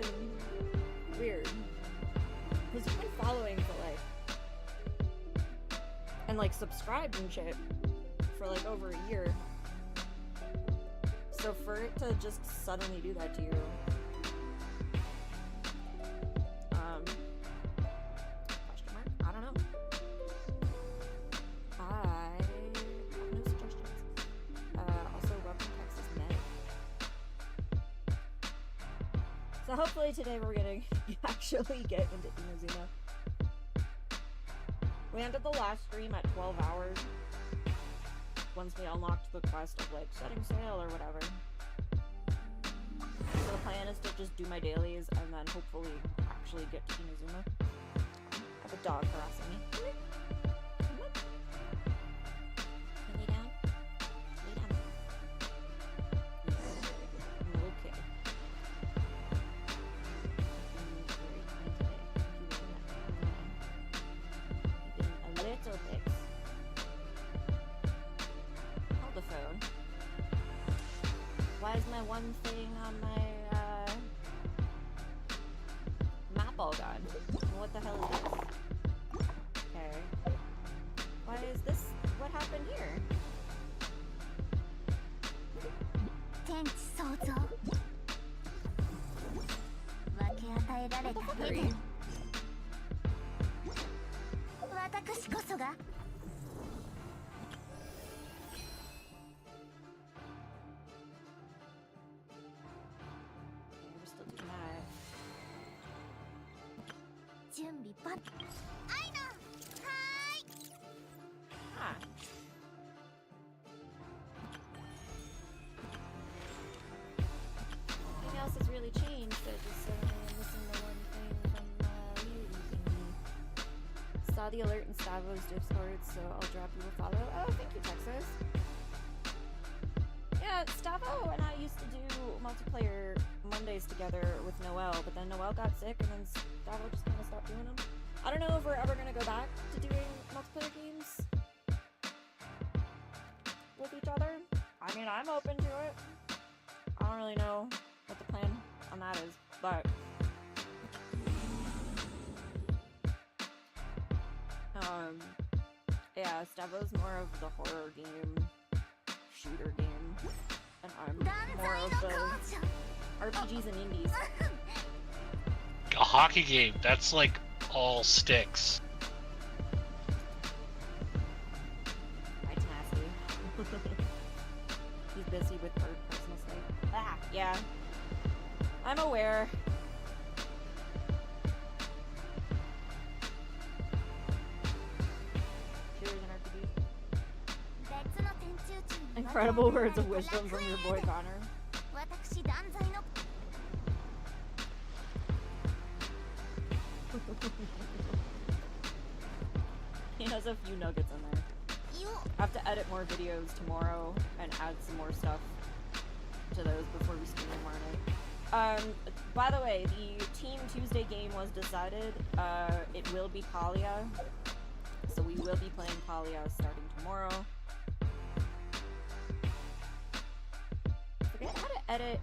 been weird. Because you've been following for like, and like subscribed and shit for like over a year. So for it to just suddenly do that to you, question mark? I don't know. I have no suggestions. Also, welcome Texas Med. So hopefully today we're gonna actually get into Inazuma. We ended the last stream at 12 hours. Once we unlocked the quest of like setting sail or whatever. So the plan is to just do my dailies and then hopefully actually get to Inazuma. I have a dog harassing me. Come on. Can you lay down? Lay down. Okay. Very kind today. A little bit. The phone. Why is my one thing on my map all gone? What the hell is this? Okay. Why is this? What happened here? Nothing else has really changed. I just missing the one thing from you thingy. Saw the alert in Stavo's Discord, so I'll drop you a follow. Oh, thank you, Texas. Yeah, Stavo and I used to do multiplayer Mondays together with Noelle, but then Noelle got sick, and then Stavo just kind of stopped doing them. I don't know if we're ever gonna go back to doing multiplayer games with each other. I mean, I'm open to it. I don't really know what the plan on that is, but yeah, Stavo's more of the horror game, shooter game, and I'm more of the RPGs and indies. A hockey game, that's like all sticks. Right, nasty. He's busy with personal stuff. Ah, yeah. I'm aware. Shooters and RPGs. Incredible words of wisdom from your boy Connor. He has a few nuggets in there. I have to edit more videos tomorrow and add some more stuff to those before we stream tomorrow night. By the way, the Team Tuesday game was decided. It will be Palia. So we will be playing Palia starting tomorrow. I forget how to edit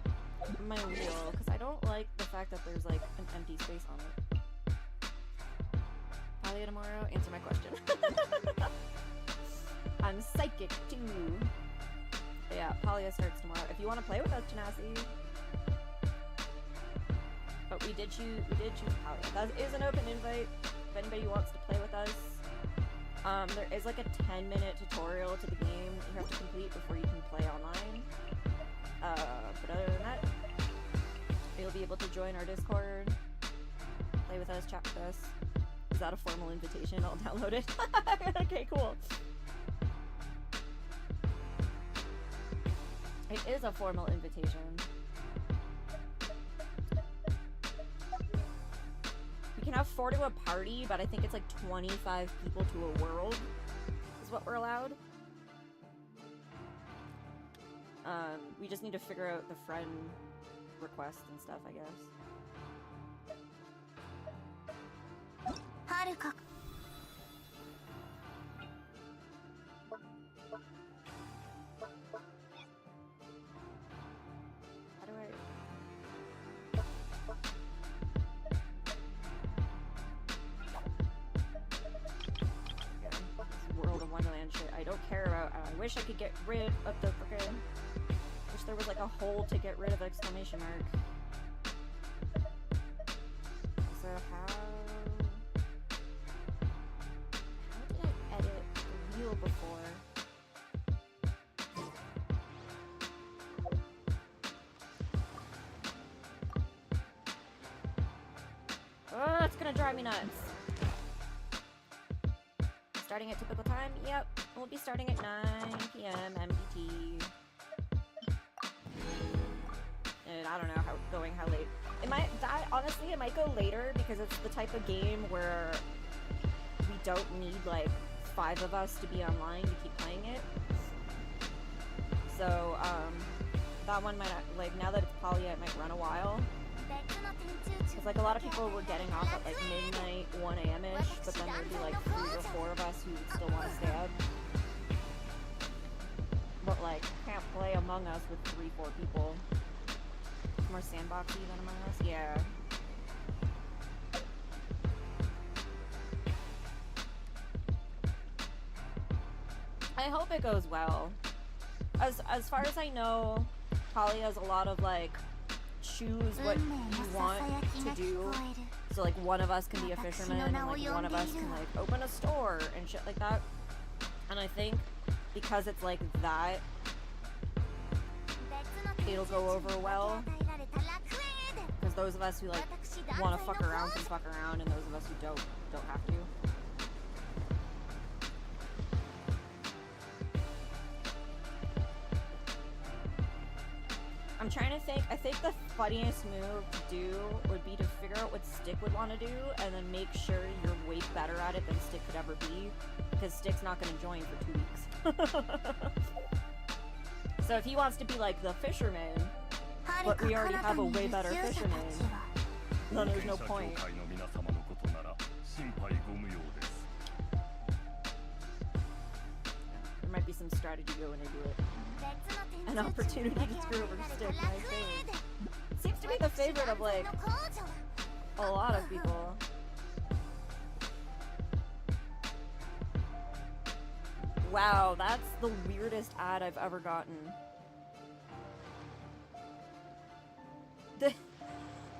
my wheel, because I don't like the fact that there's like an empty space on it. Palia tomorrow? Answer my question. I'm psychic too. But yeah, Palia starts tomorrow. If you want to play with us, Janassi. But we did choose Palia. That is an open invite if anybody wants to play with us. There is like a 10-minute tutorial to the game you have to complete before you can play online. But other than that, you'll be able to join our Discord, play with us, chat with us. Is that a formal invitation? I'll download it. Okay, cool. It is a formal invitation. We can have 4 to a party, but I think it's like 25 people to a world is what we're allowed. We just need to figure out the friend requests and stuff, I guess. Haruka. How do I... wish I could get rid of the frickin'... Wish there was like a hole to get rid of exclamation mark. So how did I edit the wheel before? Oh, that's gonna drive me nuts. Starting at typical time? Yep. We'll be starting at 9 p.m. MDT. And I don't know how late. It might, honestly, it might go later because it's the type of game where we don't need like 5 of us to be online to keep playing it. So, that one might, like, now that it's poly, it might run a while. Because, like, a lot of people were getting off at, like, midnight, 1 a.m.-ish, but then there'd be, like, 3 or 4 of us who would still want to stay up. But, like, can't play Among Us with 3-4 people. More sandboxy than Among Us? Yeah. I hope it goes well. As far as I know, Poly has a lot of, like, choose what you want to do. So, like, one of us can be a fisherman, and, like, one of us can, like, open a store and shit like that. And I think because it's like that, it'll go over well. Because those of us who, like, want to fuck around can fuck around, and those of us who don't have to. I'm trying to think. I think the funniest move to do would be to figure out what Stick would want to do, and then make sure you're way better at it than Stick could ever be, because Stick's not going to join for 2 weeks. So if he wants to be like the fisherman, but we already have a way better fisherman, then there's no point. There might be some strategy going into it. An opportunity to screw over Stick, my favorite. Seems to be the favorite of, like, a lot of people. Wow, that's the weirdest ad I've ever gotten.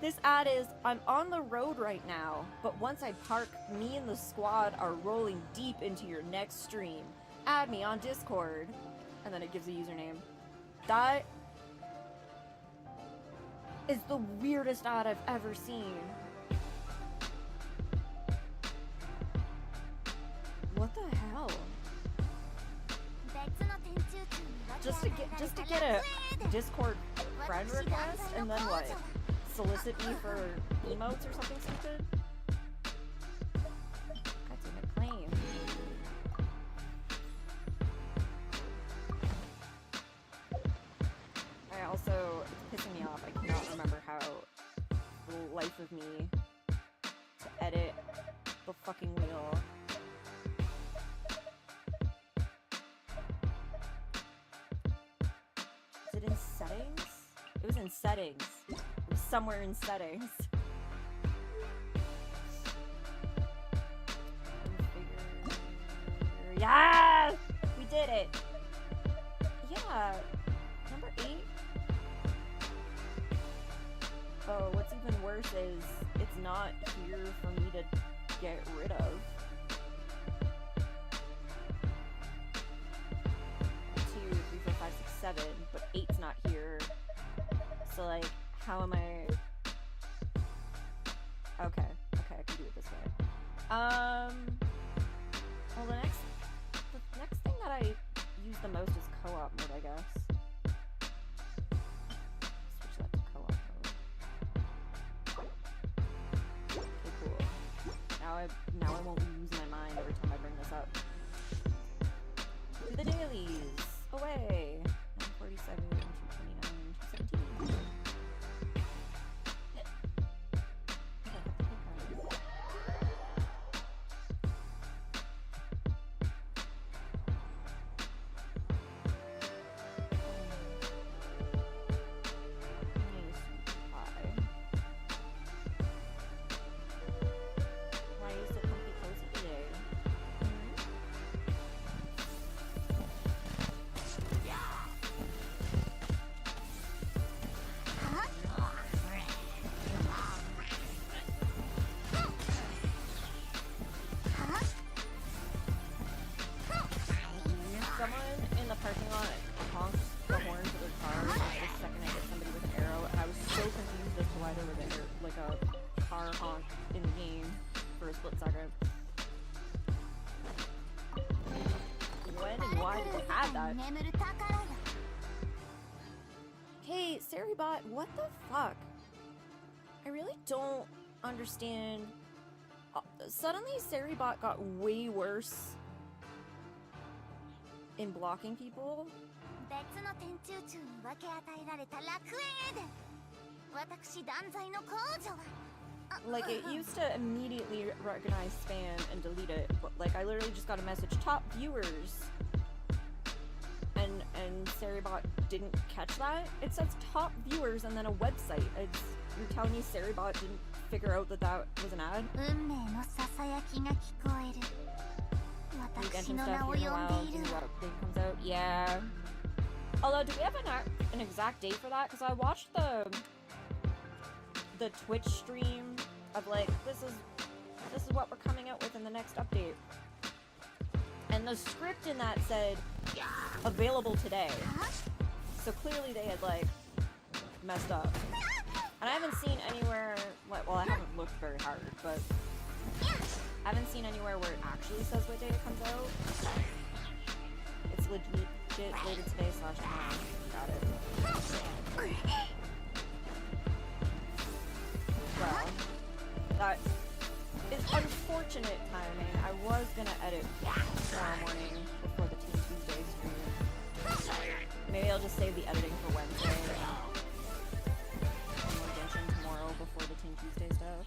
This ad is, I'm on the road right now, but once I park, me and the squad are rolling deep into your next stream. Add me on Discord. And then it gives a username. That is the weirdest ad I've ever seen. What the hell? Just to get a Discord friend request and then what? Solicit me for emotes or something stupid? God damn it, claim. Also, it's pissing me off. I cannot remember how the life of me to edit the fucking wheel. Is it in settings? It was in settings. It was somewhere in settings. Yes! We did it! Yeah. Number 8. Oh, what's even worse is it's not here for me to get rid of. 2, 3, 4, 5, 6, 7, but 8's not here. So, like, how am I? Okay, I can do it this way. Well, the next thing that I use the most is co-op mode, I guess. Now I won't lose my mind every time I bring this up. Do the dailies! Away! 147, 229, 217. a split second. When and why did they add that? Hey, Seribot, what the fuck? I really don't understand. Suddenly, Seribot got way worse in blocking people. Like, it used to immediately recognize spam and delete it, but like, I literally just got a message, top viewers, and Seribot didn't catch that. It says top viewers and then a website. You're telling me Seribot didn't figure out that that was an ad? New Genshin stuff here in a while, when the update comes out. Yeah. Although, do we have an exact date for that? Because I watched the Twitch stream of like, this is what we're coming out with in the next update. And the script in that said, available today. So clearly they had like, messed up. And I haven't seen anywhere, well, I haven't looked very hard, but I haven't seen anywhere where it actually says what day it comes out. It's legit later today / tomorrow. Got it. Well, that is unfortunate timing. I was gonna edit tomorrow morning before the Team Tuesday stream. Maybe I'll just save the editing for Wednesday. And more Genshin tomorrow before the Team Tuesday stuff.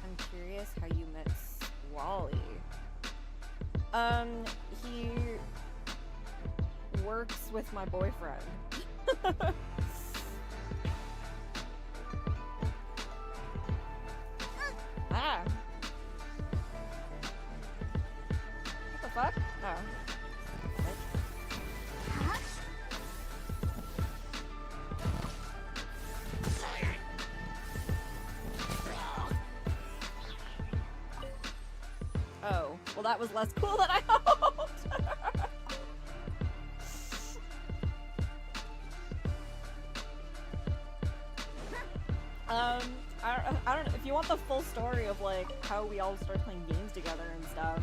I'm curious how you met Squally. He works with my boyfriend. Ah. What the fuck? Oh. Oh, well that was less cool than I hoped. I don't know if you want the full story of like how we all started playing games together and stuff.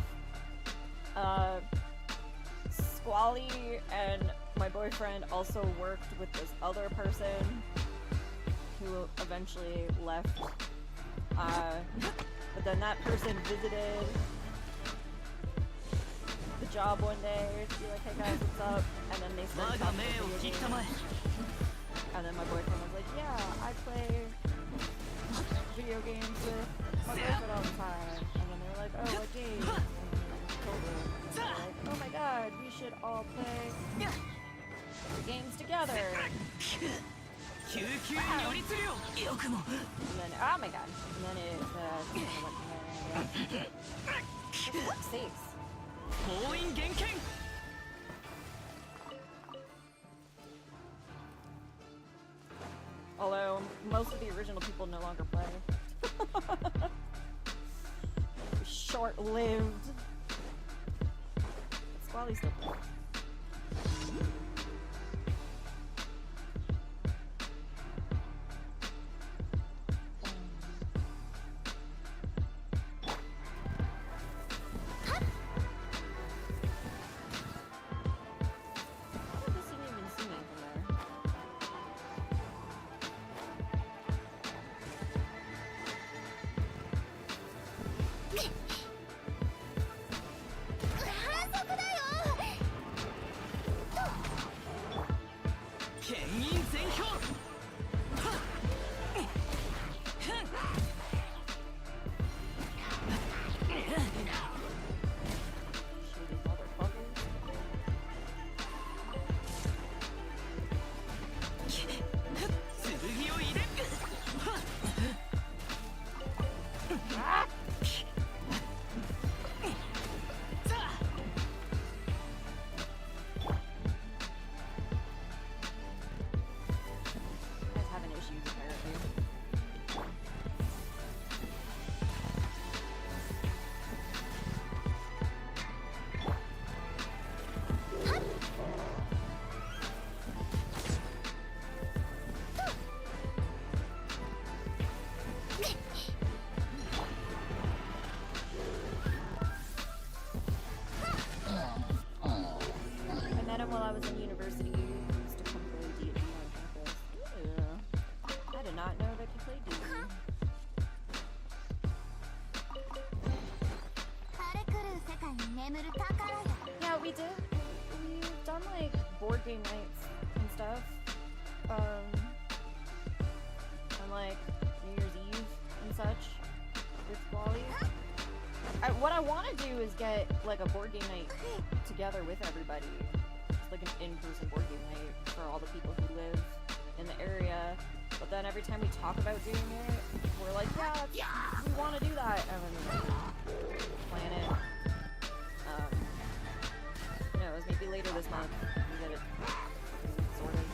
Squally and my boyfriend also worked with this other person who eventually left. But then that person visited the job one day to be like, hey guys, what's up? And then they started talking about video games. And then my boyfriend was like, yeah, I play video games with my boyfriend all the time. And then they were like, oh, what game? And we told them. And they were like, oh my god, we should all play games together. And then, oh my god. And then it kind of went from there. For fuck's sakes. Although, most of the original people no longer play. Short-lived. But Squally still plays. board game nights and stuff. And like New Year's Eve and such with Wally. What I want to do is get like a board game night together with everybody. Just like an in-person board game night for all the people who live in the area. But then every time we talk about doing it, we're like, yeah, we want to do that. And then we plan it. Who knows, maybe later this month we get it sorted.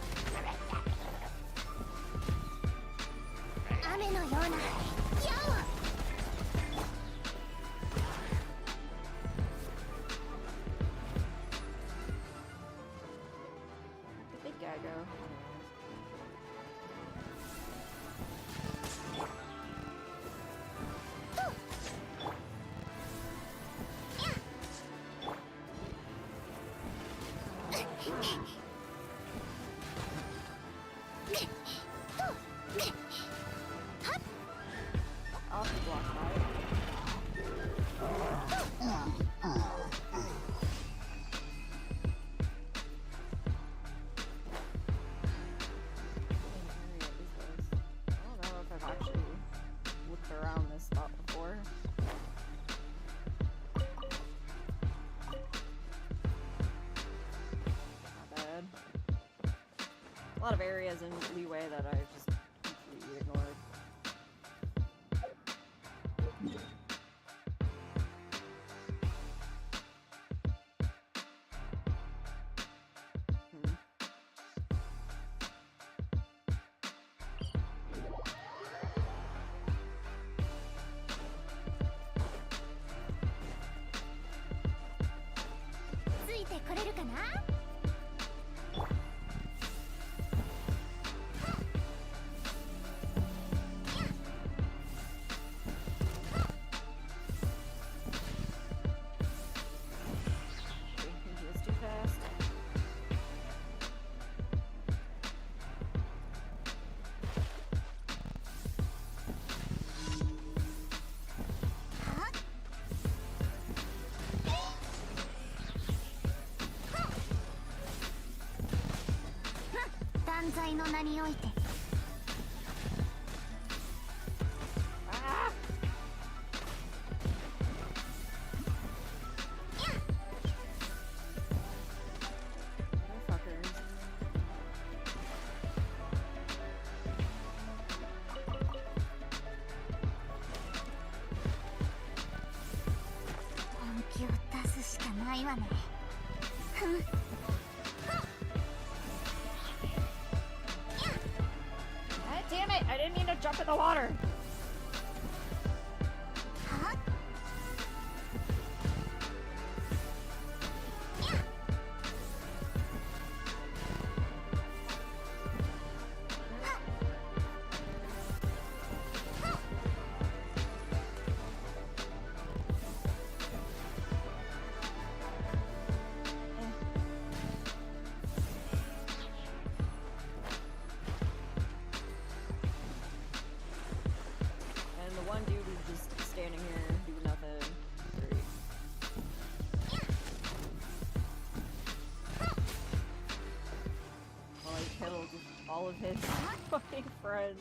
The big guy go. I'll have to block that. I don't know if I've actually looked around this spot before. Not bad. A lot of areas in Leeway that I've just completely ignored. Ah! Motherfuckers. God damn it! I didn't mean to jump in the water! One dude is just standing here doing nothing. Great. Well, he killed all of his fucking friends.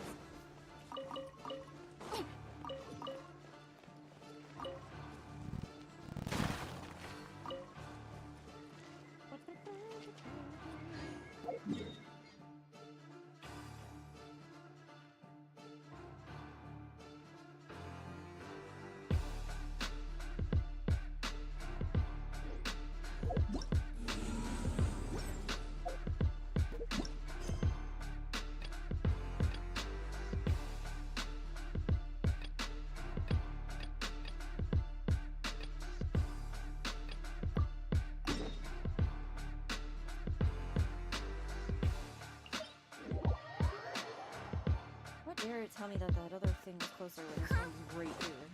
Dare it tell me that that other thing is closer when this one's right here.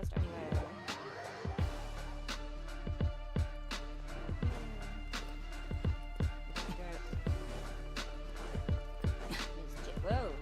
quest anyway. Whoa.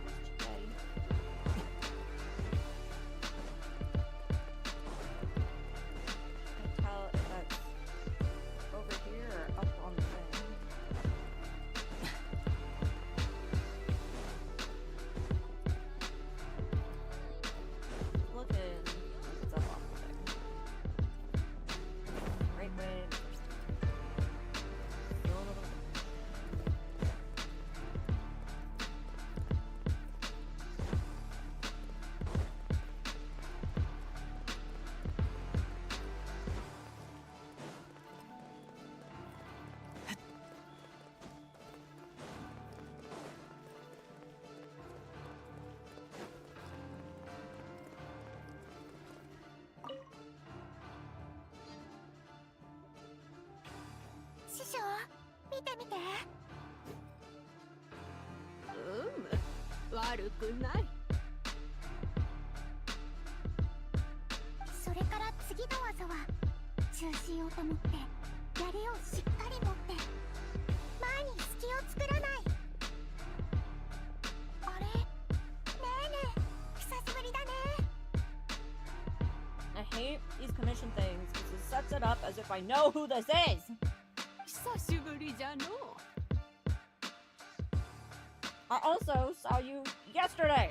I hate these commission things because it sets it up as if I know who this is. I also saw you yesterday.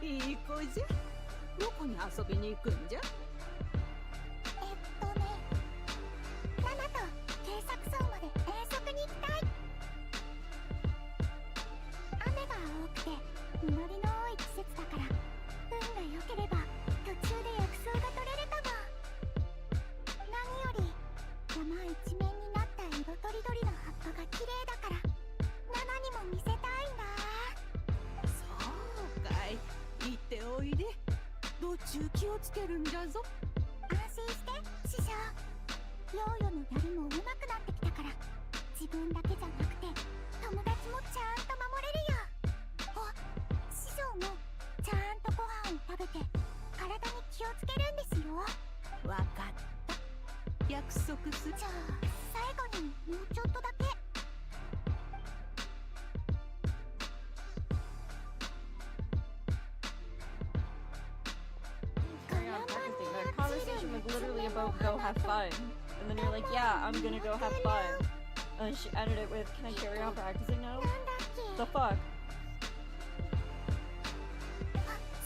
いい子じゃ。どこに遊びに行くんじゃ。ナナと警察層まで遠足に行きたい。雨が多くて実りの多い季節だから、運が良ければ途中で薬草が取れるかも。何より山一面になった色とりどりの葉っぱが綺麗だから、ナナにも見せたいんだ。そうかい。行っておいで。道中気をつけるんじゃぞ。安心して師匠。ヨーヨの槍も上手くなってきたから、自分だけじゃなくて友達もちゃんと守れるよ。あ、師匠もちゃんとご飯を食べて体に気をつけるんですよ。わかった。約束する。じゃあ最後にもうちょっとだけ。Carry on practicing. The conversation was literally about go have fun. And then you're like, yeah, I'm gonna go have fun. And then she ended it with, can I carry on practicing now? なんだっけ。 The fuck? あ、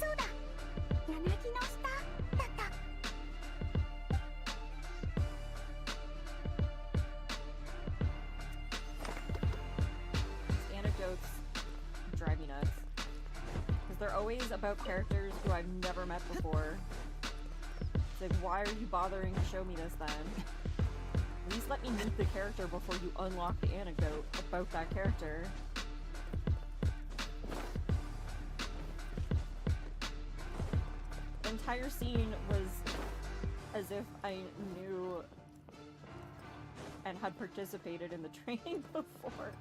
そうだ。柳の下だった。These anecdotes drive me nuts. Because they're always about characters who I've never met before. It's like, why are you bothering to show me this then? At least let me meet the character before you unlock the anecdote about that character. The entire scene was as if I knew and had participated in the training before.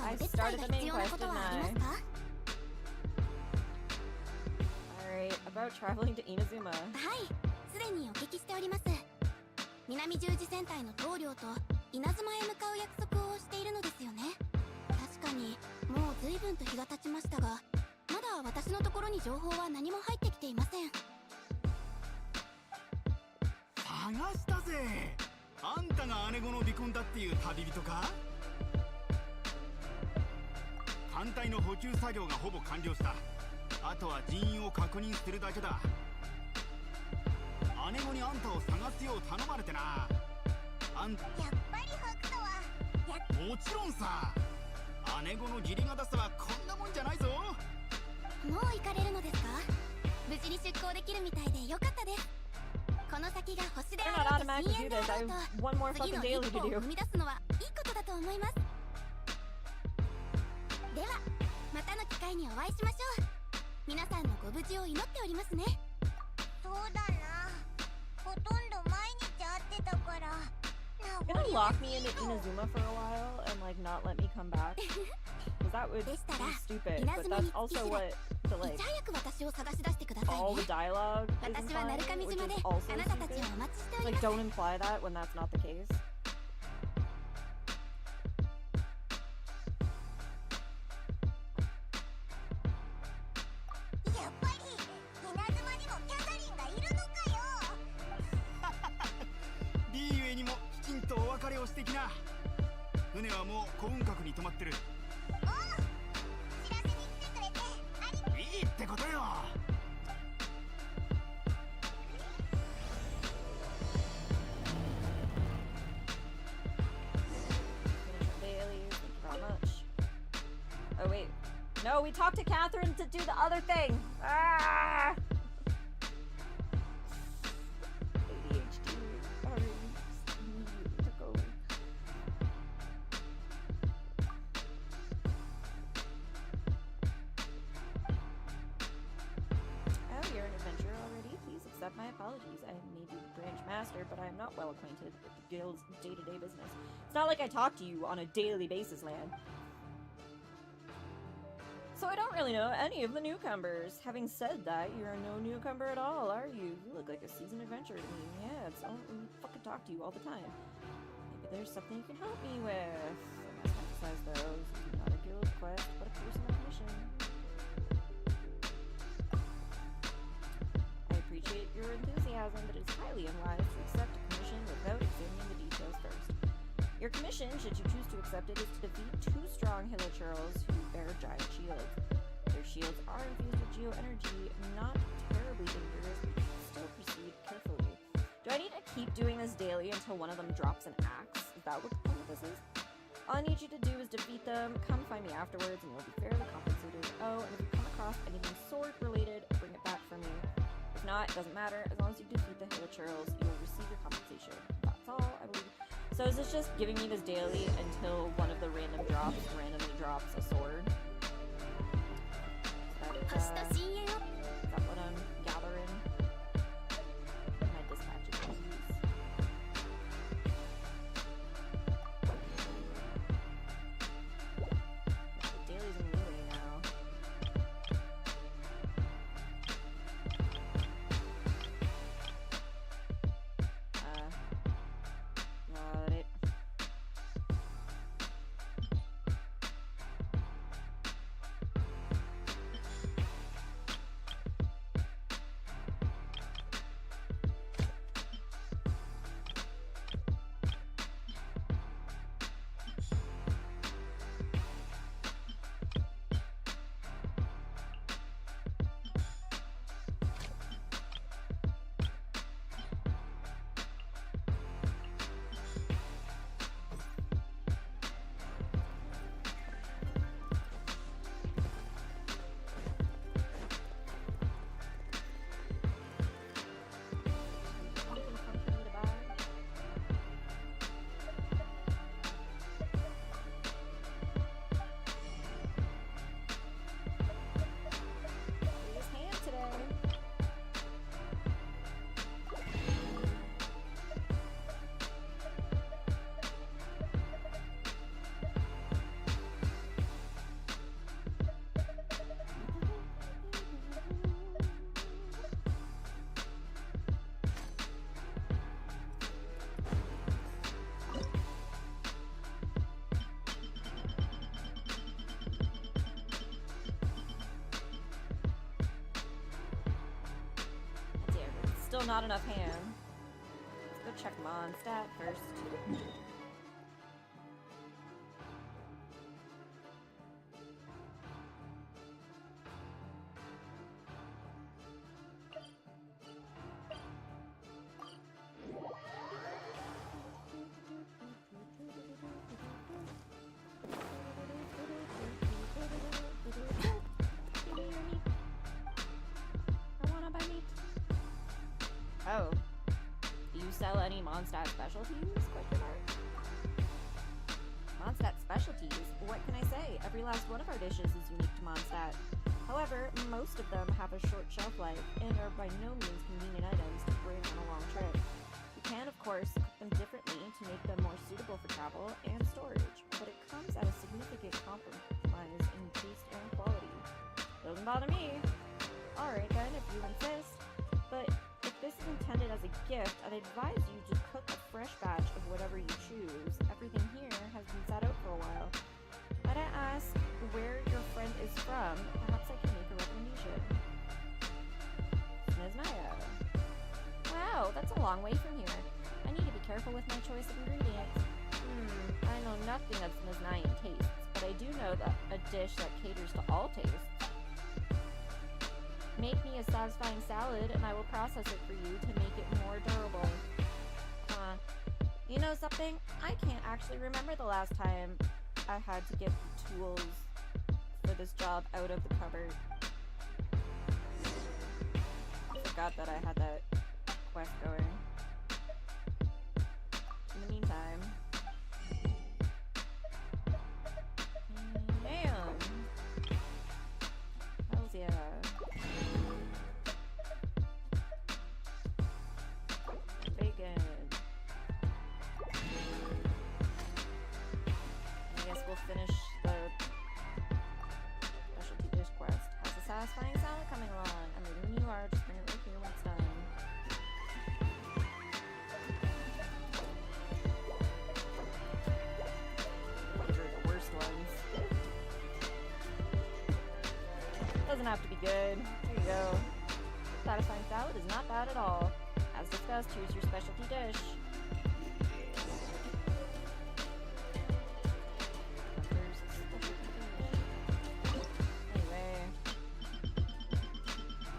I started the main quest, didn't I? Alright, about traveling to Inazuma. はい、すでにお聞きしております。南十字戦隊の棟梁と稲妻へ向かう約束をしているのですよね。確かにもう随分と日が経ちましたが、まだ私のところに情報は何も入ってきていません。探したぜ。あんたが姉子の尾婚だっていう旅人か。艦隊の補給作業がほぼ完了した。あとは人員を確認するだけだ。姉子にあんたを探すよう頼まれてな。あんたやっぱり北斗はもちろんさ。姉子の義理が出すはこんなもんじゃないぞ。もう行かれるのですか。無事に出港できるみたいでよかったです。この先が星で They're あ not ろうと automatically 深淵 do で this. あ I ろう have と one more 次 fucking の daily 一歩 to を do. 踏み出すのはいいことだと思います。ではまたの機会にお会いしましょう。皆さんのご無事を祈っておりますね。そうだな。ほとんど毎日会ってたから。You're gonna lock me into Inazuma for a while and like not let me come back? Because that would be stupid, but that's also what the い like ち早く私を探し出してください all ね。 the dialogue is 私は implying, 鳴神 which 島で is also あなたたち stupid. をお待ちしており Like ます。 don't imply that when that's not the case. やっぱり稲妻にもキャサリンがいるのかよ。リーゆえにもきちんとお別れをしてきな。船はもう古運閣に止まってる。おう、知らせに来てくれてあり。いいってことよ。Dailies, thank you very much. Oh wait. No, we talked to Catherine to do the other thing! Ah! ADHD already took over. Oh, you're an adventurer already? Please accept my apologies. I may be branch master, but I am not well acquainted with the guild's day-to-day business. It's not like I talk to you on a daily basis, Lan. So I don't really know any of the newcomers. Having said that, you're no newcomer at all, are you? You look like a seasoned adventurer to me. Yeah, it's all we fucking talk to you all the time. Maybe there's something you can help me with. I must emphasize though, this is not a guild quest, but a personal mission. I appreciate your enthusiasm, but it's highly unwise to accept a commission without examining the details first. Your commission, should you choose to accept it, is to defeat 2 strong hilichurls who bear giant shields. Their shields are infused with geo-energy, not terribly dangerous, but you should still proceed carefully. Do I need to keep doing this daily until one of them drops an axe? Is that what the point of this is? All I need you to do is defeat them, come find me afterwards, and you'll be fairly compensated. Oh, and if you come across anything sword-related, bring it back for me. If not, it doesn't matter. As long as you defeat the hilichurls, you will receive your compensation. That's all, I believe. So is this just giving me this daily until one of the random drops randomly drops a sword? Is that what I'm gathering? My dispatches keys. The daily's in melee now. Got it. Still not enough hand. Let's go check Mondstadt first. Oh. Do you sell any Mondstadt specialties? Question mark. Mondstadt specialties? What can I say? Every last one of our dishes is unique to Mondstadt. However, most of them have a short shelf life and are by no means convenient items to bring on a long trip. You can, of course, cook them differently to make them more suitable for travel and storage, but it comes at a significant compromise in taste and quality. Doesn't bother me. Alright then, if you insist. But if this is intended as a gift, I'd advise you to cook a fresh batch of whatever you choose. Everything here has been sat out for a while. Might I ask where your friend is from? Perhaps I can make a recommendation. Snaznaya. Wow, that's a long way from here. I need to be careful with my choice of ingredients. I know nothing of Snaznayan tastes, but I do know that a dish that caters to all tastes. Make me a satisfying salad, and I will process it for you to make it more durable. You know something? I can't actually remember the last time I had to get the tools for this job out of the cupboard. I forgot that I had that quest going. In the meantime... Damn! Hells yeah. Bacon. I guess we'll finish the specialty doesn't have to be good. Here you go. Satisfying salad is not bad at all. As discussed, here's your specialty dish. Anyway,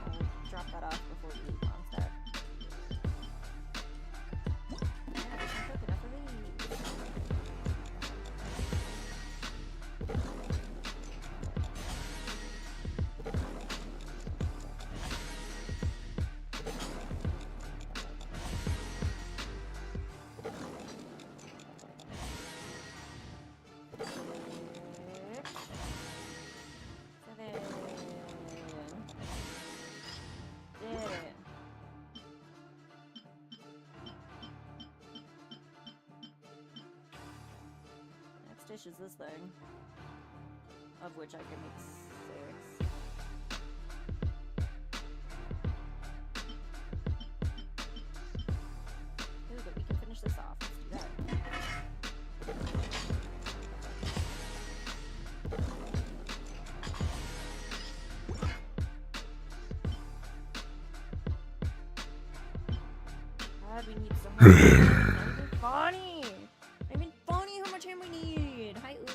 I'll drop that off before we leave on set. Yeah, there's some coconut for me. Next dish is this thing, of which I can make 6. Ooh, but we can finish this off. Let's do that. God, we need so much. Not even funny. Not even funny how much ham we need. Hi, Uli.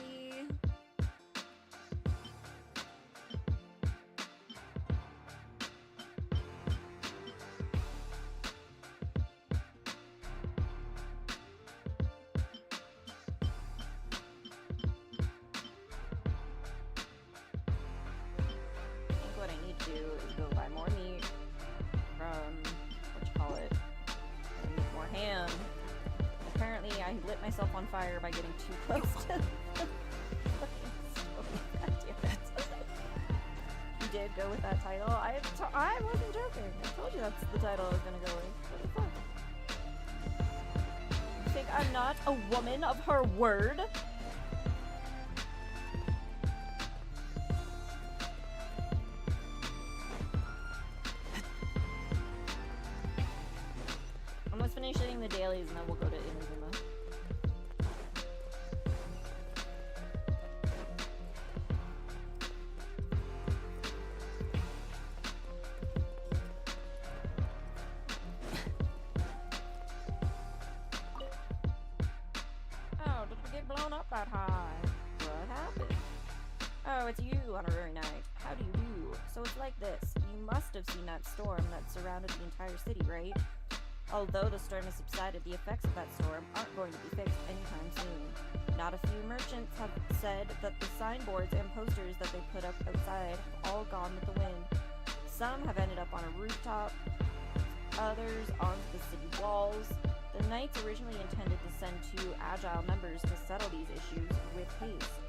I think what I need to do is go buy more meat from what I need more ham. Apparently, I lit myself on fire by getting too close to the fucking stove. God damn it. You did go with that title? I wasn't joking. I told you that's the title I was gonna go with. What the fuck? You think I'm not a woman of her word? Almost finishing the dailies and then we'll go to In-A-Inazuma. Oh, did we get blown up that high? What happened? Oh, it's you, Honorary Knight. How do you do? So it's like this. You must have seen that storm that surrounded the entire city, right? Although the storm has subsided, the effects of that storm aren't going to be fixed anytime soon. Not a few merchants have said that the signboards and posters that they put up outside have all gone with the wind. Some have ended up on a rooftop, others onto the city walls. The knights originally intended to send 2 agile members to settle these issues with haste.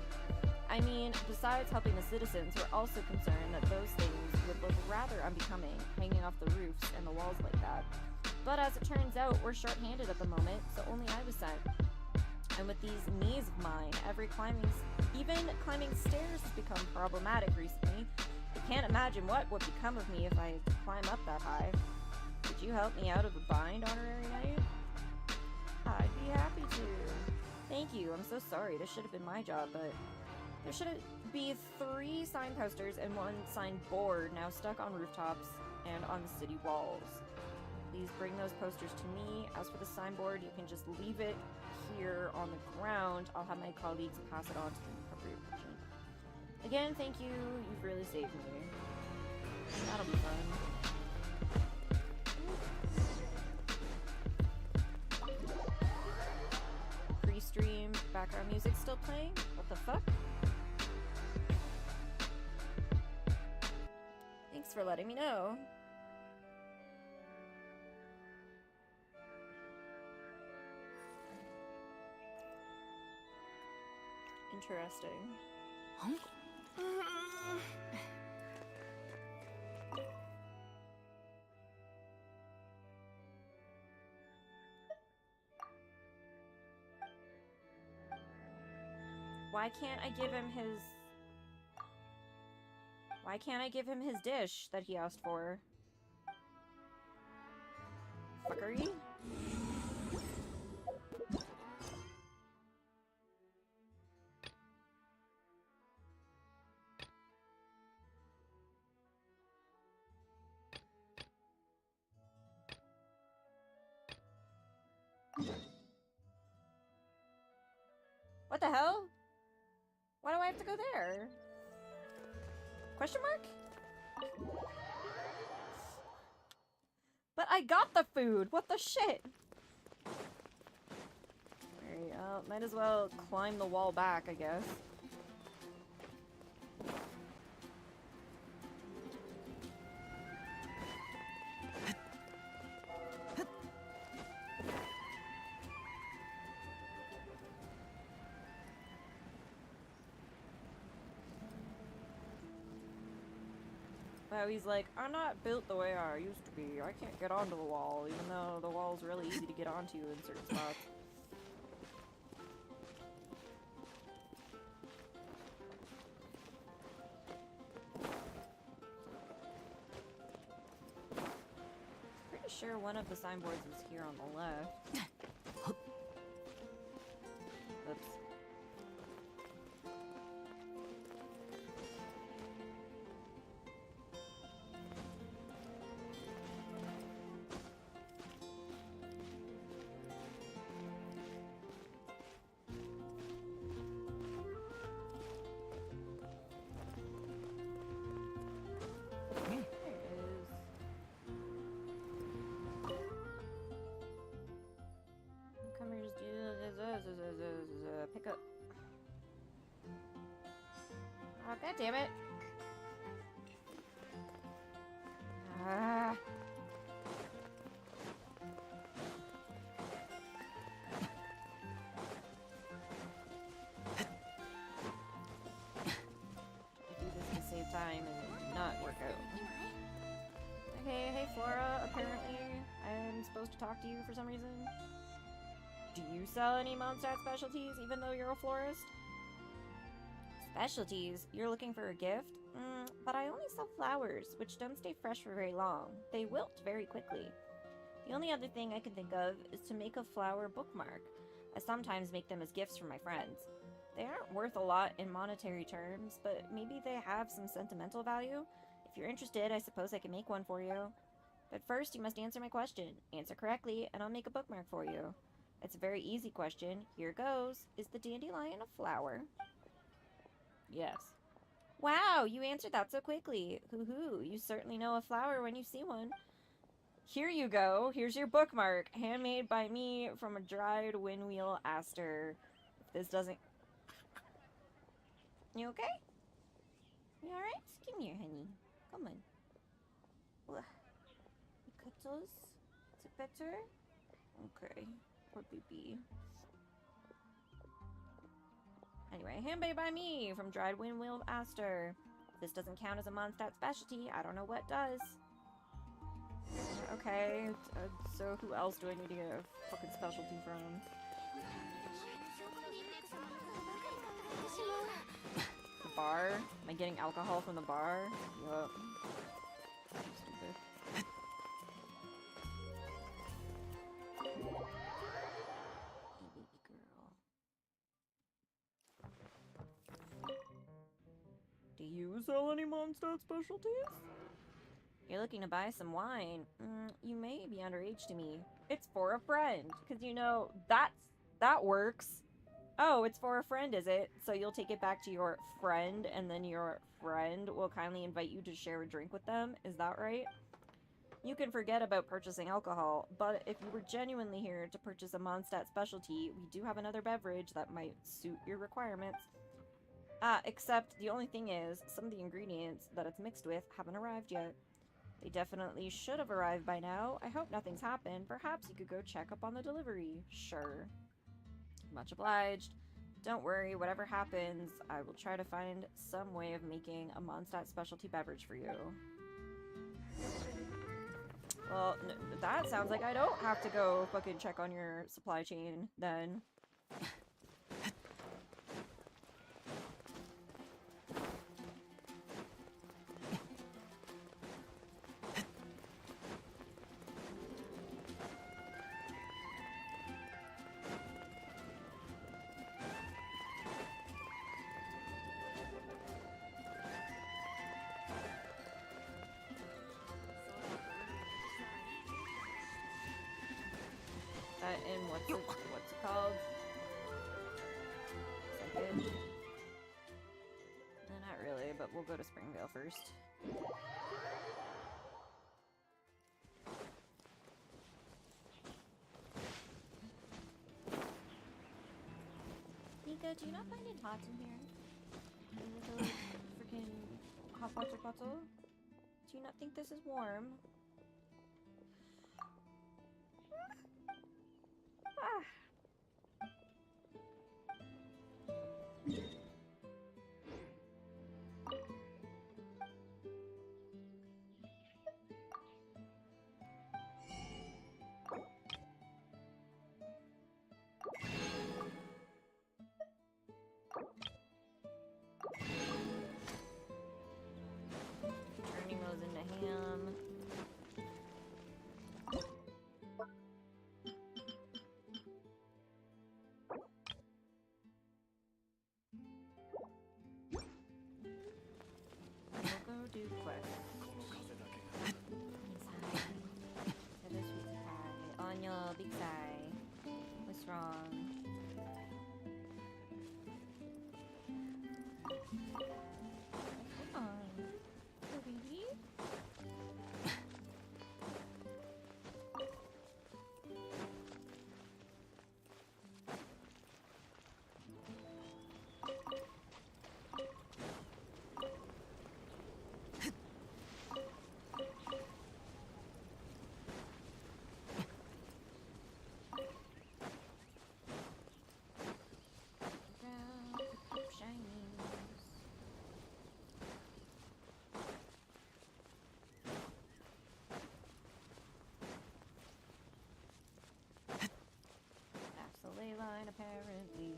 I mean, besides helping the citizens, we're also concerned that those things would look rather unbecoming, hanging off the roofs and the walls like that. But as it turns out, we're short-handed at the moment, so only I was sent. And with these knees of mine, even climbing stairs has become problematic recently. I can't imagine what would become of me if I had to climb up that high. Could you help me out of a bind, Honorary Knight? I'd be happy to. Thank you, I'm so sorry, this should have been my job, but there should be 3 sign posters and 1 signboard now stuck on rooftops and on the city walls. Please bring those posters to me. As for the signboard, you can just leave it here on the ground. I'll have my colleagues pass it on to the appropriate person. Again, thank you. You've really saved me. That'll be fun. Pre-stream background music still playing? What the fuck? Thanks for letting me know. Interesting. Why can't I give him his dish that he asked for? Fuckery? What the hell? Why do I have to go there? Question mark? But I got the food! What the shit? Alright, might as well climb the wall back, I guess. Wow, he's like, I'm not built the way I used to be. I can't get onto the wall, even though the wall's really easy to get onto in certain spots. Pretty sure one of the signboards was here on the left. Oops. Pick up. Oh, god damn it. Ah. Do this to save time and not work out. Okay, hey Flora, apparently I'm supposed to talk to you for some reason. Do you sell any Mondstadt specialties, even though you're a florist? Specialties? You're looking for a gift? But I only sell flowers, which don't stay fresh for very long. They wilt very quickly. The only other thing I can think of is to make a flower bookmark. I sometimes make them as gifts for my friends. They aren't worth a lot in monetary terms, but maybe they have some sentimental value. If you're interested, I suppose I can make one for you. But first, you must answer my question. Answer correctly, and I'll make a bookmark for you. It's a very easy question. Here goes. Is the dandelion a flower? Yes. Wow, you answered that so quickly. Hoo-hoo, you certainly know a flower when you see one. Here you go. Here's your bookmark. Handmade by me from a dried windwheel aster. If this doesn't... You okay? You alright? Come here, honey. Come on. Cuddles? Is it better? Okay. Poor baby. Anyway, handmade by me from dried windwheel aster. If this doesn't count as a Mondstadt specialty, I don't know what does. Okay, so who else do I need to get a fucking specialty from? The bar? Am I getting alcohol from the bar? Yup. Stupid. Do you sell any Mondstadt specialties? You're looking to buy some wine. You may be underage to me. It's for a friend, because you know, that works. Oh, it's for a friend, is it? So you'll take it back to your friend, and then your friend will kindly invite you to share a drink with them? Is that right? You can forget about purchasing alcohol, but if you were genuinely here to purchase a Mondstadt specialty, we do have another beverage that might suit your requirements. Except the only thing is, some of the ingredients that it's mixed with haven't arrived yet. They definitely should have arrived by now. I hope nothing's happened. Perhaps you could go check up on the delivery. Sure. Much obliged. Don't worry, whatever happens, I will try to find some way of making a Mondstadt specialty beverage for you. Well, that sounds like I don't have to go fucking check on your supply chain, then. In what's it called? market. Not really, but we'll go to Springvale first. Nika, do you not find it hot in here? In the freaking hot water bottle? Do you not think this is warm? Ah. Turning those into ham. We'll go do quest. Hello, sweetie pie. On your big sigh. What's wrong? Come on, little baby. Around, pick up shinies. That's the ley line, apparently.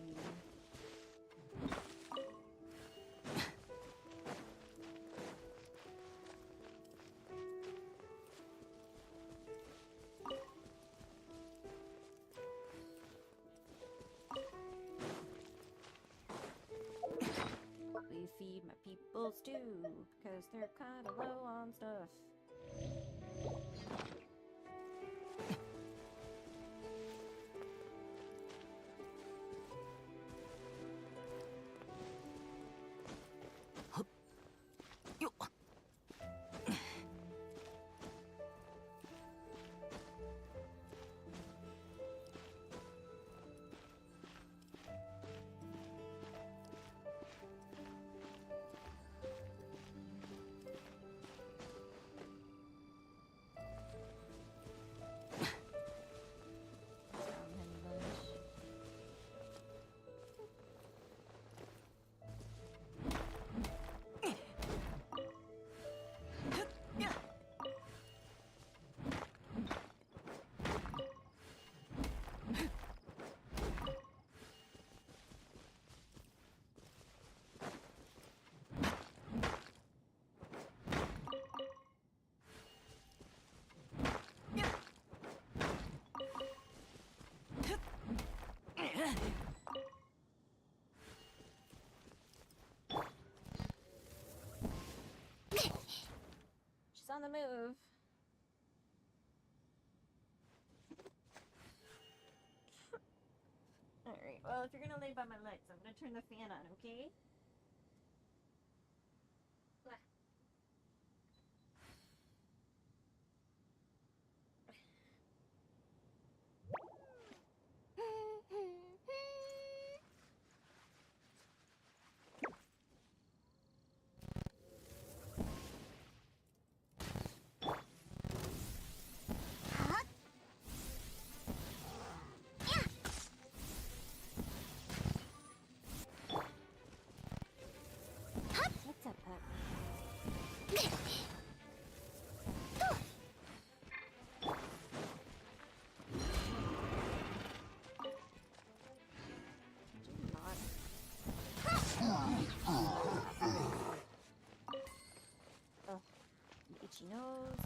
We feed my people stew, because they're kinda low on stuff. Brown honey bunch. She's on the move. Alright, well, if you're gonna lay by my legs, I'm gonna turn the fan on, okay? What's up, pup? Do not. Ugh, itchy nose.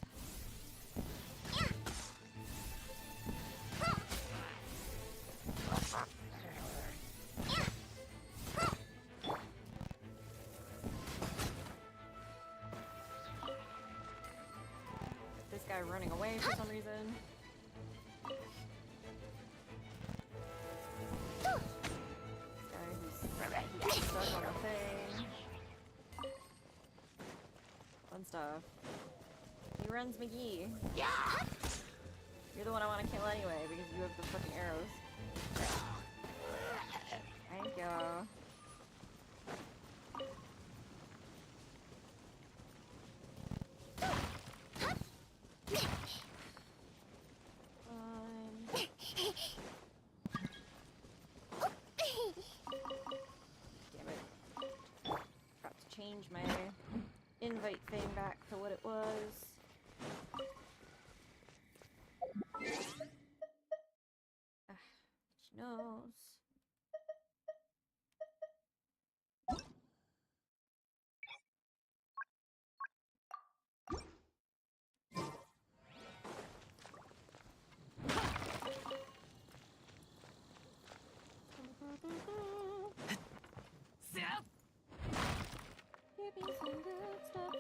This guy running away for some reason. This guy who's and stuff. He runs McGee. Yeah! You're the one I want to kill anyway, because you have the fucking arrows. Thank you. Damn it. Forgot to change my invite thing back to what it was. She knows. Give me some good stuff.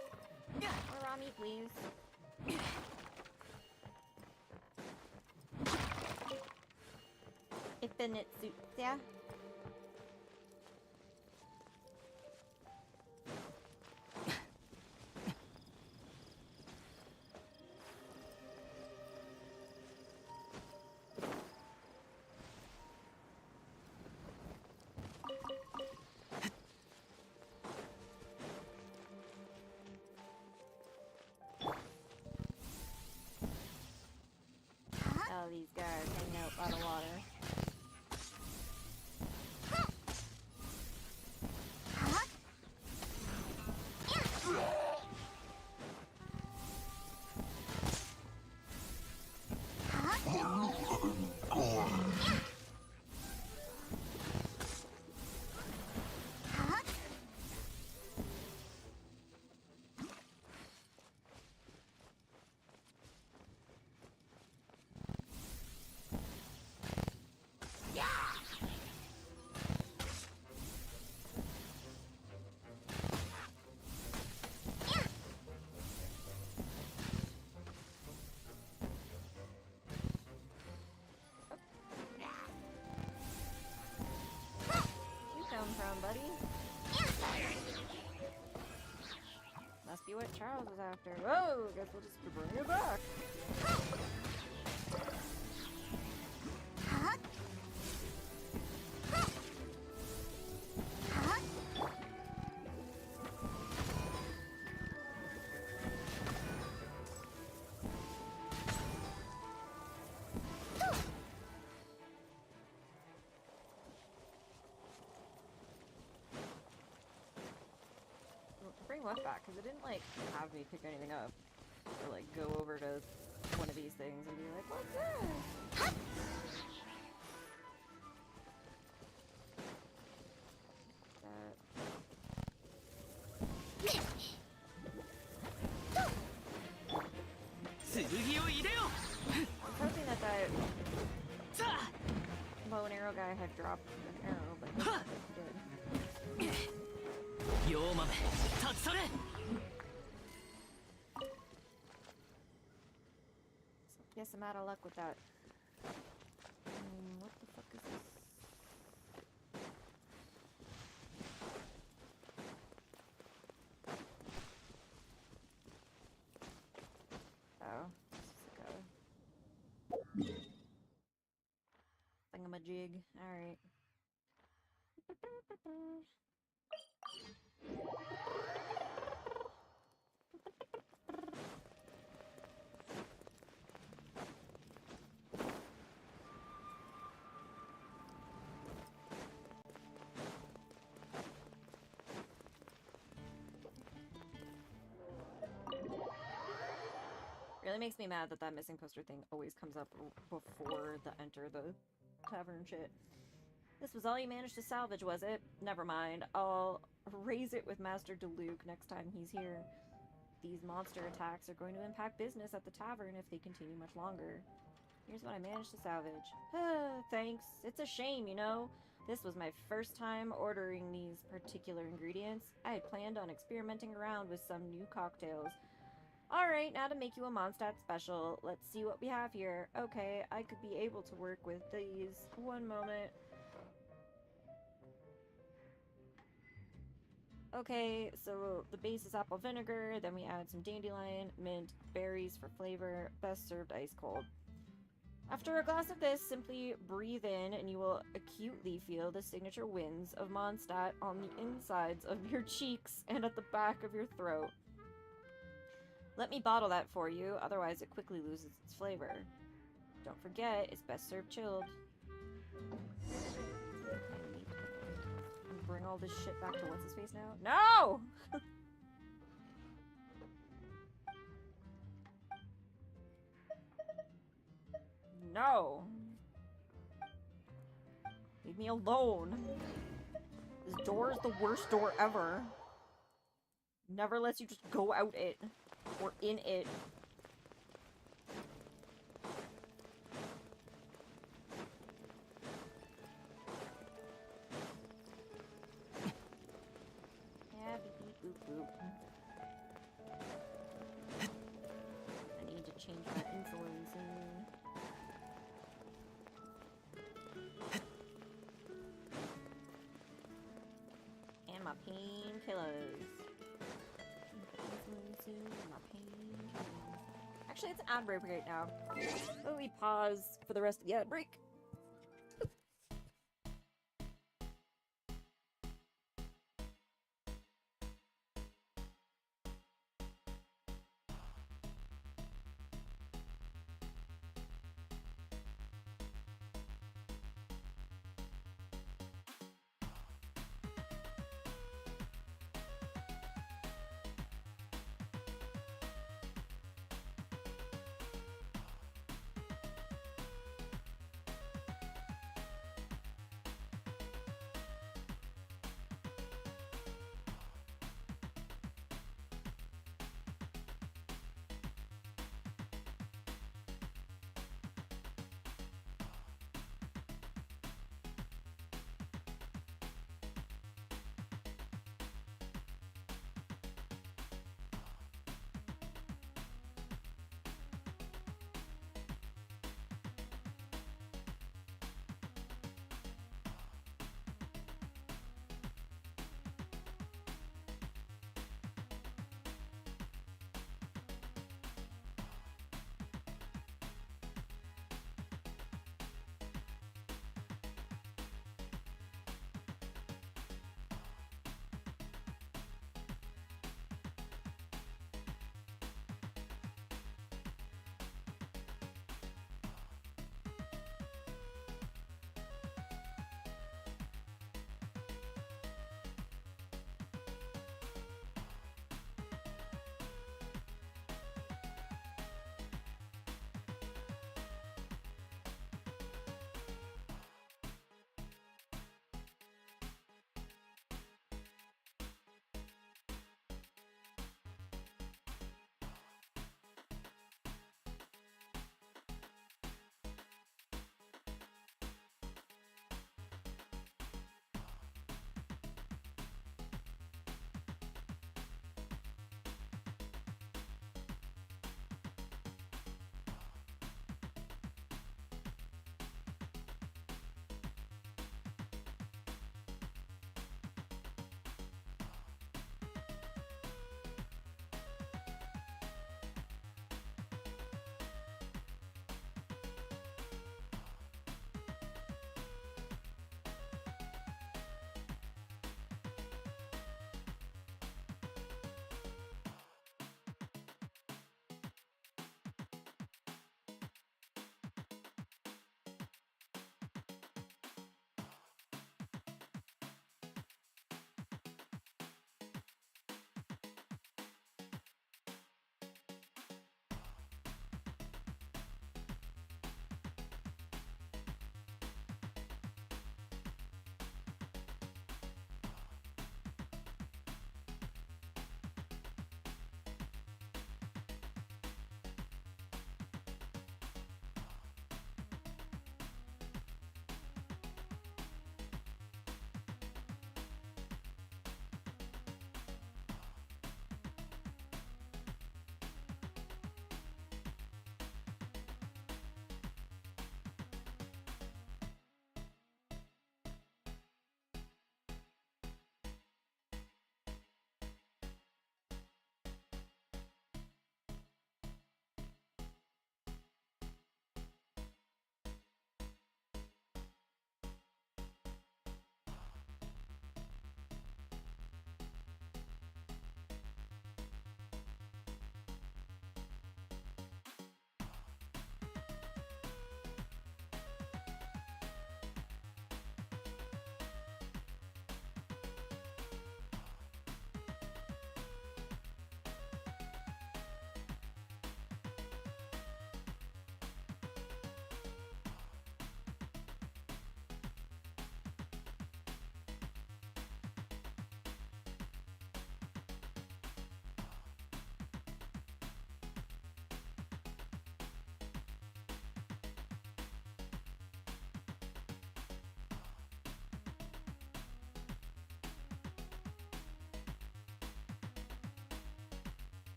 Or Rami, please. If then it suits ya. All these guys hanging out by the water. From, buddy? Must be what Charles is after. Whoa, guess we'll just bring it back. Bring what back? Because it didn't, like, have me pick anything up. Or, like, go over to one of these things and be like, what's this? I was hoping that bow and arrow guy had dropped an arrow, but he did. Guess I'm out of luck with that. What the fuck is this? Oh, this is like a thingamajig. Alright. Really makes me mad that that missing poster thing always comes up before the enter the tavern shit. This was all you managed to salvage, was it? Never mind. I'll raise it with Master Diluc next time he's here. These monster attacks are going to impact business at the tavern if they continue much longer. Here's what I managed to salvage. Thanks. It's a shame, you know? This was my first time ordering these particular ingredients. I had planned on experimenting around with some new cocktails. Alright, now to make you a Mondstadt special. Let's see what we have here. Okay, I could be able to work with these. One moment. Okay, so the base is apple vinegar, then we add some dandelion, mint, berries for flavor, best served ice cold. After a glass of this, simply breathe in and you will acutely feel the signature winds of Mondstadt on the insides of your cheeks and at the back of your throat. Let me bottle that for you, otherwise it quickly loses its flavor. Don't forget, it's best served chilled. And bring all this shit back to what's-his-face now? No! No! Leave me alone. This door is the worst door ever. Never lets you just go out it. Or in it. Yeah, beep beep boop boop. I need to change my insulin soon. And my painkillers. Actually, it's an ad break right now. So we pause for the rest of the ad break.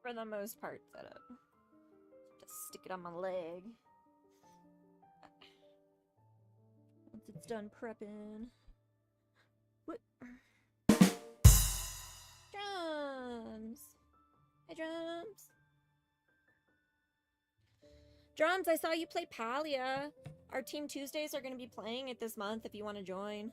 For the most part, set up. Just stick it on my leg. Once it's done prepping. What? Drums! Hi, Drums! Drums, I saw you play Palia. Our Team Tuesdays are going to be playing it this month if you want to join.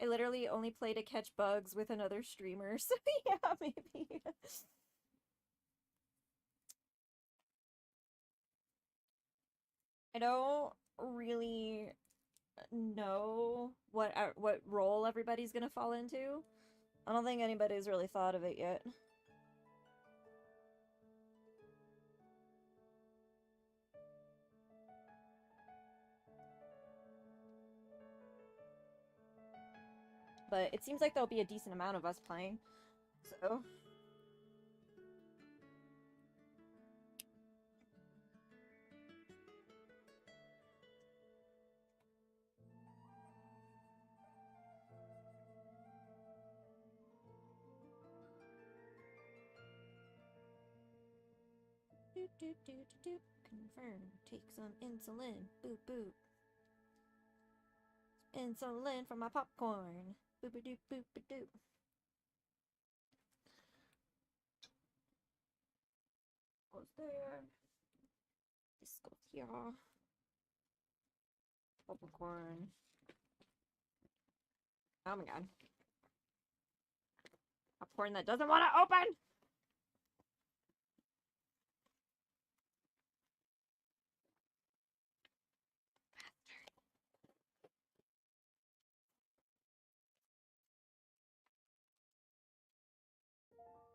I literally only play to catch bugs with another streamer, so yeah, maybe. I don't really know what role everybody's gonna fall into. I don't think anybody's really thought of it yet. But it seems like there'll be a decent amount of us playing, so... Doot, doot, doot, doot, doot. Confirm. Take some insulin. Boop, boop. Insulin for my popcorn. Boop, boop, doop, boop, boop, doop. Goes there. This goes here. Popcorn. Oh my god. Popcorn that doesn't want to open!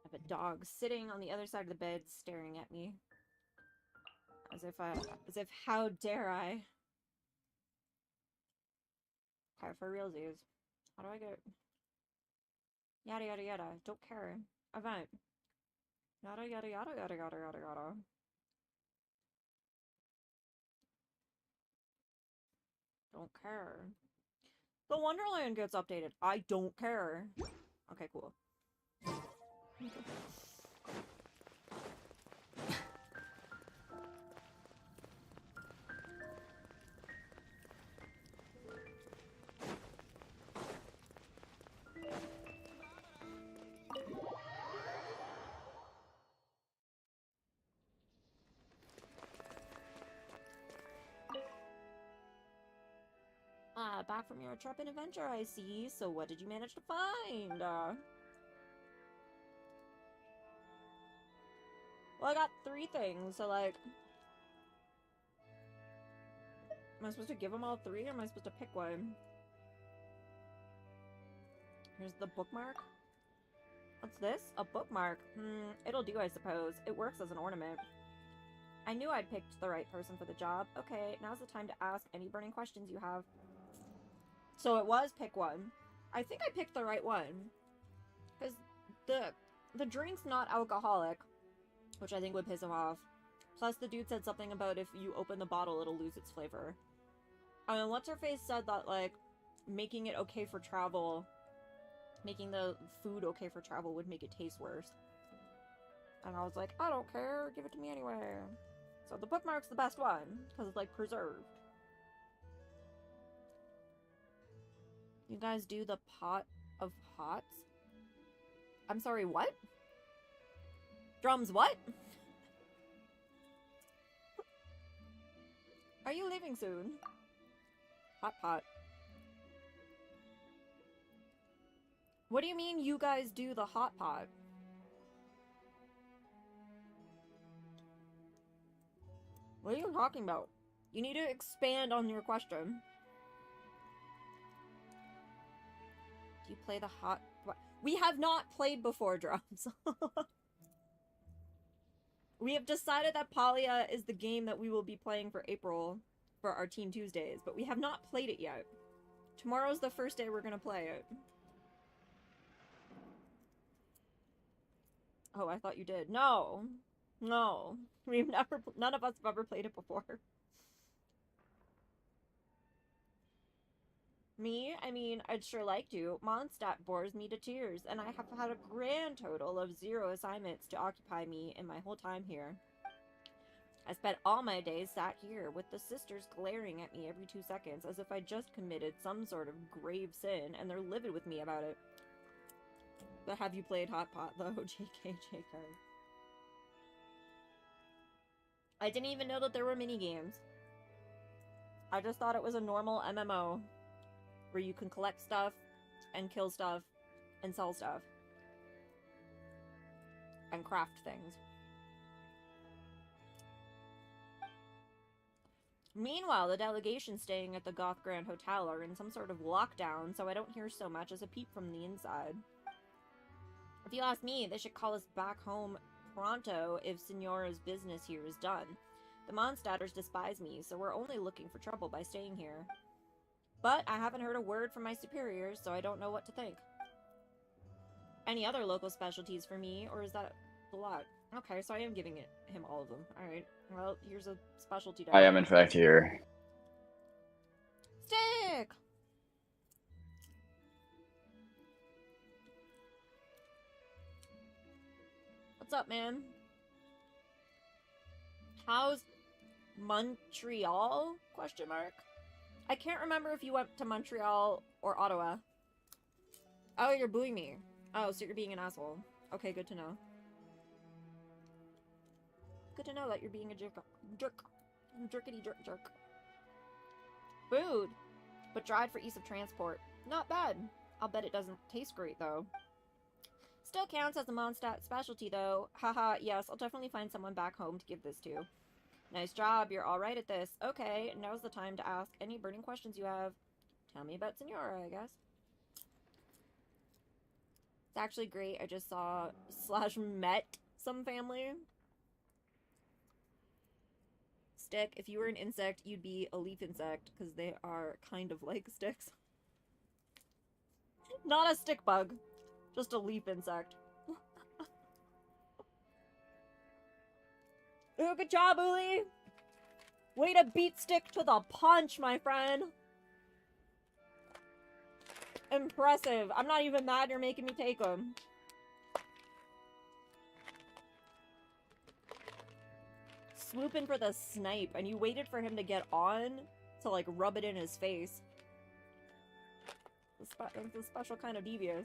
I have a dog sitting on the other side of the bed staring at me. As if how dare I? Okay, for realsies. How do I get... Yada yada yada. Don't care. Event. Yada yada yada yada yada yada yada. Don't care. The Wonderland gets updated. I don't care. Okay, cool. Back from your trip and adventure, I see. So what did you manage to find? Well, I got 3 things, so like... Am I supposed to give them all 3, or am I supposed to pick one? Here's the bookmark. What's this? A bookmark. It'll do, I suppose. It works as an ornament. I knew I'd picked the right person for the job. Okay, now's the time to ask any burning questions you have. So it was pick one. I think I picked the right one. Because the drink's not alcoholic, which I think would piss him off. Plus the dude said something about if you open the bottle, it'll lose its flavor. And what's-her-face said that, like, making it okay for travel, making the food okay for travel would make it taste worse. And I was like, I don't care, give it to me anyway. So the bookmark's the best one, because it's, like, preserved. You guys do the pot of hots? I'm sorry, what? Drums, what? Are you leaving soon? Hot pot. What do you mean you guys do the hot pot? What are you talking about? You need to expand on your question. Do you play the hot... We have not played before, Drums. We have decided that Palia is the game that we will be playing for April for our Team Tuesdays, but we have not played it yet. Tomorrow's the first day we're gonna play it. Oh, I thought you did. No. No. None of us have ever played it before. Me? I mean, I'd sure like to. Mondstadt bores me to tears, and I have had a grand total of 0 assignments to occupy me in my whole time here. I spent all my days sat here, with the sisters glaring at me every 2 seconds, as if I just committed some sort of grave sin, and they're livid with me about it. But have you played Hot Pot, though? JK. I didn't even know that there were minigames. I just thought it was a normal MMO, where you can collect stuff, and kill stuff, and sell stuff. And craft things. Meanwhile, the delegation staying at the Goth Grand Hotel are in some sort of lockdown, so I don't hear so much as a peep from the inside. If you ask me, they should call us back home pronto if Signora's business here is done. The Mondstadters despise me, so we're only looking for trouble by staying here. But I haven't heard a word from my superiors, so I don't know what to think. Any other local specialties for me, or is that a lot? Okay, so I am giving him all of them. Alright, well, here's a specialty down. I am in fact here. Stick! What's up, man? How's Montreal? Question mark. I can't remember if you went to Montreal or Ottawa. Oh, you're booing me. Oh, so you're being an asshole. Okay, good to know. Good to know that you're being a jerk. Jerkity jerk. Food, but dried for ease of transport. Not bad. I'll bet it doesn't taste great, though. Still counts as a Mondstadt specialty, though. Haha, yes, I'll definitely find someone back home to give this to. Nice job, you're alright at this. Okay, now's the time to ask any burning questions you have. Tell me about Signora, I guess. It's actually great. I just saw / met some family. Stick, if you were an insect, you'd be a leaf insect, because they are kind of like sticks. Not a stick bug, just a leaf insect. Ooh, good job, Uli! Way to beat Stick to the punch, my friend! Impressive. I'm not even mad you're making me take him. Swooping for the snipe, and you waited for him to get on to, like, rub it in his face. It's a special kind of devious.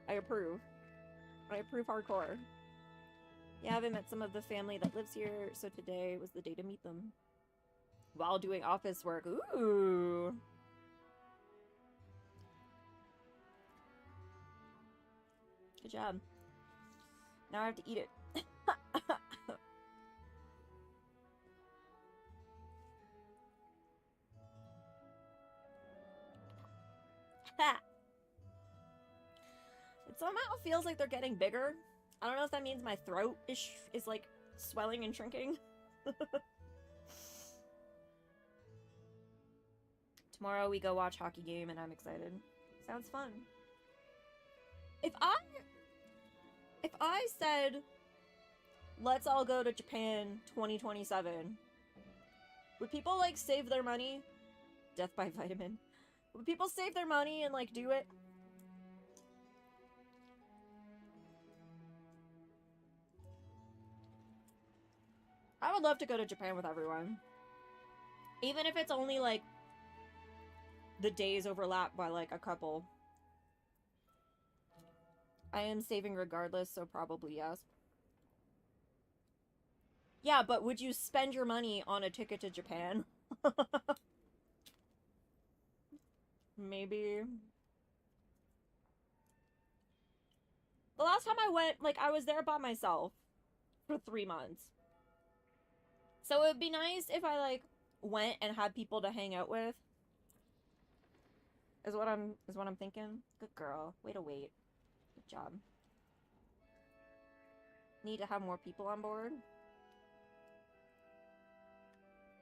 I approve. I approve hardcore. Yeah, I haven't met some of the family that lives here, so today was the day to meet them. While doing office work. Ooh! Good job. Now I have to eat it. It somehow feels like they're getting bigger. I don't know if that means my throat is like swelling and shrinking. Tomorrow we go watch hockey game and I'm excited. Sounds fun. If I said let's all go to Japan 2027, would people like save their money? Death by vitamin. Would people save their money and like do it? I would love to go to Japan with everyone. Even if it's only like the days overlap by like a couple. I am saving regardless, so probably yes. Yeah, but would you spend your money on a ticket to Japan? Maybe. The last time I went, like, I was there by myself for 3 months. So it would be nice if I, like, went and had people to hang out with. Is what I'm thinking. Good girl. Way to wait. Good job. Need to have more people on board.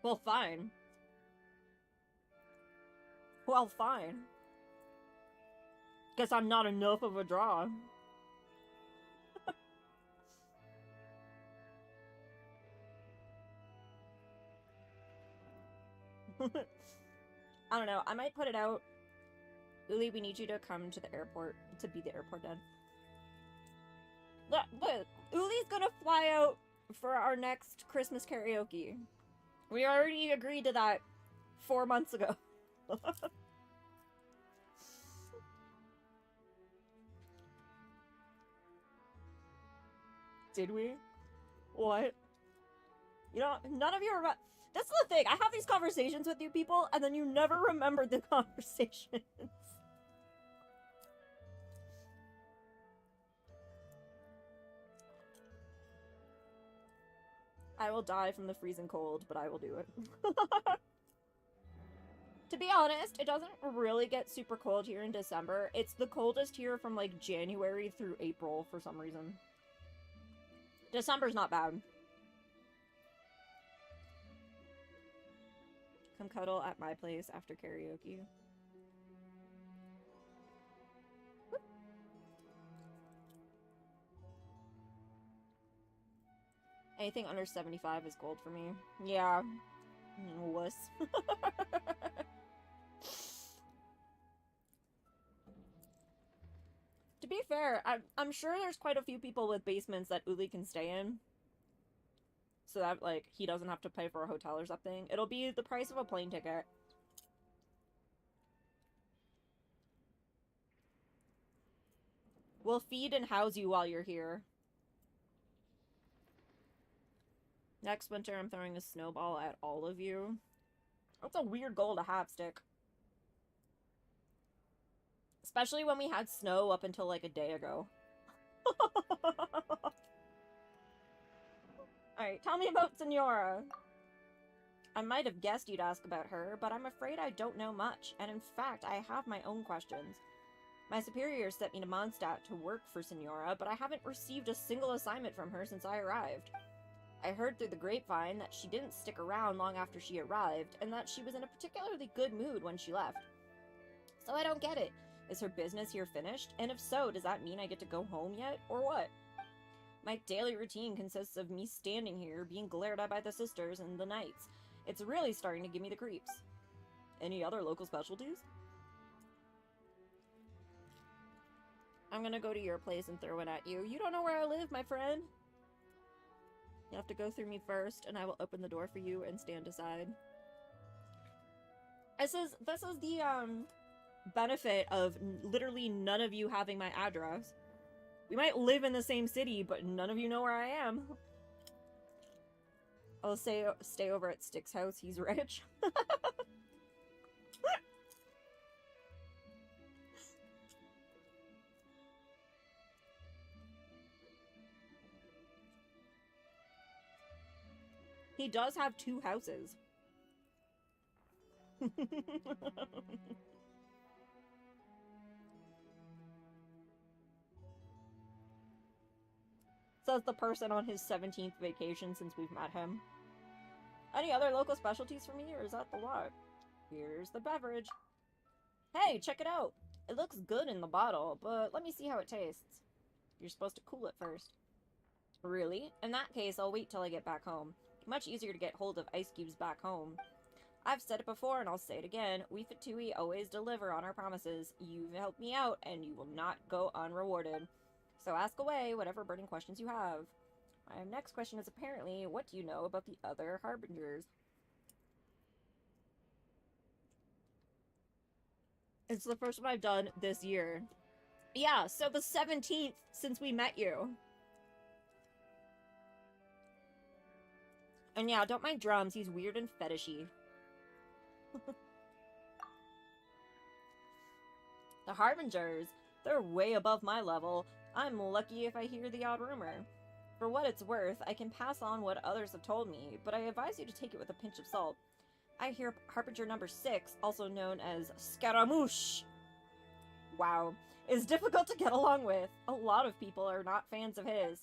Well, fine. Well, fine. Guess I'm not enough of a draw. I don't know. I might put it out. Uli, we need you to come to the airport to be the airport dad. Look, Uli's gonna fly out for our next Christmas karaoke. We already agreed to that 4 months ago. Did we? What? You know, none of you remember. That's the thing. I have these conversations with you people, and then you never remember the conversations. I will die from the freezing cold, but I will do it. To be honest, it doesn't really get super cold here in December. It's the coldest here from like January through April for some reason. December's not bad. Come cuddle at my place after karaoke. Whoop. Anything under 75 is gold for me. Yeah. Wuss. To be fair, I'm sure there's quite a few people with basements that Uli can stay in. So that, like, he doesn't have to pay for a hotel or something. It'll be the price of a plane ticket. We'll feed and house you while you're here. Next winter, I'm throwing a snowball at all of you. That's a weird goal to have, Stick. Especially when we had snow up until, like, a day ago. Alright, tell me about Senora. I might have guessed you'd ask about her, but I'm afraid I don't know much, and in fact, I have my own questions. My superiors sent me to Mondstadt to work for Senora, but I haven't received a single assignment from her since I arrived. I heard through the grapevine that she didn't stick around long after she arrived, and that she was in a particularly good mood when she left. So I don't get it. Is her business here finished? And if so, does that mean I get to go home yet, or what? My daily routine consists of me standing here, being glared at by the sisters and the knights. It's really starting to give me the creeps. Any other local specialties? I'm gonna go to your place and throw it at you. You don't know where I live, my friend. You have to go through me first, and I will open the door for you and stand aside. This is the, benefit of literally none of you having my address. We might live in the same city, but none of you know where I am. I'll stay over at Stick's house. He's rich. He does have 2 houses. Says the person on his 17th vacation since we've met him. Any other local specialties for me, or is that the lot? Here's the beverage. Hey, check it out! It looks good in the bottle, but let me see how it tastes. You're supposed to cool it first. Really? In that case, I'll wait till I get back home. Much easier to get hold of ice cubes back home. I've said it before, and I'll say it again. We Fatui always deliver on our promises. You've helped me out, and you will not go unrewarded. So ask away whatever burning questions you have. My next question is apparently, what do you know about the other Harbingers? It's the first one I've done this year. Yeah, so the 17th since we met you. And yeah, don't mind Drums, he's weird and fetishy. The Harbingers, they're way above my level. I'm lucky if I hear the odd rumor. For what it's worth, I can pass on what others have told me, but I advise you to take it with a pinch of salt. I hear Harbinger number 6, also known as Scaramouche, wow, is difficult to get along with. A lot of people are not fans of his.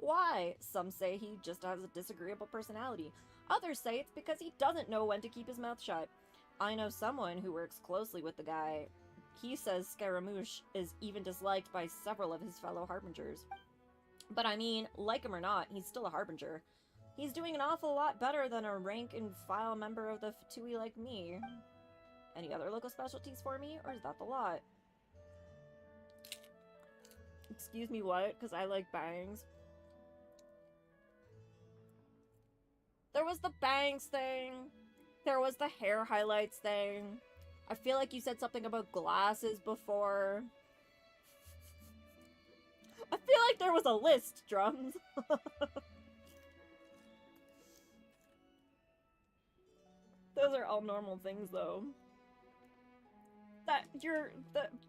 Why? Some say he just has a disagreeable personality. Others say it's because he doesn't know when to keep his mouth shut. I know someone who works closely with the guy. He says Scaramouche is even disliked by several of his fellow Harbingers. But I mean, like him or not, he's still a Harbinger. He's doing an awful lot better than a rank-and-file member of the Fatui like me. Any other local specialties for me, or is that the lot? Excuse me, what? Because I like bangs. There was the bangs thing. There was the hair highlights thing. I feel like you said something about glasses before. I feel like there was a list, Drums. Those are all normal things, though.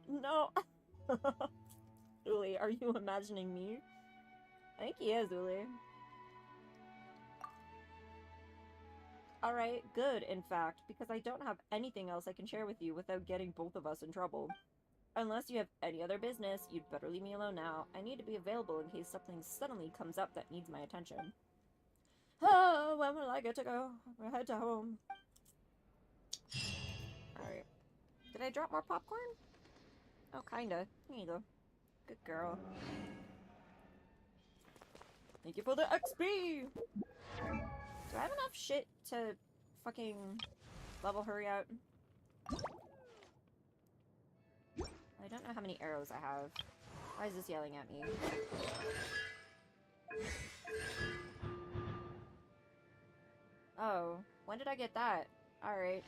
No. Uli, are you imagining me? I think he is, Uli. Alright, good, in fact, because I don't have anything else I can share with you without getting both of us in trouble. Unless you have any other business, you'd better leave me alone now. I need to be available in case something suddenly comes up that needs my attention. Oh, when will I get to go? We'll head to home. Alright. Did I drop more popcorn? Oh, kinda. Here you go. Good girl. Thank you for the XP! Do I have enough shit to fucking level her out? I don't know how many arrows I have. Why is this yelling at me? Oh, when did I get that? Alright.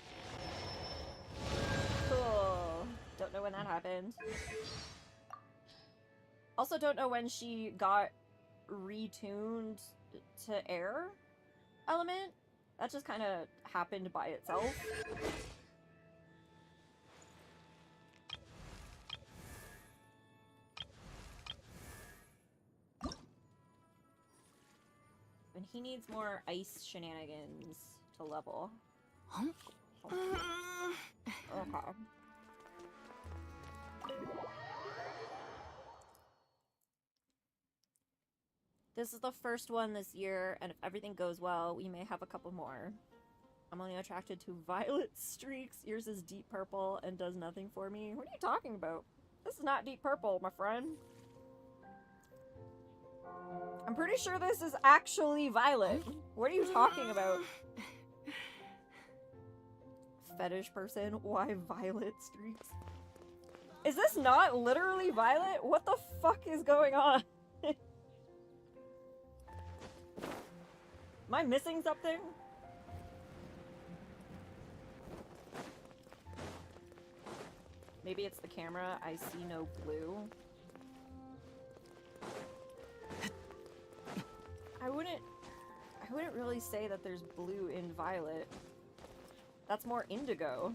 Cool. Don't know when that happened. Also don't know when she got retuned to air element. That just kind of happened by itself. And he needs more ice shenanigans to level. Huh? Okay. This is the first one this year, and if everything goes well, we may have a couple more. I'm only attracted to violet streaks. Yours is deep purple and does nothing for me. What are you talking about? This is not deep purple, my friend. I'm pretty sure this is actually violet. What are you talking about? Fetish person? Why violet streaks? Is this not literally violet? What the fuck is going on? Am I missing something? Maybe it's the camera. I see no blue. I wouldn't really say that there's blue in violet. That's more indigo.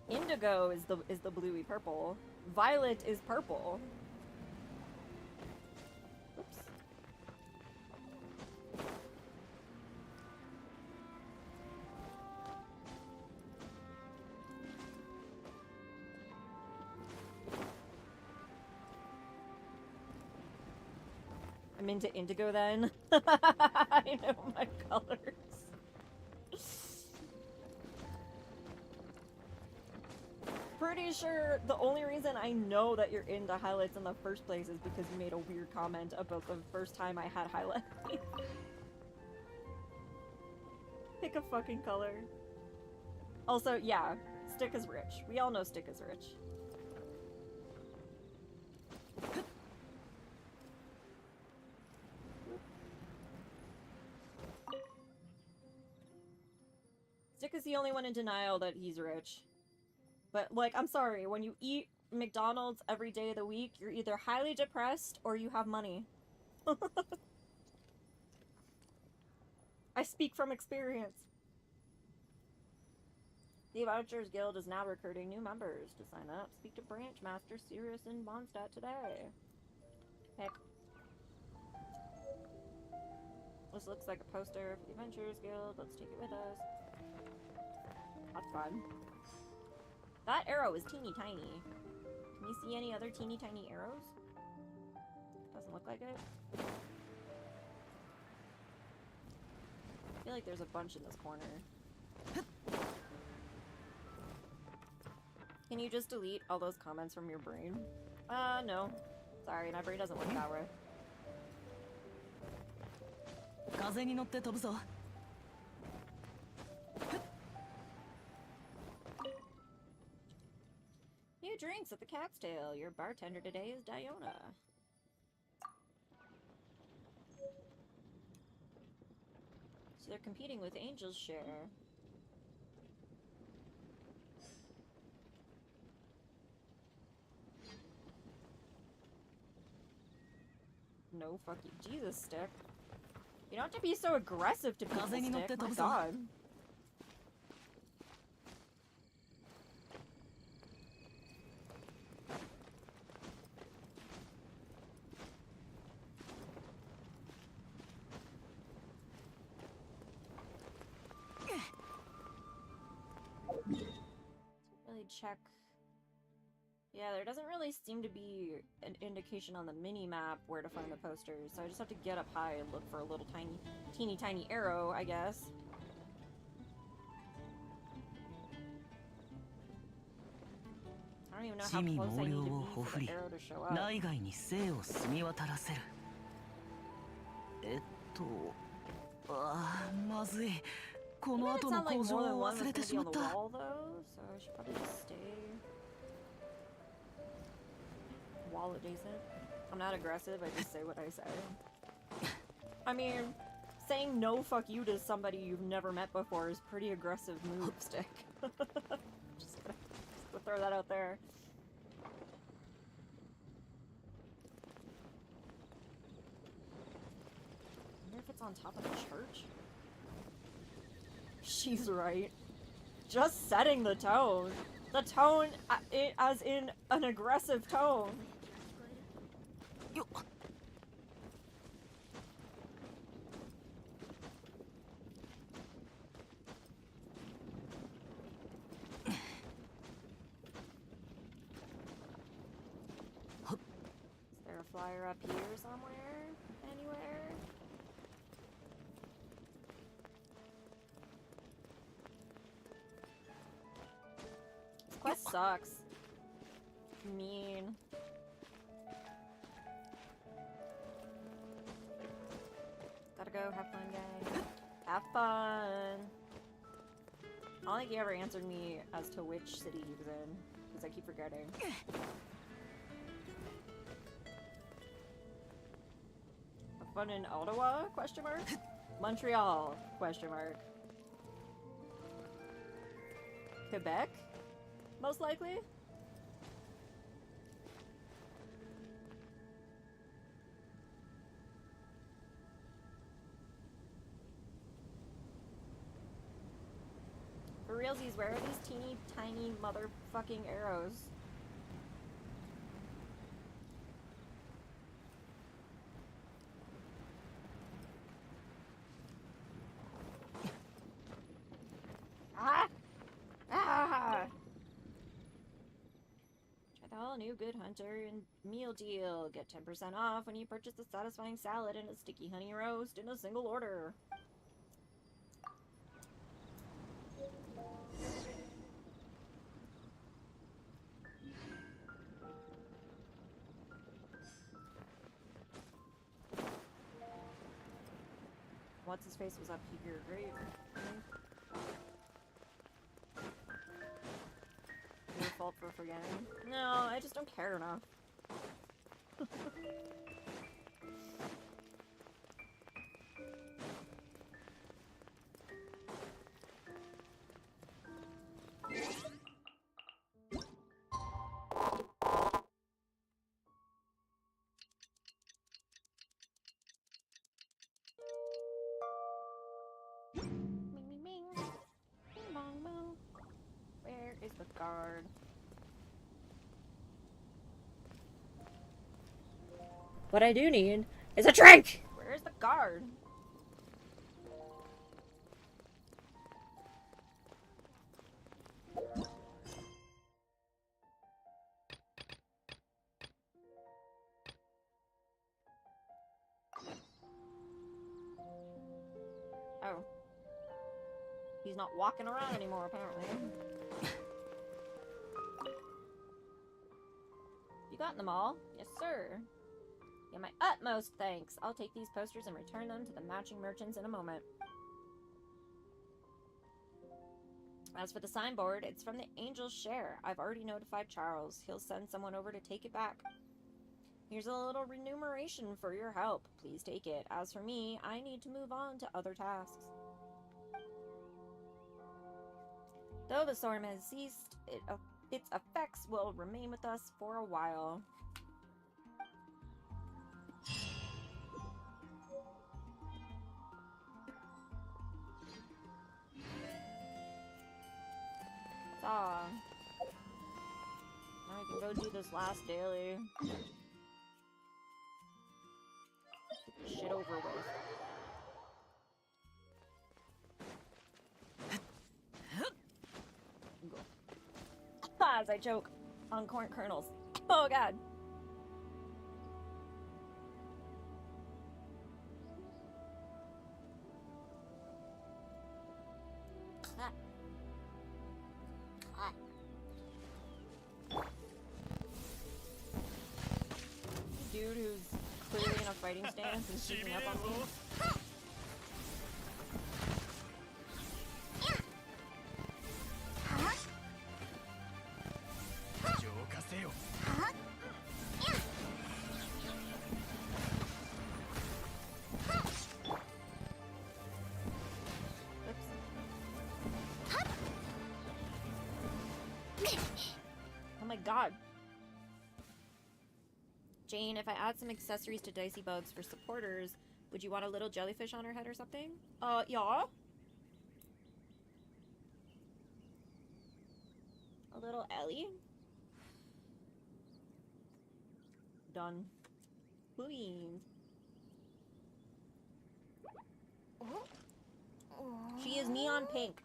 Indigo is the bluey purple. Violet is purple. Oops. I'm into indigo then. I know my colors. Pretty sure the only reason I know that you're into highlights in the first place is because you made a weird comment about the first time I had highlights. Pick a fucking color. Also, yeah, Stick is rich. We all know Stick is rich. Stick is the only one in denial that he's rich. But, like, I'm sorry, when you eat McDonald's every day of the week, you're either highly depressed or you have money. I speak from experience. The Adventurers Guild is now recruiting new members. To sign up, speak to Branch Master Sirius in Mondstadt today. Heck. This looks like a poster for the Adventurers Guild. Let's take it with us. That's fun. That arrow is teeny tiny. Can you see any other teeny tiny arrows? Doesn't look like it. feel like there's a bunch in this corner. Can you just delete all those comments from your brain? No. Sorry, my brain doesn't work that way. 風に乗って飛ぶぞ。 New drinks at the Cat's Tail. Your bartender today is Diona. So they're competing with Angel's Share. No fucking Jesus, Stick. You don't have to be so aggressive to people, Stick. My God. Really check. Yeah, there doesn't really seem to be an indication on the mini-map where to find the posters, so I just have to get up high and look for a little teeny tiny arrow, I guess. I don't even know how close I need to be for the arrow to show up. 内外に生を澄み渡らせる。まずい。この後の工場を忘れてしまった。 Wall adjacent. I'm not aggressive, I just say what I say. I mean, saying no fuck you to somebody you've never met before is pretty aggressive move, Stick. just gonna throw that out there. I wonder if it's on top of the church? She's right. Just setting the tone. The tone, as in an aggressive tone. Is there a flyer up here somewhere? Anywhere? This quest sucks. Mean. Gotta go, have fun, guys. Have fun! I don't think he ever answered me as to which city he was in, because I keep forgetting. Have fun in Ottawa? Question mark? Montreal? Question mark. Quebec? Most likely? For realsies, where are these teeny tiny motherfucking arrows? Ah! Ah! Try the all-new Good Hunter and meal deal. Get 10% off when you purchase a satisfying salad and a sticky honey roast in a single order. What's his face was up here, great. Your fault for forgetting. No, I just don't care enough. Is the guard. What I do need is a drink! Where's the guard? Oh. He's not walking around anymore, apparently. You gotten them all? Yes, sir. Yeah, my utmost thanks. I'll take these posters and return them to the matching merchants in a moment. As for the signboard, it's from the Angel's Share. I've already notified Charles. He'll send someone over to take it back. Here's a little remuneration for your help. Please take it. As for me, I need to move on to other tasks. Though the storm has ceased, its effects will remain with us for a while. Now I can go do this last daily. Get this shit over with. Go. As I choke on corn kernels. Oh god. Dude who's clearly in a fighting stance and sneaking up on me. Oh my god. Jane, if I add some accessories to Dicey Bugs for supporters, would you want a little jellyfish on her head or something? Yeah. A little Ellie? Done. Please. She is neon pink.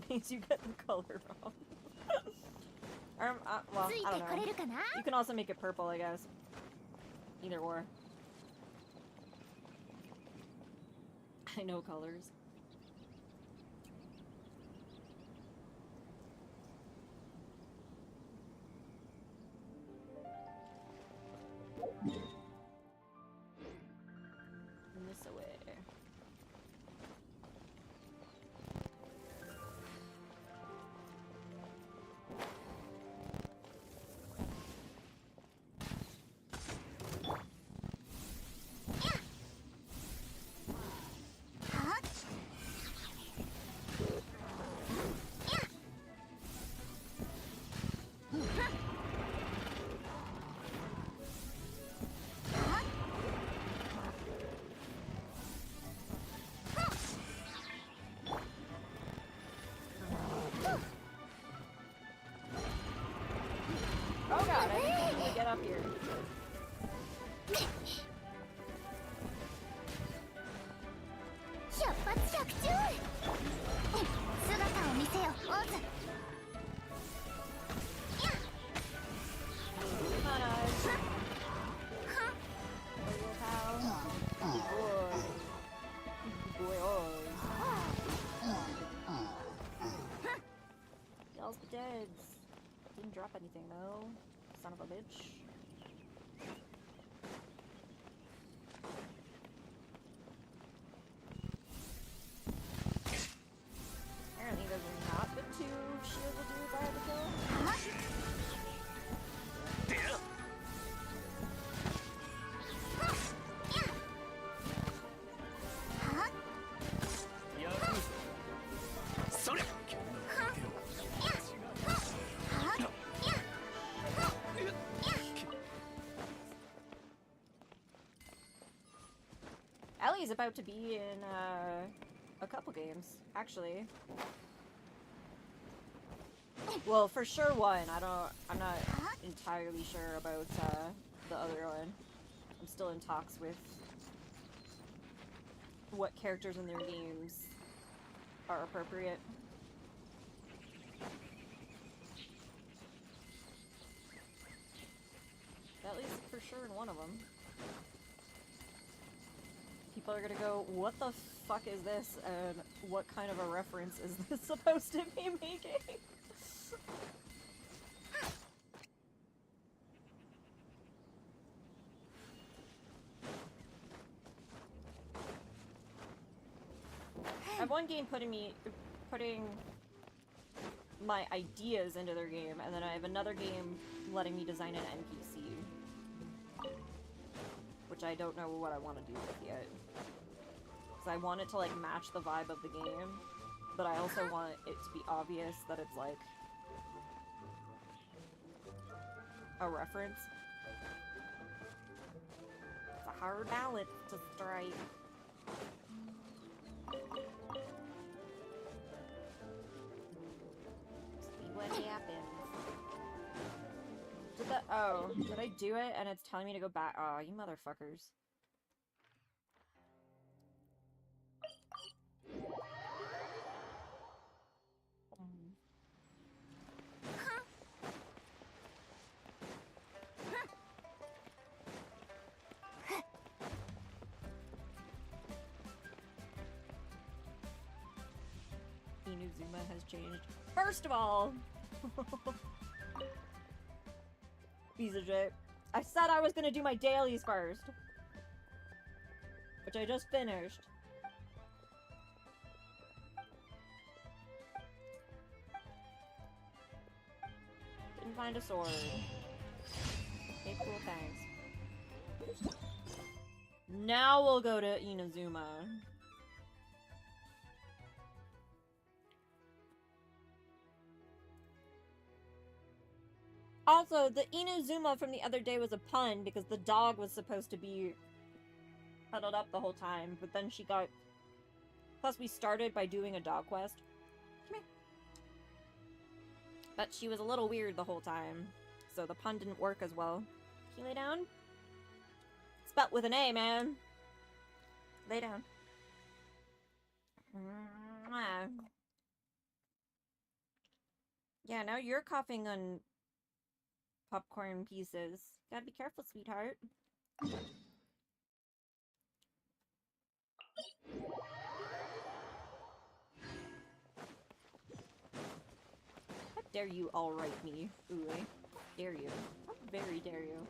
Means you get the color wrong. Well, I don't know. You can also make it purple, I guess. Either or. I know colors. This away. Oh god, I didn't even get up here. Y'all's the deads. Didn't drop anything though. Son of a bitch. Apparently those are not the two shielded dudes I had to kill. Ellie's about to be in a couple games, actually. Well, for sure one. I'm not entirely sure about the other one. I'm still in talks with what characters in their games are appropriate. At least for sure in one of them. people are gonna go, what the fuck is this, and what kind of a reference is this supposed to be making? I have one game putting my ideas into their game, and then I have another game letting me design an NPC. Which I don't know what I want to do with yet. Because I want it to, like, match the vibe of the game, but I also want it to be obvious that it's, like, a reference. It's a hard balance to strike. See what happens. Did I do it and it's telling me to go back? Oh, you motherfuckers. In-A-Inazuma has changed. First of all, piece of shit. I said I was gonna do my dailies first, which I just finished. Didn't find a sword. Okay, cool, thanks. Now we'll go to Inazuma. Also, the Inazuma from the other day was a pun because the dog was supposed to be huddled up the whole time, but then she got... Plus, we started by doing a dog quest. Come here. But she was a little weird the whole time, so the pun didn't work as well. Can you lay down? Spelt with an A, man. Lay down. Yeah, now you're coughing on popcorn pieces. Gotta be careful, sweetheart. How dare you all-right me, Uli? Dare you? How very dare you?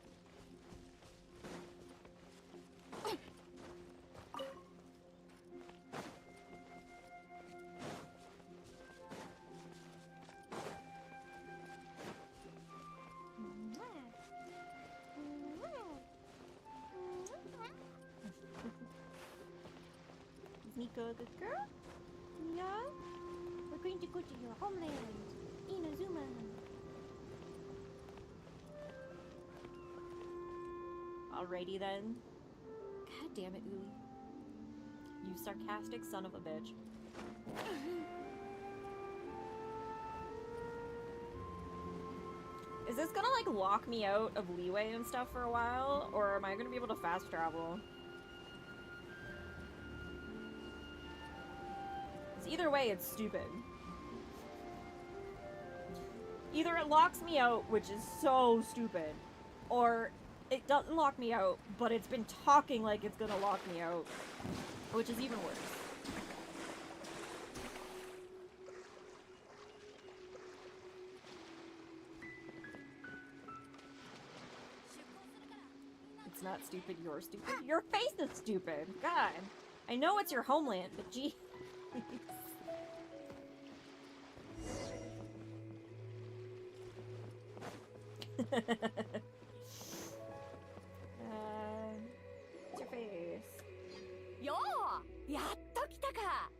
Is Nico a good girl? Yeah? We're going to go to your homeland, In-A-Inazuma. Alrighty then. God damn it, Uli. You sarcastic son of a bitch. Is this gonna, like, lock me out of leeway and stuff for a while? Or am I gonna be able to fast travel? 'Cause either way, it's stupid. Either it locks me out, which is so stupid, or it doesn't lock me out, but it's been talking like it's gonna lock me out, which is even worse. It's not stupid, you're stupid. Your face is stupid! God! I know it's your homeland, but gee... what's your face? ようやっと来たか。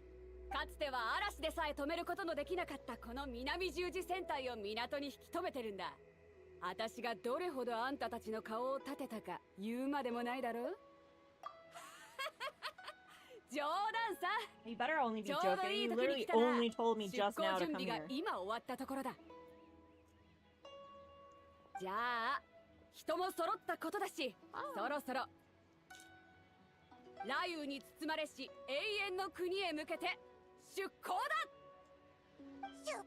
かつては嵐でさえ止めることのできなかったこの南十字戦隊を港に引き止めてるんだ。私がどれほどあんたたちの顔を立てたか言うまでもないだろ。冗談さ。 You better only be joking. You literally only told me just now to come 出航準備が here. 今終わったところだ。じゃあ人も揃ったことだし、そろそろ雷雨に包まれし永遠の国へ向けて出航だ。出発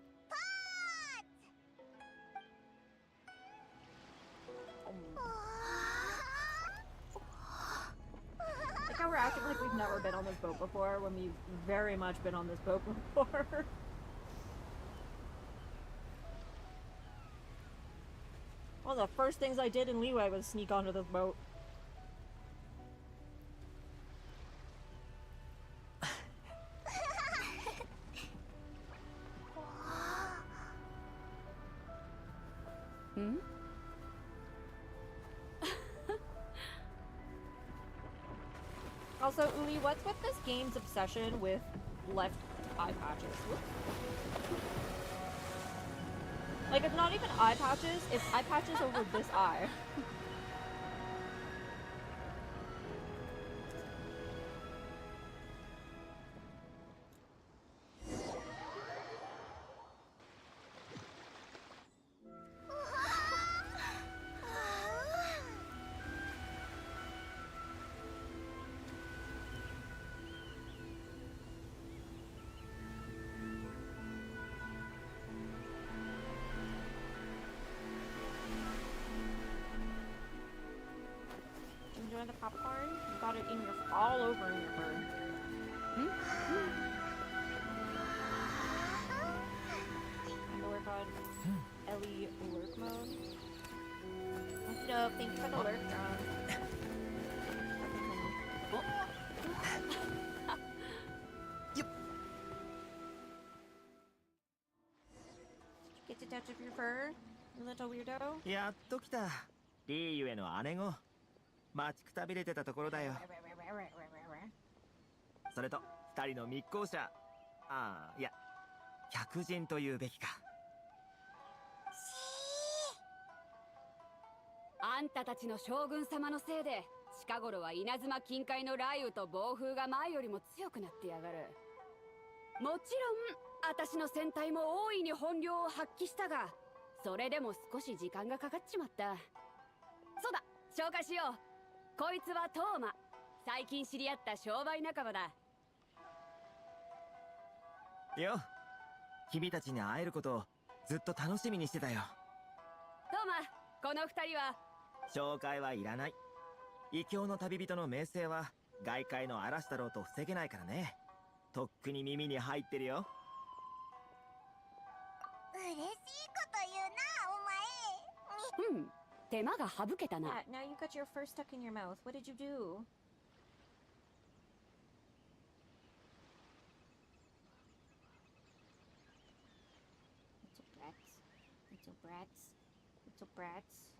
Like how we're acting like we've never been on this boat before when we've very much been on this boat before. One of the first things I did in Leeway was sneak onto this boat. Hmm? Also, Uli, what's with this game's obsession with left eye patches? Whoops. Like, it's not even eye patches, it's eye patches over this eye. Enjoy the popcorn? You got it in your all over in your fur. Hmm? I'm gonna work on Ellie lurk mode. Okie doke, thank you for the lurk, John. Get to touch of your fur, you little weirdo. やっと来た。リーユへの姉子。待ちくたびれてたところだよ。それと二人の密航者。ああ、いや、客人というべきか。あんたたちの将軍様のせいで近頃は稲妻近海の雷雨と暴風が前よりも強くなってやがる。もちろん私の戦隊も大いに本領を発揮したが、それでも少し時間がかかっちまった。そうだ、紹介しよう。こいつはトーマ。最近知り合った商売仲間だ。よ、君たちに会えることをずっと楽しみにしてたよ。トーマ、この二人は。紹介はいらない。異教の旅人の名声は外界の嵐だろうと防げないからね。とっくに耳に入ってるよ。嬉しいこと言うな、お前。うん、手間が省けたな。 Yeah, now you got your fur stuck in your mouth. What did you do? Little brats. Little brats.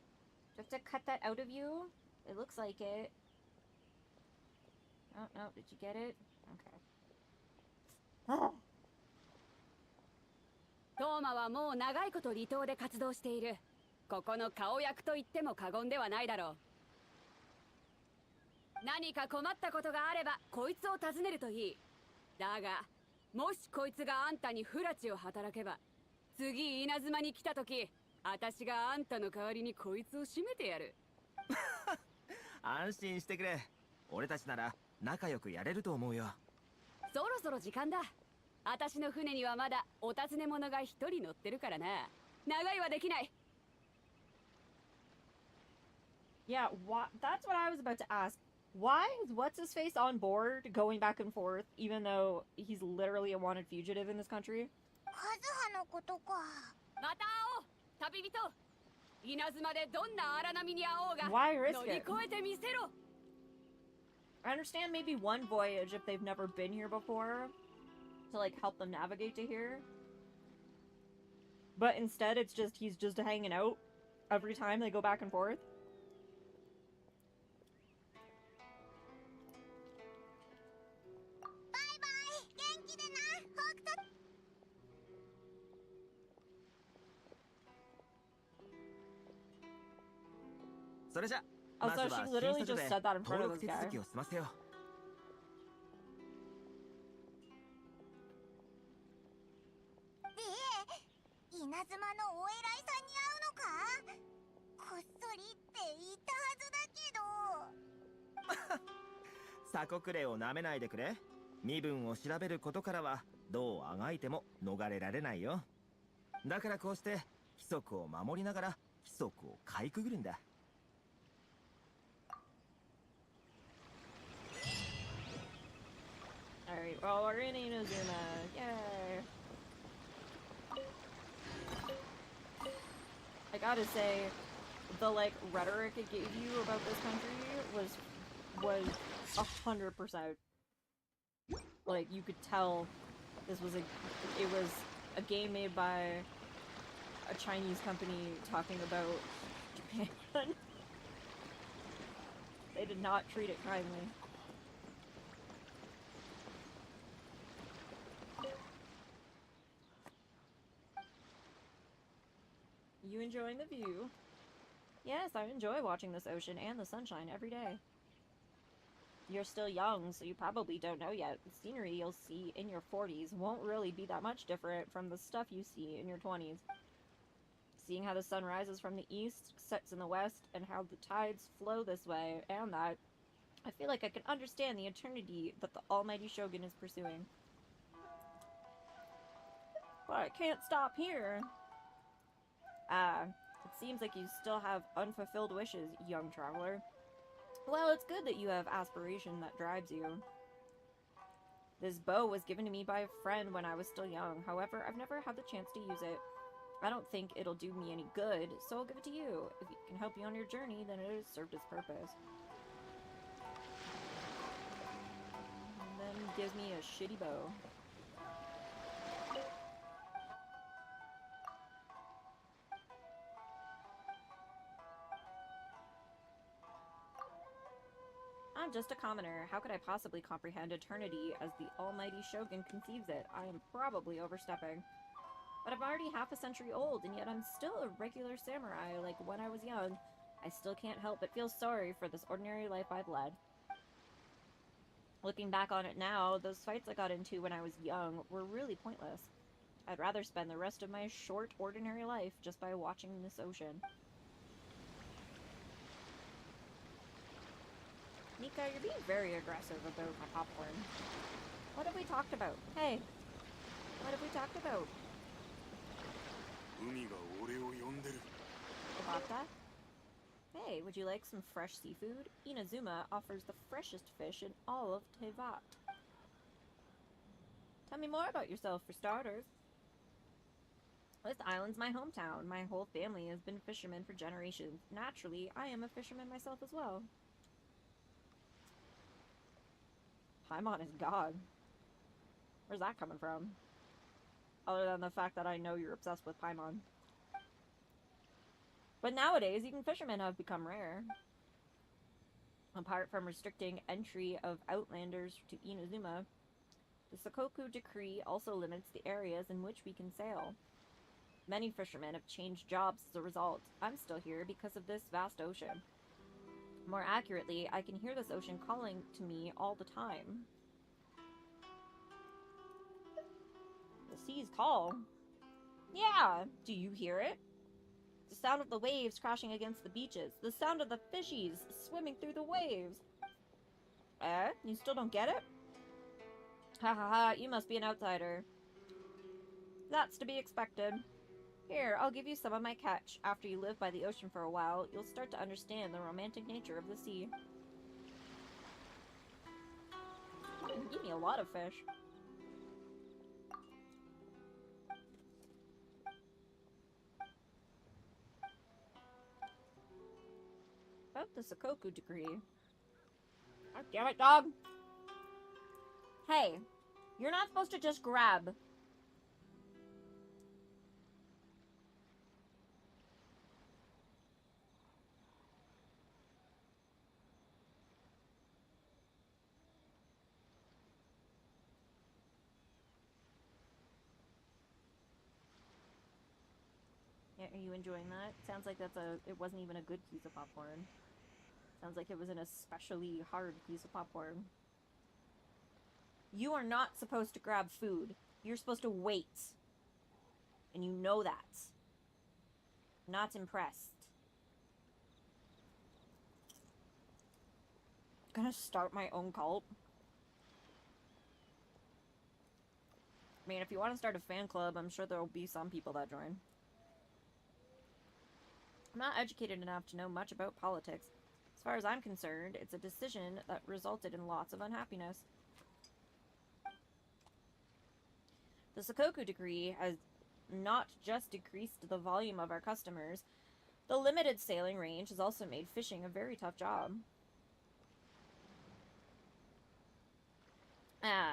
Do I have to cut that out of you? It looks like it. Oh, no, did you get it? Okay. トーマはもう長いこと離島で活動している。ここの顔役と言っても過言ではないだろう。何か困ったことがあればこいつを訪ねるといい。だがもしこいつがあんたに不埒を働けば、次稲妻に来た時、私があんたの代わりにこいつを締めてやる。安心してくれ。俺たちなら仲良くやれると思うよ。そろそろ時間だ。私の船にはまだお尋ね者が一人乗ってるからな。長いはできない。Yeah, that's what I was about to ask. Why is What's-His-Face on board going back and forth, even though he's literally a wanted fugitive in this country? カズハのことか。また会おう、旅人。稲妻でどんな荒波に会おうが Why risk 乗り it? 越えてみせろ。 I understand maybe one voyage if they've never been here before, to like help them navigate to here. But instead it's just he's just hanging out every time they go back and forth. バイバイ、元気でな、北斗。それじゃ、 Oh, まず so は she 新 literally 所 just で said that in 登 front of 録 this 手 guy. 続きを済ませよう。で、稲妻のお偉いさんに会うのか？こっそりって言ったはずだけど。鎖国令をなめないでくれ。身分を調べることからはどうあがいても逃れられないよ。だからこうして規則を守りながら規則をかいくぐるんだ。Alright, well, we're in Inazuma. Yay! I gotta say, the, like, rhetoric it gave you about this country was 100%. Like, you could tell it was a game made by a Chinese company talking about Japan. They did not treat it kindly. You enjoying the view? Yes, I enjoy watching this ocean and the sunshine every day. You're still young, so you probably don't know yet. The scenery you'll see in your 40s won't really be that much different from the stuff you see in your 20s. Seeing how the sun rises from the east, sets in the west, and how the tides flow this way and that, I feel like I can understand the eternity that the almighty Shogun is pursuing. But I can't stop here. It seems like you still have unfulfilled wishes, young traveler. Well, it's good that you have aspiration that drives you. This bow was given to me by a friend when I was still young. However, I've never had the chance to use it. I don't think it'll do me any good, so I'll give it to you. If it can help you on your journey, then it has served its purpose. And then gives me a shitty bow. I'm just a commoner. How could I possibly comprehend eternity as the almighty Shogun conceives it? I am probably overstepping. But I'm already half a century old, and yet I'm still a regular samurai like when I was young. I still can't help but feel sorry for this ordinary life I've led. Looking back on it now, those fights I got into when I was young were really pointless. I'd rather spend the rest of my short, ordinary life just by watching this ocean. Nika, you're being very aggressive about my popcorn. What have we talked about? Hey, what have we talked about? About that? Hey, would you like some fresh seafood? Inazuma offers the freshest fish in all of Teyvat. Tell me more about yourself, for starters. This island's my hometown. My whole family has been fishermen for generations. Naturally, I am a fisherman myself as well. Paimon is God. Where's that coming from? Other than the fact that I know you're obsessed with Paimon. But nowadays, even fishermen have become rare. Apart from restricting entry of outlanders to Inazuma, the Sakoku Decree also limits the areas in which we can sail. Many fishermen have changed jobs as a result. I'm still here because of this vast ocean. More accurately, I can hear this ocean calling to me all the time. The sea's call? Yeah, do you hear it? The sound of the waves crashing against the beaches. The sound of the fishies swimming through the waves. You still don't get it? Ha ha ha, you must be an outsider. That's to be expected. Here, I'll give you some of my catch. After you live by the ocean for a while, you'll start to understand the romantic nature of the sea. You give me a lot of fish. About the Sakoku Decree. Oh, damn it, dog! Hey, you're not supposed to just grab. Yeah, are you enjoying that? Sounds like it wasn't even a good piece of popcorn. Sounds like it was an especially hard piece of popcorn. You are not supposed to grab food. You're supposed to wait. And you know that. Not impressed. Gonna start my own cult. I mean, if you want to start a fan club, I'm sure there will be some people that join. I'm not educated enough to know much about politics. As far as I'm concerned, it's a decision that resulted in lots of unhappiness. The Sakoku decree has not just decreased the volume of our customers, the limited sailing range has also made fishing a very tough job.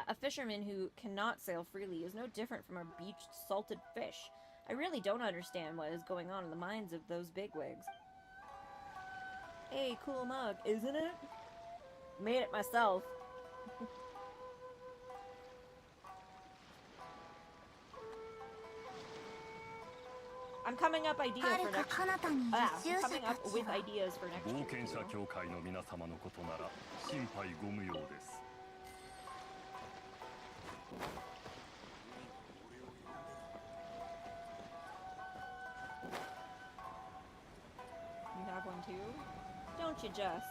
A fisherman who cannot sail freely is no different from a beached salted fish. I really don't understand what is going on in the minds of those bigwigs. Hey, cool mug, isn't it? Made it myself. I'm coming up ideas for next. I'm coming up with ideas for next year. 冒険者協会の皆様のことなら心配ご無用です。 You have one too? Don't you just?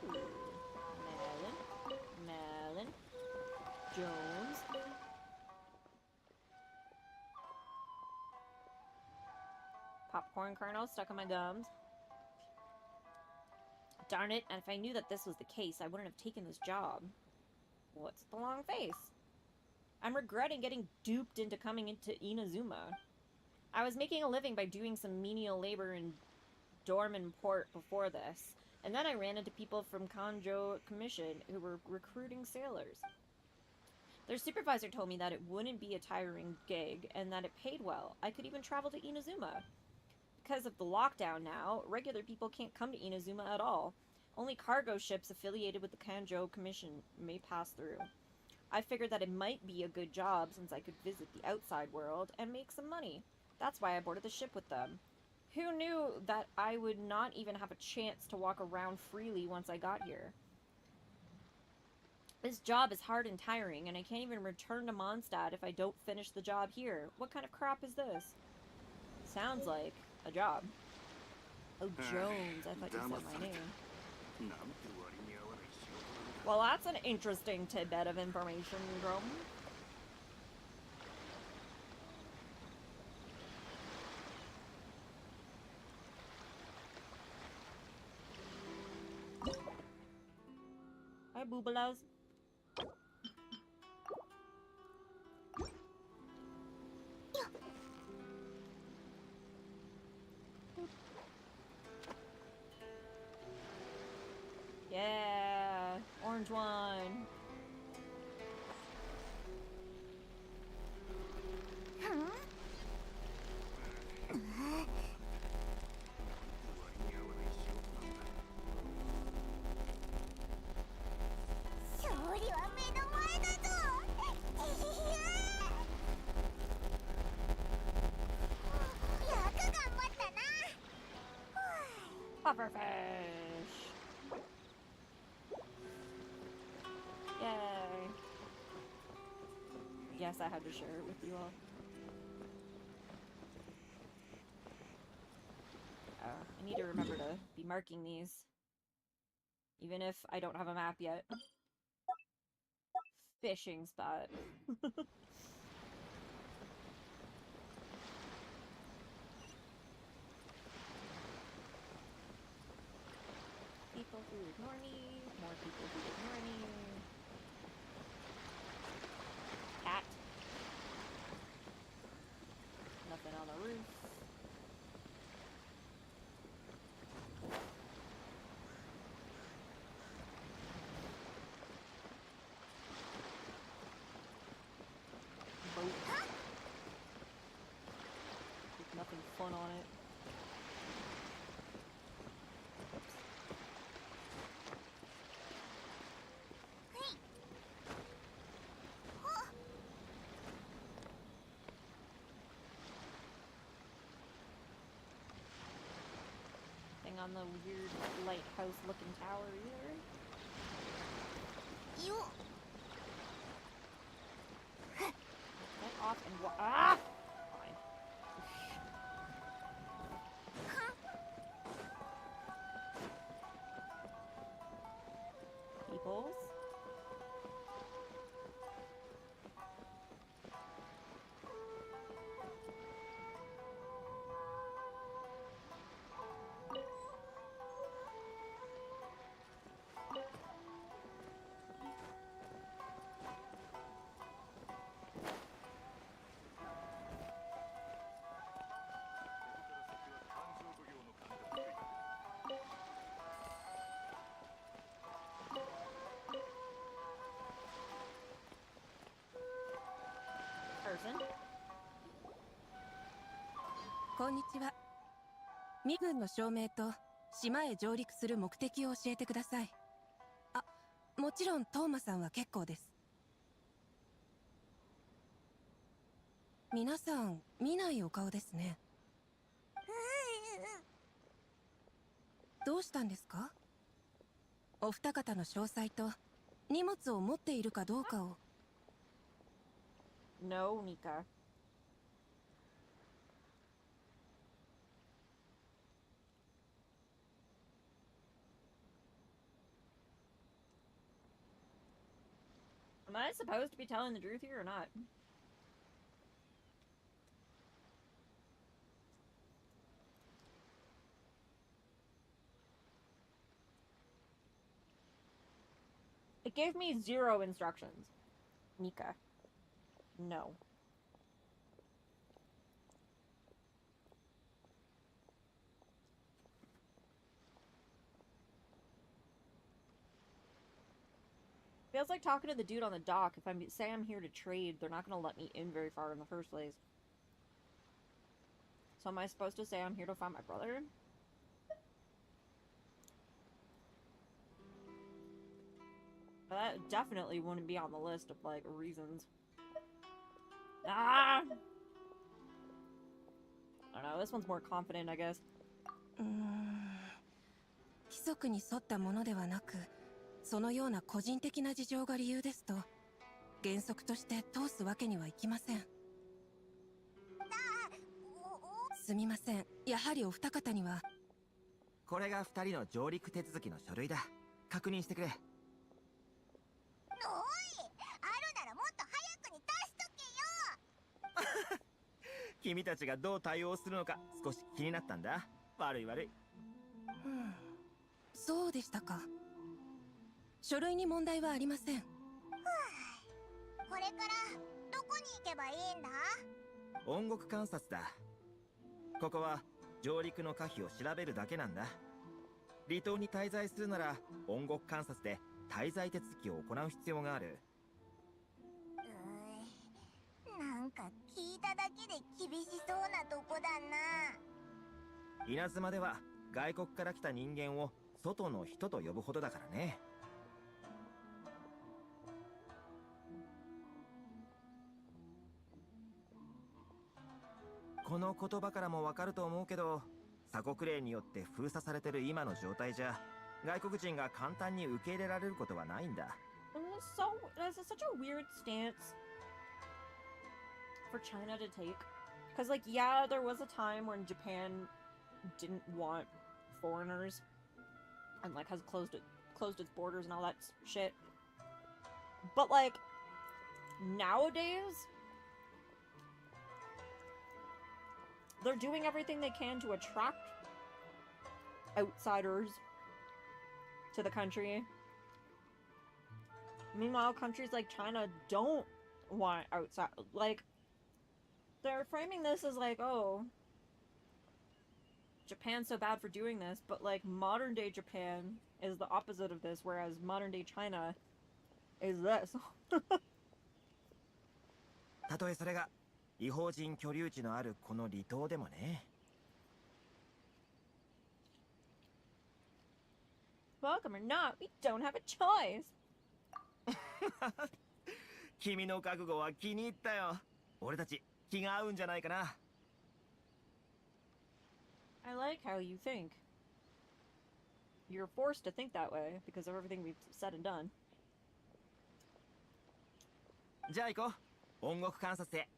Ooh. Melon. Jones. Popcorn kernel stuck on my gums. Darn it, and if I knew that this was the case, I wouldn't have taken this job. What's the long face? I'm regretting getting duped into coming into Inazuma. I was making a living by doing some menial labor in Dorman Port before this, and then I ran into people from Kanjo Commission who were recruiting sailors. Their supervisor told me that it wouldn't be a tiring gig, and that it paid well. I could even travel to Inazuma. Because of the lockdown now, regular people can't come to Inazuma at all. Only cargo ships affiliated with the Kanjo Commission may pass through. I figured that it might be a good job since I could visit the outside world and make some money. That's why I boarded the ship with them. Who knew that I would not even have a chance to walk around freely once I got here? This job is hard and tiring, and I can't even return to Mondstadt if I don't finish the job here. What kind of crap is this? Sounds like a job. Oh, Jones. I thought you said my name. Well, that's an interesting tidbit of information, Drum. Hi, Boobalas. Yeah, orange wine. Pufferfish. Yay. Yes, I had to share it with you all. I need to remember to be marking these. Even if I don't have a map yet. Fishing spot. People who ignore me, more people who ignore me. Cat. Nothing on the roof. Boat. With nothing fun on it. On the weird lighthouse looking tower either. Get off and ah! Fine. Peoples. こんにちは。身分の証明と島へ上陸する目的を教えてください。あ、もちろんトーマさんは結構です。皆さん見ないお顔ですね。どうしたんですか？お二方の詳細と荷物を持っているかどうかを。 No, Nika. Am I supposed to be telling the truth here or not? It gave me 0 instructions. Nika. No. Feels like talking to the dude on the dock. If I say I'm here to trade, they're not gonna let me in very far in the first place. So am I supposed to say I'm here to find my brother? That definitely wouldn't be on the list of, like, reasons. Ah! I don't know, this one's more confident, I guess. 規則に沿ったものではなく、そのような個人的な事情が理由ですと、原則として通すわけにはいきません。すみません。やはりお二方には。これが2人の上陸手続きの書類だ。確認してくれ。おい、あるならもっと早くに出しとけよ。君たちがどう対応するのか少し気になったんだ。悪い悪い。そうでしたか。書類に問題はありません。これからどこに行けばいいんだ？音楽観察だ。ここは上陸の可否を調べるだけなんだ。離島に滞在するなら音楽観察で滞在手続きを行う必要がある。なんか聞いただけで厳しそうなとこだな。稲妻では外国から来た人間を外の人と呼ぶほどだからね。この言葉からもわかると思うけど、鎖国令によって封鎖されてる今の状態じゃ外国人が簡単に受け入れられることはないんだ。That's such a weird stance for China to take. Because, like, yeah, there was a time when Japan didn't want foreigners and, like, has closed its borders and all that shit. But, like, nowadays, they're doing everything they can to attract outsiders to the country. Meanwhile, countries like China don't want outside. Like, they're framing this as like, oh, Japan's so bad for doing this, but like modern day Japan is the opposite of this, whereas modern day China is this. たとえそれが違法人居留地のあるこの離島でもね。Welcome or not, we don't have a choice. 君の覚悟は気に入ったよ。俺たち気が合うんじゃないかな。I like how you think. You're forced to think that way because of everything we've said and done. じゃあ行こう。音楽観察へ。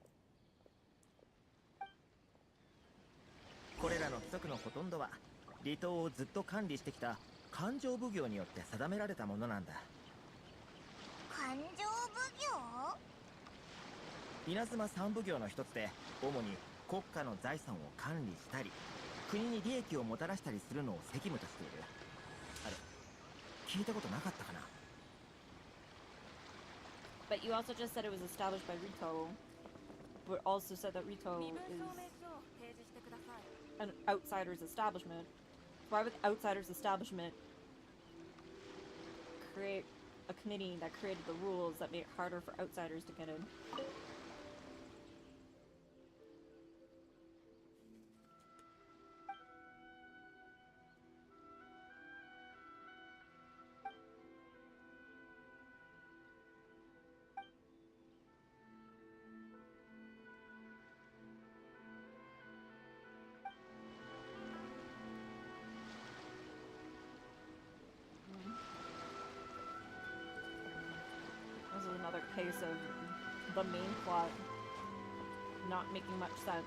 これらの規則のほとんどは離島をずっと管理してきた勘定奉行によって定められたものなんだ。勘定奉行？稲妻三奉行の一つで、主に国家の財産を管理したり国に利益をもたらしたりするのを責務としている。あれ、聞いたことなかったかな。 But you also just said it was established by Rito, but also said that Rito is an outsider's establishment. Why would outsider's establishment create a committee that created the rules that made it harder for outsiders to get in? case of the main plot not making much sense.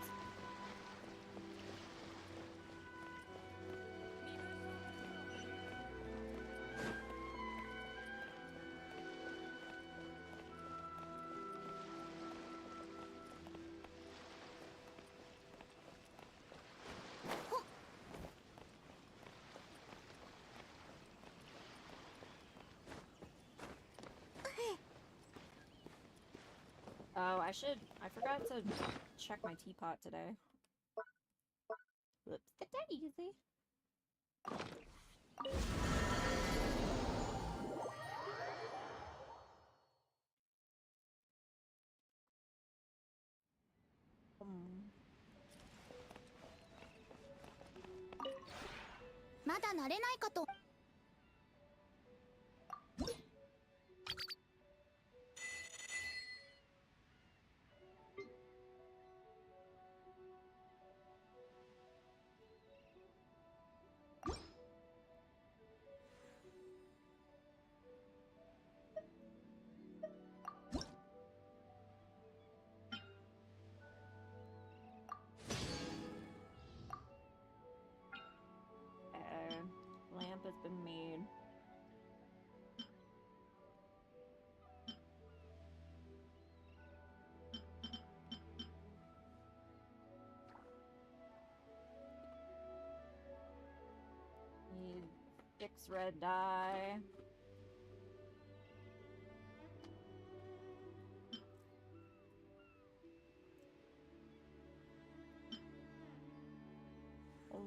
Oh, I forgot to check my teapot today. Whoops, get that easy. Hmm. まだ慣れないかと。Lamp has been made. Need 6 red dye. Oh.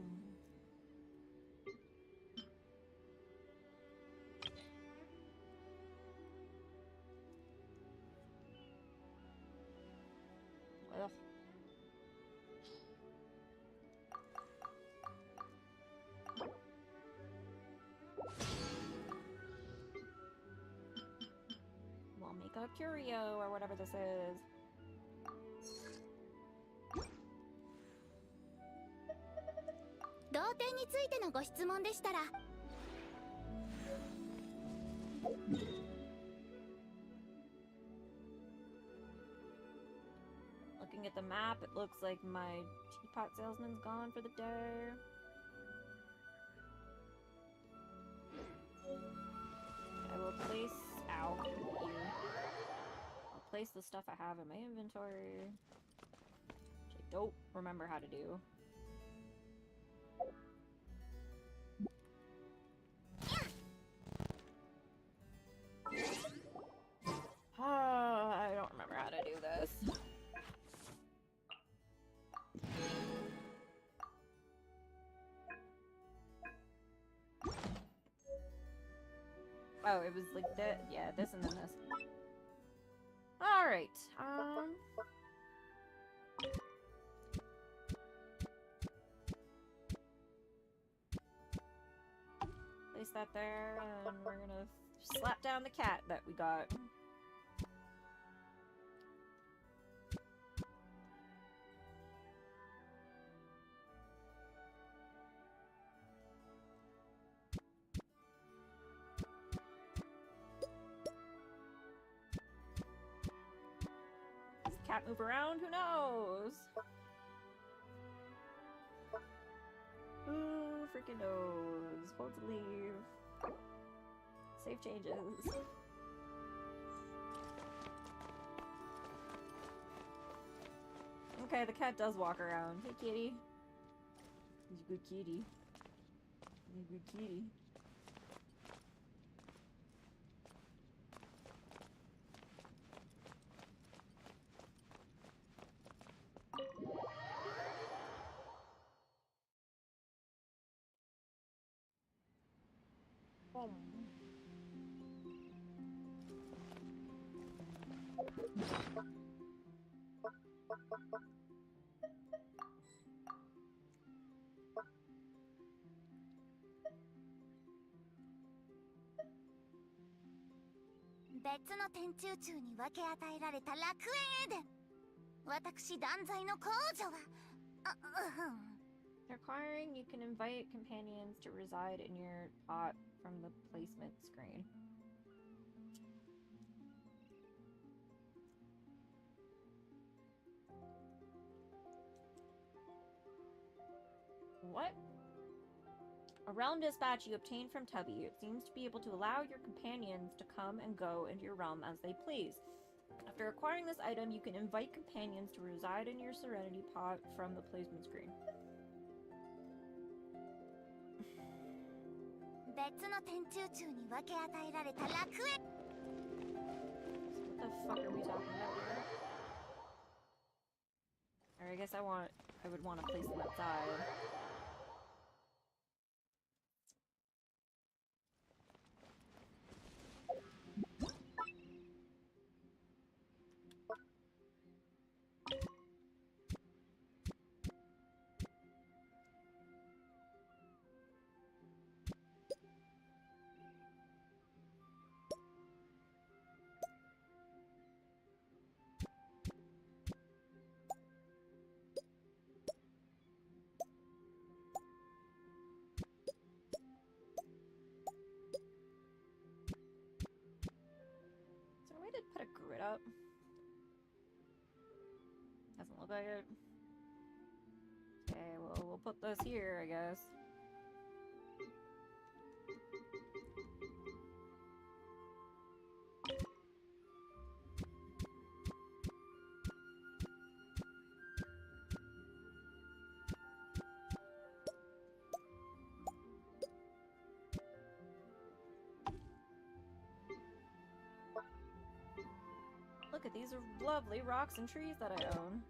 Ugh. We'll make a curio or whatever this is.同点についてのご質問でしたら。 Looking at the map, it looks like my teapot salesman's gone for the day. I will place... Ow. You. I'll place the stuff I have in my inventory. Which I don't remember how to do. I don't remember how to do this. Oh, it was like that. Yeah, this and then this. Alright, place that there, and we're gonna slap down the cat that we got. Does the cat move around? Who knows? Who freaking knows? Hold to leave. Save changes. Okay, the cat does walk around. Hey, kitty. He's a good kitty. He's a good kitty. Boom. 別の天中柱に分け与えられた楽園エデン。私断罪の公女は、Requiring you can invite companions to reside in your pot from the placement screen. What? A realm dispatch you obtained from Tubby. It seems to be able to allow your companions to come and go into your realm as they please. After acquiring this item, you can invite companions to reside in your Serenity Pot from the placement screen. 別の天中柱に分け与えられた楽園 What the fuck are we talking about here? Or I guess I would want to place them outside. Put a grid up. Doesn't look like it. Okay, well, we'll put this here, I guess. Look at these are lovely rocks and trees that I own.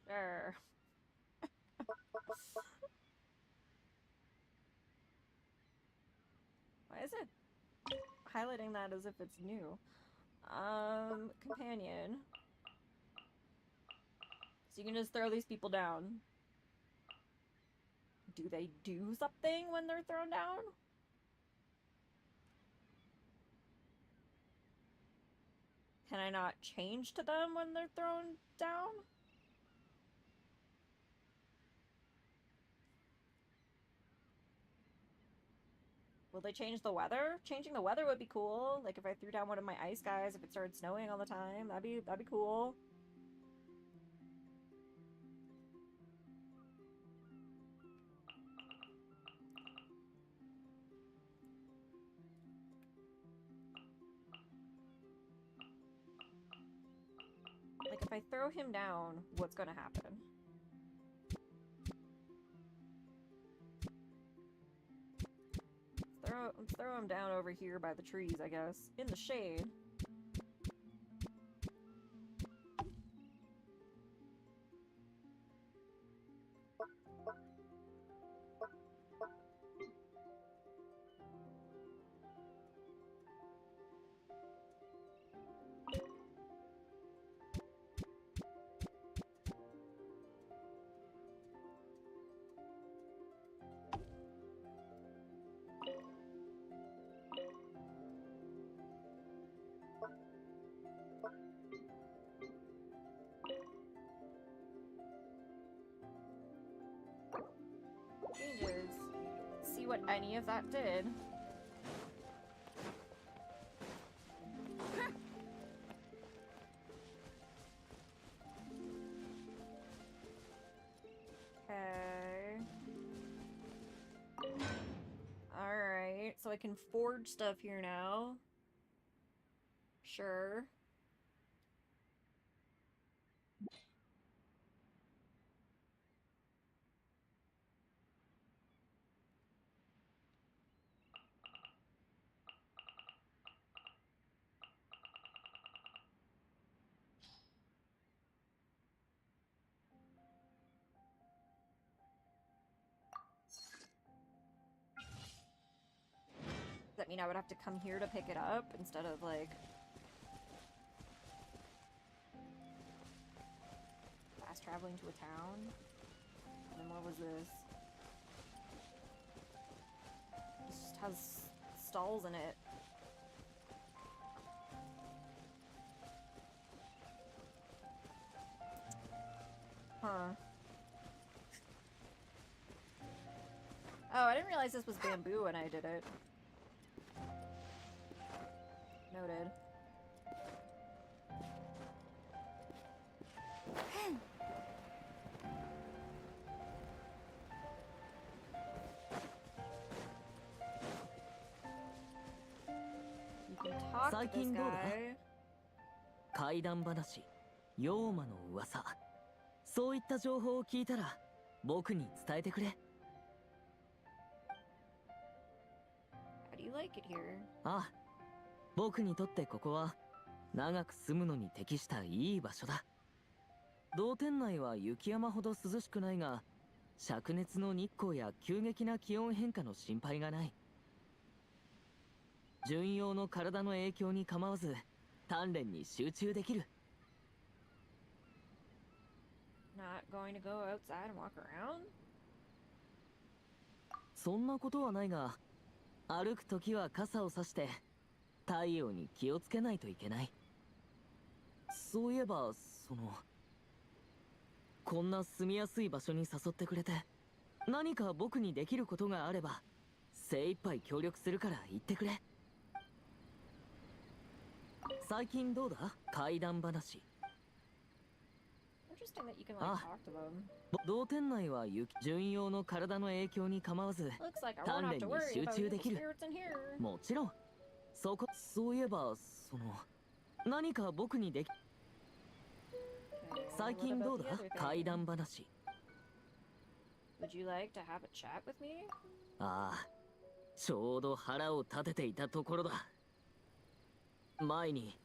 Sure. Why is it highlighting that as if it's new? Companion. So you can just throw these people down. Do they do something when they're thrown down? Can I not change to them when they're thrown down? Will they change the weather? Changing the weather would be cool. Like if I threw down one of my ice guys, if it started snowing all the time, that'd be cool. Like if I throw him down, what's gonna happen? Let's throw him down over here by the trees, I guess. In the shade. Changes. See what any of that did. Okay. Alright, so I can forge stuff here now. Sure. Does that mean I would have to come here to pick it up instead of like... traveling to a town. And then what was this? This just has stalls in it. Huh. Oh, I didn't realize this was bamboo when I did it. Noted. You can talk to this guy. 怪談話、妖魔の噂、そういった情報を聞いたら僕に伝えてくれ。How do you like it here? ああ、僕にとってここは長く住むのに適したいい場所だ。同店内は雪山ほど涼しくないが、灼熱の日光や急激な気温変化の心配がない。純陽の体の影響に構わず鍛錬に集中できる。Not going to go outside and walk around? そんなことはないが、歩くときは傘を差して太陽に気をつけないといけない。そういえば、こんな住みやすい場所に誘ってくれて、何か僕にできることがあれば精一杯協力するから言ってくれ。最近どうだ？怪談話。Interesting that you can like talk to them. 同店内は純陽の体の影響に構わず Looks like I won't have to worry about evil spirits in here. もちろん。そういえば、何か僕にでき。最近どうだ？怪談話。Would you like to have a chat with me? ああ、ちょうど腹を立てていたところだ。前に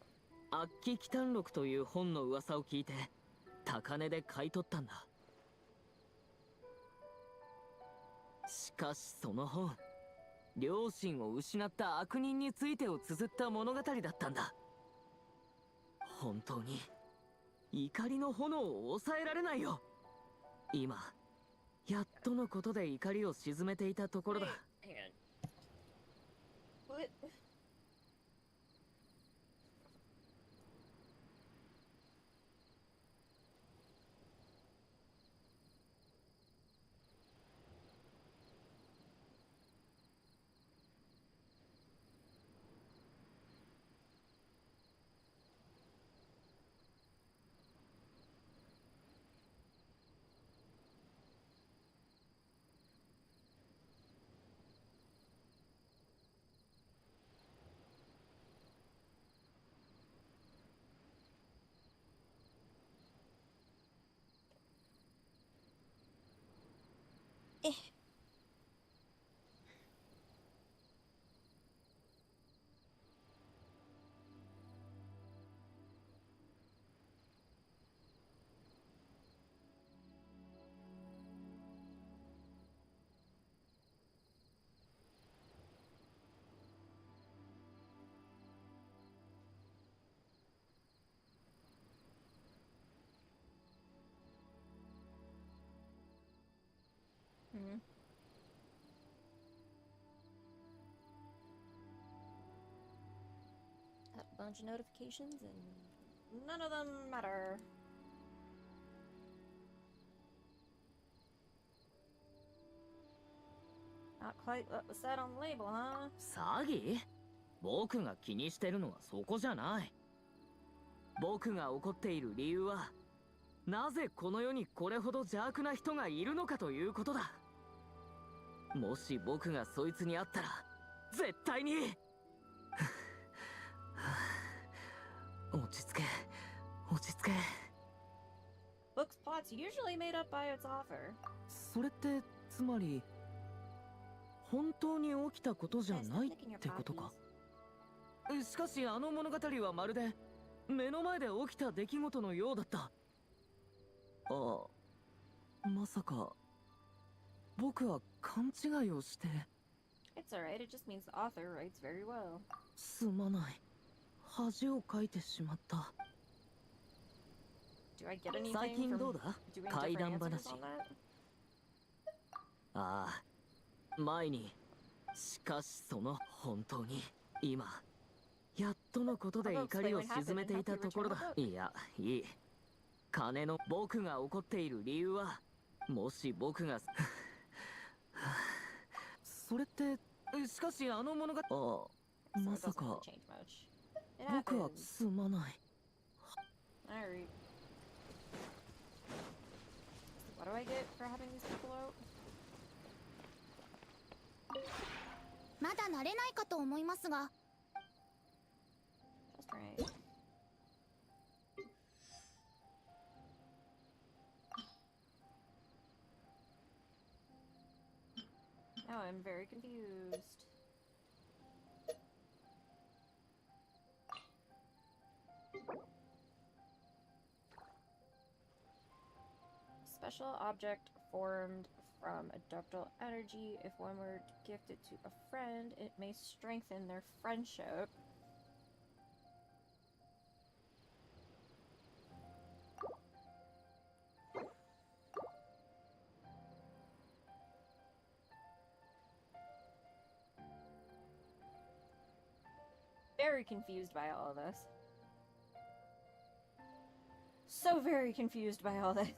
悪鬼奇譚録という本の噂を聞いて高値で買い取ったんだ。しかしその本、両親を失った悪人についてを綴った物語だったんだ。本当に怒りの炎を抑えられないよ。今やっとのことで怒りを鎮めていたところだ。What? Got a bunch of notifications and none of them matter. Not quite what was said on the label, huh? 詐欺？僕が気にしてるのはそこじゃない。僕が怒っている理由は、なぜこの世にこれほど邪悪な人がいるのかということだ。もし僕がそいつに会ったら絶対に落ち着け、落ち着け。 Book's plot's usually made up by its author. それってつまり本当に起きたことじゃないってことか。しかしあの物語はまるで目の前で起きた出来事のようだった。ああ、まさか僕は勘違いをして。 It's alright, it just means the author writes very well. すまない、恥をかいてしまった。Do I get anything 最近 from どうだ doing 怪 different 談 answers 話 on that? ああ前にしかしその本当に今やっとのことで怒りを鎮めていたところだ。いやいい金の僕が怒っている理由はもし僕がそれってしかしあの物語 あ So ま it さ doesn't か really change much. It 僕は happens. すまない Alright. What do I get for having these people out? まだ慣れないかと思いますが Just right. Now I'm very confused. Special object formed from a ductile energy. If one were to gift it to a friend, it may strengthen their friendship. Very confused by all of this. So very confused by all this.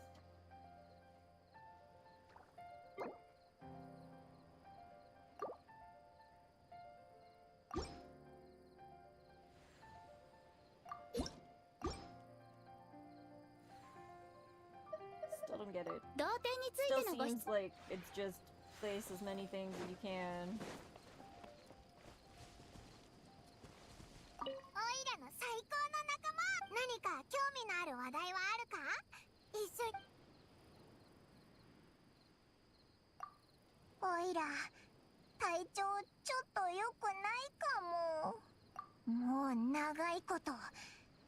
Still don't get it. 同点につい Still てのご質 seems like it's just place as many things as you can. おいらの最高の仲間何か興味のある話題はあるか一緒においら体調ちょっと良くないかももう長いこと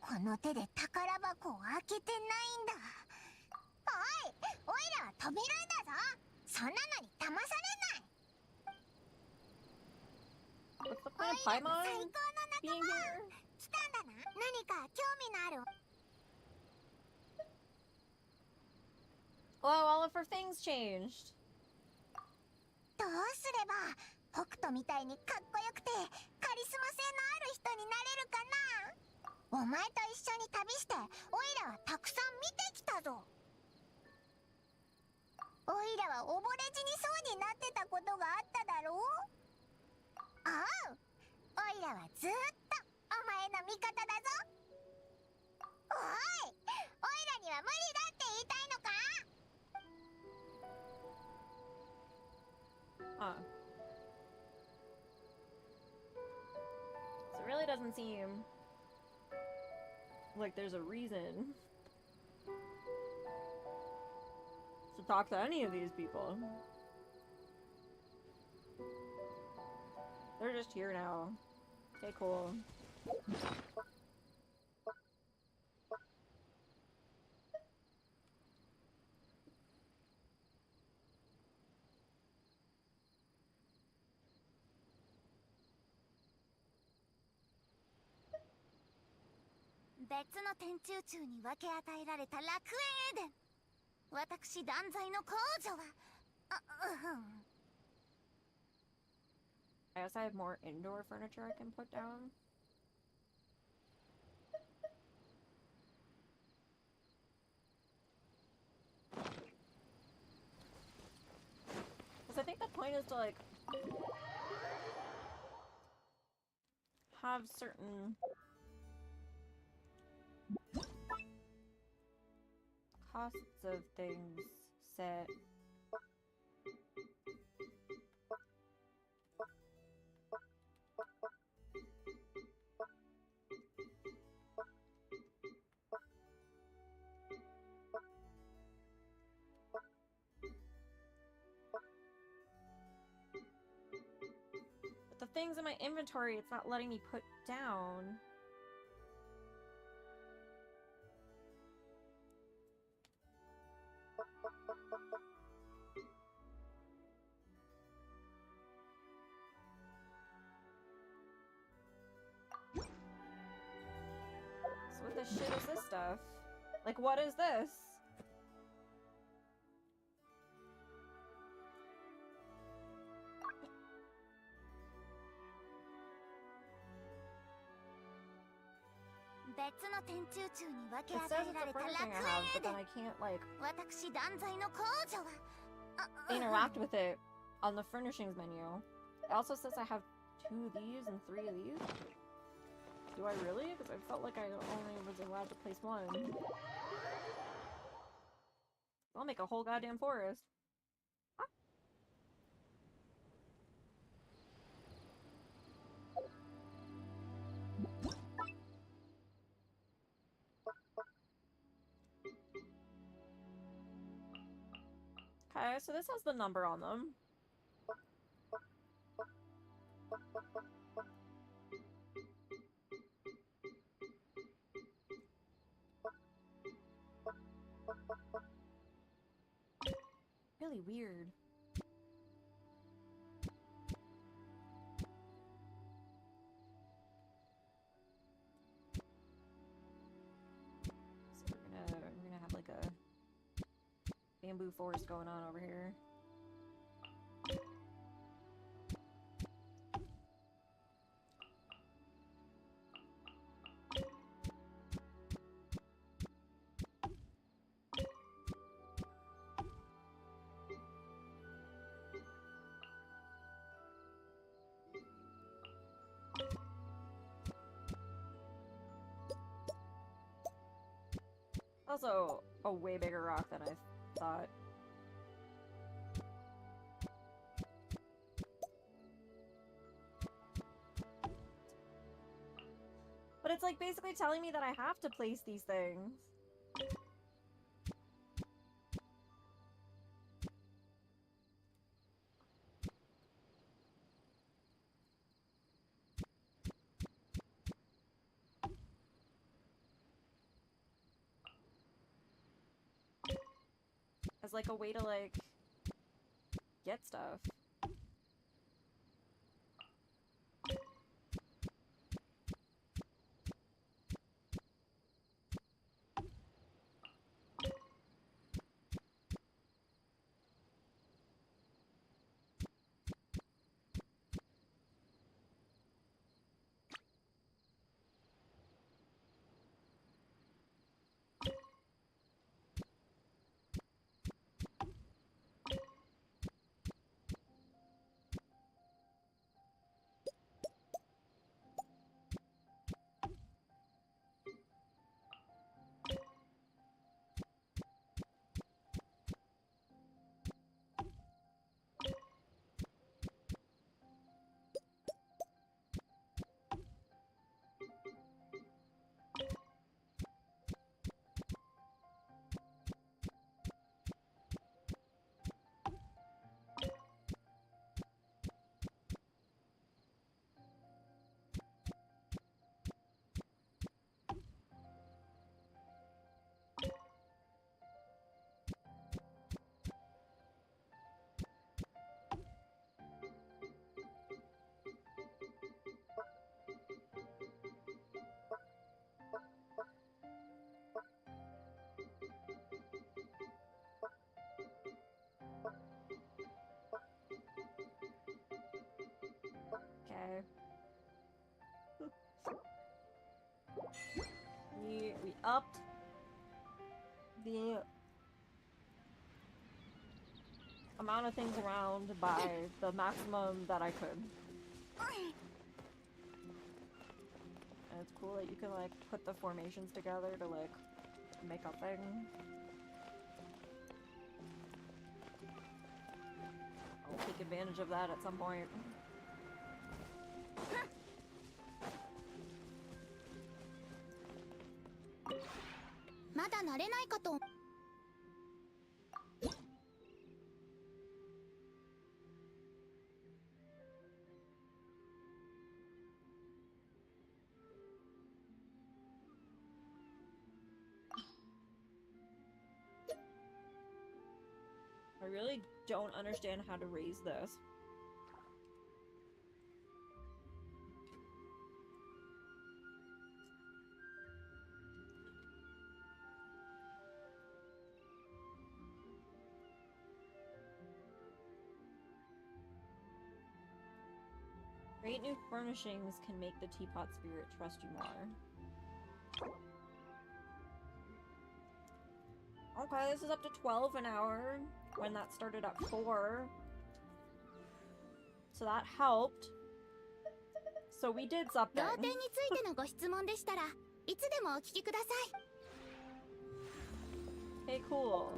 この手で宝箱を開けてないんだおいおいらは飛びるんだぞそんなのに騙されない What's the お point い of らの Paimon 最高の being 仲間 here? 来たんだな何か興味のある Well, all of her things changed. どうすれば北斗みたいにかっこよくてカリスマ性のある人になれるかなお前と一緒に旅してオイラはたくさん見てきたぞオイラは溺れ死にそうになってたことがあっただろうああオイラはずーっとお前の味方だぞおいオイラには無理だって言いたいのか Huh. So it really doesn't seem like there's a reason to talk to any of these people. They're just here now. Okay, cool.「別の天中宙に分け与えられた楽園エデン」「私断罪の公女はI also have more indoor furniture I can put down. Because I think the point is to, like, have certain costs of things set. But the things in my inventory, it's not letting me put down. So what the shit is this stuff? Like, what is this?別の天中柱に分け It 与 says え it's ら a れた furnishing 楽 I have, 園 but で then I can't, like, 私断罪の工女は interact with it on the furnishings menu. It also says I have 2 of these and 3 of these. Do I really? Because I felt like I only was allowed to place 1. I'll make a whole goddamn forest. Ah. Okay, so this has the number on them. Really weird. So we're gonna have like a bamboo forest going on over here. Also, a way bigger rock than I thought. But it's like basically telling me that I have to place these things. As like a way to like get stuff. Okay. We upped the amount of things around by the maximum that I could. And it's cool that you can like put the formations together to like make a thing. I'll take advantage of that at some point. I really don't understand how to raise this. Great new furnishings can make the teapot spirit trust you more. Okay, this is up to 12 an hour, when that started at 4. So that helped. So we did 同 something. 点についてのご質問でしたらいつでもお聞きください。 Okay, cool.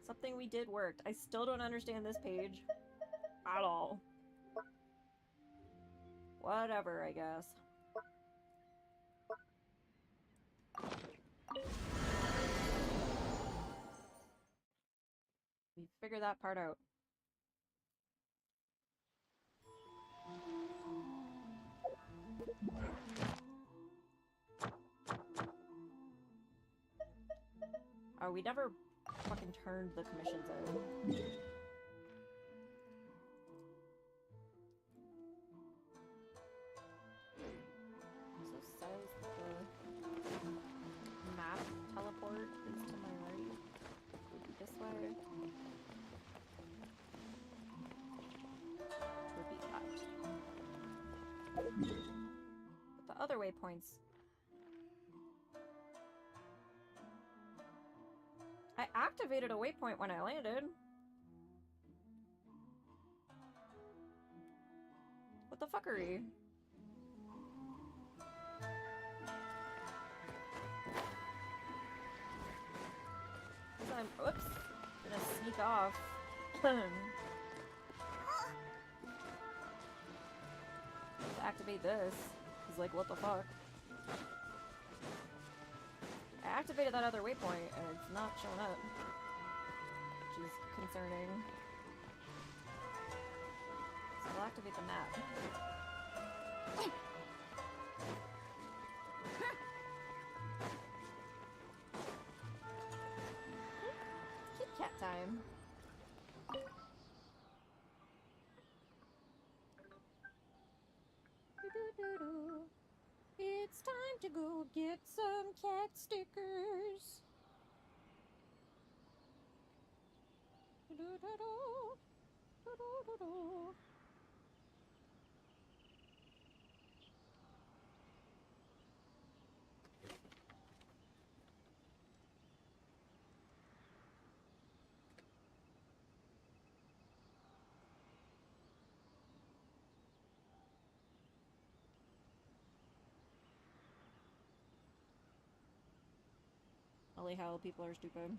Something we did worked. I still don't understand this page at all. Whatever, I guess. We figured that part out. Oh, we never fucking turned the commissions in. So says the map teleport is to my right. Would be this way. Would be that. But the other waypoints. I activated a waypoint when I landed. What the fuckery? I'm, oops, gonna sneak off. To activate this. He's like, what the fuck? I activated that other waypoint and it's not showing up, which is concerning. So I'll activate the map. Kit Kat time. Doo-doo-doo-doo. It's time to go get some cat stickers. Doo-doo-doo-doo. Doo-doo-doo-doo. Only how people are stupid.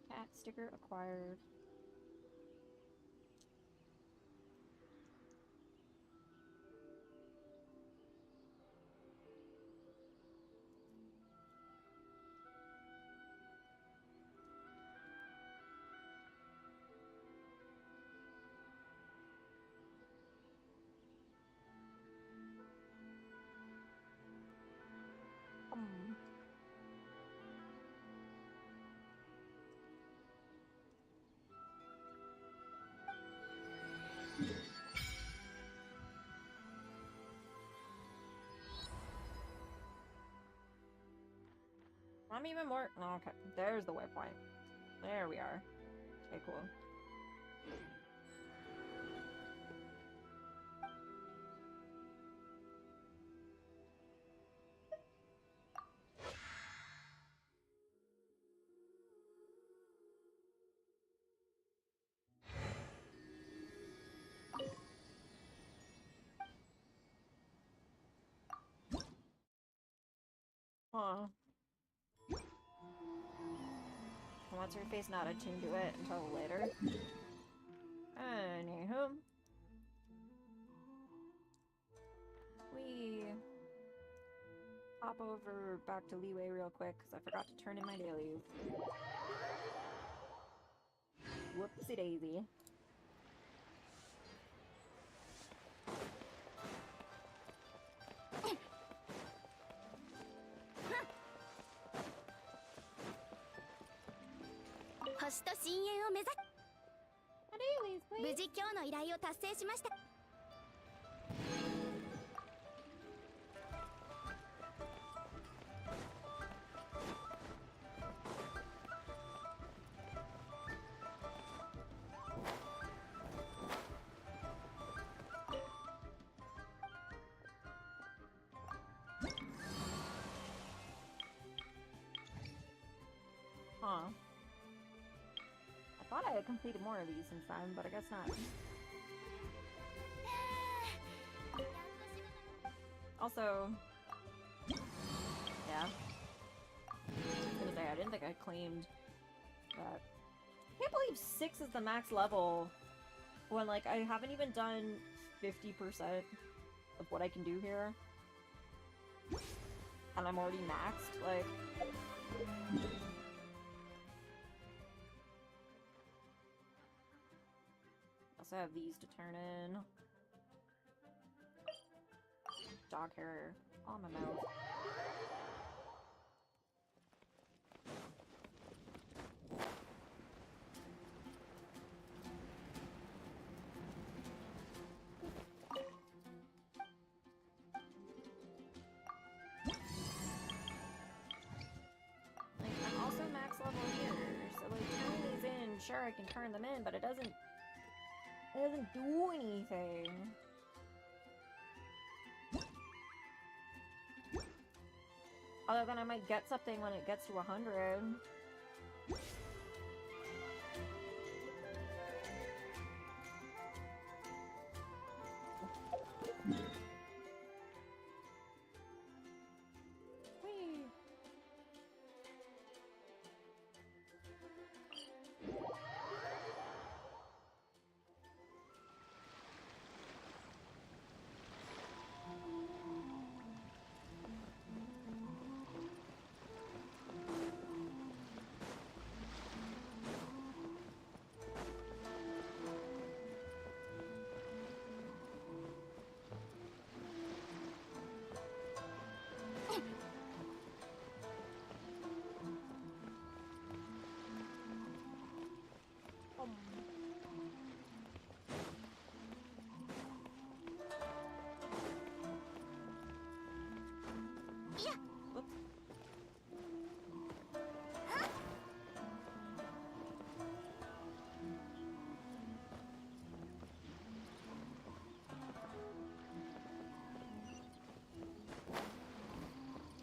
Cat sticker acquired. I'm even more. Oh, okay, there's the waypoint. There we are. Okay, cool. Huh. What's her face not attuned to it until later? Anywho. We hop over back to Leeway real quick because I forgot to turn in my dailies. Whoopsie daisy.星と深淵を目指す。 My dailies, 無 please. 事今日の依頼を達成しました。 Huh. I thought I had completed more of these since then, but I guess not. Also, yeah. I was gonna say, I didn't think I claimed that. I can't believe 6 is the max level when, like, I haven't even done 50% of what I can do here. And I'm already maxed, like... Also have these to turn in. Dog hair on my mouth. Like, I'm also max level here, so like turning these in, sure I can turn them in, but it doesn't do anything. Other than I might get something when it gets to 100. Whee!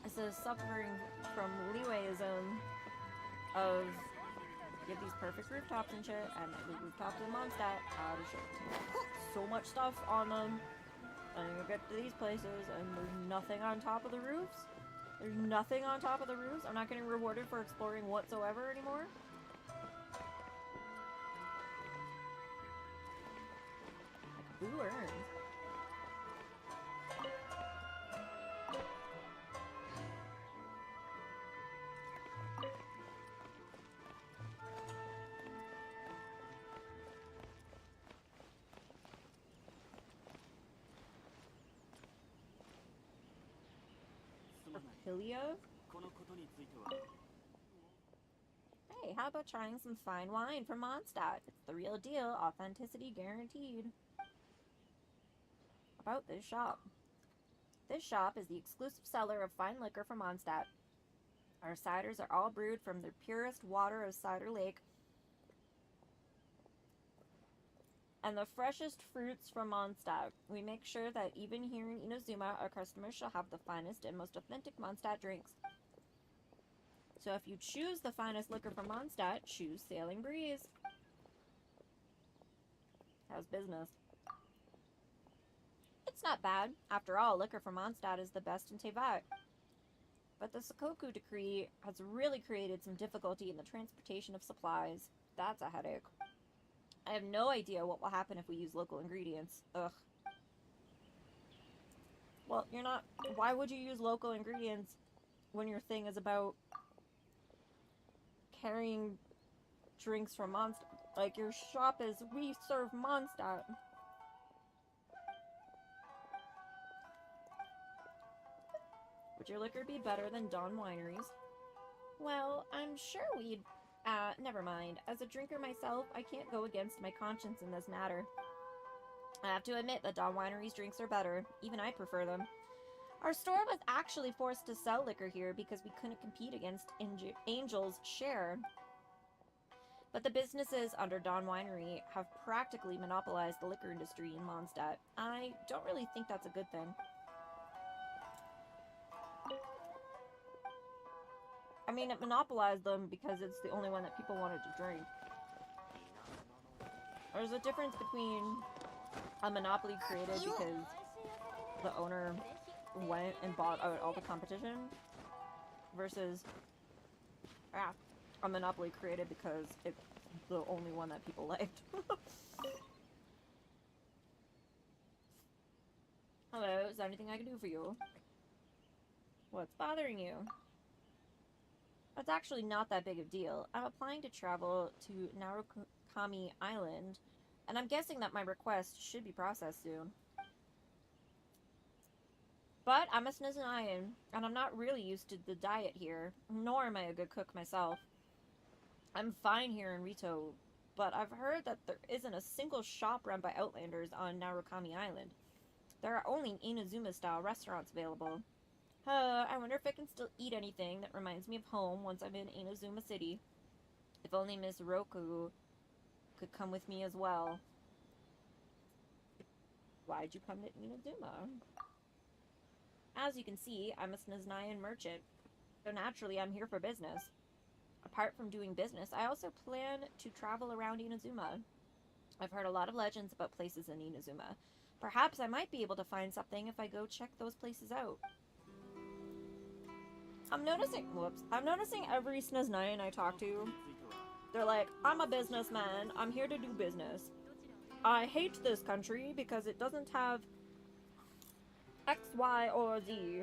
This is suffering from leewayism of you have these perfect rooftops and shit, and the rooftops in Mondstadt out of shit. So much stuff on them, and you get to these places, and there's nothing on top of the roofs. There's nothing on top of the roofs. I'm not getting rewarded for exploring whatsoever anymore. Like, who earns? Apilia? Hey, how about trying some fine wine from Mondstadt? It's the real deal, authenticity guaranteed. About this shop. This shop is the exclusive seller of fine liquor from Mondstadt. Our ciders are all brewed from the purest water of Cider Lake and the freshest fruits from Mondstadt. We make sure that even here in Inazuma, our customers shall have the finest and most authentic Mondstadt drinks. So if you choose the finest liquor from Mondstadt, choose Sailing Breeze. How's business? It's not bad. After all, liquor from Mondstadt is the best in Teyvat. But the Sakoku decree has really created some difficulty in the transportation of supplies. That's a headache. I have no idea what will happen if we use local ingredients. Ugh. Well, you're not. Why would you use local ingredients when your thing is about carrying drinks from Mondstadt? Like, your shop is, we serve Mondstadt. Would your liquor be better than Dawn Wineries? Well, I'm sure we'd... never mind. As a drinker myself, I can't go against my conscience in this matter. I have to admit that Dawn Winery's drinks are better. Even I prefer them. Our store was actually forced to sell liquor here because we couldn't compete against Angel's share. But the businesses under Dawn Winery have practically monopolized the liquor industry in Mondstadt. I don't really think that's a good thing. I mean, it monopolized them because it's the only one that people wanted to drink. There's a difference between a monopoly created because the owner went and bought out all the competition versus a monopoly created because it's the only one that people liked. Hello, is there anything I can do for you? What's bothering you? It's actually not that big of a deal. I'm applying to travel to Narukami Island, and I'm guessing that my request should be processed soon. But I'm a Snezanayan, and I'm not really used to the diet here, nor am I a good cook myself. I'm fine here in Rito, but I've heard that there isn't a single shop run by Outlanders on Narukami Island. There are only Inazuma-style restaurants available. I wonder if I can still eat anything that reminds me of home once I'm in Inazuma City. If only Miss Roku could come with me as well. Why'd you come to Inazuma? As you can see, I'm a Snezanayan merchant, so naturally I'm here for business. Apart from doing business, I also plan to travel around Inazuma. I've heard a lot of legends about places in Inazuma. Perhaps I might be able to find something if I go check those places out. I'm noticing every Snezanayan I talk to, they're like, I'm a businessman, I'm here to do business. I hate this country because it doesn't have X, Y, or Z.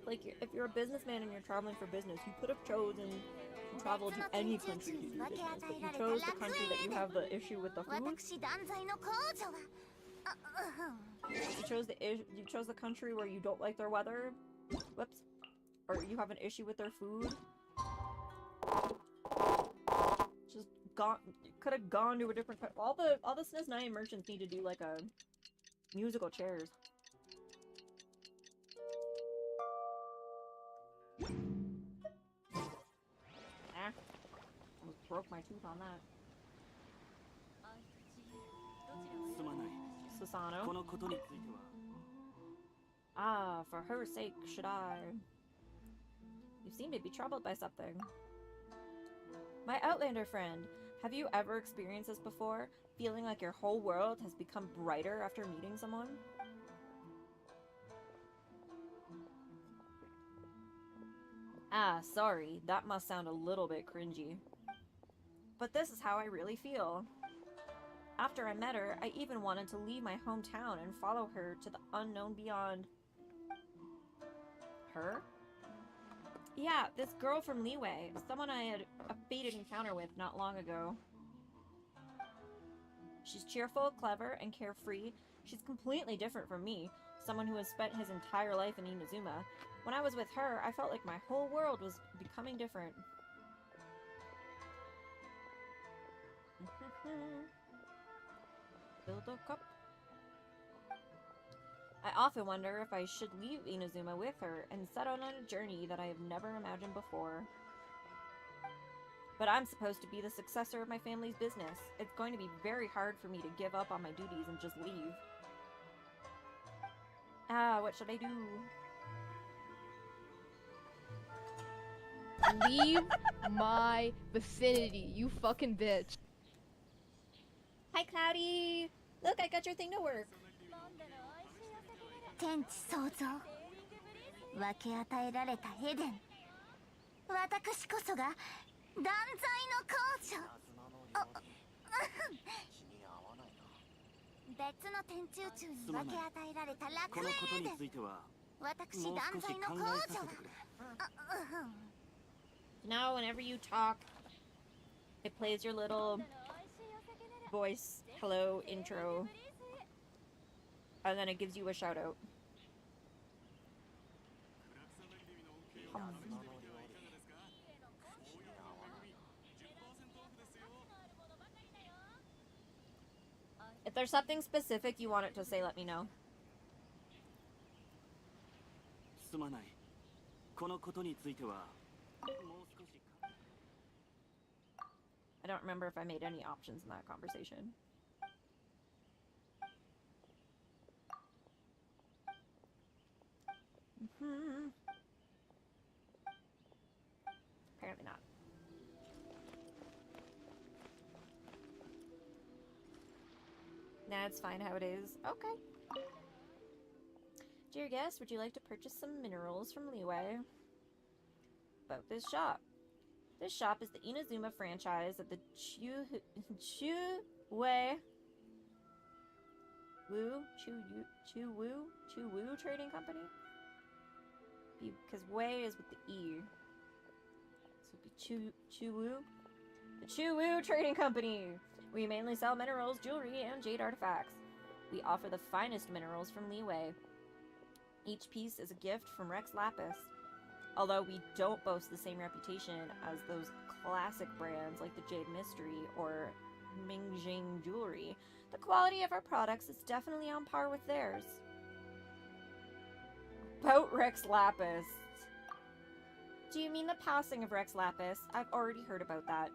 Like, if you're a businessman and you're traveling for business, you could have chosen to travel to any country to do business, but you chose the country that you have the issue with the food. You chose the country where you don't like their weather. Whoops. Or you have an issue with their food. Just could have gone to a different country. All the Snezanayan merchants need to do like a musical chairs. Almost broke my tooth on that. Susano. Ah, for her sake, should I? You seem to be troubled by something. My Outlander friend, have you ever experienced this before? Feeling like your whole world has become brighter after meeting someone? Ah, sorry, that must sound a little bit cringy. But this is how I really feel. After I met her, I even wanted to leave my hometown and follow her to the unknown beyond. Her? Yeah, this girl from Leeway, someone I had a fated encounter with not long ago. She's cheerful, clever, and carefree. She's completely different from me, someone who has spent his entire life in Inazuma. When I was with her, I felt like my whole world was becoming different. Build a cup. I often wonder if I should leave Inazuma with her and set out on a journey that I have never imagined before. But I'm supposed to be the successor of my family's business. It's going to be very hard for me to give up on my duties and just leave. Ah, what should I do? Leave my vicinity, you fucking bitch. Hi, Cloudy! Look, I got your thing to work. 天地創造分け与えられたエデン私こそが断罪の別の天中中に分け与えられた楽このことに園でついては私もう断少し考罪の皇女えさせてくれ。 Now, whenever you talk, it plays your little voice hello intro, and then it gives you a shout out. If there's something specific you want it to say, let me know. すまない。このことについてはもう少し I don't remember if I made any options in that conversation. Apparently not. Nah, it's fine how it is. Okay. Dear guest, would you like to purchase some minerals from Leeway? About this shop. This shop is the In-A-Inazuma franchise of the Chu-Wei Chu-Woo Trading Company? Because Wei is with the E. So it'd be Chu-Woo? The Chu-Woo Trading Company! We mainly sell minerals, jewelry, and jade artifacts. We offer the finest minerals from Leeway. Each piece is a gift from Rex Lapis. Although we don't boast the same reputation as those classic brands like the Jade Mystery or Mingjing Jewelry, the quality of our products is definitely on par with theirs. About Rex Lapis. Do you mean the passing of Rex Lapis? I've already heard about that.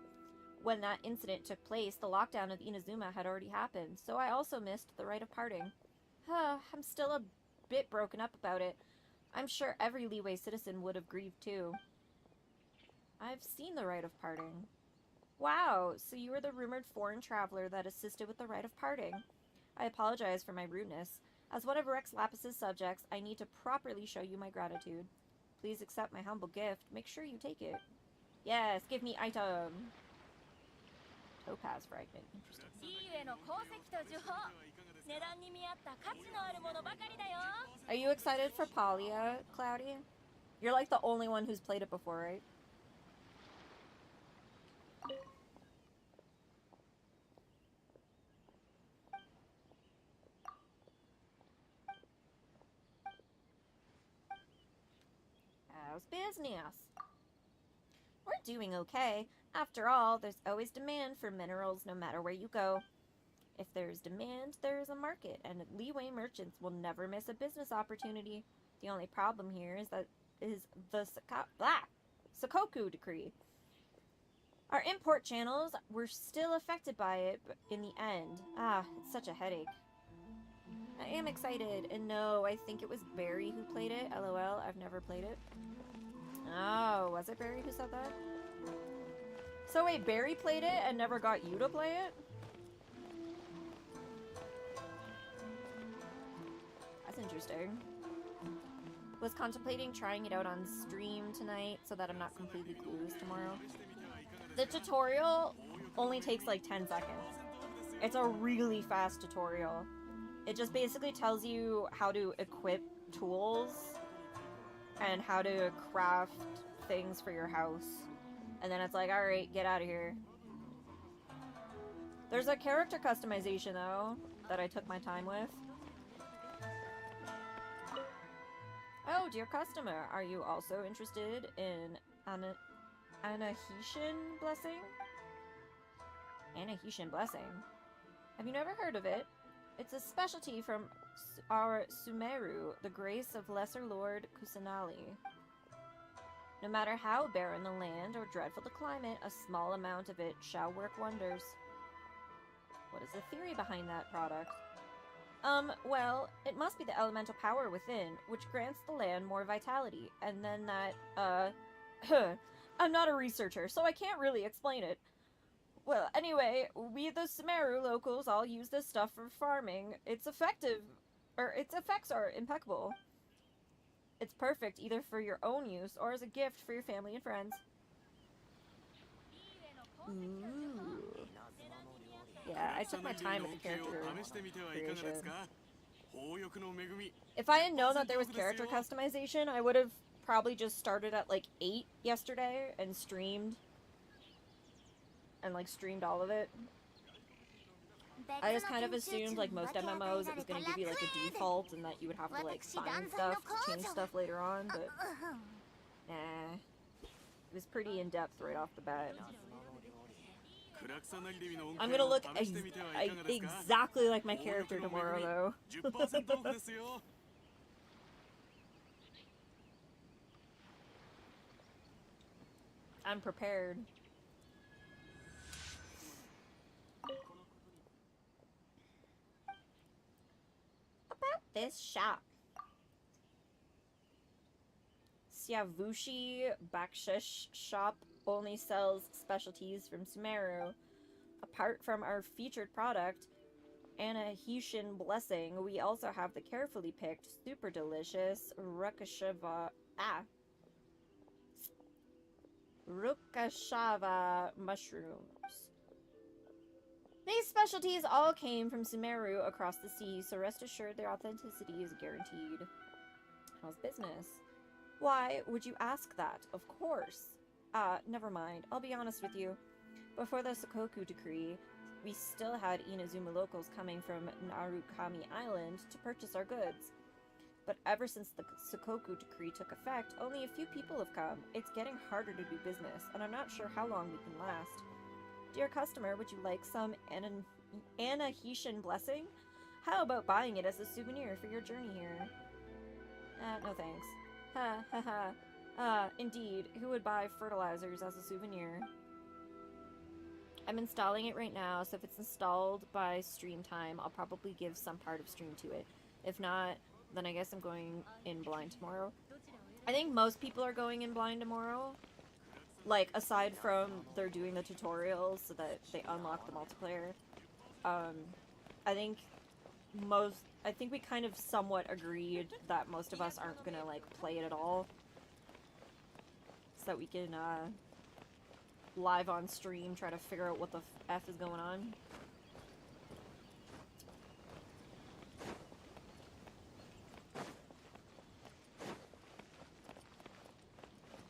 When that incident took place, the lockdown of Inazuma had already happened, so I also missed the rite of parting. I'm still a bit broken up about it. I'm sure every Leeway citizen would have grieved too. I've seen the rite of parting. Wow, so you were the rumored foreign traveler that assisted with the rite of parting. I apologize for my rudeness. As one of Rex Lapis's subjects, I need to properly show you my gratitude. Please accept my humble gift. Make sure you take it. Yes, give me item. Topaz fragment. Interesting. Are you excited for Palia, Cloudy? You're like the only one who's played it before, right? How's business? We're doing okay. After all, there's always demand for minerals no matter where you go. If there's demand, there is a market, and Leeway merchants will never miss a business opportunity. The only problem here is the Sakoku Decree. Our import channels were still affected by it in the end. It's such a headache. I am excited, and no, I think it was Barry who played it. LOL, I've never played it. Oh, was it Barry who said that? So wait, Barry played it and never got you to play it? That's interesting. Was contemplating trying it out on stream tonight so that I'm not completely clueless tomorrow. The tutorial only takes like 10 seconds. It's a really fast tutorial. It just basically tells you how to equip tools and how to craft things for your house. And then it's like, alright, get out of here. There's a character customization, though, that I took my time with. Oh, dear customer, are you also interested in In-A-Inazuma blessing? In-A-Inazuma blessing? Have you never heard of it? It's a specialty from our Sumeru, the grace of Lesser Lord Kusanali. No matter how barren the land or dreadful the climate, a small amount of it shall work wonders. What is the theory behind that product? Well, it must be the elemental power within, which grants the land more vitality, and then that, I'm not a researcher, so I can't really explain it. Well, anyway, we the Sumeru locals all use this stuff for farming. Its effects are impeccable. It's perfect either for your own use or as a gift for your family and friends. Ooh. Yeah, I took my time with the character creation. If I had known that there was character customization, I would have probably just started at like 8 yesterday and streamed. And like streamed all of it. I just kind of assumed, like most MMOs, it was going to give you like a default and that you would have to like find stuff to change stuff later on, but nah. It was pretty in-depth right off the bat. I'm gonna look exactly like my character tomorrow, though. I'm prepared. About this shop. Siavushi Bakshish shop only sells specialties from Sumeru. Apart from our featured product, In-A-Inazuma Blessing, we also have the carefully picked, super delicious Rukashava mushrooms. These specialties all came from Sumeru across the sea, so rest assured their authenticity is guaranteed. How's business? Why would you ask that? Of course. Never mind. I'll be honest with you. Before the Sakoku decree, we still had Inazuma locals coming from Narukami Island to purchase our goods. But ever since the Sakoku decree took effect, only a few people have come. It's getting harder to do business, and I'm not sure how long we can last. Dear customer, would you like some In-A-Inazuma Blessing? How about buying it as a souvenir for your journey here? No thanks. Ha ha ha. Indeed, who would buy fertilizers as a souvenir? I'm installing it right now, so if it's installed by stream time, I'll probably give some part of stream to it. If not, then I guess I'm going in blind tomorrow. I think most people are going in blind tomorrow. Like, aside from they're doing the tutorials so that they unlock the multiplayer. I think we kind of somewhat agreed that most of us aren't gonna, like, play it at all. So that we can, live on stream try to figure out what the F is going on.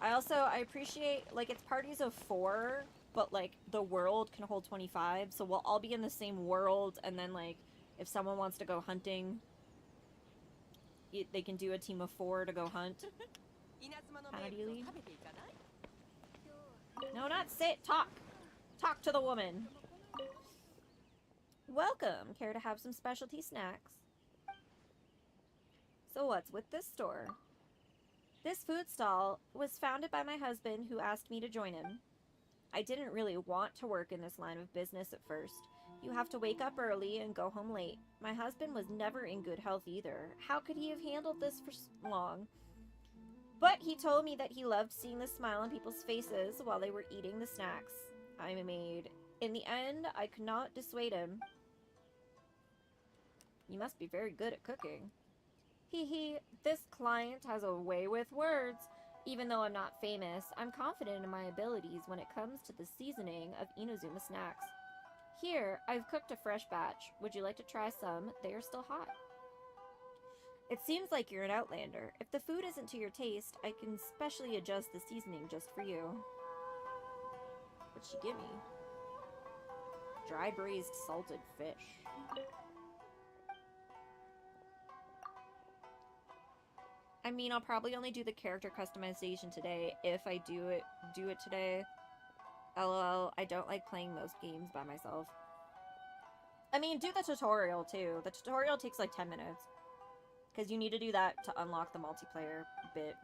I appreciate, like, it's parties of 4, but, like, the world can hold 25, so we'll all be in the same world, and then, like, if someone wants to go hunting, they can do a team of 4 to go hunt. Ideally. No, not sit! Talk! Talk to the woman! Welcome! Care to have some specialty snacks? So what's with this store? This food stall was founded by my husband, who asked me to join him. I didn't really want to work in this line of business at first. You have to wake up early and go home late. My husband was never in good health either. How could he have handled this for long? But he told me that he loved seeing the smile on people's faces while they were eating the snacks I made. In the end, I could not dissuade him. You must be very good at cooking. Hee hee, this client has a way with words. Even though I'm not famous, I'm confident in my abilities when it comes to the seasoning of Inazuma snacks. Here, I've cooked a fresh batch. Would you like to try some? They are still hot. It seems like you're an outlander. If the food isn't to your taste, I can specially adjust the seasoning just for you. What'd she give me? Dry braised salted fish. I mean, I'll probably only do the character customization today if I do it today. LOL, I don't like playing most games by myself. I mean, do the tutorial too. The tutorial takes like 10 minutes. Because you need to do that to unlock the multiplayer bit.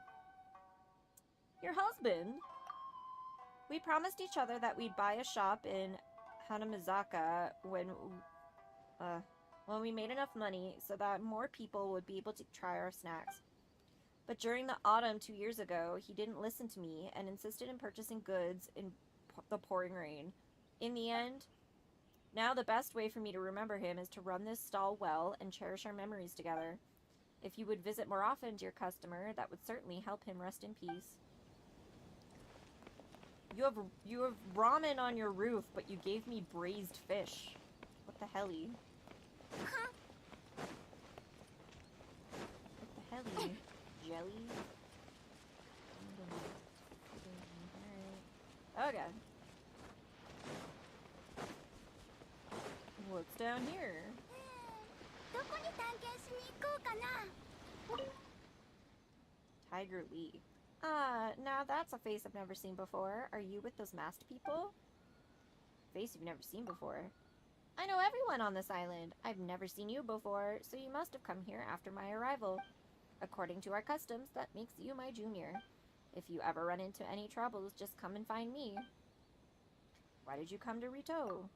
Your husband? We promised each other that we'd buy a shop in Hanamizaka when we made enough money so that more people would be able to try our snacks. But during the autumn 2 years ago, he didn't listen to me and insisted in purchasing goods in the pouring rain. In the end, now the best way for me to remember him is to run this stall well and cherish our memories together. If you would visit more often, dear customer, that would certainly help him rest in peace. You have ramen on your roof, but you gave me braised fish. What the helly? What the helly? Jelly? Alright. Okay. What's down here? どこに探検しに行こうかな。 Tiger Lee. Now that's a face I've never seen before. Are you with those masked people? Face you've never seen before. I know everyone on this island. I've never seen you before, so you must have come here after my arrival. According to our customs, that makes you my junior. If you ever run into any troubles, just come and find me. Why did you come to Rito?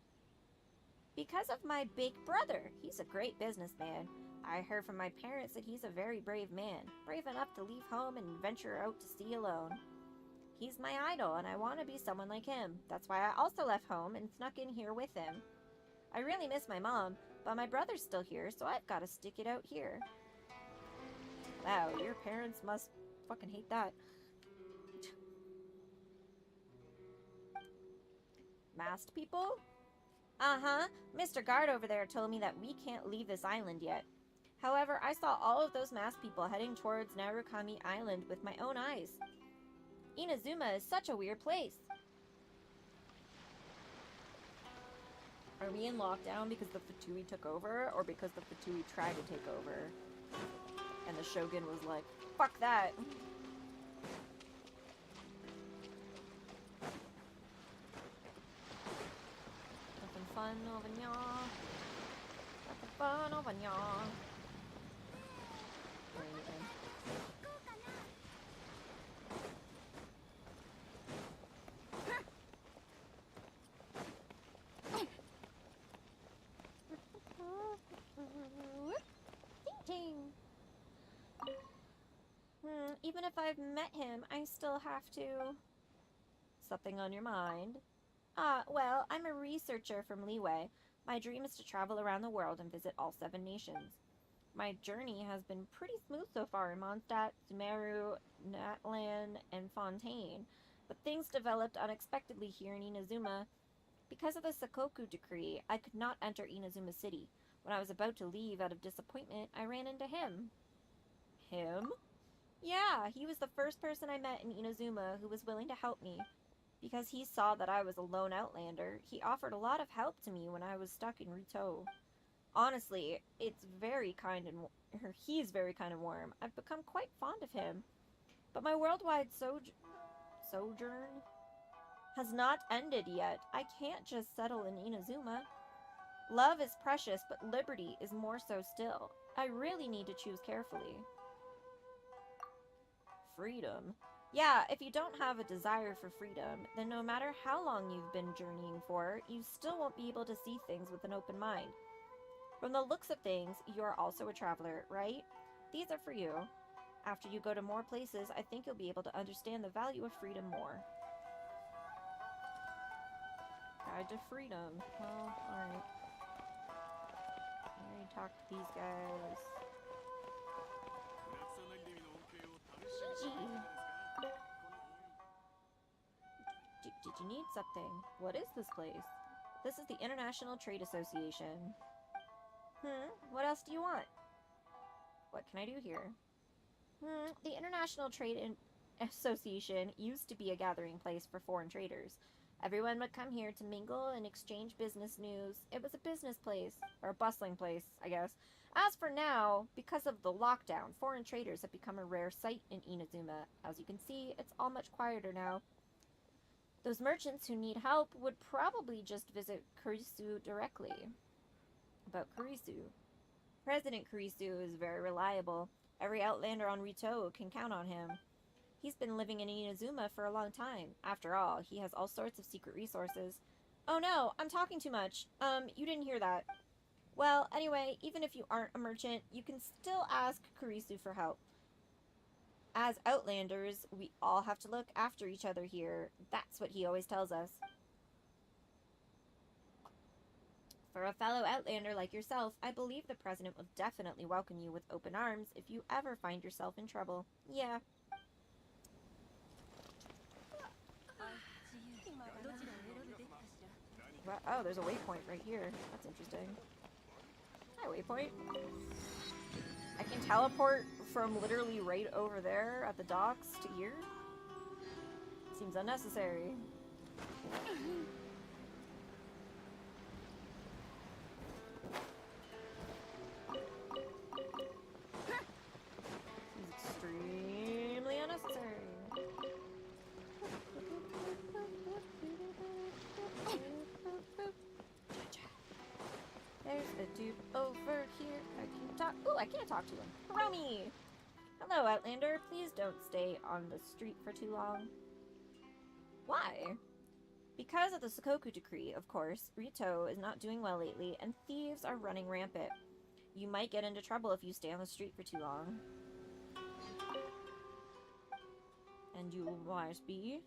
Because of my big brother. He's a great businessman. I heard from my parents that he's a very brave man, brave enough to leave home and venture out to sea alone. He's my idol, and I want to be someone like him. That's why I also left home and snuck in here with him. I really miss my mom, but my brother's still here, so I've got to stick it out here. Wow, your parents must fucking hate that. Masked people? Uh-huh. Mr. Guard over there told me that we can't leave this island yet. However, I saw all of those masked people heading towards Narukami Island with my own eyes. Inazuma is such a weird place. Are we in lockdown because the Fatui took over, or because the Fatui tried to take over? And the Shogun was like, fuck that! Nothing fun over ya. Nothing fun over ya. Or anything. Even if I've met him, I still have to... Something on your mind? Well, I'm a researcher from Liyue. My dream is to travel around the world and visit all 7 nations. My journey has been pretty smooth so far in Mondstadt, Sumeru, Natlan, and Fontaine, but things developed unexpectedly here in Inazuma. Because of the Sakoku decree, I could not enter Inazuma City. When I was about to leave out of disappointment, I ran into him. Him? Yeah, he was the first person I met in Inazuma who was willing to help me. Because he saw that I was a lone outlander, he offered a lot of help to me when I was stuck in Rito. Honestly, it's very kind and he's very kind and warm. I've become quite fond of him. But my worldwide sojourn has not ended yet. I can't just settle in Inazuma. Love is precious, but liberty is more so still. I really need to choose carefully. Freedom. Yeah, if you don't have a desire for freedom, then no matter how long you've been journeying for, you still won't be able to see things with an open mind. From the looks of things, you are also a traveler, right? These are for you. After you go to more places, I think you'll be able to understand the value of freedom more. Guide to freedom. Well, alright. I already talked to these guys. Did you need something? What is this place? This is the International Trade Association. What else do you want? What can I do here? The International Trade Association used to be a gathering place for foreign traders. Everyone would come here to mingle and exchange business news. It was a business place, or a bustling place, I guess. As for now, because of the lockdown, foreign traders have become a rare sight in Inazuma. As you can see, it's all much quieter now. Those merchants who need help would probably just visit Kurisu directly. About Kurisu. President Kurisu is very reliable. Every outlander on Rito can count on him. He's been living in Inazuma for a long time. After all, he has all sorts of secret resources. Oh no, I'm talking too much. You didn't hear that. Well, anyway, even if you aren't a merchant, you can still ask Kurisu for help. As outlanders, we all have to look after each other here. That's what he always tells us. For a fellow outlander like yourself, I believe the president will definitely welcome you with open arms if you ever find yourself in trouble. Yeah. Oh, there's a waypoint right here. That's interesting. Hi, waypoint. I can teleport from literally right over there at the docks to here. Seems unnecessary. Seems extremely unnecessary. There's a dude over here. I can talk. Ooh, I can't talk to him. Hiromi! Hello, Outlander. Please don't stay on the street for too long. Why? Because of the Sakoku decree, of course. Rito is not doing well lately, and thieves are running rampant. You might get into trouble if you stay on the street for too long. And you must be?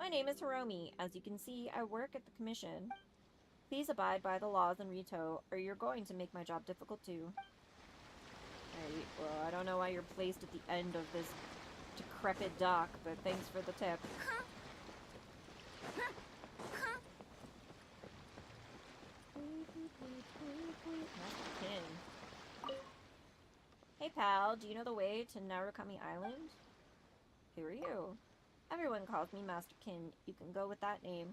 My name is Hiromi. As you can see, I work at the commission. Please abide by the laws in Rito, or you're going to make my job difficult too. Right, well, I don't know why you're placed at the end of this decrepit dock, but thanks for the tip. Hey pal, do you know the way to Narukami Island? Who are you? Everyone calls me Master Kin. You can go with that name.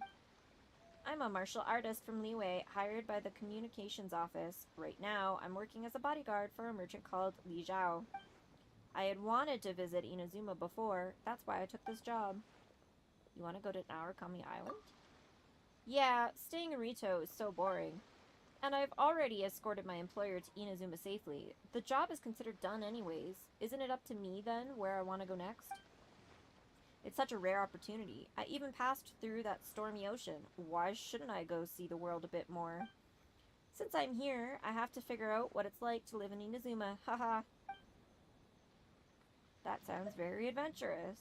I'm a martial artist from Liyue, hired by the communications office. Right now, I'm working as a bodyguard for a merchant called Li Zhao. I had wanted to visit Inazuma before. That's why I took this job. You want to go to Narukami Island? Yeah, staying in Rito is so boring. And I've already escorted my employer to Inazuma safely. The job is considered done anyways. Isn't it up to me, then, where I want to go next? It's such a rare opportunity. I even passed through that stormy ocean. Why shouldn't I go see the world a bit more? Since I'm here, I have to figure out what it's like to live in Inazuma. Haha. That sounds very adventurous.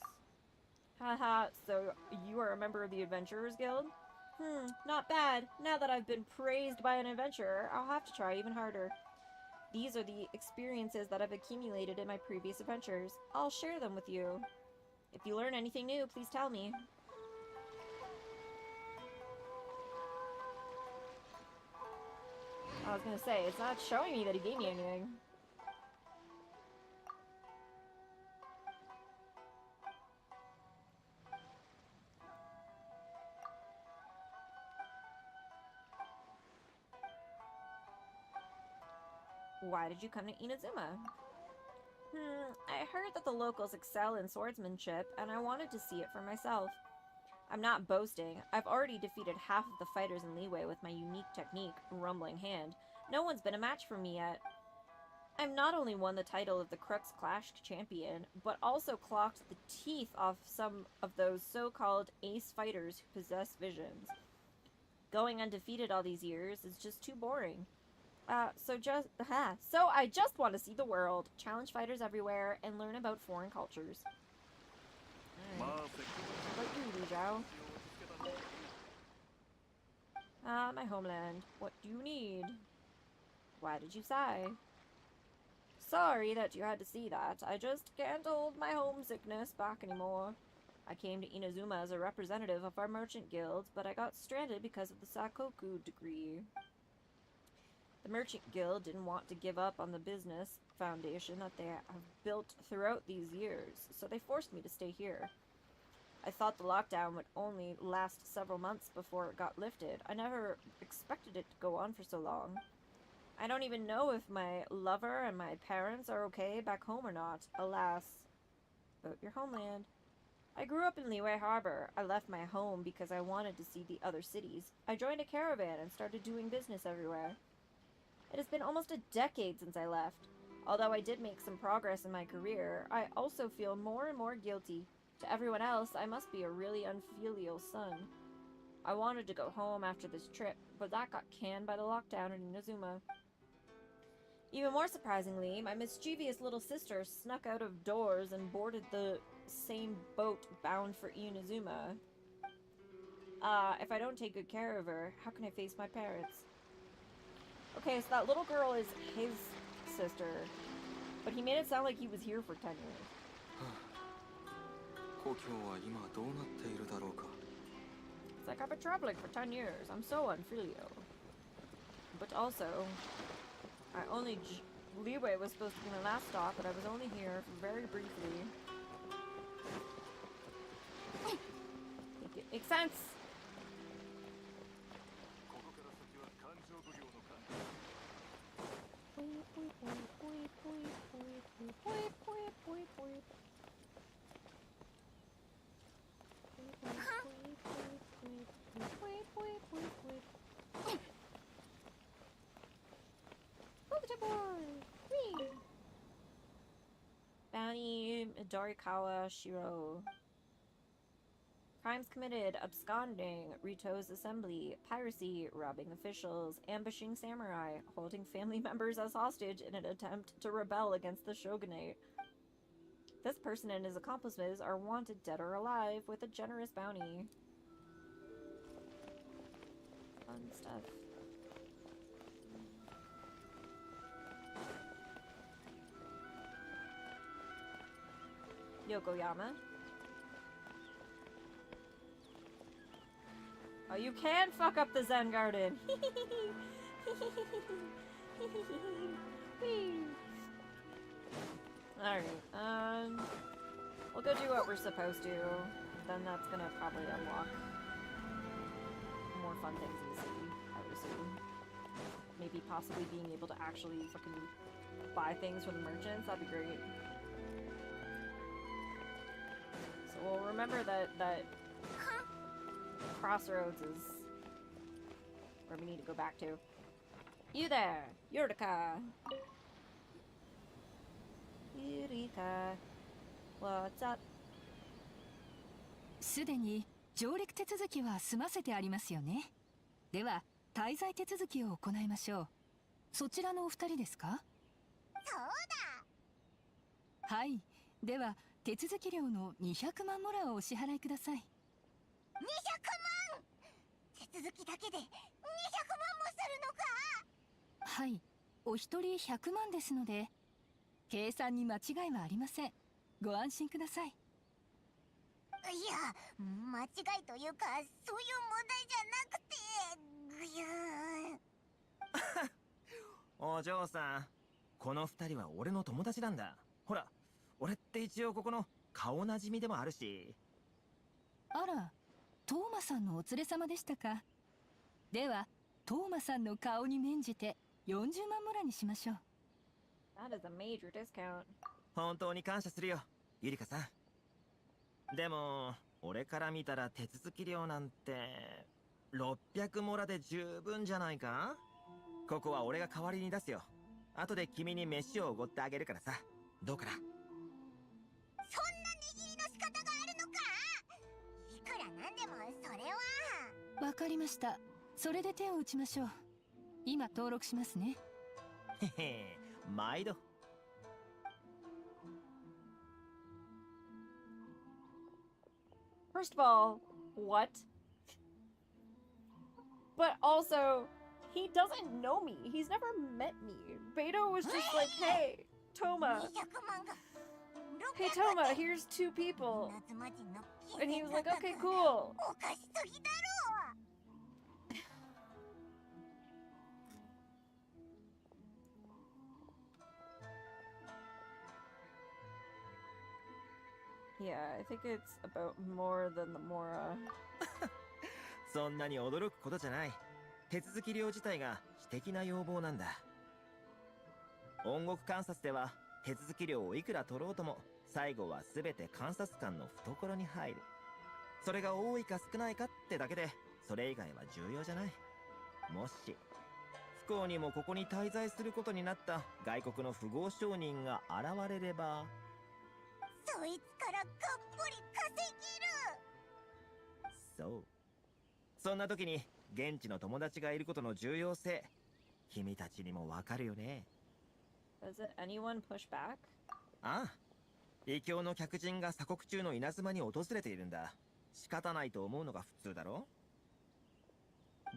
Haha, so you are a member of the Adventurers Guild? Not bad. Now that I've been praised by an adventurer, I'll have to try even harder. These are the experiences that I've accumulated in my previous adventures. I'll share them with you. If you learn anything new, please tell me. I was gonna say, it's not showing me that he gave me anything. Why did you come to Inazuma? I heard that the locals excel in swordsmanship, and I wanted to see it for myself. I'm not boasting. I've already defeated half of the fighters in Liyue with my unique technique, Rumbling Hand. No one's been a match for me yet. I've not only won the title of the Crux Clash champion, but also clocked the teeth off some of those so-called ace fighters who possess visions. Going undefeated all these years is just too boring. So I just want to see the world, challenge fighters everywhere, and learn about foreign cultures. Right. How about you, Li Zhao? My homeland. What do you need? Why did you sigh? Sorry that you had to see that. I just can't hold my homesickness back anymore. I came to Inazuma as a representative of our merchant guild, but I got stranded because of the Sakoku decree. The Merchant Guild didn't want to give up on the business foundation that they have built throughout these years, so they forced me to stay here. I thought the lockdown would only last several months before it got lifted. I never expected it to go on for so long. I don't even know if my lover and my parents are okay back home or not. Alas. About your homeland. I grew up in Liyue Harbor. I left my home because I wanted to see the other cities. I joined a caravan and started doing business everywhere. It has been almost a decade since I left. Although I did make some progress in my career, I also feel more and more guilty. To everyone else, I must be a really unfilial son. I wanted to go home after this trip, but that got canned by the lockdown in Inazuma. Even more surprisingly, my mischievous little sister snuck out of doors and boarded the same boat bound for Inazuma. If I don't take good care of her, how can I face my parents? Okay, so that little girl is his sister, but he made it sound like he was here for 10 years. like, I've been traveling for 10 years. I'm so unfilio. But also, Leeway was supposed to be my last stop, but I was only here very briefly. Make it make sense. Bounty Dorikawa Shiro. Crimes committed: absconding, Rito's assembly, piracy, robbing officials, ambushing samurai, holding family members as hostage in an attempt to rebel against the shogunate. This person and his accomplices are wanted dead or alive with a generous bounty. Fun stuff. Yokoyama. Oh, you can fuck up the Zen Garden. Alright, we'll go do what we're supposed to. Then that's gonna probably unlock more fun things in the city, I would assume. Maybe possibly being able to actually fucking buy things from the merchants, that'd be great. So we'll remember that Crossroads is where we need to go back to. You there, Yurika. Yurika, what's up? すでに上陸手続きは済ませてありますよね。では滞在手続きを行いましょう。そちらのお二人ですか？そうだ。はい。では手続き料の200万モラをお支払いください。200万！手続きだけで200万もするのか？はい。お一人100万ですので、計算に間違いはありません。ご安心ください。いや、間違いというか、そういう問題じゃなくて、ぐゆー。お嬢さん、この二人は俺の友達なんだ。ほら、俺って一応ここの顔なじみでもあるし。あら、トーマさんのお連れ様でしたか。では、トーマさんの顔に免じて40万モラにしましょう。That is a major discount. 本当に感謝するよ、ゆりかさん。でも、俺から見たら手続き料なんて600モラで十分じゃないか？ここは俺が代わりに出すよ。後で君に飯をおごってあげるからさ。どうかな？そんな値切りの仕方があるのか？いくらなんでもそれは。わかりました。それで手を打ちましょう。今登録しますね。へへ、毎度。First of all, what? But also, he doesn't know me. He's never met me. Beto was just like, hey, Toma. Hey, Toma, here's 2 people. And he was like, okay, cool. Yeah, I think it's about more than the Mora. そんなに驚くことじゃない。手続き料自体が私的な要望なんだ。音楽観察では手続き料をいくら取ろうとも最後は全て監察官の懐に入る。それが多いか少ないかってだけで、それ以外は重要じゃない。もし不幸にもここに滞在することになった外国の富豪商人が現れれば、そいつからがっぽり稼げる。そう。そんな時に現地の友達がいることの重要性、君たちにもわかるよね。Does anyone push back? ああ、異教の客人が鎖国中の稲妻に訪れているんだ。仕方ないと思うのが普通だろ。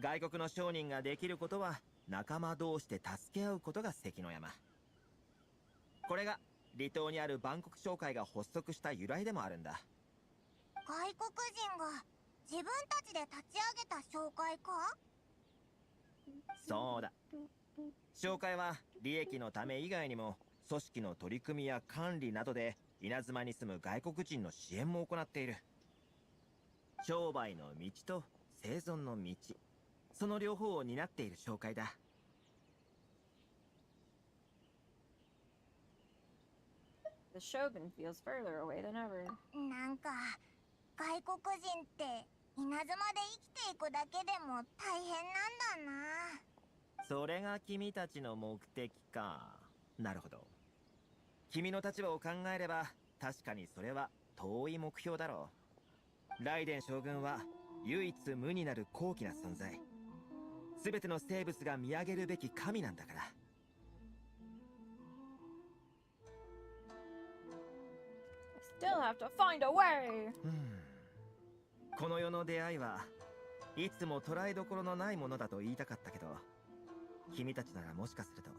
外国の商人ができることは仲間同士で助け合うことが関の山。これが離島にある万国商会が発足した由来でもあるんだ。外国人が自分たちで立ち上げた商会か？そうだ。商会は利益のため以外にも組織の取り組みや管理などで稲妻に住む外国人の支援も行っている。商売の道と生存の道、その両方を担っている商会だ。The Shogun feels further away than ever. なんか外国人って稲妻で生きていくだけでも大変なんだな。それが君たちの目的か。なるほど。君の立場を考えれば確かにそれは遠い目標だろう。ライデン将軍は唯一無二なる高貴な存在。全ての生物が見上げるべき神なんだから。Still have to find a way! この世の出会いはいつも捉えどころのないものだと言いたかったけど、君たちならもしかすると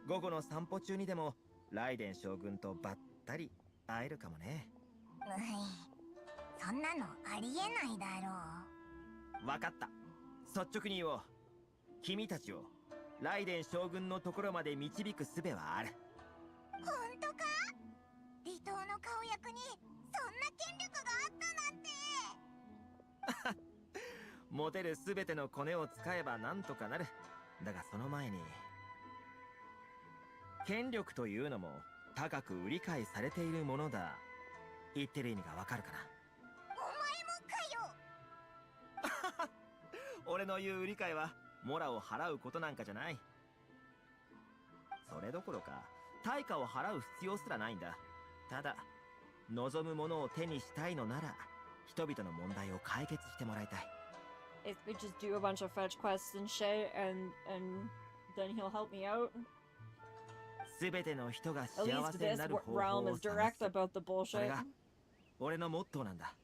午後の散歩中にでもライデン将軍とばったり会えるかもね。そんなのありえないだろう。分かった。率直に言おう。君たちをライデン将軍のところまで導く術はある。本当か？離島の顔役にそんな権力があったなんて。持てる全てのコネを使えばなんとかなる。だがその前に、権力というのも高く売り買いされているものだ。言ってる意味がわかるかな？お前もかよ。俺の言う売り買いはモラを払うことなんかじゃない。それどころか対価を払う必要すらないんだ。ただ望むものを手にしたいのなら人々の問題を解決してもらいたい。If we just do a bunch of fetch quests and shit, and then he'll help me out. 全ての人が At 幸 least せに this なる方法 realm を is 探 direct す。 about the それ bullshit. が俺のモットーなんだ。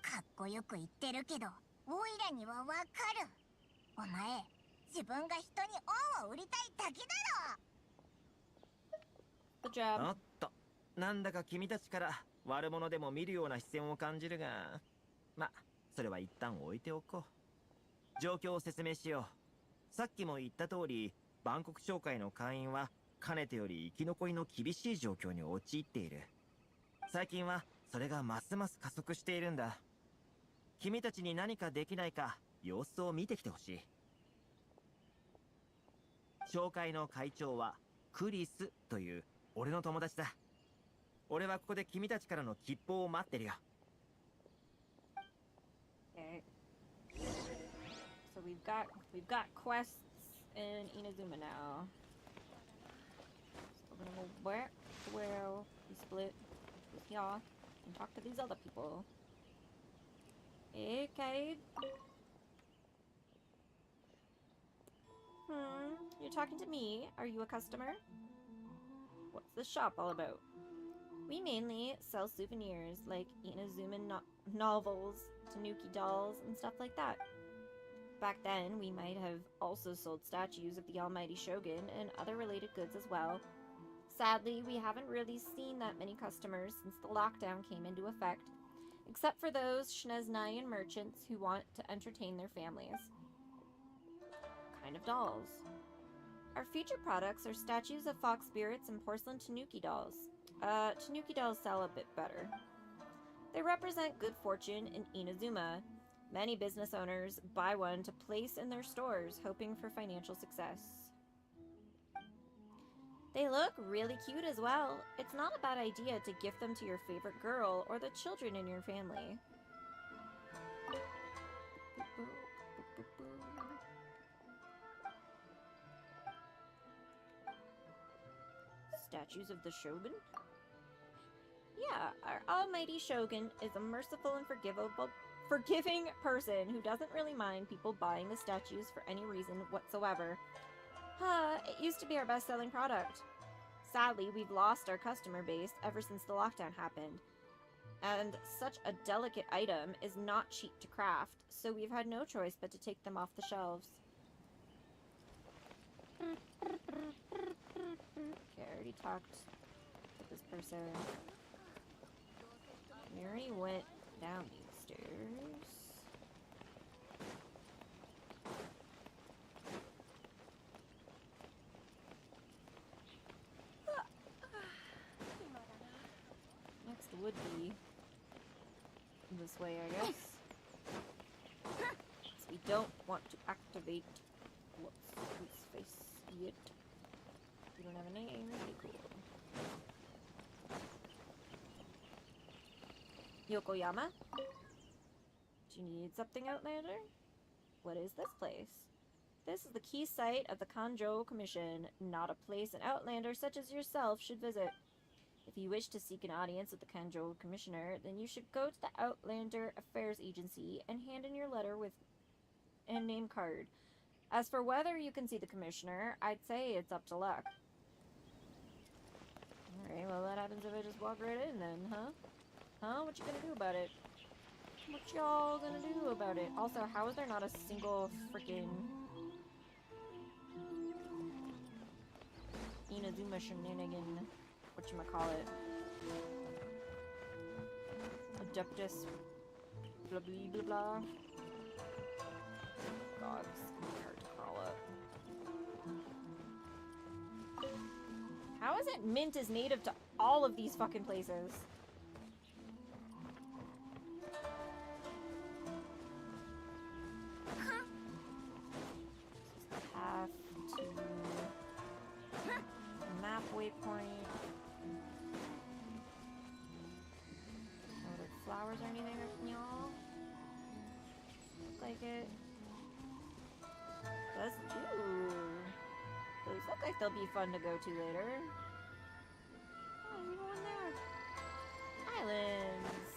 かっこよく言ってるけど、オイラにはわかる。お前、自分が人に恩を売りたいだけだろ。 Good job. おっと、なんだか君たちから悪者でも見るような視線を感じるが、ま、それは一旦置いておこう。状況を説明しよう。さっきも言った通り、万国商会の会員はかねてより生き残りの厳しい状況に陥っている。最近はそれがますます加速しているんだ。君たちに何かできないか様子を見てきてほしい。商会の会長はクリスという俺の友達だ。俺はここで君たちからの吉報を待ってるよ。Okay. So we've got quests in Inazuma now. So we're gonna go back to where we split with y'all and talk to these other people. Okay. You're talking to me. Are you a customer? What's the shop all about? We mainly sell souvenirs like Inazuma novels, Tanuki dolls, and stuff like that. Back then, we might have also sold statues of the almighty Shogun and other related goods as well. Sadly, we haven't really seen that many customers since the lockdown came into effect, except for those Shneznayan merchants who want to entertain their families. Kind of dolls. Our featured products are statues of fox spirits and porcelain Tanuki dolls. Tanuki dolls sell a bit better. They represent good fortune in Inazuma. Many business owners buy one to place in their stores, hoping for financial success. They look really cute as well. It's not a bad idea to gift them to your favorite girl or the children in your family. Statues of the Shogun? Yeah, our almighty Shogun is a merciful and forgiving person who doesn't really mind people buying the statues for any reason whatsoever. It used to be our best-selling product. Sadly, we've lost our customer base ever since the lockdown happened. And such a delicate item is not cheap to craft, so we've had no choice but to take them off the shelves. Okay, I already talked to this person. We already went down these stairs. Next would be this way, I guess. So we don't want to activate what's his face yet. We don't have a name. Really cool. Yokoyama? Do you need something, Outlander? What is this place? This is the key site of the Kanjo Commission, not a place an Outlander such as yourself should visit. If you wish to seek an audience with the Kanjo Commissioner, then you should go to the Outlander Affairs Agency and hand in your letter with and name card. As for whether you can see the Commissioner, I'd say it's up to luck. Alright, well what happens if I just walk right in then, huh? Huh? What you gonna do about it? What y'all gonna do about it? Also, how is there not a single freaking Inazuma shenanigan? Whatchamacallit? Adeptus blah blah blah blah. God, it's hard to crawl up. How is it mint is native to all of these fucking places? Path to map waypoint. Are there flowers or anything, y'all? Look like it. Does those look like they'll be fun to go to later. Oh, there's one there. Islands.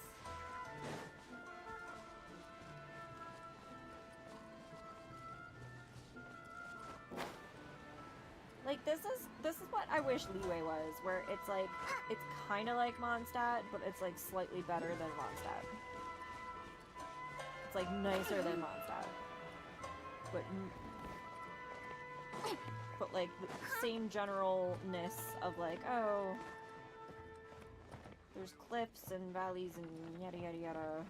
Like this is what I wish Leeway was, where it's like it's kind of like Mondstadt, but it's like slightly better than Mondstadt. It's like nicer than Mondstadt, but like the same generalness of like, oh, there's cliffs and valleys and yada yada yada.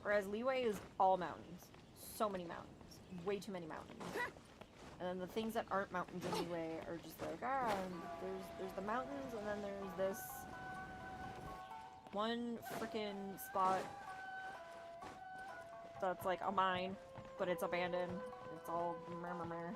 Whereas Leeway is all mountains, so many mountains, way too many mountains. And then the things that aren't mountains in Leeway are just like, there's the mountains, and then there's this one freaking spot that's like a mine, but it's abandoned. It's all meh.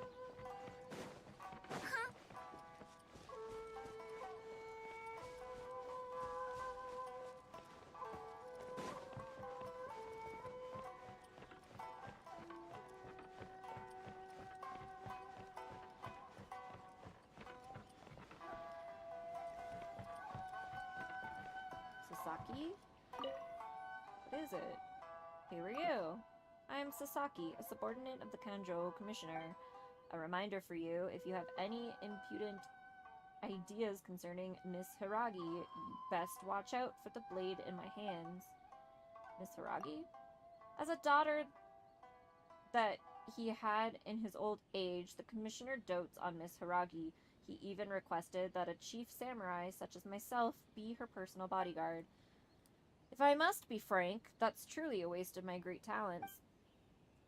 Sasaki? What is it? Who are you? I am Sasaki, a subordinate of the Kanjo Commissioner. A reminder for you, if you have any impudent ideas concerning Miss Hiragi, you best watch out for the blade in my hands. Miss Hiragi? As a daughter that he had in his old age, the Commissioner dotes on Miss Hiragi. He even requested that a chief samurai such as myself be her personal bodyguard. If I must be frank, that's truly a waste of my great talents.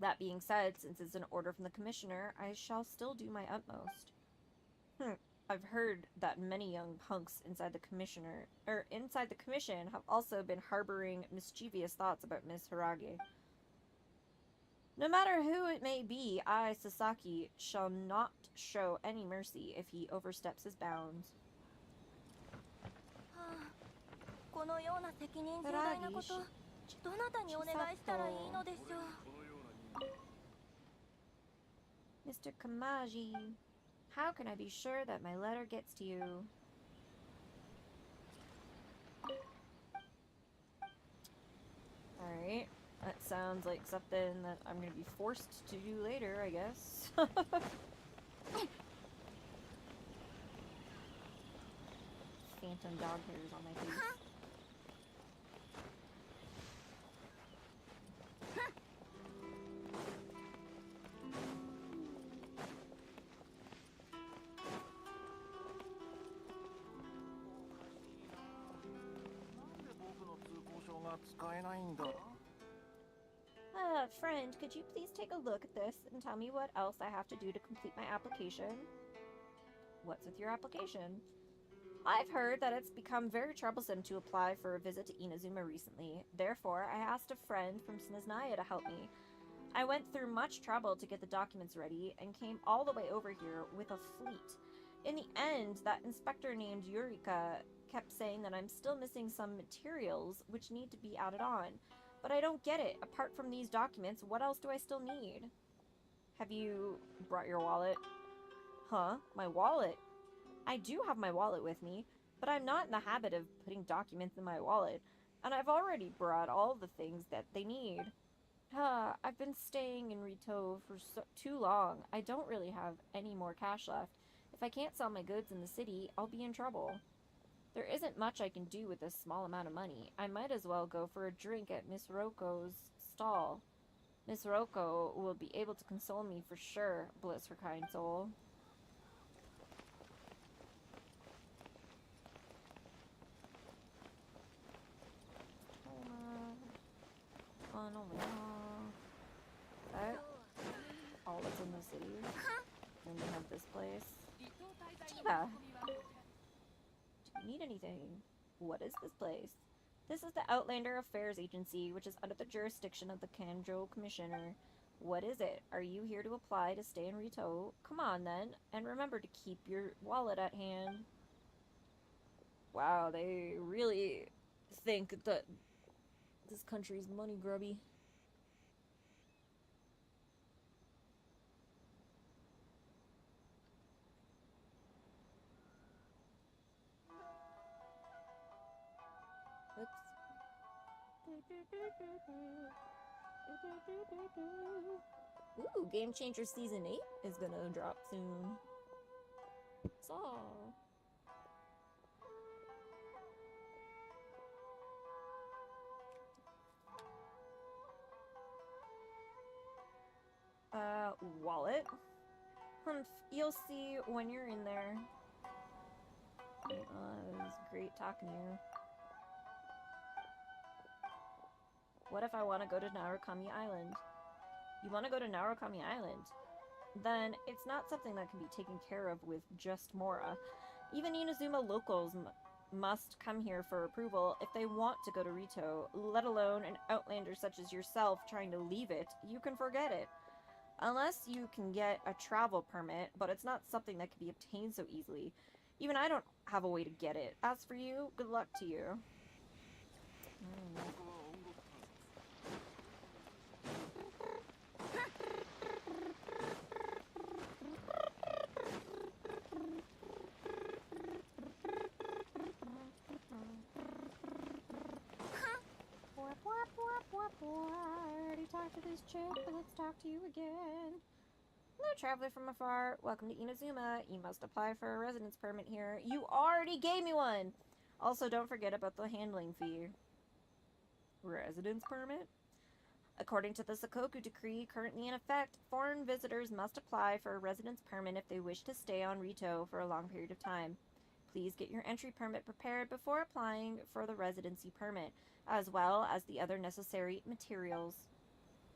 That being said, since it's an order from the Commissioner, I shall still do my utmost. I've heard that many young punks inside the Commission have also been harboring mischievous thoughts about Miss Hiragi. No matter who it may be, I, Sasaki, shall not show any mercy if he oversteps his bounds. Mr. Kamaji, how can I be sure that my letter gets to you? Alright, that sounds like something that I'm gonna be forced to do later, I guess. Phantom dog hairs on my face. Friend, could you please take a look at this and tell me what else I have to do to complete my application? What's with your application? I've heard that it's become very troublesome to apply for a visit to Inazuma recently. Therefore, I asked a friend from Snaznaya to help me. I went through much trouble to get the documents ready and came all the way over here with a fleet. In the end, that inspector named Eureka kept saying that I'm still missing some materials which need to be added on. But I don't get it. Apart from these documents, what else do I still need? Have you brought your wallet? Huh? My wallet? I do have my wallet with me, but I'm not in the habit of putting documents in my wallet, and I've already brought all the things that they need. I've been staying in Rito for too long. I don't really have any more cash left. If I can't sell my goods in the city, I'll be in trouble. There isn't much I can do with this small amount of money. I might as well go for a drink at Miss Roko's stall. Miss Roko will be able to console me for sure, bless her kind soul. That all that's in the city. Then we have this place. Chiba! Do you need anything? What is this place? This is the Outlander Affairs Agency, which is under the jurisdiction of the Kanjo Commissioner. What is it? Are you here to apply to stay in Rito? Come on then, and remember to keep your wallet at hand. Wow, they really think that this country's money grubby. Oops. Ooh, Game Changer Season 8 is gonna drop soon. So. Wallet? Humph, you'll see when you're in there. It was great talking to you. What if I want to go to Narukami Island? You want to go to Narukami Island? Then it's not something that can be taken care of with just Mora. Even Inazuma locals must come here for approval if they want to go to Rito, let alone an outlander such as yourself trying to leave it. You can forget it. Unless you can get a travel permit, but it's not something that can be obtained so easily. Even I don't have a way to get it. As for you, good luck to you. I already talked to this chick, but let's talk to you again. Hello, traveler from afar. Welcome to Inazuma. You must apply for a residence permit here. You already gave me one! Also, don't forget about the handling fee. Residence permit? According to the Sakoku decree currently in effect, foreign visitors must apply for a residence permit if they wish to stay on Rito for a long period of time. Please get your entry permit prepared before applying for the residency permit, as well as the other necessary materials.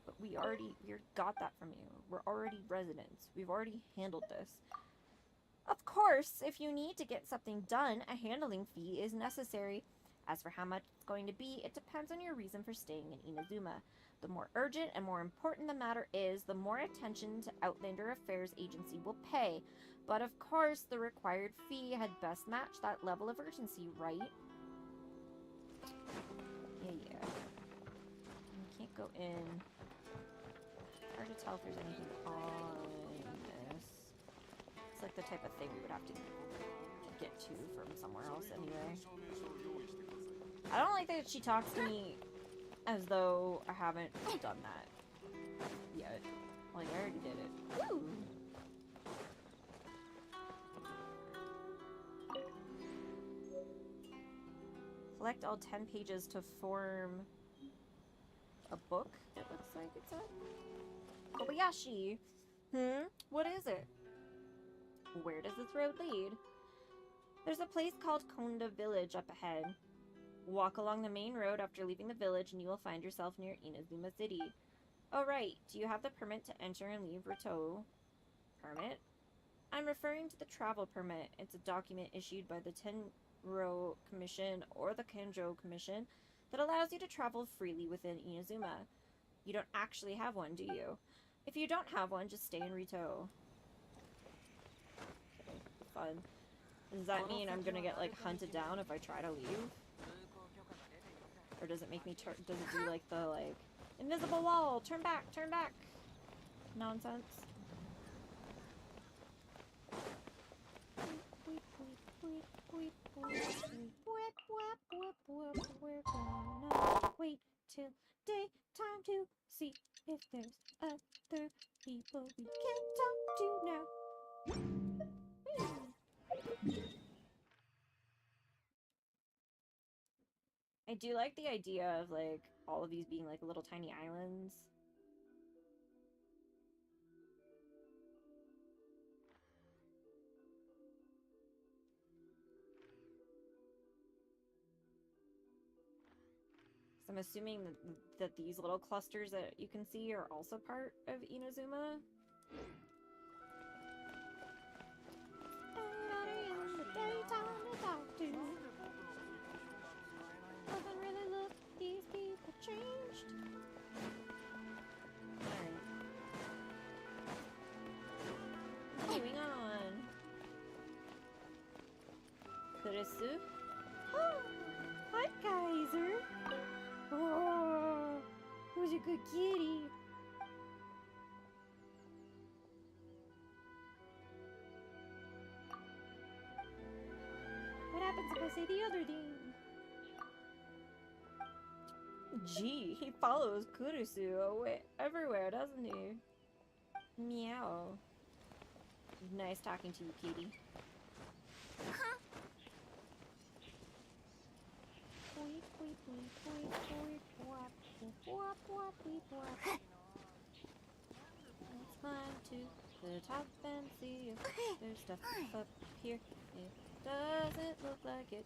But we already got that from you. We're already residents. We've already handled this. Of course, if you need to get something done, a handling fee is necessary. As for how much it's going to be, it depends on your reason for staying in Inazuma. The more urgent and more important the matter is, the more attention to Outlander Affairs Agency will pay. But of course, the required fee had best match that level of urgency, right? Yeah. You can't go in. Hard to tell if there's anything on this. It's like the type of thing we would have to get to from somewhere else anyway. I don't like that she talks to me as though I haven't done that yet. Like, I already did it. Woo! Collect all 10 pages to form a book, it looks like it said. Kobayashi! What is it? Where does this road lead? There's a place called Konda Village up ahead. Walk along the main road after leaving the village and you will find yourself near Inazuma City. Oh right, do you have the permit to enter and leave Rito? Permit? I'm referring to the travel permit. It's a document issued by the Tenro Commission or the Kanjo Commission that allows you to travel freely within Inazuma. You don't actually have one, do you? If you don't have one, just stay in Rito. Fun. Does that mean I'm gonna get, like, hunted down if I try to leave? Or does it make me does it do, like, the, like, invisible wall, turn back, nonsense? We're gonna wait till daytime to see if there's other people we can talk to now. I do like the idea of, like, all of these being, like, little tiny islands. So I'm assuming that these little clusters that you can see are also part of Inazuma. Doesn't really look these people changed. Alright. Moving on. Kurisu. Oh, hi, Kaiser. Oh, who's a good kitty? What happens if I say the other thing? Gee, he follows Kurisu everywhere, doesn't he? Meow. Nice talking to you, kitty. Let's climb to the top and see if there's stuff up here. It doesn't look like it.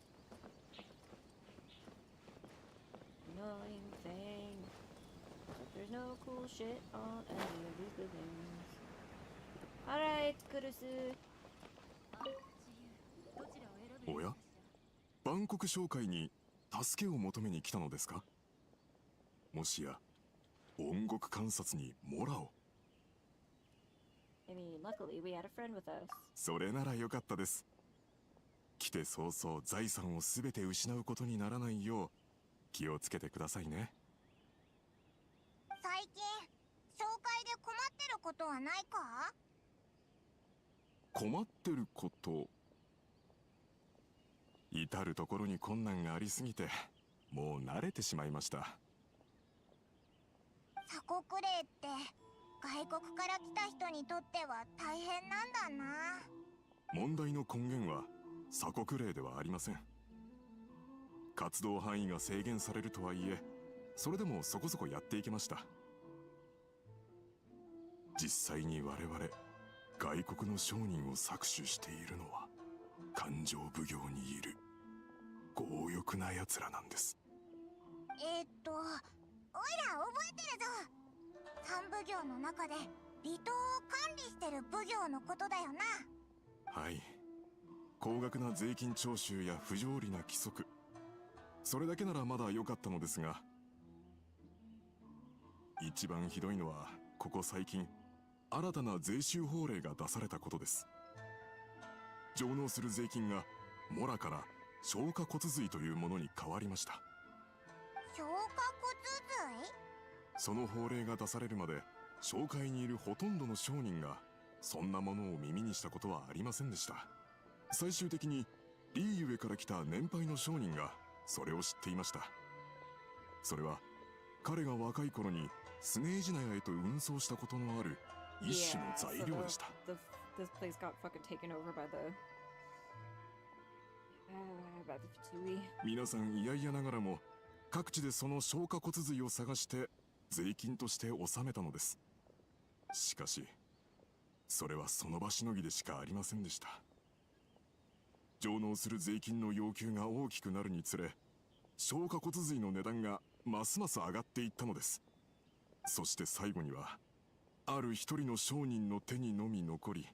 Annoying thing. But there's no cool shit on any of these buildings. Alright, Kurisu. おや、万国商会に助けを求めに来たのですか？もしや、音楽観察にモラを。I mean, luckily we had a friend with us. それなら良かったです。来て早々財産をすべて失うことにならないよう気をつけてくださいね。最近、紹介で困ってることはないか？困ってること。至る所に困難がありすぎて、もう慣れてしまいました。鎖国令って外国から来た人にとっては大変なんだな。問題の根源は鎖国令ではありません。活動範囲が制限されるとはいえ、それでもそこそこやっていけました。実際に我々外国の商人を搾取しているのは勘定奉行にいる強欲な奴らなんです。おいら覚えてるぞ。三奉行の中で離島を管理してる奉行のことだよな。はい。高額な税金徴収や不条理な規則、それだけならまだ良かったのですが、一番ひどいのはここ最近新たな税収法令が出されたことです。上納する税金がモラから消化骨髄というものに変わりました。消化骨髄？その法令が出されるまで商会にいるほとんどの商人がそんなものを耳にしたことはありませんでした。最終的にリーユエから来た年配の商人がそれを知っていました。それは彼が若い頃にスネージナヤへと運送したことのある一種の材料でした。This place got fucking taken over by the Fatui. 皆さん嫌々ながらも各地でその消化骨髄を探して税金として納めたのです。しかしそれはその場しのぎでしかありませんでした。上納する税金の要求が大きくなるにつれ、消化骨髄の値段がますます上がっていったのです。そして最後にはある一人の商人の手にのみ残り、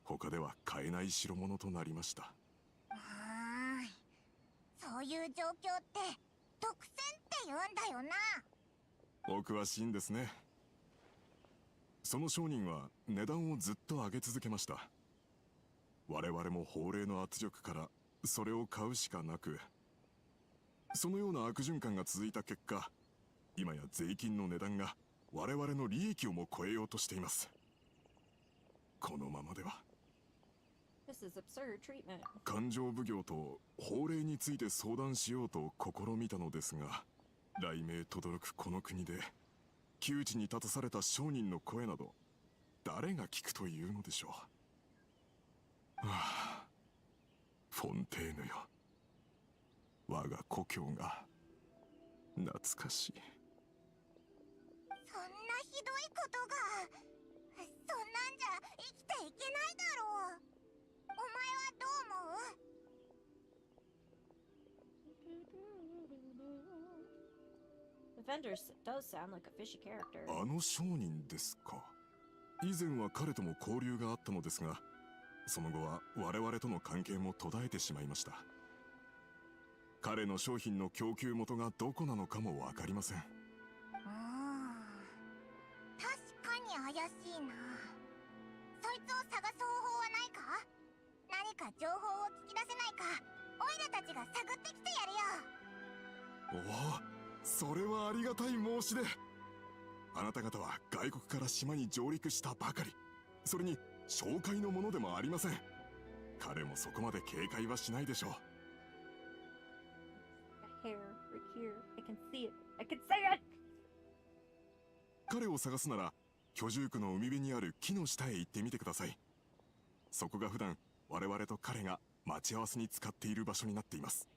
他では買えない代物となりました。そういう状況って独占って言うんだよな。お詳しいんですね。その商人は値段をずっと上げ続けました。我々も法令の圧力からそれを買うしかなく、そのような悪循環が続いた結果、今や税金の値段が我々の利益をも超えようとしています。このままでは。勘定奉行と法令について相談しようと試みたのですが、雷鳴轟くこの国で窮地に立たされた商人の声など誰が聞くというのでしょう。はあ、フォンテーヌよ、我が故郷が懐かしい。そんなひどいことが、そんなんじゃ生きていけないだろう。お前はどう思う？ The vendor does sound like a fishy character. あの商人ですか。以前は彼とも交流があったのですが、その後は我々との関係も途絶えてしまいました。彼の商品の供給元がどこなのかもわかりません。確かに怪しいな。そいつを探す方法はないか？何か情報を聞き出せないか、オイラたちが探ってきてやるよ。おお、それはありがたい申し出。あなた方は外国から島に上陸したばかり、それに紹介のものでもありません。彼もそこまで警戒はしないでしょう。彼を探すなら居住区の海辺にある木の下へ行ってみてください。そこが普段我々と彼が待ち合わせに使っている場所になっています。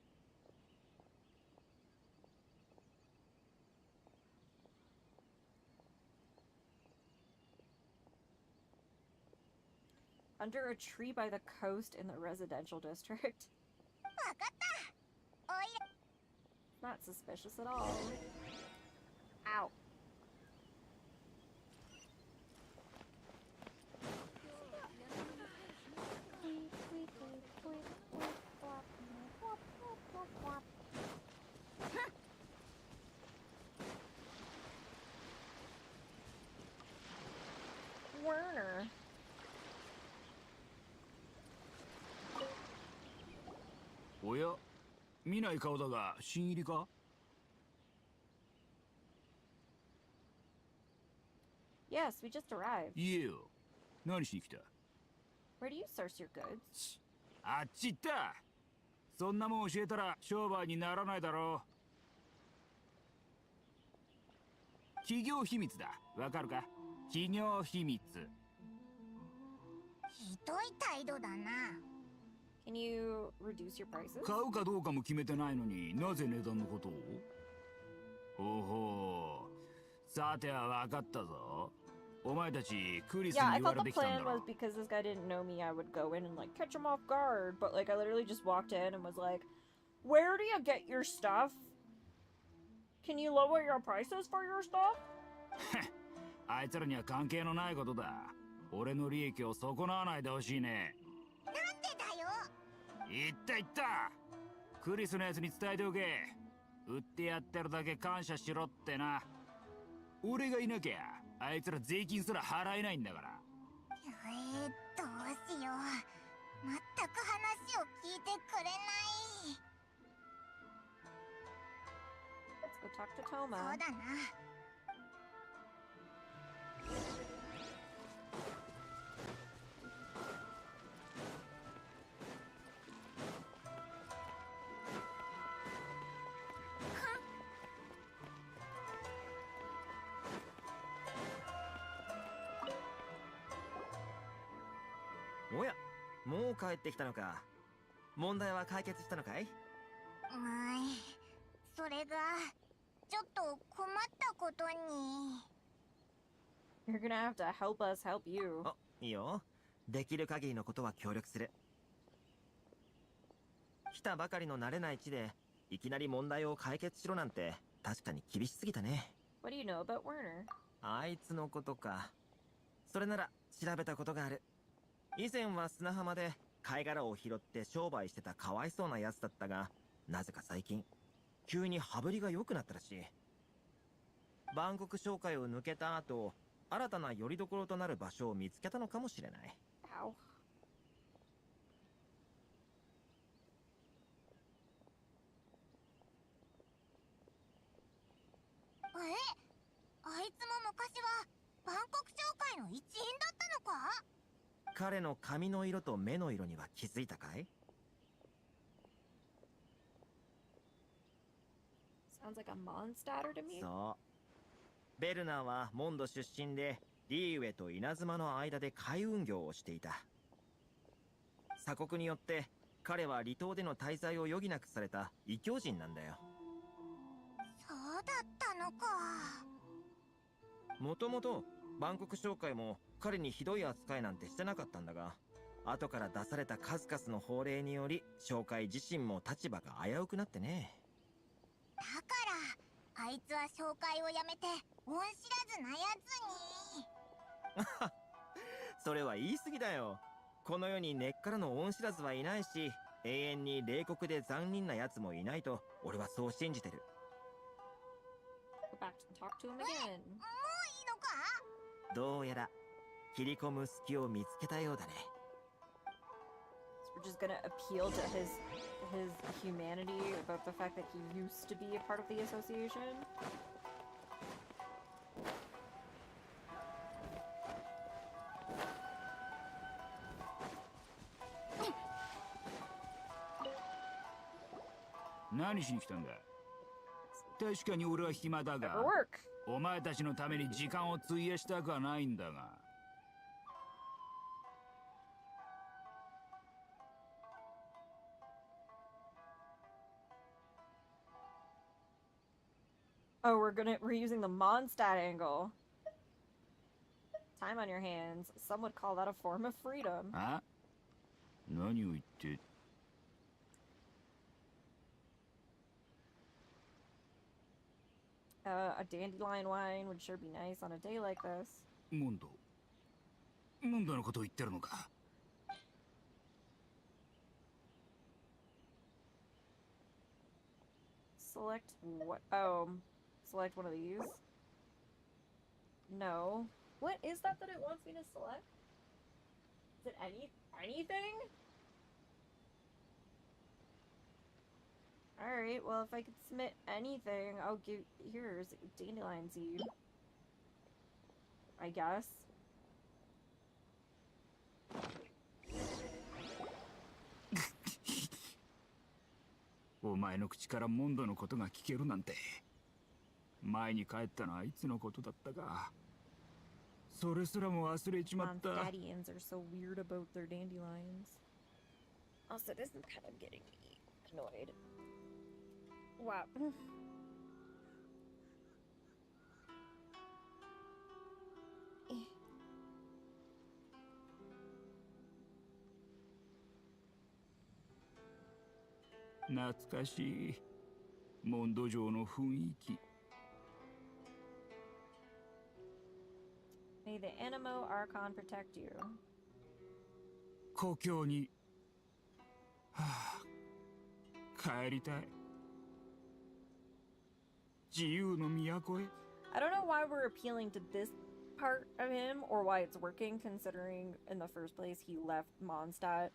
Under a tree by the coast in the residential district. わかった。おいら。 Not suspicious at all. Ow. Werner. おや、見ない顔だが新入りか？ Yes, we just arrived. 言えよ。何しに来た？ Where do you source your goods? あっち行った。そんなもん教えたら商売にならないだろう。企業秘密だ。わかるか？企業秘密。ひどい態度だな。Can you reduce your prices? 買うかどうかも決めてないのになぜ値段のことを？ほほう。さてはわかったぞ。お前たちクリスに Yeah, I 言わ thought れ the てきたんだ plan ろ was。because this guy didn't know me, I would go in and like catch him off guard. But like I literally just walked in and was like, "Where do you get your stuff? Can you lower your prices for your stuff?" あいつらには関係のないことだ。俺の利益を損なわないでほしいね。なんでだよ。言った言った。クリスのやつに伝えておけ。売ってやってるだけ感謝しろってな。俺がいなきゃあいつら税金すら払えないんだから。どうしよう。全く話を聞いてくれない。 Let's go talk to そう Toma. だな。おや、もう帰ってきたのか。問題は解決したのかい？それがちょっと困ったことに。 You're gonna have to help us help you. あ、いいよ。できる限りのことは協力する。来たばかりの慣れない地でいきなり問題を解決しろなんて確かに厳しすぎたね。 What do you know about Werner? あいつのことか。それなら調べたことがある。以前は砂浜で貝殻を拾って商売してたかわいそうなやつだったが、なぜか最近急に羽振りが良くなったらしい。万国商会を抜けた後、新たな拠り所となる場所を見つけたのかもしれない。Ow. あいつも昔は万国商会の一員だったのか？彼の髪の色と目の色には気づいたかい？ Sounds like a Mondstatter to me. そう。ベルナーはモンド出身で、リーウェと稲妻の間で海運業をしていた。鎖国によって彼は離島での滞在を余儀なくされた異教人なんだよ。そうだったのか。もともと万国商会も彼にひどい扱いなんてしてなかったんだが、後から出された数々の法令により商会自身も立場が危うくなってね。だからあいつは紹介をやめて恩知らずなやつに。それは言い過ぎだよ。この世に根っからの恩知らずはいないし、永遠に冷酷で残忍なやつもいないと俺はそう信じてる。 Go back and talk to him again. もういいのか？どうやら切り込む隙を見つけたようだね。 So we're just gonna appeal to his humanity about the fact that he used to be a part of the association. What 何しに来たんだ？確かに俺は暇だが、 Work. お前たちのために時間を費やしたくはないんだが。Oh, we're using the Mondstadt angle. Time on your hands. Some would call that a form of freedom. あ？何を言って。A dandelion wine would sure be nice on a day like this. モンドのことを言ってるのか。Select what? Oh, select one of these. No. What is that it wants me to select? Is it anything? Alright, well if I could submit anything, I'll give here's dandelion seed. I guess. お前の口からモンドのことが聞けるなんて。前に帰ったのはいつのことだったか。それすらも忘れちまった。Mondstadtians are so weird about their dandelions. Also, this is kind of getting me annoyed. Wow. 懐かしいモンド城の雰囲気。May the Animo Archon protect you. 故郷に、帰りたい。自由の都へ。I don't know why we're appealing to this part of him or why it's working, considering in the first place he left Mondstadt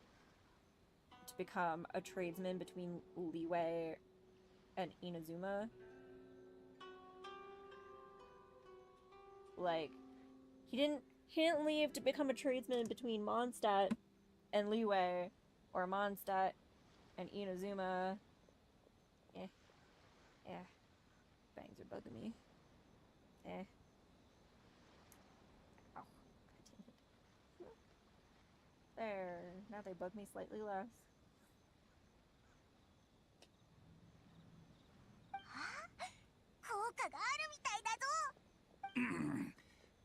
to become a tradesman between Liyue and Inazuma. Like, he didn't leave to become a tradesman between Mondstadt and Liyue or Mondstadt and Inazuma. Bangs are bugging me. Ow. God damn it. There. Now they bug me slightly less. 効果があるみたいだぞ。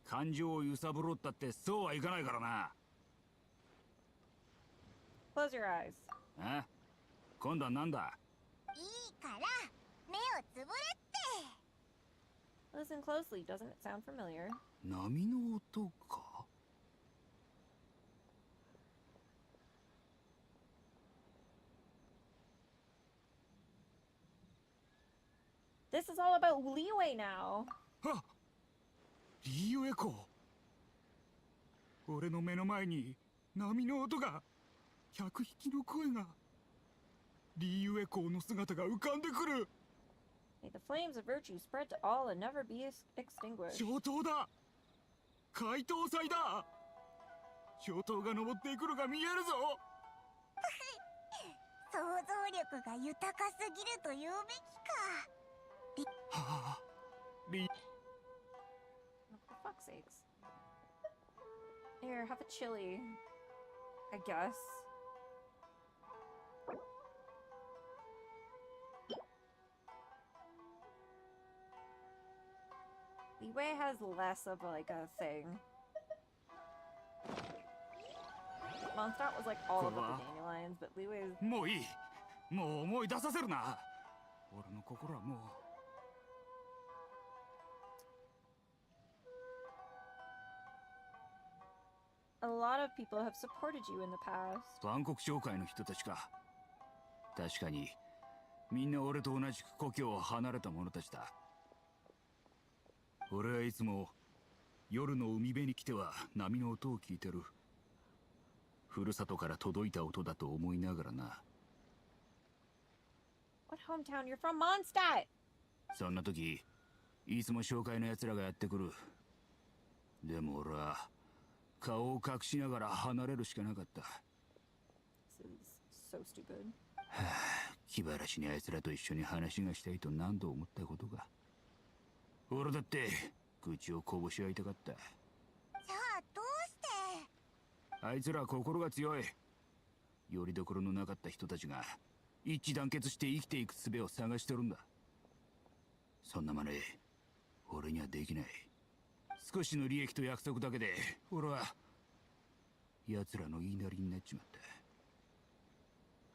感情を揺さぶろうったってそうはいかないからな。Close your eyes. 今度はなんだ？いいから潰れって。 Listen closely, doesn't it sound familiar? 波の音か。 This is all about Leeway now. あ、リーウェコ。俺の目の前に波の音が、100匹の声が。リーウェコの姿が浮かんでくる。 May the flames of virtue spread to all and never be extinguished. 上等だ。怪盗祭だ。上等が登っていくのが見えるぞ。想像力が豊かすぎると言うべきか。はあ、リ For fuck's sakes. Here, have a chili. I guess. Leeway has less of like a thing. Mondstadt was like all about the dandelions, but Leeway's. もういい。もう思い出させるな。俺の心はもう。 A lot of people have supported you in the past. 万国商会の人たちか。確かに、みんな俺と同じく故郷を離れた者たちだ。俺はいつも夜の海辺に来ては波の音を聞いてる。ふるさとから届いた音だと思いながらな。What hometown? You're from Mondstadt! そんな時、いつも商会の奴らがやってくる。でも俺は、顔を隠しながら離れるしかなかった。This is so stupid. はあ、気晴らしにあいつらと一緒に話がしたいと何度思ったことか。俺だって口をこぼし合いたかった。じゃあどうして。あいつらは心が強い。よりどころのなかった人たちが一致団結して生きていく術を探してるんだ。そんな真似俺にはできない。少しの利益と約束だけで俺は奴らの言いなりになっちまった。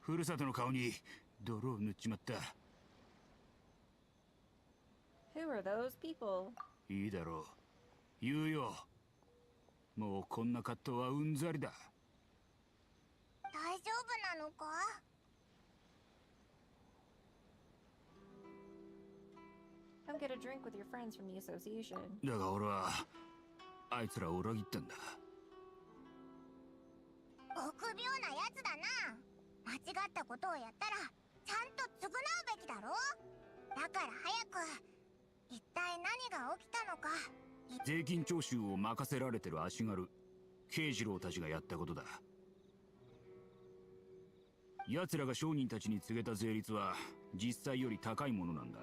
ふるさとの顔に泥を塗っちまった。 Who are those people? いいだろう。言うよ。もうこんな葛藤はうんざりだ。大丈夫なのか。 Come get a drink with your friends from the association. だが俺はあいつらを裏切ったんだ。臆病なやつだな。間違ったことをやったらちゃんと償うべきだろ。だから早く一体何が起きたのか。税金徴収を任せられてる足軽慶次郎たちがやったことだ。奴らが商人たちに告げた税率は実際より高いものなんだ。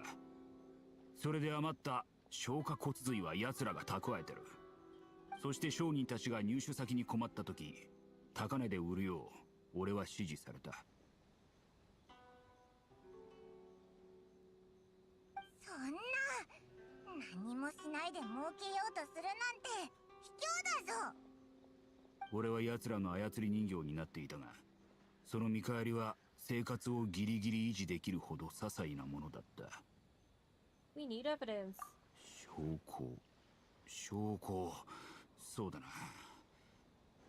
それで余った消化骨髄は奴らが蓄えてる。そして商人たちが入手先に困った時、高値で売るよう俺は指示された。そんな何もしないで儲けようとするなんて卑怯だぞ。俺は奴らの操り人形になっていたが、その見返りは生活をギリギリ維持できるほど些細なものだった。We need evidence. 証拠。そうだな。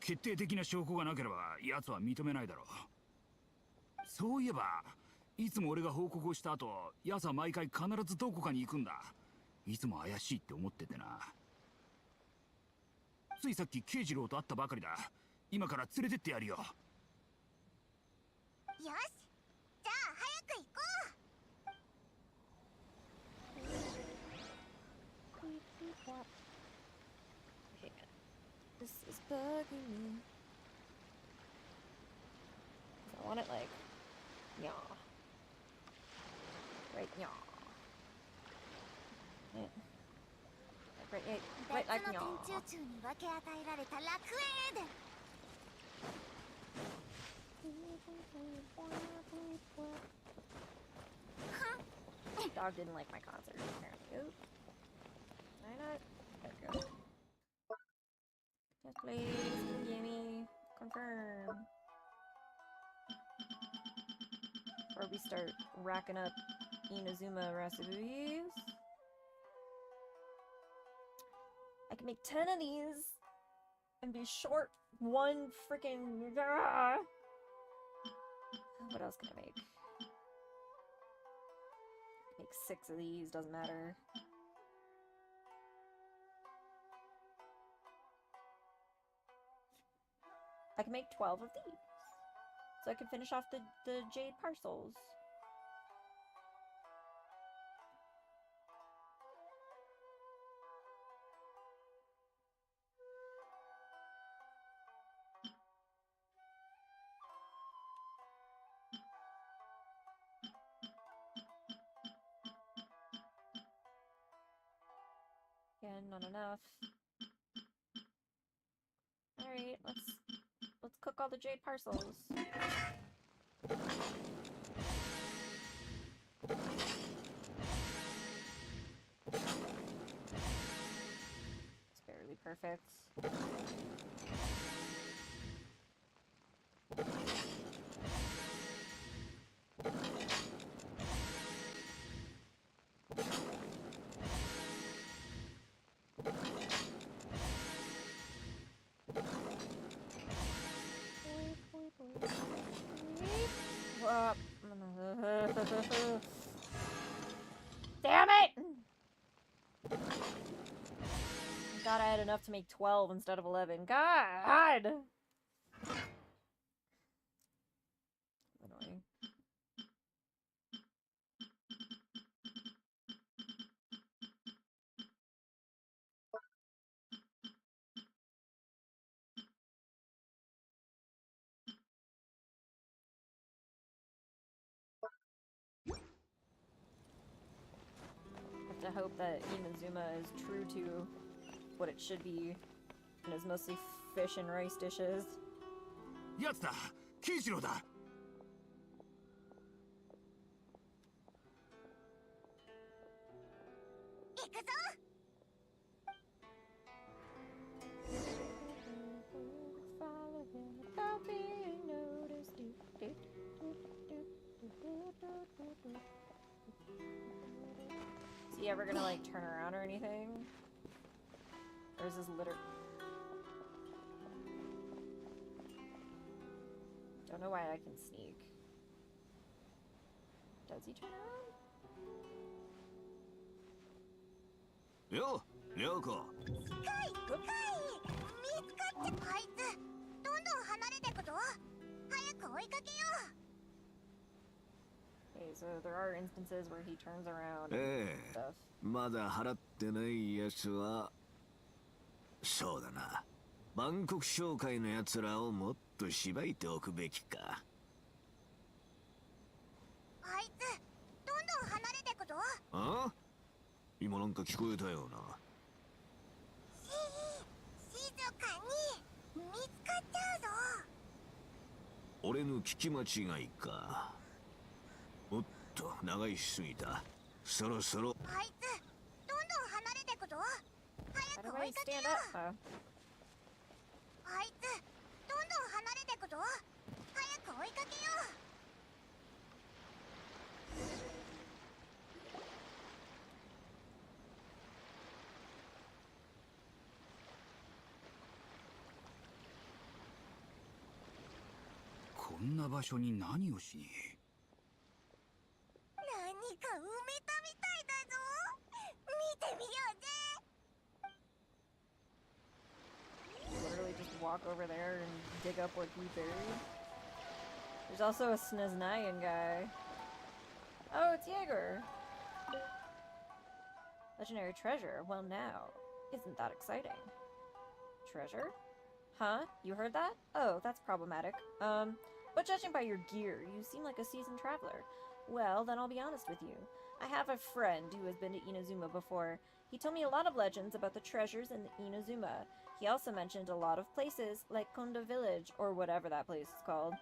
決定的な証拠がなければ奴は認めないだろう。そういえばいつも俺が報告をした後、奴は毎回必ずどこかに行くんだ。いつも怪しいって思っててな。ついさっき慶次郎と会ったばかりだ。今から連れてってやるよ。よし、じゃあ早く行こう。 Okay, this is bugging me. I want it like, yeah, right, yeah, right, like, 別 yeah. の天中中に分け与えられた楽園エデン。 Dog didn't like my concert, apparently. Oop. Why not? There we go. Yes, please. Gimme. Confirm. before we start racking up Inazuma recipes. I can make 10 of these and be short one freaking. What else can I make? Make 6 of these, doesn't matter. I can make 12 of these. So I can finish off the jade parcels. Again, not enough. Alright, let's cook all the jade parcels. It's barely perfect. Damn it! God, I had enough to make 12 instead of 11. God! Annoying. I hope that Inazuma is true to what it should be, and is mostly fish and rice dishes. やつだ、ケイジロウだ。行くぞ。Is he ever gonna like turn around or anything? Or is this literally... Don't know why I can sneak. Does he turn around? よ、涼子。深い、深い。見つかってあいつ、どんどん離れてくぞ。早く追いかけよう。 Okay, so there are instances where he turns around and ええ、 stuff. まだ払ってないやつはそうだな。バンコク商会のやつらをもっとしばいておくべきか。あいつ、どんどん離れてくぞ。あ？今なんか聞こえたような。静かに。見つかっちゃうぞ。俺の聞き間違いか。おっと、長いしすぎた。そろそろ。あいつ、どんどん離れてくぞ。早く追いかけよう。あいつ、どんどん離れてくぞ。早く追いかけよう。 こんな場所に何をしに。何か埋めたみたいだぞ。見てみようぜ。 Literally just walk over there and dig up what he buried. There's also a Sneznayan guy. Oh, it's Jaeger. Legendary treasure. Well now, isn't that exciting? Treasure? Huh? You heard that? Oh, that's problematic. But judging by your gear, you seem like a seasoned traveler. Well, then I'll be honest with you. I have a friend who has been to Inazuma before. He told me a lot of legends about the treasures in Inazuma. He also mentioned a lot of places, like Konda Village, or whatever that place is called.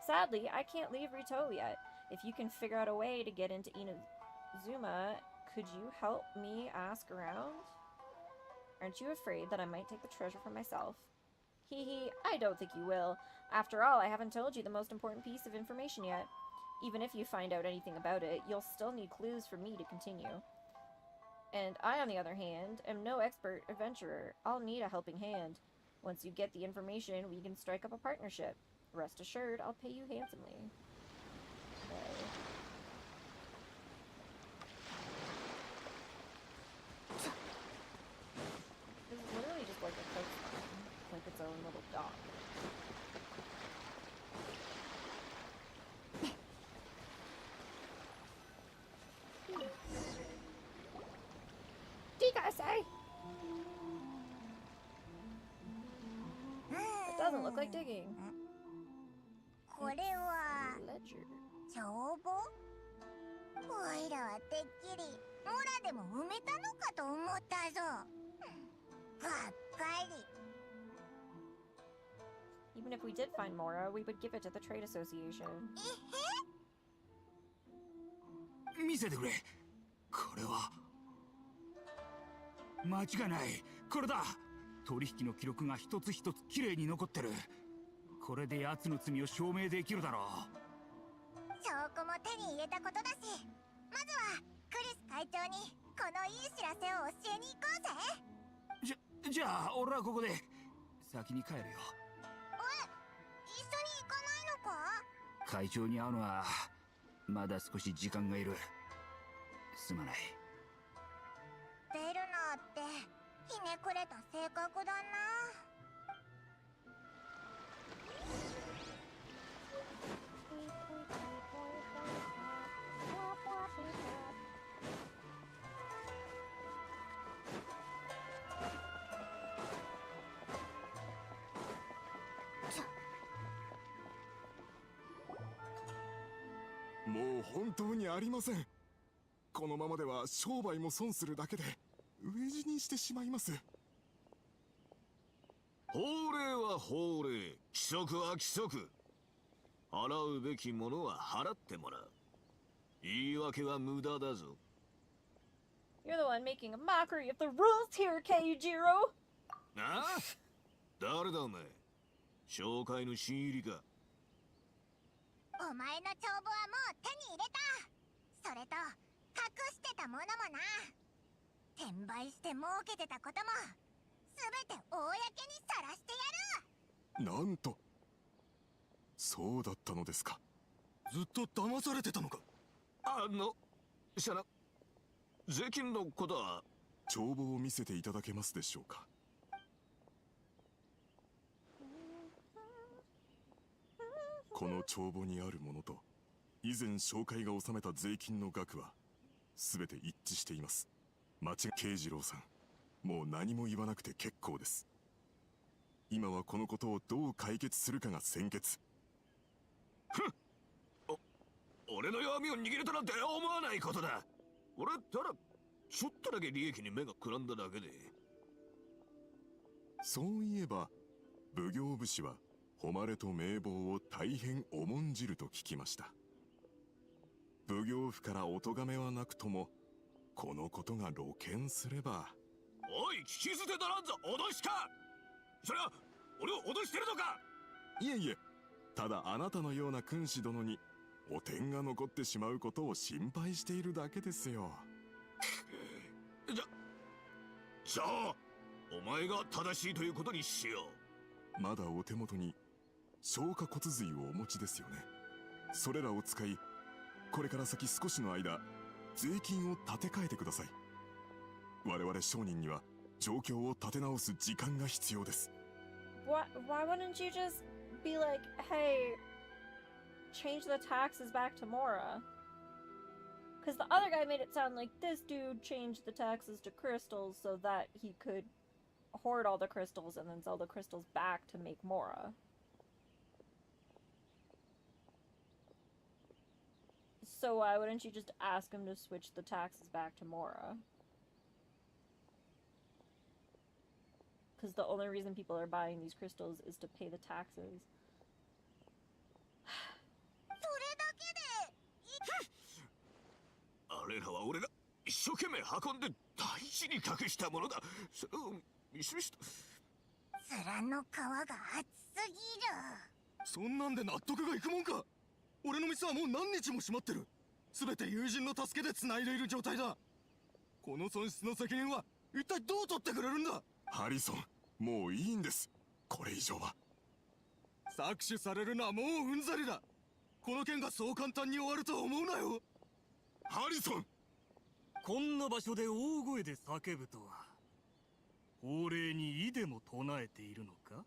Sadly, I can't leave Rito yet. If you can figure out a way to get into Inazuma, could you help me ask around? Aren't you afraid that I might take the treasure for myself? Hee hee, I don't think you will. After all, I haven't told you the most important piece of information yet. Even if you find out anything about it, you'll still need clues for me to continue. And I, on the other hand, am no expert adventurer. I'll need a helping hand. Once you get the information, we can strike up a partnership. Rest assured, I'll pay you handsomely. Okay. This is literally just like a coastline, like its own little dock. Say? It doesn't look like digging. これは Ledger. 帳簿？おいらはてっきりモラでも埋めたのかと思ったぞ。がっかり。Even if we did find Mora, we would give it to the trade association. 見せてくれ。これは間違いない。これだ。取引の記録が一つ一つきれいに残ってる。これで奴の罪を証明できるだろう。証拠も手に入れたことだし、まずはクリス会長にこのいい知らせを教えに行こうぜ。じゃあ俺はここで先に帰るよ。一緒に行かないのか？会長に会うのはまだ少し時間がいる。すまない。ベルナーってひねくれた性格だな。もう本当にありません。このままでは商売も損するだけで飢え死にしてしまいます。法令は法令、規則は規則。払うべきものは払ってもらう。言い訳は無駄だぞ。You're the one making a mockery of the rules here, Keijiro! なあ？誰だお前？紹介の新入りか？お前の帳簿はもう手に入れた。それと隠してたものもな。転売して儲けてたことも全て公にさらしてやる。なんと、そうだったのですか。ずっと騙されてたのか。シャナ、税金のことは。帳簿を見せていただけますでしょうか。この帳簿にあるものと以前紹介が納めた税金の額は全て一致しています。間違い。慶次郎さん、もう何も言わなくて結構です。今はこのことをどう解決するかが先決。俺の弱みを握れたなんて思わないことだ。俺ただちょっとだけ利益に目がくらんだだけで。そういえば奉行武士は誉れと名簿を大変重んじると聞きました。奉行府からお咎めはなくともこのことが露見すれば。おい、聞き捨てならんぞ。脅しか。それは俺を脅してるのか。いえいえ、ただあなたのような君主殿に汚点が残ってしまうことを心配しているだけですよ。じゃあお前が正しいということにしよう。まだお手元に消化骨髄をお持ちですよね。それらを使い、これから先少しの間税金を立て替えてください。我々商人には状況を立て直す時間が必要です。Why wouldn't you just be like, hey, change the taxes back to Mora? Because the other guy made it sound like this dude changed the taxes to crystals so that he could hoard all the crystals and then sell the crystals back to make Mora. So why wouldn't you just ask him to switch the taxes back to Mora? Because the only reason people are buying these crystals is to pay the taxes. あれらは俺が一生懸命運んで大事に隠したものだ。それを見せしと。面の皮が厚すぎる。そんなんで納得がいくもんか。俺の店はもう何日も閉まってる。全て友人の助けで繋いでいる状態だ。この損失の責任は一体どう取ってくれるんだ。ハリソン、もういいんです。これ以上は。搾取されるのはもううんざりだ。この件がそう簡単に終わるとは思うなよ。ハリソン、こんな場所で大声で叫ぶとは、法令に異でも唱えているのか？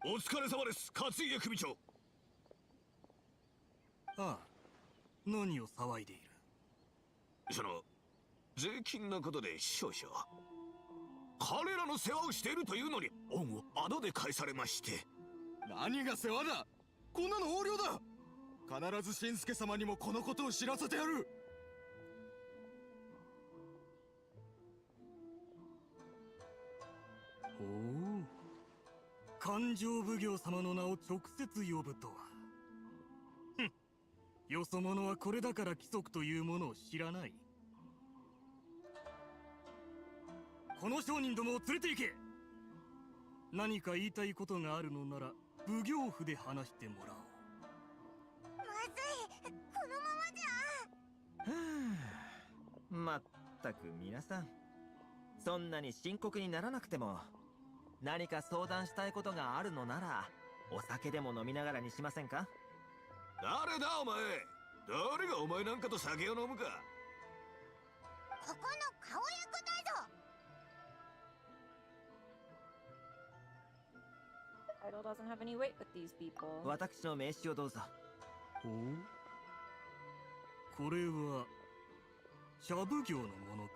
お疲れ様です、勝家組長。ああ、何を騒いでいる？税金のことで少々。彼らの世話をしているというのに恩を後で返されまして。何が世話だ。こんなの横領だ。必ず新助様にもこのことを知らせてやる。おお、勘定奉行様の名を直接呼ぶとは。ふん、よそ者はこれだから規則というものを知らない。この商人どもを連れて行け。何か言いたいことがあるのなら奉行府で話してもらおう。まずい、このままじゃ。まったく皆さん、そんなに深刻にならなくても、何か相談したいことがあるのならお酒でも飲みながらにしませんか？誰だお前。誰がお前なんかと酒を飲むか。ここの顔役だぞ。Title doesn't have any weight with these people. 私の名刺をどうぞ。お、これは茶奉行のものか？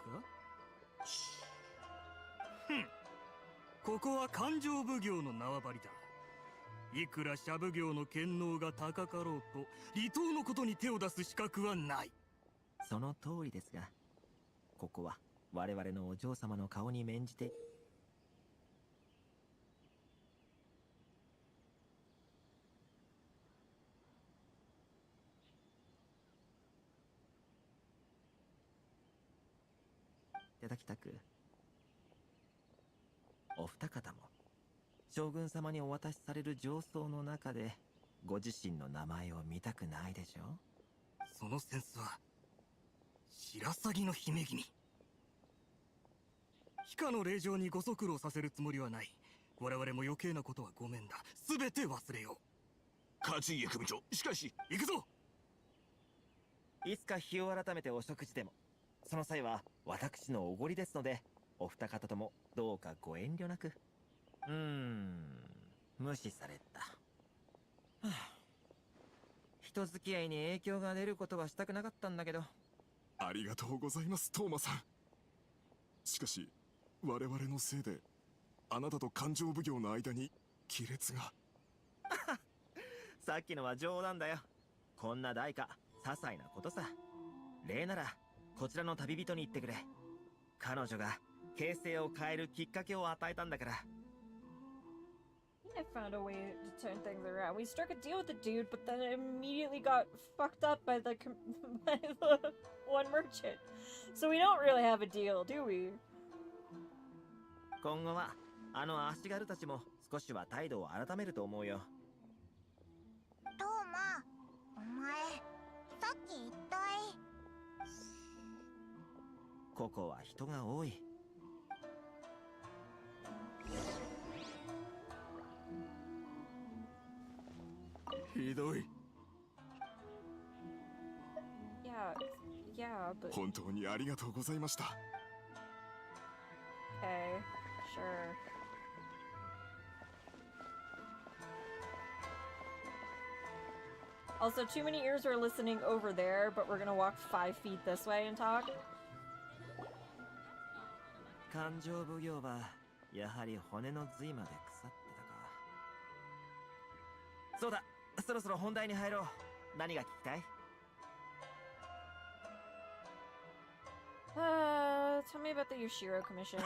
ふん、ここは勘定奉行の縄張りだ。いくら茶奉行の権能が高かろうと離島のことに手を出す資格はない。その通りですが、ここは我々のお嬢様の顔に免じて。いただきたく、お二方も将軍様にお渡しされる上奏の中でご自身の名前を見たくないでしょ？そのセンスは白鷺の姫君。非下の令嬢にご足労させるつもりはない。我々も余計なことはごめんだ。全て忘れよう。勝家組長、しかし。行くぞ。いつか日を改めてお食事でも。その際は私のおごりですので、お二方ともどうかご遠慮なく。無視された。はあ、人付き合いに影響が出ることはしたくなかったんだけど。ありがとうございます、トーマさん。しかし我々のせいであなたと勘定奉行の間に亀裂が。さっきのは冗談だよ。こんな代価些細なことさ。礼ならこちらの旅人に言ってくれ。彼女が形勢を変えるきっかけを与えたんだから。I found a way to turn things around. We struck a deal with the dude, but then it immediately got fucked up by the one merchant. So we don't really have a deal, do we? 今後はあの足軽たちも少しは態度を改めると思うよ。トーマ、お前さっき一体。ここは人が多い。ひどい。Yeah, but 本当にありがとうございました。okay, sure. Also, too many ears are listening over there, but we're gonna walk 5 feet this way and talk. 勘定奉行はやはり骨の髄まで腐ってたか。そうだ、そろそろ本題に入ろう。何が聞きたい？ Tell me about the Yoshiro Commission.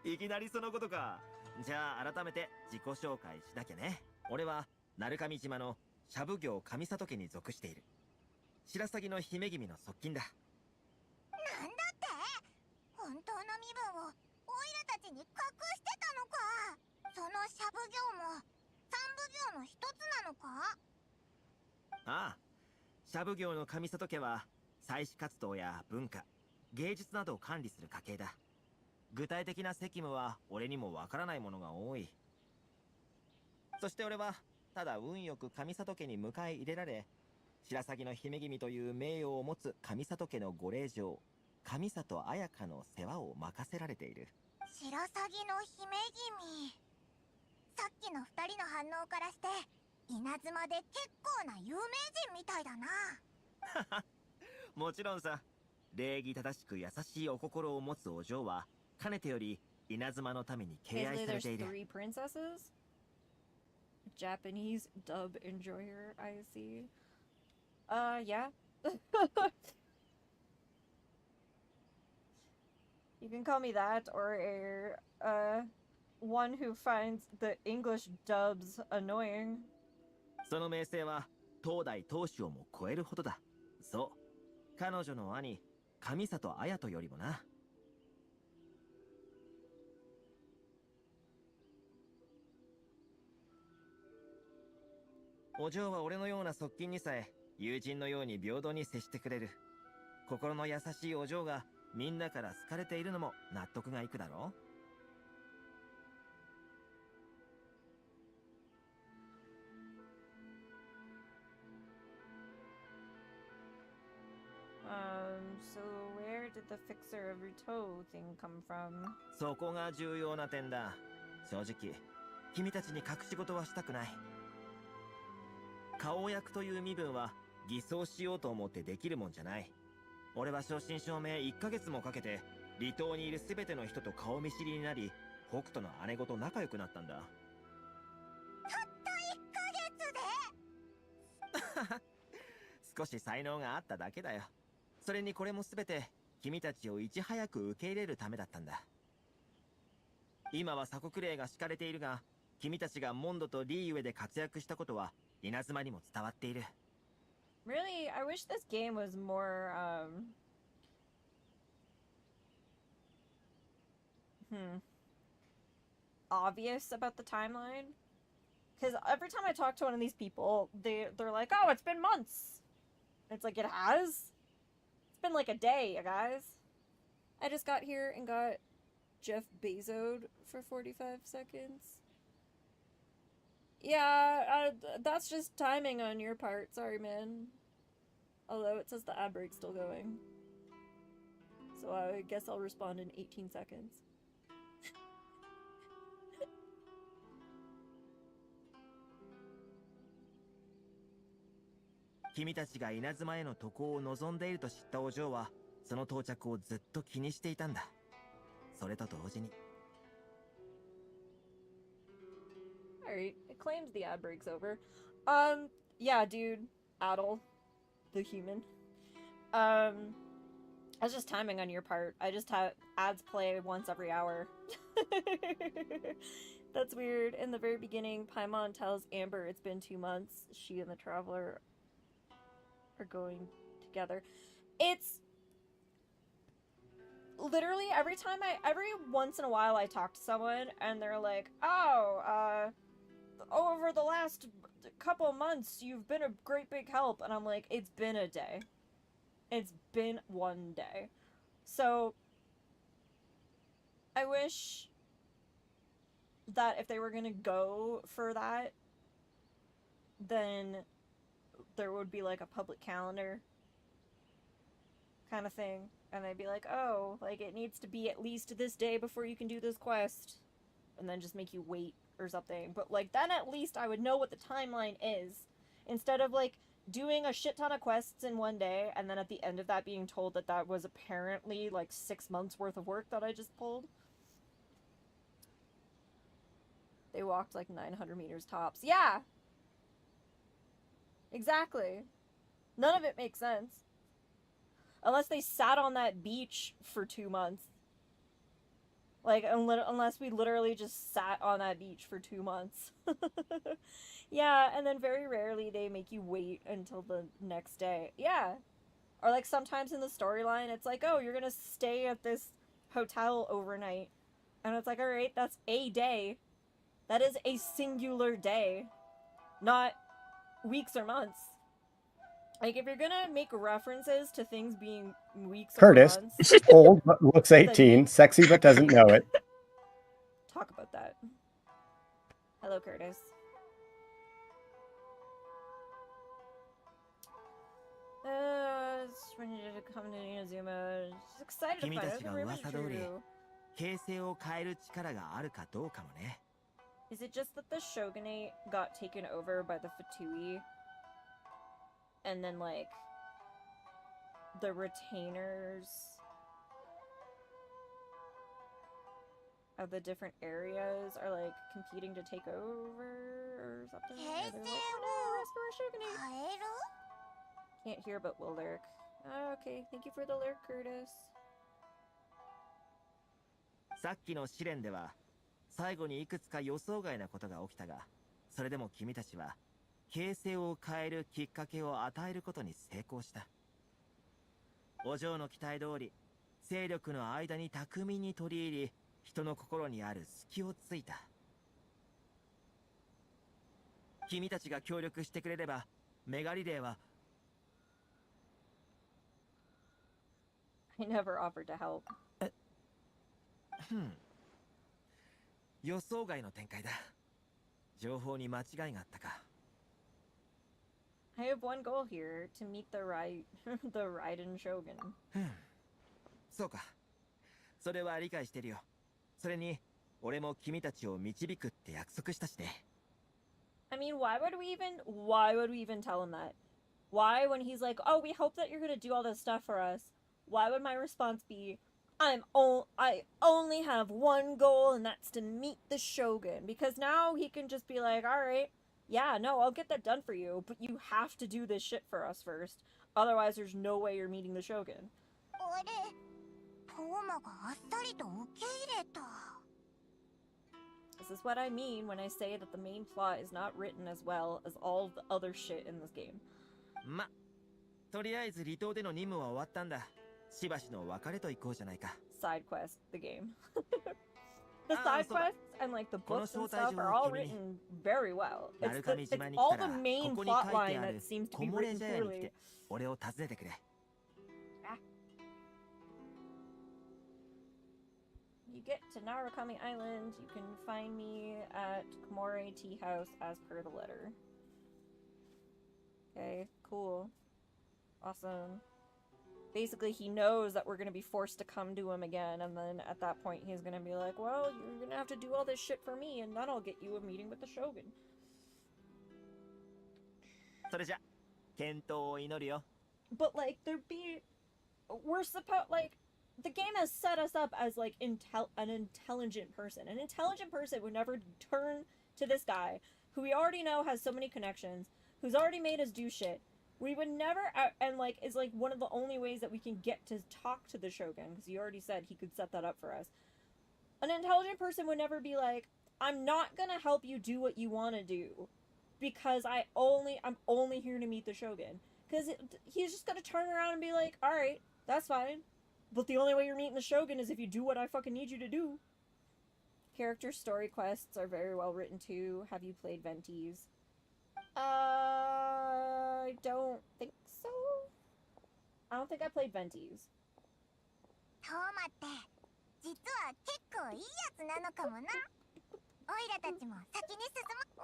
いきなりそのことか。じゃあ改めて自己紹介しなきゃね。俺は鳴上島の茶奉行上里家に属している白鷺の姫君の側近だ。なんだって？本当の身分をオイラたちに隠してたのか。その茶奉行も三奉行の一つなのか？あ茶奉行の上里家は祭祀活動や文化、芸術などを管理する家系だ。具体的な責務は俺にもわからないものが多い。そして俺はただ運よく上里家に迎え入れられ、白鷺の姫君という名誉を持つ上里家のご令嬢、上里彩香の世話を任せられている。白鷺の姫君。さっきの二人の反応からして稲妻で結構な有名人みたいだな。もちろんさ。礼儀正しく優しいお心を持つお嬢はかねてより稲妻のために敬愛されている。 Basically, there's 3 princesses. Japanese dub enjoyer, I see. Yeah. You can call me that, or one who finds the English dubs annoying. その名声は当代当主をも超えるほどだ。そう、彼女の兄上里彩人よりもな。お嬢は俺のような側近にさえ友人のように平等に接してくれる。心の優しいお嬢がみんなから好かれているのも納得がいくだろう。So where did the fixer of your toe thing come from? そこが重要な点だ。正直、君たちに隠し事はしたくない。顔役という身分は偽装しようと思ってできるもんじゃない。俺は正真正銘1ヶ月もかけて離島にいる全ての人と顔見知りになり、北斗の姉子と仲良くなったんだ。たった1ヶ月で少し才能があっただけだよ。それにこれも全て君たちをいち早く受け入れるためだったんだ。今は鎖国令が敷かれているが、君たちがモンドとリーウェで活躍したことは稲妻にも伝わっている。Really, I wish this game was more, obvious about the timeline. Because every time I talk to one of these people, they're like, oh, it's been months. It's like, it has? It's been like a day, you guys. I just got here and got Jeff Bezos for 45 seconds. Yeah, that's just timing on your part. Sorry, man. Although it says the ad break's still going. So I guess I'll respond in 18 seconds. 君たちが稲妻への渡航を望んでいると知ったお嬢は、その到着をずっと気にしていたんだ。それと同時に。Alright, it claims the ad break's over. Yeah, dude. Adel. The human. That's just timing on your part. I just have ads play once every hour. That's weird. In the very beginning, Paimon tells Amber it's been 2 months. She and the Traveler are going together. It's literally every once in a while I talk to someone and they're like, oh, over the last couple months you've been a great big help, and I'm like, it's been a day. It's been 1 day. So I wish that if they were gonna go for that, then there would be like a public calendar kind of thing, and they'd be like, oh, like it needs to be at least this day before you can do this quest, and then just make you wait or something. But like then at least I would know what the timeline is, instead of like doing a shit ton of quests in 1 day and then at the end of that being told that that was apparently like 6 months worth of work that I just pulled. They walked like 900 meters tops. Yeah! Exactly. None of it makes sense. Unless they sat on that beach for 2 months. Like, unless we literally just sat on that beach for 2 months. Yeah, and then very rarely they make you wait until the next day. Yeah. Or like sometimes in the storyline, it's like, oh, you're gonna stay at this hotel overnight. And it's like, alright, that's a day. That is a singular day. Not weeks or months. Like, if you're gonna make references to things being weeks or Curtis, months, old but looks 18, sexy but doesn't know it. talk about that. Hello, Curtis. When you did come to Inazuma, just excited to 君 find た out ち the が rumors 噂通 are り true. 形勢を変える力があるかどうかもね。 Is it just that the shogunate got taken over by the Fatui? And then, like, the retainers of the different areas are, like, competing to take over or something? Or they're like, oh no, restore our shogunate! Can't hear but will lurk. Oh, okay, thank you for the lurk, Curtis. さっきの試練では最後にいくつか予想外なことが起きたが、それでも君たちは形勢を変えるきっかけを与えることに成功した。お嬢の期待通り、勢力の間に巧みに取り入り、人の心にある隙をついた。君たちが協力してくれれば、メガリレーは I never offered to help. 予想外の展開だ。情報に間違いがあったか。I have one goal here, to meet the the Raiden Shogun. そうか。それは理解してるよ。それに、俺も君たちを導くって約束したしね。I mean, why would we even tell him that? Why, when he's like, oh, we hope that you're gonna do all this stuff for us, why would my response be, I only have one goal, and that's to meet the Shogun? Because now he can just be like, alright, yeah, no, I'll get that done for you, but you have to do this shit for us first. Otherwise, there's no way you're meeting the Shogun. This is what I mean when I say that the main plot is not written as well as all the other shit in this game. ま、とりあえず離島での任務は終わったんだ。しばしの別れと行こうじゃないか。Side quest, the game. The side quests and like the books and stuff are all written very well. It's all the main plot line that seems to be written poorly. 俺を訪ねてくれ。You get to Narukami Island, you can find me at Komore Tea House as per the letter. Okay, cool. Awesome. Basically, he knows that we're gonna be forced to come to him again, and then at that point he's gonna be like, well, you're gonna have to do all this shit for me, and then I'll get you a meeting with the Shogun. それじゃ、健闘を祈るよ。 But like, we're supposed, like, the game has set us up as like an intelligent person. An intelligent person would never turn to this guy, who we already know has so many connections, who's already made us do shit. We would never, and like, is like one of the only ways that we can get to talk to the Shogun, because he already said he could set that up for us. An intelligent person would never be like, I'm not gonna help you do what you want to do, because I'm only here to meet the Shogun. Because he's just gonna turn around and be like, alright, that's fine. But the only way you're meeting the Shogun is if you do what I fucking need you to do. Character story quests are very well written too. Have you played Venties? I don't think so. I don't think I played Venties. トーマって実は結構いいやつなのかもな。オイラたちも先に進む。お、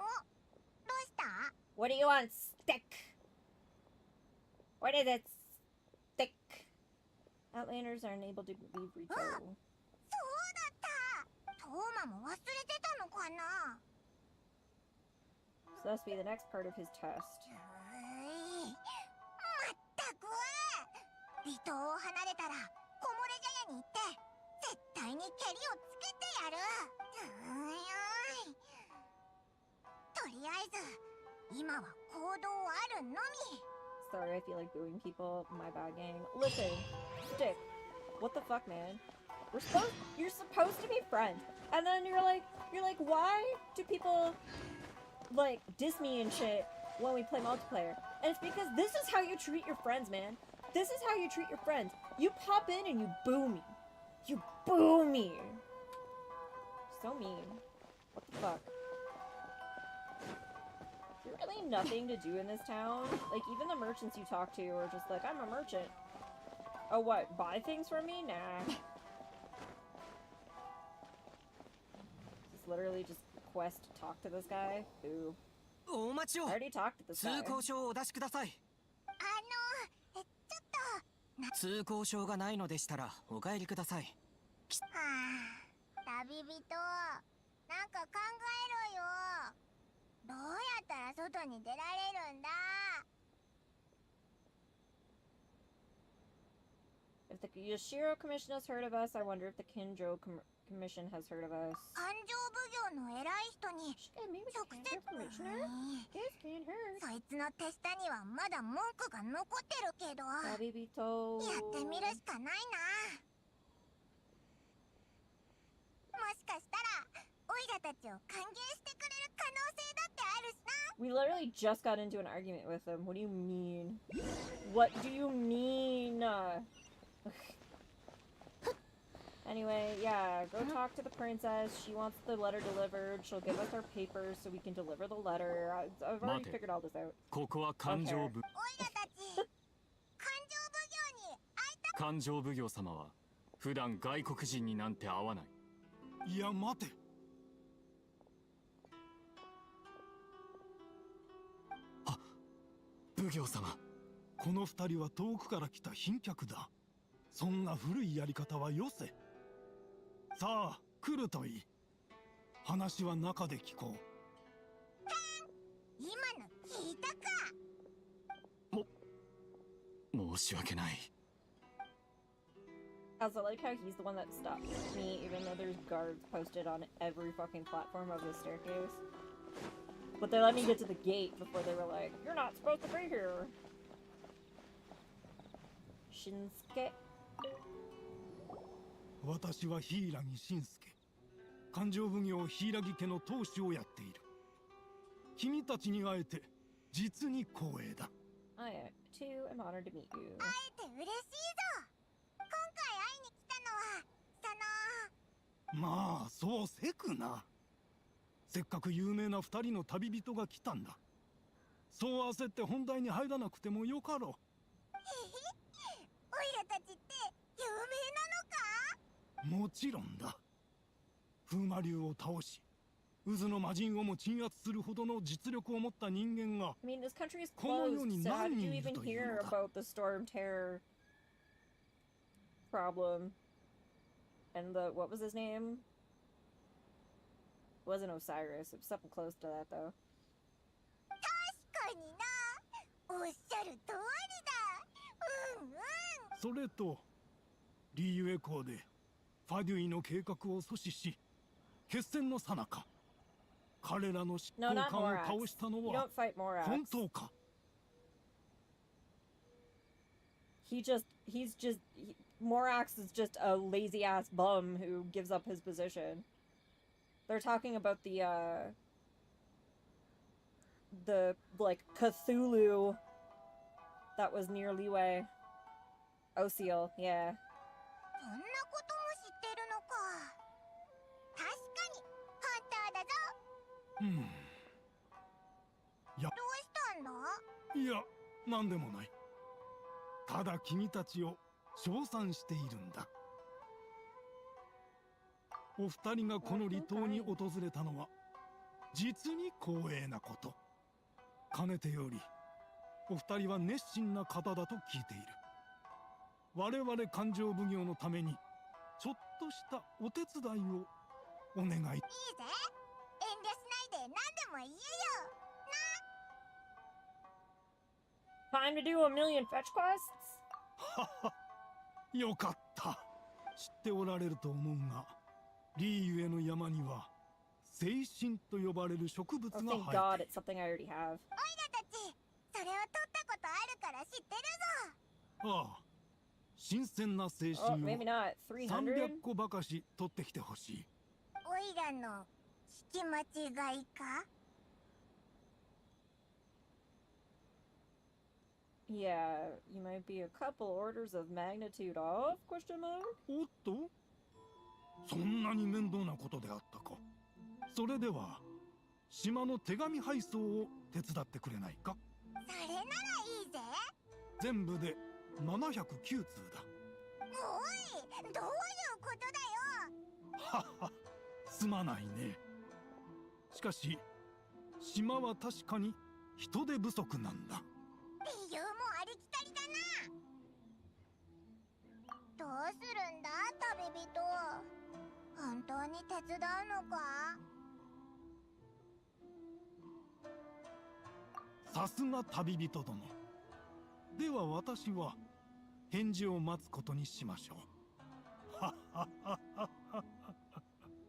どうした？ What do you want, stick? What is it, stick? Outlanders are unable to leave Rito. そうだった。トーマも忘れてたのかな。 So that must be the next part of his test. まったく。離島を離れたら木漏れ茶屋に行って絶対にケリをつけてやる。とりあえず今は行動あるのみ。 Sorry, I feel like booing people. My bad, gang. Listen, Stick. What the fuck, man? You're supposed to be friends, and then you're like, why do people like diss me and shit when we play multiplayer? And it's because this is how you treat your friends, man. This is how you treat your friends. You pop in and you boo me. You boo me. So mean. What the fuck? You're really literally nothing to do in this town. Like, even the merchants you talk to are just like, I'm a merchant. Oh, what? Buy things from me? Nah. It's literally just a quest to talk to this guy. Who? I already talked to this guy. 通行証がないのでしたらお帰りください。はあ、旅人、なんか考えろよ。どうやったら外に出られるんだ。If the Yoshiro Commission has heard of us, I wonder if the Kinjo Commission has heard of us. 勘定奉行の偉い人に直接そいつの手下にはまだ文句が残ってるけど、やってみるしかないな。もしかしたらオイラたちを歓迎してくれる可能性だってあるしな。We literally just got into an argument with them. What do you mean? What do you mean? Anyway, yeah, go talk to the princess. She wants the letter delivered. She'll give us our papers so we can deliver the letter. I've already figured all this out. ここは勘定部。勘定奉行様は普段外国人になんて会わない。いや待て。あ、奉行様。この二人は遠くから来た賓客だ。そんな古いやり方はよせ。さあ来るといい。話は中で聞こう。今の聞いたか。申し訳ない。Also, I like how he's the one that stopped me, even though there's guards posted on every fucking platform of the staircase. But they let me get to the gate before they were like, "You're not supposed to be here." Shinsuke. 私は柊信介。勘定奉行柊家の当主をやっている。君たちに会えて実に光栄だ。I too am honored to meet you. 会えて嬉しいぞ。今回会いに来たのはまあそうせくな。せっかく有名な二人の旅人が来たんだ。そう焦って本題に入らなくてもよかろう。オイラたちって有名なのか？もちろんだ。風魔竜を倒し、渦の魔人をも鎮圧するほどの実力を持った人間が、I mean, this country is この世 closed, に so how 何 did 人 you いる even という hear のだ。 about the storm terror problem? And the, what was his name? It wasn't Osiris, it was something close to that though. 確かにな。おっしゃる通りだ。それと、リーユエ港でファデュイの計画を阻止し、決戦の最中、彼らの執行 No, not 官を Morax. 倒したの You は don't fight Morax. 本当か？ Morax is just a lazy ass bum who gives up his position. They're talking about the like Cthulhu that was near Liyue. Osiel, yeah. そんなことも知ってるのか。確かにハンターだぞ。いや、どうしたんだ？いや、なんでもない。ただ君たちを称賛しているんだ。お二人がこの離島に訪れたのは実に光栄なこと。かねてよりお二人は熱心な方だと聞いている。我々勘定奉行のためにちょっとしたお手伝いをお願い。いいぜ。遠慮しないで何でも言えよ。 Time to do a million fetch quests? よかった。知っておられると思うが、リーユエの山には精神と呼ばれる植物が Oh, 生え thank ている。 God, it's something I already have. オイラたちそれを取ったことあるから知ってるぞ。ああ、新鮮な精 Oh, 神 maybe を not. 300? 300個ばかし取ってきてほしい。オイラの聞き間違いか？ Yeah, you might be a couple orders of magnitude off? Question mark? おっと、そんなに面倒なことであったか。それでは島の手紙配送を手伝ってくれないか？それならいいぜ。全部で709通だ。おい、どういうことだよ。はっは、すまないね。しかし島は確かに人手不足なんだ。理由もありきたりだな。どうするんだ、旅人。本当に手伝うのか？さすが旅人殿。では私は返事を待つことにしましょう。はっはっはっはっは。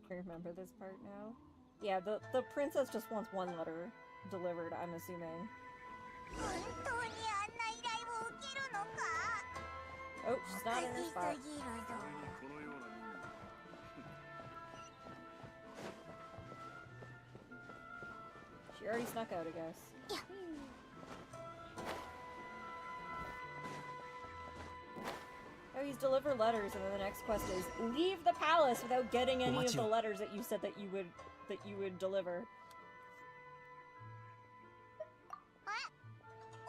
I remember this part now. Yeah, the princess just wants one letter delivered, I'm assuming. 本当にあんな依頼を受けるのか？ Oh, she's not in her お spot. かしすぎるぞ。She already snuck out, I guess. Oh, he's deliver letters, and then the next quest is leave the palace without getting any of the letters that you said that you would deliver.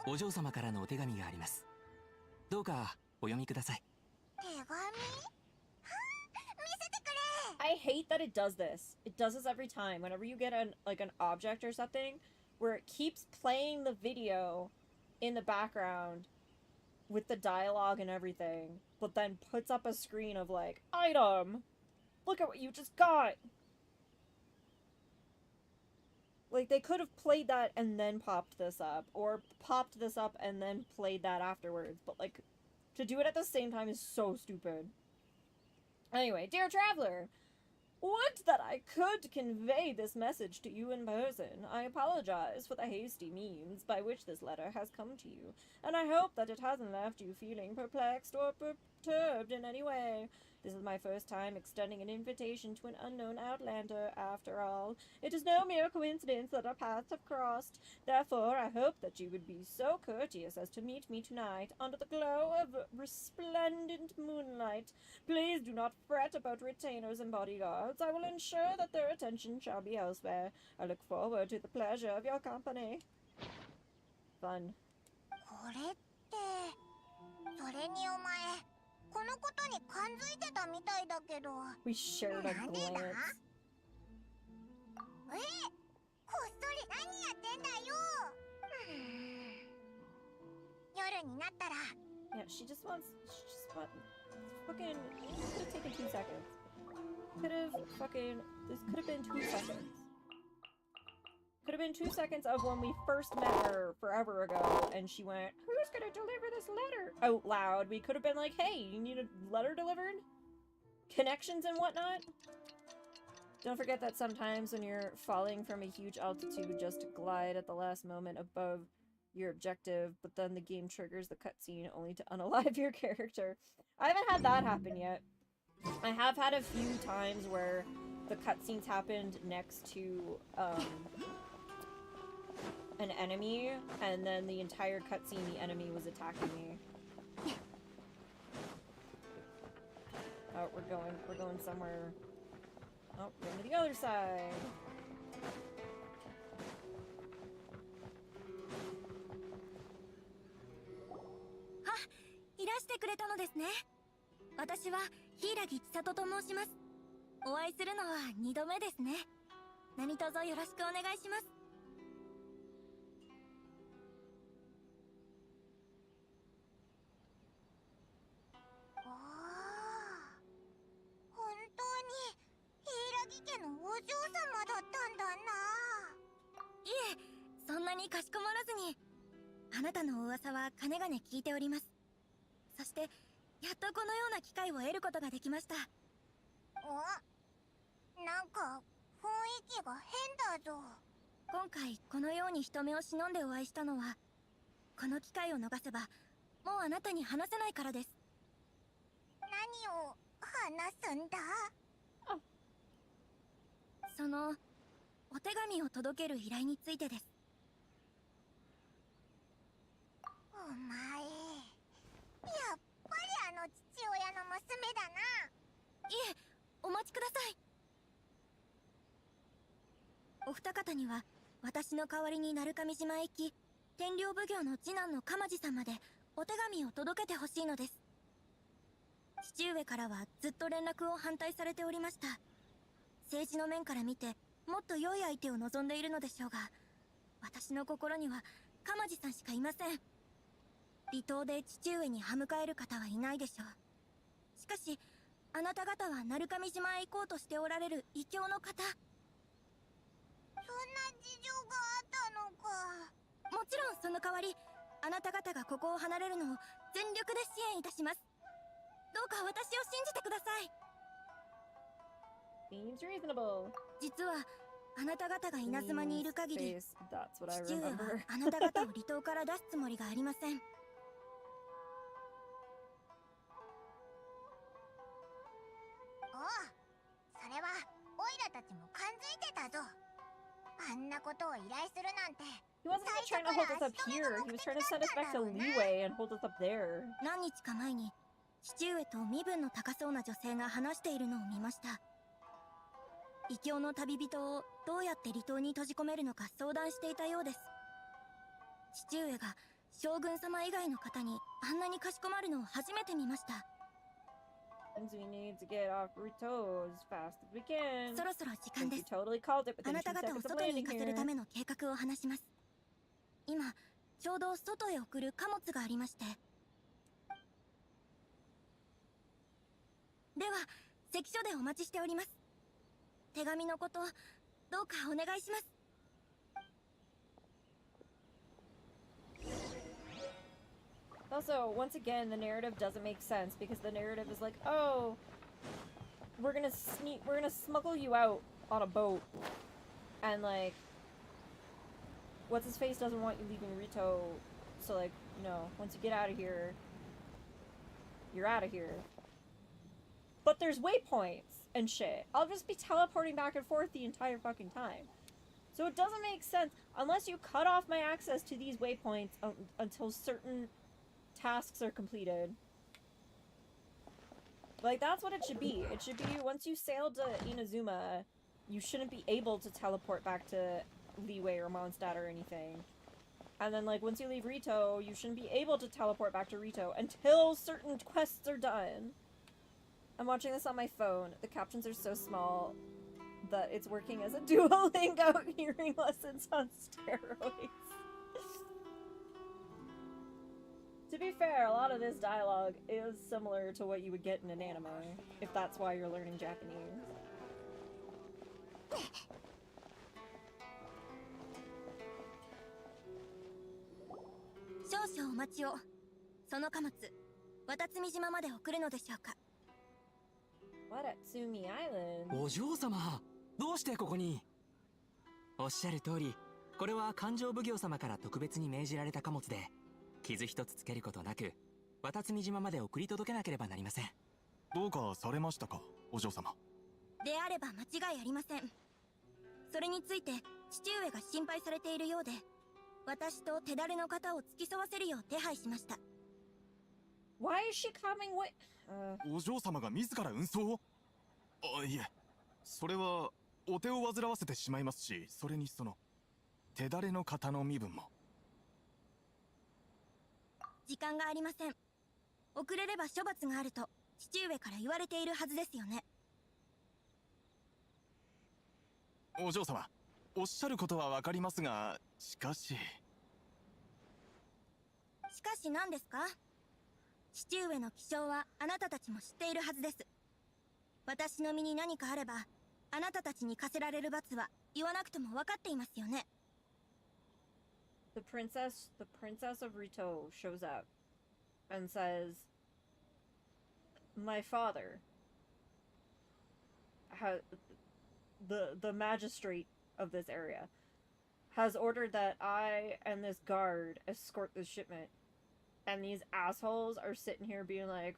お嬢様からのお手紙があります。どうかお読みください。手紙？はあ、見せてくれ。 I hate that it does this. It does this every time. Whenever you get an object or something, where it keeps playing the video in the background with the dialogue and everything, but then puts up a screen of like, item! Look at what you just got! Like, they could have played that and then popped this up, or popped this up and then played that afterwards, but like, to do it at the same time is so stupid. Anyway, dear traveler, would that I could convey this message to you in person. I apologize for the hasty means by which this letter has come to you, and I hope that it hasn't left you feeling perplexed or perturbed in any way. This is my first time extending an invitation to an unknown outlander, after all. It is no mere coincidence that our paths have crossed. Therefore, I hope that you would be so courteous as to meet me tonight under the glow of resplendent moonlight. Please do not fret about retainers and bodyguards. I will ensure that their attention shall be elsewhere. I look forward to the pleasure of your company. Fun. これって、それにお前、このことに感づいてたみたいだけど。We shared a glance. こっそり何やってんだよ。夜になったら。Yeah, she just wants fucking. This could have taken 2 seconds. This could have been 2 seconds. Could have been 2 seconds of when we first met her forever ago, and she went, "Who's gonna deliver this letter?" out loud. We could have been like, "Hey, you need a letter delivered?" Connections and whatnot. Don't forget that sometimes when you're falling from a huge altitude, just glide at the last moment above your objective, but then the game triggers the cutscene only to unalive your character. I haven't had that happen yet. I have had a few times where the cutscenes happened next to an enemy, and then the entire cutscene the enemy was attacking me. Oh, we're going somewhere. Oh, going to the other side. いらしてくれたのですね。私は柊千里と申します。お会いするのは2度目ですね。何卒よろしくお願いします。おお、本当に柊家のお嬢様だったんだな。いえ、そんなにかしこまらずに。あなたのお噂はかねがね聞いております。そしてやっとこのような機会を得ることができました。なんか雰囲気が変だぞ。今回このように人目を忍んでお会いしたのは、この機会を逃せばもうあなたに話せないからです。何を話すんだ？そのお手紙を届ける依頼についてです。お前、やっぱりあの父親の娘だな。いえ、お待ちください。お二方方には私の代わりに鳴上島へ行き、天領奉行の次男の鎌地さんまでお手紙を届けてほしいのです。父上からはずっと連絡を反対されておりました。政治の面から見てもっと良い相手を望んでいるのでしょうが、私の心には鎌地さんしかいません。離島で父上に歯向かえる方はいないでしょう。しかしあなた方は鳴上島へ行こうとしておられる異教の方。そんな事情があったのか。もちろんその代わり、あなた方がここを離れるのを全力で支援いたします。どうか私を信じてください。Seems reasonable. 実はあなた方が稲妻にいる限り、 That's what I 父上は remember. あなた方を離島から出すつもりがありません。おう、それはオイラたちも感づいてたぞ。あんなことを依頼するなんて。 He wasn't even trying to hold us up here. He was trying to send us back to Leeway and hold us up there. 何日か前に父上と身分の高そうな女性が話しているのを見ました。異教の旅人をどうやって離島に閉じ込めるのか相談していたようです。父上が将軍様以外の方にあんなにかしこまるのを初めて見ました。We need to get off Ruto as fast as we can. そろそろ時間です。 Totally called it あ within な 2た方を seconds of 外に landing 行かせる here. ための計画を話します。今ちょうど外へ送る貨物がありまして。では関所でお待ちしております。手紙のことどうかお願いします。Also, once again, the narrative doesn't make sense because the narrative is like, oh, we're gonna smuggle you out on a boat, and like, what's his face doesn't want you leaving Rito, so like, you know, once you get out of here, you're out of here. But there's waypoints and shit. I'll just be teleporting back and forth the entire fucking time. So it doesn't make sense unless you cut off my access to these waypoints until certain tasks are completed. Like, that's what it should be. It should be once you sail to Inazuma, you shouldn't be able to teleport back to Leeway or Mondstadt or anything. And then, like, once you leave Rito, you shouldn't be able to teleport back to Rito until certain quests are done. I'm watching this on my phone. The captions are so small that it's working as a Duolingo hearing lessons on steroids. To be fair, a lot of this dialogue is similar to what you would get in an anime, if that's why you're learning Japanese. 少々お待ちを。その貨物、渡積島まで送るのでしょうか。Watatsumi Island? お嬢様、どうしてここに？おっしゃる通り、これは勘定奉行様から特別に命じられた貨物で、傷一つつけることなく、渡積島まで送り届けなければなりません。どうかされましたか、お嬢様。であれば間違いありません。それについて父上が心配されているようで、私と手だれの方を付き添わせるよう手配しました。Why is she coming with... お嬢様が自ら運送を？いえ、それはお手を煩わせてしまいますし、それにその手だれの方の身分も。時間がありません。遅れれば処罰があると父上から言われているはずですよね。お嬢様、おっしゃることはわかりますが、しかし何ですか？父上の気性はあなたたちも知っているはずです。私の身に何かあれば、あなたたちに課せられる罰は言わなくても分かっていますよね。The princess of Rito shows up and says, "My father, the magistrate of this area, has ordered that I and this guard escort this shipment." And these assholes are sitting here being like,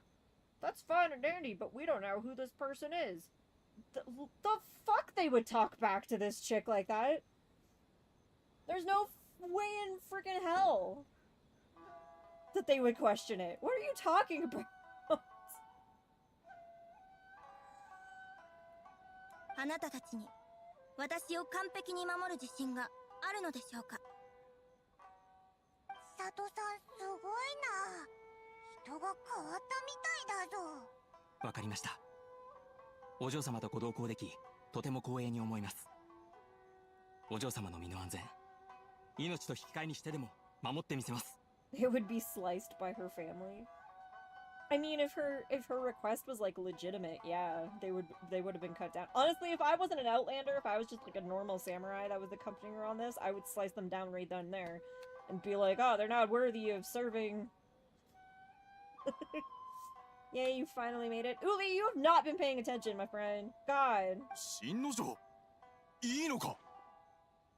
"That's fine and dandy, but we don't know who this person is." The fuck they would talk back to this chick like that? There's no way in freaking hell that they would question it. What are you talking about? あなたたちに私を完璧に守る自信があるのでしょうか。佐藤さんすごいな。人が変わったみたいだぞ。わかりました。お嬢様とご同行でき、とても光栄に思います。お嬢様の身の安全、命と引き換えにしてでも守ってみせます。It would be sliced by her family. I mean, if her request was like legitimate, yeah, they would have been cut down. Honestly, if I wasn't an Outlander, if I was just like a normal samurai that was accompanying her on this, I would slice them down right then and there, and be like, oh, they're not worthy of serving. Yay, you finally made it. Uli, you have not been paying attention, my friend. God.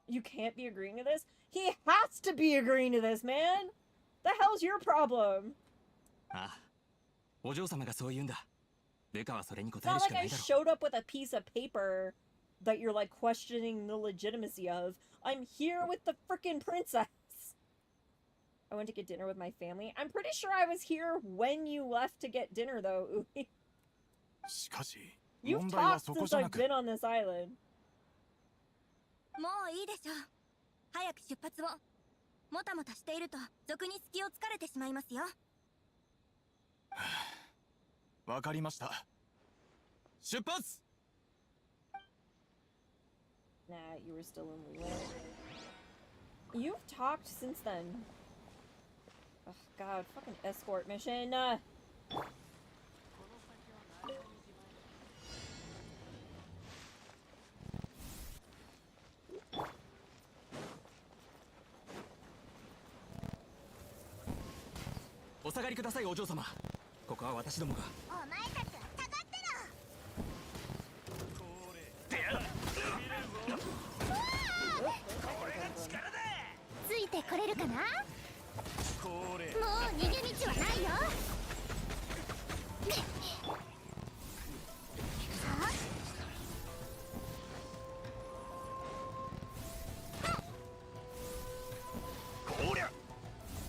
You can't be agreeing to this? He has to be agreeing to this, man! The hell's your problem? ああ、お嬢様がそう言うんだ。部下はそれに答 It's える not し like かな I いだろ showed up with a piece of paper that you're like questioning the legitimacy of. I'm here with the frickin' princess. I went to get dinner with my family. I'm pretty sure I was here when you left to get dinner, though, Uli. You've talked since I've been on this island. もういいでしょう。早く出発を。もたもたしていると俗に隙を突かれてしまいますよ。わかりました。出発。Nah, you were still in Leeway. You've talked since then. Oh god, fucking escort mission. お下がりください、お嬢様。ここは私どもが。お前たちは下がってろ。ついてこれるかな。もう逃げ道はないよ。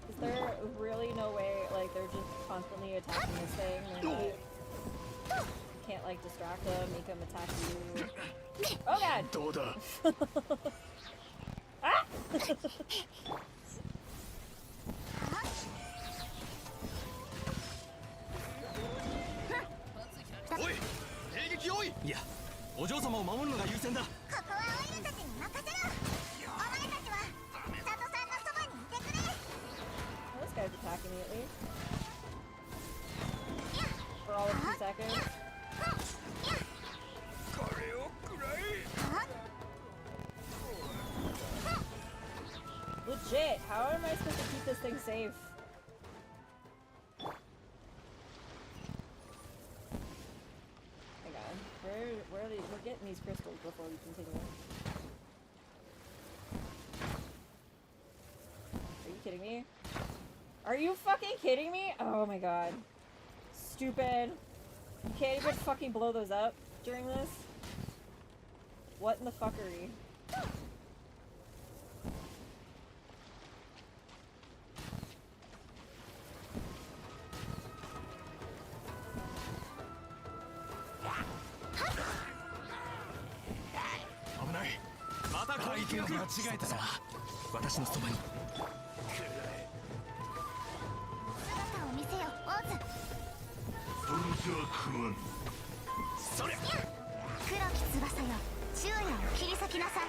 Is there really no way, like, they're just constantly attacking this thing and like, can't, like, distract them, make them attack you? Oh god! Ah! Oi! 迎撃用意。いや、お嬢様を守るのが優先だ。ここはオイルたちに任せろ。お前たちは佐藤さんのそばにいてくれ。Oh, this guy's attacking me at least. For all of 2 seconds. Legit, how am I supposed to keep this thing safe? Hang on. Where are they? We're getting these crystals before we continue. Are you kidding me? Are you fucking kidding me? Oh my god. Stupid. You can't even fucking blow those up during this? What in the fuckery? Oi! 間違えたな。私のそばに。姿を見せよ、オーズ。その手は食わん。そりゃ。黒き翼よ、昼夜を切り裂きなさい。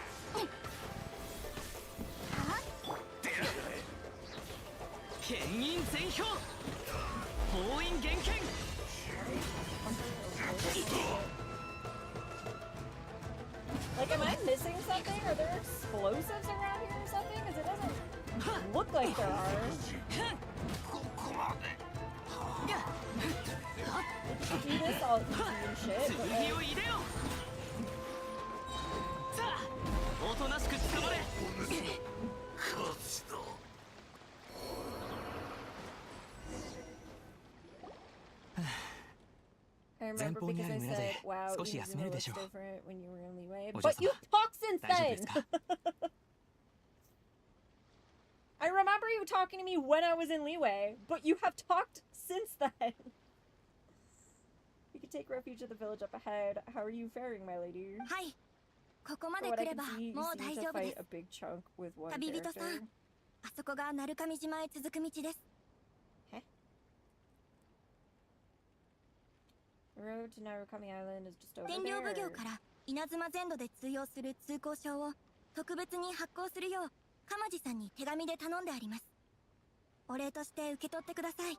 牽引全票。封印厳剣。Like, am I missing something? Are there explosives around here or something? Because it doesn't look like there are. Did you do this all easy and shit? But like... さあ、おとなしく捕まれ。I 前 remember 方に because ある I 村 said, で wow, 少し休めるでしょう。 Inazuma looks different when you were in Leeway. お嬢 But 様、 you've talked since 大丈夫 then! ですか？ I remember you talking to me when I was in Leeway, but you have talked since then. We could take refuge at the village up ahead. How are you faring, my lady? はい。ここま For で what 来 I れ can ば see, you もう seem 大 to 丈夫で fight す a big chunk with one 旅人さん character. あそこが鳴神島へ続く道です The road to Narukami Island is just over 天領奉行 there. から稲妻全土で通用する通行証を特別に発行するよう鎌地さんに手紙で頼んでありますお礼として受け取ってください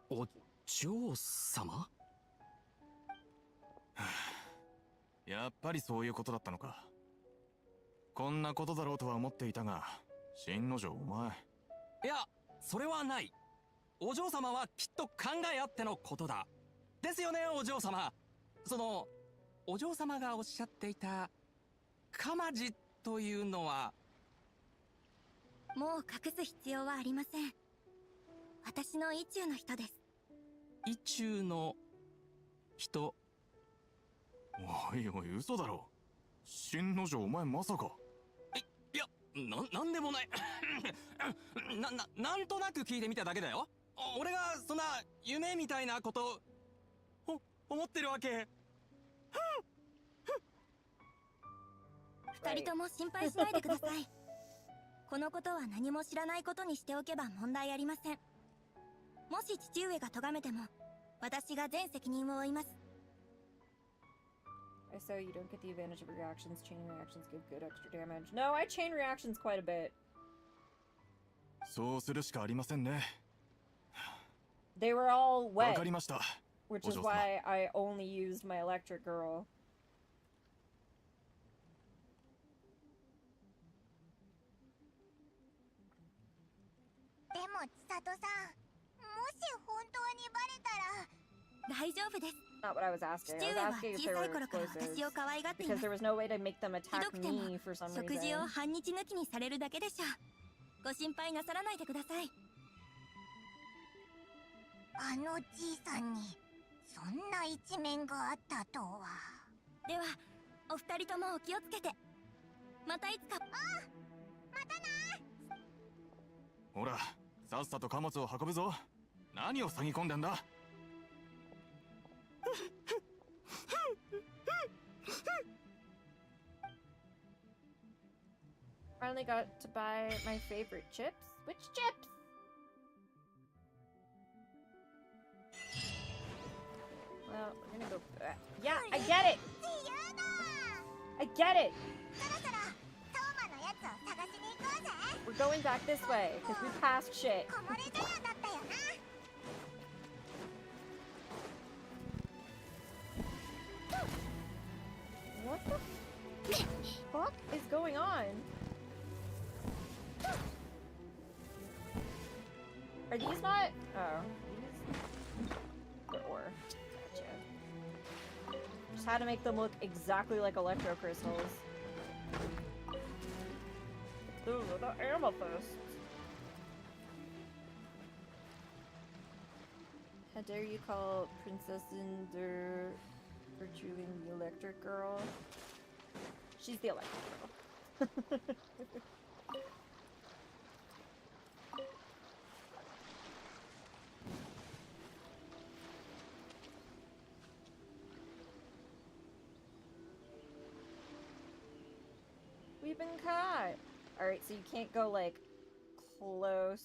お嬢様やっぱりそういうことだったのかこんなことだろうとは思っていたが新之丞お前いやそれはないお嬢様はきっと考えあってのことだですよねお嬢様そのお嬢様がおっしゃっていた鎌地というのはもう隠す必要はありません私の意中の人です意中の人おいおい嘘だろ新之丞お前まさかいやなんでもないなんとなく聞いてみただけだよ俺がそんな夢みたいなこと思ってるわけ二人とも心配しないでくださいこのことは何も知らないことにしておけば問題ありませんもし父上が咎めても私が全責任を負います I saw you don't get the advantage of reactions. Chain reactions give good extra damage. No, I chain reactions quite a bit. そうするしかありませんね They were all わ wet, かりました which is why I only used my electric girl. でも千里さんもし本当にバレたら大丈夫です Not what I was asking. I 父 was 上は asking if 小 there さ were い頃から explosives. 私を可愛がっていま Because す there was no way to make them ひ attack どくても me for some 食事 reason. を半日抜きにされるだけでしょうご心配なさらないでくださいあのじいさんにそんな一面があったとはではお二人ともお気をつけてまたいつかほらさっさと貨物を運ぶぞ何を塞ぎ込んでんだ Finally got to buy my favorite chips. Which chips? Well, we're gonna go. Yeah, I get it. I get it. We're going back this way because we passed shit. What the fuck is going on? Are these not? Oh, these ore. Gotcha. Just had to make them look exactly like electro crystals. Ooh, the amethyst. How dare you call Princess Cinder virtuing the electric girl? She's the electric girl. We've been caught! Alright, so you can't go, like, close.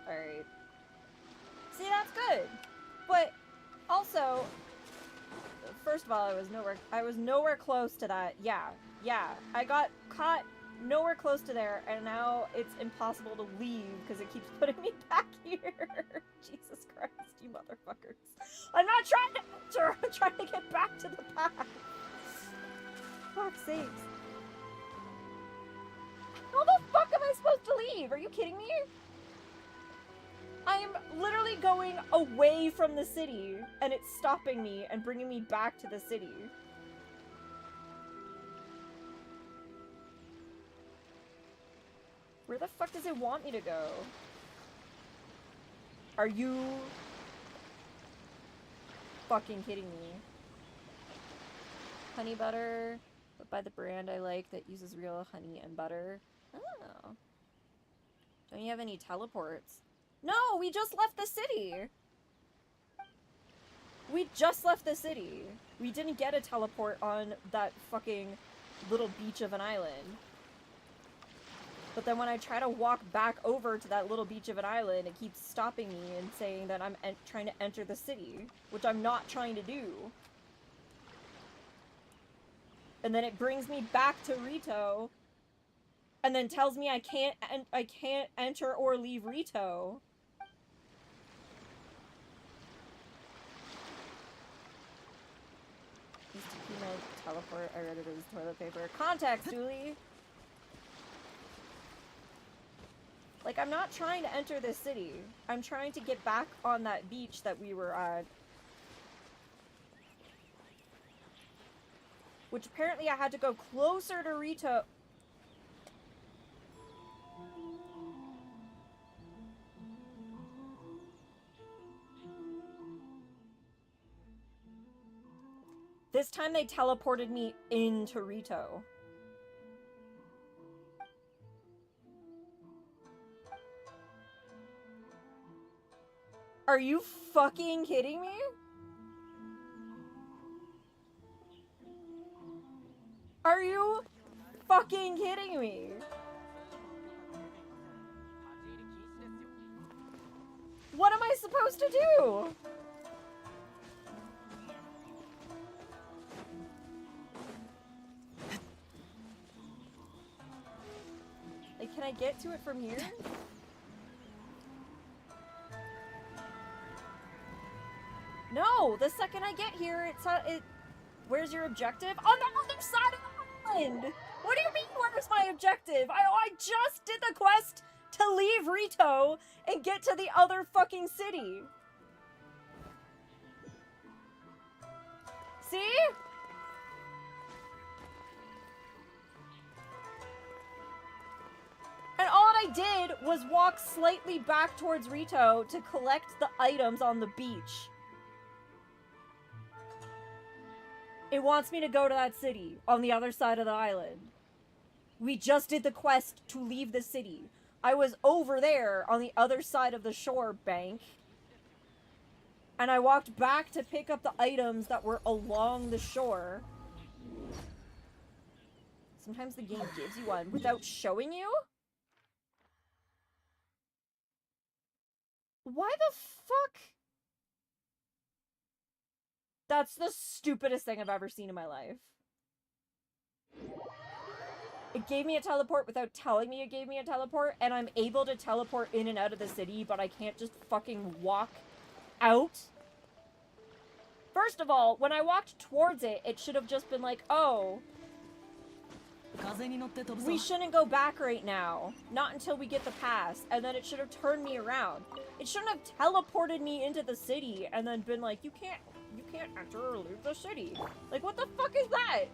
Alright. See, that's good! But, also, first of all, I was nowhere close to that. Yeah, I got caught nowhere close to there, and now it's impossible to leave because it keeps putting me back here. Jesus Christ, you motherfuckers. I'm not trying to enter, I'm trying to get back to the path. Fuck's sakes. How the fuck am I supposed to leave? Are you kidding me? I am literally going away from the city, and it's stopping me and bringing me back to the city. Where the fuck does it want me to go? Are you fucking kidding me? Honey butter, but by the brand I like that uses real honey and butter. Oh. Don't you have any teleports? No, we just left the city! We just left the city. We didn't get a teleport on that fucking little beach of an island. But then when I try to walk back over to that little beach of an island, it keeps stopping me and saying that I'm trying to enter the city, which I'm not trying to do. And then it brings me back to Rito, and then tells me I can't enter or leave Rito. Used to keep my teleport. I read it as toilet paper. Context, Dooley. Like, I'm not trying to enter this city. I'm trying to get back on that beach that we were at. Which apparently I had to go closer to Rito. This time they teleported me into Rito. Are you fucking kidding me? Are you fucking kidding me? What am I supposed to do? Like, can I get to it from here? No, the second I get here, where's your objective? On the other side of the island! What do you mean, where's my objective? I just did the quest to leave Rito and get to the other fucking city. See? And all I did was walk slightly back towards Rito to collect the items on the beach. It wants me to go to that city on the other side of the island. We just did the quest to leave the city. I was over there on the other side of the shore bank. And I walked back to pick up the items that were along the shore. Sometimes the game gives you one without showing you? Why the fuck? That's the stupidest thing I've ever seen in my life. It gave me a teleport without telling me it gave me a teleport, and I'm able to teleport in and out of the city, but I can't just fucking walk out. First of all, when I walked towards it, it should have just been like, oh, we shouldn't go back right now. Not until we get the pass. And then it should have turned me around. It shouldn't have teleported me into the city and then been like, you can't enter or leave the city. Like, what the fuck is that?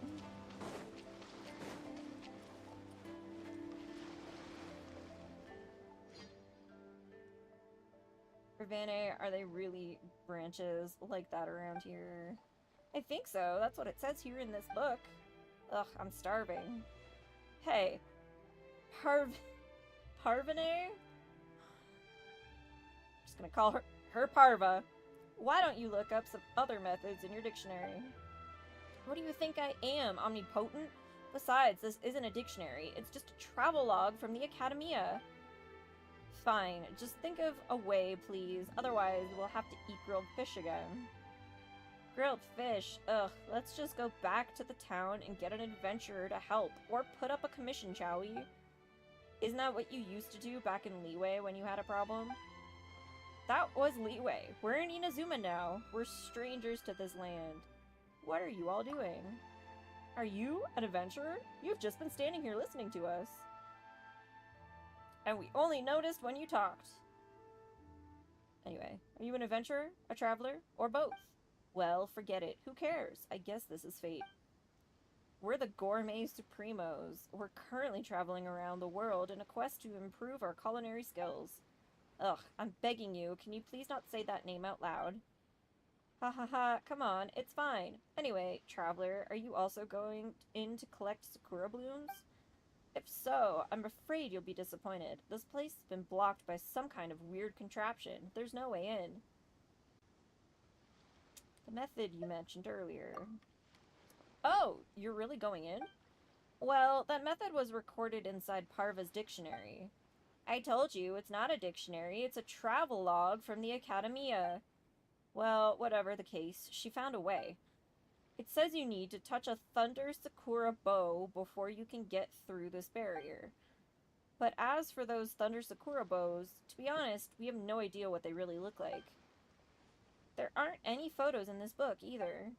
Urbane, are they really branches like that around here? I think so. That's what it says here in this book. Ugh, I'm starving. Hey. Parvane? Just gonna call her Parva. Why don't you look up some other methods in your dictionary? What do you think I am, omnipotent? Besides, this isn't a dictionary. It's just a travelogue from the Academia. Fine, just think of a way, please. Otherwise, we'll have to eat grilled fish again. Grilled fish? Ugh, let's just go back to the town and get an adventurer to help. Or put up a commission, shall we? Isn't that what you used to do back in Leeway when you had a problem? That was Leeway. We're in Inazuma now. We're strangers to this land. What are you all doing? Are you an adventurer? You've just been standing here listening to us. And we only noticed when you talked. Anyway, are you an adventurer, a traveler, or both? Well, forget it. Who cares? I guess this is fate. We're the Gourmet Supremos. We're currently traveling around the world in a quest to improve our culinary skills. Ugh, I'm begging you, can you please not say that name out loud? Ha ha ha, come on, it's fine. Anyway, traveler, are you also going in to collect Sakura blooms? If so, I'm afraid you'll be disappointed. This place has been blocked by some kind of weird contraption. There's no way in. The method you mentioned earlier. Oh, you're really going in? Well, that method was recorded inside Parva's dictionary. I told you, it's not a dictionary, it's a travel log from the Academia. Well, whatever the case, she found a way. It says you need to touch a Thunder Sakura bow before you can get through this barrier. But as for those Thunder Sakura bows, to be honest, we have no idea what they really look like. There aren't any photos in this book, either.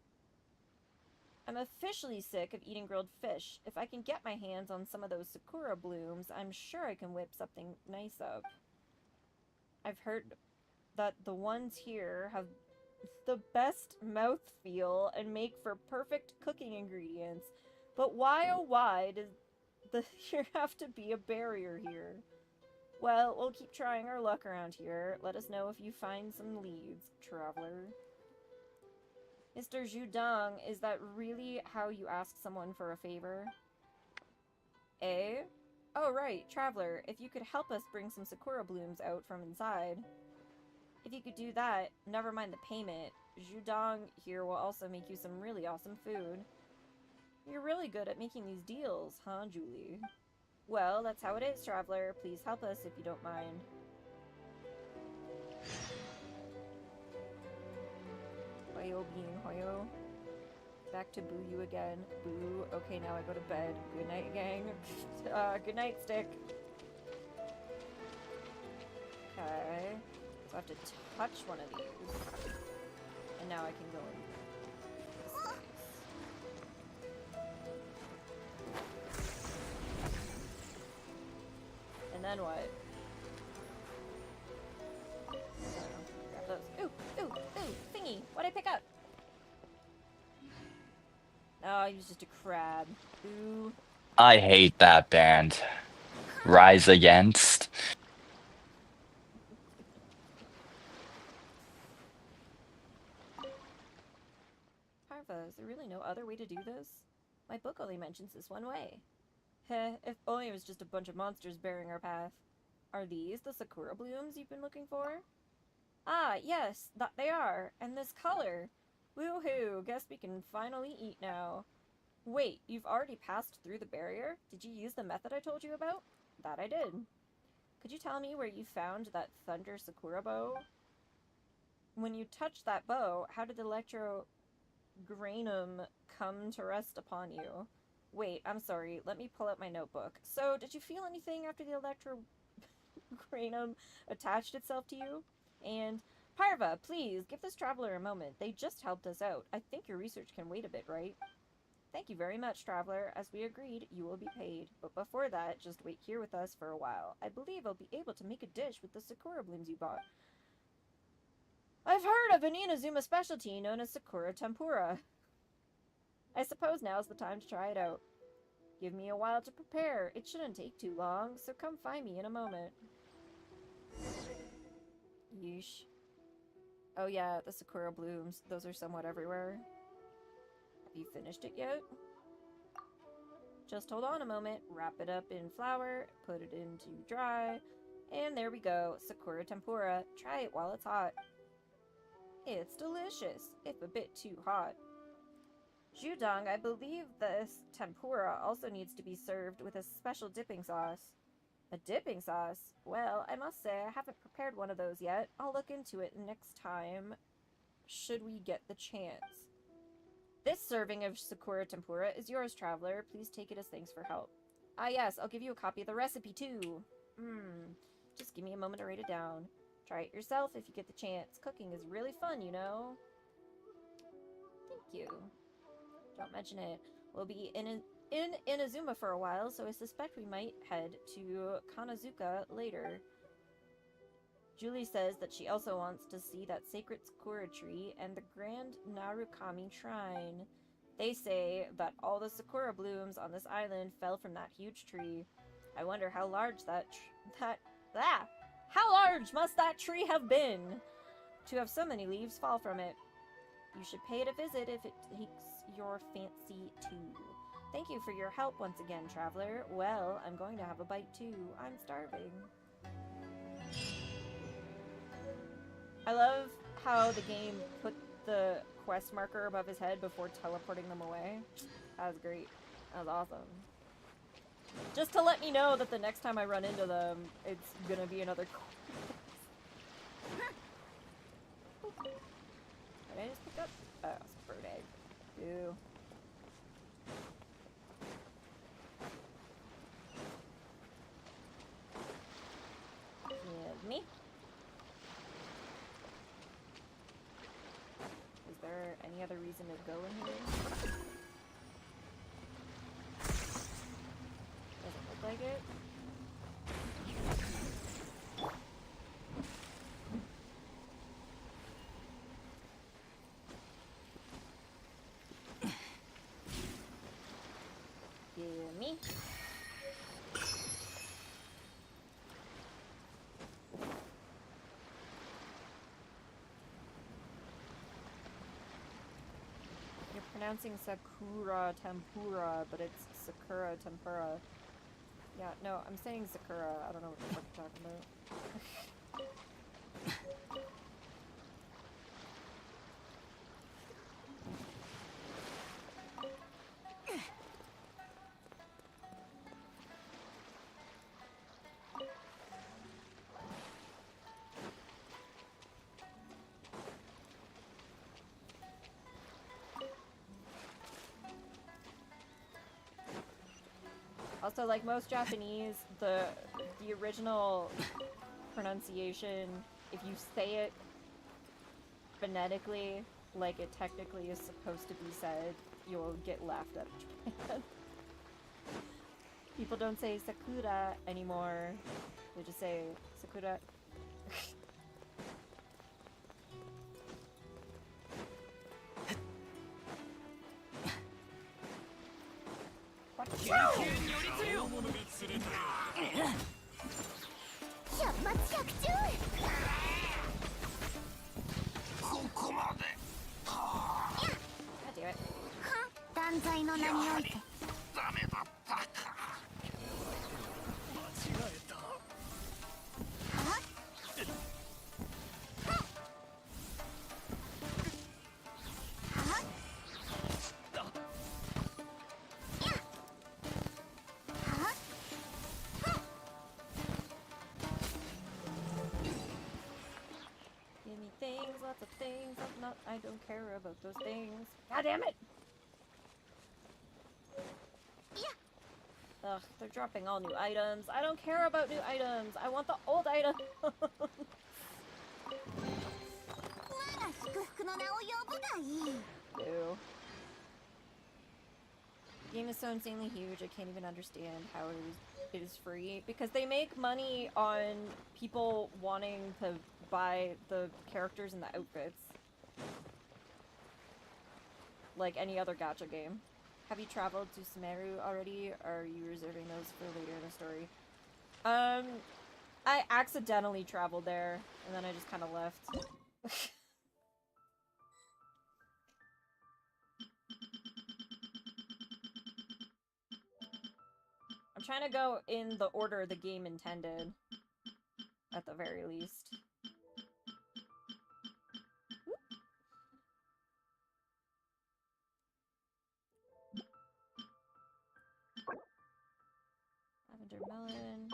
I'm officially sick of eating grilled fish. If I can get my hands on some of those Sakura blooms, I'm sure I can whip something nice up. I've heard that the ones here have the best mouthfeel and make for perfect cooking ingredients. But why, oh why, does there have to be a barrier here? Well, we'll keep trying our luck around here. Let us know if you find some leads, traveler. Mr. Zhudong, is that really how you ask someone for a favor? Eh? Oh, right, traveler. If you could help us bring some Sakura blooms out from inside. If you could do that, never mind the payment. Zhudong here will also make you some really awesome food. You're really good at making these deals, huh, Julie? Well, that's how it is, traveler. Please help us if you don't mind. Hoyo being Hoyo. Back to Boo you again. Boo. Okay, now I go to bed. Good night, gang. Good night, stick. Okay. So I have to touch one of these. And now I can go in. And then what? Grab those. Ooh! Ooh! Ooh! Thingy! What'd I pick up? Oh, he was just a crab. Ooh. I hate that band. Rise Against. Parva, is there really no other way to do this? My book only mentions this one way. Heh, if only it was just a bunch of monsters bearing our path. Are these the Sakura blooms you've been looking for? Ah, yes, that they are. And this color. Woohoo, guess we can finally eat now. Wait, you've already passed through the barrier? Did you use the method I told you about? That I did. Could you tell me where you found that Thunder Sakura bow? When you touched that bow, how did the electrogranum come to rest upon you? Wait, I'm sorry, let me pull out my notebook. So, did you feel anything after the electrogranum attached itself to you? And, Parva, please, give this traveler a moment. They just helped us out. I think your research can wait a bit, right? Thank you very much, traveler. As we agreed, you will be paid. But before that, just wait here with us for a while. I believe I'll be able to make a dish with the Sakura blooms you bought. I've heard of an In-A-Inazuma specialty known as Sakura Tempura. I suppose now's the time to try it out. Give me a while to prepare. It shouldn't take too long, so come find me in a moment. Yeesh. Oh yeah, the Sakura blooms. Those are somewhat everywhere. Have you finished it yet? Just hold on a moment. Wrap it up in flour, put it into dry, and there we go. Sakura Tempura. Try it while it's hot. It's delicious, if a bit too hot. Zhudong, I believe this tempura also needs to be served with a special dipping sauce. A dipping sauce? Well, I must say I haven't prepared one of those yet. I'll look into it next time, should we get the chance. This serving of Sakura Tempura is yours, traveler. Please take it as thanks for help. Ah yes, I'll give you a copy of the recipe too. Just give me a moment to write it down. Try it yourself if you get the chance. Cooking is really fun, you know. Thank you. Don't mention it. We'll be in In-A-Inazuma for a while, so I suspect we might head to Kanazuka later. Julie says that she also wants to see that sacred Sakura tree and the Grand Narukami Shrine. They say that all the Sakura blooms on this island fell from that huge tree. I wonder how large how large must that tree have been to have so many leaves fall from it? You should pay it a visit if it takes your fancy too. Thank you for your help once again, traveler. Well, I'm going to have a bite too. I'm starving. I love how the game put the quest marker above his head before teleporting them away. That was great. That was awesome. Just to let me know that the next time I run into them, it's gonna be another quest. Did I just pick up? Oh, it's a bird egg. Ew. Give me. Is there any other reason to go in here? Doesn't look like it. Give me. You're pronouncing Sakura Tempura, but it's Sakura Tempura. Yeah, no, I'm saying Sakura. I don't know what the fuck you're talking about. Also, like most Japanese, the original pronunciation, if you say it phonetically, like it technically is supposed to be said, you'll get laughed at in Japan. People don't say Sakura anymore. They just say Sakura. Give me things, lots of things. I don't care about those things. God damn it! Ugh, they're dropping all new items. I don't care about new items. I want the old items. Ew. The game is so insanely huge, I can't even understand how it is free. Because they make money on people wanting to buy the characters and the outfits. Like any other gacha game. Have you traveled to Sumeru already, or are you reserving those for later in the story? I accidentally traveled there, and then I just kind of left. I'm trying to go in the order the game intended, at the very least. Lavender melon,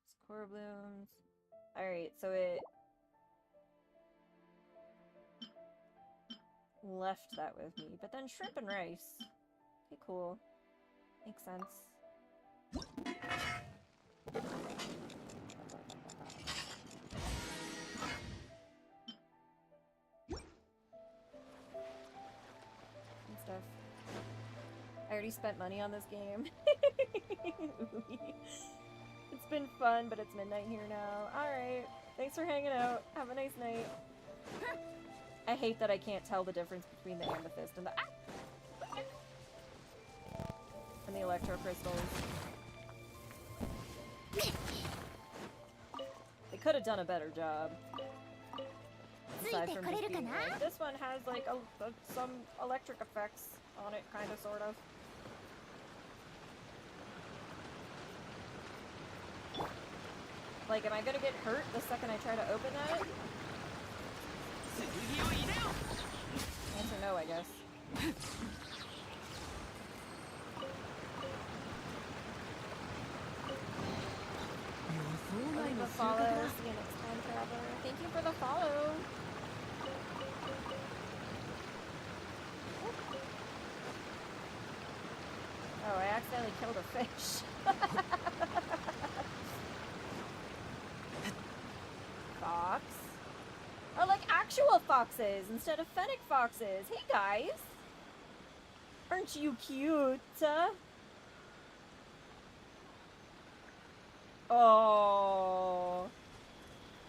Sakura blooms. Alright, so it left that with me, but then shrimp and rice. Okay, cool. Makes sense. And stuff. I already spent money on this game. It's been fun, but it's midnight here now. Alright. Thanks for hanging out. Have a nice night. I hate that I can't tell the difference between the amethyst and the and the electro crystals. They could have done a better job. Aside from just being like, this one has like some electric effects on it, kind of, sort of. Like, am I gonna get hurt the second I try to open that? Answer no, I guess. Leave a follow. See you next time, Traveler. Thank you for the follow. Oh, I accidentally killed a fish. Fox. Or like actual foxes instead of fennec foxes. Hey guys. Aren't you cute? Oh.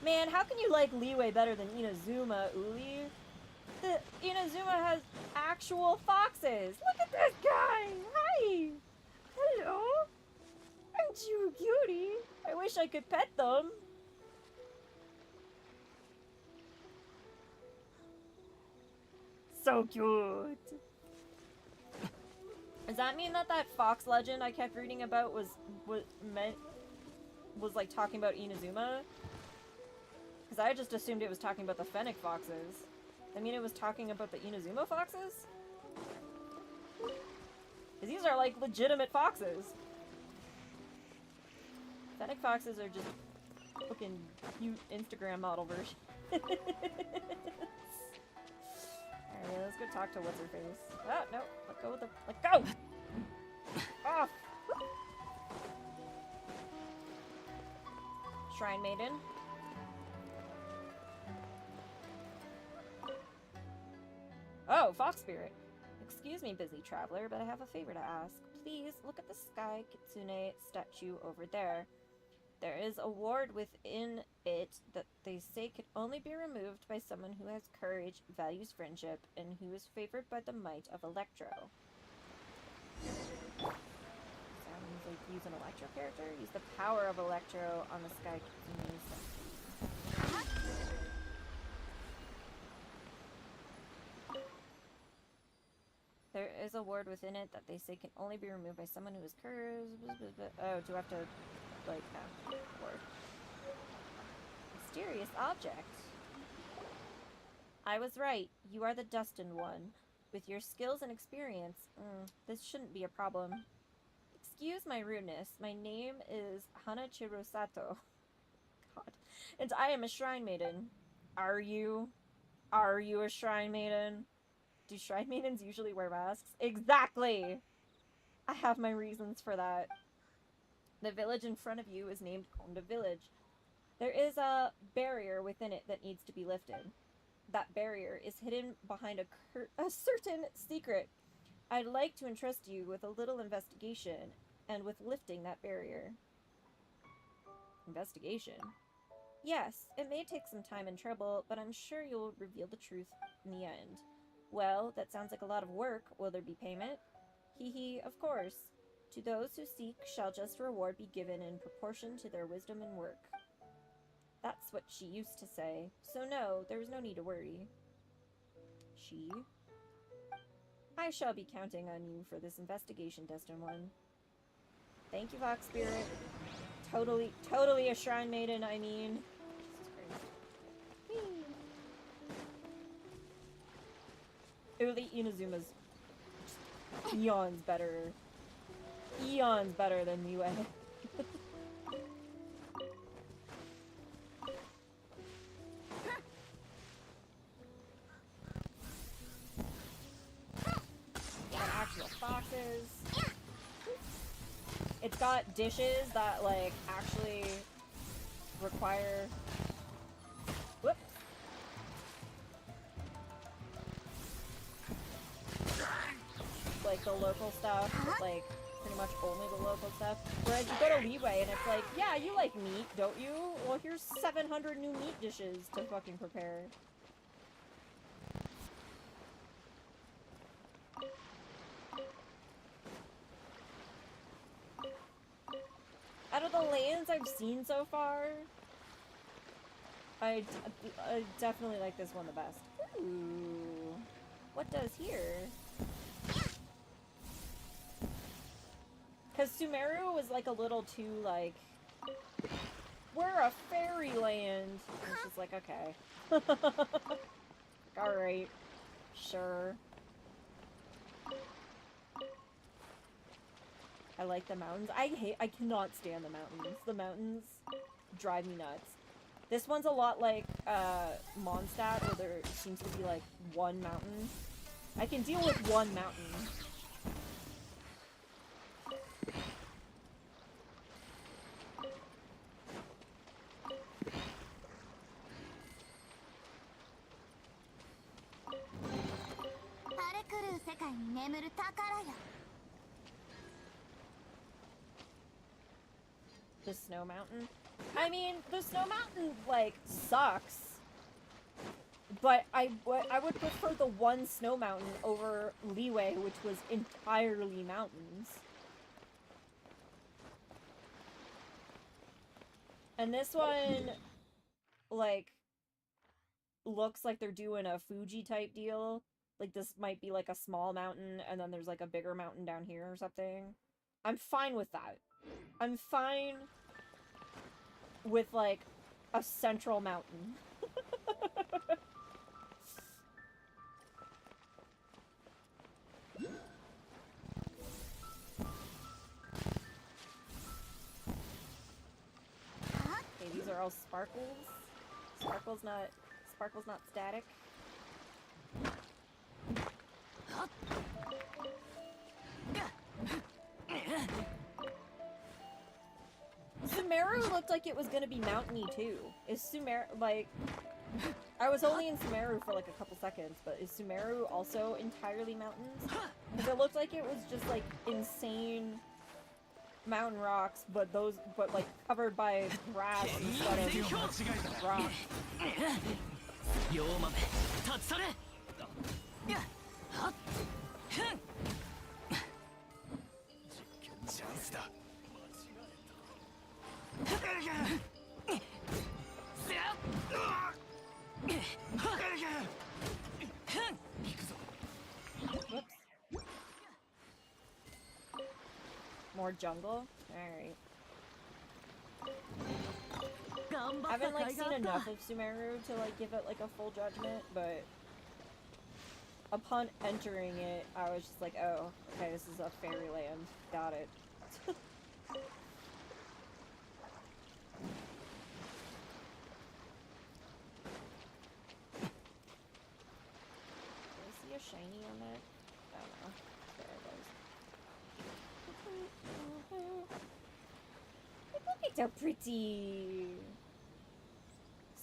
Man, how can you like Leeway better than Inazuma, Uli? The Inazuma has actual foxes. Look at this guy. Hi. Hello. Aren't you a cutie? I wish I could pet them. So cute. Does that mean that fox legend I kept reading about was like talking about Inazuma? Because I just assumed it was talking about the fennec foxes. I mean, it was talking about the Inazuma foxes? Because these are like legitimate foxes. Fennec foxes are just fucking cute Instagram model version. Alright, let's go talk to what's her face. Ah, no, let go of the. Let go! Off! Shrine Maiden. Oh, Fox Spirit. Excuse me, busy traveler, but I have a favor to ask. Please look at the Sky Kitsune statue over there. There is a ward within it that they say can only be removed by someone who has courage, values friendship, and who is favored by the might of Electro. Sounds like use an Electro character? Use the power of Electro on the Sky Kitsune statue. There is a ward within it that they say can only be removed by someone who has courage. Oh, do I have to, like, word? Mysterious object. I was right. You are the destined one. With your skills and experience, this shouldn't be a problem. Excuse my rudeness. My name is Hanachiru Sato. God. And I am a shrine maiden. Are you? Are you a shrine maiden? Do shrine maidens usually wear masks? Exactly! I have my reasons for that. The village in front of you is named Konda Village. There is a barrier within it that needs to be lifted. That barrier is hidden behind a certain secret. I'd like to entrust you with a little investigation and with lifting that barrier. Investigation? Yes, it may take some time and trouble, but I'm sure you'll reveal the truth in the end. Well, that sounds like a lot of work. Will there be payment? Hee hee, of course. To those who seek shall just reward be given in proportion to their wisdom and work. That's what she used to say. So no, there is no need to worry. She? I shall be counting on you for this investigation, Destined One. Thank you, Fox Spirit. Totally a shrine maiden, I mean. Uli Inazuma's eons better. Eons better than Yue. Actual foxes. It's got dishes that like actually require. Whoop. Like the local stuff, like pretty much only the local stuff. Whereas you go to Leeway and it's like, yeah, you like meat, don't you? Well, here's 700 new meat dishes to fucking prepare. Out of the lands I've seen so far, I definitely like this one the best. Ooh. What does here? Because Sumeru was like a little too like we're a fairyland. And she's like, okay. Alright. Sure. I like the mountains. I cannot stand the mountains. The mountains drive me nuts. This one's a lot like, Mondstadt, where there seems to be, like, one mountain. I can deal with one mountain. The snow mountain? I mean, the snow mountain, like, sucks. But I would prefer the one snow mountain over Leeway, which was entirely mountains. And this one, like, looks like they're doing a Fuji type deal. Like, this might be like a small mountain, and then there's like a bigger mountain down here or something. I'm fine with that. I'm fine with, like, a central mountain. Okay, these are all sparkles. Sparkle's not static. Sumeru looked like it was gonna be mountainy too. Is Sumeru, like... I was only in Sumeru for like a couple seconds, but is Sumeru also entirely mountains? Because it looked like it was just like insane mountain rocks, but like covered by grass instead of rock. Whoops. More jungle? Alright. I haven't, like, seen enough of Sumeru to, like, give it, like, a full judgment, but upon entering it, I was just like, oh, okay, this is a fairyland. Got it. A shiny on that? I don't know. There it goes. Look, it's so pretty!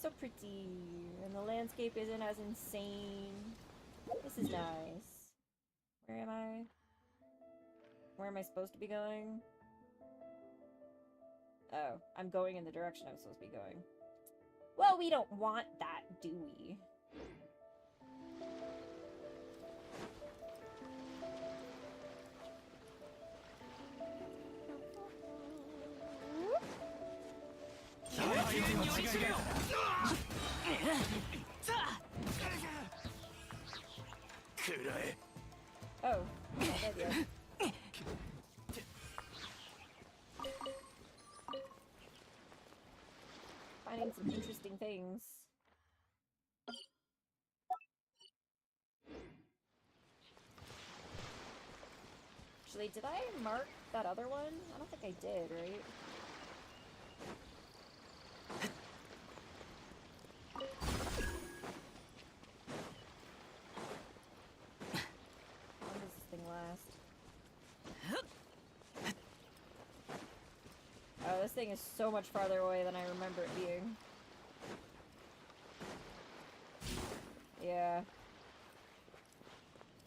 So pretty. And the landscape isn't as insane. This is nice. Where am I? Where am I supposed to be going? Oh, I'm going in the direction I'm supposed to be going. Well, we don't want that, do we? Oh, there we go. Finding some interesting things. Actually, did I mark that other one? I don't think I did, right? How does this thing last? Oh, this thing is so much farther away than I remember it being. Yeah.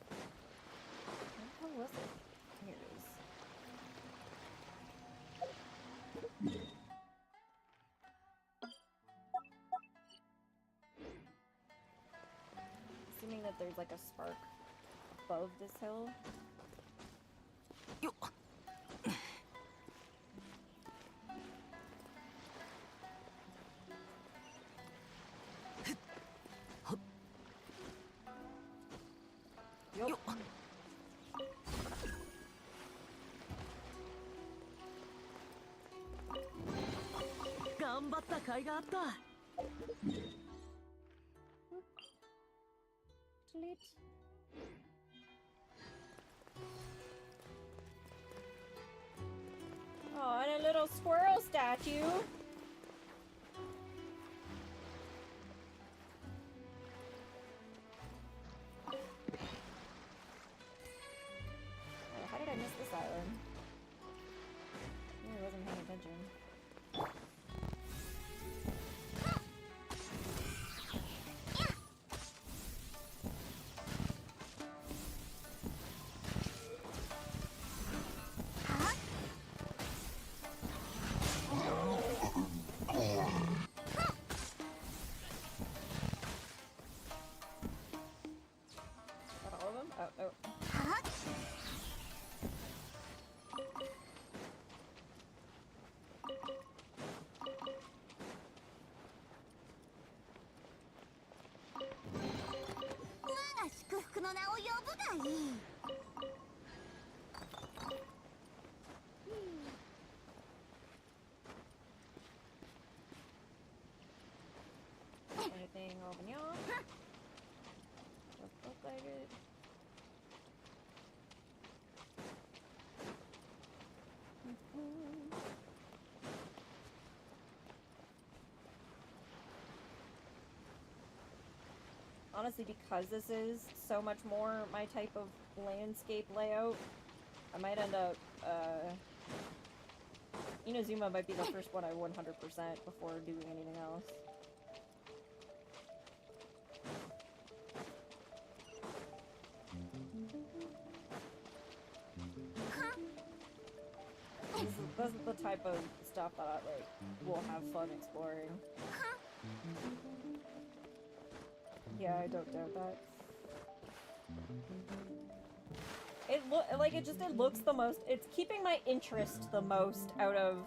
Where the hell was it? Here it is. Assuming that there's like a spark above this hill. Yup. った甲斐があった。Delete. Oh, and a little squirrel statue. Oh, how did I miss this island? I wasn't paying attention. Anything over here? Doesn't look like it. Honestly, because this is so much more my type of landscape layout, I might end up, Inazuma might be the first one I 100% before doing anything else. This is the type of stuff that I, like, will have fun exploring. Yeah, I don't doubt that. It looks the most, it's keeping my interest the most out of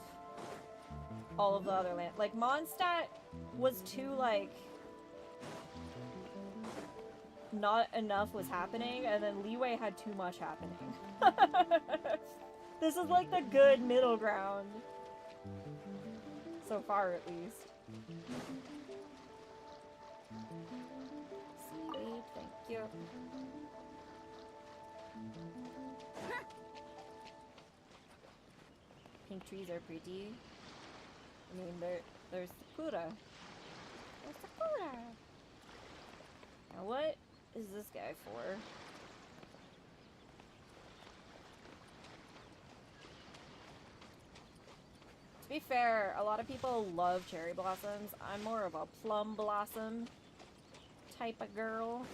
all of the other land. Like, Mondstadt was too, like, not enough was happening, and then Leeway had too much happening. This is like the good middle ground. So far, at least. Seaweed, thank you. Pink trees are pretty. I mean, there's Sakura. There's Sakura! Now what is this guy for? To be fair, a lot of people love cherry blossoms. I'm more of a plum blossom type of girl.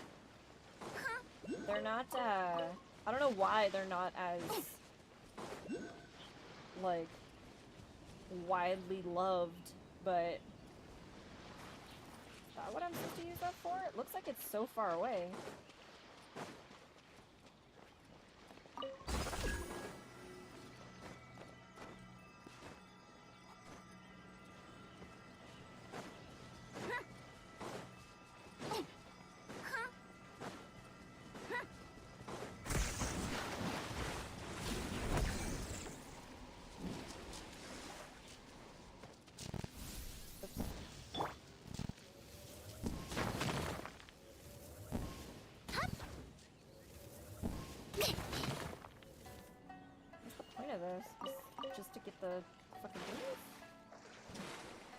They're not, I don't know why they're not as, like, widely loved, but... Is that what I'm supposed to use that for? It looks like it's so far away. Just to get the fucking wings?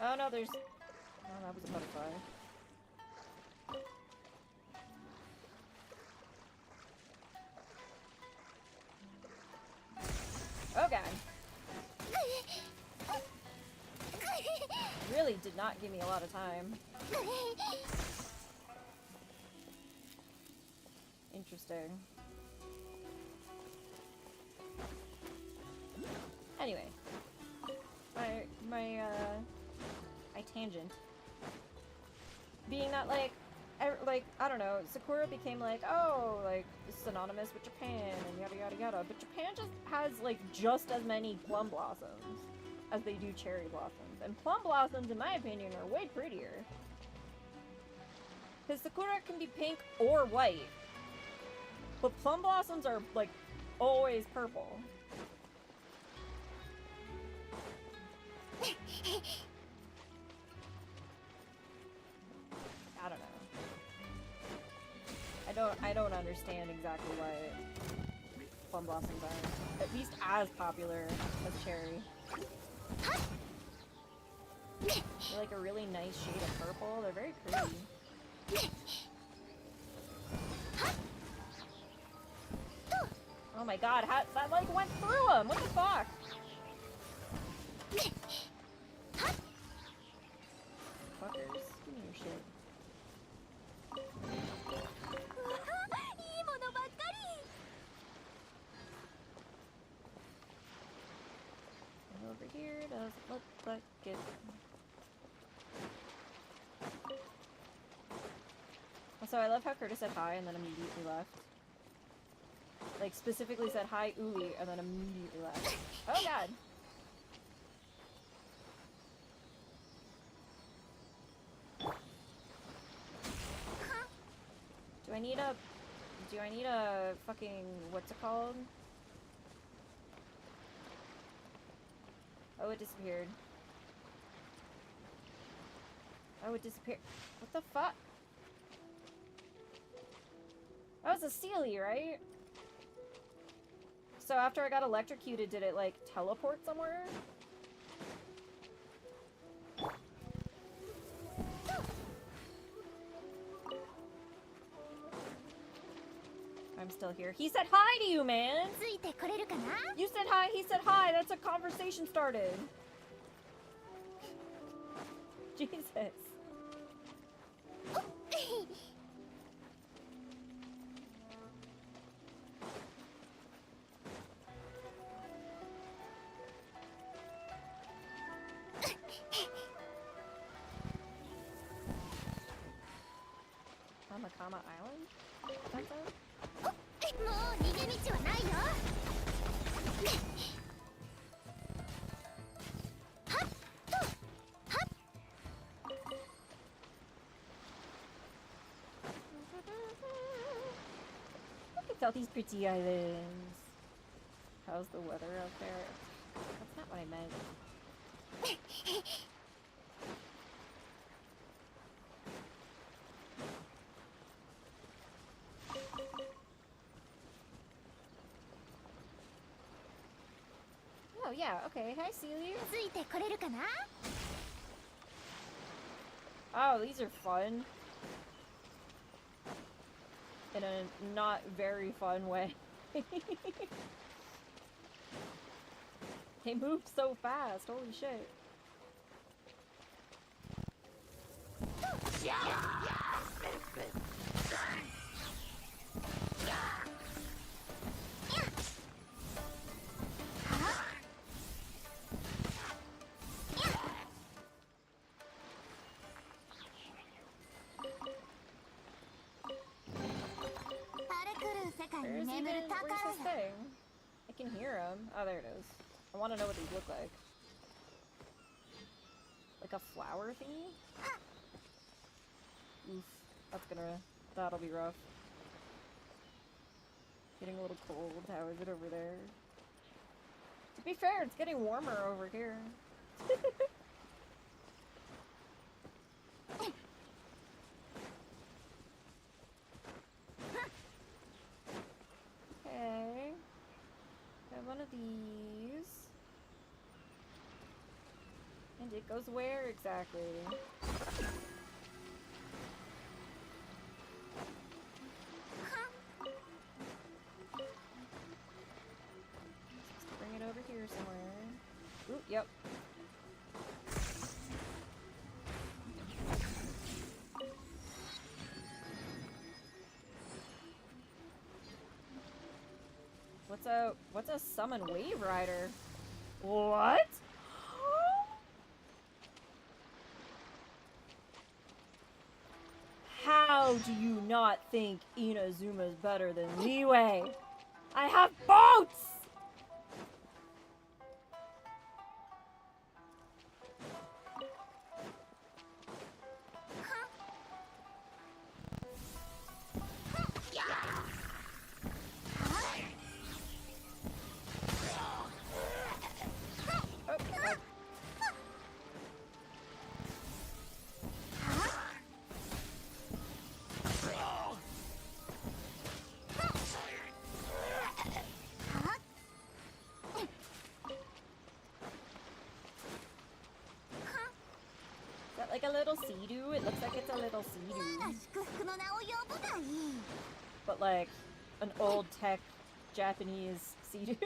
Oh no, there's... Oh, that was a butterfly. Oh god. Really did not give me a lot of time. Interesting. Anyway, my tangent being that, like, I don't know, Sakura became like, oh, like, synonymous with Japan and yada yada yada, but Japan just has, like, just as many plum blossoms as they do cherry blossoms, and plum blossoms, in my opinion, are way prettier. Because Sakura can be pink or white, but plum blossoms are, like, always purple. I don't understand exactly why plum blossoms aren't at least as popular as cherry. They're like a really nice shade of purple. They're very pretty. Oh my god, how, that like went through him! What the fuck? Fuckers, give me your shit. And over here doesn't look like it. Also, I love how Curtis said hi and then immediately left. Like, specifically said hi, Uli, and then immediately left. Oh god! Do I need a fucking, what's it called? Oh, it disappeared. Oh, it disappeared. What the fuck? That was a Sealy, right? So after I got electrocuted, did it, like, teleport somewhere? I'm still here. He said hi to you, man! You said hi, he said hi! That's a conversation started! Jesus. Namakama Island? That's it? Look at all these pretty islands. How's the weather out there? That's not what I meant. Oh yeah, okay. Hi, Celia. Oh, these are fun. In a not very fun way. They move so fast, holy shit. Where's his thing? I can hear him. Oh, there it is. I want to know what these look like. Like a flower thingy? Oof. That'll be rough. Getting a little cold. How is it over there? To be fair, it's getting warmer over here. Okay. Got one of these. And it goes where exactly? Let's bring it over here somewhere. Ooh, yep. What's a summon wave rider? What? How do you not think In-A-Inazuma is better than Liyue? I have boats! like a little sea-doo? It looks like it's a little sea-doo. But like an old tech Japanese sea-doo.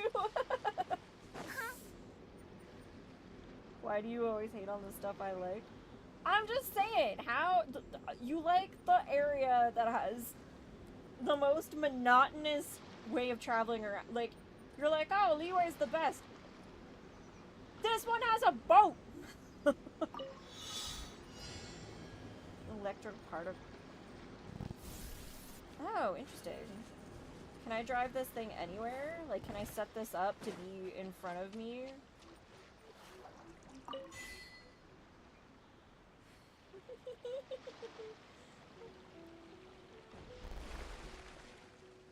Why do you always hate on the stuff I like? I'm just saying, how you like the area that has the most monotonous way of traveling around. Like, you're like, oh, Leeway's the best. This one has a boat! Electric particle. Oh, interesting. Can I drive this thing anywhere? Like, can I set this up to be in front of me?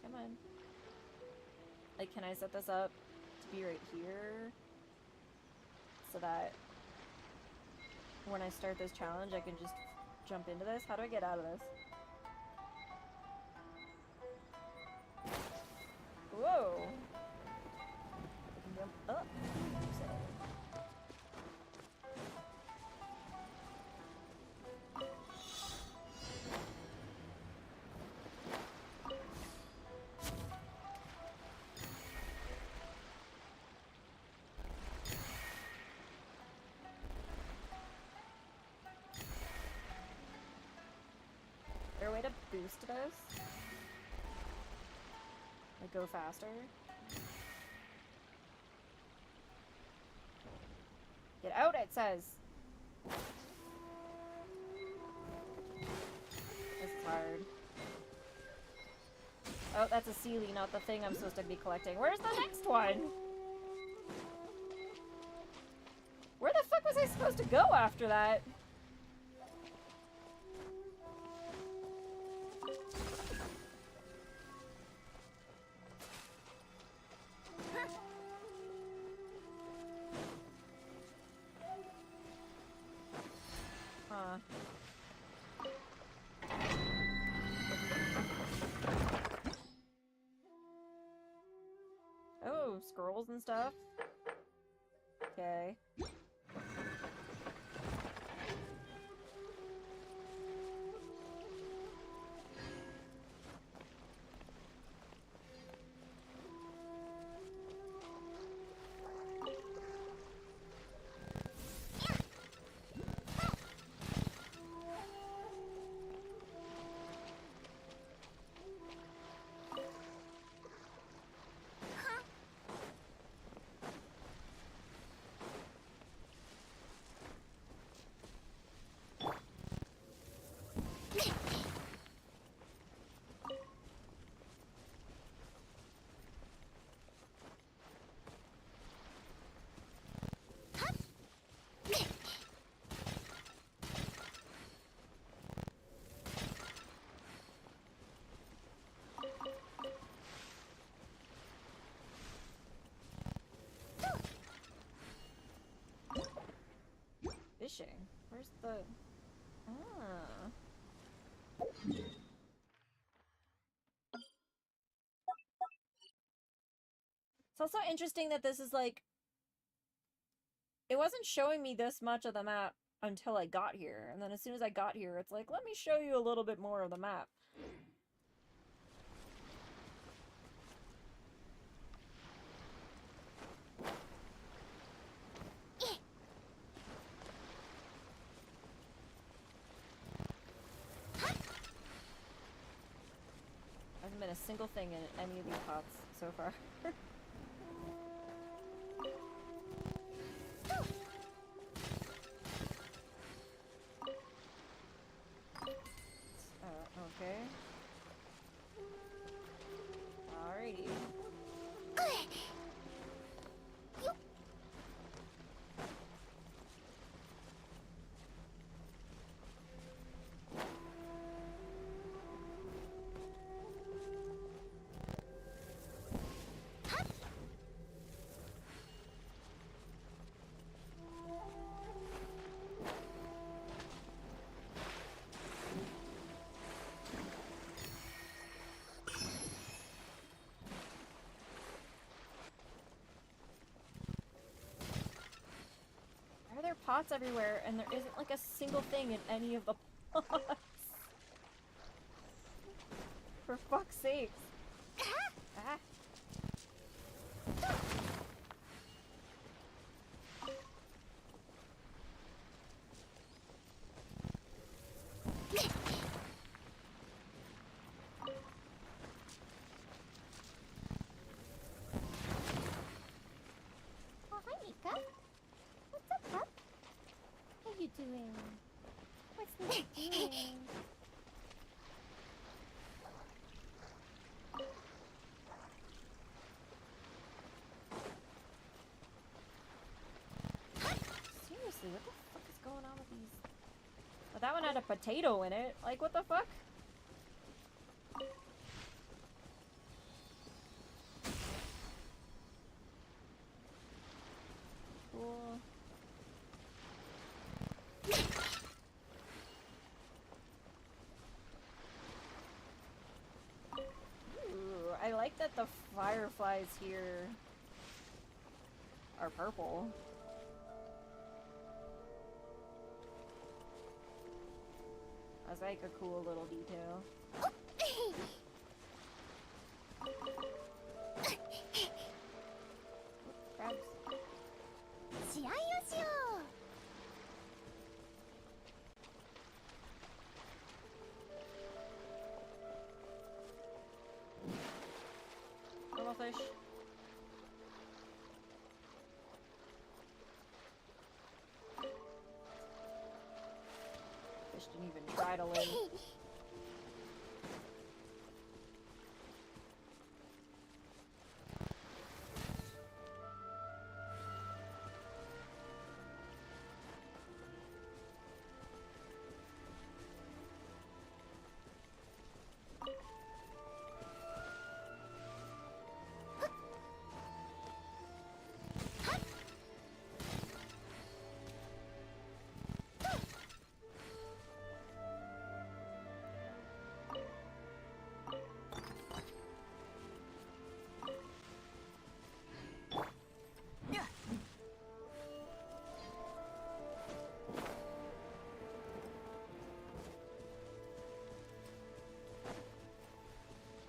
Come on. Like, can I set this up to be right here? So that when I start this challenge, I can just jump into this? How do I get out of this? Whoa! I can jump up. Is there a way to boost this? Like, go faster? Get out, it says! This is hard. Oh, that's a Sealy, not the thing I'm supposed to be collecting. Where's the next one? Where the fuck was I supposed to go after that? Huh. Oh, scrolls and stuff. Okay. Fishing? Where's the... Ah. It's also interesting that this is like... It wasn't showing me this much of the map until I got here. And then as soon as I got here, it's like, let me show you a little bit more of the map. Hasn't been a single thing in any of these pots so far. Okay. Alrighty. pots everywhere, and there isn't like a single thing in any of the pots. For fuck's sakes. Ah. Oh, hi, Mika. What's up, pup? How you doing? What's Mika doing? Seriously, what the fuck is going on with these? Oh, that one had a potato in it. Like, what the fuck? Cool. Ooh, I like that the fireflies here are purple. That's like a cool little detail. Crabs. 試合をしよう。 Little fish. Fish didn't even try to live.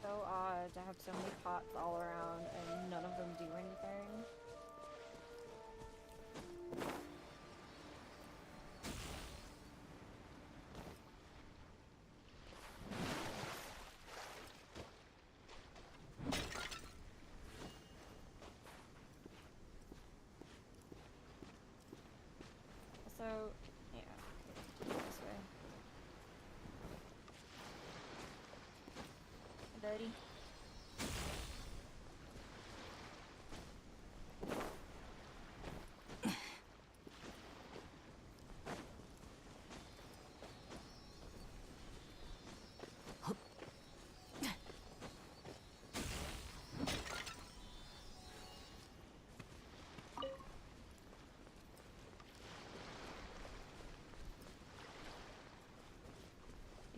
So odd to have so many pots all around and none of them do anything. So, yeah, okay, this way. Buddy.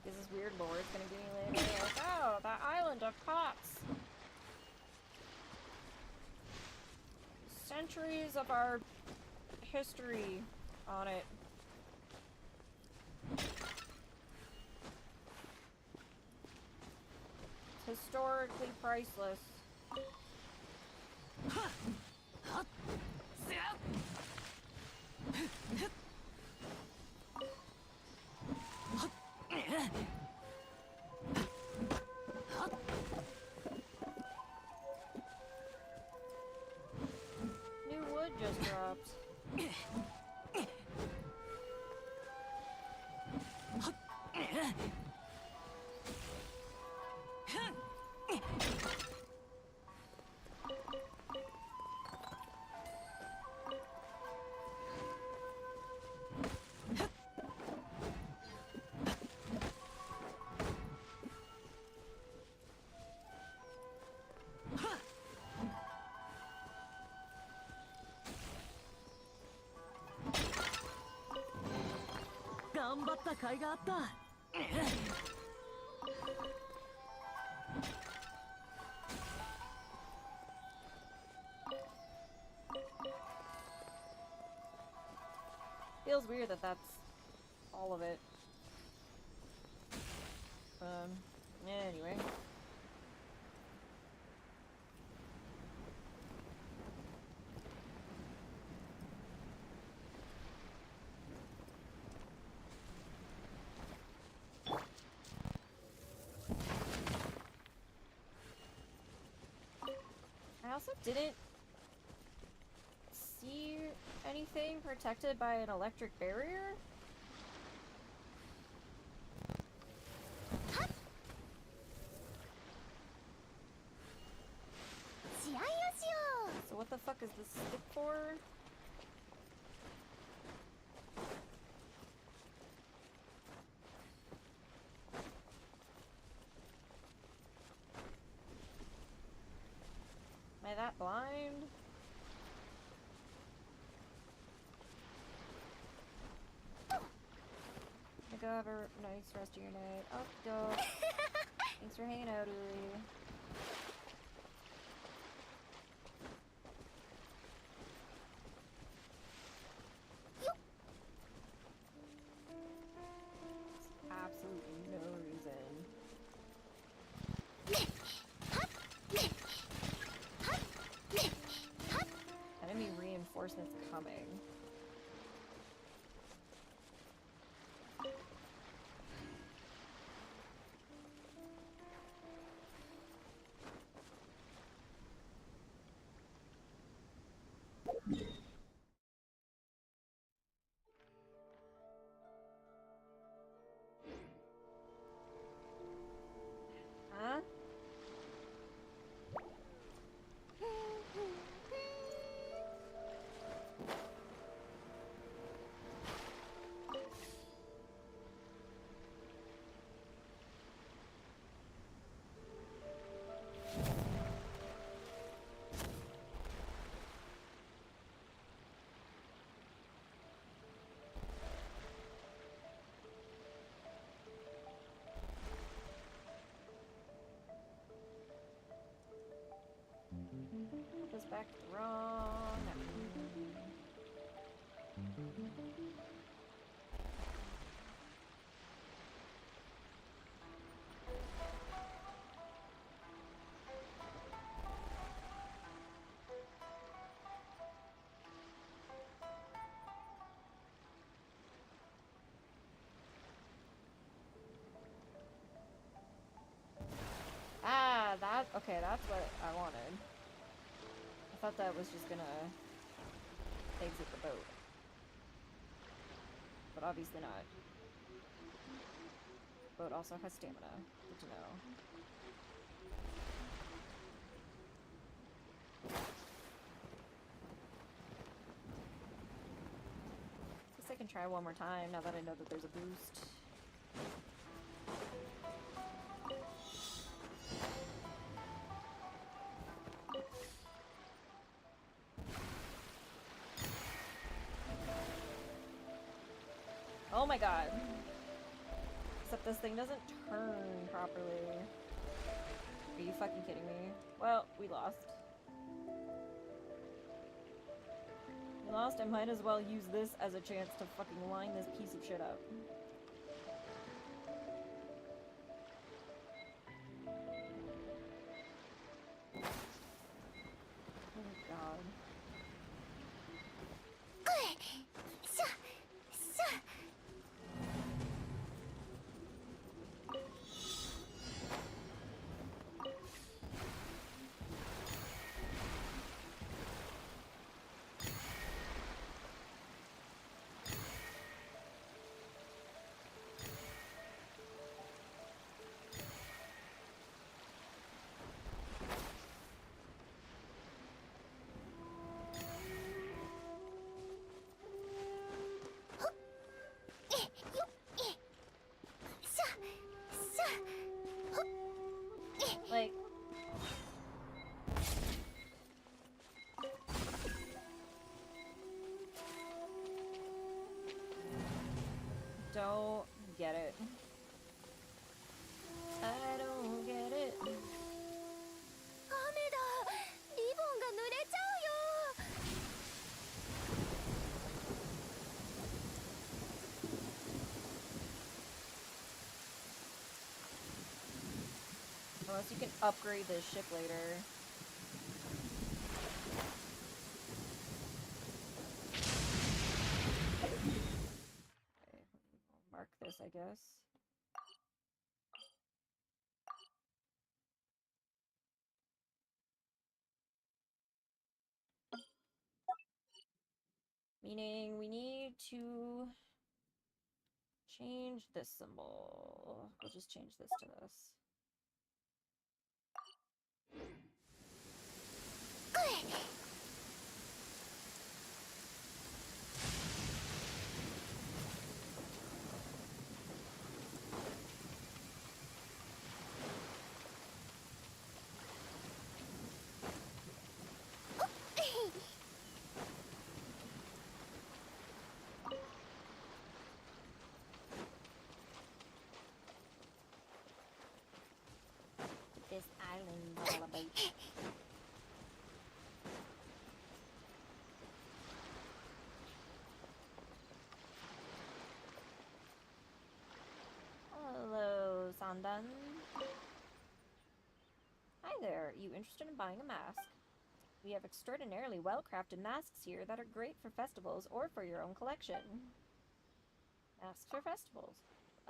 Because this weird lore is gonna give me later. Like, oh, the island of pots. Centuries of our history on it. It's historically priceless. New wood just dropped. feels weird that that's all of it. Anyway. I also didn't see anything protected by an electric barrier. So what the fuck is this stick for? Am I that blind? Go have a nice rest of your night. Off you go. Thanks for hanging out, Uri. Absolutely no reason. Enemy reinforcements coming. Huh? Goes back to the wrong. Ah, that, okay, that's what I wanted. I thought that was just gonna exit the boat. But obviously not. Boat also has stamina. Good to know. Guess I can try one more time now that I know that there's a boost. Oh my god. Except this thing doesn't turn properly. Are you fucking kidding me? Well, we lost. We lost, I might as well use this as a chance to fucking line this piece of shit up. Oh god. Unless you can upgrade this ship later. Okay, I'll mark this, I guess. Meaning we need to change this symbol. We'll just change this to this. This island's all about. Hello, Sandan. Hi there, you interested in buying a mask? We have extraordinarily well-crafted masks here that are great for festivals or for your own collection. Masks for festivals.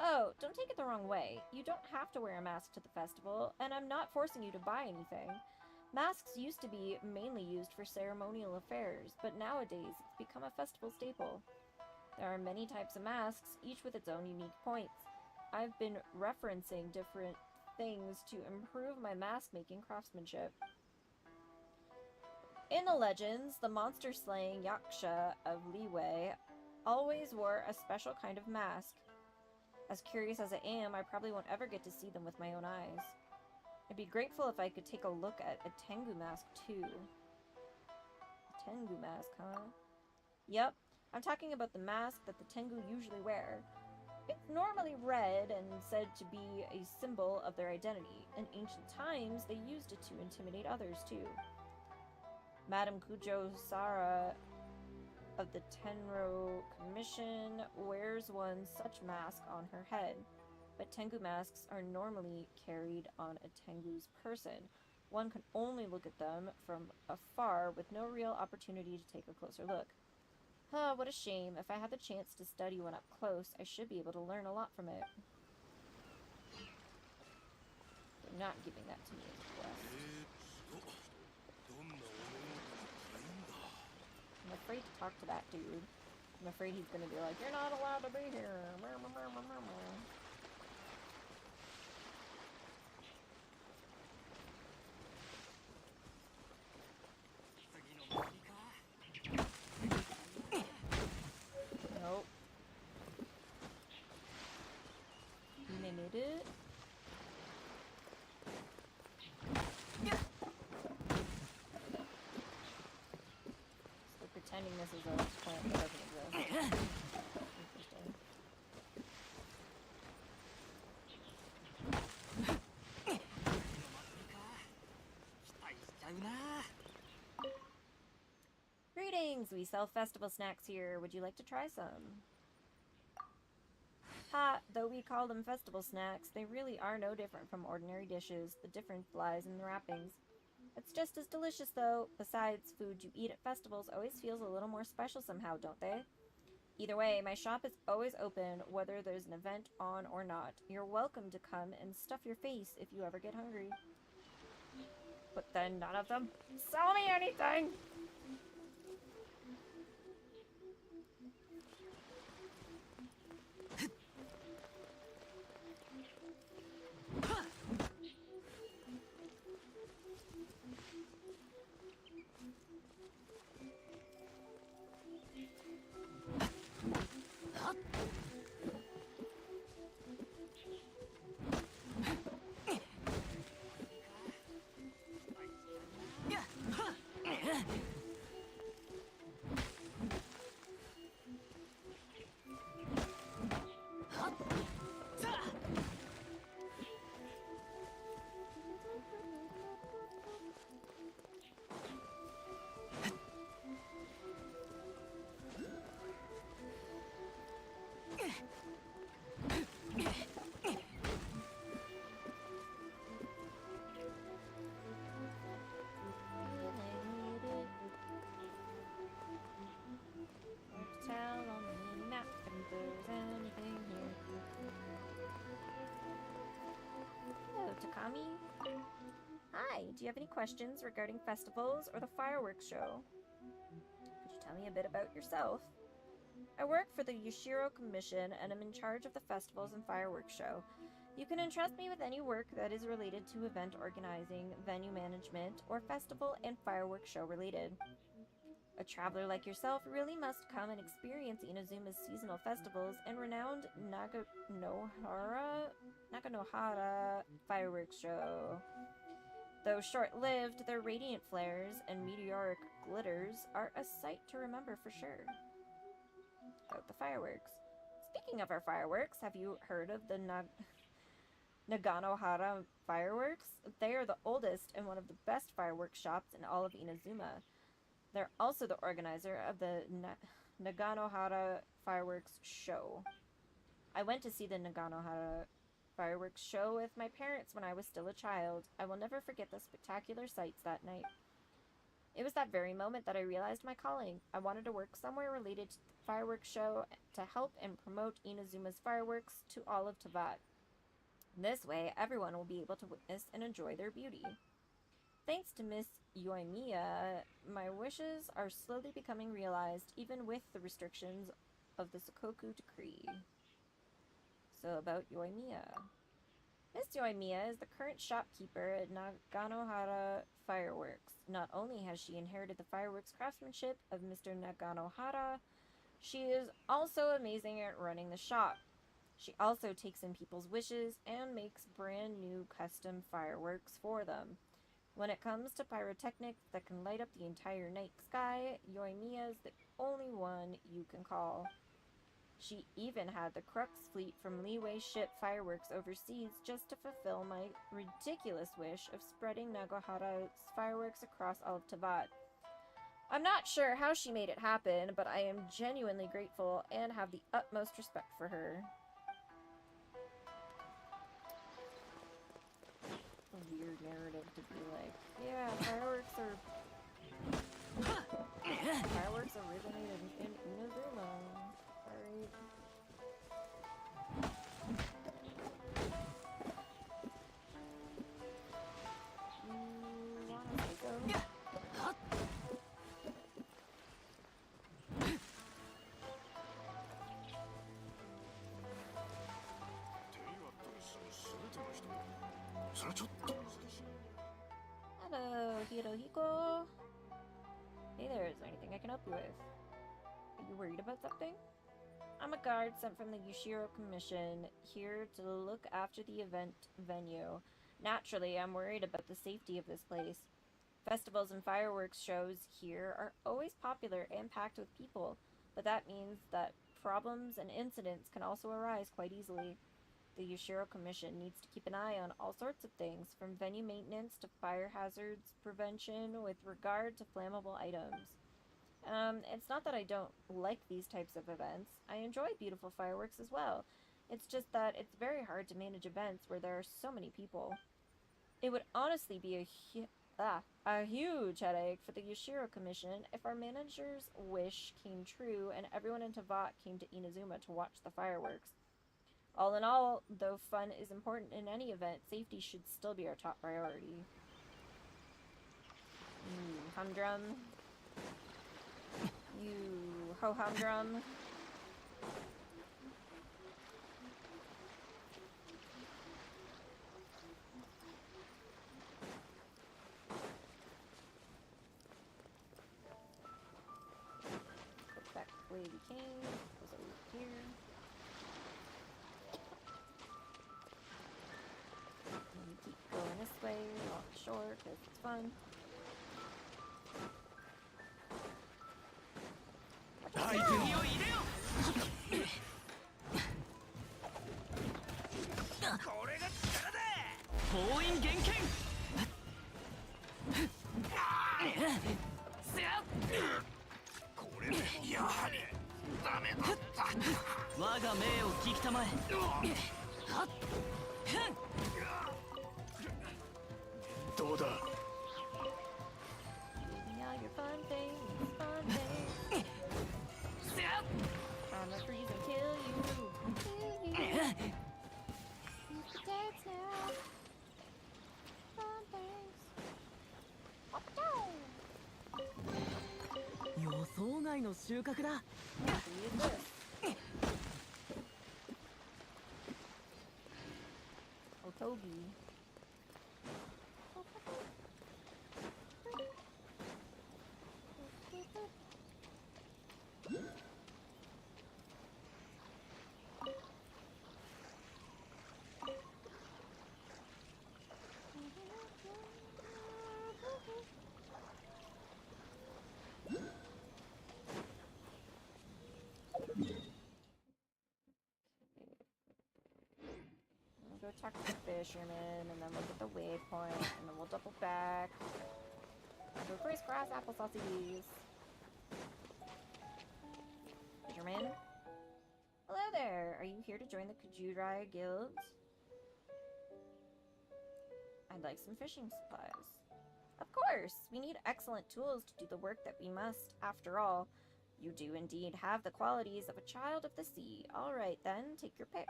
Oh, don't take it the wrong way. You don't have to wear a mask to the festival, and I'm not forcing you to buy anything. Masks used to be mainly used for ceremonial affairs, but nowadays it's become a festival staple. There are many types of masks, each with its own unique points. I've been referencing different things to improve my mask-making craftsmanship. In the legends, the monster-slaying Yaksha of Liyue always wore a special kind of mask. As curious as I am, I probably won't ever get to see them with my own eyes. I'd be grateful if I could take a look at a Tengu mask, too. A Tengu mask, huh? Yep, I'm talking about the mask that the Tengu usually wear. It's normally red and said to be a symbol of their identity. In ancient times, they used it to intimidate others, too. Madame Kujo Sara of the Tenro Commission wears one such mask on her head, but Tengu masks are normally carried on a Tengu's person. One can only look at them from afar with no real opportunity to take a closer look. Huh, what a shame. If I had the chance to study one up close, I should be able to learn a lot from it. They're not giving that to me as a quest. I'm afraid to talk to that dude. I'm afraid he's gonna be like, you're not allowed to be here. Nope. You made it. Pretending this is a plant that doesn't exist. Interesting. Greetings! We sell festival snacks here. Would you like to try some? Ha! Though we call them festival snacks, they really are no different from ordinary dishes. The difference lies in the wrappings. It's just as delicious, though. Besides, food you eat at festivals always feels a little more special somehow, don't they? Either way, my shop is always open, whether there's an event on or not. You're welcome to come and stuff your face if you ever get hungry. But then none of them sell me anything! Yami. Hi, do you have any questions regarding festivals or the fireworks show? Could you tell me a bit about yourself? I work for the Yushiro Commission and am in charge of the festivals and fireworks show. You can entrust me with any work that is related to event organizing, venue management, or festival and fireworks show related. A traveler like yourself really must come and experience Inazuma's seasonal festivals and renowned Naganohara fireworks show. Though short-lived, their radiant flares and meteoric glitters are a sight to remember for sure. About the fireworks. Speaking of our fireworks, have you heard of the Naganohara fireworks? They are the oldest and one of the best fireworks shops in all of Inazuma. They're also the organizer of the Naganohara fireworks show. I went to see the Naganohara fireworks show with my parents when I was still a child. I will never forget the spectacular sights that night. It was that very moment that I realized my calling. I wanted to work somewhere related to the fireworks show to help and promote Inazuma's fireworks to all of Teyvat. This way, everyone will be able to witness and enjoy their beauty. Thanks to Miss Yoimiya, my wishes are slowly becoming realized, even with the restrictions of the Sakoku Decree. So about Yoimiya. Miss Yoimiya is the current shopkeeper at Naganohara Fireworks. Not only has she inherited the fireworks craftsmanship of Mr. Naganohara, she is also amazing at running the shop. She also takes in people's wishes and makes brand new custom fireworks for them. When it comes to pyrotechnics that can light up the entire night sky, Yoimiya is the only one you can call. She even had the Crux fleet from Leeway ship fireworks overseas just to fulfill my ridiculous wish of spreading Naganohara's fireworks across all of Teyvat. I'm not sure how she made it happen, but I am genuinely grateful and have the utmost respect for her. A weird narrative to be like, yeah, fireworks originated in Inazuma. Alright. Hello, Hirohiko. Hey there, is there anything I can help you with? Are you worried about something? I'm a guard sent from the Yushiro Commission, here to look after the event venue. Naturally, I'm worried about the safety of this place. Festivals and fireworks shows here are always popular and packed with people, but that means that problems and incidents can also arise quite easily. The Yushiro Commission needs to keep an eye on all sorts of things, from venue maintenance to fire hazards prevention with regard to flammable items. It's not that I don't like these types of events. I enjoy beautiful fireworks as well. It's just that it's very hard to manage events where there are so many people. It would honestly be a huge headache for the Yushiro Commission if our manager's wish came true and everyone in Teyvat came to Inazuma to watch the fireworks. All in all, though fun is important in any event, safety should still be our top priority. Humdrum. You ho-humdrum. Go back the way we came. Goes over here. And we keep going this way along the shore because it's fun. Now your fun things, fun things. I'ma freeze and kill you. Kill you. Use the dance now. 外の収穫だ。Oh, Toby. Go talk to the fisherman, and then look at the waypoint, and then we'll double back. Go crisscross apple sausages. Fisherman? Hello there! Are you here to join the Kujurai Guild? I'd like some fishing supplies. Of course! We need excellent tools to do the work that we must. After all, you do indeed have the qualities of a child of the sea. Alright then, take your pick.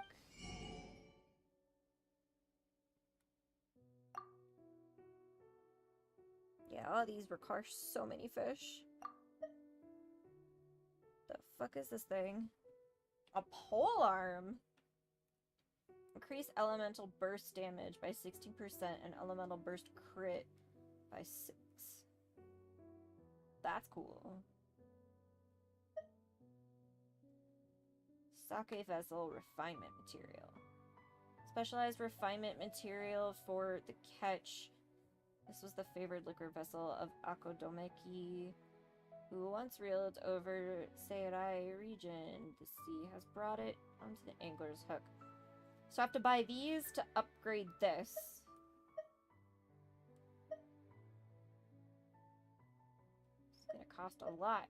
Yeah, these require so many fish. The fuck is this thing? A pole arm! Increase elemental burst damage by 16% and elemental burst crit by 6. That's cool. Sake vessel refinement material. Specialized refinement material for the catch. This was the favored liquor vessel of Akodomeki, who once reeled over Seirai region. The sea has brought it onto the angler's hook. So I have to buy these to upgrade this. It's gonna cost a lot.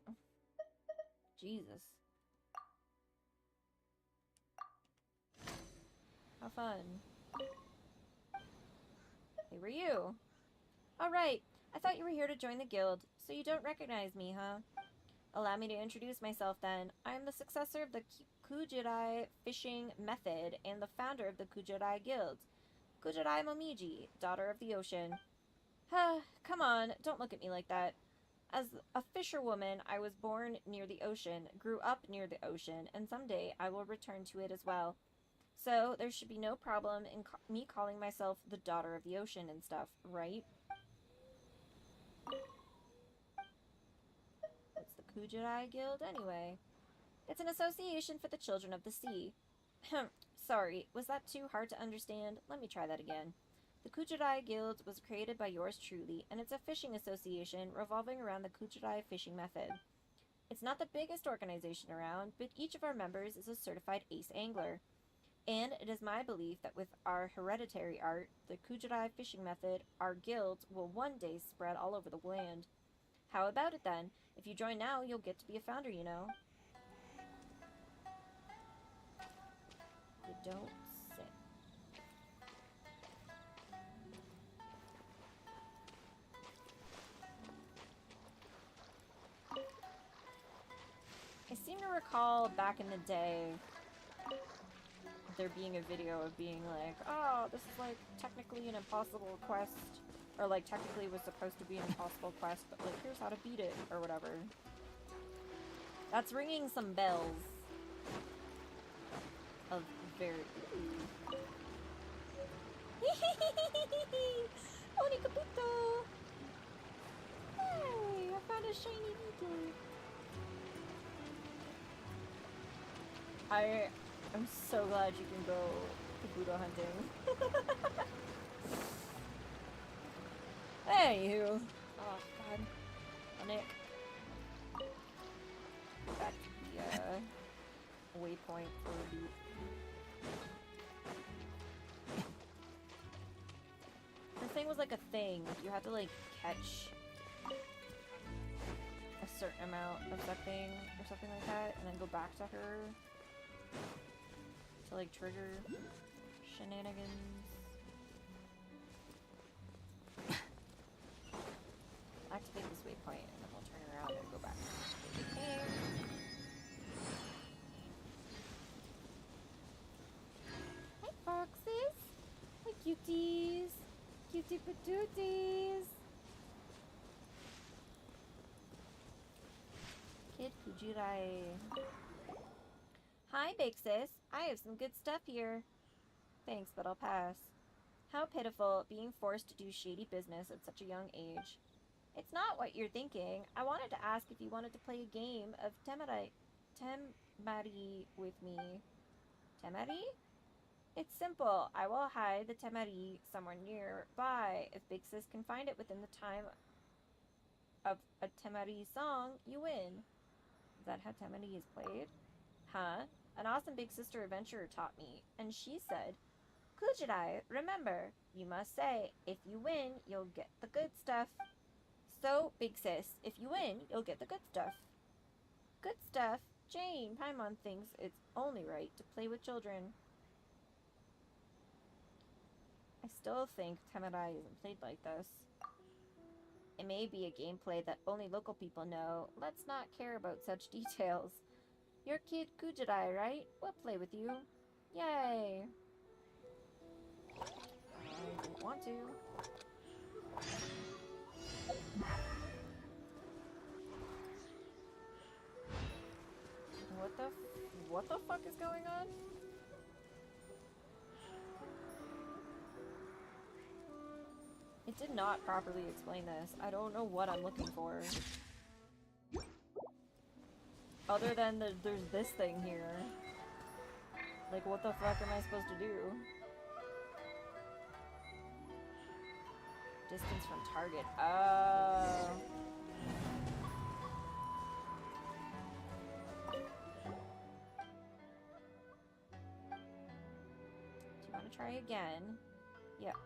Jesus. How fun. Hey, were you? Alright, I thought you were here to join the guild, so you don't recognize me, huh? Allow me to introduce myself then. I am the successor of the Kujurai fishing method and the founder of the Kujurai Guild. Kujurai Momiji, daughter of the ocean. Come on, don't look at me like that. As a fisherwoman, I was born near the ocean, grew up near the ocean, and someday I will return to it as well. So, there should be no problem in me calling myself the daughter of the ocean and stuff, right? What's the Kujurai Guild, anyway? It's an association for the children of the sea. Sorry, was that too hard to understand? Let me try that again. The Kujurai Guild was created by yours truly, and it's a fishing association revolving around the Kujurai fishing method. It's not the biggest organization around, but each of our members is a certified ace angler. And it is my belief that with our hereditary art, the Kujurai fishing method, our guild will one day spread all over the land. How about it then? If you join now, you'll get to be a founder, you know. You don't say. I seem to recall back in the day there being a video of being like, oh, this is like technically an impossible quest, or like technically was supposed to be an impossible quest, but like here's how to beat it, or whatever. That's ringing some bells of very... Oni Capito! Hey, I found a shiny beetle. I'm so glad you can go Kabuto hunting. Anywho. Oh, God. Nick. Back to the, waypoint for a beat. The thing was like a thing. You had to, like, catch a certain amount of something, or something like that, and then go back to her to like trigger shenanigans. Activate this waypoint and then we'll turn around and go back to the cave. Hi foxes! Hi cuties! Cutie patooties! Kid Kujirai. Hi, big sis. I have some good stuff here. Thanks, but I'll pass. How pitiful, being forced to do shady business at such a young age. It's not what you're thinking. I wanted to ask if you wanted to play a game of Temari with me. Temari? It's simple. I will hide the Temari somewhere nearby. If Big Sis can find it within the time of a Temari song, you win. Is that how Temari is played? Huh? An awesome big sister adventurer taught me, and she said, Kujirai, remember, you must say, if you win, you'll get the good stuff. So, big sis, if you win, you'll get the good stuff. Good stuff? Jane, Paimon thinks it's only right to play with children. I still think Temerai isn't played like this. It may be a gameplay that only local people know. Let's not care about such details. You're Kid Kujirai, right? We'll play with you. Yay! I didn't want to. What the fuck is going on? It did not properly explain this. I don't know what I'm looking for. Other than there's this thing here. Like, what the fuck am I supposed to do? Distance from target. Do you want to try again? Yep.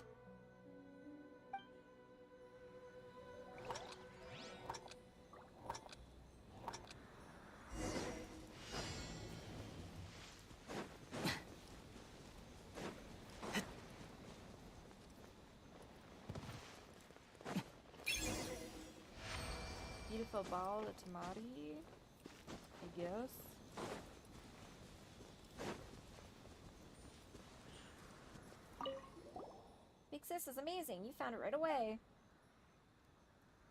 Beautiful ball of tamari, I guess. Big Sis is amazing. You found it right away.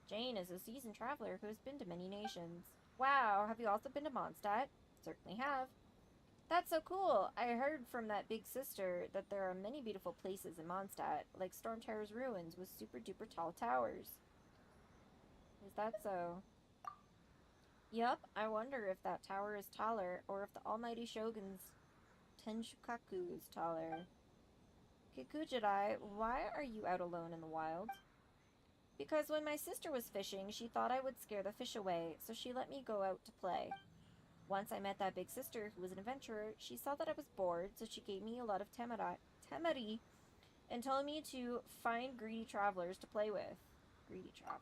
Jane is a seasoned traveler who has been to many nations. Wow, have you also been to Mondstadt? Certainly have. That's so cool. I heard from that big sister that there are many beautiful places in Mondstadt, like Storm Terror's ruins with super duper tall towers. Is that so? Yup, I wonder if that tower is taller, or if the almighty shogun's Tenshukaku is taller. Kikujirai, why are you out alone in the wild? Because when my sister was fishing, she thought I would scare the fish away, so she let me go out to play. Once I met that big sister, who was an adventurer, she saw that I was bored, so she gave me a lot of temari and told me to find greedy travelers to play with. Greedy travelers.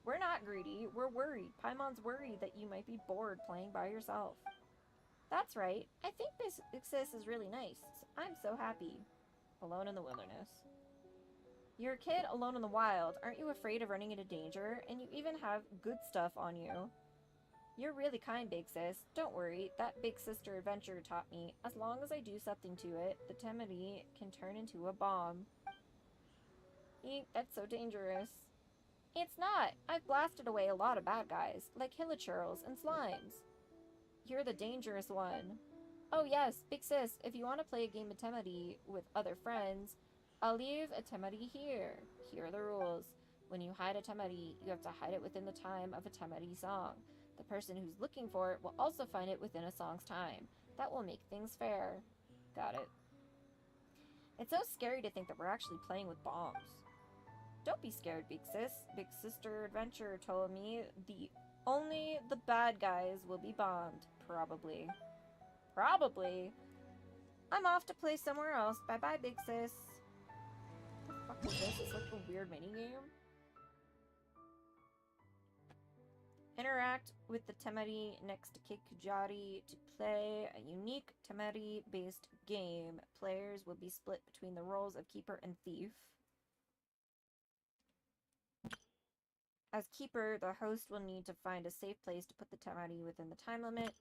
We're not greedy, we're worried. Paimon's worried that you might be bored playing by yourself. That's right. I think Big Sis is really nice. I'm so happy. Alone in the wilderness. You're a kid alone in the wild. Aren't you afraid of running into danger? And you even have good stuff on you. You're really kind, Big Sis. Don't worry. That big sister adventure taught me, as long as I do something to it, the temari can turn into a bomb. Eek, that's so dangerous. It's not. I've blasted away a lot of bad guys, like hilichurls and slimes. You're the dangerous one. Oh yes, Big Sis, if you want to play a game of temari with other friends, I'll leave a temari here. Here are the rules. When you hide a temari, you have to hide it within the time of a temari song. The person who's looking for it will also find it within a song's time. That will make things fair. Got it. It's so scary to think that we're actually playing with bombs. Don't be scared, Big Sis. Big Sister Adventure told me only the bad guys will be bombed. Probably. Probably. I'm off to play somewhere else. Bye-bye, Big Sis. What the fuck is this? It's like a weird minigame. Interact with the temari next to Kikujari to play a unique temari-based game. Players will be split between the roles of Keeper and Thief. As Keeper, the host will need to find a safe place to put the temari within the time limit.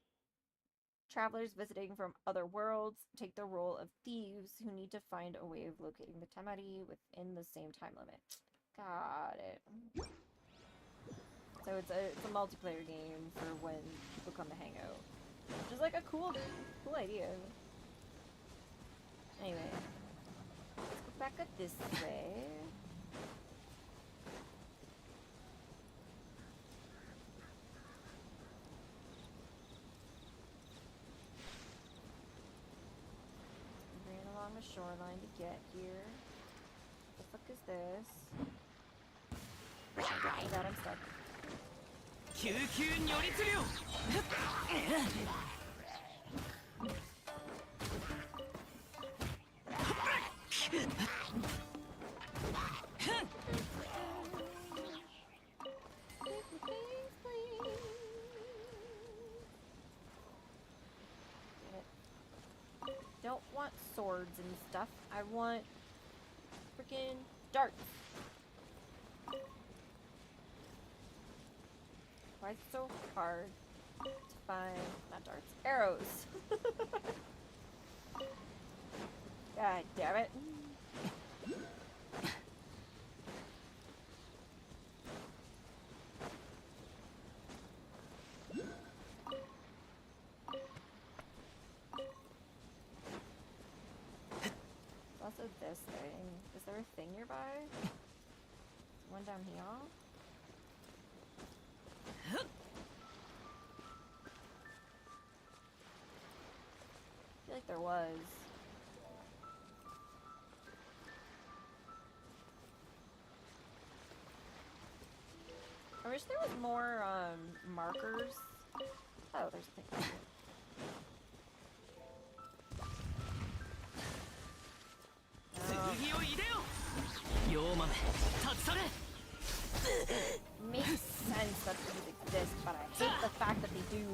Travelers visiting from other worlds take the role of thieves who need to find a way of locating the temari within the same time limit. Got it. So it's a multiplayer game for when people come to hang out. Which is like a cool idea. Anyway. Let's go back up this way. Ran along the shoreline to get here. What the fuck is this? Oh god, I'm stuck. Don't want swords and stuff. I want freaking darts. Why is it so hard to find, not darts, arrows? God damn it. Also this thing. Is there a thing nearby? One down here? I feel like there was. I wish there was more markers. Oh, there's a thing. Makes sense that these exist, but I hate the fact that they do.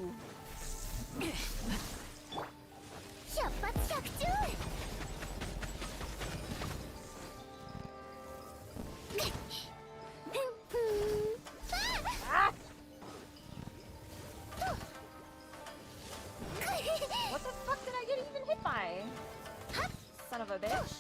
Ah! What the fuck did I get even hit by? Son of a bitch.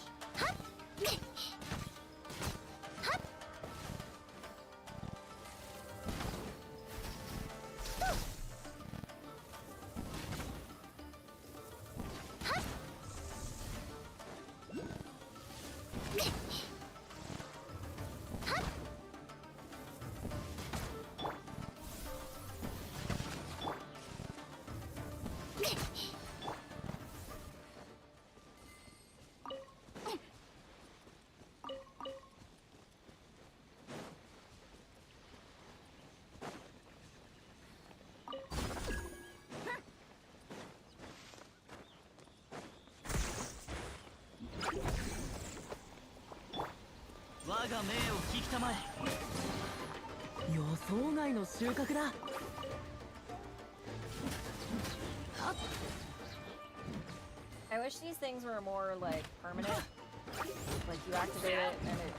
I wish these things were more like permanent. Like you activate it and it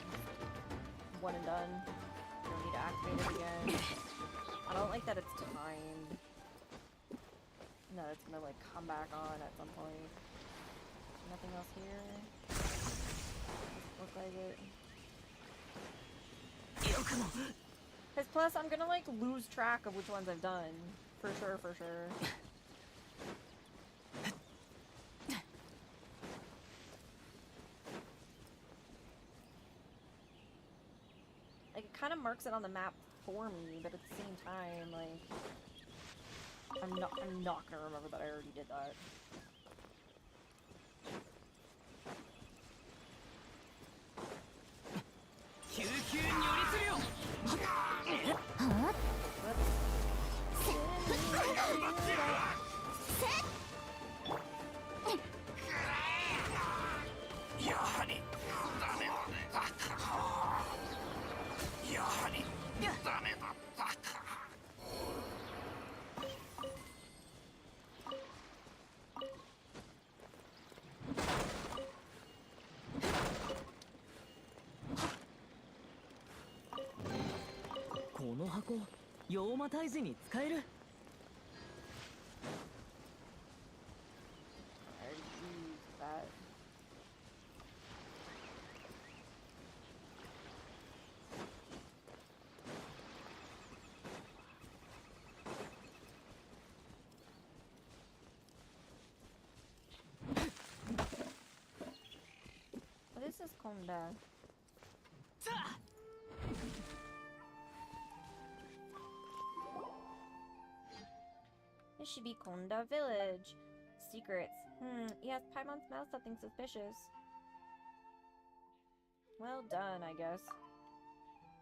one and done. You don't need to activate it again. I don't like that it's timed. No, it's gonna like come back on at some point. Nothing else here. Doesn't look like it. Cause plus I'm gonna like lose track of which ones I've done. For sure, for sure. Like it kind of marks it on the map for me, but at the same time, like I'm not gonna remember that I already did that. is Konda? This should be Konda Village. Secrets. Yes, Paimon smells something suspicious. Well done, I guess.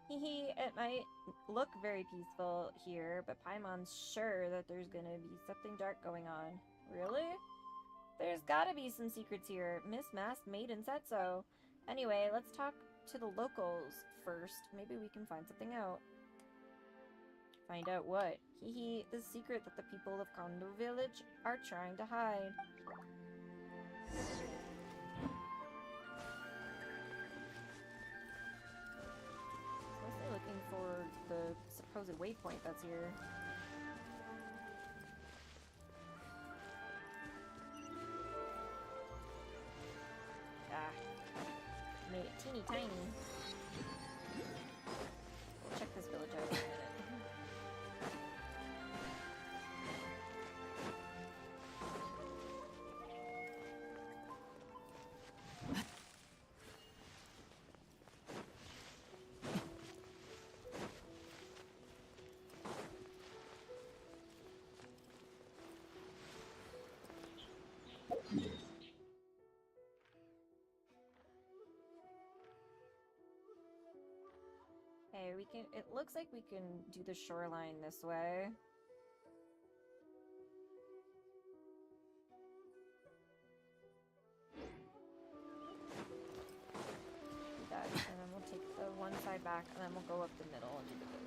Hehe, it might look very peaceful here, but Paimon's sure that there's gonna be something dark going on. Really? There's gotta be some secrets here. Miss Masked Maiden said so. Anyway, let's talk to the locals first. Maybe we can find something out. Find out what? Hehe, the secret that the people of Kondo Village are trying to hide. Mostly looking for the supposed waypoint that's here. Ah. Made it teeny tiny. We'll check this village out in a minute. Hey, we can. It looks like we can do the shoreline this way. Do that, and then we'll take the one side back, and then we'll go up the middle and do the village.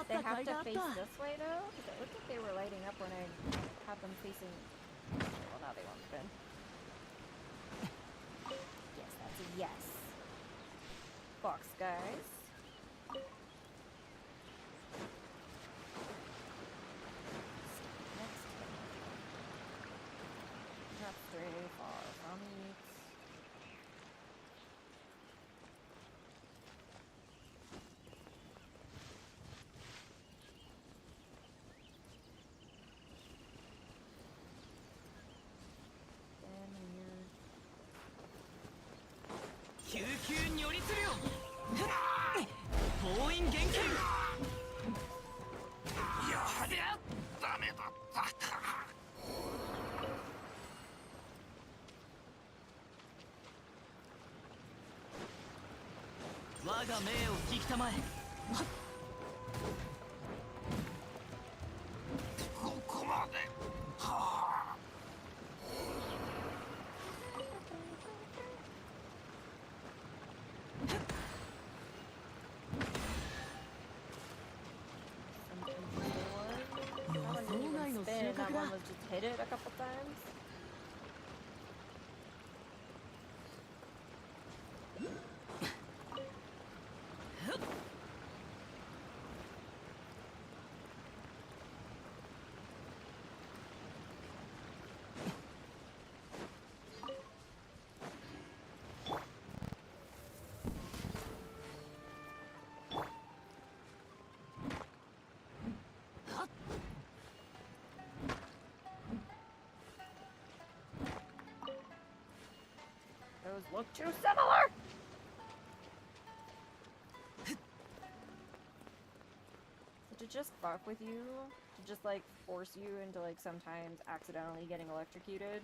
They have to face this way though? Because it looked like they were lighting up when I had them facing... Well, now they won't spin. Yes, that's a yes. Fox, guys. Next. Not stray far from it. That one was just hit it a couple times. Those look too similar! So to just fuck with you, to just like force you into like sometimes accidentally getting electrocuted.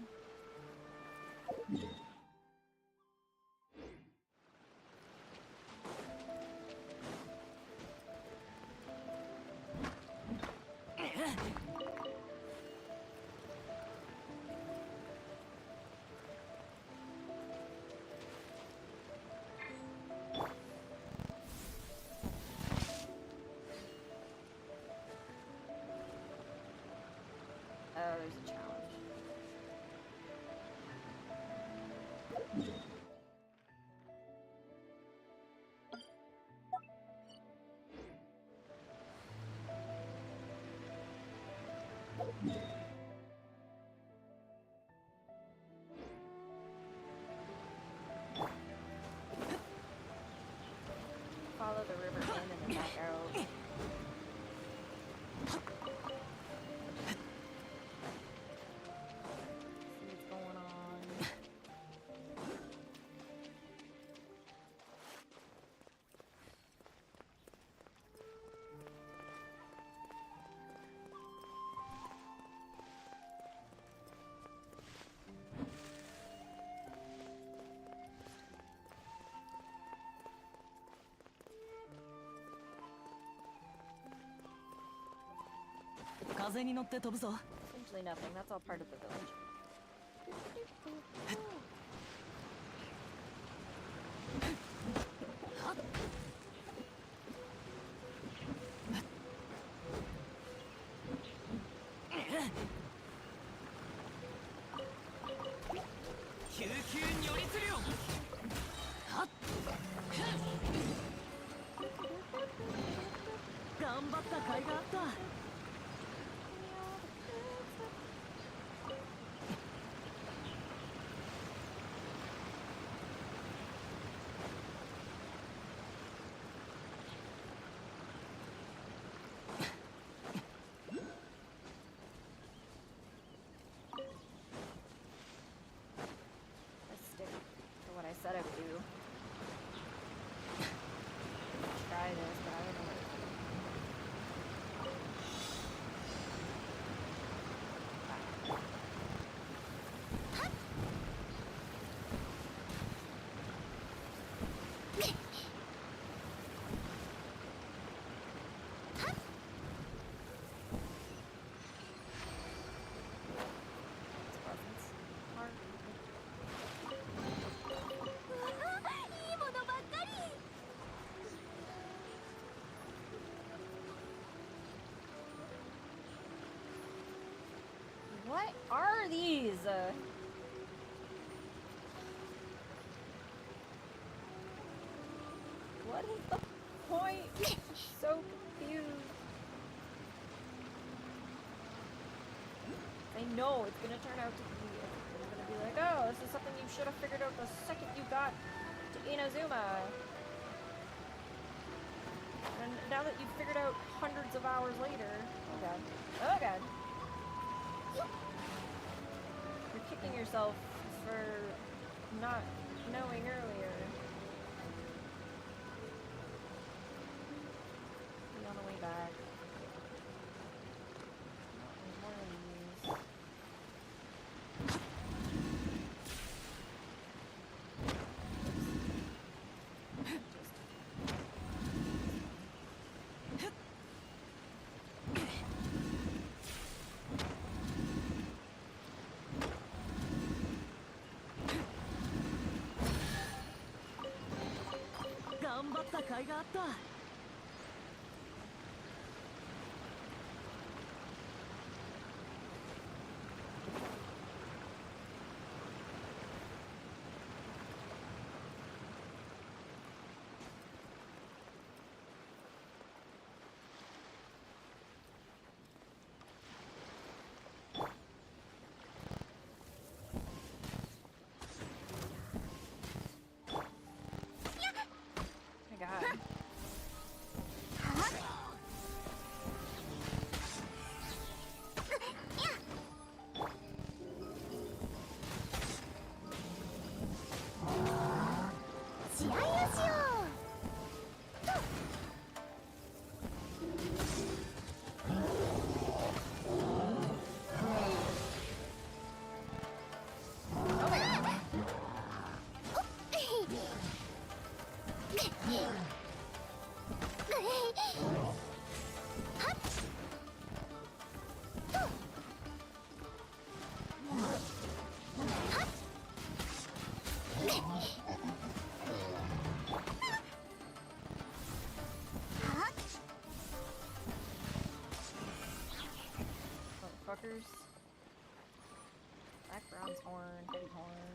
風に乗って飛ぶぞ。 Essentially nothing. That's all part of the village. I said I would do. Try this, but I don't know what to do. What are these? What is the point? I'm so confused. I know it's gonna turn out to be. It's gonna be like, oh, this is something you should have figured out the second you got to Inazuma. And now that you've figured out hundreds of hours later, oh god, oh god. You're kicking yourself for not knowing earlier. Be on the way back. There's more of these. Motherfuckers. Black bronze horn, heavy horn.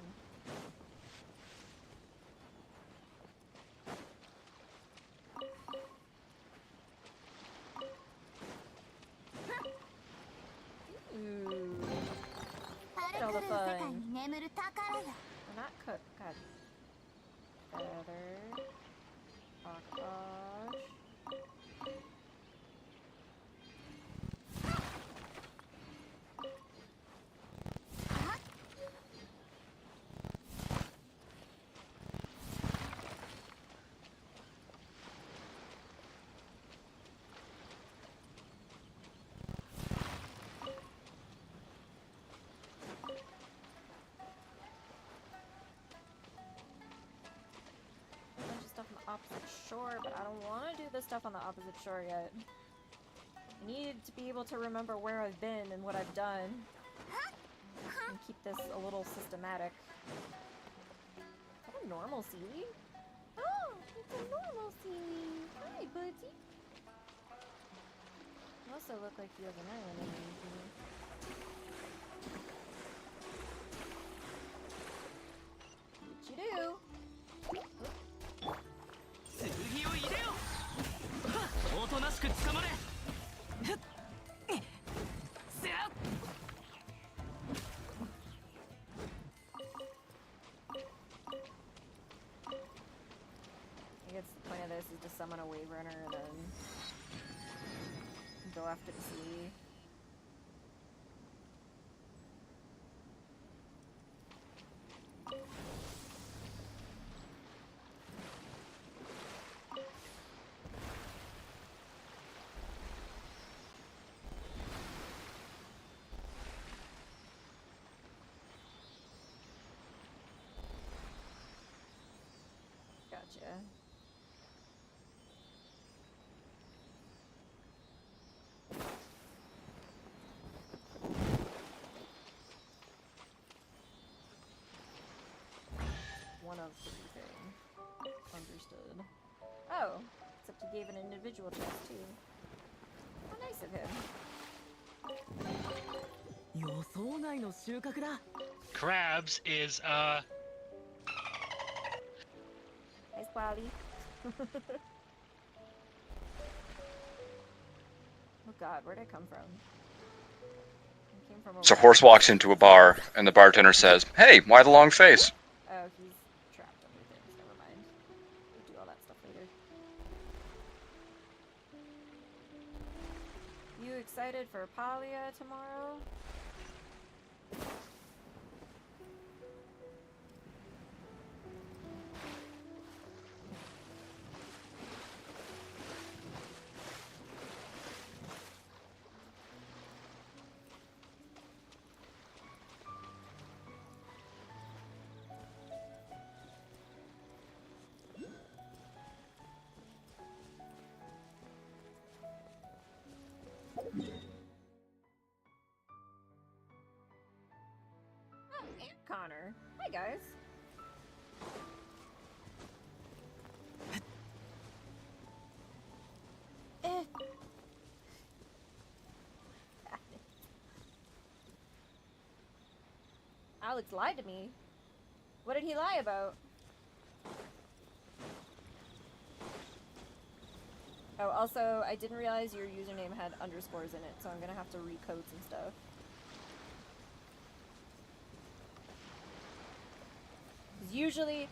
Ooh. Look at all the fun. We're not cooked. God. Feather. Akash. Stuff on the opposite shore, but I don't want to do the stuff on the opposite shore yet. I need to be able to remember where I've been and what I've done. And keep this a little systematic. Is that a normal seaweed? Oh, it's a normal seaweed. Hi, buddy. You also look like you have an island underneath you. What you do? 剣を入れよ。おとなしく捕まれ。せや。I guess the point of this is to summon a wave runner and then go after the sea. Gotcha. One of everything. Understood. Oh, except he gave an individual chest too. How nice of him. 予想外の収穫だ。 Crabs is Hi, Squally. Oh god, where'd I come from? I came from So Horse walks into a bar, and the bartender says, "Hey, why the long face?" Oh, he's trapped under things. Never mind. We'll do all that stuff later. You excited for Palia tomorrow? Oh, and Connor. Hi, guys. Eh. Alex lied to me. What did he lie about? Oh, also, I didn't realize your username had underscores in it, so I'm gonna have to recode some stuff. 'Cause usually,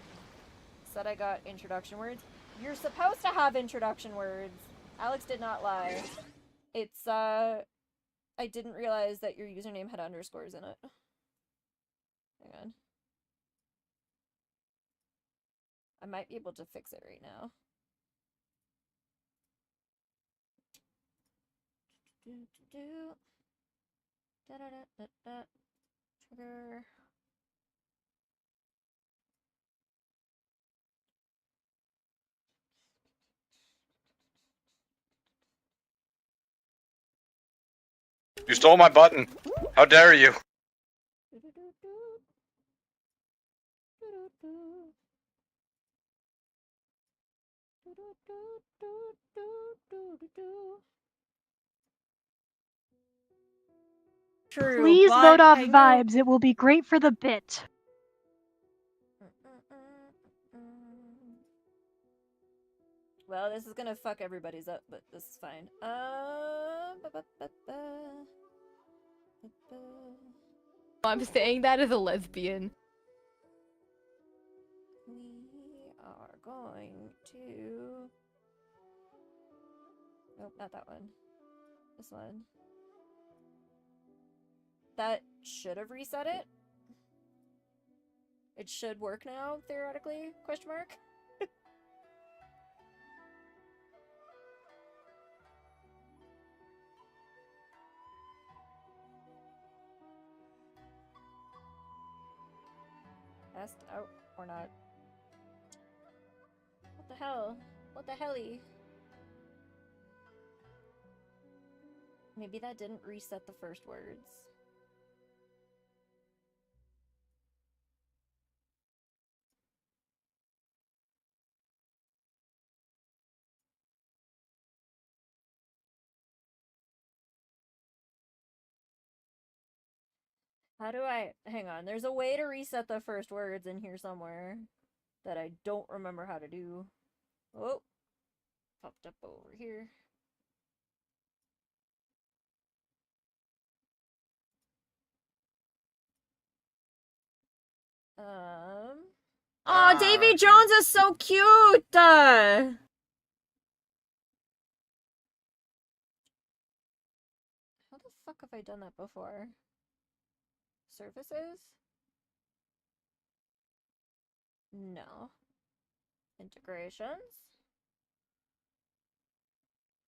said I got introduction words. You're supposed to have introduction words. Alex did not lie. It's, I didn't realize that your username had underscores in it. Hang on. I might be able to fix it right now. Trigger. You stole my button. How dare you? True, Please but vote off I know- vibes. It will be great for the bit. Well, this is gonna fuck everybody's up, but this is fine. I'm saying that as a lesbian. We are going to... Nope, not that one. This one. That should have reset it. It should work now, theoretically, question mark. Test out or not. What the hell? What the helly? Maybe that didn't reset the first words. How do I... Hang on, there's a way to reset the first words in here somewhere that I don't remember how to do. Oh, popped up over here. Oh, Davy Jones is so cute! How the fuck have I done that before? Services? No. Integrations?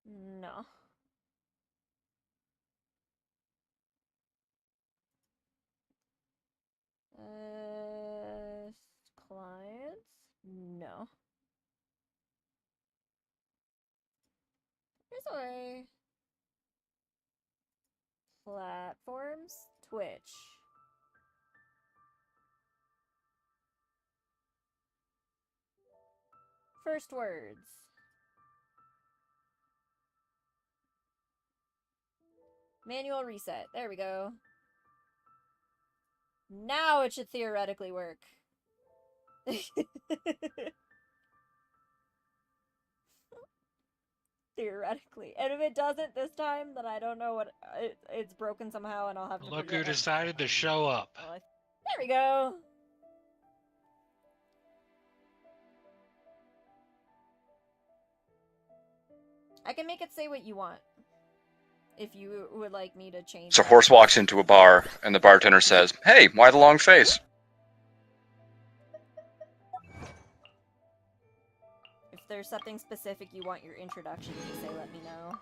No. Clients? No. There's a way. Platforms? Twitch. First words. Manual reset. There we go. Now it should theoretically work. Theoretically. And if it doesn't this time, then I don't know what... it's broken somehow and I'll have to Look figure who it out. decided to show up. There we go. I can make it say what you want. If you would like me to change So that. Horse walks into a bar, and the bartender says, "Hey, why the long face?" If there's something specific you want your introduction to say, let me know.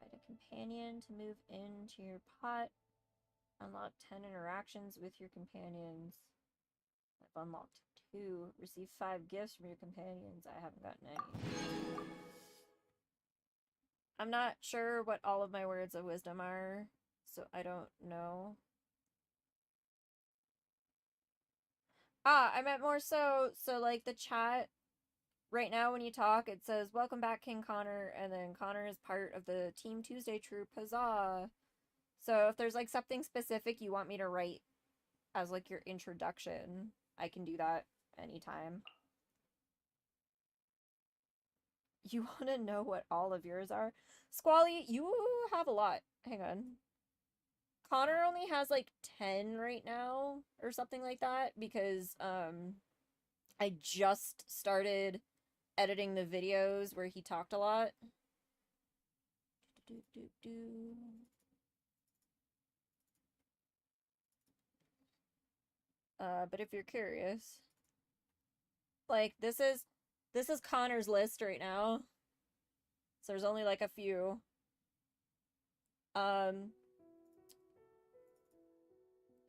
Find a companion to move into your pot. Unlock 10 interactions with your companions. I've unlocked 2. Receive 5 gifts from your companions. I haven't gotten any. I'm not sure what all of my words of wisdom are, so I don't know. I meant more so like the chat right now when you talk, it says, "Welcome back, King Connor," and then Connor is part of the Team Tuesday troop, huzzah! So if there's like something specific you want me to write as like your introduction, I can do that anytime. You want to know what all of yours are? Squally, you have a lot. Hang on. Connor only has like 10 right now or something like that because I just started editing the videos where he talked a lot. But if you're curious, like this is Connor's list right now. So there's only like a few. And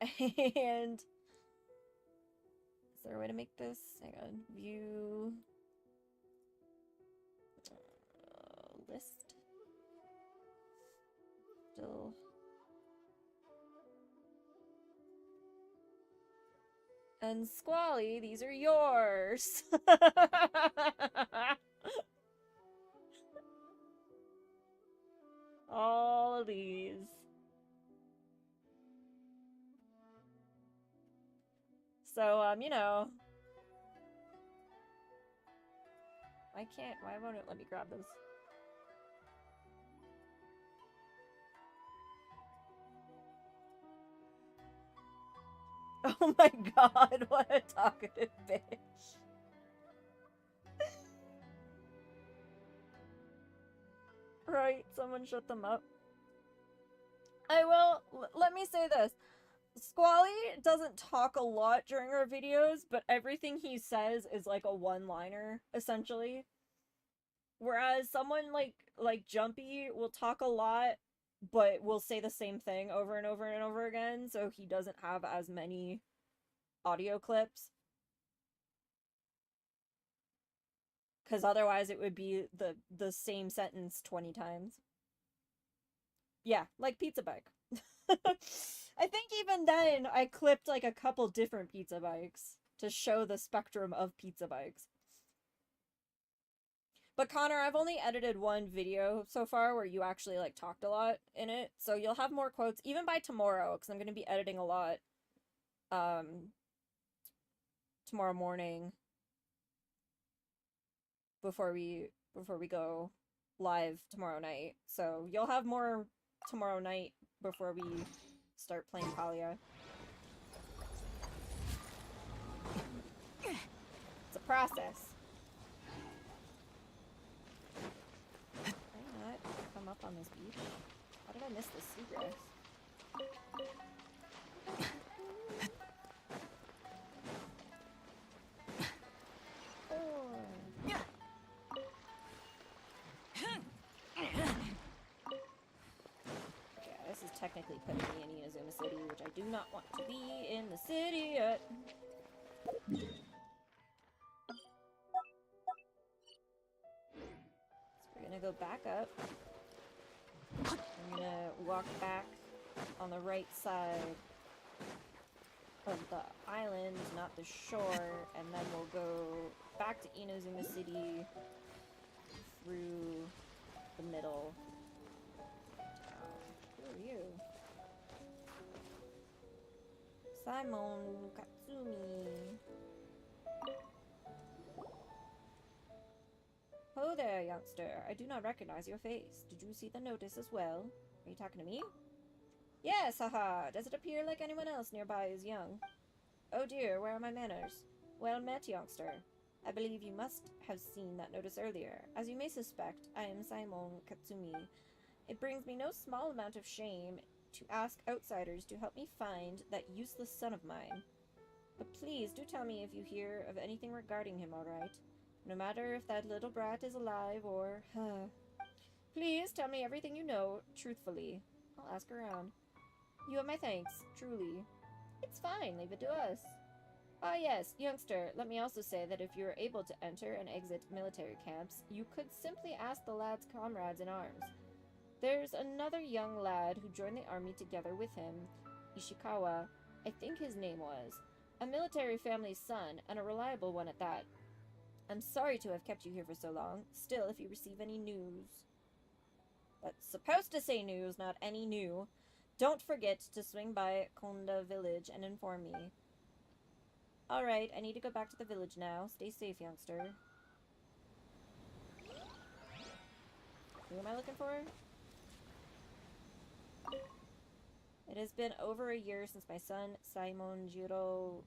is there a way to make this? Hang on. View list. Still. And Squally, these are yours. All of these. So, you know. Why won't it let me grab this? Oh my god, what a talkative bitch. Right, someone shut them up. I will, let me say this. Squally doesn't talk a lot during our videos, but everything he says is like a one-liner, essentially. Whereas someone like Jumpy will talk a lot, but will say the same thing over and over and over again, so he doesn't have as many audio clips. Because otherwise it would be the same sentence 20 times. Yeah, like Pizza Bike. I think even then I clipped like a couple different pizza bikes to show the spectrum of pizza bikes. But Connor, I've only edited one video so far where you actually like talked a lot in it, so you'll have more quotes even by tomorrow, because I'm going to be editing a lot tomorrow morning before we go live tomorrow night. So you'll have more tomorrow night before we start playing Kalia. It's a process. Can I not come up on this beach? How did I miss this seagrass? This is technically putting me in In-A-Inazuma City, which I do not want to be in the city yet. So we're gonna go back up. I'm gonna walk back on the right side of the island, not the shore, and then we'll go back to In-A-Inazuma City through the middle. Who are you? Simon Katsumi. Ho there, youngster. I do not recognize your face. Did you see the notice as well? Are you talking to me? Yes, haha. Does it appear like anyone else nearby is young? Oh dear, where are my manners? Well met, youngster. I believe you must have seen that notice earlier. As you may suspect, I am Simon Katsumi. It brings me no small amount of shame to ask outsiders to help me find that useless son of mine. But please do tell me if you hear of anything regarding him, alright? No matter if that little brat is alive or... Please tell me everything you know, truthfully. I'll ask around. You have my thanks, truly. It's fine, leave it to us. Ah yes, youngster, let me also say that if you are able to enter and exit military camps, you could simply ask the lad's comrades in arms. There's another young lad who joined the army together with him, Ishikawa, I think his name was. A military family's son, and a reliable one at that. I'm sorry to have kept you here for so long. Still, if you receive any news... That's supposed to say news, not any new. Don't forget to swing by Konda village and inform me. Alright, I need to go back to the village now. Stay safe, youngster. Who am I looking for? It has been over a year since my son, Simon Jiro,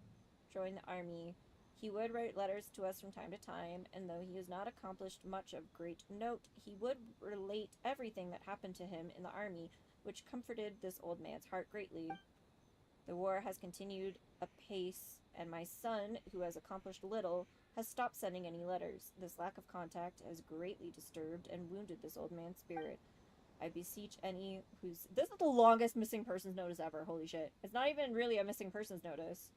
joined the army. He would write letters to us from time to time, and though he has not accomplished much of great note, he would relate everything that happened to him in the army, which comforted this old man's heart greatly. The war has continued apace, and my son, who has accomplished little, has stopped sending any letters. This lack of contact has greatly disturbed and wounded this old man's spirit. I beseech any who's... This is the longest missing persons notice ever, holy shit. It's not even really a missing persons notice.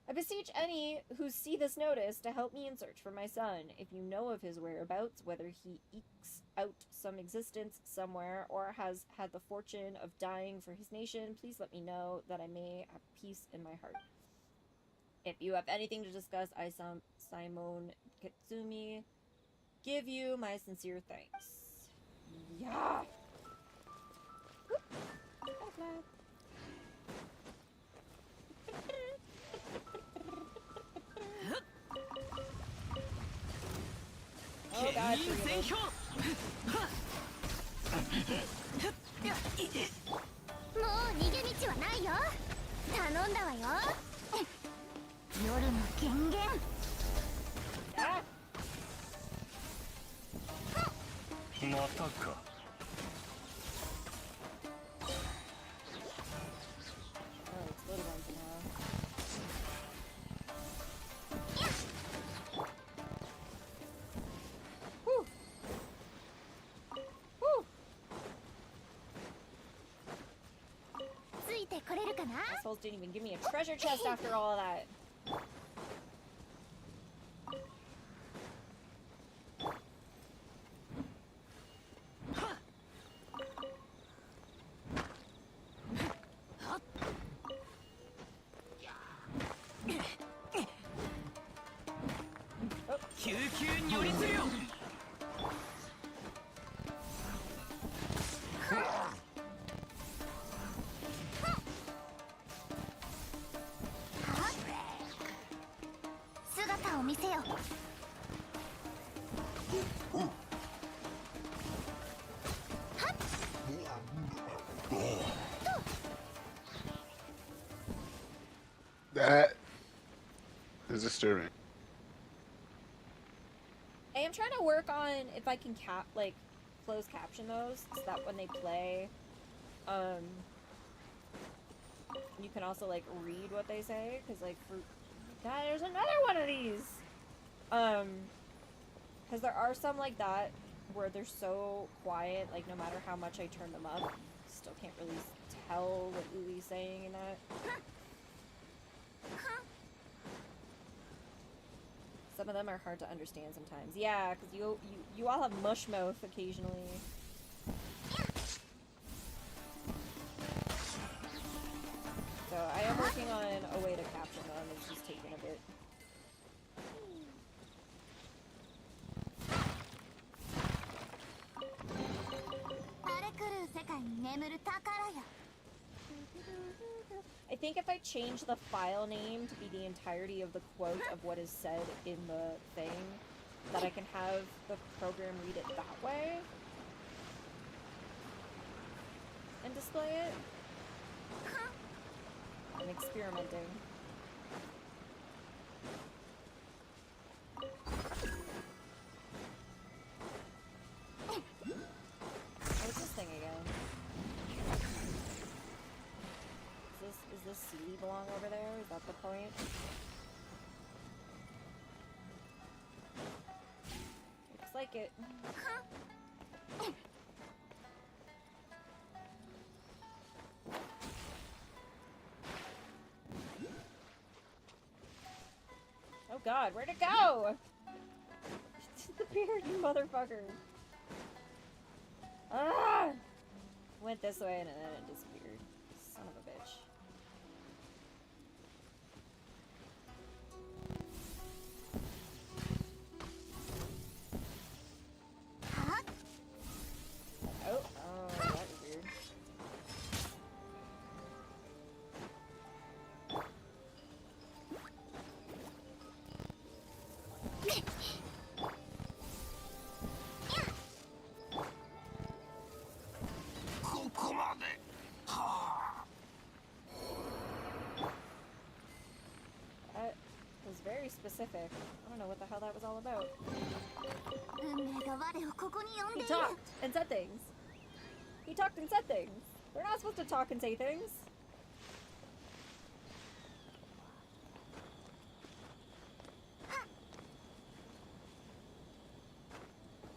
I beseech any who see this notice to help me in search for my son. If you know of his whereabouts, whether he ekes out some existence somewhere or has had the fortune of dying for his nation, please let me know that I may have peace in my heart. If you have anything to discuss, I, Simon Katsumi, give you my sincere thanks. Yeah! Whoop. Butterfly. Oh god, ってこれるかな？ Assholes didn't even give me a treasure chest after all of that. Oh. 姿を見せよ。 That is disturbing. I am trying to work on if I can close caption those so that when they play, you can also like read what they say, because like for God, there's another one of these. Because there are some like that where they're so quiet, like no matter how much I turn them up, still can't really tell what Uli's saying in that. Some of them are hard to understand sometimes. Yeah, because you all have mush mouth occasionally. So I am working on a way to caption them. It's just taking a bit. I think if I change the file name to be the entirety of the quote of what is said in the thing, that I can have the program read it that way and display it. I'm experimenting. What's this thing again? Is this CD belong over there? Is that the point? Looks like it. Oh God, where'd it go? It disappeared, you motherfucker. Ah! Went this way and then it disappeared. Son of a bitch. Oh, that was weird. That was very specific. I don't know what the hell that was all about. He talked and said things. He talked and said things. We're not supposed to talk and say things.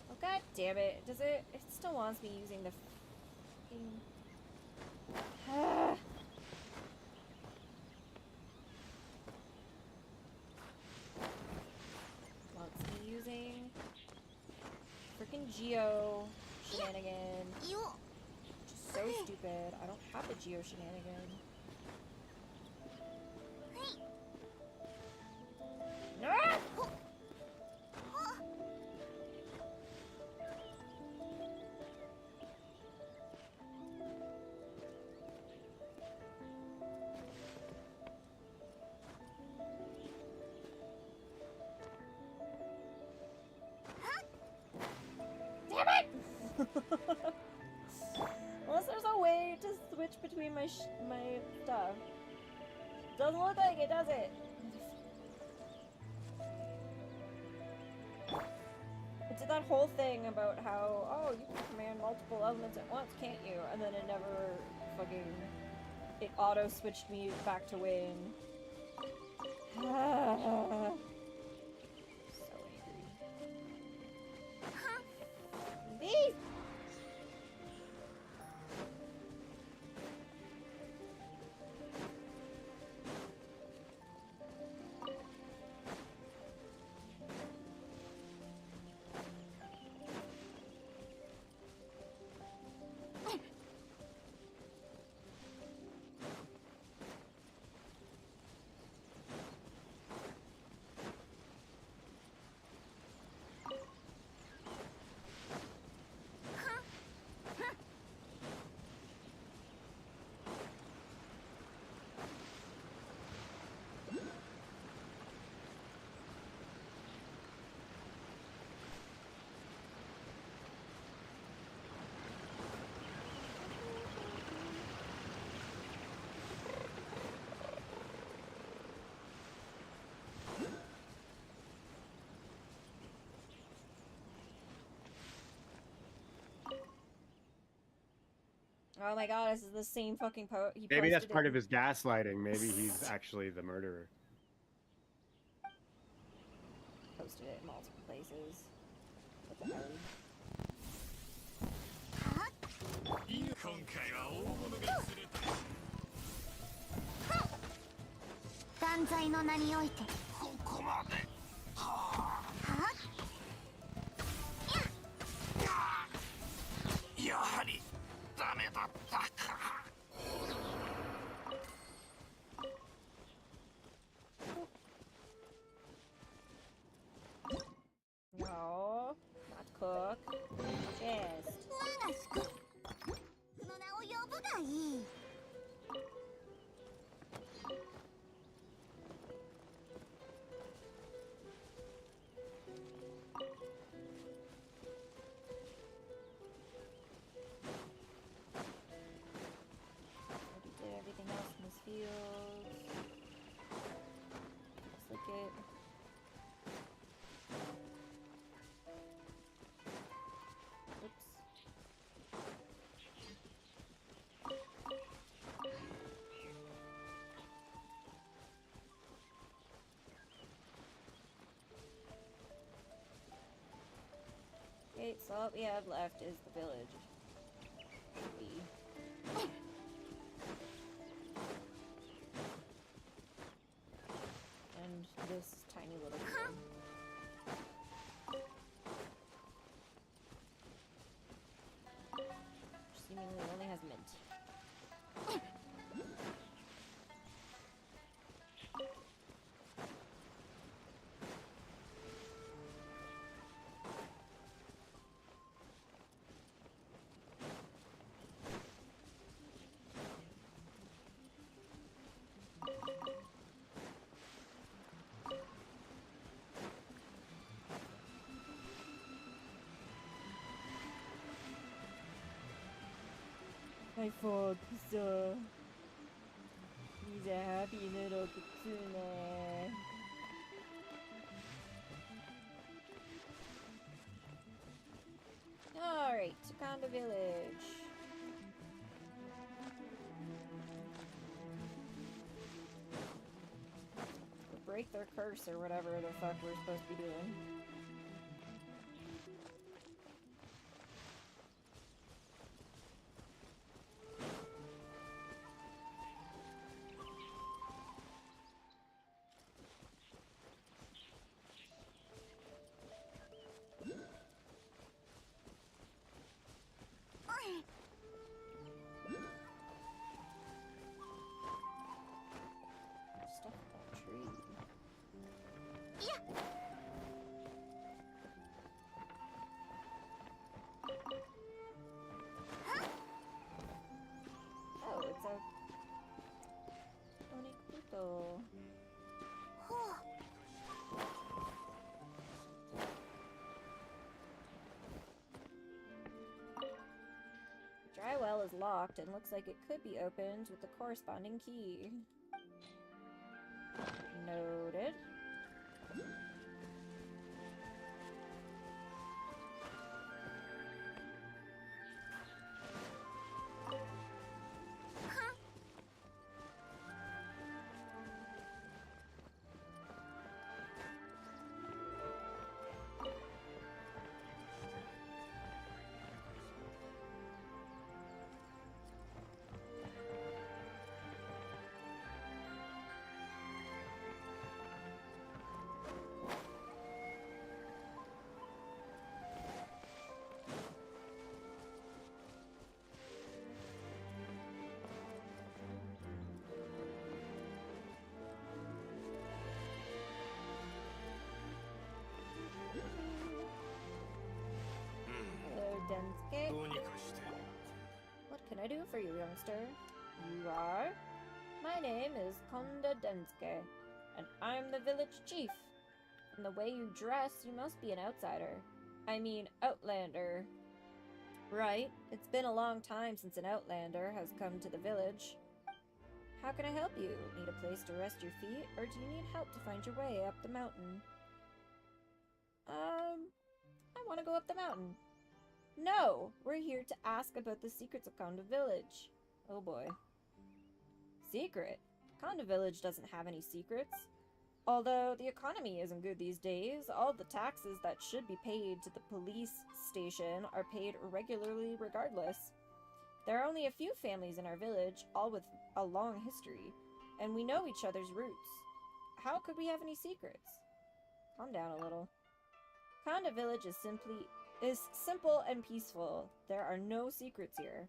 Oh God damn it. Does it? It still wants me using the fucking... Wants me using freaking Geo shenanigan. Which is so stupid. I don't have a Geo shenanigan. No! Damn it! Unless there's a way to switch between my stuff. Doesn't look like it, does it? It did that whole thing about how, oh, you can command multiple elements at once, can't you? And then it never fucking... It auto-switched me back to Wayne. So angry. These! Oh my god, this is the same fucking he Maybe that's posted part it. of his gaslighting. Maybe he's actually the murderer. Posted it in multiple places. What the hell? 今回は大物が釣れた。断罪の名においてここまで。はやはりダメだったか。No, not cook. Just. 我が宿の名を呼ぶがいい。Already did everything else in this field. Let's look at. Oops. Okay, so all we have left is the village. Should be. And this tiny little room. Which seemingly only has mint. My fault, so he's a happy little kitsune. Alright, Wakanda Village. Break their curse or whatever the fuck we're supposed to be doing. Stuff that tree. Oh, it's a Onikuto. Dry well is locked and looks like it could be opened with the corresponding key. Noted. Hello, Densuke. どうにかして。 What can I do for you, youngster? You are? My name is Konda Densuke, and I'm the village chief. From the way you dress, you must be an outsider. I mean, outlander. Right, it's been a long time since an outlander has come to the village. How can I help you? Need a place to rest your feet, or do you need help to find your way up the mountain? I want to go up the mountain. No, we're here to ask about the secrets of Konda Village. Oh boy. Secret? Konda Village doesn't have any secrets. Although the economy isn't good these days, all the taxes that should be paid to the police station are paid regularly regardless. There are only a few families in our village, all with a long history, and we know each other's roots. How could we have any secrets? Calm down a little. Konda Village is simple and peaceful. There are no secrets here.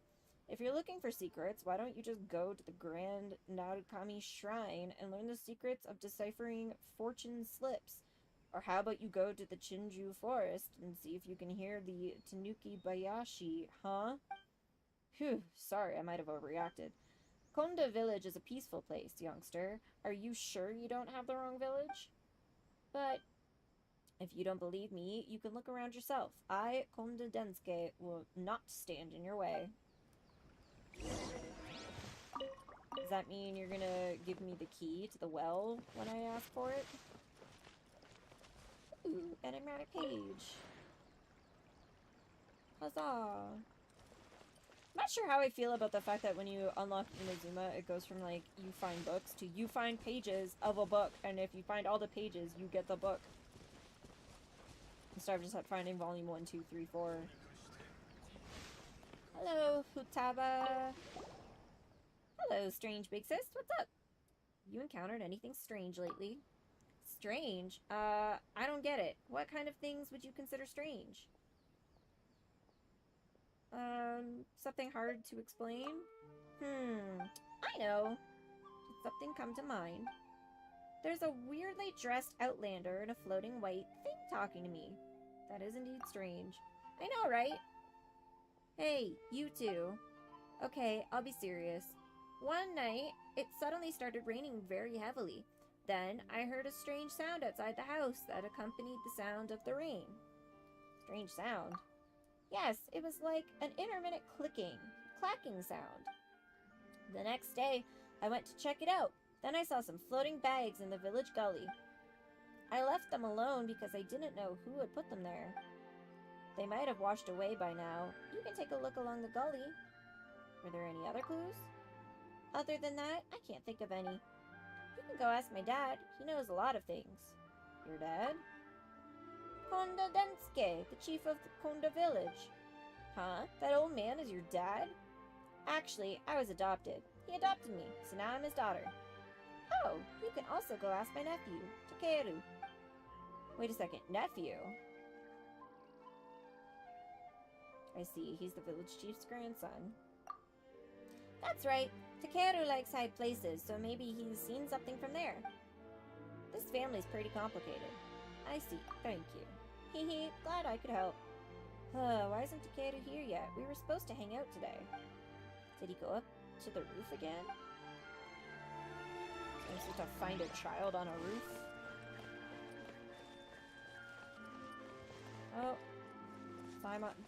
If you're looking for secrets, why don't you just go to the Grand Narukami Shrine and learn the secrets of deciphering fortune slips? Or how about you go to the Chinju Forest and see if you can hear the Tanuki Bayashi, huh? Phew, sorry, I might have overreacted. Konda Village is a peaceful place, youngster. Are you sure you don't have the wrong village? But if you don't believe me, you can look around yourself. I, Konda Densuke, will not stand in your way. Does that mean you're gonna give me the key to the well when I ask for it? Ooh, enigmatic page. Huzzah! I'm not sure how I feel about the fact that when you unlock In-A-Inazuma, it goes from, like, you find books to you find pages of a book, and if you find all the pages, you get the book. Instead of just finding volume 1, 2, 3, 4. Hello, Futaba. Hello, strange big sis. What's up? You encountered anything strange lately? Strange? I don't get it. What kind of things would you consider strange? Something hard to explain? I know. Did something come to mind? There's a weirdly dressed outlander in a floating white thing talking to me. That is indeed strange. I know, right? Hey, you two. Okay, I'll be serious. One night, it suddenly started raining very heavily. Then, I heard a strange sound outside the house that accompanied the sound of the rain. Strange sound? Yes, it was like an intermittent clacking sound. The next day, I went to check it out. Then I saw some floating bags in the village gully. I left them alone because I didn't know who had put them there. They might have washed away by now. You can take a look along the gully. Were there any other clues? Other than that, I can't think of any. You can go ask my dad. He knows a lot of things. Your dad? Konda Densuke, the chief of the Konda village. Huh? That old man is your dad? Actually, I was adopted. He adopted me, so now I'm his daughter. Oh, you can also go ask my nephew, Takeru. Wait a second, nephew? I see, he's the village chief's grandson. That's right. Takeru likes high places, so maybe he's seen something from there. This family's pretty complicated. I see, thank you. Hehe, glad I could help. Why isn't Takeru here yet? We were supposed to hang out today. Did he go up to the roof again? So I'm supposed to find a child on a roof? Oh.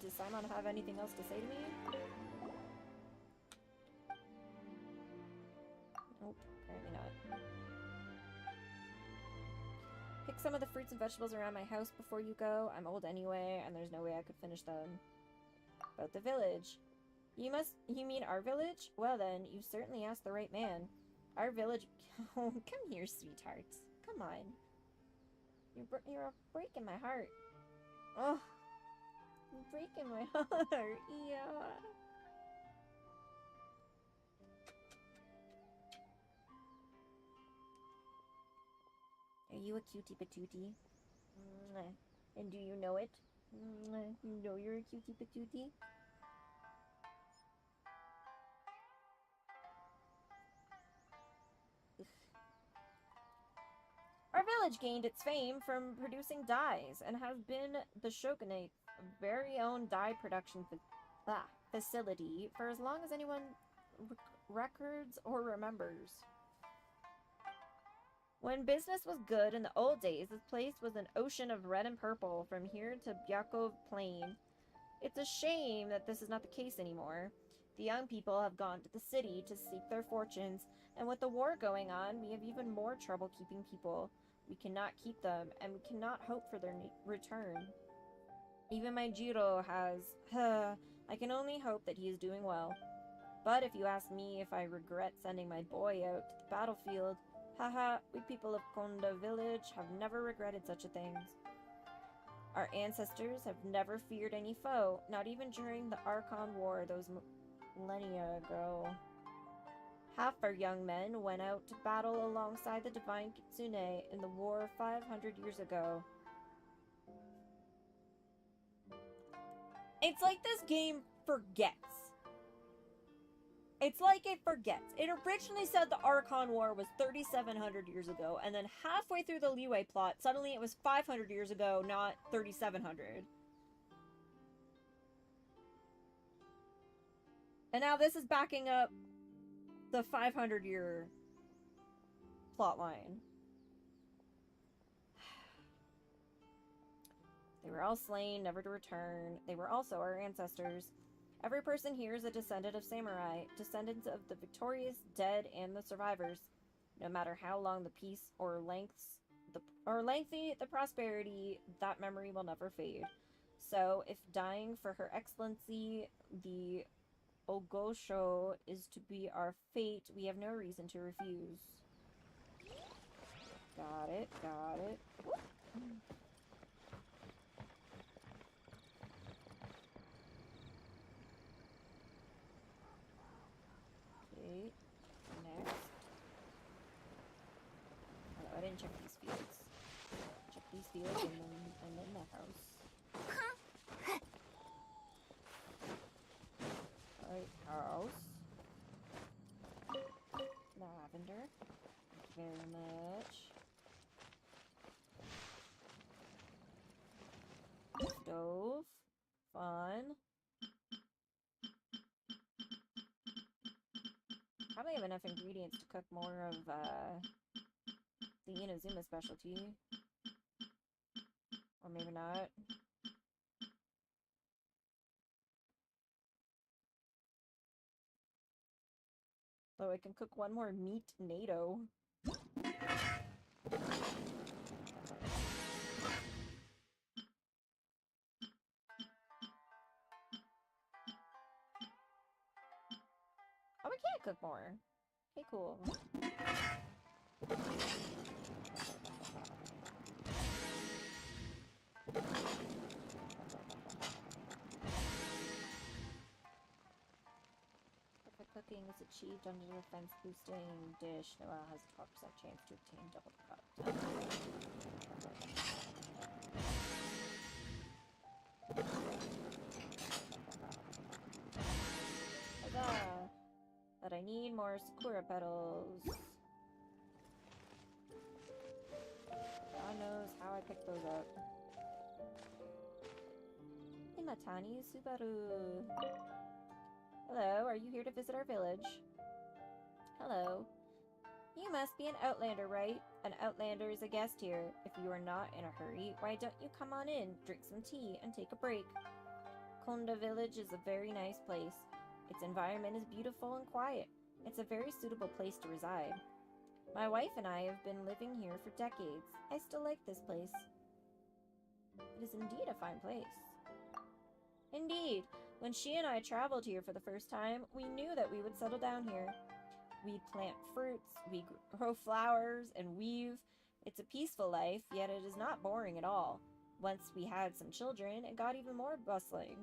Does Simon have anything else to say to me? Nope, apparently not. Pick some of the fruits and vegetables around my house before you go. I'm old anyway, and there's no way I could finish them. About the village. You mean our village? Well then, you certainly asked the right man. Our village... Oh, come here, sweetheart. Come on. You're breaking my heart. Oh. You're breaking my heart. Yeah. Are you a cutie patootie? And do you know it? You know you're a cutie patootie? Our village gained its fame from producing dyes and has been the shogunate's very own dye production facility for as long as anyone records or remembers. When business was good in the old days, this place was an ocean of red and purple from here to Byakov Plain. It's a shame that this is not the case anymore. The young people have gone to the city to seek their fortunes, and with the war going on, we have even more trouble keeping people. We cannot keep them, and we cannot hope for their return. Even my Jiro has... I can only hope that he is doing well. But if you ask me if I regret sending my boy out to the battlefield, haha, we people of Konda village have never regretted such a thing. Our ancestors have never feared any foe, not even during the Archon War those millennia ago. Half our young men went out to battle alongside the divine Kitsune in the war 500 years ago. It's like this game forgets. It's like it forgets. It originally said the Archon War was 3,700 years ago, and then halfway through the Liyue plot, suddenly it was 500 years ago, not 3,700. And now this is backing up the 500-year plotline. They were all slain, never to return. They were also our ancestors. Every person here is a descendant of samurai, descendants of the victorious, dead, and the survivors. No matter how long the peace or lengthy the prosperity, that memory will never fade. So, if dying for Her Excellency, the Ogosho, is to be our fate, we have no reason to refuse. Got it, got it. Okay, next. Oh, I didn't check these fields. Check these fields and then the house. Alright, house. Lavender. Thank you very much. Stove. Fun. Probably have enough ingredients to cook more of the In-A-Inazuma specialty. Or maybe not. So I can cook one more meat NATO. Oh, we can't cook more. Okay, cool. Perfect cooking is achieved under the defense boosting dish. Noelle has a 12% chance to obtain double the product. Huzzah! But I need more Sakura petals. God knows how I picked those up. Imatani Subaru. Hello, are you here to visit our village? Hello. You must be an outlander, right? An outlander is a guest here. If you are not in a hurry, why don't you come on in, drink some tea, and take a break? Konda village is a very nice place. Its environment is beautiful and quiet. It's a very suitable place to reside. My wife and I have been living here for decades. I still like this place. It is indeed a fine place. Indeed. When she and I traveled here for the first time, we knew that we would settle down here. We plant fruits, we grow flowers, and weave. It's a peaceful life, yet it is not boring at all. Once we had some children, it got even more bustling.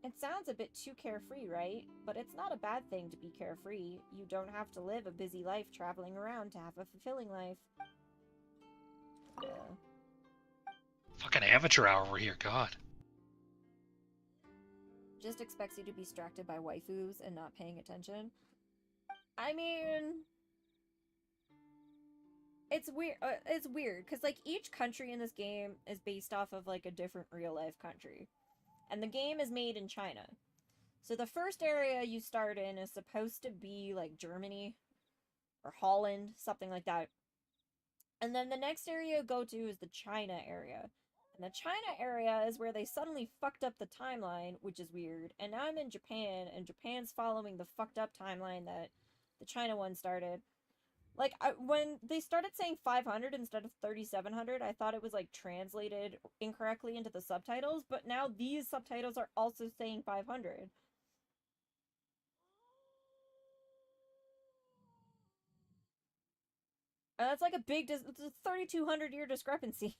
It sounds a bit too carefree, right? But it's not a bad thing to be carefree. You don't have to live a busy life traveling around to have a fulfilling life. Fucking amateur hour over here, God. Just expects you to be distracted by waifus and not paying attention. I mean, it's weird because like each country in this game is based off of like a different real life country, and the game is made in China. So the first area you start in is supposed to be like Germany or Holland, something like that. And then the next area you go to is the China area. And the China area is where they suddenly fucked up the timeline, which is weird. And now I'm in Japan, and Japan's following the fucked up timeline that the China one started. Like, when they started saying 500 instead of 3,700, I thought it was, like, translated incorrectly into the subtitles, but now these subtitles are also saying 500. And that's like a big, it's a 3,200-year discrepancy.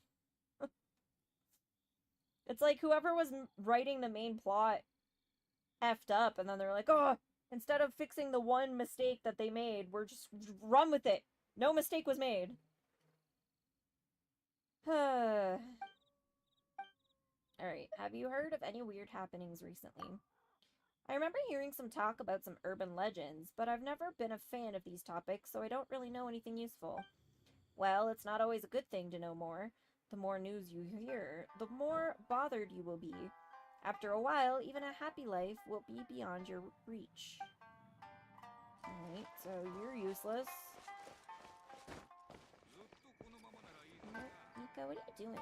It's like whoever was writing the main plot effed up, and then they're like, oh, instead of fixing the one mistake that they made, we're just run with it. No mistake was made. Alright, have you heard of any weird happenings recently? I remember hearing some talk about some urban legends, but I've never been a fan of these topics, so I don't really know anything useful. Well, it's not always a good thing to know more. The more news you hear, the more bothered you will be. After a while, even a happy life will be beyond your reach. Alright, so you're useless. Mika, what are you doing?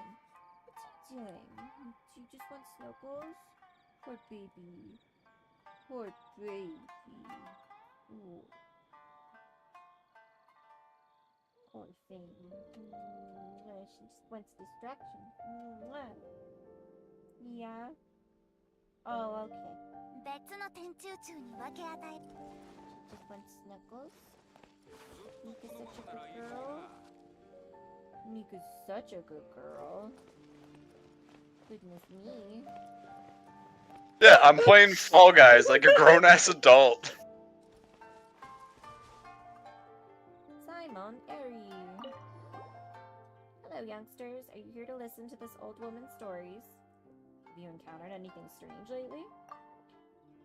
What's he doing? Do you just want snuggles? Poor baby. Poor baby. Ooh. Poor thing. She just wants distraction. Yeah? Oh, okay. 別の天中中に分け与え She just wants snuggles? Mika's such a good girl. Mika's such a good girl. Goodness me. Yeah, I'm playing Fall Guys like a grown-ass adult. Simon Airy. Hello, youngsters. Are you here to listen to this old woman's stories? Have you encountered anything strange lately?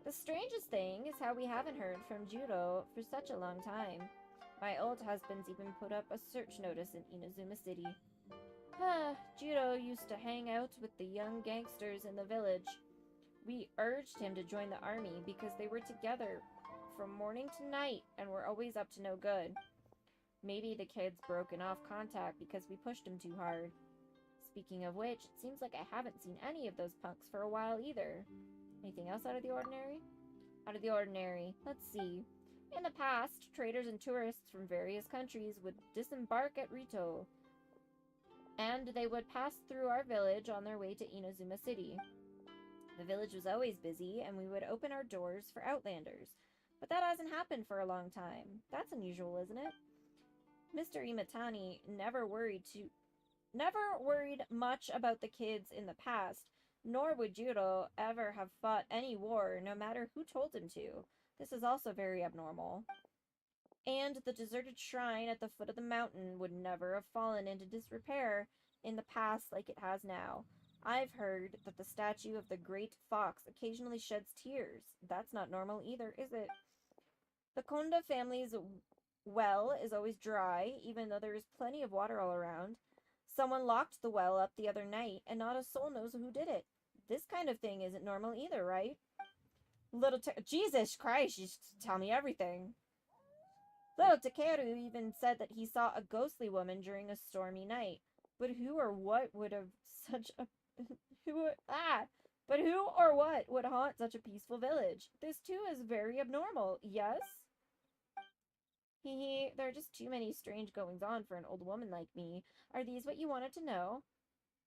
The strangest thing is how we haven't heard from Judo for such a long time. My old husband's even put up a search notice in Inazuma City. Judo used to hang out with the young gangsters in the village. We urged him to join the army because they were together from morning to night and were always up to no good. Maybe the kid's broken off contact because we pushed him too hard. Speaking of which, it seems like I haven't seen any of those punks for a while either. Anything else out of the ordinary? Out of the ordinary. Let's see. In the past, traders and tourists from various countries would disembark at Rito, and they would pass through our village on their way to Inazuma City. The village was always busy, and we would open our doors for outlanders. But that hasn't happened for a long time. That's unusual, isn't it? Mr. Imatani never worried much about the kids in the past, nor would Juro ever have fought any war, no matter who told him to. This is also very abnormal. And the deserted shrine at the foot of the mountain would never have fallen into disrepair in the past like it has now. I've heard that the statue of the great fox occasionally sheds tears. That's not normal either, is it? The Konda family's well is always dry, even though there is plenty of water all around. Someone locked the well up the other night, and not a soul knows who did it. This kind of thing isn't normal either, right? Jesus Christ, you tell me everything. Little Takeru even said that he saw a ghostly woman during a stormy night. But who or what would have such a... But who or what would haunt such a peaceful village? This too is very abnormal, yes? Hee, there are just too many strange goings-on for an old woman like me. Are these what you wanted to know?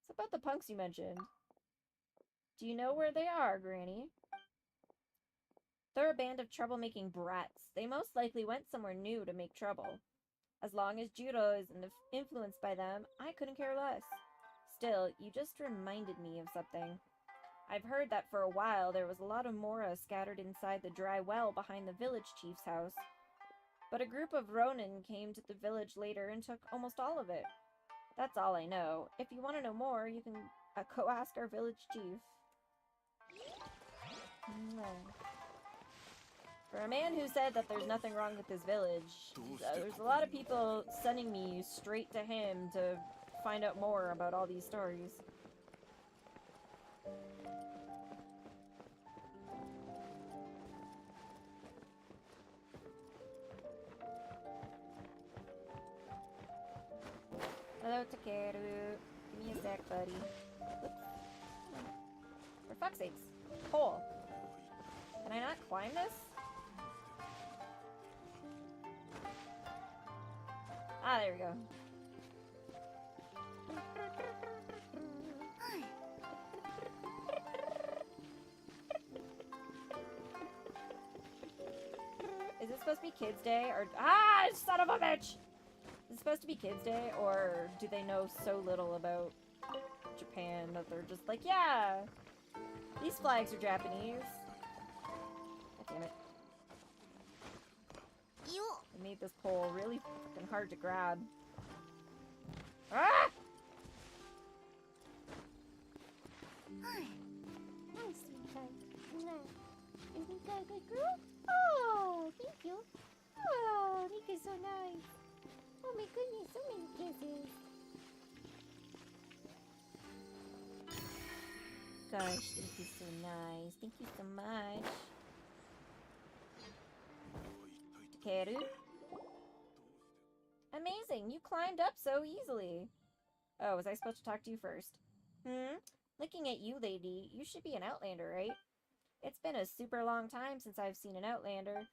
It's about the punks you mentioned. Do you know where they are, Granny? They're a band of troublemaking brats. They most likely went somewhere new to make trouble. As long as Judo isn't influenced by them, I couldn't care less. Still, you just reminded me of something. I've heard that for a while there was a lot of Mora scattered inside the dry well behind the village chief's house. But a group of Ronin came to the village later and took almost all of it. That's all I know. If you want to know more, you can go ask our village chief. For a man who said that there's nothing wrong with this village, there's a lot of people sending me straight to him to find out more about all these stories. Hello, Takeru. Give me a sec, buddy. Oops. For fuck's sakes. Hole. Can I not climb this? Ah, there we go. Is it supposed to be Kids Day or son of a bitch? Is it supposed to be Kids Day or do they know so little about Japan that they're just like, yeah, these flags are Japanese. God damn it. I made this pole really fucking hard to grab. Ah! Hi, sweetheart. Isn't Mika a good girl? Oh, thank you. Oh, Mika's so nice. Oh my goodness, so many kisses. Gosh, thank you so nice. Thank you so much. Takeru? Amazing, you climbed up so easily. Oh, was I supposed to talk to you first? Looking at you, lady, you should be an Outlander, right? It's been a super long time since I've seen an Outlander.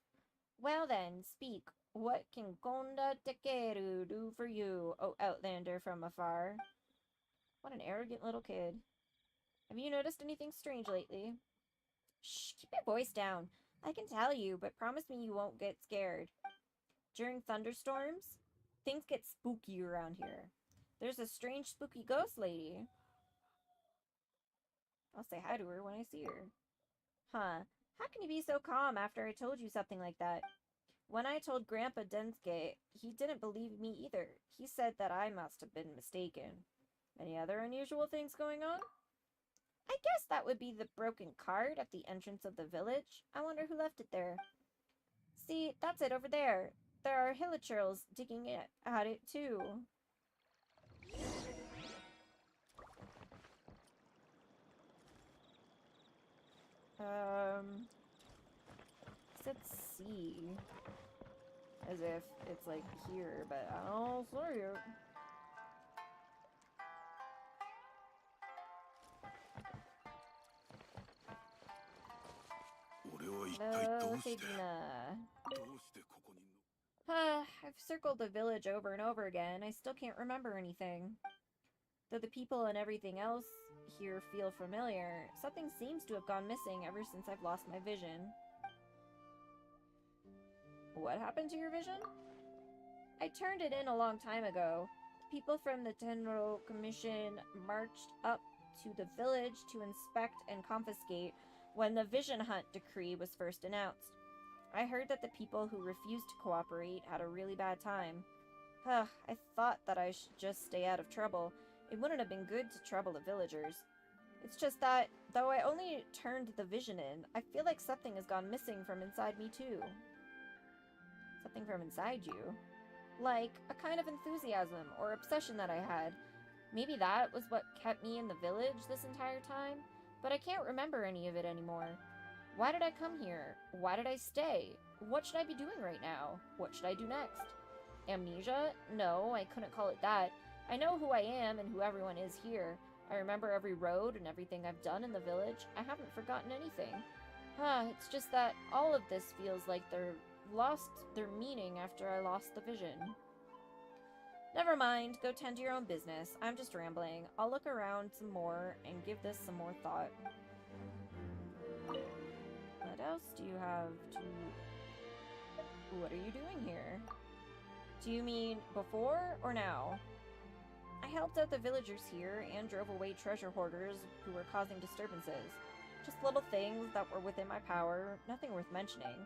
Well then, speak. What can Gonda Takeru do for you, oh Outlander from afar? What an arrogant little kid. Have you noticed anything strange lately? Shh, keep your voice down. I can tell you, but promise me you won't get scared. During thunderstorms, things get spooky around here. There's a strange spooky ghost lady. I'll say hi to her when I see her. Huh. How can you be so calm after I told you something like that? When I told Grandpa Densuke, he didn't believe me either. He said that I must have been mistaken. Any other unusual things going on? I guess that would be the broken card at the entrance of the village. I wonder who left it there. See, that's it over there. There are hilichurls digging at it too. Said C. As if it's like here, but I don't see it. Hello, Seijina. I've circled the village over and over again. I still can't remember anything. Though the people and everything else here feel familiar, something seems to have gone missing ever since I've lost my vision. What happened to your vision? I turned it in a long time ago. People from the Tenro Commission marched up to the village to inspect and confiscate when the Vision Hunt decree was first announced. I heard that the people who refused to cooperate had a really bad time. I thought that I should just stay out of trouble. It wouldn't have been good to trouble the villagers. It's just that, though I only turned the vision in, I feel like something has gone missing from inside me too. Something from inside you? Like a kind of enthusiasm or obsession that I had. Maybe that was what kept me in the village this entire time, but I can't remember any of it anymore. Why did I come here? Why did I stay? What should I be doing right now? What should I do next? Amnesia? No, I couldn't call it that. I know who I am and who everyone is here. I remember every road and everything I've done in the village. I haven't forgotten anything. It's just that all of this feels like they're lost their meaning after I lost the vision. Never mind, go tend to your own business. I'm just rambling. I'll look around some more and give this some more thought. What else do you have to... What are you doing here? Do you mean before or now? I helped out the villagers here and drove away treasure hoarders who were causing disturbances. Just little things that were within my power, nothing worth mentioning.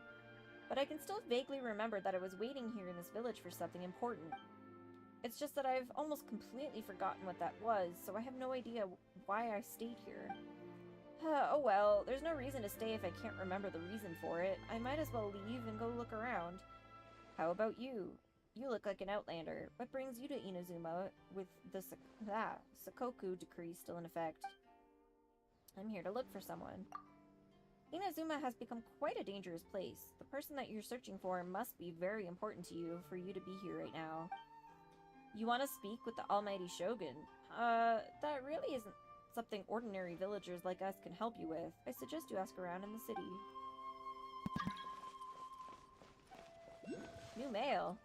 But I can still vaguely remember that I was waiting here in this village for something important. It's just that I've almost completely forgotten what that was, so I have no idea why I stayed here. Oh well, there's no reason to stay if I can't remember the reason for it. I might as well leave and go look around. How about you? You look like an outlander. What brings you to Inazuma with the Sakoku decree still in effect? I'm here to look for someone. Inazuma has become quite a dangerous place. The person that you're searching for must be very important to you for you to be here right now. You want to speak with the almighty Shogun? That really isn't something ordinary villagers like us can help you with. I suggest you ask around in the city. New mail.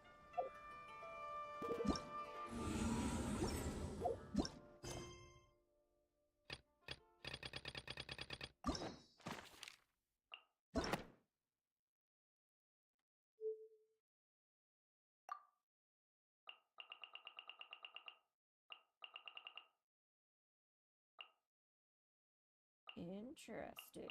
Interesting.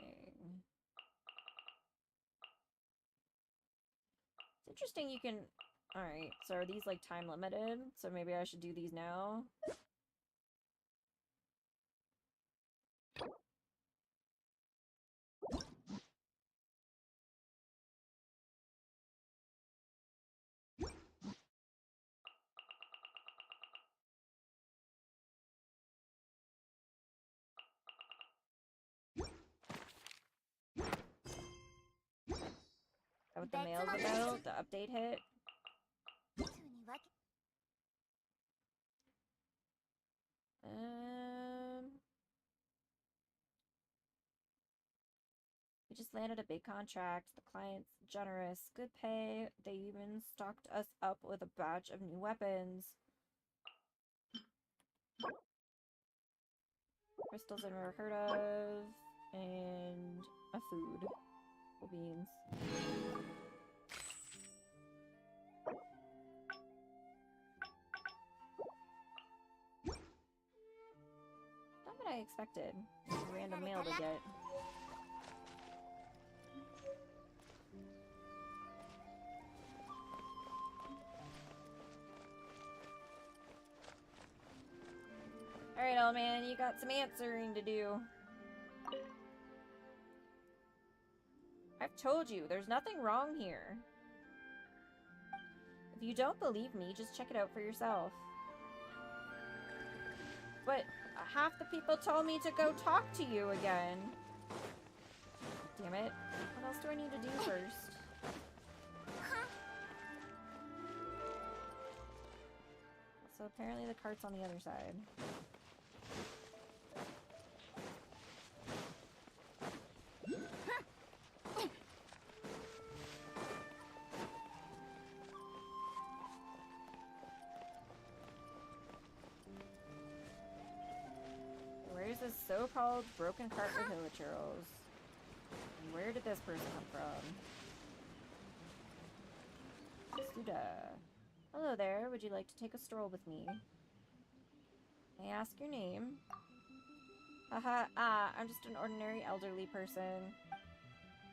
It's interesting you can... Alright, so are these like time limited? So maybe I should do these now? That what the mail's about? The update hit? We just landed a big contract. The client's generous. Good pay. They even stocked us up with a batch of new weapons. Crystals I've never heard of. And a food. Beans. Not what I expected. Random mail to get. Alright, old man, you got some answering to do. I've told you, there's nothing wrong here. If you don't believe me, just check it out for yourself. But half the people told me to go talk to you again. Damn it. What else do I need to do first? So apparently the cart's on the other side. Where's this so-called broken cart with hilichurls? And where did this person come from? Suda. Hello there, would you like to take a stroll with me? May I ask your name? Haha, I'm just an ordinary elderly person.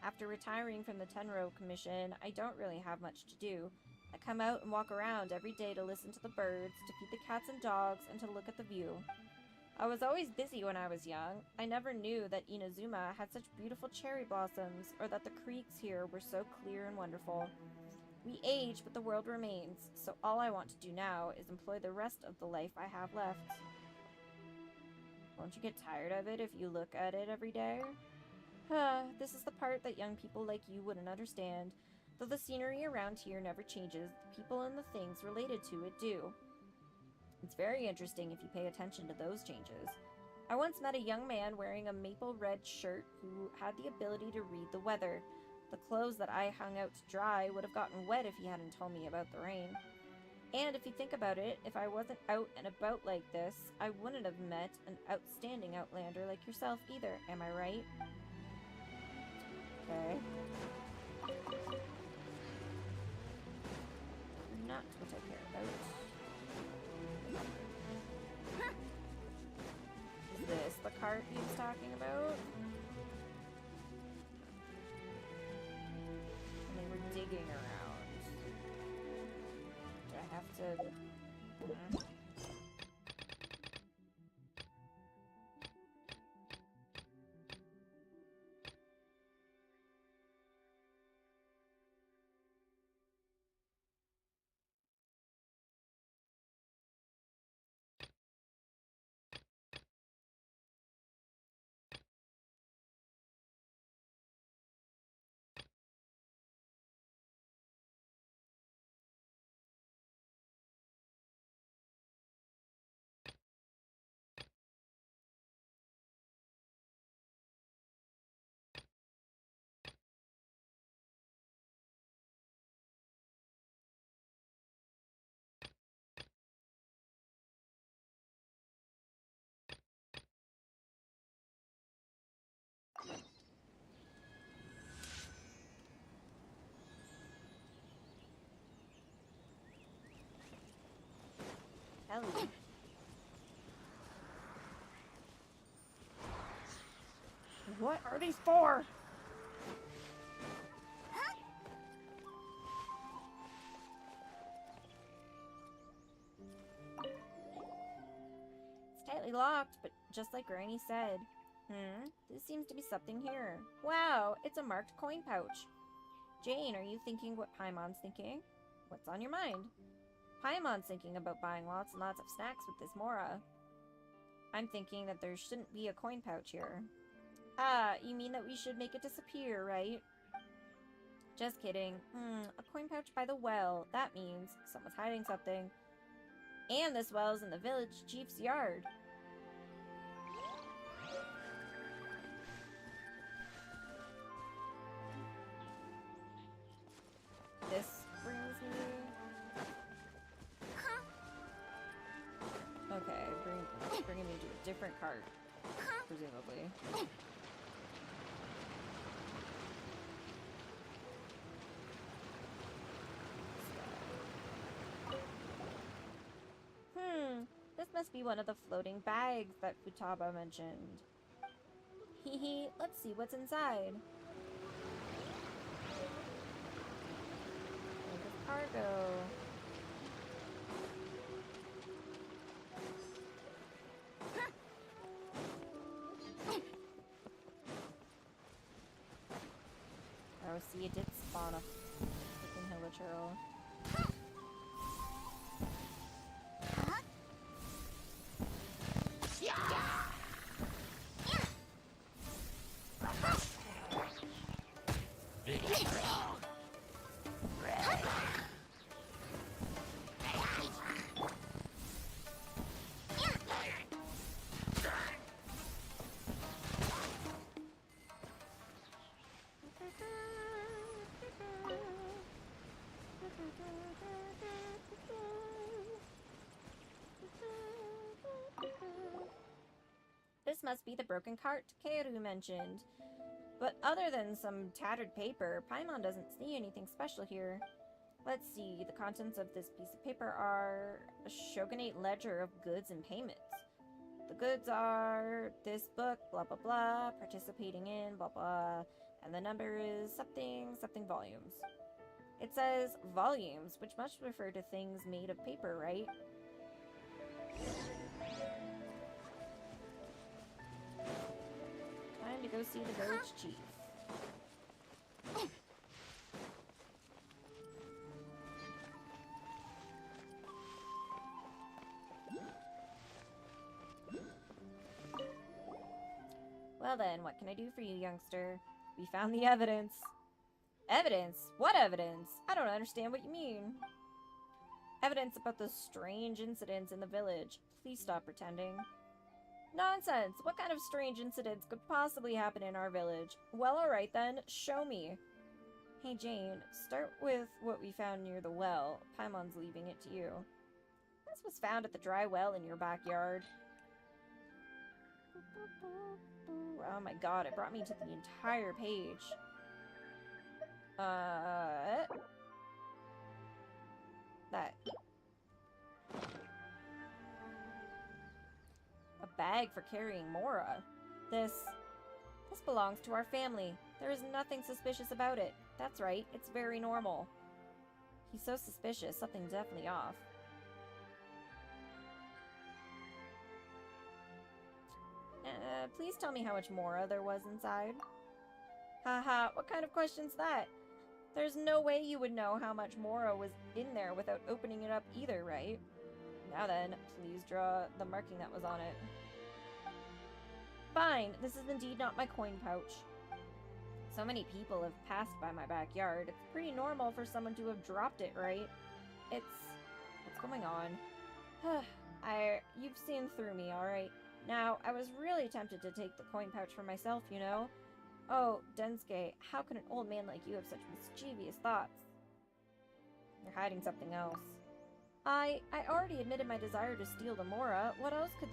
After retiring from the Tenro Commission, I don't really have much to do. I come out and walk around every day to listen to the birds, to feed the cats and dogs, and to look at the view. I was always busy when I was young. I never knew that Inazuma had such beautiful cherry blossoms, or that the creeks here were so clear and wonderful. We age, but the world remains, so all I want to do now is employ the rest of the life I have left. Won't you get tired of it if you look at it every day? This is the part that young people like you wouldn't understand. Though the scenery around here never changes, the people and the things related to it do. It's very interesting if you pay attention to those changes. I once met a young man wearing a maple red shirt who had the ability to read the weather. The clothes that I hung out to dry would have gotten wet if he hadn't told me about the rain. And if you think about it, if I wasn't out and about like this, I wouldn't have met an outstanding outlander like yourself either, am I right? Okay. Not what I care about. Is this the cart he was talking about? And they were digging around. Do I have to... are these for? It's tightly locked, but just like Granny said. This seems to be something here. Wow, it's a marked coin pouch. Jane, are you thinking what Paimon's thinking? What's on your mind? Paimon's thinking about buying lots and lots of snacks with this Mora. I'm thinking that there shouldn't be a coin pouch here. Ah, you mean that we should make it disappear, right? Just kidding. A coin pouch by the well. That means someone's hiding something. And this well's in the village chief's yard. This brings me... Okay, bringing me to a different cart, presumably. This must be one of the floating bags that Futaba mentioned. Hehe, let's see what's inside. Look of cargo. Oh, see, it did spawn a freaking hilichurl. This must be the broken cart Keiru mentioned. But other than some tattered paper, Paimon doesn't see anything special here. Let's see, the contents of this piece of paper are a shogunate ledger of goods and payments. The goods are this book, blah blah blah, participating in, blah blah, and the number is something, something volumes. It says volumes, which must refer to things made of paper, right? Time to go see the village chief. Well then, what can I do for you, youngster? We found the evidence. Evidence? What evidence? I don't understand what you mean. Evidence about the strange incidents in the village. Please stop pretending. Nonsense! What kind of strange incidents could possibly happen in our village? Well, alright then, show me. Hey Jane, start with what we found near the well. Paimon's leaving it to you. This was found at the dry well in your backyard. Oh my god, it brought me to the entire page. That. A bag for carrying Mora. This belongs to our family. There is nothing suspicious about it. That's right, it's very normal. He's so suspicious, something's definitely off. Please tell me how much Mora there was inside. Haha, what kind of question's that? There's no way you would know how much Mora was in there without opening it up either, right? Now then, please draw the marking that was on it. Fine, this is indeed not my coin pouch. So many people have passed by my backyard. It's pretty normal for someone to have dropped it, right? What's going on? You've seen through me, alright? Now, I was really tempted to take the coin pouch for myself, you know? Oh, Densuke, how could an old man like you have such mischievous thoughts? You're hiding something else. I already admitted my desire to steal the Mora. What else could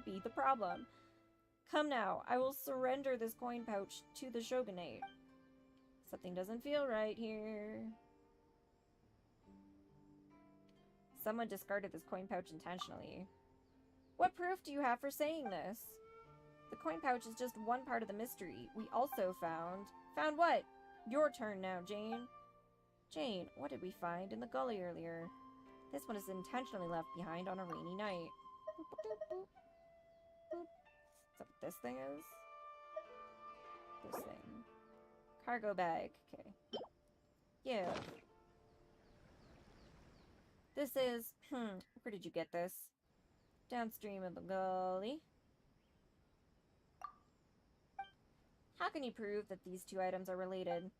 be the problem? Come now, I will surrender this coin pouch to the shogunate. Something doesn't feel right here. Someone discarded this coin pouch intentionally. What proof do you have for saying this? The coin pouch is just one part of the mystery. We also found... Found what? Your turn now, Jane. Jane, what did we find in the gully earlier? This one is intentionally left behind on a rainy night. Boop, boop, boop, boop. Is that what this thing is? This thing. Cargo bag. Okay. Yeah. This is... where did you get this? Downstream of the gully. How can you prove that these two items are related?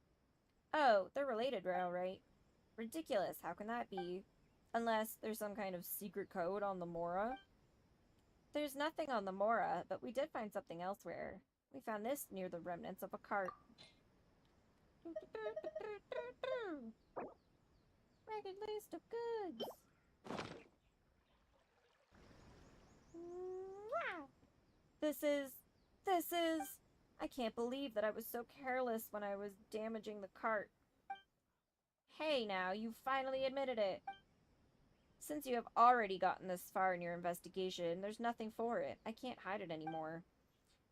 Oh, they're related, right? Ridiculous, how can that be? Unless there's some kind of secret code on the Mora. There's nothing on the Mora, but we did find something elsewhere. We found this near the remnants of a cart. Ragged list of goods. This is... I can't believe that I was so careless when I was damaging the cart. Hey now, you finally admitted it. Since you have already gotten this far in your investigation, there's nothing for it. I can't hide it anymore.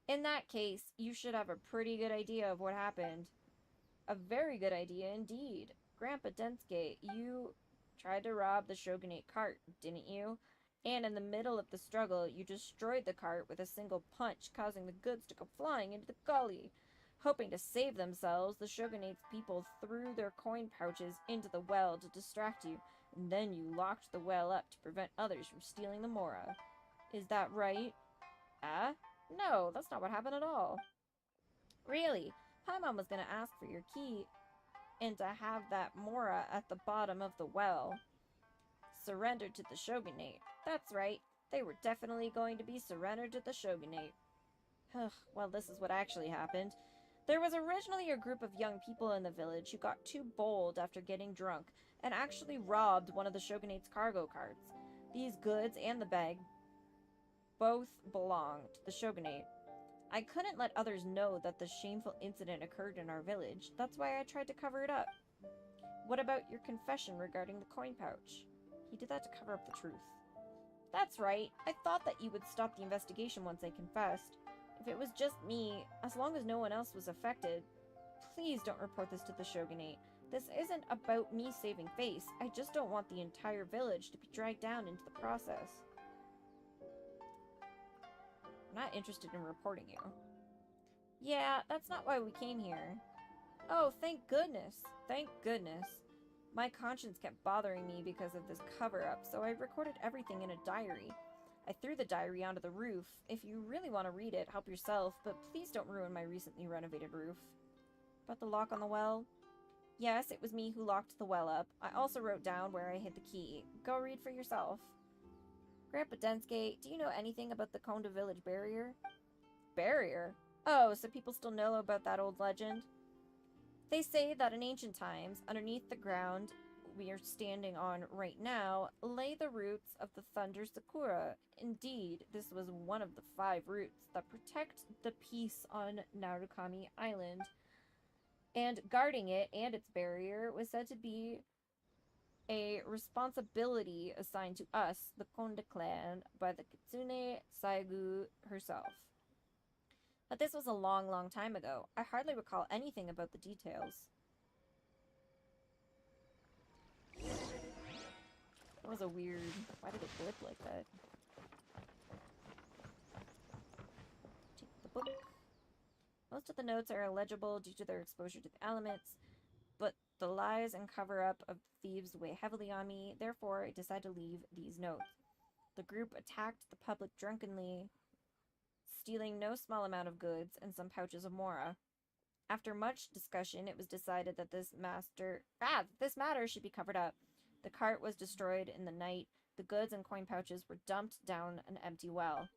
In that case, you should have a pretty good idea of what happened. A very good idea indeed. Grandpa Densuke, you tried to rob the shogunate cart, didn't you? And in the middle of the struggle, you destroyed the cart with a single punch, causing the goods to go flying into the gully. Hoping to save themselves, the shogunate's people threw their coin pouches into the well to distract you, and then you locked the well up to prevent others from stealing the Mora. Is that right? No, that's not what happened at all. Really? Paimon was gonna ask for your key and to have that Mora at the bottom of the well. Surrendered to the shogunate. That's right. They were definitely going to be surrendered to the shogunate. Well, this is what actually happened. There was originally a group of young people in the village who got too bold after getting drunk and actually robbed one of the shogunate's cargo carts. These goods and the bag both belonged to the shogunate. I couldn't let others know that the shameful incident occurred in our village. That's why I tried to cover it up. What about your confession regarding the coin pouch? He did that to cover up the truth. That's right. I thought that you would stop the investigation once I confessed. If it was just me, as long as no one else was affected, please don't report this to the shogunate. This isn't about me saving face. I just don't want the entire village to be dragged down into the process. I'm not interested in reporting you. Yeah, that's not why we came here. Oh, thank goodness. Thank goodness. My conscience kept bothering me because of this cover-up, so I recorded everything in a diary. I threw the diary onto the roof. If you really want to read it, help yourself, but please don't ruin my recently renovated roof. About the lock on the well? Yes, it was me who locked the well up. I also wrote down where I hid the key. Go read for yourself. Grandpa Densuke, do you know anything about the Konda village barrier? Barrier? Oh, so people still know about that old legend? They say that in ancient times, underneath the ground we are standing on right now, lay the roots of the Thunder Sakura. Indeed, this was one of the 5 roots that protect the peace on Narukami Island. And guarding it and its barrier was said to be a responsibility assigned to us, the Konda clan, by the Kitsune Saigu herself. But this was a long, long time ago. I hardly recall anything about the details. That was a weird... Why did it blip like that? Take the book. Most of the notes are illegible due to their exposure to the elements, but the lies and cover-up of thieves weigh heavily on me, therefore I decided to leave these notes. The group attacked the public drunkenly, stealing no small amount of goods and some pouches of Mora. After much discussion, it was decided that this matter should be covered up. The cart was destroyed in the night. The goods and coin pouches were dumped down an empty well.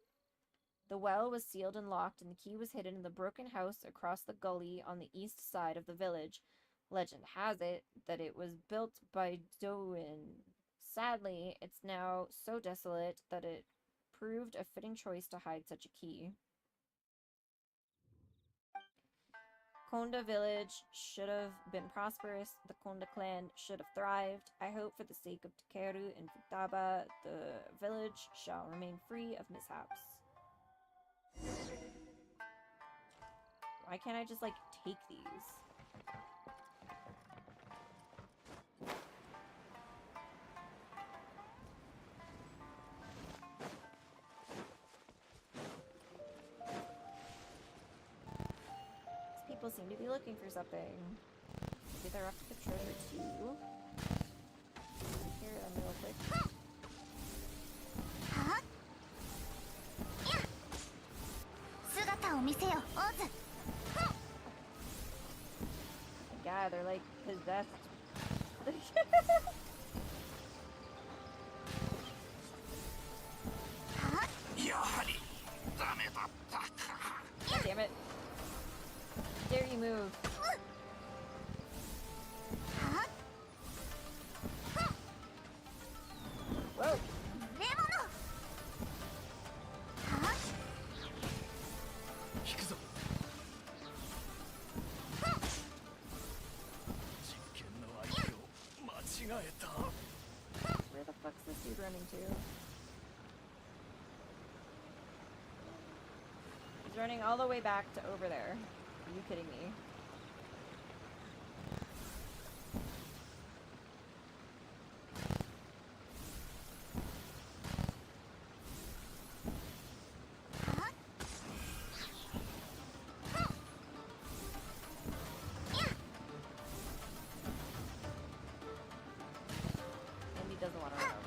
The well was sealed and locked, and the key was hidden in the broken house across the gully on the east side of the village. Legend has it that it was built by Doin. Sadly, it's now so desolate that it proved a fitting choice to hide such a key. Konda village should have been prosperous. The Konda clan should have thrived. I hope for the sake of Takeru and Futaba, the village shall remain free of mishaps. Why can't I just, like, take these? These people seem to be looking for something. Maybe they're after the treasure too. Hear them real quick. 姿を見せよ、オズ。 Yeah, they're like possessed. やはりダメだったか。 Damn it. Dare you move? Whoa. 引くぞ。実験の相手を間違えた。 Where the fuck's this dude running to? He's running all the way back to over there. Are you kidding me? And he doesn't want to run over.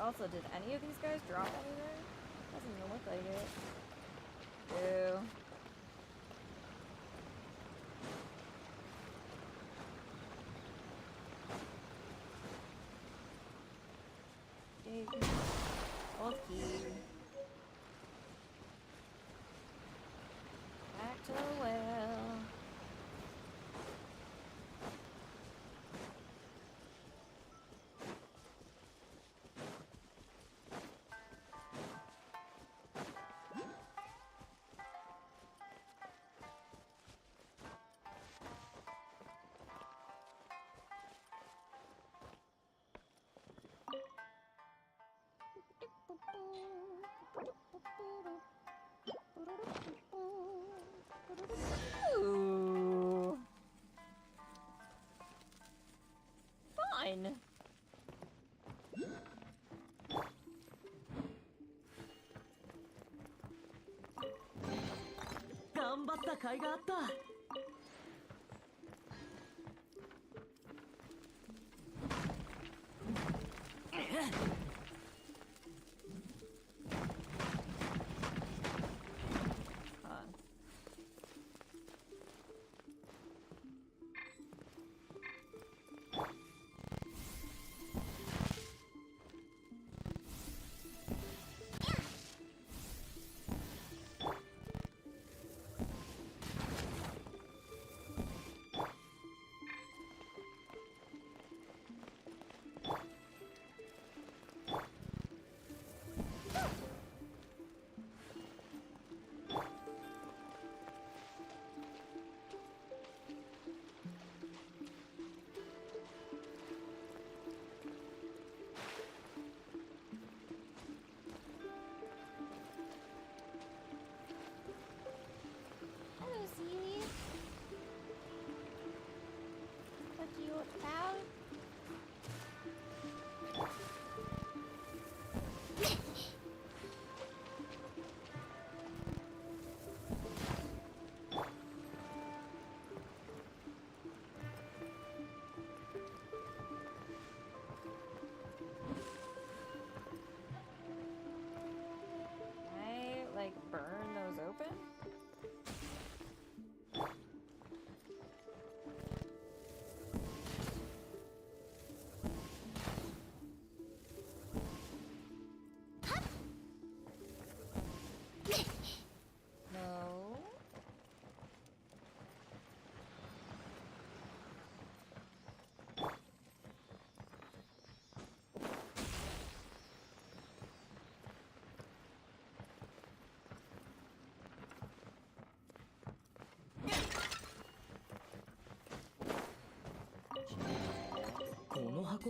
Also, did any of these guys drop anything? Doesn't even look like it. Ew. Dig. Old key. Back to the well. Ooh. Fine. Gambatta kai ga atta.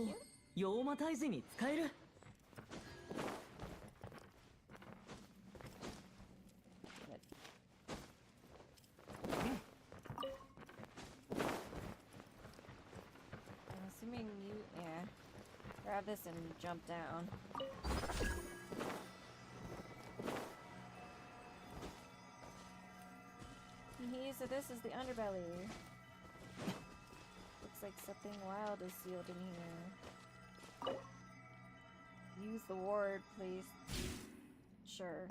こ妖魔退治に使える。Assuming you, yeah. Grab this and jump down. So this is the underbelly. Looks like something wild is sealed in here. Use the ward, please. Sure.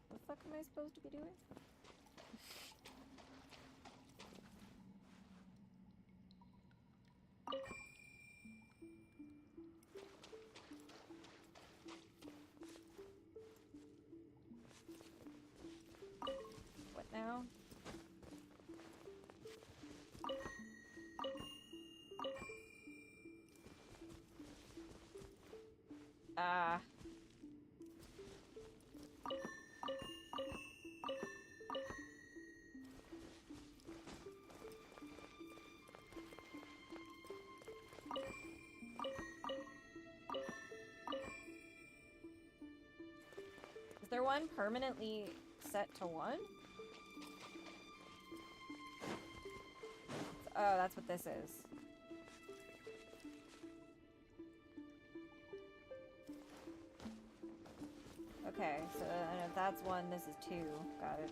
What the fuck am I supposed to be doing? What now? Ah. Is there one permanently set to 1? Oh, that's what this is. Okay, so and if that's 1, this is 2. Got it.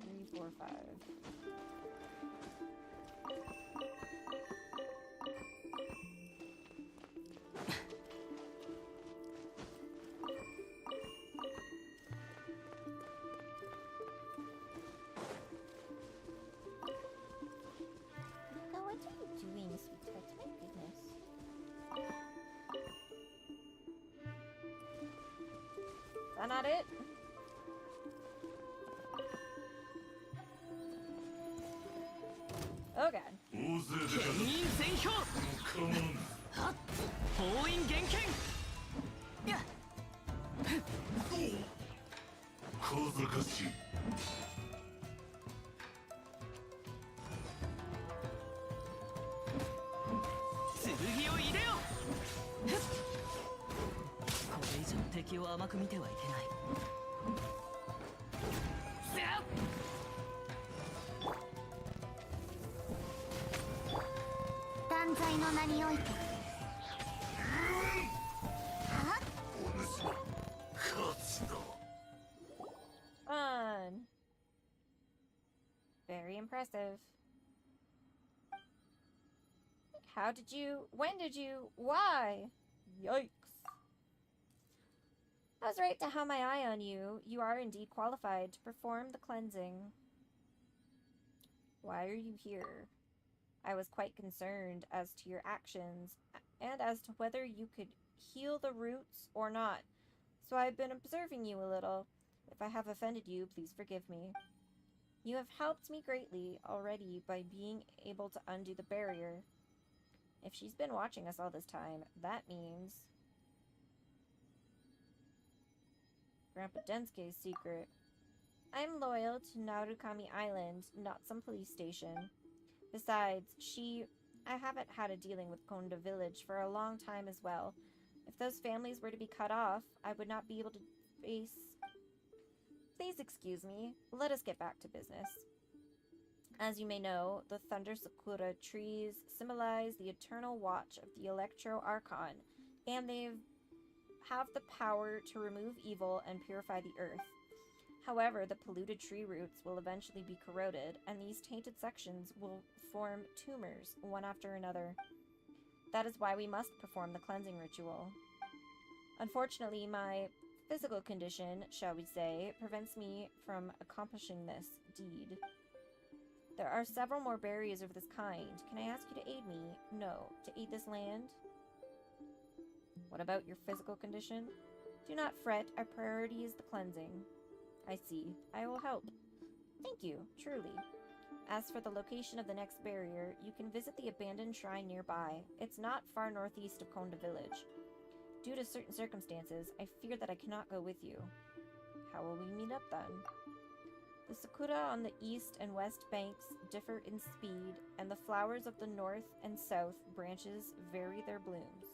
3, 4, 5. What are you doing, sweetheart? My goodness. Is that not it? Oh god. 大勢でか全員全票カモンはっ封印厳禁やっ小賢しい剣を入れよふっこれ以上敵を甘く見てはいけないせやっ断罪の名においてお主は勝つだ Fun. Very impressive. How did you? When did you? Why? Yikes. I was right to have my eye on you. You are indeed qualified to perform the cleansing. Why are you here? I was quite concerned as to your actions and as to whether you could heal the roots or not. So I've been observing you a little. If I have offended you, please forgive me. You have helped me greatly already by being able to undo the barrier. If she's been watching us all this time, that means Grandpa Densuke's secret. I'm loyal to Narukami Island, not some police station. Besides, I haven't had a dealing with Konda Village for a long time as well. If those families were to be cut off, I would not be able to face... Please excuse me. Let us get back to business. As you may know, the Thunder Sakura trees symbolize the eternal watch of the Electro Archon, and they have the power to remove evil and purify the earth. However, the polluted tree roots will eventually be corroded, and these tainted sections will form tumors, one after another. That is why we must perform the cleansing ritual. Unfortunately, my physical condition, shall we say, prevents me from accomplishing this deed. There are several more barriers of this kind. Can I ask you to aid me? No. To aid this land? What about your physical condition? Do not fret. Our priority is the cleansing. I see. I will help. Thank you, truly. As for the location of the next barrier, you can visit the abandoned shrine nearby. It's not far northeast of Konda Village. Due to certain circumstances, I fear that I cannot go with you. How will we meet up then? The sakura on the east and west banks differ in speed, and the flowers of the north and south branches vary their blooms.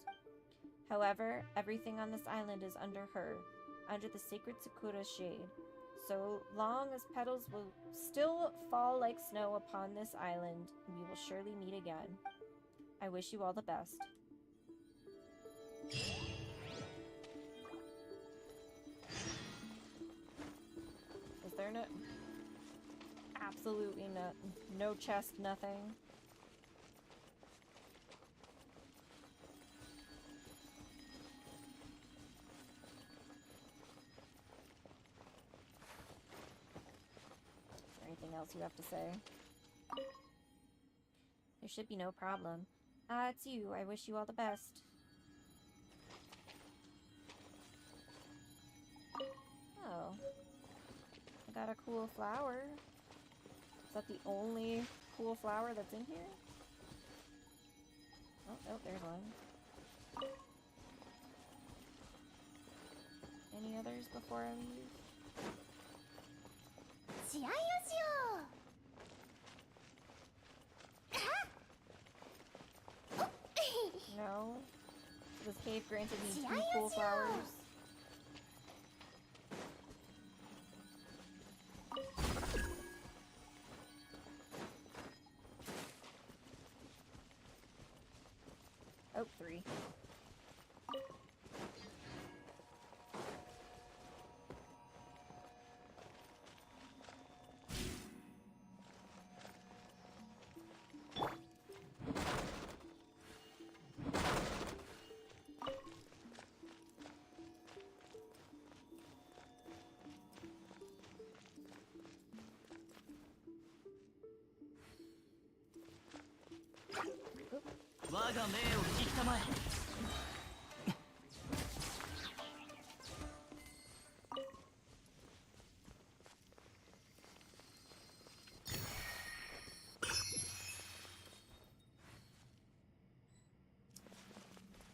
However, everything on this island is under the sacred sakura shade. So long as petals will still fall like snow upon this island, we will surely meet again. I wish you all the best. Is there no... Absolutely no chest, nothing. Is there anything else you have to say? There should be no problem. It's you. I wish you all the best. Oh. I got a cool flower. Is that the only cool flower that's in here? Oh, there's one. Any others before I leave? No. This cave granted me 2 cool flowers. Oh, 3.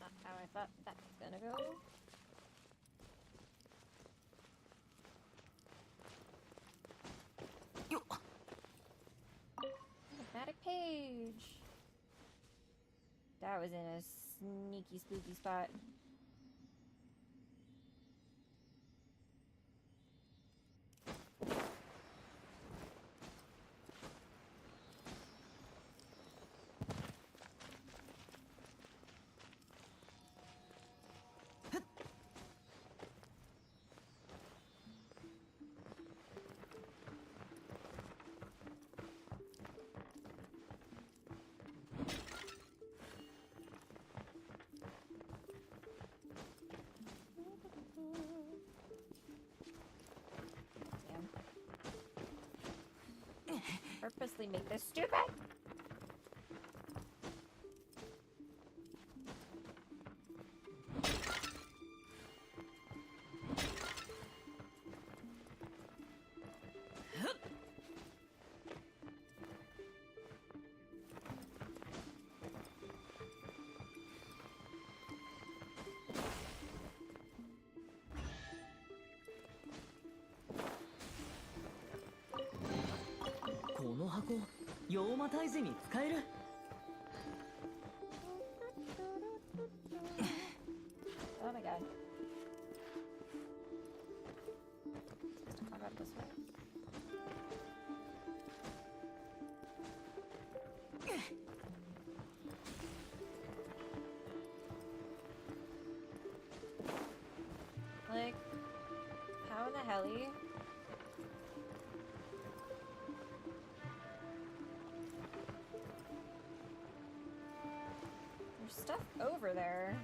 Not how I thought that was gonna go. Enigmatic page. That was in a sneaky, spooky spot. Purposely make this stupid! Oh my god. Supposed to climb up this way. Like, how in the helly? There's stuff over there.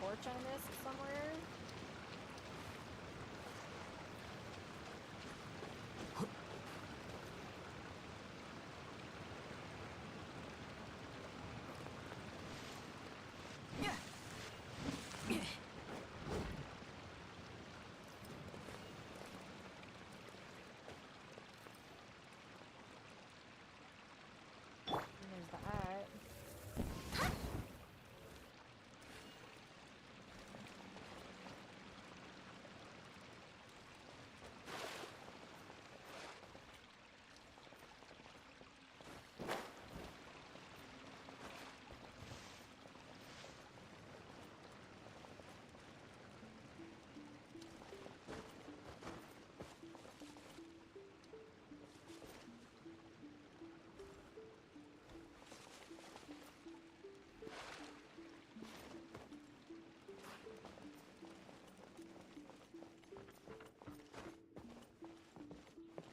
torch I missed somewhere? There's that.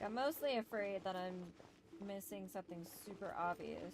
I'm mostly afraid that I'm missing something super obvious.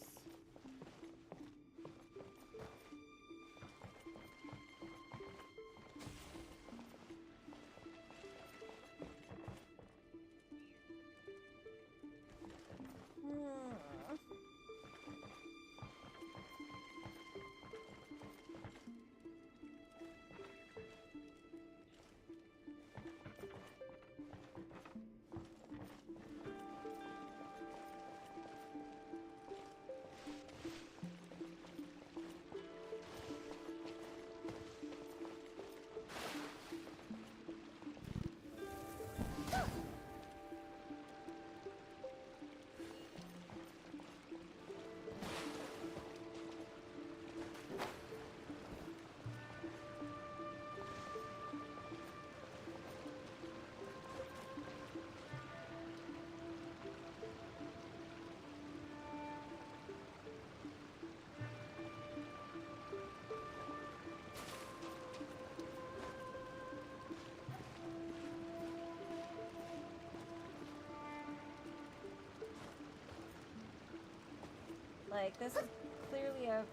Like, this is clearly a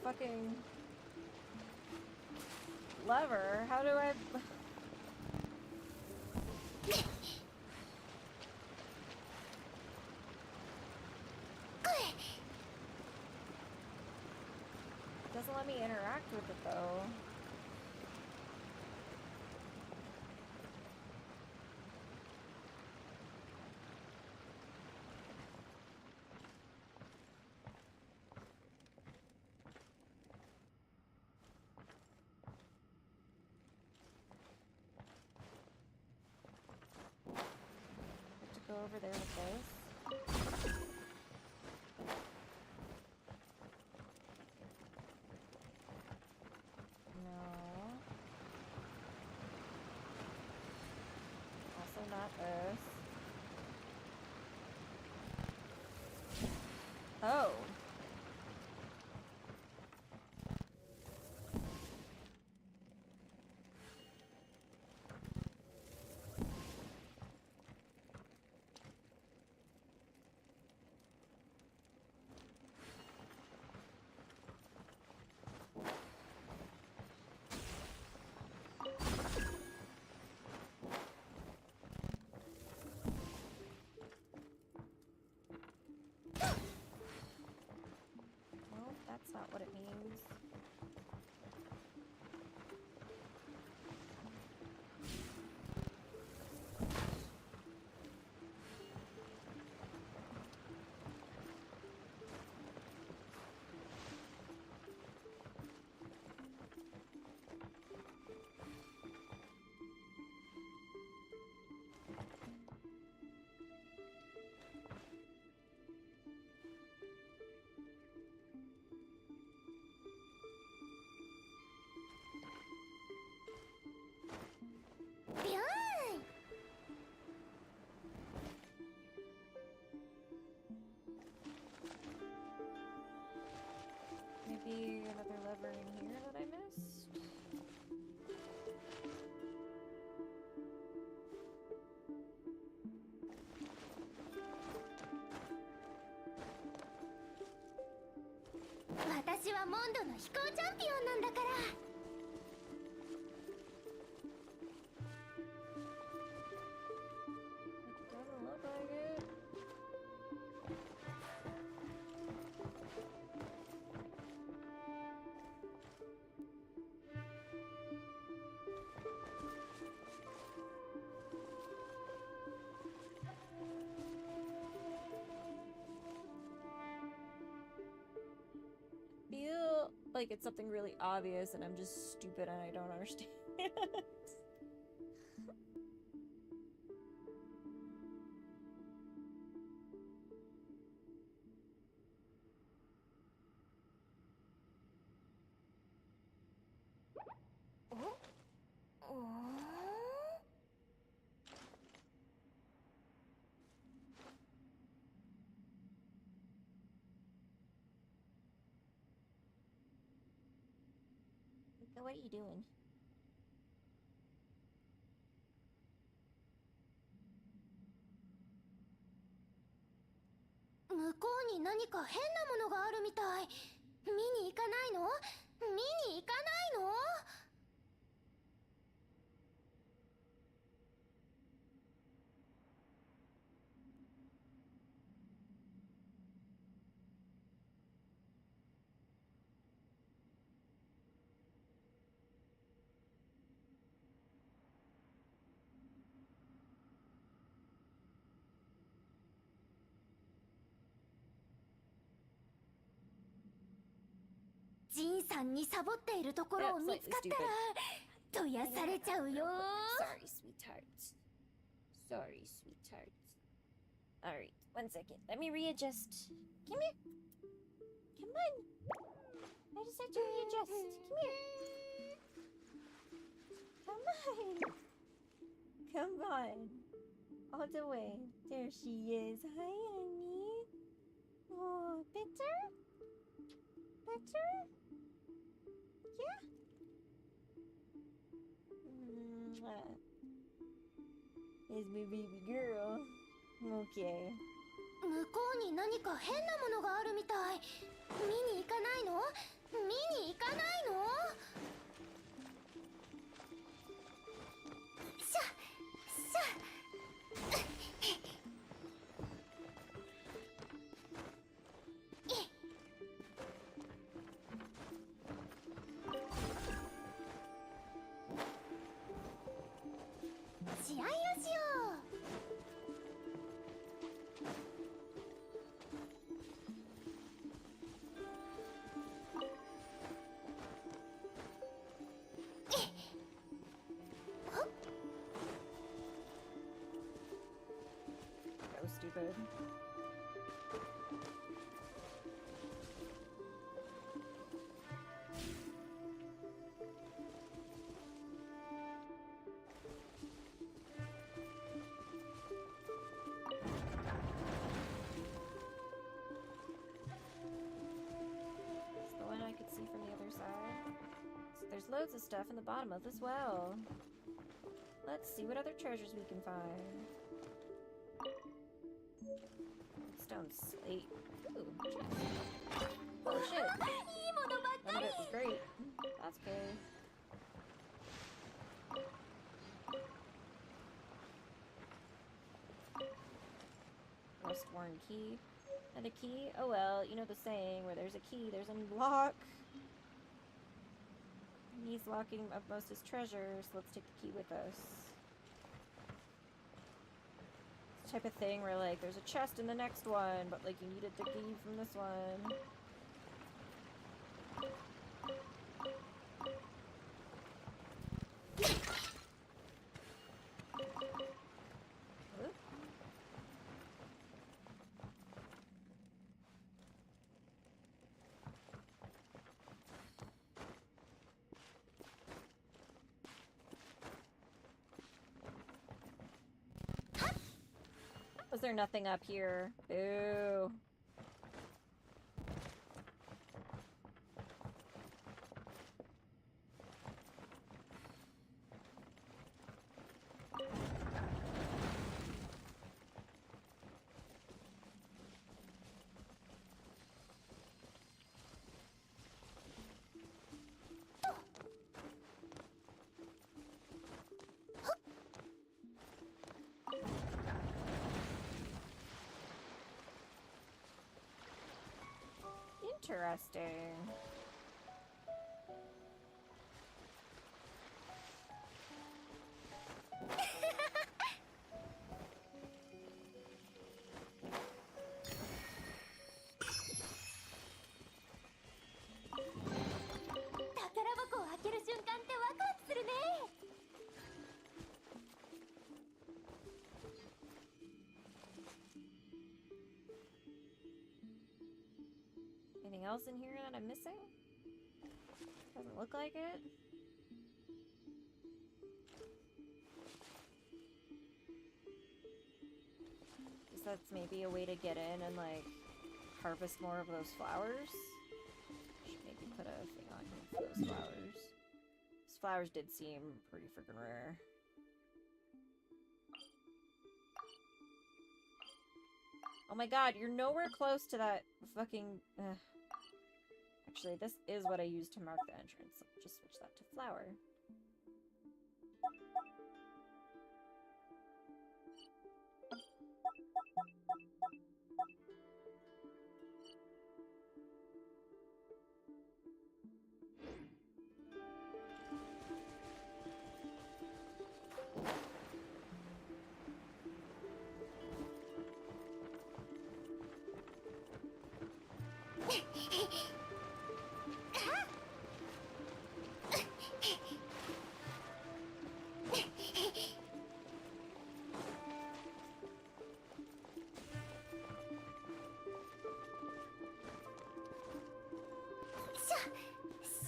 fucking lever. How do I... Doesn't let me interact with it though. Go over there with this. No. Also not this. Oh. Well, that's not what it means. Maybe another lever in here that I missed? 私はモンドの飛行チャンピオンなんだから。Doesn't look like it. Feel like it's something really obvious and I'm just stupid and I don't understand. What are you doing? 向こうに何か変なものがあるみたい。見に行かないの？見に行かないの？ジンさんにサボっているところを見つかったらどやされちゃうよ。 Sorry, sweetheart. Sorry, sweetheart. Alright, 1 second. Let me readjust. Come here. Come on. I just have to readjust. Come here. Come on. Come on. All the way. There she is. Hi, honey. Oh, bitter? Bitter? Yeah? Is my baby girl. Okay. 向こうに何か変なものがあるみたい。見に行かないの？見に行かないの？しゃしゃ。試合をしよう。That was stupid. It's the one I could see from the other side. So there's loads of stuff in the bottom of this well. Let's see what other treasures we can find. Stone slate. Ooh, jeez. Oh shit. None of it was great. That's okay. Rust-worn key. And a key? Oh well, you know the saying, where there's a key, there's a lock. He's locking up most of his treasures, so let's take the key with us. It's the type of thing where, like, there's a chest in the next one, but, like, you needed the key from this one. Oop. Was there nothing up here? Boo. Interesting. Anything else in here that I'm missing? Doesn't look like it. Guess that's maybe a way to get in and like harvest more of those flowers. Should maybe put a thing on here for those flowers. Those flowers did seem pretty freaking rare. Oh my god, you're nowhere close to that fucking... Actually, this is what I used to mark the entrance. I'll just switch that to flower.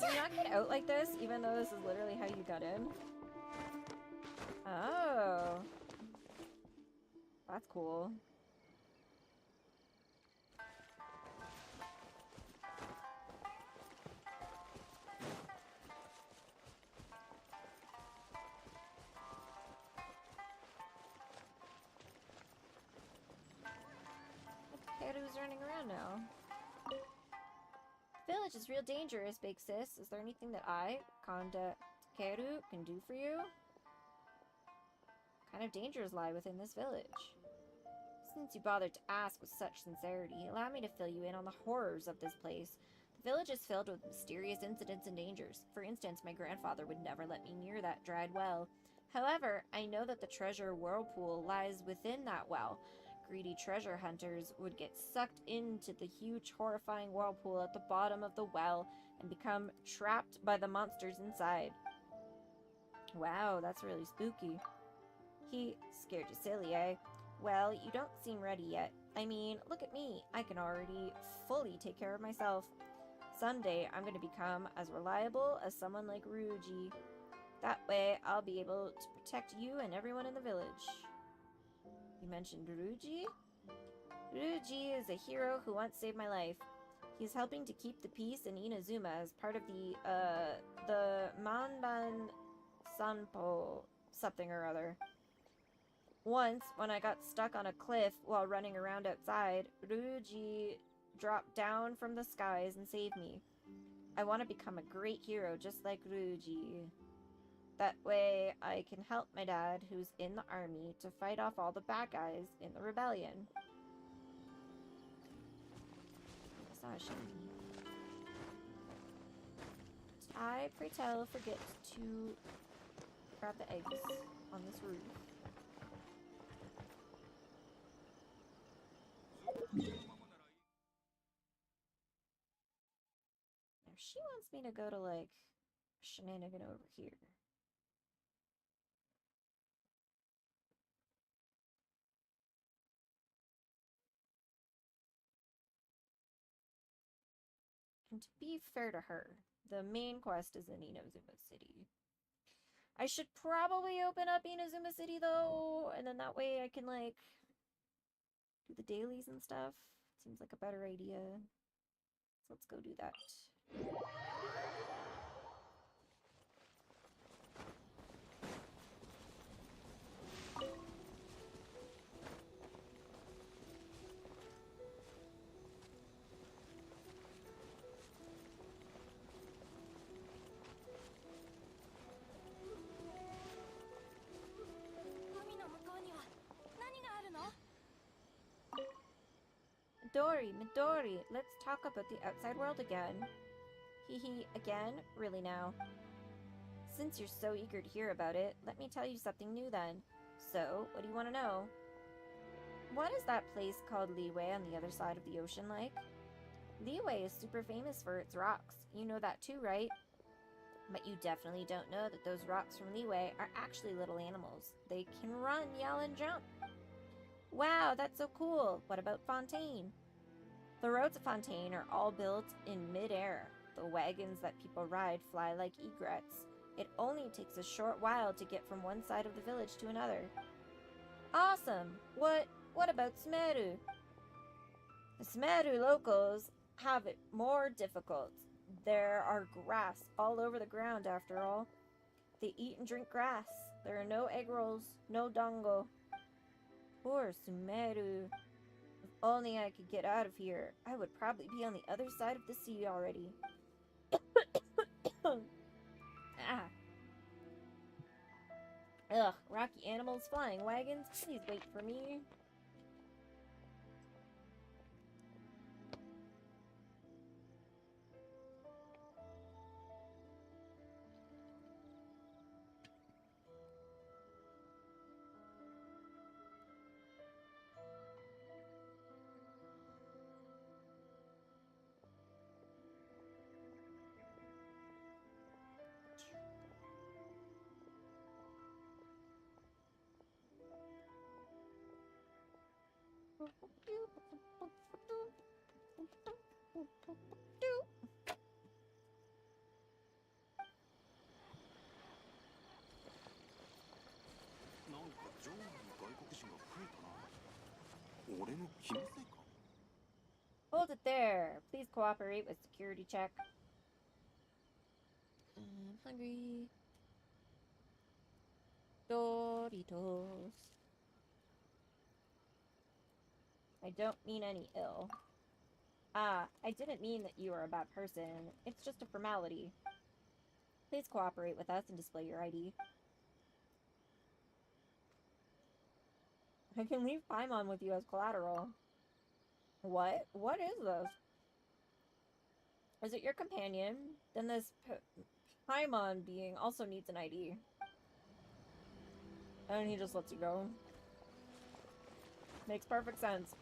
Can you not get out like this, even though this is literally how you got in? Oh. That's cool. Karu's running around now. Village is real dangerous, big sis. Is there anything that I, Konda Karu, can do for you? What kind of dangers lie within this village? Since you bothered to ask with such sincerity, allow me to fill you in on the horrors of this place. The village is filled with mysterious incidents and dangers. For instance, my grandfather would never let me near that dried well. However, I know that the treasure whirlpool lies within that well. Greedy treasure hunters would get sucked into the huge, horrifying whirlpool at the bottom of the well and become trapped by the monsters inside. Wow, that's really spooky. He scared you silly, eh? Well, you don't seem ready yet. I mean, look at me. I can already fully take care of myself. Someday, I'm going to become as reliable as someone like Ryuji. That way, I'll be able to protect you and everyone in the village. You mentioned Ryuji? Ryuji is a hero who once saved my life. He's helping to keep the peace in Inazuma as part of the Manban Sanpo something or other. Once, when I got stuck on a cliff while running around outside, Ryuji dropped down from the skies and saved me. I want to become a great hero just like Ryuji. That way, I can help my dad, who's in the army, to fight off all the bad guys in the rebellion. Massage. I, pray tell, forget to grab the eggs on this roof. Now she wants me to go to, like, shenanigan over here. And to be fair to her, the main quest is in Inazuma City. I should probably open up Inazuma City though, and then that way I can like do the dailies and stuff. Seems like a better idea. So let's go do that. A door Midori, let's talk about the outside world again. Hee, again? Really now? Since you're so eager to hear about it, let me tell you something new then. So, what do you want to know? What is that place called Liyue on the other side of the ocean like? Liyue is super famous for its rocks. You know that too, right? But you definitely don't know that those rocks from Liyue are actually little animals. They can run, yell, and jump. Wow, that's so cool. What about Fontaine? The roads of Fontaine are all built in mid-air. The wagons that people ride fly like egrets. It only takes a short while to get from one side of the village to another. Awesome! What about Smeru? The Smeru locals have it more difficult. There are grass all over the ground, after all. They eat and drink grass. There are no egg rolls, no dango. Poor Sumeru. If only I could get out of here, I would probably be on the other side of the sea already. Ah. Ugh, rocky animals, flying wagons, please wait for me. Hold it there. Please cooperate with security check. I'm hungry. Doritos. I don't mean any ill. I didn't mean that you are a bad person. It's just a formality. Please cooperate with us and display your ID. I can leave Paimon with you as collateral. What? What is this? Is it your companion? Then this Paimon being also needs an ID. And he just lets you go. Makes perfect sense.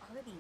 What are these?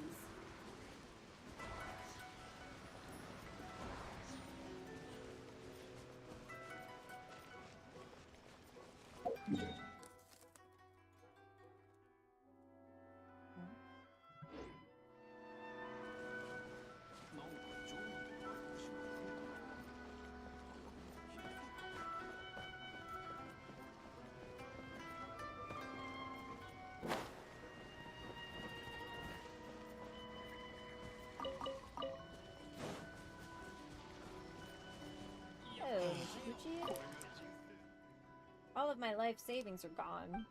All of my life savings are gone.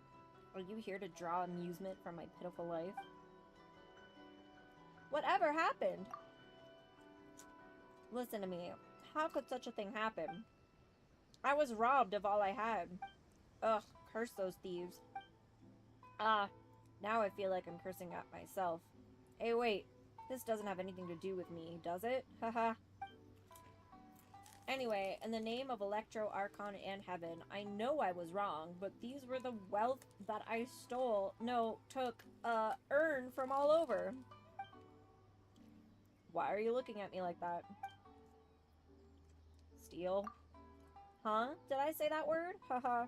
Are you here to draw amusement from my pitiful life? Whatever happened? Listen to me. How could such a thing happen? I was robbed of all I had. Ugh, curse those thieves. Now I feel like I'm cursing at myself. Hey, wait. This doesn't have anything to do with me, does it? Haha. Anyway, in the name of Electro, Archon, and Heaven, I know I was wrong, but these were the wealth that I earned from all over. Why are you looking at me like that? Steal? Huh? Did I say that word? Haha.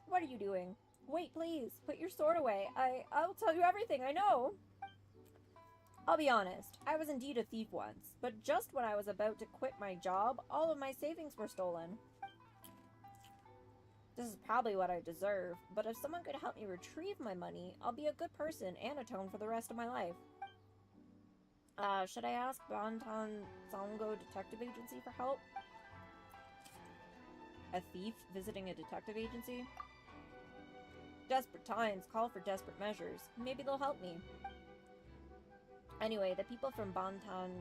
What are you doing? Wait, please. Put your sword away. I'll tell you everything, I know. I'll be honest, I was indeed a thief once, but just when I was about to quit my job, all of my savings were stolen. This is probably what I deserve, but if someone could help me retrieve my money, I'll be a good person and atone for the rest of my life. Should I ask Bantan Zongo Detective Agency for help? A thief visiting a detective agency? Desperate times call for desperate measures. Maybe they'll help me. Anyway, the people from Bantan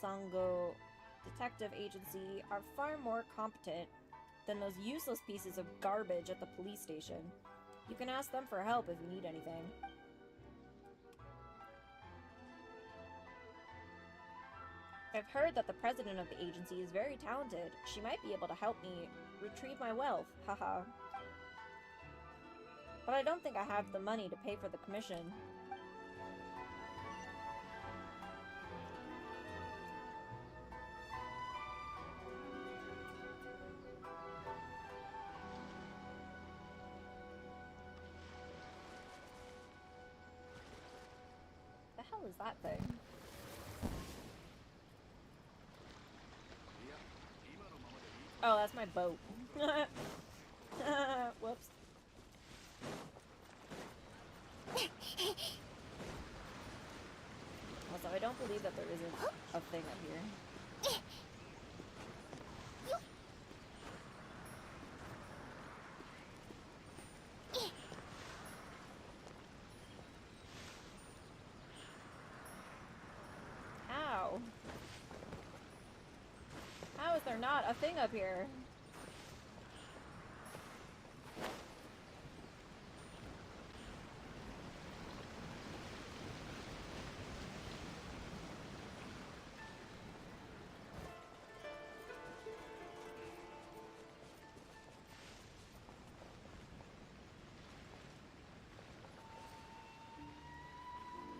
Sango Detective Agency are far more competent than those useless pieces of garbage at the police station. You can ask them for help if you need anything. I've heard that the president of the agency is very talented. She might be able to help me retrieve my wealth, haha. But I don't think I have the money to pay for the commission. The hell is that thing? Oh, that's my boat. Whoops. Also, I don't believe that there isn't a thing up here. How? How is there not a thing up here?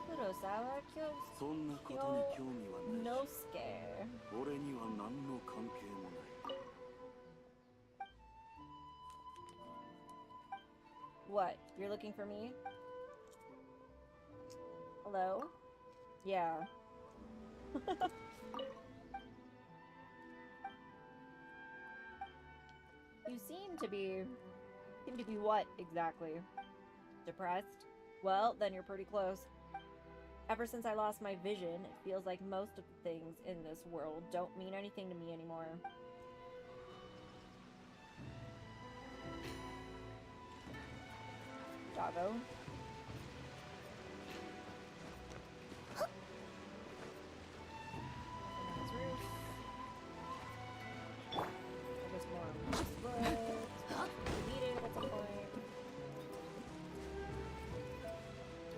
Kurosawa そんなことに興味はない。 Nosuke. 俺には何の関係もない。 What? You're looking for me? Hello? Yeah. You seem to be what exactly? Depressed? Well, then you're pretty close. Ever since I lost my vision, it feels like most of the things in this world don't mean anything to me anymore. Doggo.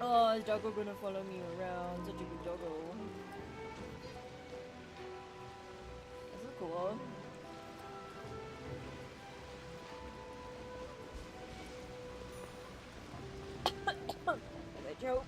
Oh, is Doggo gonna follow me around? Such a good doggo. This is cool. Did I joke?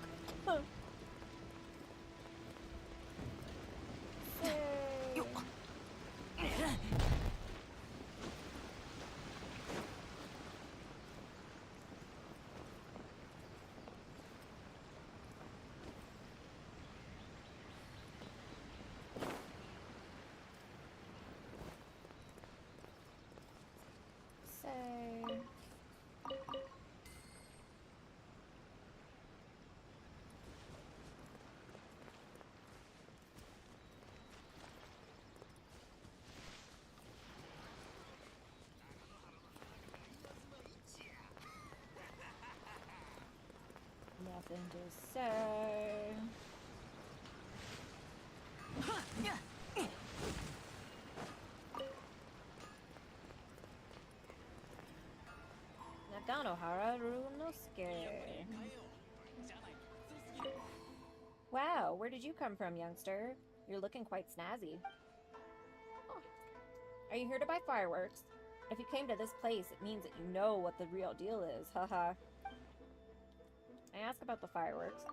Nothing to say. Naganohara Runosuke. Wow, where did you come from, youngster? You're looking quite snazzy. Oh. Are you here to buy fireworks? If you came to this place, it means that you know what the real deal is, haha. I ask about the fireworks.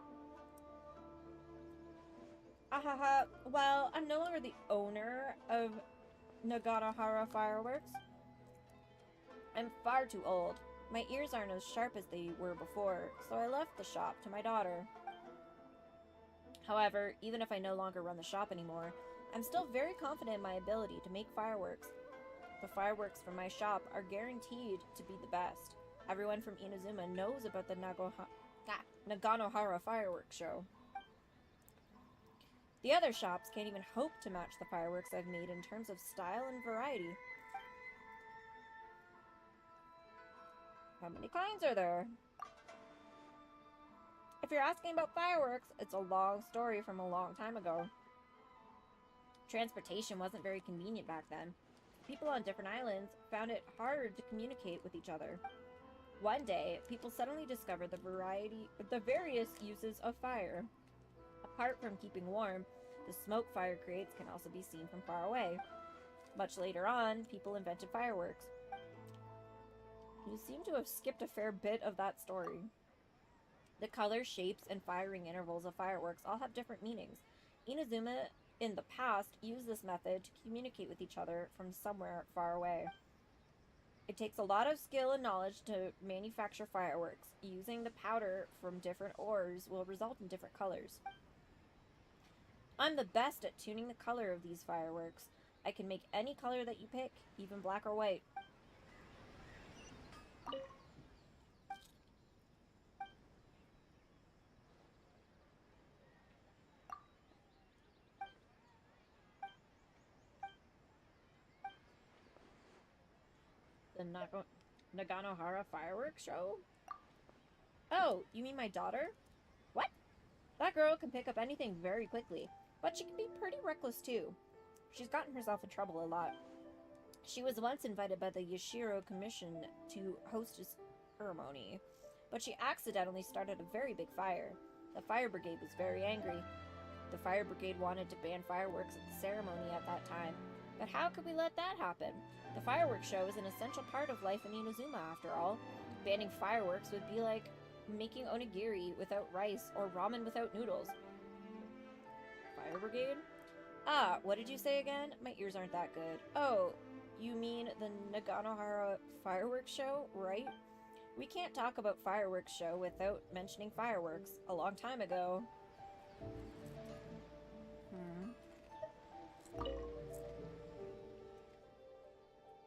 Ahaha, well, I'm no longer the owner of Naganohara Fireworks. I'm far too old. My ears aren't as sharp as they were before, so I left the shop to my daughter. However, even if I no longer run the shop anymore, I'm still very confident in my ability to make fireworks. The fireworks from my shop are guaranteed to be the best. Everyone from Inazuma knows about the Naganohara Fireworks Show. The other shops can't even hope to match the fireworks I've made in terms of style and variety. How many kinds are there? If you're asking about fireworks, it's a long story from a long time ago. Transportation wasn't very convenient back then. People on different islands found it hard to communicate with each other. One day, people suddenly discovered the various uses of fire. Apart from keeping warm, the smoke fire creates can also be seen from far away. Much later on, people invented fireworks. You seem to have skipped a fair bit of that story. The colors, shapes, and firing intervals of fireworks all have different meanings. Inazuma, in the past, used this method to communicate with each other from somewhere far away. It takes a lot of skill and knowledge to manufacture fireworks. Using the powder from different ores will result in different colors. I'm the best at tuning the color of these fireworks. I can make any color that you pick, even black or white. The Naganohara fireworks show? Oh, you mean my daughter? What? That girl can pick up anything very quickly, but she can be pretty reckless too. She's gotten herself in trouble a lot. She was once invited by the Yashiro Commission to host a ceremony, but she accidentally started a very big fire. The fire brigade was very angry. The fire brigade wanted to ban fireworks at the ceremony at that time, but how could we let that happen? The fireworks show is an essential part of life in Inazuma, after all. Banning fireworks would be like making onigiri without rice or ramen without noodles. Fire brigade? Ah, what did you say again? My ears aren't that good. Oh, you mean the Naganohara fireworks show, right? We can't talk about fireworks show without mentioning fireworks. A long time ago.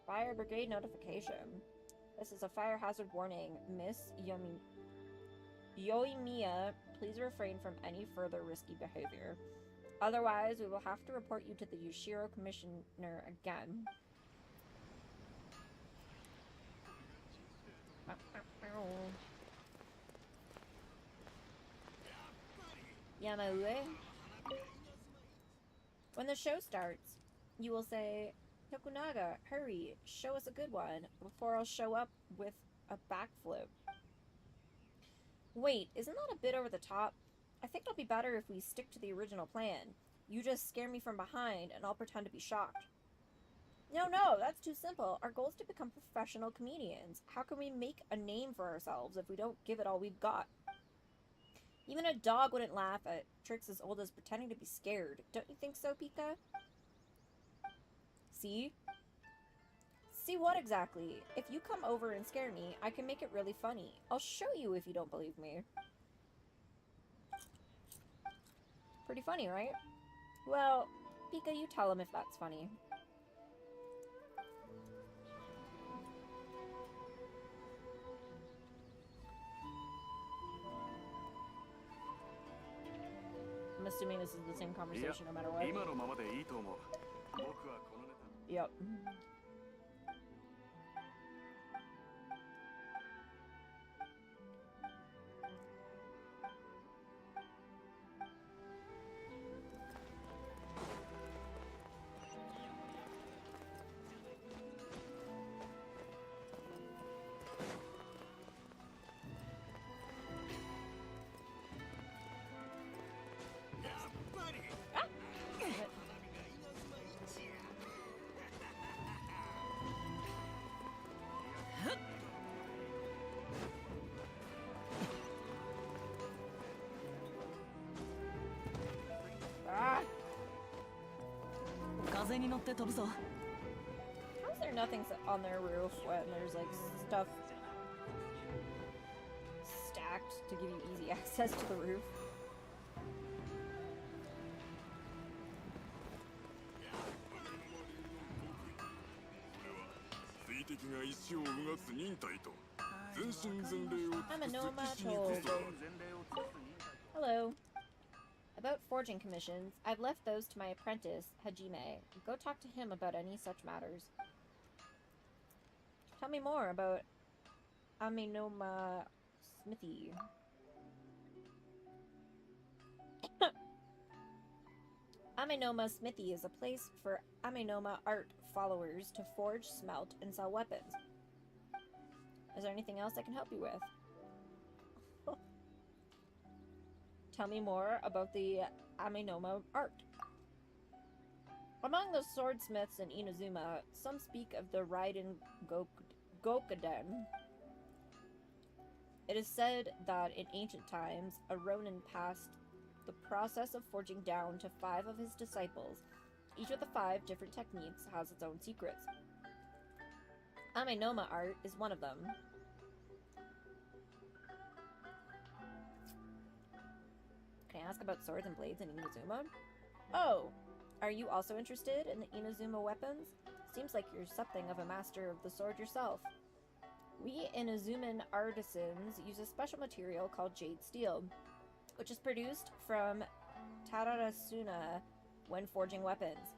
Fire brigade notification. This is a fire hazard warning. Miss Yoimiya, please refrain from any further risky behavior. Otherwise, we will have to report you to the Yashiro Commissioner again. Yamaue? When the show starts, you will say, Tokunaga, hurry, show us a good one, before I'll show up with a backflip. Wait, isn't that a bit over the top? I think it'll be better if we stick to the original plan. You just scare me from behind, and I'll pretend to be shocked. No, that's too simple. Our goal is to become professional comedians. How can we make a name for ourselves if we don't give it all we've got? Even a dog wouldn't laugh at tricks as old as pretending to be scared. Don't you think so, Pika? See? See what exactly? If you come over and scare me, I can make it really funny. I'll show you if you don't believe me. Pretty funny, right? Well, Pika, you tell him if that's funny. I'm assuming this is the same conversation no matter what. Yep. How's there nothing on their roof when there's like stuff stacked to give you easy access to the roof? I'm a nomad. Hello. About forging commissions, I've left those to my apprentice, Hajime. Go talk to him about any such matters. Tell me more about Amenoma Smithy. In-A-Inazuma Smithy is a place for In-A-Inazuma art followers to forge, smelt, and sell weapons. Is there anything else I can help you with? Tell me more about the In-A-Inazuma art. Among the swordsmiths in Inazuma, some speak of the Raiden Gokuden. It is said that in ancient times, a Ronin passed the process of forging down to 5 of his disciples. Each of the 5 different techniques has its own secrets. In-A-Inazuma art is one of them. Can I ask about swords and blades in Inazuma? Oh, are you also interested in the Inazuma weapons? Seems like you're something of a master of the sword yourself. We Inazuman artisans use a special material called jade steel, which is produced from Tararasuna when forging weapons.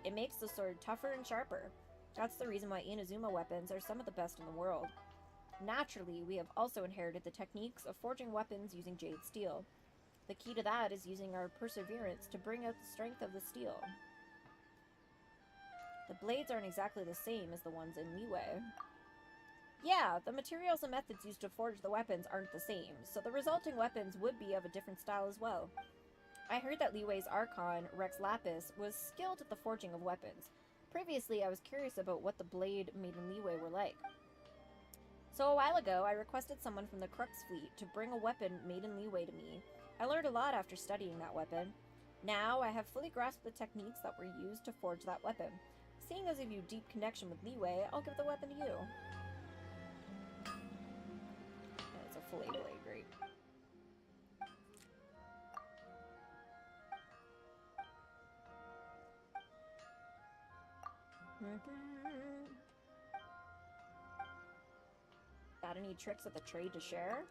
It makes the sword tougher and sharper. That's the reason why Inazuma weapons are some of the best in the world. Naturally, we have also inherited the techniques of forging weapons using jade steel. The key to that is using our perseverance to bring out the strength of the steel. The blades aren't exactly the same as the ones in Liyue. Yeah, the materials and methods used to forge the weapons aren't the same, so the resulting weapons would be of a different style as well. I heard that Liyue's Archon, Rex Lapis, was skilled at the forging of weapons. Previously, I was curious about what the blade made in Liyue were like. So a while ago, I requested someone from the Crux fleet to bring a weapon made in Liyue to me. I learned a lot after studying that weapon. Now, I have fully grasped the techniques that were used to forge that weapon. Seeing as I have a deep connection with Liyue, I'll give the weapon to you. And it's a full blade, great. Got any tricks of the trade to share?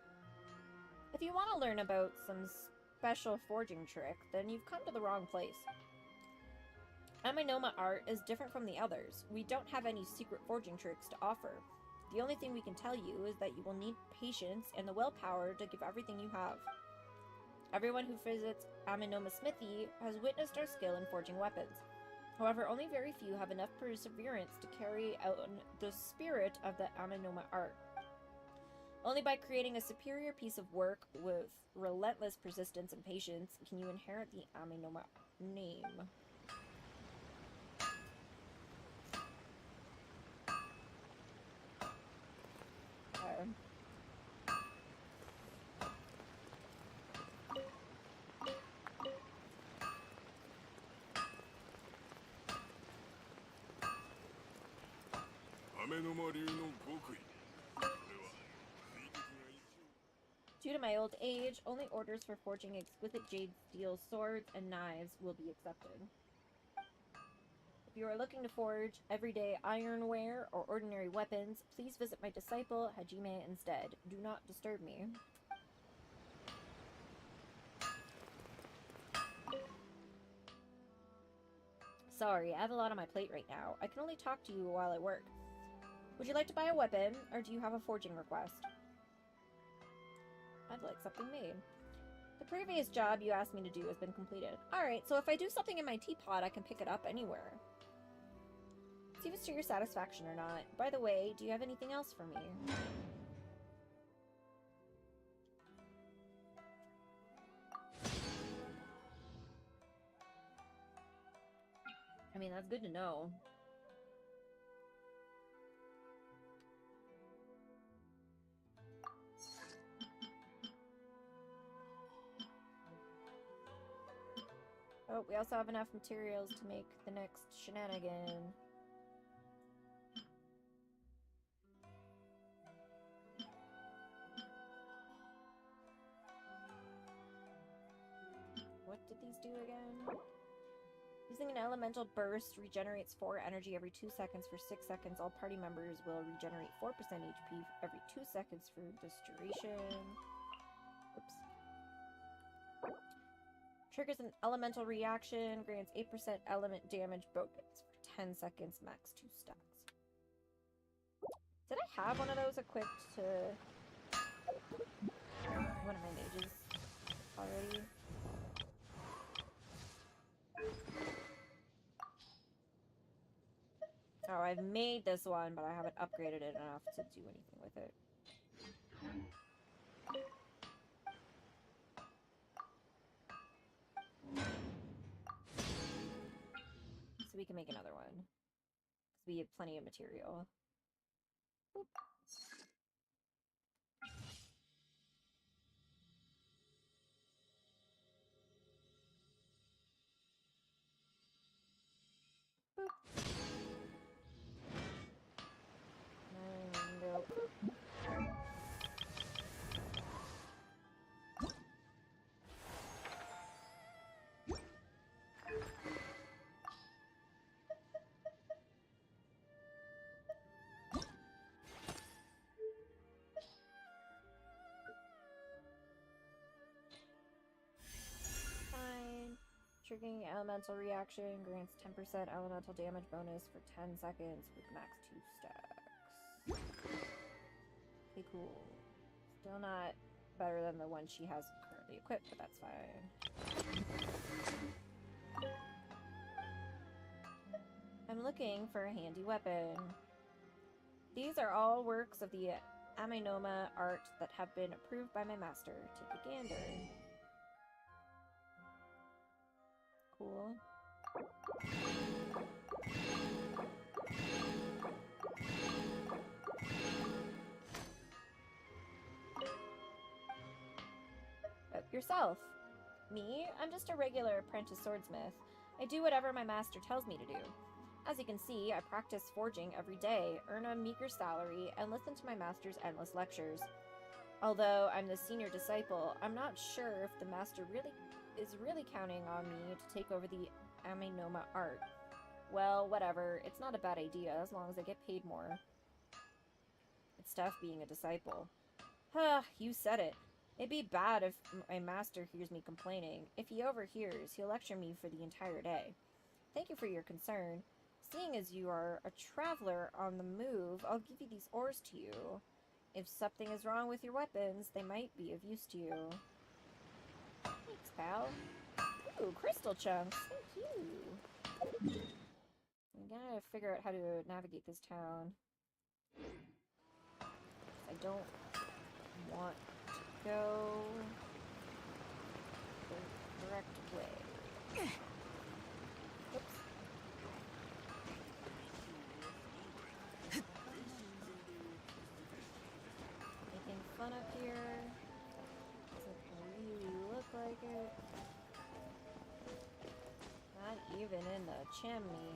If you want to learn about some special forging trick, then you've come to the wrong place. In-A-Inazuma art is different from the others. We don't have any secret forging tricks to offer. The only thing we can tell you is that you will need patience and the willpower to give everything you have. Everyone who visits In-A-Inazuma Smithy has witnessed our skill in forging weapons. However, only very few have enough perseverance to carry out the spirit of the In-A-Inazuma art. Only by creating a superior piece of work with relentless persistence and patience can you inherit the In-A-Inazuma name. Due to my old age, only orders for forging exquisite jade steel swords and knives will be accepted. If you are looking to forge everyday ironware or ordinary weapons, please visit my disciple Hajime instead. Do not disturb me. Sorry, I have a lot on my plate right now. I can only talk to you while I work. Would you like to buy a weapon, or do you have a forging request? I'd like something made. The previous job you asked me to do has been completed. Alright, so if I do something in my teapot, I can pick it up anywhere. See if it's to your satisfaction or not. By the way, do you have anything else for me? I mean, that's good to know. Oh, we also have enough materials to make the next shenanigan. What did these do again? Using an elemental burst regenerates 4 energy every 2 seconds for 6 seconds. All party members will regenerate 4% HP every 2 seconds for this duration. Oops. Triggers an elemental reaction, grants 8% element damage bonus for 10 seconds, max 2 stacks. Did I have one of those equipped to one of my mages already? Oh, I've made this one, but I haven't upgraded it enough to do anything with it. So we can make another one. Because we have plenty of material. Boop. Fine. Triggering elemental reaction grants 10% elemental damage bonus for 10 seconds with max 2 stacks. Okay, cool. Still not better than the one she has currently equipped, but that's fine. I'm looking for a handy weapon. These are all works of the In-A-Inazuma art that have been approved by my master. Take a gander. Cool. Yourself. Me? I'm just a regular apprentice swordsmith. I do whatever my master tells me to do. As you can see, I practice forging every day, earn a meager salary, and listen to my master's endless lectures. Although I'm the senior disciple, I'm not sure if the master is really counting on me to take over the In-A-Inazuma art. Well, whatever. It's not a bad idea as long as I get paid more. It's tough being a disciple. Huh, you said it. It'd be bad if my master hears me complaining. If he overhears, he'll lecture me for the entire day. Thank you for your concern. Seeing as you are a traveler on the move, I'll give you these ores to you. If something is wrong with your weapons, they might be of use to you. Thanks, pal. Ooh, crystal chunks. Thank you. I'm gonna figure out how to navigate this town. I don't want to go the correct way. Oops. Anything fun up here? Doesn't really look like it. Not even in the chimney.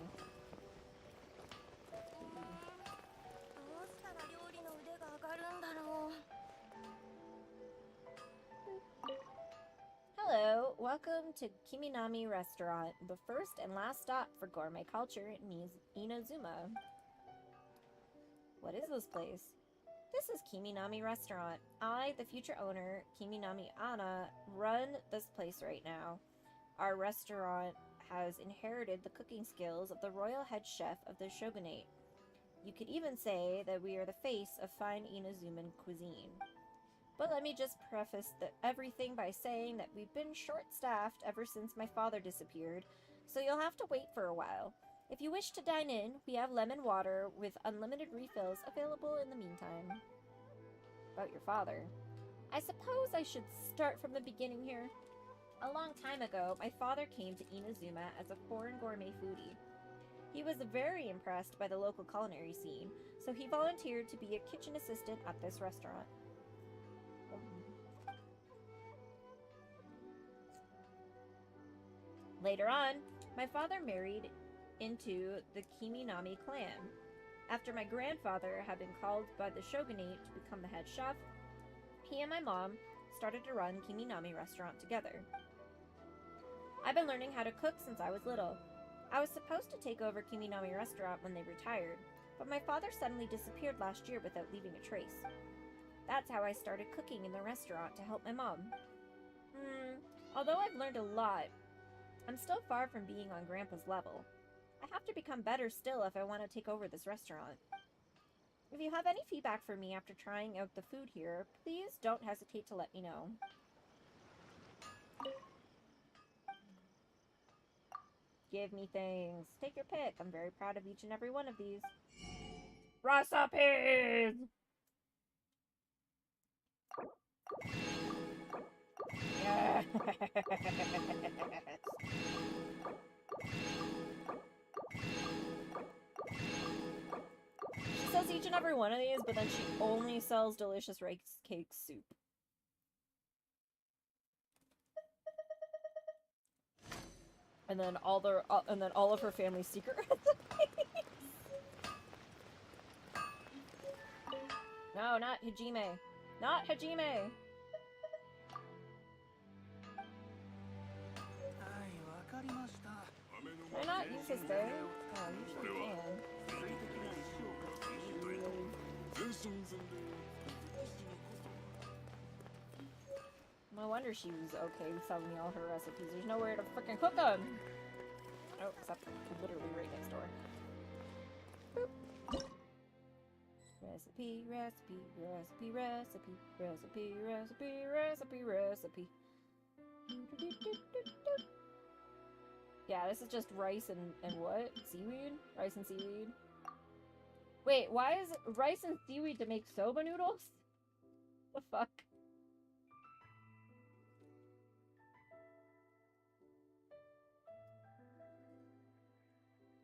Hello, welcome to Kiminami Restaurant, the first and last stop for gourmet culture in Inazuma. What is this place? This is Kiminami Restaurant. I, the future owner, Kiminami Anna, run this place right now. Our restaurant has inherited the cooking skills of the royal head chef of the shogunate. You could even say that we are the face of fine Inazuman cuisine. But let me just preface everything by saying that we've been short-staffed ever since my father disappeared, so you'll have to wait for a while. If you wish to dine in, we have lemon water with unlimited refills available in the meantime. About your father. I suppose I should start from the beginning here. A long time ago, my father came to Inazuma as a foreign gourmet foodie. He was very impressed by the local culinary scene, so he volunteered to be a kitchen assistant at this restaurant. Later on, my father married into the Kiminami clan. After my grandfather had been called by the shogunate to become the head chef, he and my mom started to run Kiminami Restaurant together. I've been learning how to cook since I was little. I was supposed to take over Kiminami Restaurant when they retired, but my father suddenly disappeared last year without leaving a trace. That's how I started cooking in the restaurant to help my mom. Although I've learned a lot, I'm still far from being on Grandpa's level. I have to become better still if I want to take over this restaurant. If you have any feedback for me after trying out the food here, please don't hesitate to let me know. Give me things. Take your pick. I'm very proud of each and every one of these. Recipes! Yes! She sells each and every one of these, but then she only sells delicious rice cake soup. And then all of her family's secret recipes. No, not Hajime. Not Hajime. Can I not use his thing? Oh, I usually can. No wonder she was okay with selling me all her recipes. There's nowhere to freaking cook them! Oh, except literally right next door. Boop. Recipe, recipe, recipe, recipe, recipe, recipe, recipe, recipe. Yeah, this is just rice and what? Seaweed? Rice and seaweed? Wait, why is rice and seaweed to make soba noodles? The fuck?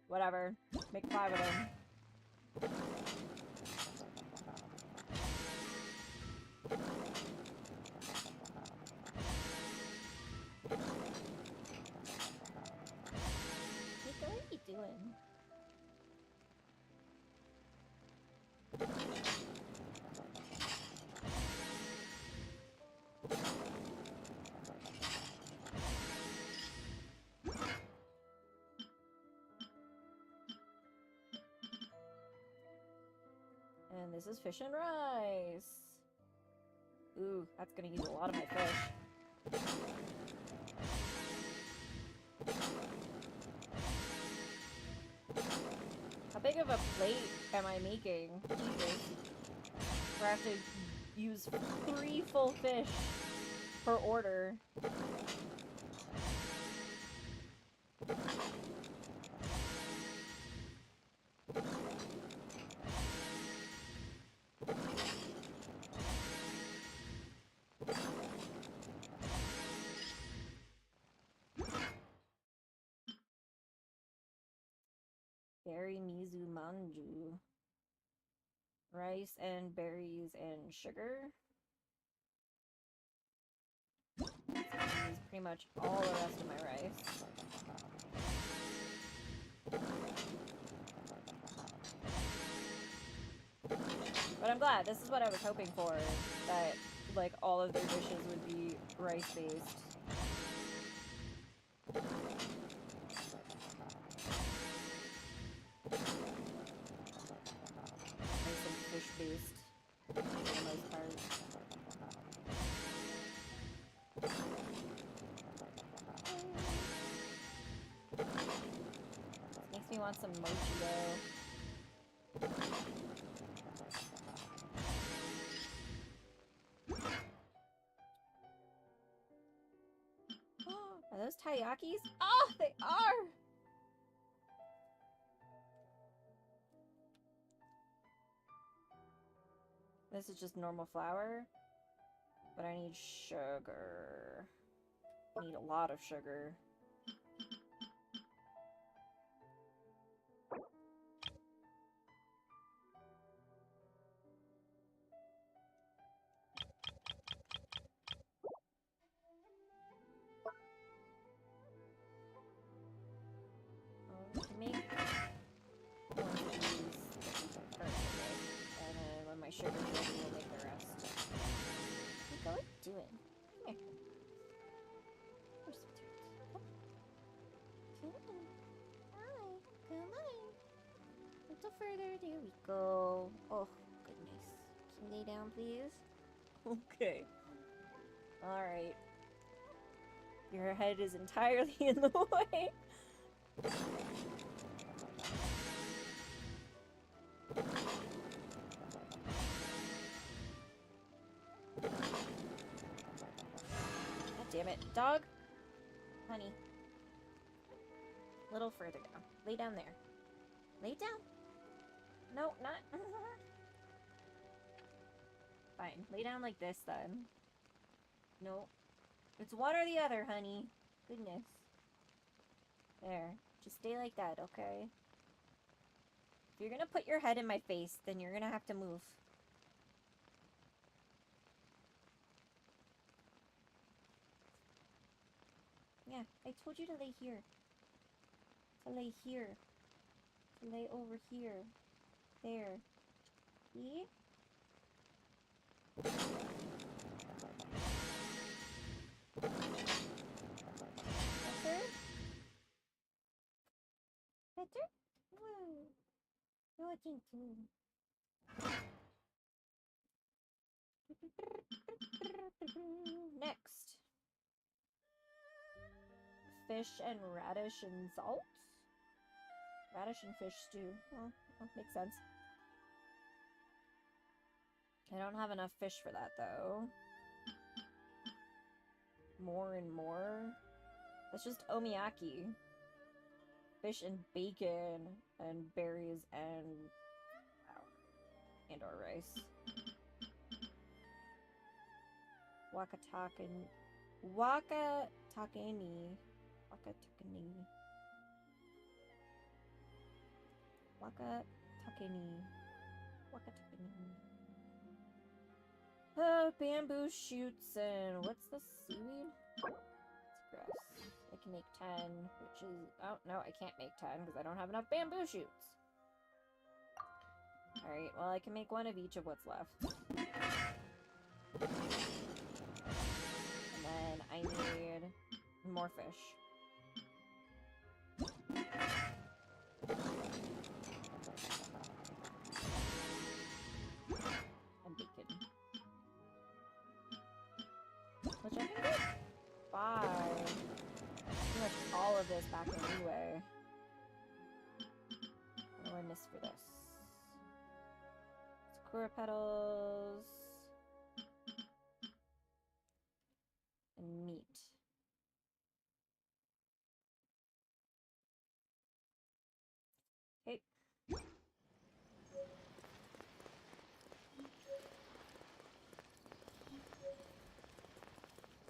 Whatever. Make 5 of them. Nico, what are you doing? And this is fish and rice. Ooh, that's gonna use a lot of my fish. How big of a plate am I making? Jesus. Where I have to use 3 full fish per order. Berry mizu manju. Rice and berries and sugar. Use pretty much all the rest of my rice. But I'm glad. This is what I was hoping for. That, like, all of their dishes would be rice-based. Fish-based, for the most part. This makes me want some mochi though. Are those taiyakis? Oh, they are! This is just normal flour, but I need sugar. I need a lot of sugar. To make one of these and then when my sugar's ready, we'll make the rest. What are you doing? Come here. Where's the turret? Come on. Hi. Come on. A little further. There we go. Oh, goodness. Can you lay down, please? Okay. Alright. Your head is entirely in the way. God damn it. Dog? Honey. A little further down. Lay down there. Lay down. No, not. Fine. Lay down like this then. No. It's one or the other, honey. Goodness. There. Just stay like that, okay? If you're gonna put your head in my face, then you're gonna have to move. Yeah, I told you to lay here. To lay here. To lay over here. There. See? Better? Better? Whoa. No, I think too. Next. Fish and radish and salt? Radish and fish stew. Well, makes sense. I don't have enough fish for that, though. More and more? That's just omiyaki. Fish and bacon and berries and flour. And or rice. Wakatakeni. Wakatakeni. Bamboo shoots and what's the seaweed? It's grass. I can make 10, which is... Oh, no, I can't make 10 because I don't have enough bamboo shoots. Alright, well, I can make one of each of what's left. And then I need more fish. And bacon. Which I can get 5. Pretty much all of this back anyway. What do I miss for this? Sakura petals. And meat. Okay.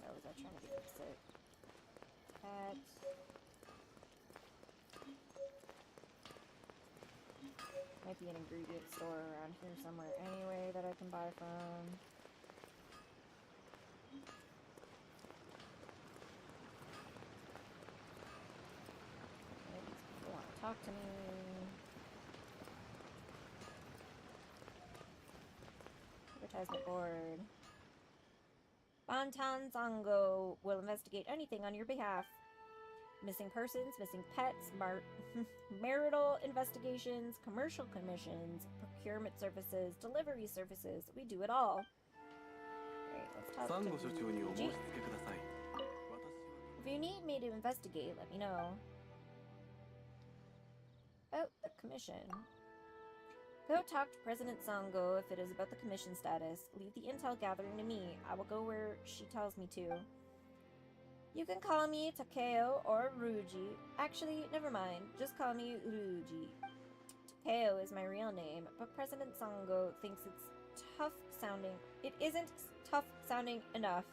Oh, was I trying to fix it? Cat. Might be an ingredient store around here somewhere anyway that I can buy from. Maybe these people want to talk to me. Advertisement board. Bantan Zango will investigate anything on your behalf. Missing persons, missing pets, marital investigations, commercial commissions, procurement services, delivery services. We do it all. Alright, let's talk to Ryuji. If you need me to investigate, let me know. Oh, the commission. Go talk to President Sango if it is about the commission status. Leave the intel gathering to me. I will go where she tells me to. You can call me Takeo or Ryuji. Actually, never mind. Just call me Ryuji. Takeo is my real name, but President Sango thinks it's tough sounding. It isn't tough sounding enough.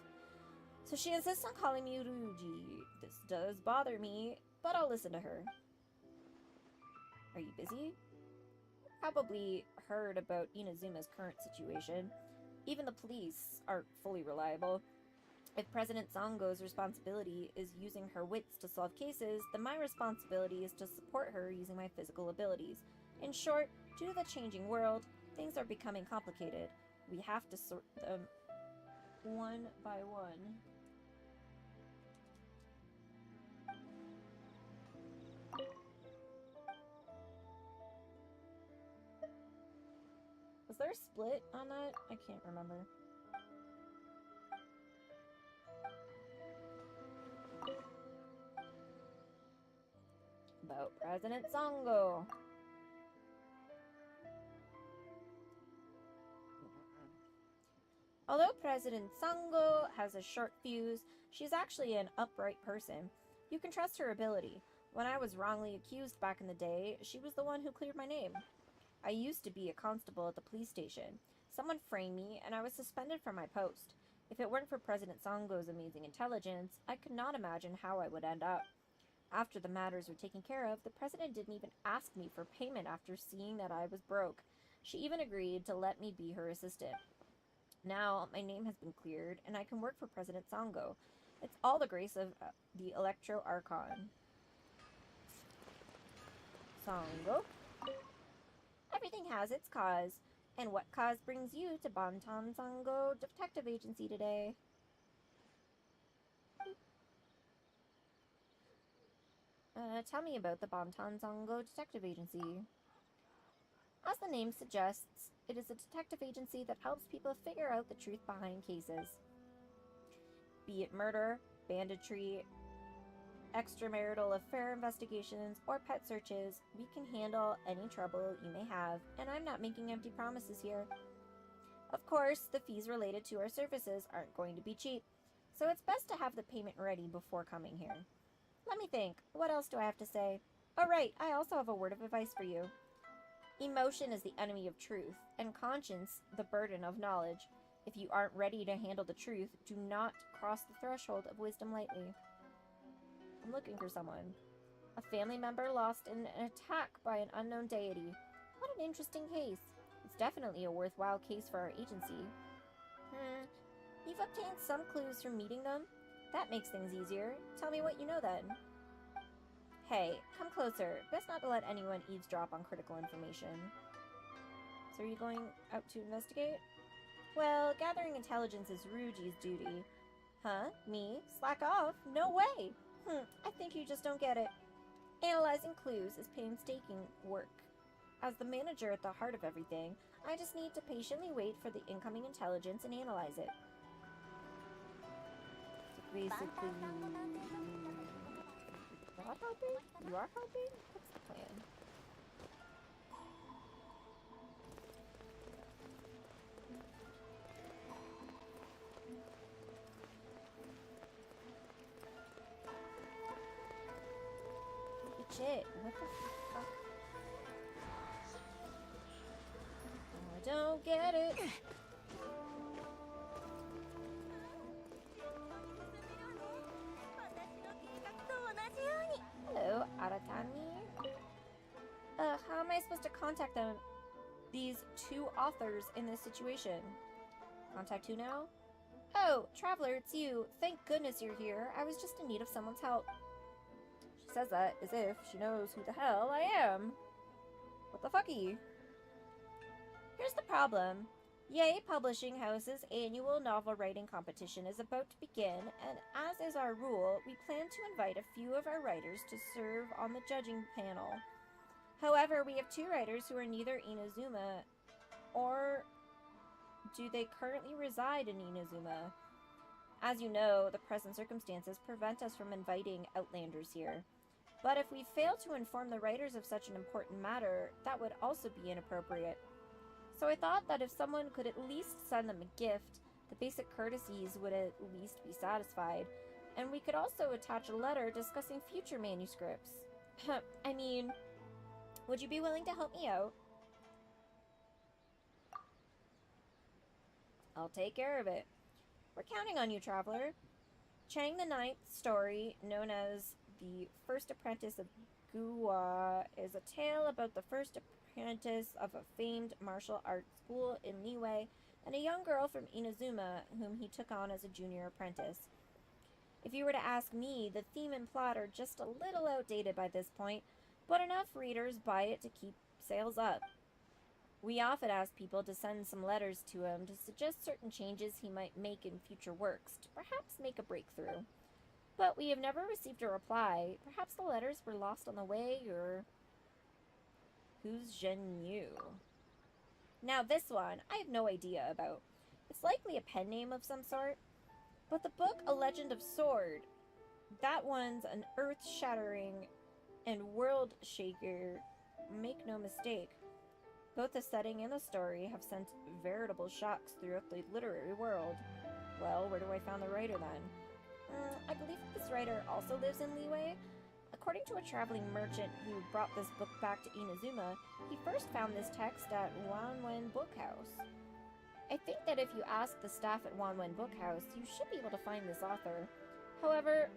So she insists on calling me Ryuji. This does bother me, but I'll listen to her. Are you busy? Probably heard about Inazuma's current situation. Even the police aren't fully reliable. If President Zango's responsibility is using her wits to solve cases, then my responsibility is to support her using my physical abilities. In short, due to the changing world, things are becoming complicated. We have to sort them one by one. Was there a split on that? I can't remember. About President Zango. Although President Sango has a short fuse, she's actually an upright person. You can trust her ability. When I was wrongly accused back in the day, she was the one who cleared my name. I used to be a constable at the police station. Someone framed me, and I was suspended from my post. If it weren't for President Songo's amazing intelligence, I could not imagine how I would end up. After the matters were taken care of, the president didn't even ask me for payment after seeing that I was broke. She even agreed to let me be her assistant. Now, my name has been cleared, and I can work for President Songo. It's all the grace of the Electro Archon. Songo? Everything has its cause. And what cause brings you to Bantan Songo Detective Agency today? Tell me about the Bantan Songo Detective Agency. As the name suggests, it is a detective agency that helps people figure out the truth behind cases. Be it murder, banditry, extramarital affair investigations, or pet searches, we can handle any trouble you may have, and I'm not making empty promises here. Of course, the fees related to our services aren't going to be cheap, so it's best to have the payment ready before coming here. Let me think, what else do I have to say? Oh right, I also have a word of advice for you. Emotion is the enemy of truth, and conscience the burden of knowledge. If you aren't ready to handle the truth, do not cross the threshold of wisdom lightly. I'm looking for someone. A family member lost in an attack by an unknown deity. What an interesting case. It's definitely a worthwhile case for our agency. You've obtained some clues from meeting them? That makes things easier. Tell me what you know then. Hey, come closer. Best not to let anyone eavesdrop on critical information. So are you going out to investigate? Well, gathering intelligence is Ruji's duty. Huh? Me? Slack off? No way! I think you just don't get it. Analyzing clues is painstaking work. As the manager at the heart of everything, I just need to patiently wait for the incoming intelligence and analyze it. So basically, you're not helping? You are helping? What's the plan? Shit, what the fuck? I don't get it. Hello, Aratami. How am I supposed to contact them? These two authors in this situation. Contact who now? Oh, Traveler, it's you. Thank goodness you're here. I was just in need of someone's help. She says that as if she knows who the hell I am. What the fucky? Here's the problem. Yay Publishing House's annual novel writing competition is about to begin, and as is our rule, we plan to invite a few of our writers to serve on the judging panel. However, we have two writers who are neither Inazuma or do they currently reside in Inazuma. As you know, the present circumstances prevent us from inviting outlanders here. But if we fail to inform the writers of such an important matter, that would also be inappropriate. So I thought that if someone could at least send them a gift, the basic courtesies would at least be satisfied, and we could also attach a letter discussing future manuscripts. I mean, would you be willing to help me out? I'll take care of it. We're counting on you, Traveler. Chang the Ninth's story, known as The First Apprentice of Guwa, is a tale about the first apprentice of a famed martial arts school in Liyue and a young girl from Inazuma whom he took on as a junior apprentice. If you were to ask me, the theme and plot are just a little outdated by this point, but enough readers buy it to keep sales up. We often ask people to send some letters to him to suggest certain changes he might make in future works to perhaps make a breakthrough. But we have never received a reply. Perhaps the letters were lost on the way, or... Who's Zhen Yu? Now this one, I have no idea about. It's likely a pen name of some sort. But the book A Legend of Sword, that one's an earth-shattering and world-shaker, make no mistake. Both the setting and the story have sent veritable shocks throughout the literary world. Well, where do I find the writer then? I believe this writer also lives in Liyue. According to a traveling merchant who brought this book back to Inazuma, he first found this text at Wanwen Bookhouse. I think that if you ask the staff at Wanwen Bookhouse, you should be able to find this author. However,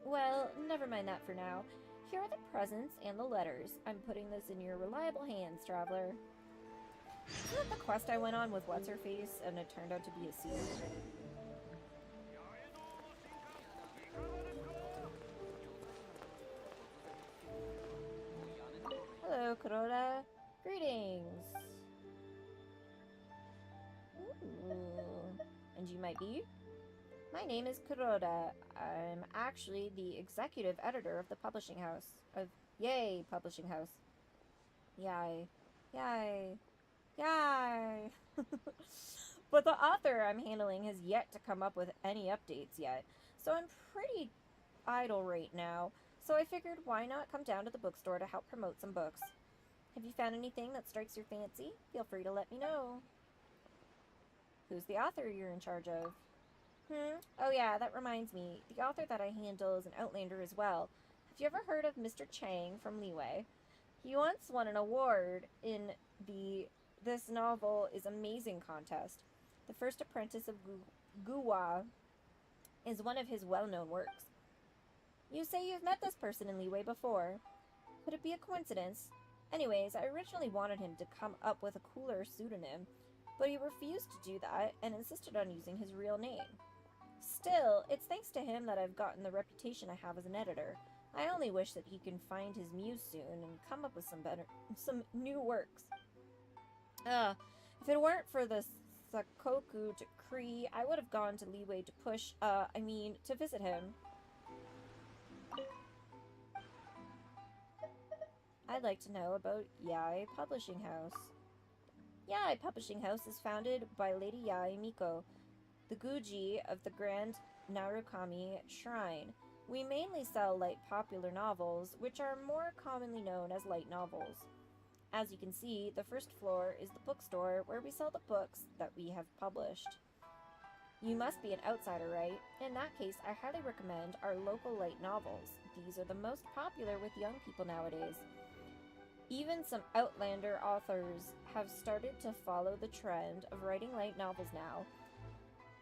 well, never mind that for now. Here are the presents and the letters. I'm putting this in your reliable hands, traveler. Isn't that the quest I went on with What's-Her-Face and it turned out to be a seed? Hello, Kuroda. Greetings. Ooh. And you might be? My name is Kuroda. I'm actually the executive editor of the publishing house. Of Yay Publishing House. Yay. Yay. Yay. But the author I'm handling has yet to come up with any updates yet, so I'm pretty idle right now. So I figured why not come down to the bookstore to help promote some books. Have you found anything that strikes your fancy? Feel free to let me know. Who's the author you're in charge of? Oh yeah, that reminds me. The author that I handle is an Outlander as well. Have you ever heard of Mr. Chang from Leeway? He once won an award in the This Novel is Amazing contest. The First Apprentice of Guwa is one of his well-known works. You say you've met this person in Leeway before. Could it be a coincidence? Anyways, I originally wanted him to come up with a cooler pseudonym, but he refused to do that and insisted on using his real name. Still, it's thanks to him that I've gotten the reputation I have as an editor. I only wish that he can find his muse soon and come up with some new works. If it weren't for the Sakoku decree, I would have gone to Leeway to visit him. I'd like to know about Yae Publishing House. Yae Publishing House is founded by Lady Yae Miko, the Guji of the Grand Narukami Shrine. We mainly sell light popular novels, which are more commonly known as light novels. As you can see, the first floor is the bookstore where we sell the books that we have published. You must be an outsider, right? In that case, I highly recommend our local light novels. These are the most popular with young people nowadays. Even some Outlander authors have started to follow the trend of writing light novels now.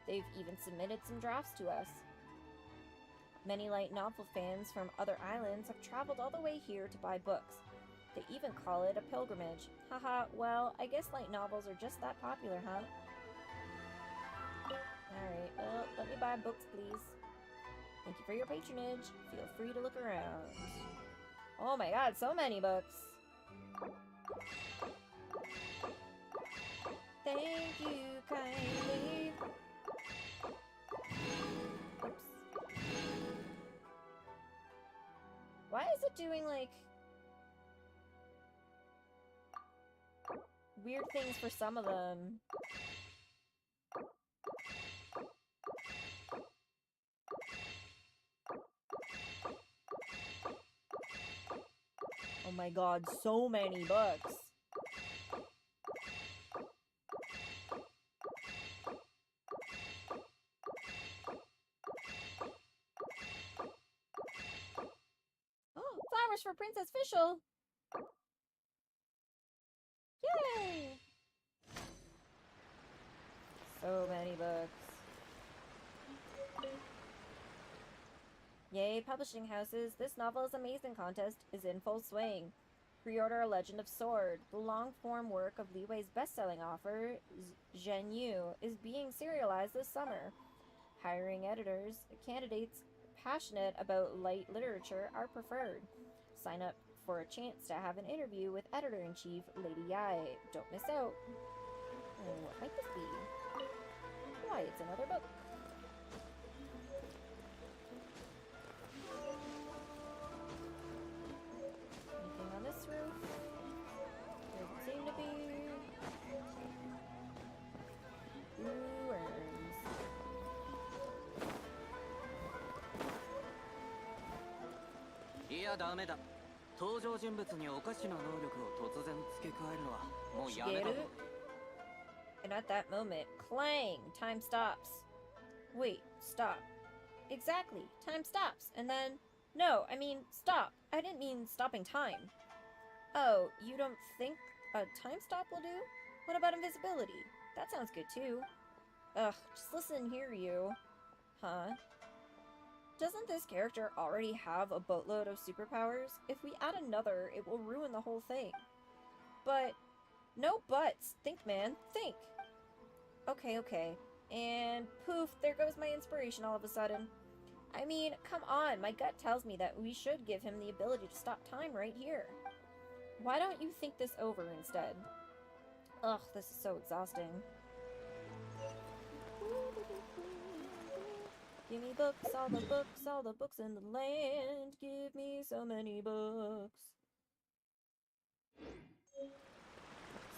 They've even submitted some drafts to us. Many light novel fans from other islands have traveled all the way here to buy books. They even call it a pilgrimage. Haha, well, I guess light novels are just that popular, huh? Alright, well, let me buy books, please. Thank you for your patronage. Feel free to look around. Oh my god, so many books! Thank you kindly. Oops. Why is it doing, like, weird things for some of them? Oh my god, so many books. Oh, flowers for Princess Fischl! Yay! So many books. Yay, publishing houses, this novel is amazing contest is in full swing. Pre-order A Legend of Sword. The long-form work of Leeway's best-selling author, Zhen Yu, is being serialized this summer. Hiring editors, candidates passionate about light literature are preferred. Sign up for a chance to have an interview with Editor-in-Chief Lady Yae. Don't miss out. Oh, what might this be? Why, it's another book. Anything on this roof? Doesn't seem to be. Ooh, worms. And at that moment, clang! Time stops. Wait, stop. Exactly, time stops, and then No, I mean, stop. I didn't mean stopping time. Oh, you don't think a time stop will do? What about invisibility? That sounds good too. Ugh, just listen here, you. Huh? Doesn't this character already have a boatload of superpowers? If we add another, it will ruin the whole thing. But, no buts. Think, man. Think. Okay. And poof, there goes my inspiration all of a sudden. I mean, come on, my gut tells me that we should give him the ability to stop time right here. Why don't you think this over instead? Ugh, this is so exhausting. Give me books, all the books in the land. Give me so many books. Looks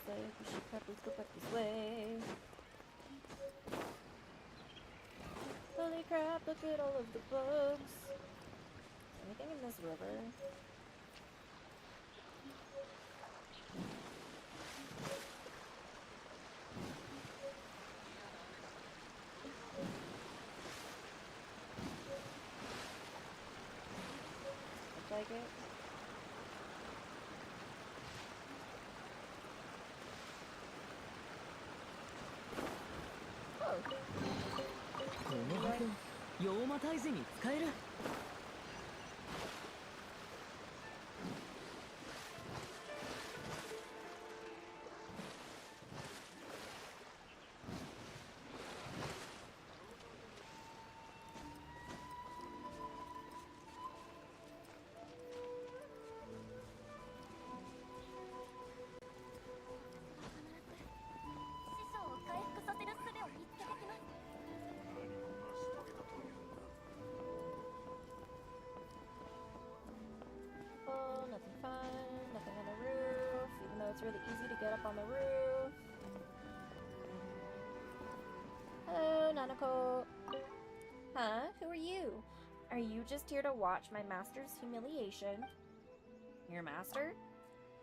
like we should probably go back this way. Holy crap, look at all of the books. Is anything in this river? Looks like it. Oh. この箱、妖魔退治に使える。師匠を回復させる術を見つけてきます。 Oh, nothing fun, nothing on the roof, even though it's really easy to get up on the roof. Hello, Nanako. Huh? Who are you? Are you just here to watch my master's humiliation? Your master?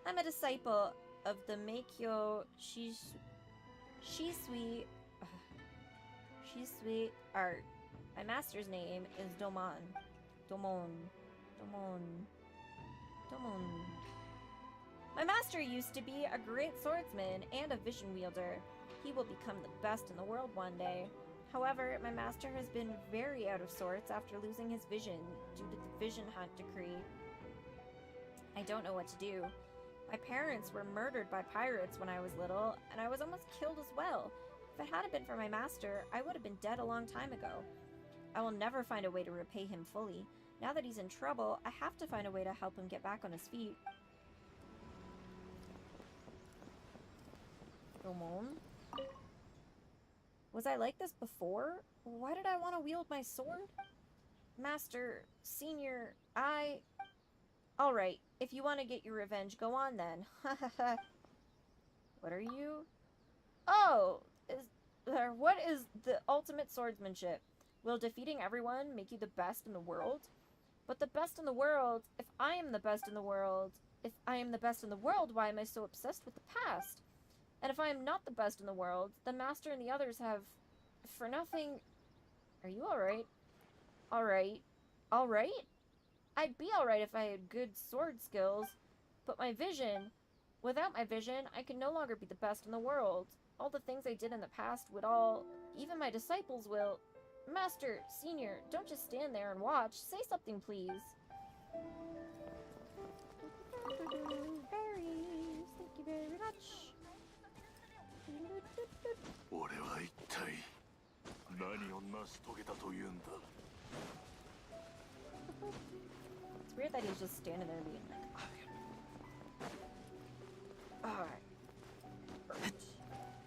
I'm a disciple of the Meikyo Shisui art. My master's name is Domon. My master used to be a great swordsman and a vision wielder. He will become the best in the world one day. However, my master has been very out of sorts after losing his vision due to the vision hunt decree. I don't know what to do. My parents were murdered by pirates when I was little, and I was almost killed as well. If it hadn't been for my master, I would have been dead a long time ago. I will never find a way to repay him fully. Now that he's in trouble, I have to find a way to help him get back on his feet. Domon? Was I like this before? Why did I want to wield my sword? Master, Senior, Alright, if you want to get your revenge, go on then. What are you? Oh! What is the ultimate swordsmanship? Will defeating everyone make you the best in the world? But the best in the world, if I am the best in the world, why am I so obsessed with the past? And if I am not the best in the world, the master and the others have, for nothing... Are you alright? Alright? I'd be alright if I had good sword skills, but my vision... Without my vision, I could no longer be the best in the world. All the things I did in the past would all... Even my disciples will... Master, Senior, don't just stand there and watch. Say something, please. Berries, thank you very much. 俺は一体何を成し遂げたというんだ。 It's weird that he's just standing there being like,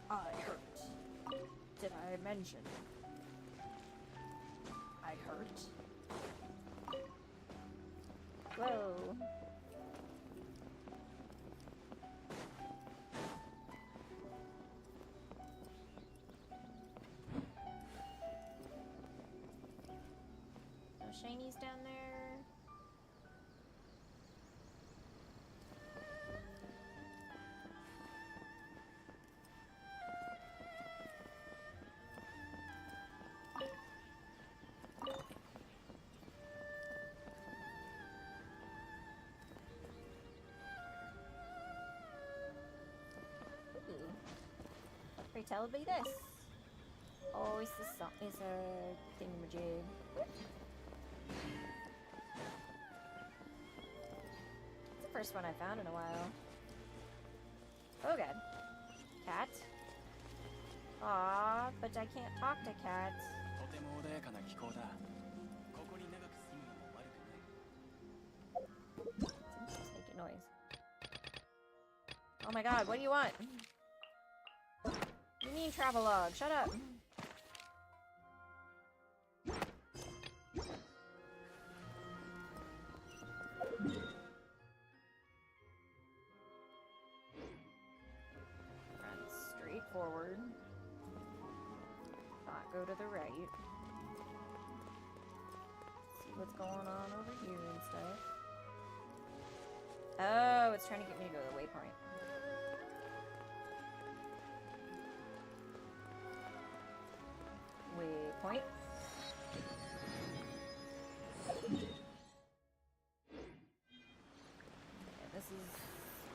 I hurt. Did I mention? I hurt. Whoa. No shinies down there. Pray tell me this. Oh, it's a thingamajig. It's the first one I found in a while. Oh god. Cat? Aw, but I can't talk to cats. Just making noise. Oh my god, what do you want? You mean travelogue? Shut up. Run straight forward. Not go to the right. See what's going on over here and stuff. Oh, it's trying to get me to go to the waypoint. Waypoint. Okay, this is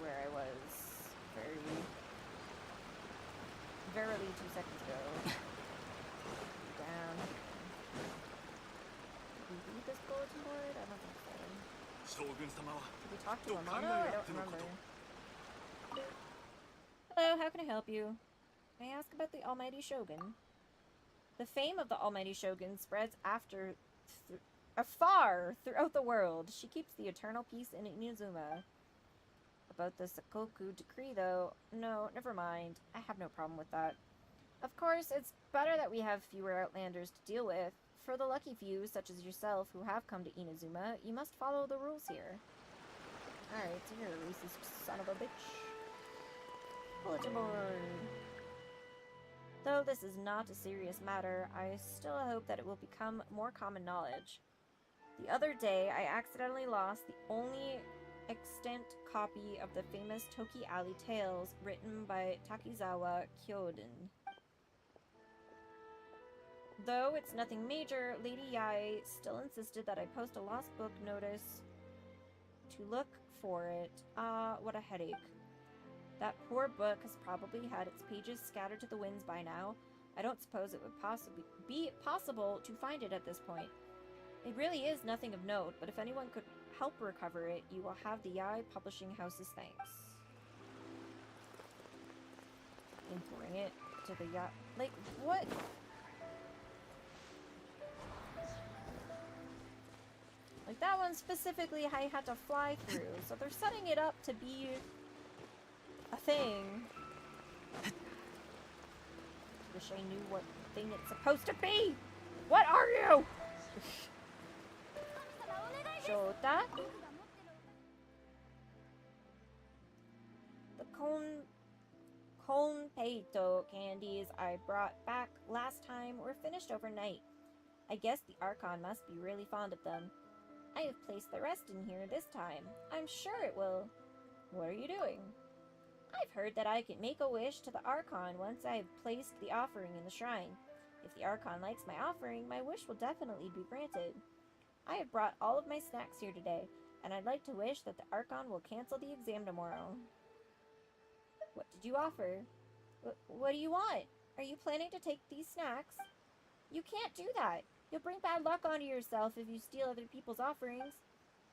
where I was verily 2 seconds ago. Down. Did we read this bulletin board? I don't think so. Did we talk to Amano? I don't remember. Hello, how can I help you? May I ask about the Almighty Shogun? The fame of the Almighty Shogun spreads afar throughout the world. She keeps the eternal peace in In-A-Inazuma. About the Sakoku decree, though, no, never mind. I have no problem with that. Of course, it's better that we have fewer Outlanders to deal with. For the lucky few, such as yourself, who have come to Inazuma, you must follow the rules here. Alright, so you're a racist son of a bitch. Bulletin board. Though this is not a serious matter, I still hope that it will become more common knowledge. The other day, I accidentally lost the only extant copy of the famous Toki Alley Tales written by Takizawa Kyoden. Though it's nothing major, Lady Yae still insisted that I post a lost book notice to look for it. Ah, what a headache. That poor book has probably had its pages scattered to the winds by now. I don't suppose it would possibly be possible to find it at this point. It really is nothing of note, but if anyone could help recover it, you will have the Yae Publishing House's thanks. And bring it to the Yae... Like, what? Like, that one specifically I had to fly through, so they're setting it up to be a thing. Wish I knew what thing it's supposed to be! What are you?! Shota? The Konpeito candies I brought back last time were finished overnight. I guess the Archon must be really fond of them. I have placed the rest in here this time. I'm sure it will. What are you doing? I've heard that I can make a wish to the Archon once I have placed the offering in the shrine. If the Archon likes my offering, my wish will definitely be granted. I have brought all of my snacks here today, and I'd like to wish that the Archon will cancel the exam tomorrow. What did you offer? What do you want? Are you planning to take these snacks? You can't do that. You'll bring bad luck onto yourself if you steal other people's offerings.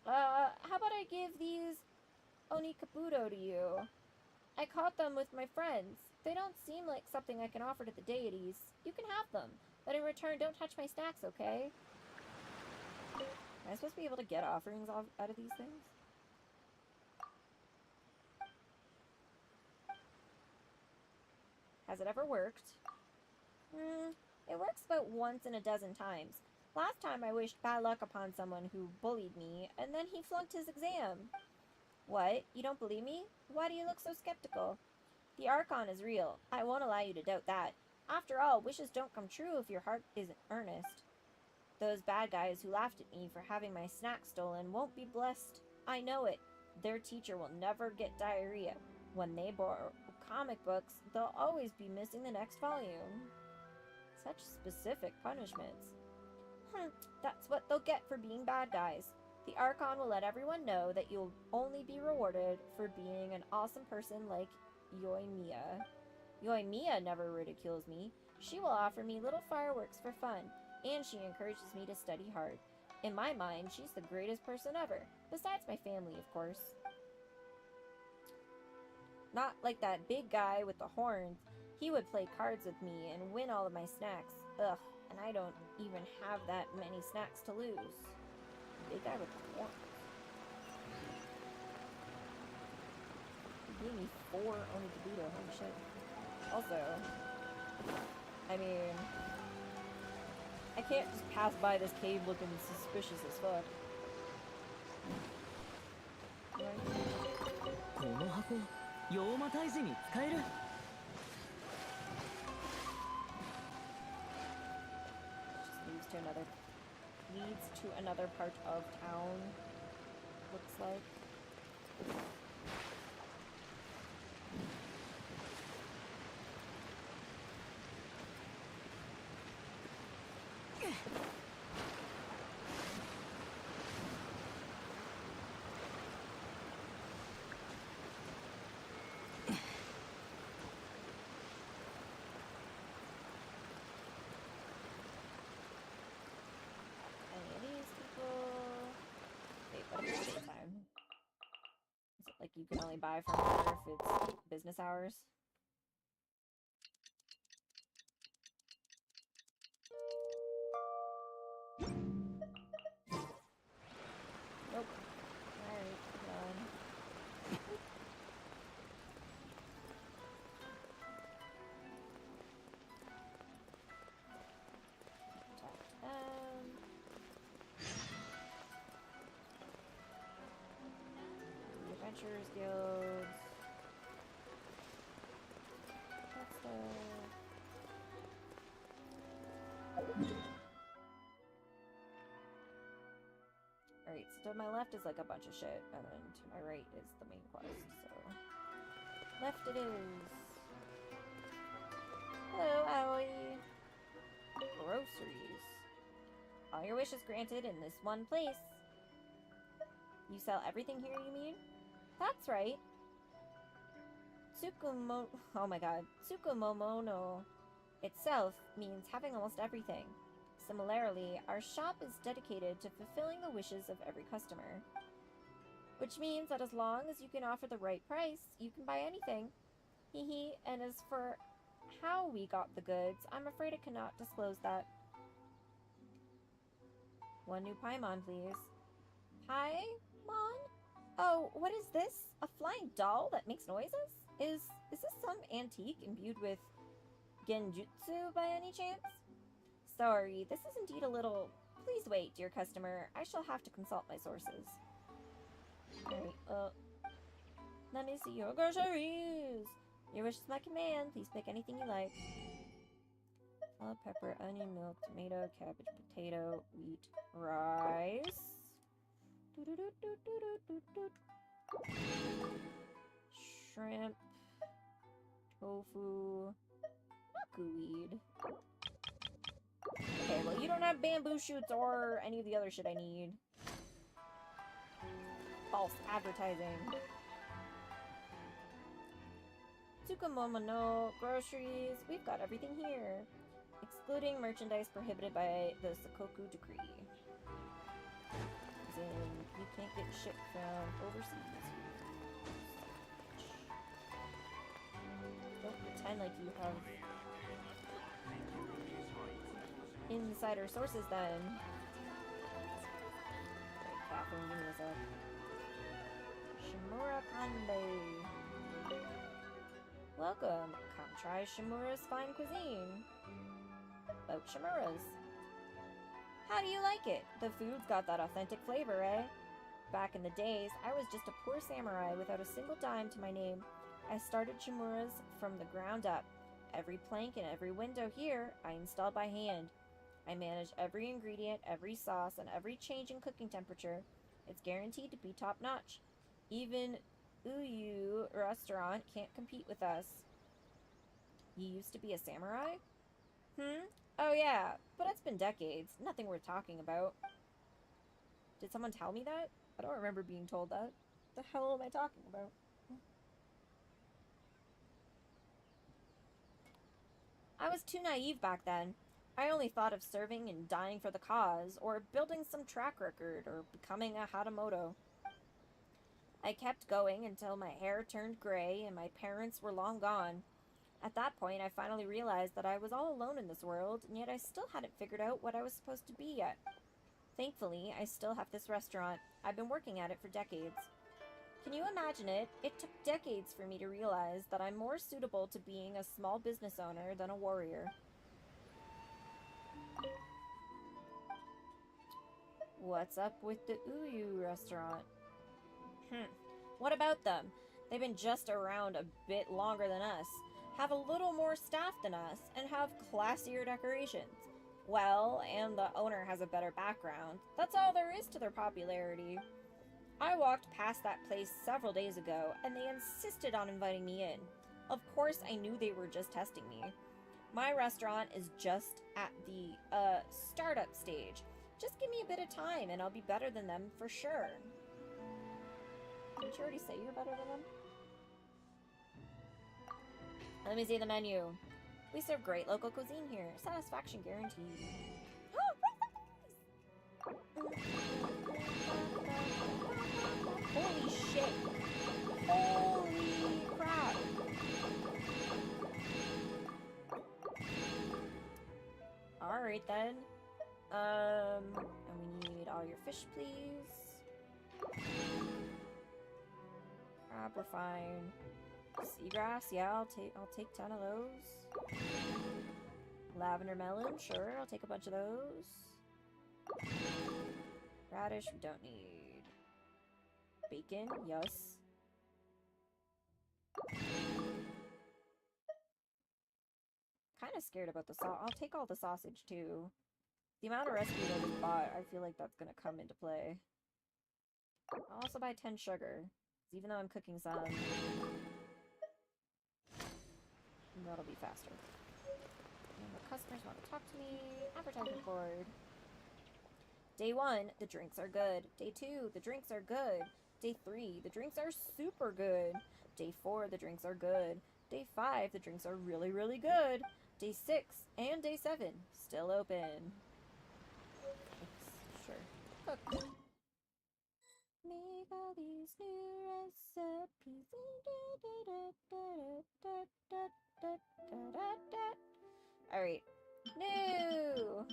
How about I give these Onikabudo to you? I caught them with my friends. They don't seem like something I can offer to the deities. You can have them, but in return, don't touch my snacks, okay? Am I supposed to be able to get offerings out of these things? Has it ever worked? It works about once in a dozen times. Last time I wished bad luck upon someone who bullied me, and then he flunked his exam. What? You don't believe me? Why do you look so skeptical? The Archon is real. I won't allow you to doubt that. After all, wishes don't come true if your heart isn't earnest. Those bad guys who laughed at me for having my snack stolen won't be blessed. I know it. Their teacher will never get diarrhea. When they borrow comic books, they'll always be missing the next volume. Such specific punishments. That's what they'll get for being bad guys. The Archon will let everyone know that you'll only be rewarded for being an awesome person like Yoimiya. Yoimiya never ridicules me. She will offer me little fireworks for fun, and she encourages me to study hard. In my mind, she's the greatest person ever, besides my family, of course. Not like that big guy with the horns. He would play cards with me and win all of my snacks. Ugh, and I don't even have that many snacks to lose. Big guy with the horns. He gave me 4 Onikabuto, holy shit. Also, I mean, I can't just pass by this cave looking suspicious as fuck. Leads to another part of town, looks like. Like you can only buy from her if it's business hours. Nope. Alright, done. Adventurers Guilds. That's the... Alright, so to my left is like a bunch of shit, and then to my right is the main quest, so... Left it is! Hello, Aoi! Groceries. All your wishes granted in this one place. You sell everything here, you mean? That's right. Oh my god. Tsukumomono itself means having almost everything. Similarly, our shop is dedicated to fulfilling the wishes of every customer. Which means that as long as you can offer the right price, you can buy anything. Hehe, and as for how we got the goods, I'm afraid I cannot disclose that. One new Paimon, please. Paimon? Oh, what is this? A flying doll that makes noises? Is this some antique imbued with genjutsu by any chance? Sorry, this is indeed a little... Please wait, dear customer. I shall have to consult my sources. Alright, let me see your groceries! Your wish is my command. Please pick anything you like. Salad, pepper, onion, milk, tomato, cabbage, potato, wheat, rice. Shrimp, tofu, makuweed. Okay, well you don't have bamboo shoots or any of the other shit I need. False advertising. Tsukumomono groceries. We've got everything here. Excluding merchandise prohibited by the Sakoku Decree. As in, you can't get shit from overseas. Don't pretend like you have insider sources then. Alright, Catherine, give me this up. Shimura Kanbei. Welcome. Come try Shimura's fine cuisine. About Shimura's. How do you like it? The food's got that authentic flavor, eh? Back in the days, I was just a poor samurai without a single dime to my name. I started Shimura's from the ground up. Every plank and every window here, I installed by hand. I manage every ingredient, every sauce, and every change in cooking temperature. It's guaranteed to be top-notch. Even Uyu restaurant can't compete with us. You used to be a samurai? Oh yeah, but it's been decades. Nothing worth talking about. Did someone tell me that? I don't remember being told that. What the hell am I talking about? I was too naive back then. I only thought of serving and dying for the cause, or building some track record, or becoming a Hatamoto. I kept going until my hair turned gray and my parents were long gone. At that point, I finally realized that I was all alone in this world, and yet I still hadn't figured out what I was supposed to be yet. Thankfully, I still have this restaurant. I've been working at it for decades. Can you imagine it? It took decades for me to realize that I'm more suitable to being a small business owner than a warrior. What's up with the Uyu restaurant? What about them? They've been just around a bit longer than us, have a little more staff than us, and have classier decorations. Well, and the owner has a better background. That's all there is to their popularity. I walked past that place several days ago, and they insisted on inviting me in. Of course, I knew they were just testing me. My restaurant is just at the, startup stage. Just give me a bit of time, and I'll be better than them for sure. Didn't you already say you're better than them? Let me see the menu. We serve great local cuisine here. Satisfaction guaranteed. Holy shit. Holy crap. Alright then. And we need all your fish, please. Crab, we're fine. Seagrass, yeah, I'll take 10 of those. Lavender melon, sure, I'll take a bunch of those. Radish, we don't need. Bacon, yes. Kinda scared about the sauce. I'll take all the sausage too. The amount of recipes I just bought, I feel like that's gonna come into play. I'll also buy 10 sugar, even though I'm cooking some. That'll be faster. And the customers want to talk to me. Advertisement board. Day 1, the drinks are good. Day 2, the drinks are good. Day 3, the drinks are super good. Day 4, the drinks are good. Day 5, the drinks are really, really good. Day 6 and Day 7, still open. Sure. Cook. Make all these new recipes. Alright. No!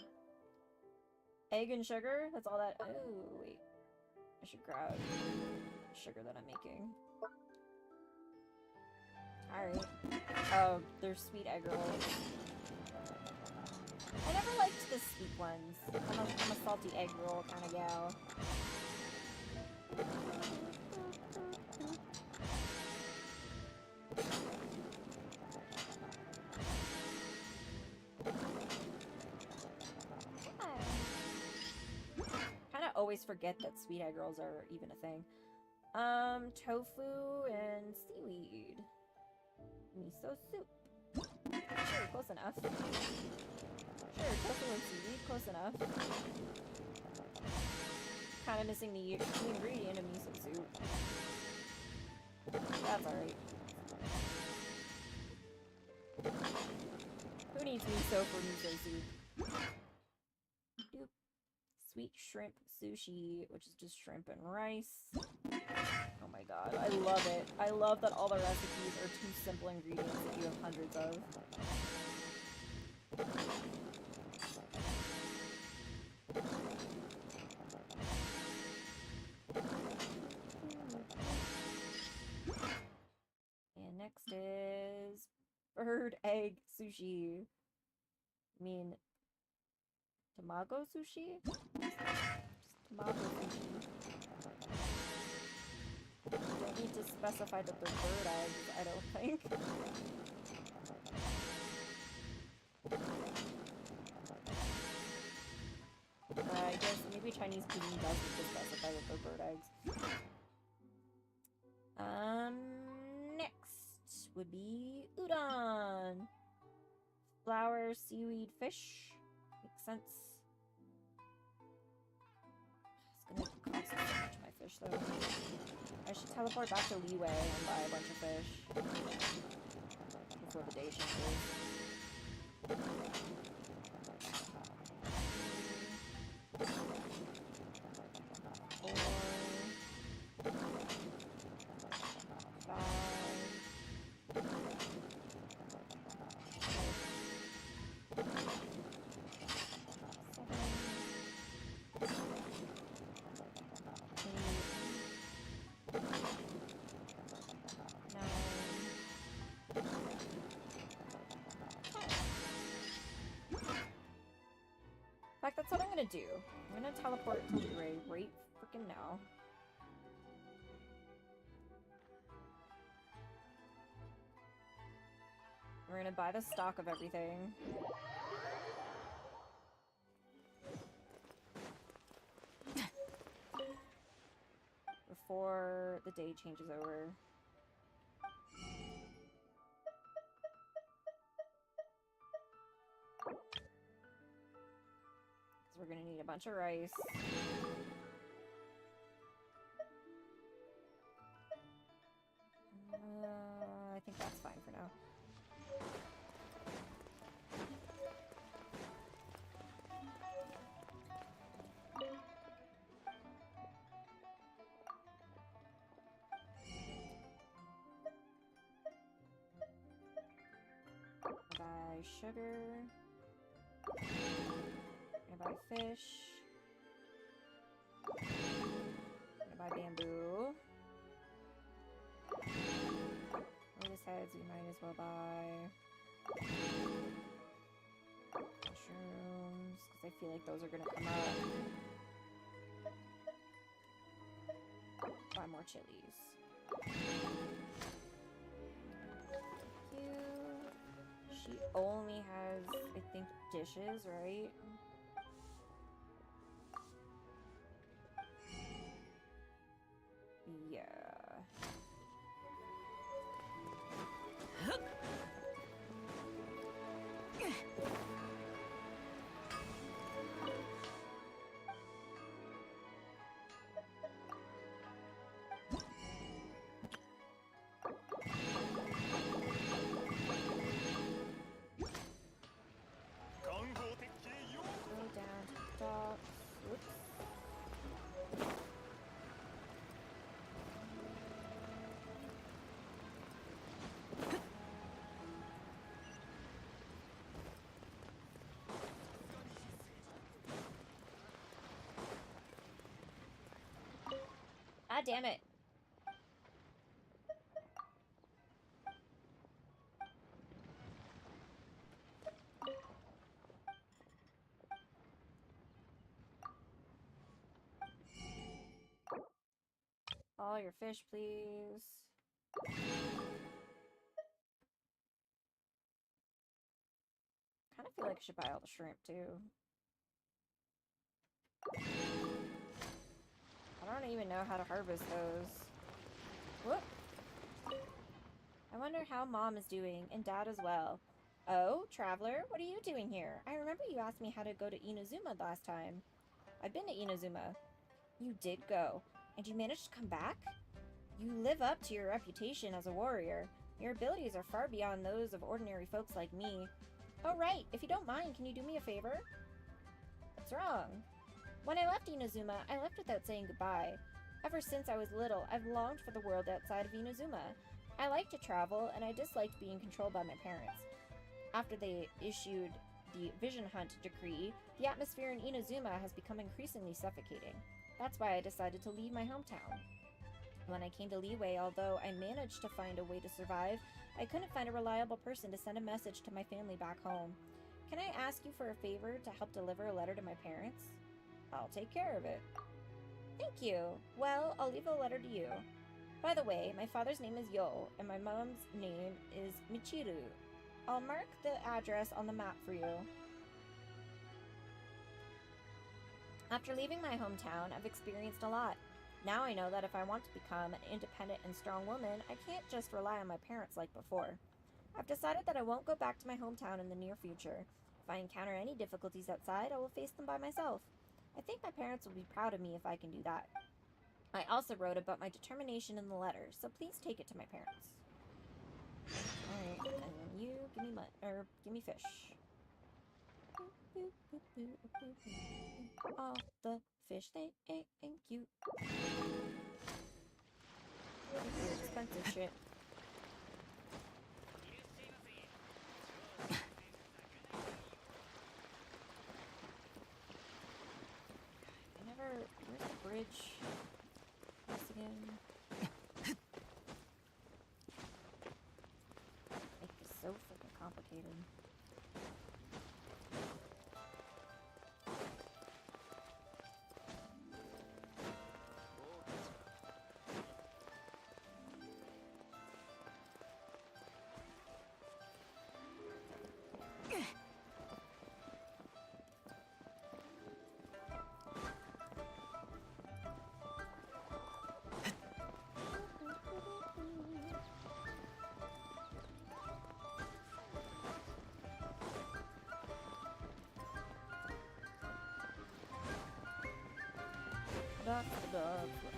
Egg and sugar? That's all that. Oh, wait. I should grab sugar that I'm making. Alright. Oh, they're sweet egg rolls. I never liked the sweet ones. I'm a salty egg roll kind of gal. Kinda always forget that sweet egg rolls are even a thing. Tofu and seaweed. Miso soup. Sure, close enough. Sure, tofu and seaweed, close enough. Kinda missing the ingredient of miso soup. That's alright. Who needs miso for miso soup? Doop. Sweet shrimp sushi, which is just shrimp and rice. Oh my god, I love it. I love that all the recipes are 2 simple ingredients that you have hundreds of. And next is bird egg sushi. I mean, tamago sushi? Just tamago sushi. You don't need to specify that they're bird eggs, I don't think. I guess maybe Chinese cuisine does need to specify that they're bird eggs. Next would be udon. Flour, seaweed, fish. Makes sense. It's gonna cost so much, my fish, though. I should teleport back to Leeway and buy a bunch of fish. Before the day changes. In fact, that's what I'm gonna do. I'm gonna teleport to Ray right freaking now. We're gonna buy the stock of everything. Before the day changes over. We're gonna need a bunch of rice. I think that's fine for now. Buy sugar. Gonna buy fish. Gonna buy bamboo. Lotus heads, we might as well buy mushrooms, because I feel like those are gonna come up. Buy more chilies. Thank you. She only has, I think, dishes, right? Yeah. Go down to the docks. Whoops. Ah, damn it. All your fish, please. Kind of feel like I should buy all the shrimp, too. I don't even know how to harvest those. Whoop! I wonder how Mom is doing, and Dad as well. Oh, Traveler, what are you doing here? I remember you asked me how to go to Inazuma last time. I've been to Inazuma. You did go, and you managed to come back? You live up to your reputation as a warrior. Your abilities are far beyond those of ordinary folks like me. Oh right, if you don't mind, can you do me a favor? What's wrong? When I left Inazuma, I left without saying goodbye. Ever since I was little, I've longed for the world outside of Inazuma. I like to travel, and I disliked being controlled by my parents. After they issued the Vision Hunt decree, the atmosphere in Inazuma has become increasingly suffocating. That's why I decided to leave my hometown. When I came to Leeway, although I managed to find a way to survive, I couldn't find a reliable person to send a message to my family back home. Can I ask you for a favor to help deliver a letter to my parents? I'll take care of it. Thank you. Well, I'll leave a letter to you. By the way, my father's name is Yo, and my mom's name is Michiru. I'll mark the address on the map for you. After leaving my hometown, I've experienced a lot. Now I know that if I want to become an independent and strong woman, I can't just rely on my parents like before. I've decided that I won't go back to my hometown in the near future. If I encounter any difficulties outside, I will face them by myself. I think my parents will be proud of me if I can do that. I also wrote about my determination in the letter, so please take it to my parents. Alright, and then you give me give me fish. All the fish, thank you. Expensive shit. Where's the bridge? Once again. Like, it's so freaking complicated.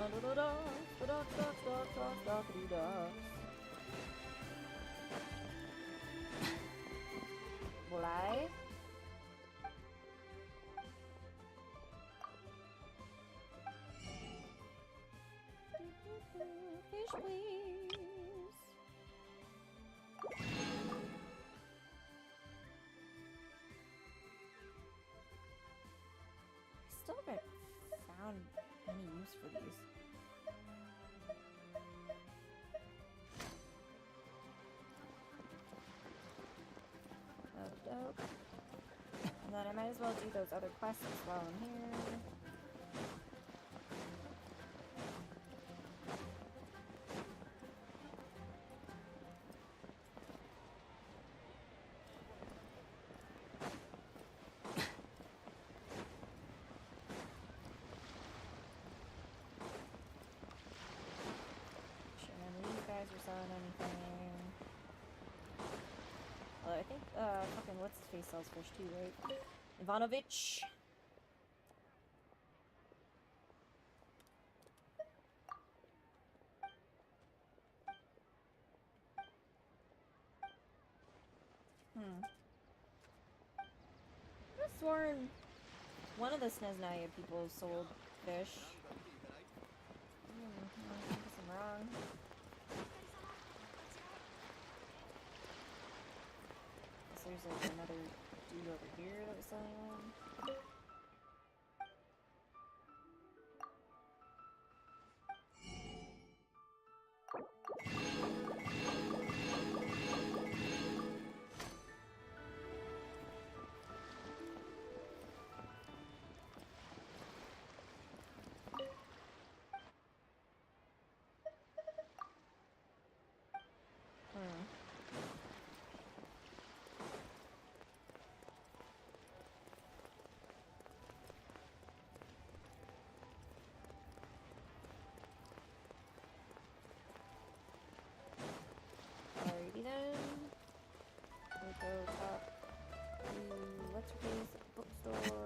Under the docks, the docks, dockity docks. Why? Fish, please. Still haven't found any use for these. Dope. And then I might as well do those other quests while I'm here. Sure, none of these guys are selling anything. Well, I think, fucking what's his face sells fish too, right? Ivanovich! I could have sworn one of the Snezhnaya people sold fish. I guess I'm wrong. There's like another dude over here that was selling one. Alrighty then. We go talk to what's her face at the bookstore.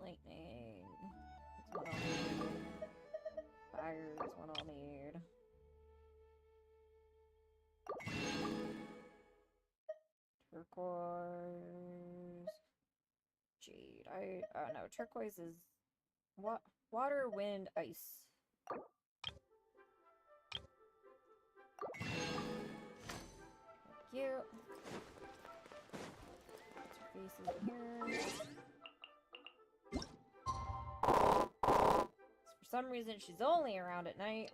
Lightning. It's what I'll need. Fire is what I'll need. Turquoise. Jade. No, turquoise is water, wind, ice. Thank you. Face is here. For some reason, she's only around at night.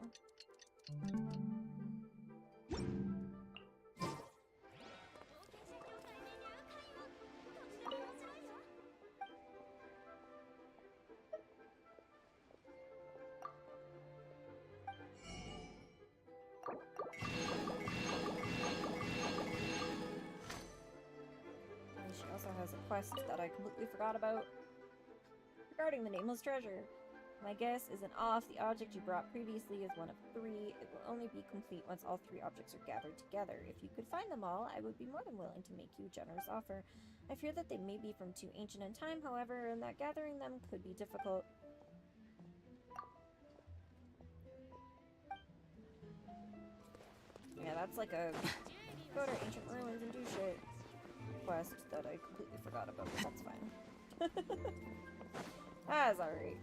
quest that I completely forgot about. Regarding the nameless treasure. My guess isn't off. The object you brought previously is one of 3. It will only be complete once all 3 objects are gathered together. If you could find them all, I would be more than willing to make you a generous offer. I fear that they may be from too ancient in time, however, and that gathering them could be difficult. Yeah, that's like a go to ancient ruins and do shit quest that I completely forgot about, but that's fine. That's alright.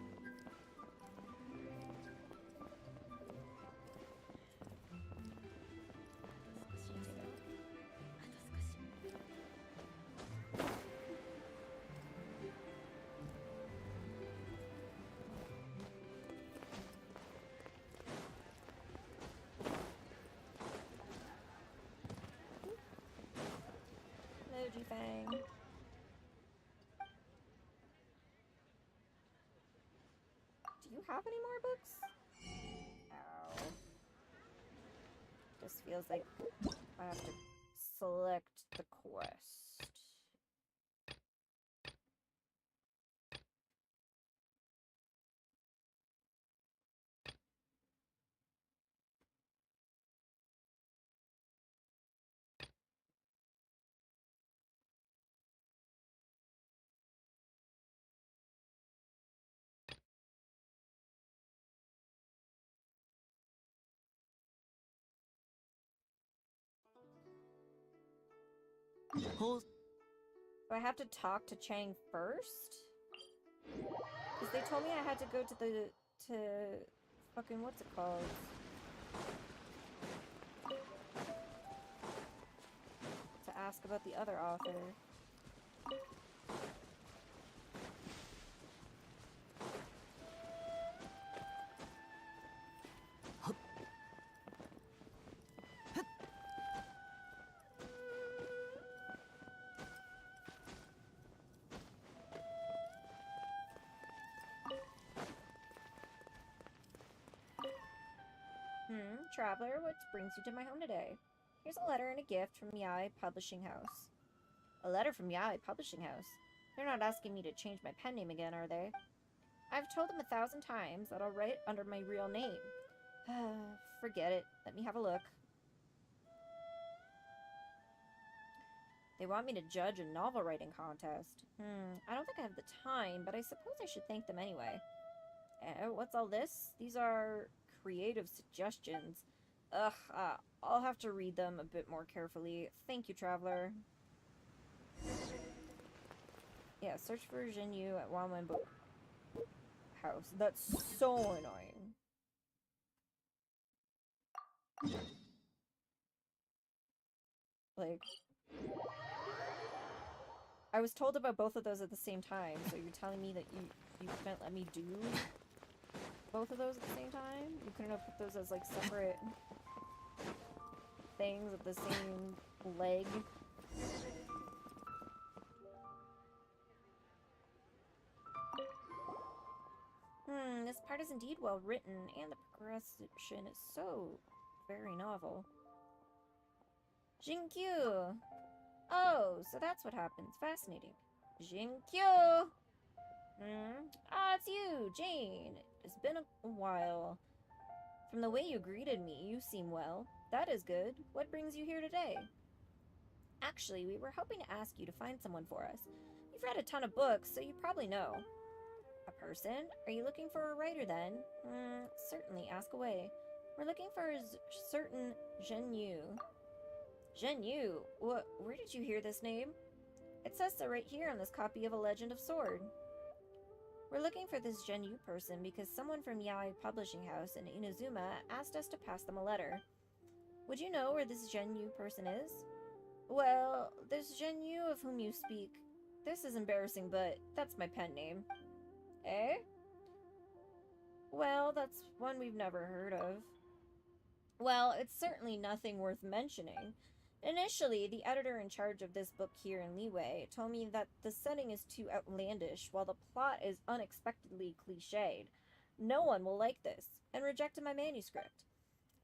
Fang. Do you have any more books? Ow. This feels like I have to select the quest. Do I have to talk to Chang first? Because they told me I had to go to fucking, what's it called? To ask about the other author. Traveler, what brings you to my home today? Here's a letter and a gift from Yai Publishing House. A letter from Yai Publishing House? They're not asking me to change my pen name again, are they? I've told them 1,000 times that I'll write under my real name. Forget it. Let me have a look. They want me to judge a novel writing contest. I don't think I have the time, but I suppose I should thank them anyway. What's all this? These are creative suggestions. I'll have to read them a bit more carefully. Thank you, Traveler. Yeah, search for Jinyu at Wildman Book House. That's so annoying. Like, I was told about both of those at the same time, so you're telling me that you couldn't let me do both of those at the same time? You couldn't have put those as, like, separate things of the same leg? This part is indeed well written, and the progression is so very novel. Jinkyu! Oh, so that's what happens. Fascinating. Jinkyu! It's you, Jane. It's been a while. From the way you greeted me, you seem well. That is good. What brings you here today? Actually, we were hoping to ask you to find someone for us. You've read a ton of books, so you probably know. A person? Are you looking for a writer then? Certainly, ask away. We're looking for a certain Jinyu. Jinyu? Where did you hear this name? It says so right here on this copy of A Legend of Sword. We're looking for this Jinyu person because someone from Yai Publishing House in In-A-Inazuma asked us to pass them a letter. Would you know where this Jinyu person is? Well, this Jinyu of whom you speak. This is embarrassing, but that's my pen name. Eh? Well, that's one we've never heard of. Well, it's certainly nothing worth mentioning. Initially, the editor in charge of this book here in Leeway told me that the setting is too outlandish, while the plot is unexpectedly cliched. No one will like this, and rejected my manuscript.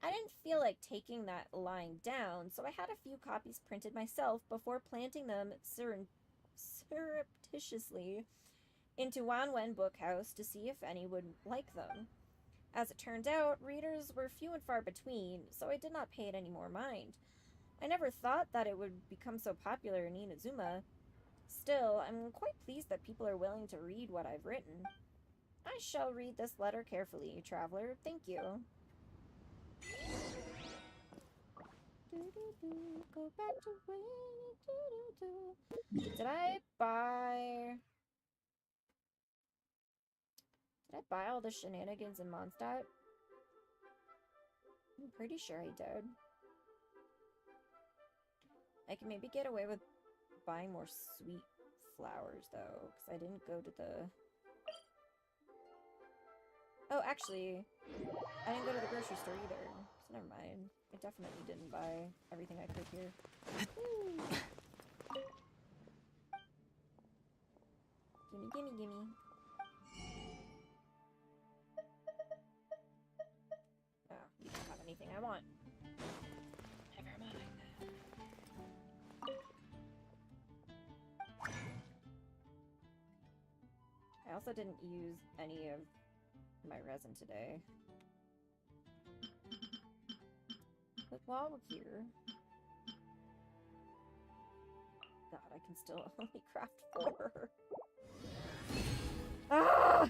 I didn't feel like taking that line down, so I had a few copies printed myself before planting them surreptitiously into Wanwen Bookhouse to see if any would like them. As it turned out, readers were few and far between, so I did not pay it any more mind. I never thought that it would become so popular in Inazuma. Still, I'm quite pleased that people are willing to read what I've written. I shall read this letter carefully, traveler. Thank you. Go back to Did I buy all the shenanigans in Mondstadt? I'm pretty sure I did. I can maybe get away with buying more sweet flowers, though, because I didn't go to the... Oh, actually, I didn't go to the grocery store either, so never mind. I definitely didn't buy everything I could here. Gimme, gimme, gimme. Oh, you don't have anything I want. Never mind. I also didn't use any of my resin today. But while we're here... God, I can still only craft 4. Ah!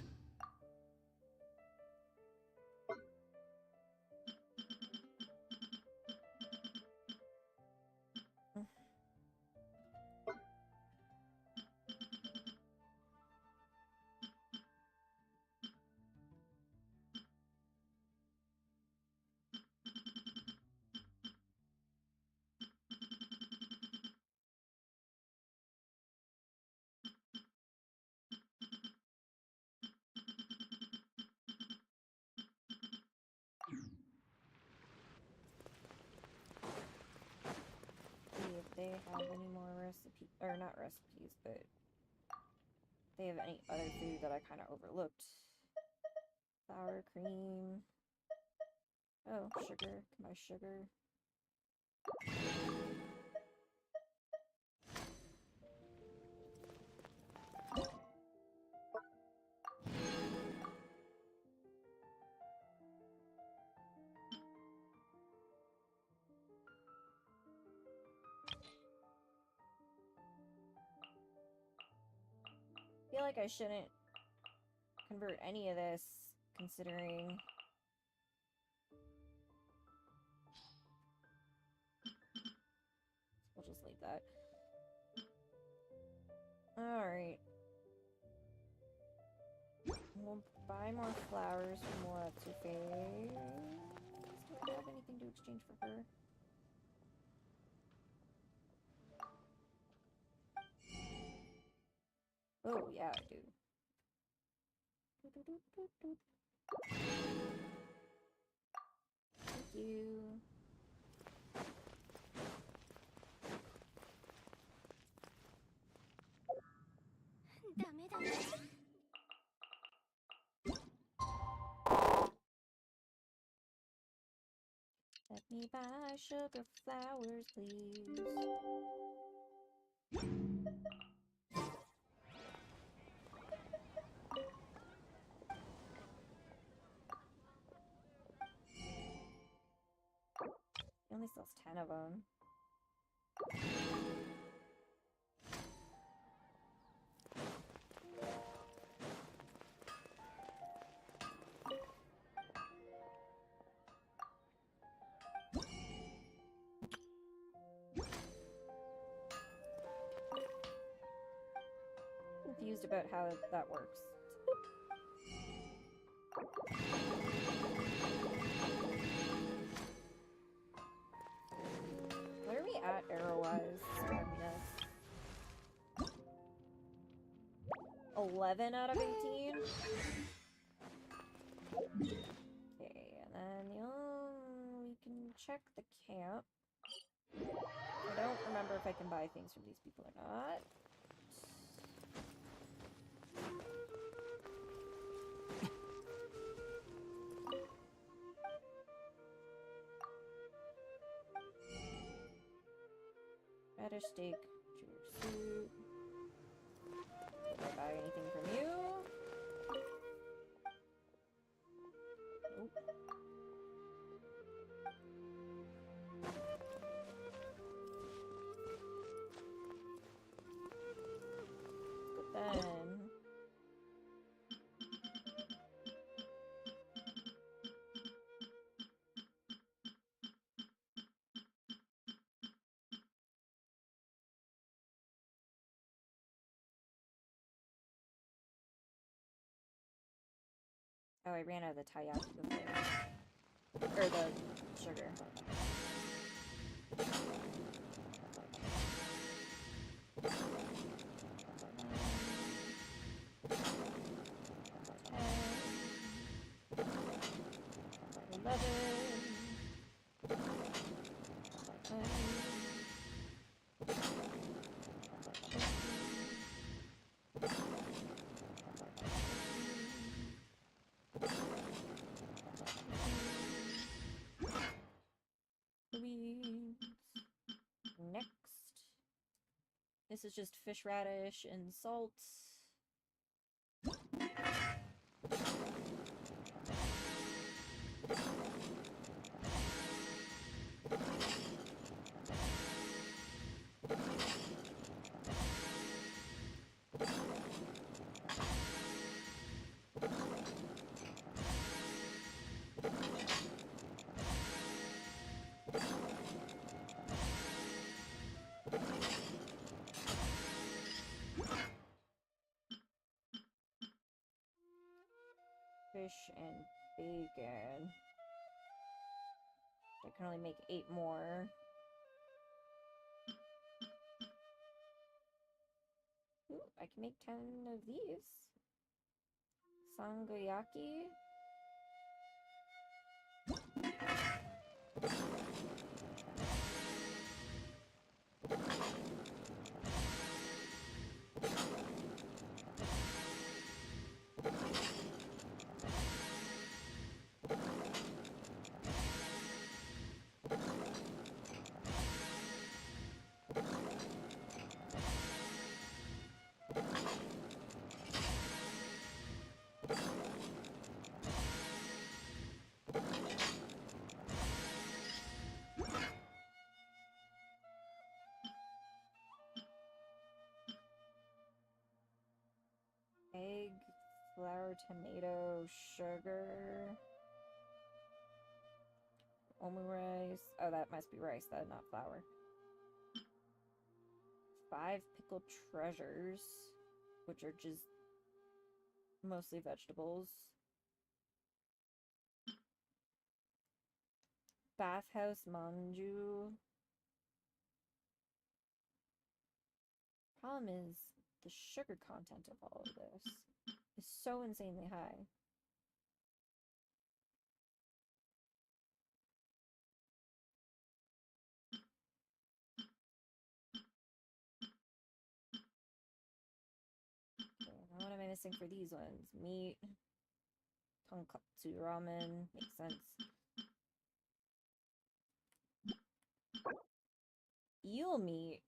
See if they have any more recipes, or not recipes, but if they have any other food that I kind of overlooked. Sour cream. Oh, sugar. Can buy sugar. I feel like I shouldn't convert any of this, considering... We'll just leave that. Alright. We'll buy more flowers from what's her face. Do I have anything to exchange for her? Oh, yeah, I do. Thank you. Let me buy sugar flowers, please. He only sells 10 of them. Confused about how that works. Where are we at arrow-wise? 11 out of 18? Okay, and then we can check the camp. I don't remember if I can buy things from these people or not. Radish steak, junior soup. buy anything from you. Nope. But then... Oh, I ran out of the taiyaki before. Or the sugar. Next. This is just fish radish and salt. Fish and bacon. I can only make 8 more. Ooh, I can make 10 of these. Sangoyaki. Egg, flour, tomato, sugar, omu rice. Oh, that must be rice, then, not flour. 5 pickled treasures, which are just mostly vegetables. Bathhouse manju. Problem is, the sugar content of all of this is so insanely high. Okay, now what am I missing for these ones? Meat, tonkatsu ramen, makes sense. Eel meat.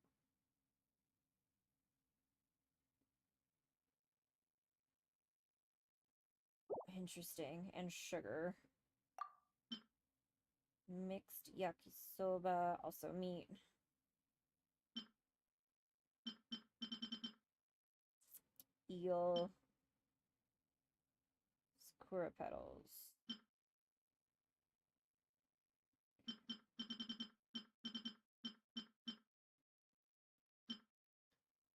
Interesting. And sugar. Mixed yakisoba, also meat. Eel. Sakura petals.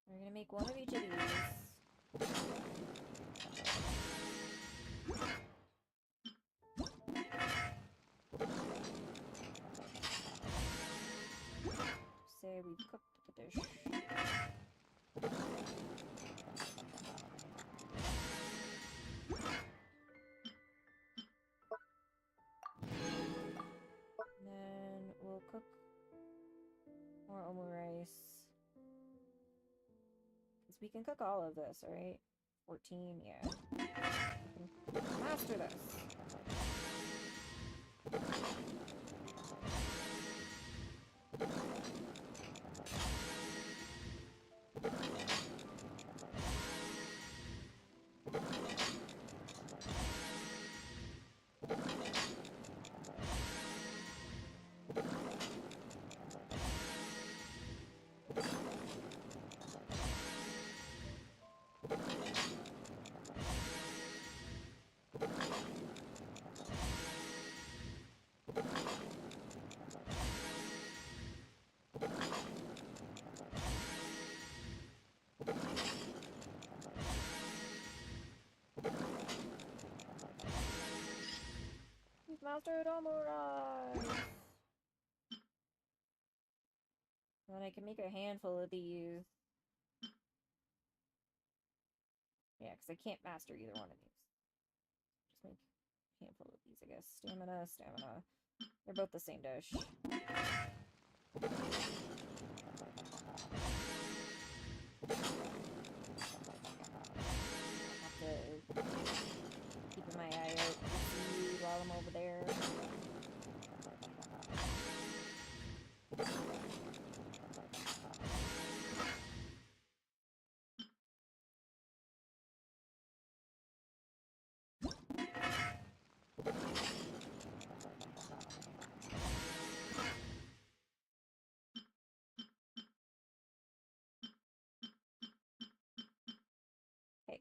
We're gonna make one of each of these. Say we've cooked the dish. And then we'll cook more omu rice. Because we can cook all of this, right? 14, yeah. We can master this. Master Domurai! Then I can make a handful of these. Yeah, because I can't master either one of these. Just make a handful of these, I guess. Stamina, stamina. They're both the same dish. Have to keep my eye out to see while I'm over there. Hey.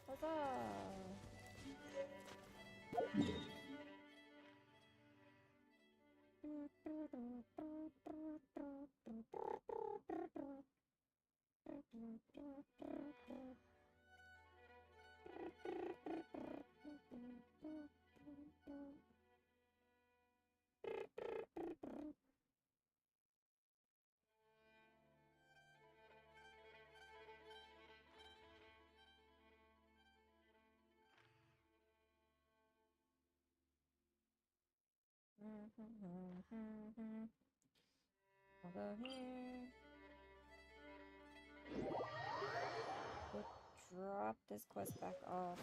Huzzah! I'll go here. We'll drop this quest back off.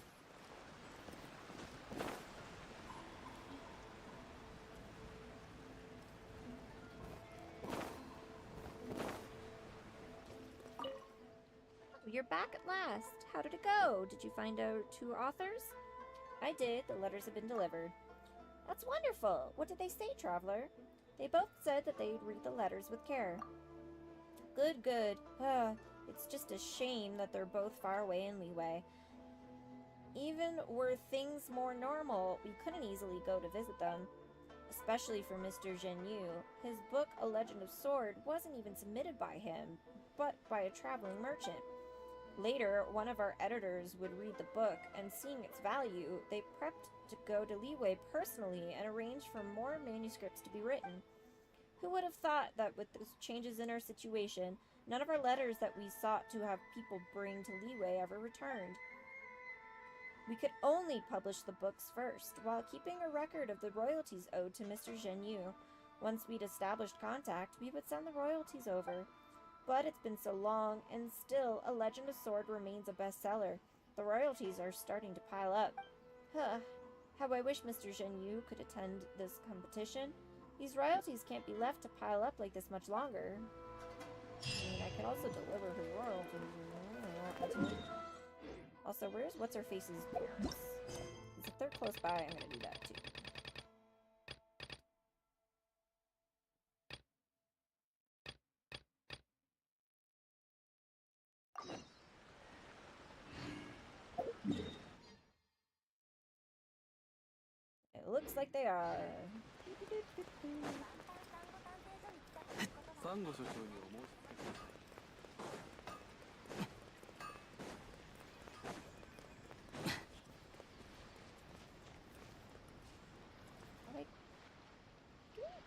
You're back at last. How did it go? Did you find out 2 authors? I did. The letters have been delivered. That's wonderful. What did they say, Traveler? They both said that they'd read the letters with care. Good, good. It's just a shame that they're both far away in Leeway. Even were things more normal, we couldn't easily go to visit them. Especially for Mr. Zhenyu. His book, A Legend of Sword, wasn't even submitted by him, but by a traveling merchant. Later, one of our editors would read the book, and seeing its value, they prepped to go to Leeway personally and arrange for more manuscripts to be written. Who would have thought that with those changes in our situation, none of our letters that we sought to have people bring to Leeway ever returned? We could only publish the books first, while keeping a record of the royalties owed to Mr. Zhenyu. Once we'd established contact, we would send the royalties over. But it's been so long, and still, A Legend of Sword remains a bestseller. The royalties are starting to pile up. How I wish Mr. Zhenyu could attend this competition. These royalties can't be left to pile up like this much longer. I mean, I could also deliver her royalties. Also, where's What's-Her-Face's parents? Because if they're close by, I'm gonna do that too. It looks like they are.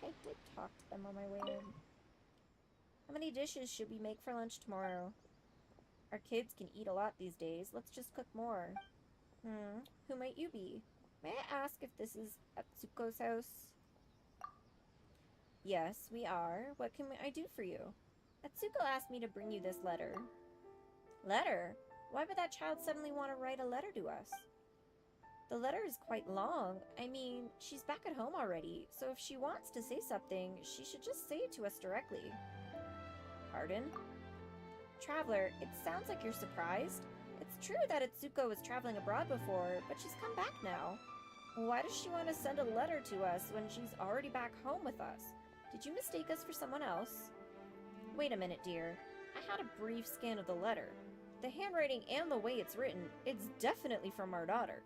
I did talk to them on my way in. How many dishes should we make for lunch tomorrow? Our kids can eat a lot these days. Let's just cook more. Who might you be? May I ask if this is Atsuko's house? Yes, we are. What can I do for you? Atsuko asked me to bring you this letter. Letter? Why would that child suddenly want to write a letter to us? The letter is quite long. I mean, she's back at home already, so if she wants to say something, she should just say it to us directly. Pardon? Traveler, it sounds like you're surprised. It's true that Atsuko was traveling abroad before, but she's come back now. Why does she want to send a letter to us when she's already back home with us? Did you mistake us for someone else? Wait a minute, dear. I had a brief scan of the letter. The handwriting and the way it's written, it's definitely from our daughter.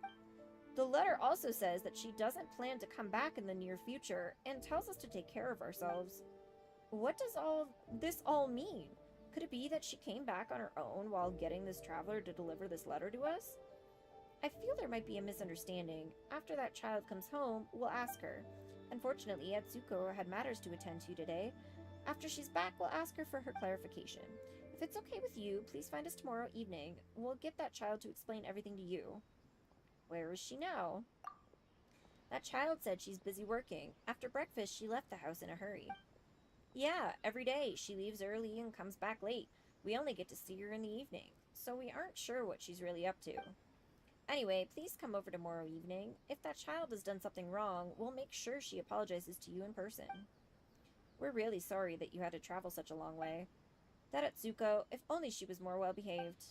The letter also says that she doesn't plan to come back in the near future and tells us to take care of ourselves. What does all this mean? Could it be that she came back on her own while getting this traveler to deliver this letter to us? I feel there might be a misunderstanding. After that child comes home, we'll ask her. Unfortunately, Atsuko had matters to attend to today. After she's back, we'll ask her for her clarification. If it's okay with you, please find us tomorrow evening. We'll get that child to explain everything to you. Where is she now? That child said she's busy working. After breakfast, she left the house in a hurry. Yeah, every day. She leaves early and comes back late. We only get to see her in the evening, so we aren't sure what she's really up to. Anyway, please come over tomorrow evening. If that child has done something wrong, we'll make sure she apologizes to you in person. We're really sorry that you had to travel such a long way. That Atsuko, if only she was more well-behaved.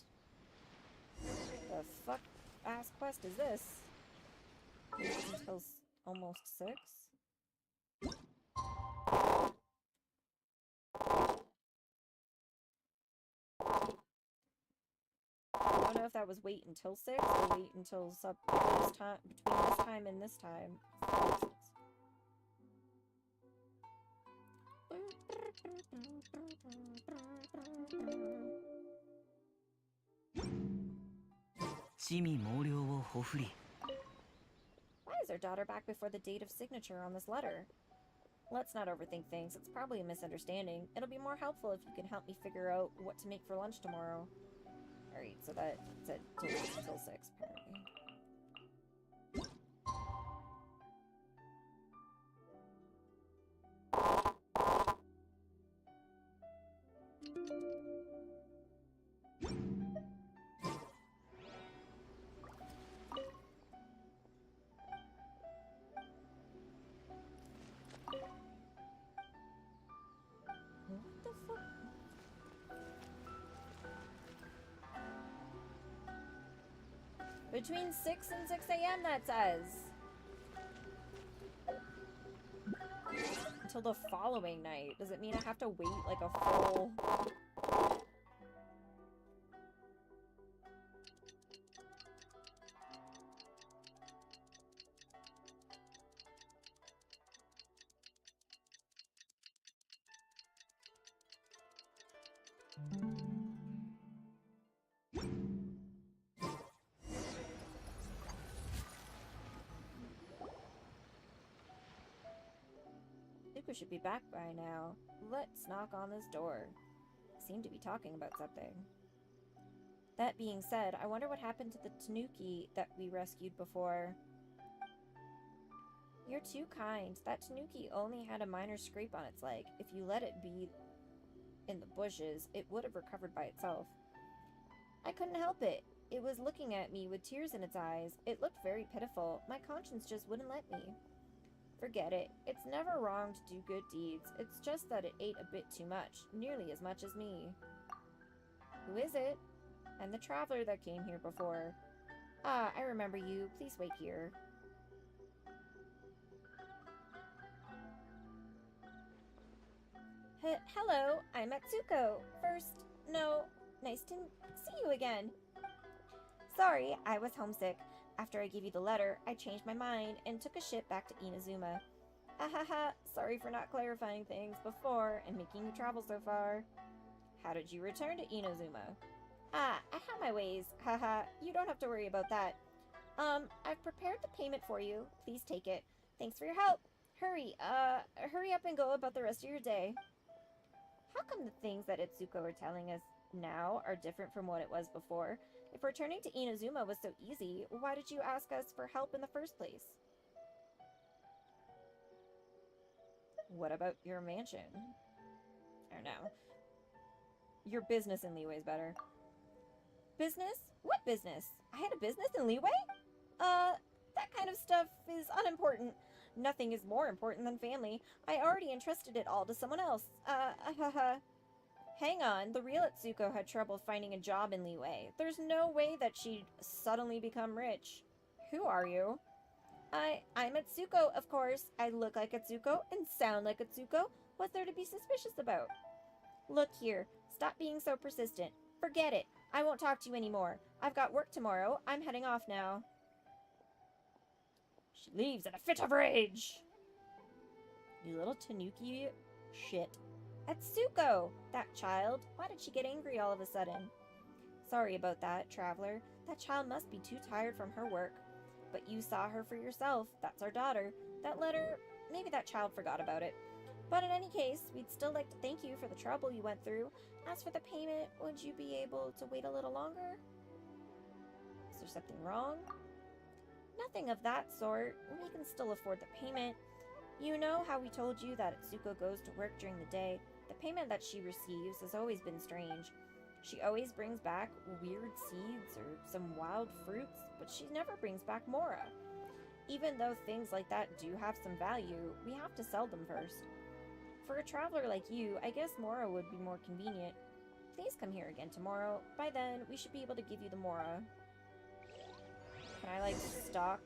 The fuck-ass quest is this? Until almost 6? I don't know if that was wait until 6 or wait until this time, between this time and this time. Why is our daughter back before the date of signature on this letter? Let's not overthink things. It's probably a misunderstanding. It'll be more helpful if you can help me figure out what to make for lunch tomorrow. Alright, so that said till 6, apparently. Between 6 and 6 a.m. that says. Until the following night. Does it mean I have to wait like a full... Zuko should be back by now. Let's knock on this door. Seem to be talking about something. That being said, I wonder what happened to the Tanuki that we rescued before. You're too kind. That Tanuki only had a minor scrape on its leg. If you let it be in the bushes, it would have recovered by itself. I couldn't help it. It was looking at me with tears in its eyes. It looked very pitiful. My conscience just wouldn't let me. Forget it. It's never wrong to do good deeds. It's just that it ate a bit too much. Nearly as much as me. Who is it? I'm the traveler that came here before. Ah, I remember you. Please wait here. Hello, I'm Atsuko. First, no, nice to see you again. Sorry, I was homesick. After I gave you the letter, I changed my mind and took a ship back to Inazuma. Ahaha, sorry for not clarifying things before and making you travel so far. How did you return to Inazuma? Ah, I have my ways. Haha, you don't have to worry about that. I've prepared the payment for you. Please take it. Thanks for your help. Hurry up and go about the rest of your day. How come the things that Itsuko are telling us now are different from what it was before? If returning to Inazuma was so easy, why did you ask us for help in the first place? What about your mansion? I don't know. Your business in Liyue is better. Business? What business? I had a business in Liyue? That kind of stuff is unimportant. Nothing is more important than family. I already entrusted it all to someone else. Hang on. The real Itsuko had trouble finding a job in Liyue. There's no way that she'd suddenly become rich. Who are you? I'm Atsuko, of course. I look like Atsuko and sound like Atsuko. What's there to be suspicious about? Look here. Stop being so persistent. Forget it. I won't talk to you anymore. I've got work tomorrow. I'm heading off now. She leaves in a fit of rage. You little Tanuki shit. Atsuko! That child. Why did she get angry all of a sudden? Sorry about that, traveler. That child must be too tired from her work. But you saw her for yourself. That's our daughter. That letter, maybe that child forgot about it. But in any case, we'd still like to thank you for the trouble you went through. As for the payment, would you be able to wait a little longer? Is there something wrong? Nothing of that sort. We can still afford the payment. You know how we told you that Atsuko goes to work during the day. The payment that she receives has always been strange. She always brings back weird seeds or some wild fruits, but she never brings back Mora. Even though things like that do have some value, we have to sell them first. For a traveler like you, I guess Mora would be more convenient. Please come here again tomorrow. By then, we should be able to give you the Mora. Can I, like, stock?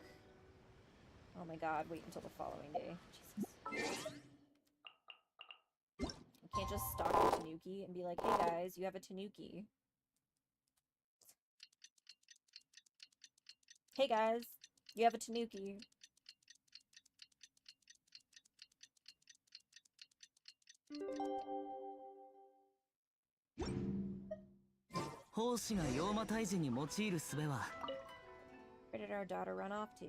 Oh my god, wait until the following day. Jesus. I can't just stalk a Tanuki and be like, hey guys, you have a Tanuki. Hey guys, you have a Tanuki. Where did our daughter run off to?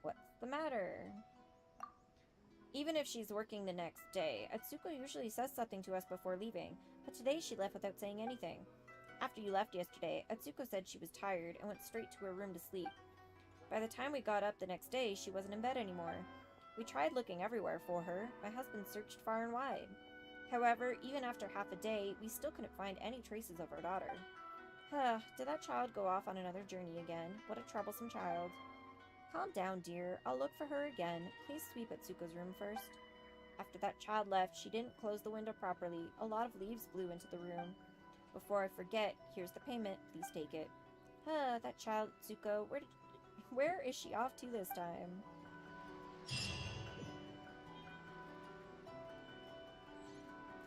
What's the matter? Even if she's working the next day, Atsuko usually says something to us before leaving, but today she left without saying anything. After you left yesterday, Atsuko said she was tired and went straight to her room to sleep. By the time we got up the next day, she wasn't in bed anymore. We tried looking everywhere for her. My husband searched far and wide. However, even after half a day, we still couldn't find any traces of our daughter. Did that child go off on another journey again? What a troublesome child. Calm down, dear. I'll look for her again. Please sweep Atsuko's room first. After that child left, she didn't close the window properly. A lot of leaves blew into the room. Before I forget, here's the payment. Please take it. That child, Atsuko. Where is she off to this time?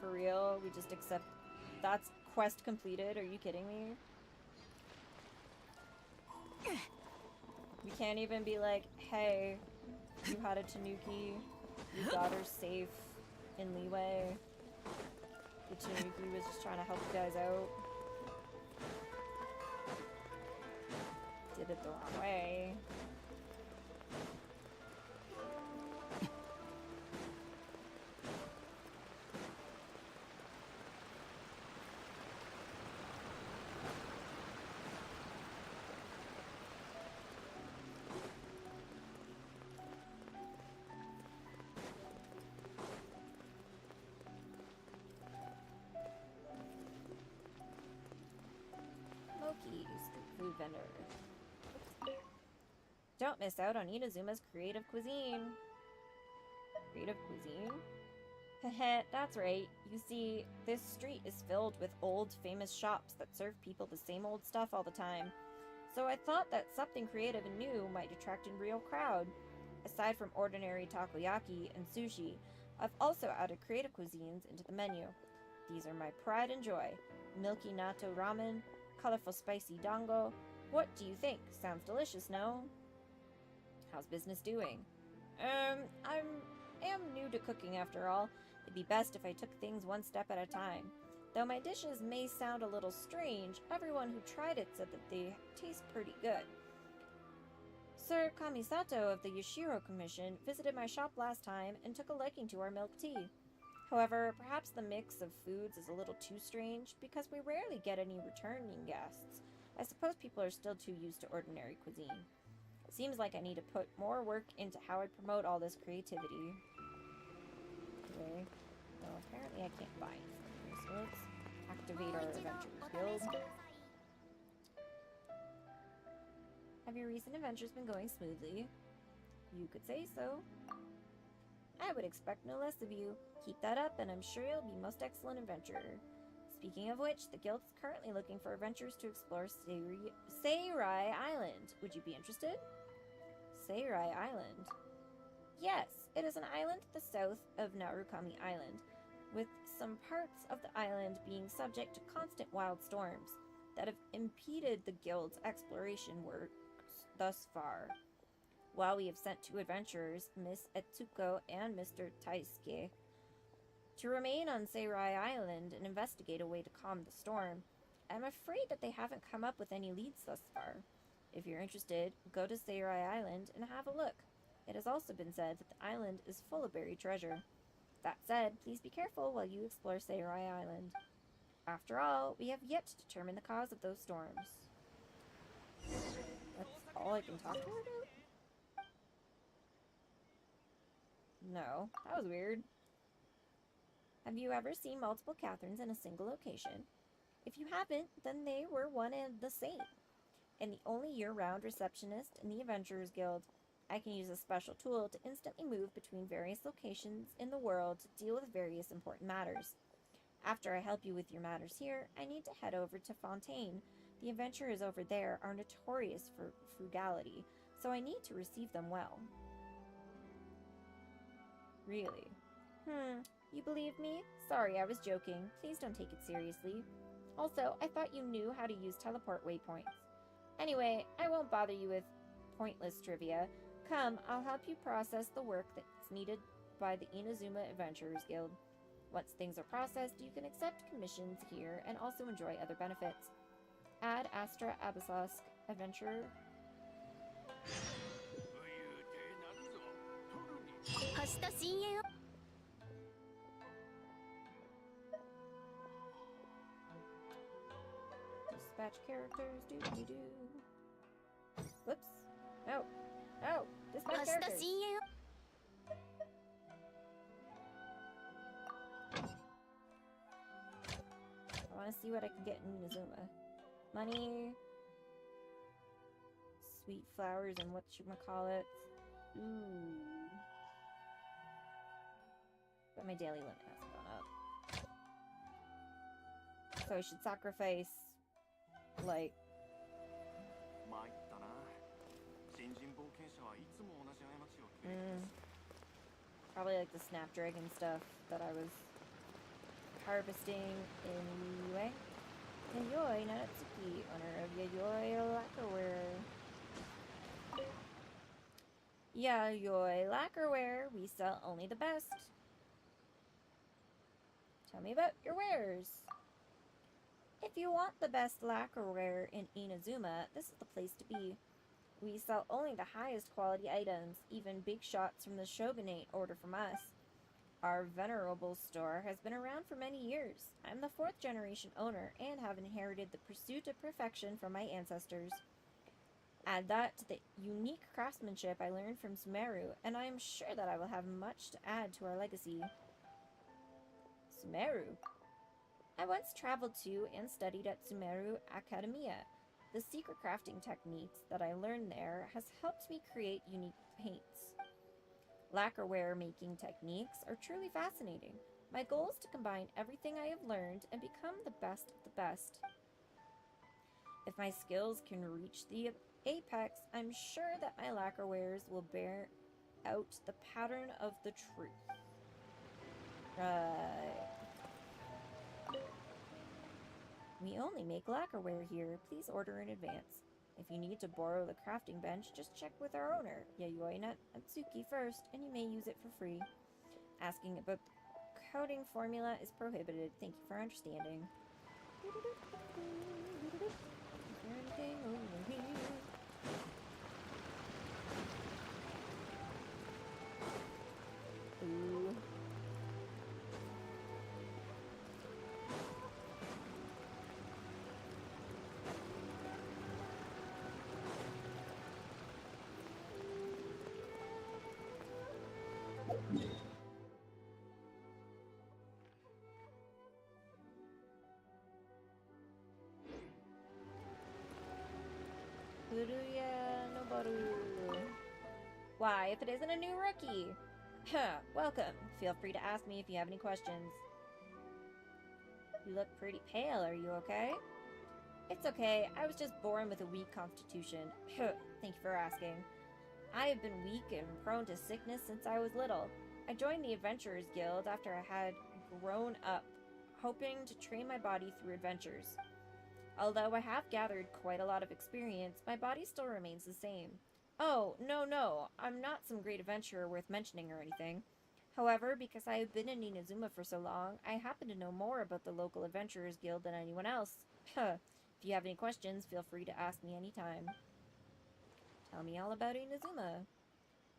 For real? We just accept... That's quest completed? Are you kidding me? We can't even be like, hey, you had a Tanuki, your daughter's safe in Leeway. The Tanuki was just trying to help you guys out. Did it the wrong way. Food vendor. Don't miss out on In-Azuma's creative cuisine. Creative cuisine? Heh, that's right. You see, this street is filled with old, famous shops that serve people the same old stuff all the time. So I thought that something creative and new might attract a real crowd. Aside from ordinary takoyaki and sushi, I've also added creative cuisines into the menu. These are my pride and joy. Milky natto ramen, colorful spicy dango. What do you think? Sounds delicious, no? How's business doing? I am new to cooking after all. It'd be best if I took things one step at a time. Though my dishes may sound a little strange, everyone who tried it said that they taste pretty good. Sir Kamisato of the Yashiro Commission visited my shop last time and took a liking to our milk tea. However, perhaps the mix of foods is a little too strange because we rarely get any returning guests. I suppose people are still too used to ordinary cuisine. It seems like I need to put more work into how I promote all this creativity. Okay. Well, apparently I can't buy anything, so let's activate our Adventures Guild. Have your recent adventures been going smoothly? You could say so. I would expect no less of you. Keep that up, and I'm sure you'll be most excellent adventurer. Speaking of which, the guild is currently looking for adventurers to explore Seirai Island. Would you be interested? Seirai Island. Yes, it is an island to the south of Narukami Island, with some parts of the island being subject to constant wild storms that have impeded the guild's exploration works thus far. While we have sent 2 adventurers, Miss Etsuko and Mr. Taisuke, to remain on Seirai Island and investigate a way to calm the storm, I'm afraid that they haven't come up with any leads thus far. If you're interested, go to Samurai Island and have a look. It has also been said that the island is full of buried treasure. That said, please be careful while you explore Samurai Island. After all, we have yet to determine the cause of those storms. That's all I can talk to her about? No, that was weird. Have you ever seen multiple Catherines in a single location? If you haven't, then they were one and the same. And the only year-round receptionist in the Adventurers Guild. I can use a special tool to instantly move between various locations in the world to deal with various important matters. After I help you with your matters here, I need to head over to Fontaine. The adventurers over there are notorious for frugality, so I need to receive them well. Really? You believe me? Sorry, I was joking. Please don't take it seriously. Also, I thought you knew how to use teleport waypoints. Anyway, I won't bother you with pointless trivia. Come, I'll help you process the work that's needed by the In-A-Inazuma Adventurers Guild. Once things are processed, you can accept commissions here and also enjoy other benefits. Add Astra Abyssosk Adventurer. Dispatch characters, do-do-do. Whoops. No. No. Dispatch characters. I want to see what I can get in In-A-Inazuma. Money. Sweet flowers and whatchamacallit. Ooh. But my daily limit hasn't gone up. So I should sacrifice, like... probably like the Snapdragon stuff that I was harvesting in Yue. Yayoi Nanatsuki, owner of Yayoi Lacquerware. Yayoi Lacquerware, we sell only the best. Tell me about your wares. If you want the best lacquerware in In-A-Inazuma, this is the place to be. We sell only the highest quality items, even big shots from the shogunate order from us. Our venerable store has been around for many years. I'm the 4th generation owner and have inherited the pursuit of perfection from my ancestors. Add that to the unique craftsmanship I learned from Sumeru, and I am sure that I will have much to add to our legacy. Sumeru? I once traveled to and studied at Sumeru Academia. The secret crafting techniques that I learned there has helped me create unique paints. Lacquerware making techniques are truly fascinating. My goal is to combine everything I have learned and become the best of the best. If my skills can reach the apex, I'm sure that my lacquerwares will bear out the pattern of the truth. Right. We only make lacquerware here. Please order in advance. If you need to borrow the crafting bench, just check with our owner, Yayoi Natsuki, first, and you may use it for free. Asking about the coding formula is prohibited. Thank you for understanding. Is there anything over here? Ooh. Why, if it isn't a new rookie? Huh, welcome. Feel free to ask me if you have any questions. You look pretty pale, are you okay? It's okay, I was just born with a weak constitution. Thank you for asking. I have been weak and prone to sickness since I was little. I joined the Adventurers Guild after I had grown up, hoping to train my body through adventures. Although I have gathered quite a lot of experience, my body still remains the same. Oh, no, I'm not some great adventurer worth mentioning or anything. However, because I have been in In-A-Inazuma for so long, I happen to know more about the local Adventurers Guild than anyone else. If you have any questions, feel free to ask me anytime. Tell me all about Inazuma.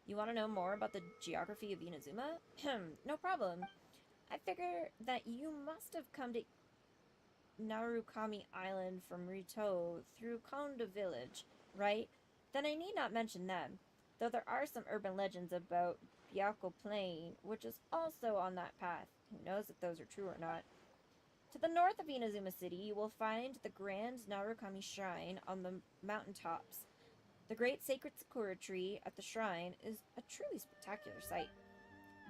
You want to know more about the geography of Inazuma? No problem. I figure that you must have come to Narukami Island from Rito through Konda Village, right? Then I need not mention them, though there are some urban legends about Byako Plain, which is also on that path. Who knows if those are true or not. To the north of Inazuma City, you will find the Grand Narukami Shrine on the mountaintops. The great sacred sakura tree at the shrine is a truly spectacular sight.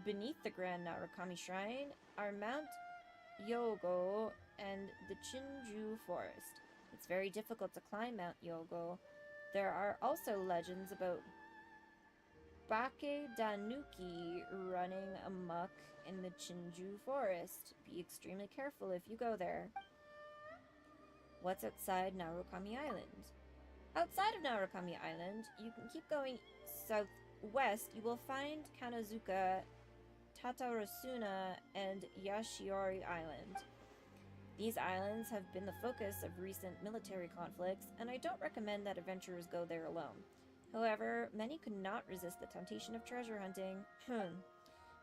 Beneath the Grand Narukami Shrine are Mount Yogo and the Chinju Forest. It's very difficult to climb Mount Yogo. There are also legends about Bake Danuki running amok in the Chinju Forest. Be extremely careful if you go there. What's outside Narukami Island? Outside of Narukami Island, you can keep going southwest. You will find Kanazuka, Tatarasuna, and Yashiori Island. These islands have been the focus of recent military conflicts, and I don't recommend that adventurers go there alone. However, many could not resist the temptation of treasure hunting.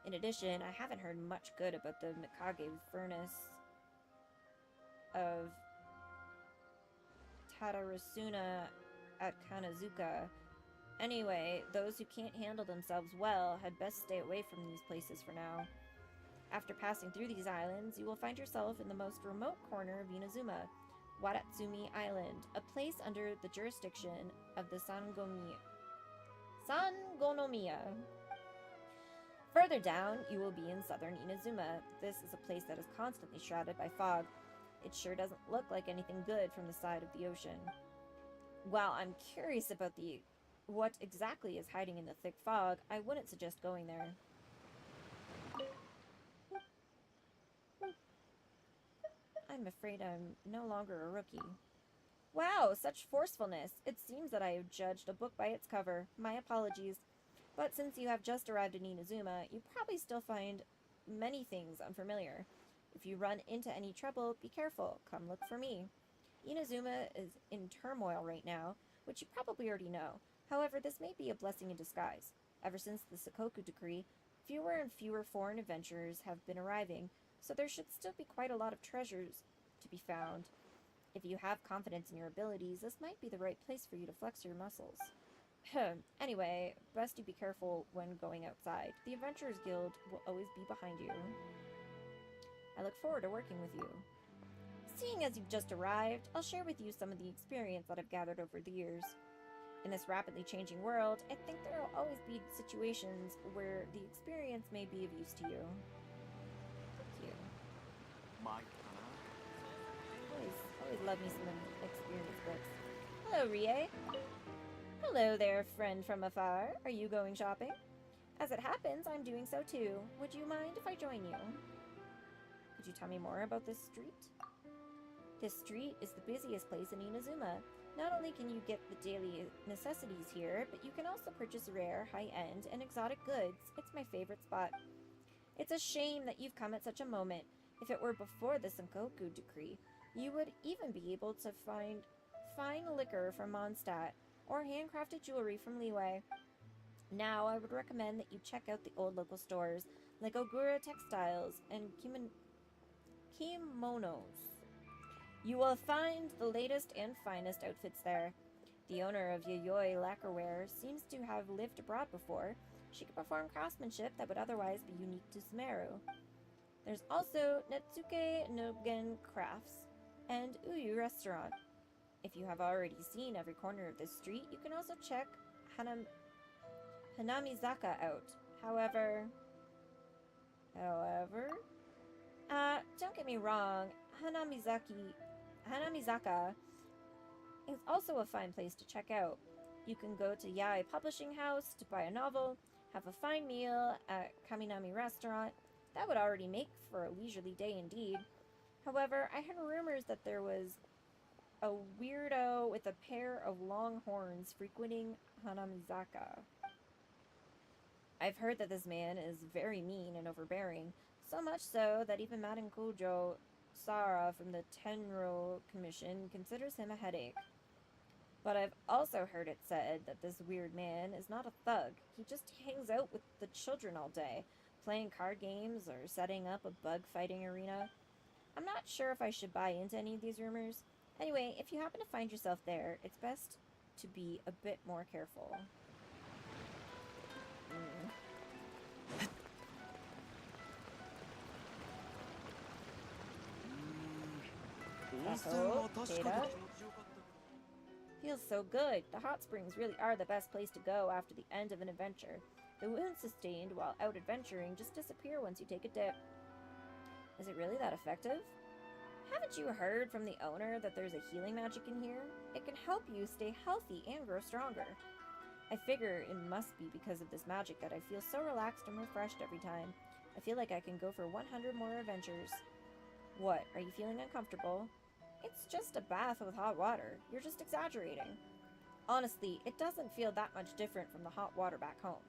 In addition, I haven't heard much good about the Mikage furnace of Tatarasuna at Kanazuka. Anyway, those who can't handle themselves well had best stay away from these places for now. After passing through these islands, you will find yourself in the most remote corner of Inazuma, Watatsumi Island, a place under the jurisdiction of the Sangonomiya. Further down, you will be in southern Inazuma. This is a place that is constantly shrouded by fog. It sure doesn't look like anything good from the side of the ocean. While I'm curious about what exactly is hiding in the thick fog, I wouldn't suggest going there. I'm afraid I'm no longer a rookie. Wow, such forcefulness! It seems that I have judged a book by its cover. My apologies. But since you have just arrived in Inazuma, you probably still find many things unfamiliar. If you run into any trouble, be careful. Come look for me. Inazuma is in turmoil right now, which you probably already know. However, this may be a blessing in disguise. Ever since the Sakoku decree, fewer and fewer foreign adventurers have been arriving, so there should still be quite a lot of treasures to be found. If you have confidence in your abilities, this might be the right place for you to flex your muscles. Anyway, best you be careful when going outside. The Adventurers Guild will always be behind you. I look forward to working with you. Seeing as you've just arrived, I'll share with you some of the experience that I've gathered over the years. In this rapidly changing world, I think there will always be situations where the experience may be of use to you. Thank you. Always love me some experience books. Hello, Rie. Hello there, friend from afar. Are you going shopping? As it happens, I'm doing so too. Would you mind if I join you? Could you tell me more about this street? This street is the busiest place in Inazuma. Not only can you get the daily necessities here, but you can also purchase rare, high-end, and exotic goods. It's my favorite spot. It's a shame that you've come at such a moment. If it were before the Sengoku decree, you would even be able to find fine liquor from Mondstadt, or handcrafted jewelry from Liyue. Now, I would recommend that you check out the old local stores, like Ogura Textiles and Kimonos. You will find the latest and finest outfits there. The owner of Yayoi Lacquerware seems to have lived abroad before. She can perform craftsmanship that would otherwise be unique to Sumeru. There's also Netsuke Nogen Crafts and Uyu Restaurant. If you have already seen every corner of this street, you can also check Hanamizaka out. However, don't get me wrong, Hanamizaka is also a fine place to check out. You can go to Yae Publishing House to buy a novel, have a fine meal at Kaminami Restaurant. That would already make for a leisurely day indeed. However, I heard rumors that there was a weirdo with a pair of long horns frequenting Hanamizaka. I've heard that this man is very mean and overbearing, so much so that even Madame Kojo Sara from the Tenro Commission considers him a headache. But I've also heard it said that this weird man is not a thug. He just hangs out with the children all day, playing card games or setting up a bug-fighting arena. I'm not sure if I should buy into any of these rumors. Anyway, if you happen to find yourself there, it's best to be a bit more careful. Feels so good. The hot springs really are the best place to go after the end of an adventure. The wounds sustained while out adventuring just disappear once you take a dip. Is it really that effective? Haven't you heard from the owner that there's a healing magic in here? It can help you stay healthy and grow stronger. I figure it must be because of this magic that I feel so relaxed and refreshed every time. I feel like I can go for 100 more adventures. What, are you feeling uncomfortable? It's just a bath with hot water. You're just exaggerating. Honestly, it doesn't feel that much different from the hot water back home.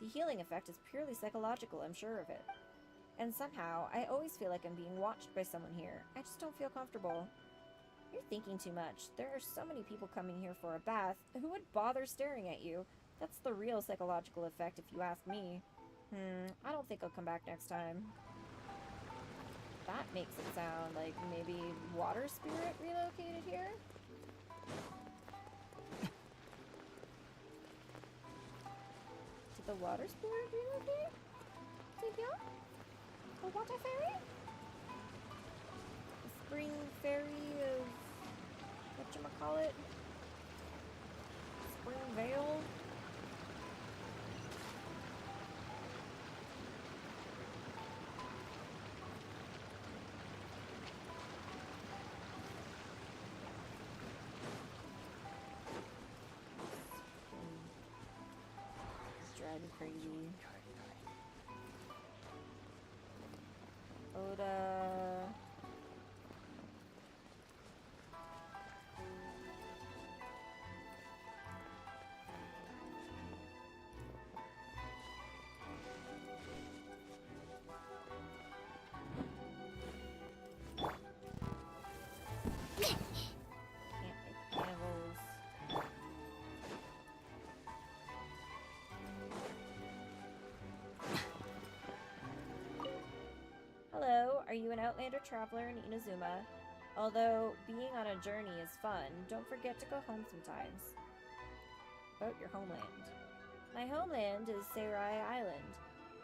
The healing effect is purely psychological, I'm sure of it. And somehow, I always feel like I'm being watched by someone here. I just don't feel comfortable. You're thinking too much. There are so many people coming here for a bath. Who would bother staring at you? That's the real psychological effect if you ask me. I don't think I'll come back next time. That makes it sound like maybe Water Spirit relocated here? Did the Water Spirit relocate? Did you? The Water Fairy? The Spring Fairy of... whatchamacallit? Spring Vale? Driving crazy. Oda. Hello, are you an Outlander traveler in Inazuma? Although being on a journey is fun, don't forget to go home sometimes. About your homeland. My homeland is Serai Island.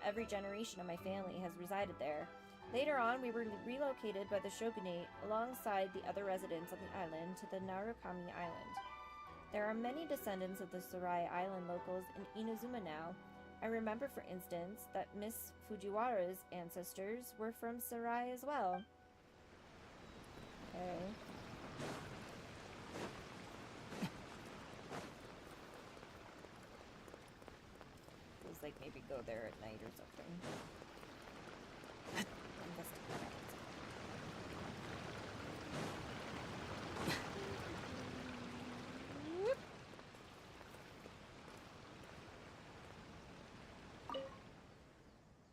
Every generation of my family has resided there. Later on, we were relocated by the shogunate alongside the other residents on the island to the Narukami Island. There are many descendants of the Serai Island locals in Inazuma now. I remember, for instance, that Miss Fujiwara's ancestors were from Serai as well. Okay. Feels like maybe go there at night or something. Investigate.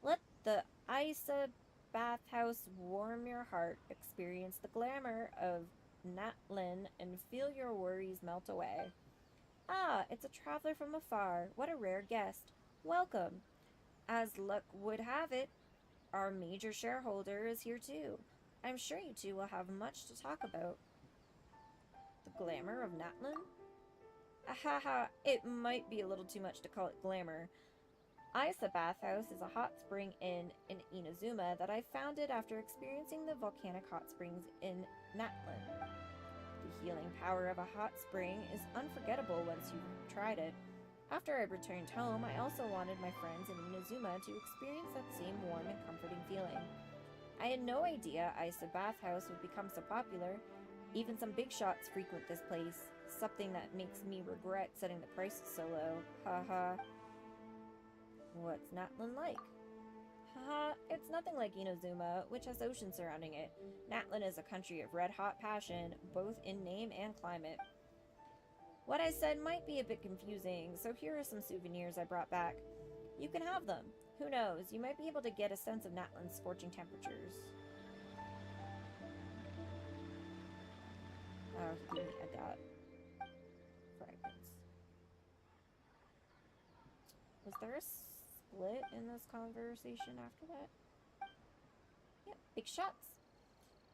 Let the Isa bathhouse warm your heart. Experience the glamour of Natlin and feel your worries melt away. Ah, it's a traveler from afar. What a rare guest. Welcome. As luck would have it, our major shareholder is here too. I'm sure you two will have much to talk about. The glamour of Natlin? Ahaha, it might be a little too much to call it glamour. Isa Bathhouse is a hot spring inn in Inazuma that I founded after experiencing the volcanic hot springs in Natlin. The healing power of a hot spring is unforgettable once you've tried it. After I returned home, I also wanted my friends in Inazuma to experience that same warm and comforting feeling. I had no idea Isa Bathhouse would become so popular. Even some big shots frequent this place, something that makes me regret setting the prices so low. Haha. What's Natlin like? Haha, it's nothing like Inazuma, which has ocean surrounding it. Natlin is a country of red-hot passion, both in name and climate. What I said might be a bit confusing, so here are some souvenirs I brought back. You can have them. Who knows, you might be able to get a sense of Natlin's scorching temperatures. Oh, he gave me agate fragments. Was there a split in this conversation after that? Yep, big shots.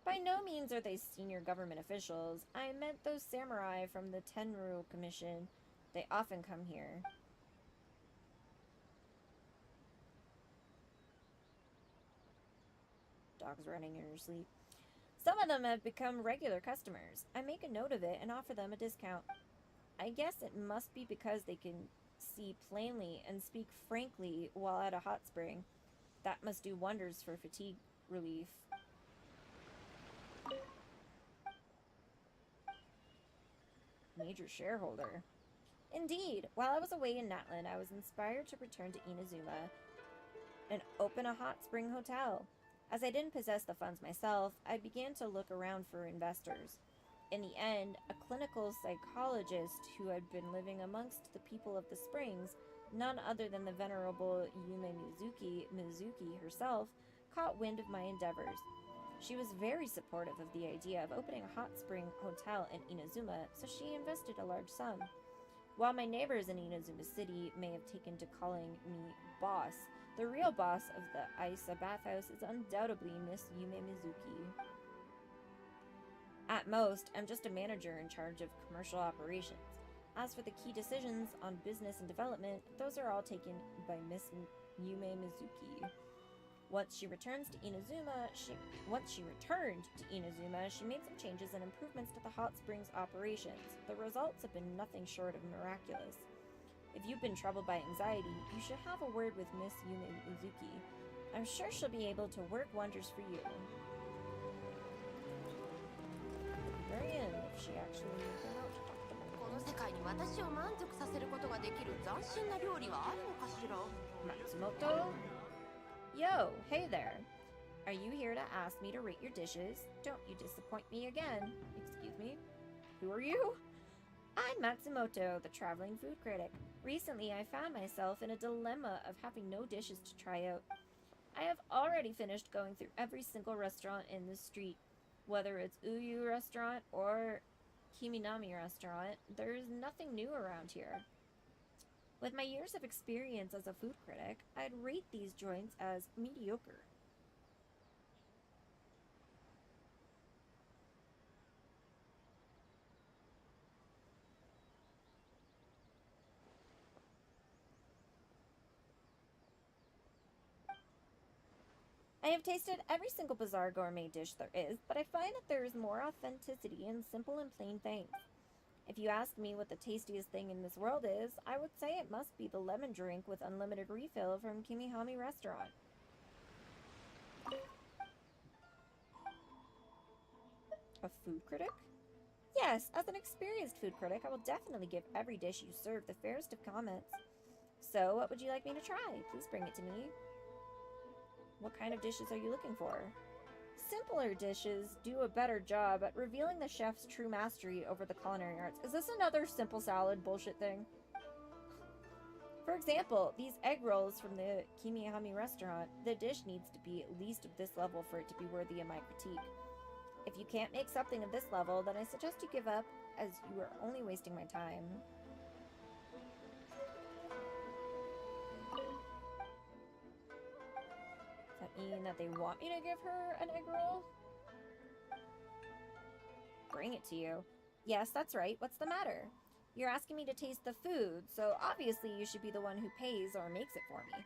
By no means are they senior government officials. I meant those samurai from the Tenru Commission. They often come here. Dog's running in her sleep. Some of them have become regular customers. I make a note of it and offer them a discount. I guess it must be because they can see plainly and speak frankly while at a hot spring. That must do wonders for fatigue relief. Major shareholder. Indeed, while I was away in Natlan, I was inspired to return to Inazuma and open a hot spring hotel. As I didn't possess the funds myself, I began to look around for investors. In the end, a clinical psychologist who had been living amongst the people of the springs, none other than the venerable Yume Mizuki herself, caught wind of my endeavors. She was very supportive of the idea of opening a hot spring hotel in Inazuma, so she invested a large sum. While my neighbors in Inazuma City may have taken to calling me boss, the real boss of the Aisa bathhouse is undoubtedly Miss Yume Mizuki. At most, I'm just a manager in charge of commercial operations. As for the key decisions on business and development, those are all taken by Miss Yume Mizuki. Once she returned to Inazuma, she made some changes and improvements to the hot springs operations. The results have been nothing short of miraculous. If you've been troubled by anxiety, you should have a word with Miss Yume Mizuki. I'm sure she'll be able to work wonders for you. Very in if she actually came out to talk to me. この世界に私を満足させることができる斬新な料理はあるのかしら? Matsumoto? Yo, hey there. Are you here to ask me to rate your dishes? Don't you disappoint me again. Excuse me? Who are you? I'm Matsumoto, the traveling food critic. Recently, I found myself in a dilemma of having no dishes to try out. I have already finished going through every single restaurant in the street. Whether it's Uyu restaurant or Kiminami restaurant, there's nothing new around here. With my years of experience as a food critic, I'd rate these joints as mediocre. I have tasted every single bizarre gourmet dish there is, but I find that there is more authenticity in simple and plain things. If you ask me what the tastiest thing in this world is, I would say it must be the lemon drink with unlimited refill from Kimihami Restaurant. A food critic? Yes, as an experienced food critic, I will definitely give every dish you serve the fairest of comments. So, what would you like me to try? Please bring it to me. What kind of dishes are you looking for? Simpler dishes do a better job at revealing the chef's true mastery over the culinary arts. Is this another simple salad bullshit thing? For example, these egg rolls from the Kimihami restaurant, the dish needs to be at least of this level for it to be worthy of my critique. If you can't make something of this level, then I suggest you give up, as you are only wasting my time. Does that mean that they want me to give her an egg roll? Bring it to you. Yes, that's right. What's the matter? You're asking me to taste the food, so obviously you should be the one who pays or makes it for me.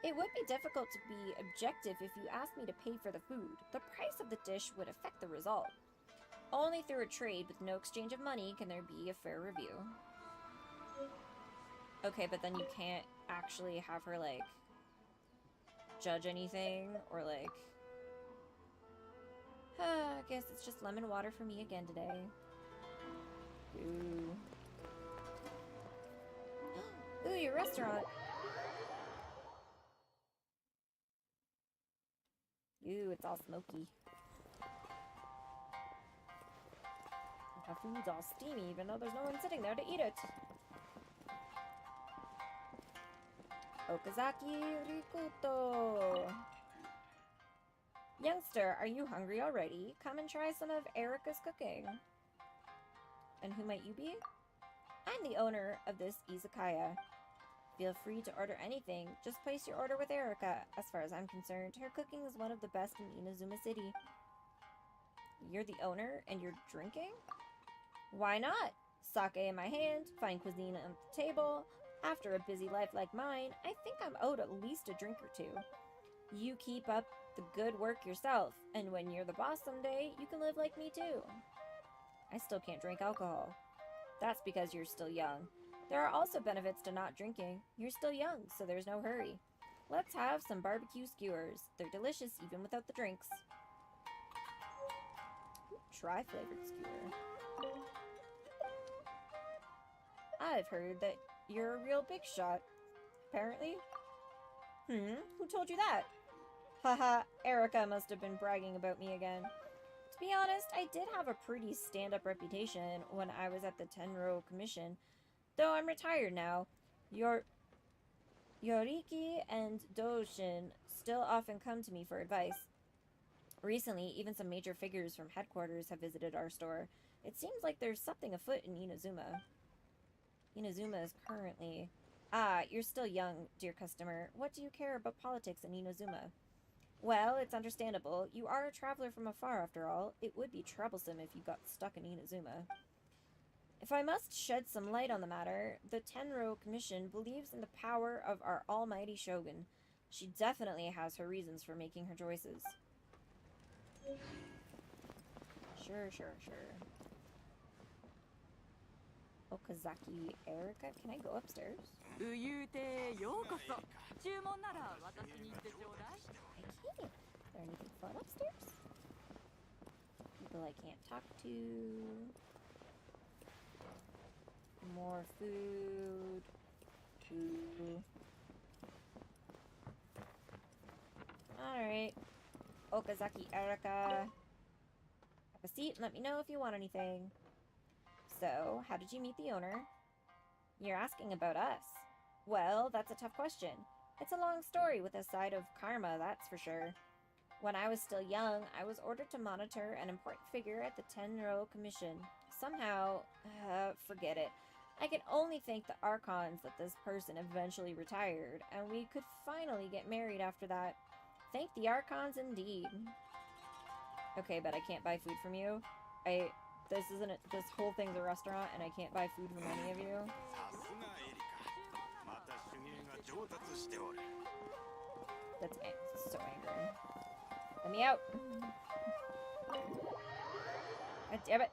It would be difficult to be objective if you asked me to pay for the food. The price of the dish would affect the result. Only through a trade with no exchange of money can there be a fair review. Okay, but then you can't actually have her, like, judge anything, or like... I guess it's just lemon water for me again today. Ooh. Ooh, your restaurant! Ooh, it's all smoky. The food's all steamy, even though there's no one sitting there to eat it. Okazaki Rikuto. Youngster, are you hungry already? Come and try some of Erica's cooking. And who might you be? I'm the owner of this izakaya. Feel free to order anything. Just place your order with Erica. As far as I'm concerned, her cooking is one of the best in Inazuma City. You're the owner and you're drinking? Why not? Sake in my hand, fine cuisine on the table. After a busy life like mine, I think I'm owed at least a drink or two. You keep up the good work yourself, and when you're the boss someday, you can live like me too. I still can't drink alcohol. That's because you're still young. There are also benefits to not drinking. You're still young, so there's no hurry. Let's have some barbecue skewers. They're delicious even without the drinks. Tri-flavored skewer. I've heard that you're a real big shot. Apparently. Who told you that? Haha, Erica must have been bragging about me again. To be honest, I did have a pretty stand-up reputation when I was at the Tenro Commission. Though I'm retired now, Yoriki and Doshin still often come to me for advice. Recently, even some major figures from headquarters have visited our store. It seems like there's something afoot in Inazuma. Inazuma is currently... Ah, you're still young, dear customer. What do you care about politics in Inazuma? Well, it's understandable. You are a traveler from afar, after all. It would be troublesome if you got stuck in Inazuma. If I must shed some light on the matter, the Tenro Commission believes in the power of our almighty shogun. She definitely has her reasons for making her choices. Sure. Okazaki Erica, can I go upstairs? I can't. Is there anything fun upstairs? People I can't talk to. More food. Alright. Okazaki Erica. Have a seat and let me know if you want anything. So, how did you meet the owner? You're asking about us. Well, that's a tough question. It's a long story with a side of karma, that's for sure. When I was still young, I was ordered to monitor an important figure at the Tenro Commission. Somehow, forget it. I can only thank the Archons that this person eventually retired, and we could finally get married after that. Thank the Archons indeed. Okay, but I can't buy food from you. This whole thing's a restaurant, and I can't buy food from any of you. That's so angry. Let me out! God damn it!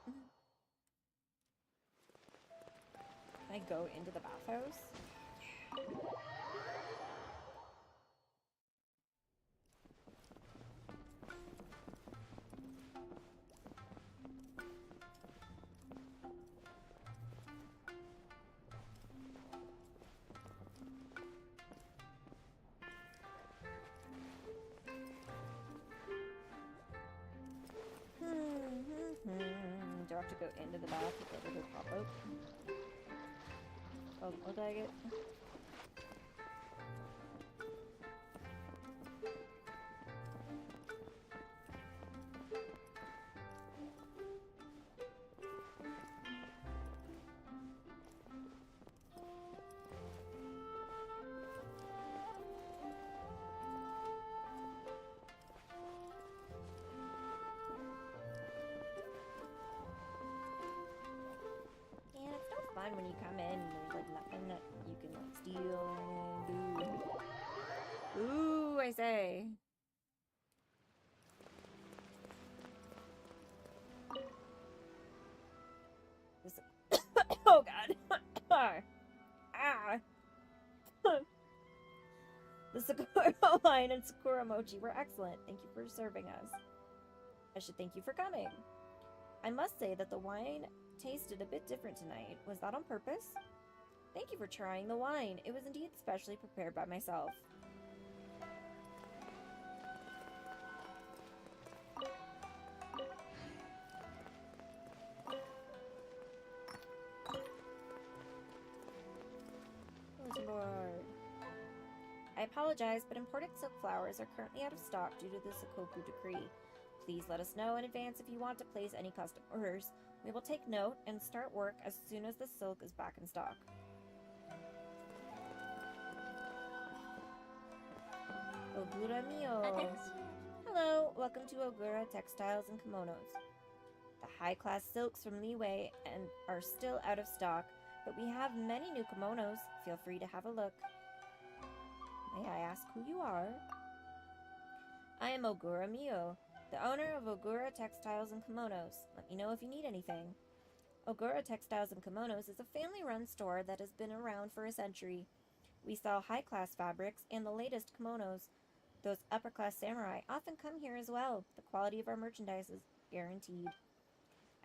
Can I go into the bathhouse? Do I have to go into the bath before they pop out? Doesn't look like it. When you come in and there's like nothing that you can like steal or anything. Ooh, I say. Oh god. Ah. The Sakura wine and Sakura mochi were excellent. Thank you for serving us. I should thank you for coming. I must say that the wine tasted a bit different tonight. Was that on purpose? Thank you for trying the wine. It was indeed specially prepared by myself. Lord. I apologize, but imported silk flowers are currently out of stock due to the Sakoku decree. Please let us know in advance if you want to place any custom orders. We will take note and start work as soon as the silk is back in stock. Ogura Mio. Hello, welcome to Ogura Textiles and Kimonos. The high-class silks from Liyue and are still out of stock, but we have many new kimonos. Feel free to have a look. May I ask who you are? I am Ogura Mio, the owner of Ogura Textiles and Kimonos. Let me know if you need anything. Ogura Textiles and Kimonos is a family-run store that has been around for a century. We sell high-class fabrics and the latest kimonos. Those upper-class samurai often come here as well. The quality of our merchandise is guaranteed.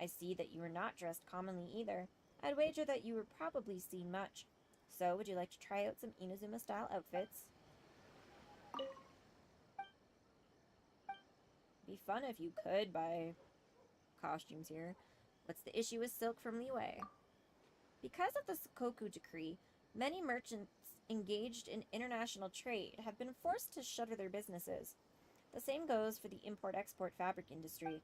I see that you are not dressed commonly either. I'd wager that you were probably seen much. So, would you like to try out some Inazuma-style outfits? Be fun if you could buy costumes here. What's the issue with silk from Liyue? Because of the Sakoku decree, many merchants engaged in international trade have been forced to shutter their businesses. The same goes for the import-export fabric industry.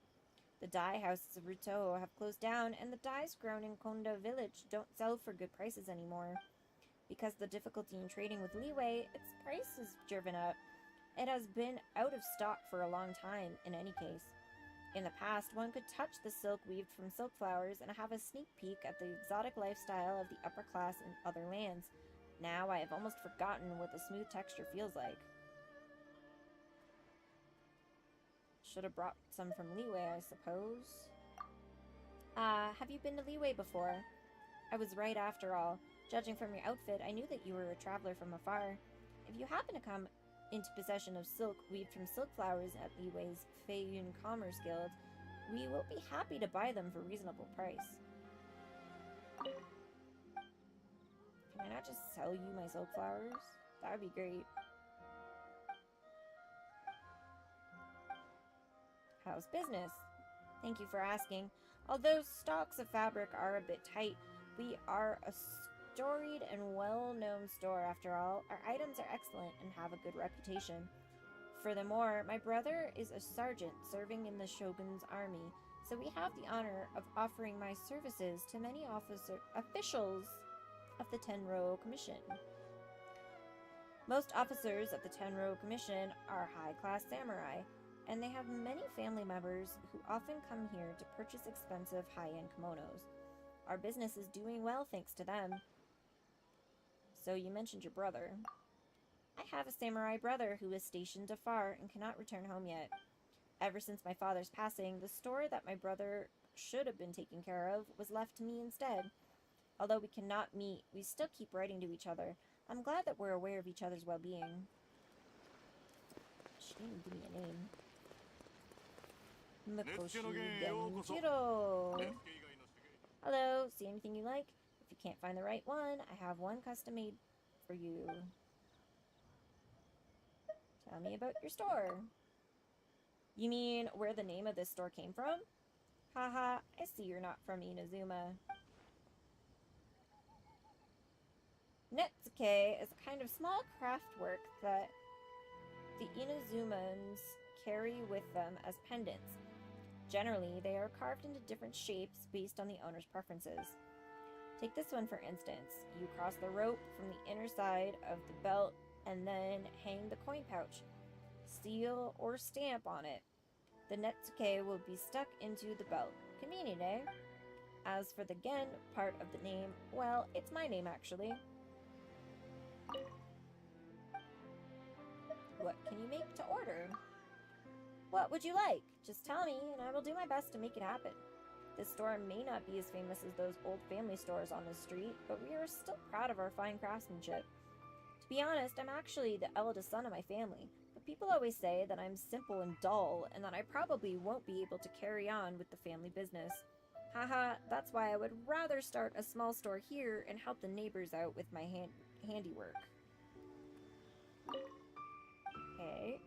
The dye houses of Rutoho have closed down, and the dyes grown in Konda village don't sell for good prices anymore. Because of the difficulty in trading with Liyue, its price is driven up. It has been out of stock for a long time, in any case. In the past, one could touch the silk weaved from silk flowers and have a sneak peek at the exotic lifestyle of the upper class in other lands. Now I have almost forgotten what the smooth texture feels like. Should have brought some from Liyue, I suppose. Have you been to Liyue before? I was right after all. Judging from your outfit, I knew that you were a traveler from afar. If you happen to come into possession of silk weaved from silk flowers at Liyue's Feiyun Commerce Guild, we will be happy to buy them for a reasonable price. Can I not just sell you my silk flowers? That would be great. How's business? Thank you for asking. Although stocks of fabric are a bit tight, we are a storied and well-known store after all. Our items are excellent and have a good reputation. Furthermore, my brother is a sergeant serving in the Shogun's army, so we have the honor of offering my services to many officials of the Tenro Commission. Most officers of the Tenro Commission are high-class samurai, and they have many family members who often come here to purchase expensive high-end kimonos. Our business is doing well thanks to them. So you mentioned your brother. I have a samurai brother who is stationed afar and cannot return home yet. Ever since my father's passing, the store that my brother should have been taking care of was left to me instead. Although we cannot meet, we still keep writing to each other. I'm glad that we're aware of each other's well-being. She didn't give me a name. Mikoshi Genjiro. Hello, see anything you like? If you can't find the right one, I have one custom made for you. Tell me about your store. You mean where the name of this store came from? Haha, I see you're not from Inazuma. Netsuke is a kind of small craft work that the Inazumans carry with them as pendants. Generally, they are carved into different shapes based on the owner's preferences. Take this one for instance. You cross the rope from the inner side of the belt and then hang the coin pouch. Seal or stamp on it. The Netsuke will be stuck into the belt. Convenient, eh? As for the Gen part of the name, well, it's my name actually. What can you make to order? What would you like? Just tell me, and I will do my best to make it happen. This store may not be as famous as those old family stores on the street, but we are still proud of our fine craftsmanship. To be honest, I'm actually the eldest son of my family, but people always say that I'm simple and dull, and that I probably won't be able to carry on with the family business. Haha, that's why I would rather start a small store here and help the neighbors out with my handiwork. Okay.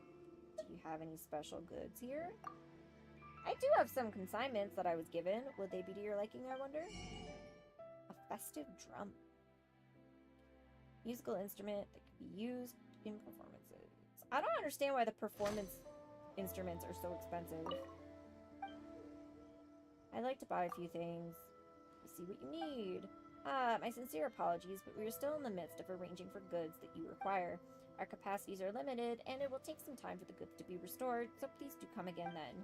Do you have any special goods here? I do have some consignments that I was given. Would they be to your liking, I wonder? A festive drum. Musical instrument that can be used in performances. I don't understand why the performance instruments are so expensive. I'd like to buy a few things. You see what you need. My sincere apologies, but we are still in the midst of arranging for goods that you require. Our capacities are limited, and it will take some time for the goods to be restored, so please do come again then.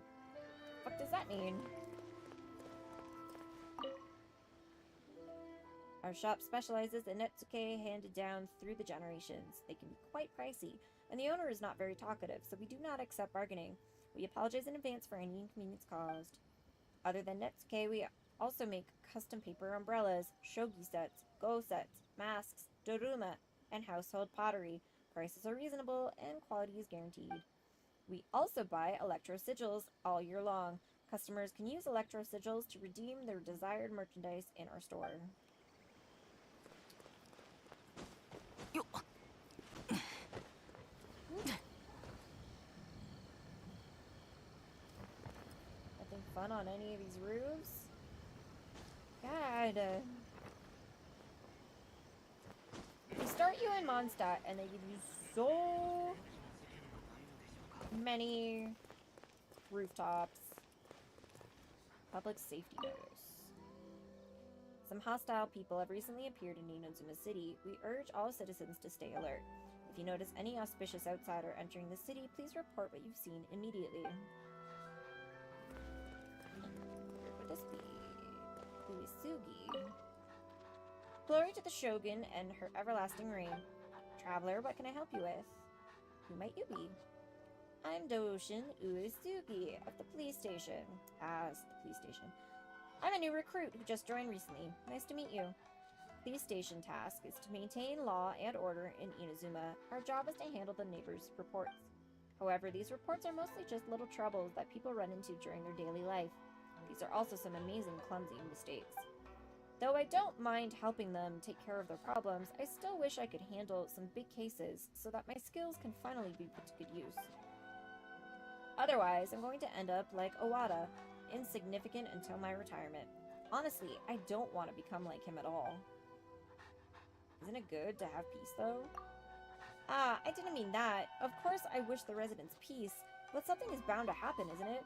What does that mean? Our shop specializes in netsuke handed down through the generations. They can be quite pricey, and the owner is not very talkative, so we do not accept bargaining. We apologize in advance for any inconvenience caused. Other than netsuke, we also make custom paper umbrellas, shogi sets, go sets, masks, doruma, and household pottery. Prices are reasonable, and quality is guaranteed. We also buy electro sigils all year long. Customers can use electro sigils to redeem their desired merchandise in our store. Nothing fun on any of these roofs? God. They start you in Mondstadt and they give you so many rooftops. Public safety notice. Some hostile people have recently appeared in In-A-Inazuma City. We urge all citizens to stay alert. If you notice any auspicious outsider entering the city, please report what you've seen immediately. Where would this be? Uesugi. Glory to the Shogun and her everlasting reign. Traveler, what can I help you with? Who might you be? I'm Doshin Uesugi of the police station. The police station. I'm a new recruit who just joined recently. Nice to meet you. Police station task is to maintain law and order in Inazuma. Our job is to handle the neighbors' reports. However, these reports are mostly just little troubles that people run into during their daily life. These are also some amazing clumsy mistakes. Though I don't mind helping them take care of their problems, I still wish I could handle some big cases so that my skills can finally be put to good use. Otherwise, I'm going to end up like Owada, insignificant until my retirement. Honestly, I don't want to become like him at all. Isn't it good to have peace, though? I didn't mean that. Of course I wish the residents peace, but something is bound to happen, isn't it?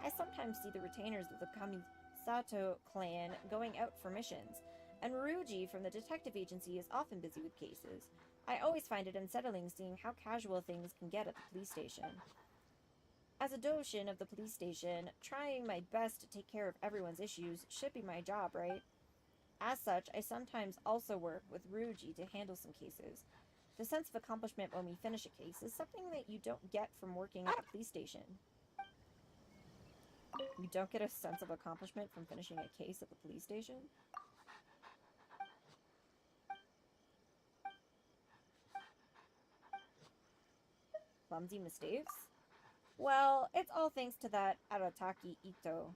I sometimes see the retainers of the Kamisato clan going out for missions, and Ryuji from the detective agency is often busy with cases. I always find it unsettling seeing how casual things can get at the police station. As a Doshin of the police station, trying my best to take care of everyone's issues should be my job, right? As such, I sometimes also work with Ryuji to handle some cases. The sense of accomplishment when we finish a case is something that you don't get from working at the police station. You don't get a sense of accomplishment from finishing a case at the police station? Clumsy mistakes? Well, it's all thanks to that Arataki Ito.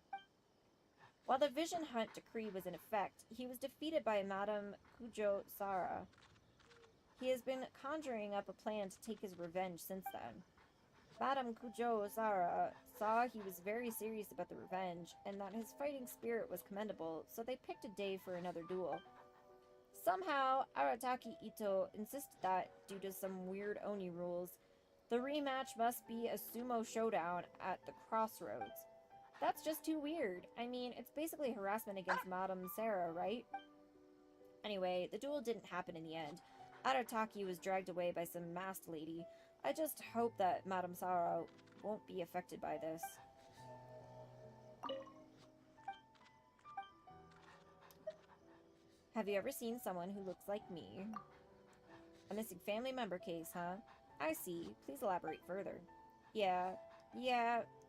While the Vision Hunt decree was in effect, he was defeated by Madame Kujo Sara. He has been conjuring up a plan to take his revenge since then. Madame Kujo Sara saw he was very serious about the revenge, and that his fighting spirit was commendable, so they picked a day for another duel. Somehow, Arataki Ito insisted that, due to some weird Oni rules, the rematch must be a sumo showdown at the crossroads. That's just too weird. I mean, it's basically harassment against Madame Sarah, right? Anyway, the duel didn't happen in the end. Arataki was dragged away by some masked lady. I just hope that Madame Sarah won't be affected by this. Have you ever seen someone who looks like me? A missing family member case, huh? I see. Please elaborate further. Yeah,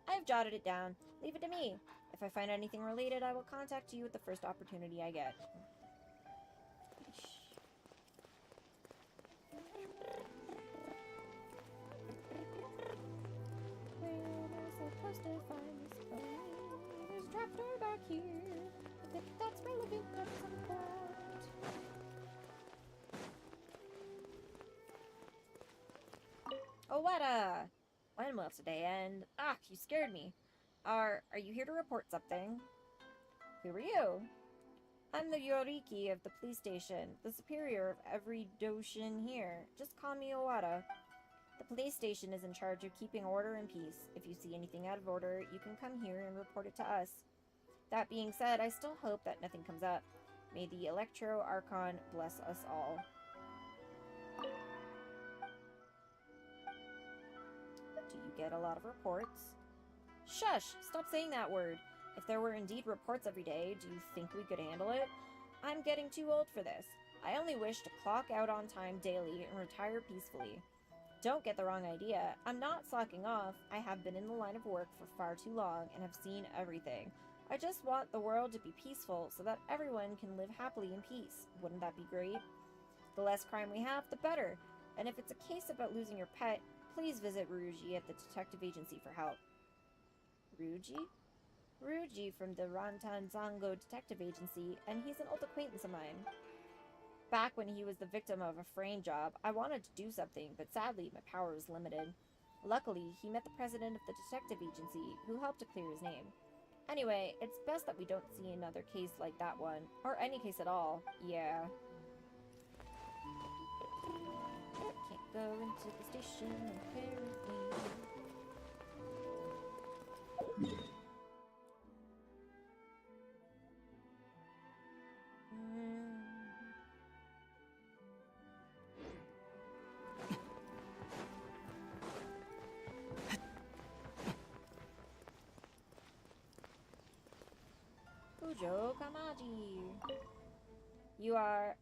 I've jotted it down. Leave it to me. If I find anything related, I will contact you at the first opportunity I get. Where am I supposed to find this pony? There's a trapdoor back here. I think that's relevant at some point. Oh, what when will today end? You scared me. Are you here to report something? Who are you? I'm the Yoriki of the police station, the superior of every Doshin here. Just call me Owada. The police station is in charge of keeping order and peace. If you see anything out of order, you can come here and report it to us. That being said, I still hope that nothing comes up. May the Electro Archon bless us all. Do you get a lot of reports? Shush! Stop saying that word. If there were indeed reports every day, do you think we could handle it? I'm getting too old for this. I only wish to clock out on time daily and retire peacefully. Don't get the wrong idea. I'm not slacking off. I have been in the line of work for far too long and have seen everything. I just want the world to be peaceful so that everyone can live happily in peace. Wouldn't that be great? The less crime we have, the better. And if it's a case about losing your pet, please visit Ryuji at the detective agency for help. Ryuji? Ryuji from the Rantanzango Detective Agency, and he's an old acquaintance of mine. Back when he was the victim of a frame job, I wanted to do something, but sadly my power was limited. Luckily, he met the president of the detective agency, who helped to clear his name. Anyway, it's best that we don't see another case like that one, or any case at all. Yeah. Can't go into the station, apparently. Kujo Kamaji. You're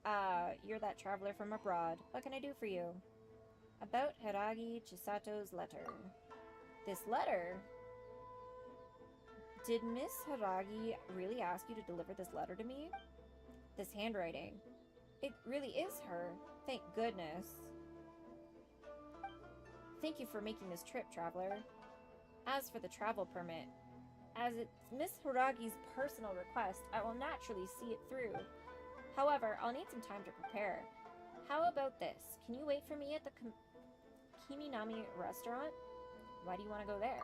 that traveler from abroad. What can I do for you? About Hiragi Chisato's letter. This letter? Did Miss Hiragi really ask you to deliver this letter to me? This handwriting. It really is her. Thank goodness. Thank you for making this trip, traveler. As for the travel permit, as it's Miss Hiragi's personal request, I will naturally see it through. However, I'll need some time to prepare. How about this? Can you wait for me at the Kiminami restaurant? Why do you want to go there?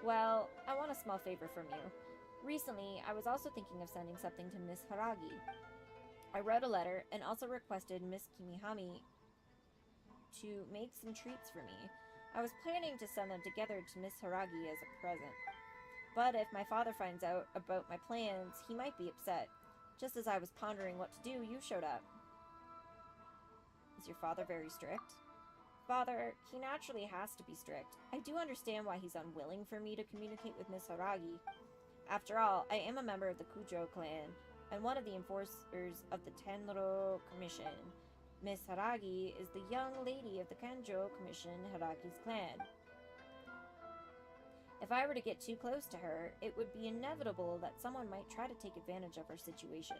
Well, I want a small favor from you. Recently, I was also thinking of sending something to Miss Hiragi. I wrote a letter and also requested Miss Kimihami to make some treats for me. I was planning to send them together to Miss Hiragi as a present. But if my father finds out about my plans, he might be upset. Just as I was pondering what to do, you showed up. Is your father very strict? Father, he naturally has to be strict. I do understand why he's unwilling for me to communicate with Miss Hiragi. After all, I am a member of the Kujo clan, and one of the enforcers of the Tenro Commission. Miss Hiragi is the young lady of the Kanjo Commission, Hiragi's clan. If I were to get too close to her, it would be inevitable that someone might try to take advantage of her situation.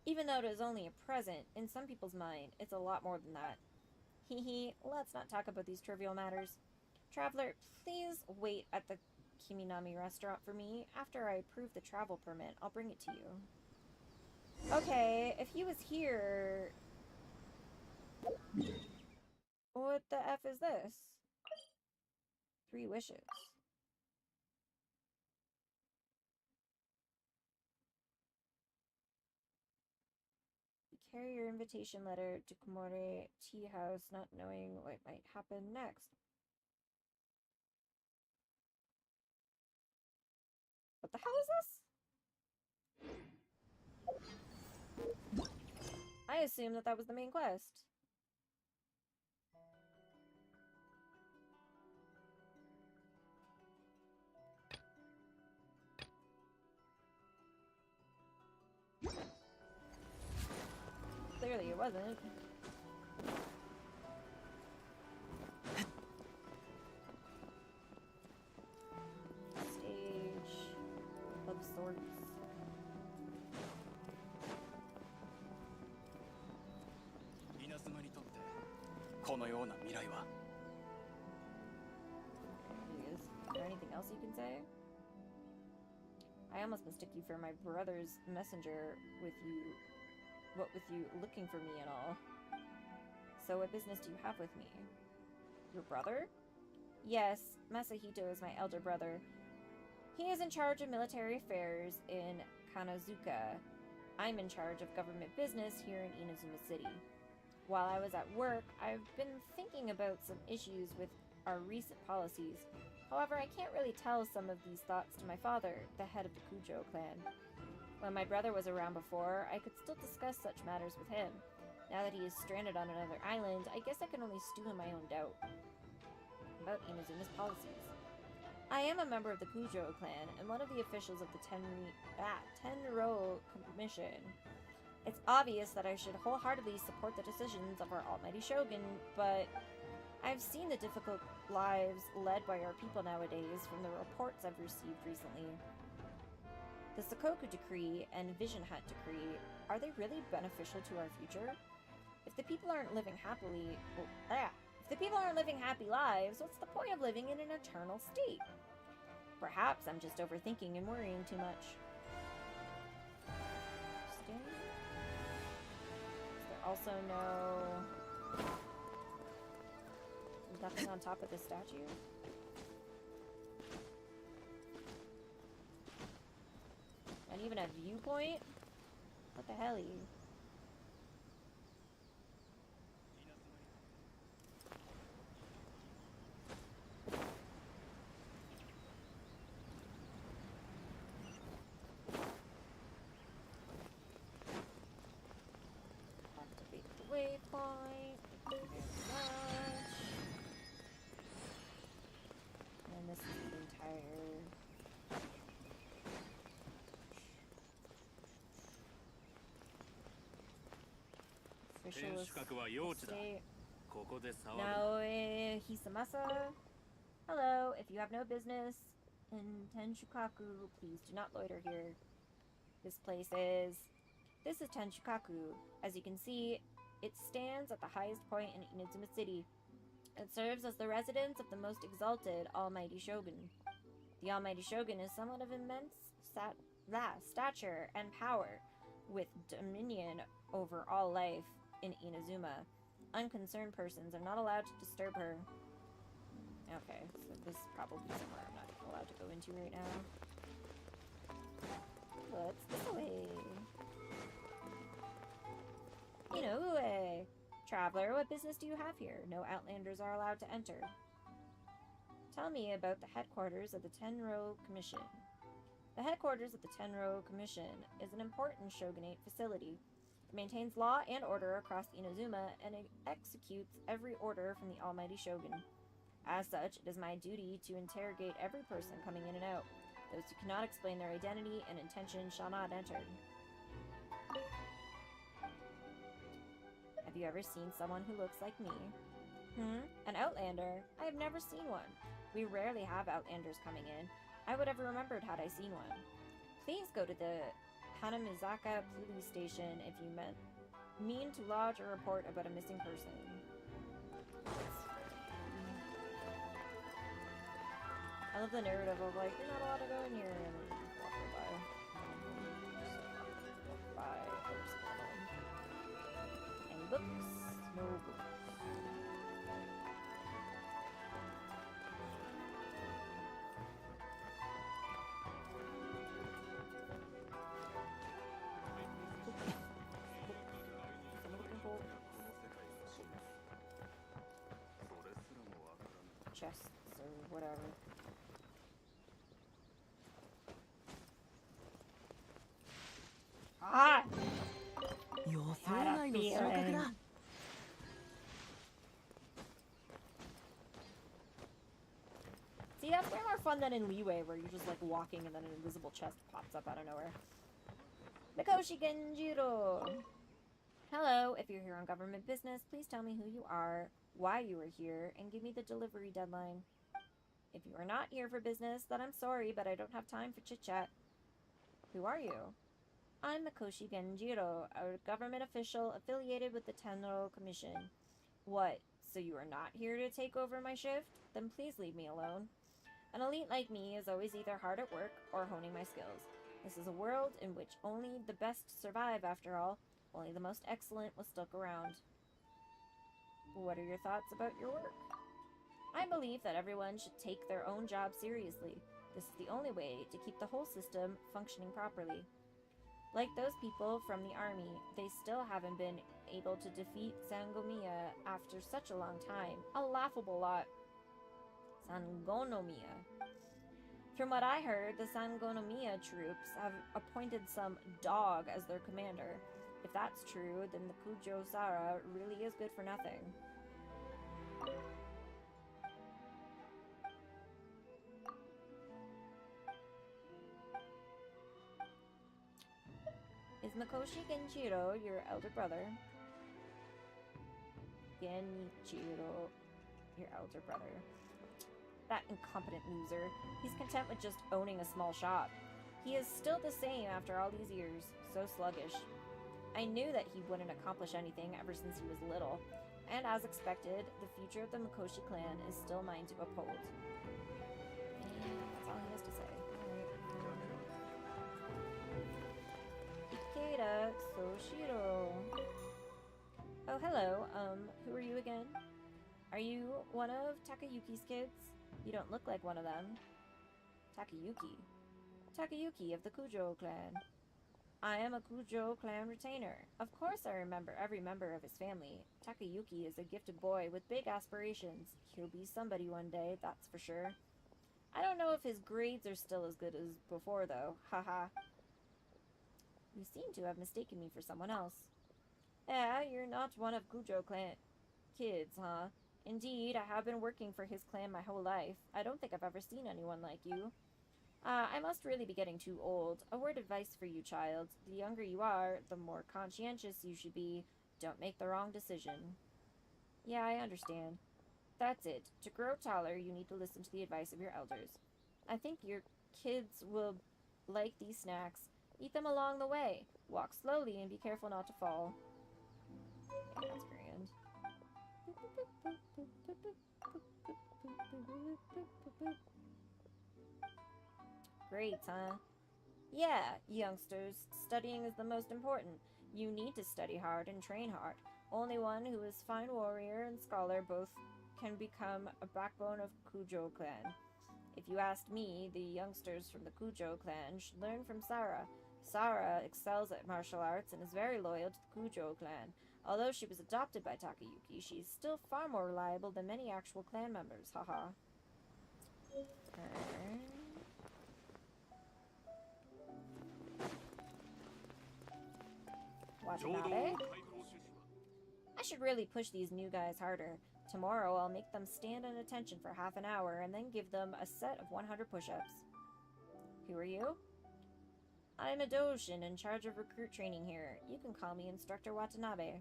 Even though it is only a present, in some people's mind, it's a lot more than that. Hehe, let's not talk about these trivial matters. Traveler, please wait at the Kiminami restaurant for me. After I approve the travel permit, I'll bring it to you. Okay, if he was here... What the F is this? 3 wishes. Carry your invitation letter to Komore Tea House, not knowing what might happen next. What the hell is this? I assumed that was the main quest. Clearly it wasn't. Stage of sorts. Inazuma にとってこのような未来は Is there anything else you can say? I almost mistook you for my brother's messenger with you looking for me and all. So what business do you have with me? Your brother? Yes, Masahito is my elder brother. He is in charge of military affairs in Kanazuka. I'm in charge of government business here in Inazuma City. While I was at work, I've been thinking about some issues with our recent policies. However, I can't really tell some of these thoughts to my father, the head of the Kujo clan. When my brother was around before, I could still discuss such matters with him. Now that he is stranded on another island, I guess I can only stew in my own doubt about Inazuma's policies. I am a member of the Kujo clan, and one of the officials of the Tenro Commission. It's obvious that I should wholeheartedly support the decisions of our almighty shogun, but I've seen the difficult lives led by our people nowadays from the reports I've received recently. The Sakoku Decree and Vision Hut Decree, are they really beneficial to our future? If the people aren't living happily... If the people aren't living happy lives, what's the point of living in an eternal state? Perhaps I'm just overthinking and worrying too much. Interesting. Is there also nothing on top of the statue? Not even a viewpoint? What the hell are you? Activate the waypoint. Very much. And this is the entire... Naoe Hisamasa. Hello, if you have no business in Tenshukaku, please do not loiter here. This is Tenshukaku. As you can see, it stands at the highest point in Inazuma City. It serves as the residence of the most exalted Almighty Shogun. The Almighty Shogun is someone of immense stature and power, with dominion over all life in Inazuma. Unconcerned persons are not allowed to disturb her. Okay, so this is probably somewhere I'm not allowed to go into right now. What's this way? Inoue! Traveler, what business do you have here? No outlanders are allowed to enter. Tell me about the headquarters of the Tenro Commission. The headquarters of the Tenro Commission is an important shogunate facility. It maintains law and order across Inazuma, and it executes every order from the Almighty Shogun. As such, it is my duty to interrogate every person coming in and out. Those who cannot explain their identity and intention shall not enter. Have you ever seen someone who looks like me? An outlander? I have never seen one. We rarely have outlanders coming in. I would have remembered had I seen one. Please go to the Hanamizaka police station if you mean to lodge a report about a missing person. I love the narrative of like, you're not allowed to go in here, and then walk by. Walk by. Any books? No books. Chests or whatever. Ah! Had a feeling. See, that's way more fun than in Leeway, where you're just like walking and then an invisible chest pops up out of nowhere. Mikoshi Genjiro! Hello, if you're here on government business, please tell me who you are, why you are here, and give me the delivery deadline. If you are not here for business, then I'm sorry, but I don't have time for chit-chat. Who are you? I'm Mikoshi Genjiro, a government official affiliated with the Tenro Commission. What, so you are not here to take over my shift? Then please leave me alone. An elite like me is always either hard at work or honing my skills. This is a world in which only the best survive, after all. Only the most excellent will stick around. What are your thoughts about your work? I believe that everyone should take their own job seriously. This is the only way to keep the whole system functioning properly. Like those people from the army, they still haven't been able to defeat Sangomiya after such a long time. A laughable lot. Sangonomiya. From what I heard, the Sangonomiya troops have appointed some dog as their commander. If that's true, then the Kujo Sara really is good for nothing. Is Mikoshi Genshiro your elder brother? Genichiro, your elder brother. That incompetent loser. He's content with just owning a small shop. He is still the same after all these years. So sluggish. I knew that he wouldn't accomplish anything ever since he was little. And as expected, the future of the Mikoshi clan is still mine to uphold. And that's all he has to say. Alright. Ikeda Soshiro. Oh, hello. Who are you again? Are you one of Takayuki's kids? You don't look like one of them. Takayuki. Takayuki of the Kujo clan. I am a Kujo clan retainer. Of course I remember every member of his family. Takayuki is a gifted boy with big aspirations. He'll be somebody one day, that's for sure. I don't know if his grades are still as good as before, though. Haha. You seem to have mistaken me for someone else. Yeah, you're not one of Kujo clan kids, huh? Indeed, I have been working for his clan my whole life. I don't think I've ever seen anyone like you. I must really be getting too old. A word of advice for you, child. The younger you are, the more conscientious you should be. Don't make the wrong decision. Yeah, I understand. That's it. To grow taller, you need to listen to the advice of your elders. I think your kids will like these snacks. Eat them along the way. Walk slowly and be careful not to fall. Yeah, that's grand. Great, huh? Yeah, youngsters, studying is the most important. You need to study hard and train hard. Only one who is fine warrior and scholar both can become a backbone of Kujo clan. If you asked me, the youngsters from the Kujo clan should learn from Sara. Sara excels at martial arts and is very loyal to the Kujo clan. Although she was adopted by Takayuki, she is still far more reliable than many actual clan members. Haha. Watanabe? I should really push these new guys harder. Tomorrow I'll make them stand at attention for half an hour and then give them a set of 100 push-ups. Who are you? I'm a Doshin in charge of recruit training here. You can call me Instructor Watanabe.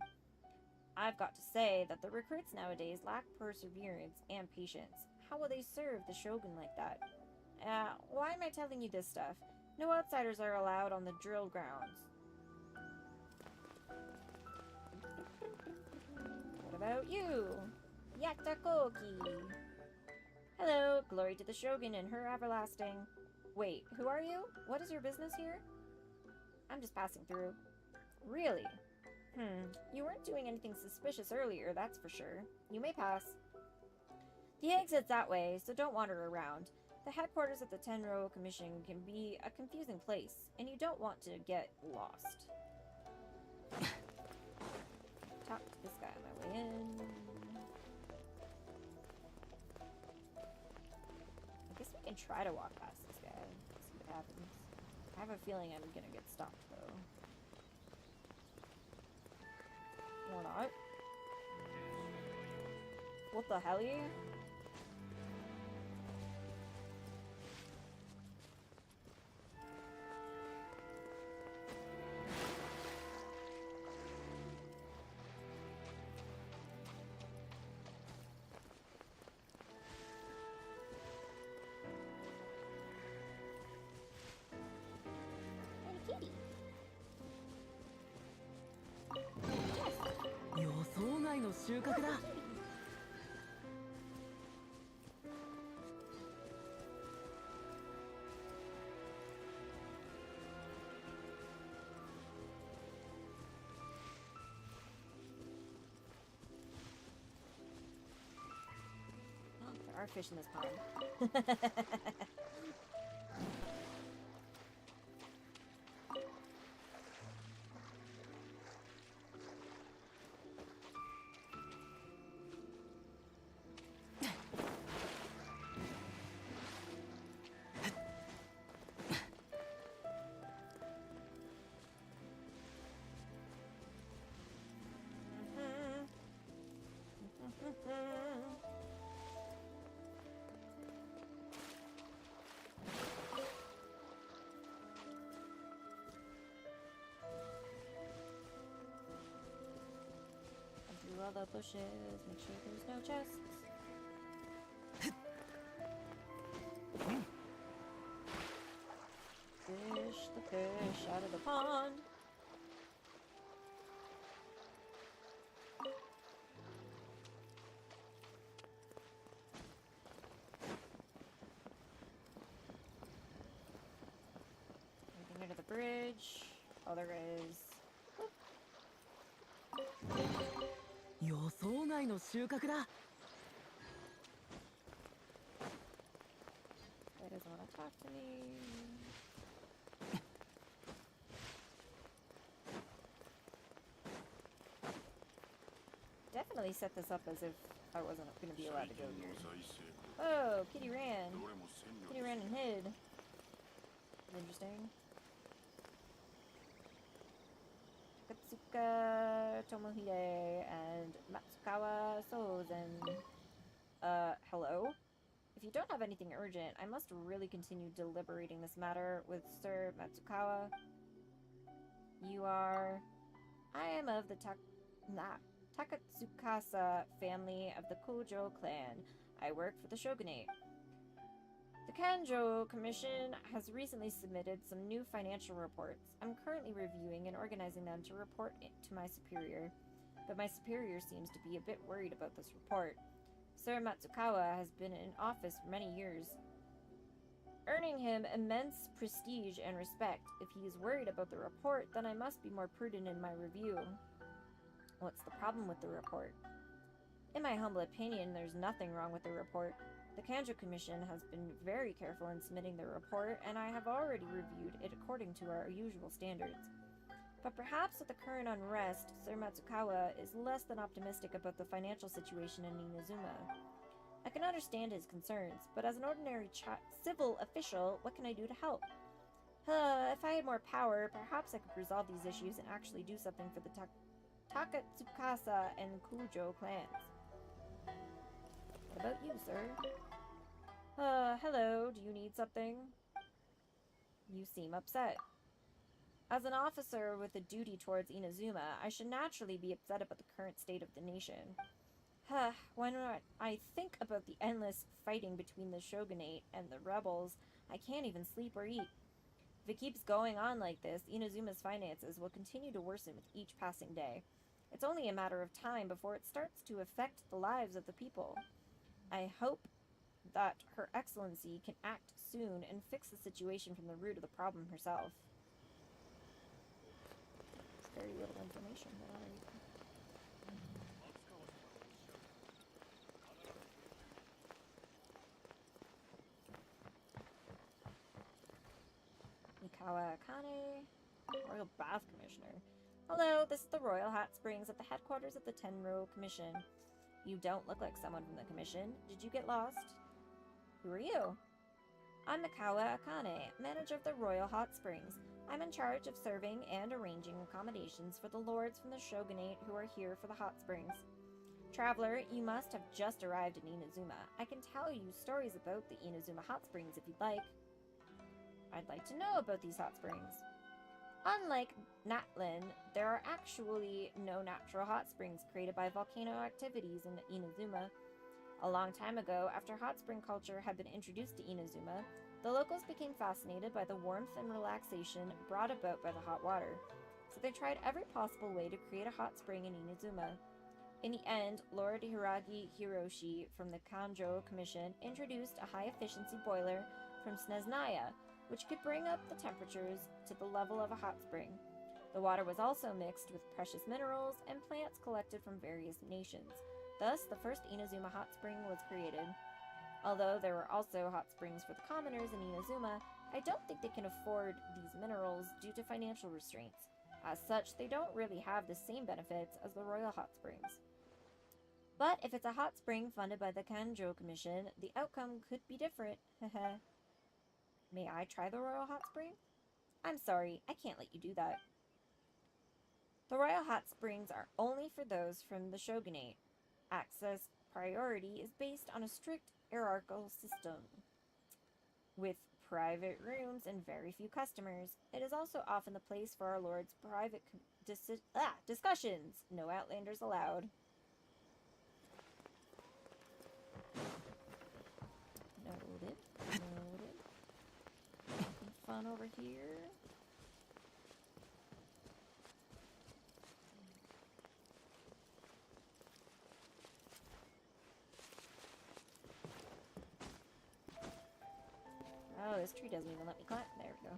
I've got to say that the recruits nowadays lack perseverance and patience. How will they serve the Shogun like that? Why am I telling you this stuff? No outsiders are allowed on the drill grounds. What about you? Yatakoki. Hello, glory to the Shogun and her everlasting. Wait, who are you? What is your business here? I'm just passing through. Really? You weren't doing anything suspicious earlier, that's for sure. You may pass. The exit's that way, so don't wander around. The headquarters of the Tenro Commission can be a confusing place, and you don't want to get lost. Talk to this guy on my way in. I guess we can try to walk past this guy. See what happens. I have a feeling I'm gonna get stopped, though. Or not. What the hell, you? There are fish in this pond. all the bushes. Make sure there's no chests. Fish the fish out of the pond. Anything under the bridge? Oh, there is. 予想外の収穫だ。 That doesn't want to talk to me. Definitely set this up as if I wasn't going to be allowed to go here. Oh, Kitty ran. Kitty ran and hid. Interesting. Katsuka Tomohide and Matsukawa Sozen. Hello? If you don't have anything urgent, I must really continue deliberating this matter with Sir Matsukawa. You are... I am of the Takatsukasa family of the Kojo clan. I work for the shogunate. The Kanjo Commission has recently submitted some new financial reports. I'm currently reviewing and organizing them to report it to my superior, but my superior seems to be a bit worried about this report. Sir Matsukawa has been in office for many years, earning him immense prestige and respect. If he is worried about the report, then I must be more prudent in my review. What's the problem with the report? In my humble opinion, there's nothing wrong with the report. The Kanjo Commission has been very careful in submitting the report, and I have already reviewed it according to our usual standards. But perhaps with the current unrest, Sir Matsukawa is less than optimistic about the financial situation in Inazuma. I can understand his concerns, but as an ordinary civil official, what can I do to help? If I had more power, perhaps I could resolve these issues and actually do something for the Takatsukasa and Kujo clans. What about you, sir? Hello, do you need something? You seem upset. As an officer with a duty towards Inazuma, I should naturally be upset about the current state of the nation. When I think about the endless fighting between the shogunate and the rebels, I can't even sleep or eat. If it keeps going on like this, Inazuma's finances will continue to worsen with each passing day. It's only a matter of time before it starts to affect the lives of the people. I hope that Her Excellency can act soon and fix the situation from the root of the problem herself. There's very little information that I... Mikawa Akane, Royal Bath Commissioner. Hello, this is the Royal Hot Springs at the headquarters of the Tenro Commission. You don't look like someone from the Commission. Did you get lost? Who are you? I'm Mikawa Akane, manager of the Royal Hot Springs. I'm in charge of serving and arranging accommodations for the lords from the shogunate who are here for the hot springs. Traveler, you must have just arrived in Inazuma. I can tell you stories about the Inazuma hot springs if you'd like. I'd like to know about these hot springs. Unlike Natlin, there are actually no natural hot springs created by volcano activities in Inazuma. A long time ago, after hot spring culture had been introduced to Inazuma, the locals became fascinated by the warmth and relaxation brought about by the hot water, so they tried every possible way to create a hot spring in Inazuma. In the end, Lord Hiragi Hiroshi from the Kanjo Commission introduced a high-efficiency boiler from Sneznaya, which could bring up the temperatures to the level of a hot spring. The water was also mixed with precious minerals and plants collected from various nations. Thus, the first Inazuma hot spring was created. Although there were also hot springs for the commoners in Inazuma, I don't think they can afford these minerals due to financial restraints. As such, they don't really have the same benefits as the Royal Hot Springs. But if it's a hot spring funded by the Kanjo Commission, the outcome could be different. May I try the Royal Hot Spring? I'm sorry, I can't let you do that. The Royal Hot Springs are only for those from the shogunate. Access priority is based on a strict hierarchical system, with private rooms and very few customers. It is also often the place for our lord's private discussions. No outlanders allowed. on over here. Oh, this tree doesn't even let me climb. There we go.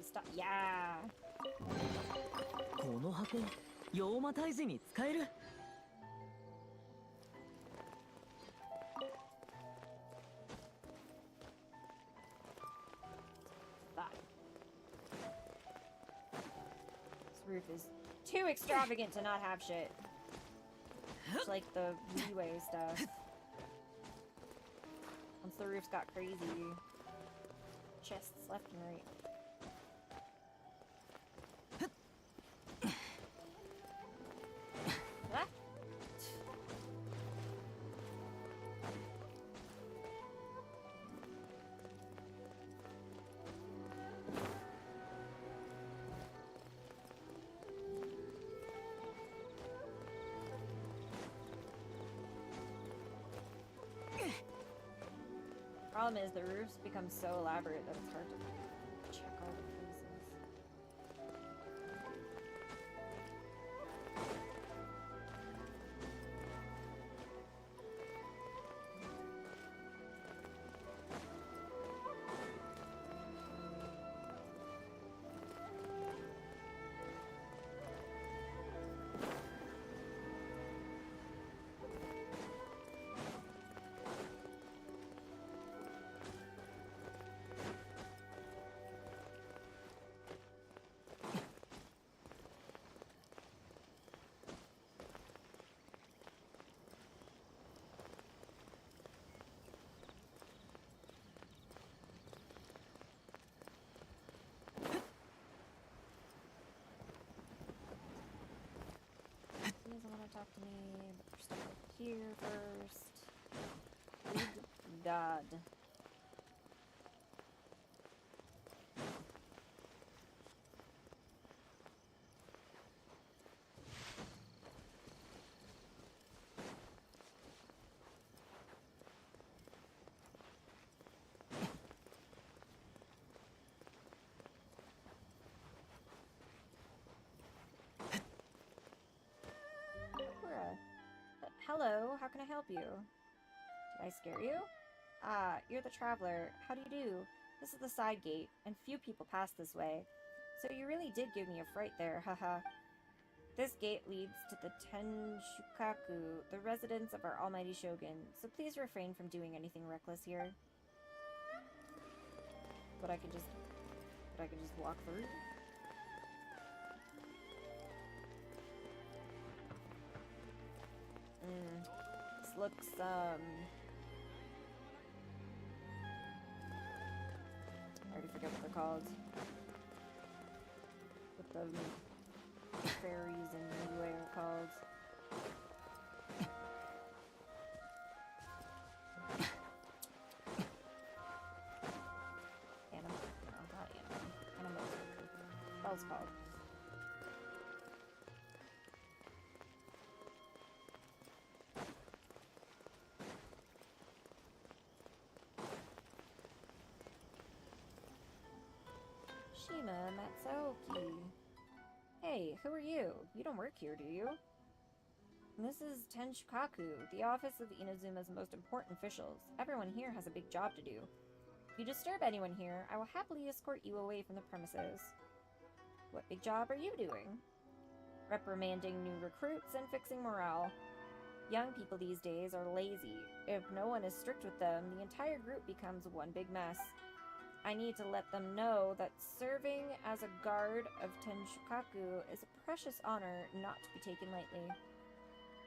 Stop. Yeah. この箱、妖魔退治に使える。This roof is too extravagant to not have shit. It's like the leeway stuff. Once the roof's got crazy, chests left and right. Ah. Problem is, the roofs become so elaborate that it's hard to check all the places. He doesn't want to talk to me, but there's stuff over here first. Good God. Hello, how can I help you? Did I scare you? Ah, you're the traveler. How do you do? This is the side gate, and few people pass this way. So you really did give me a fright there, haha. This gate leads to the Tenshukaku, the residence of our almighty shogun, so please refrain from doing anything reckless here. But I could just walk through? This looks, I already forget what they're called. What the fairies in Midway are called. Animal? No, not animal. Animal. What else called? Shima Matsuoki. Hey, who are you? You don't work here, do you? This is Tenshukaku, the office of Inazuma's most important officials. Everyone here has a big job to do. If you disturb anyone here, I will happily escort you away from the premises. What big job are you doing? Reprimanding new recruits and fixing morale. Young people these days are lazy. If no one is strict with them, the entire group becomes one big mess. I need to let them know that serving as a guard of Tenshukaku is a precious honor not to be taken lightly.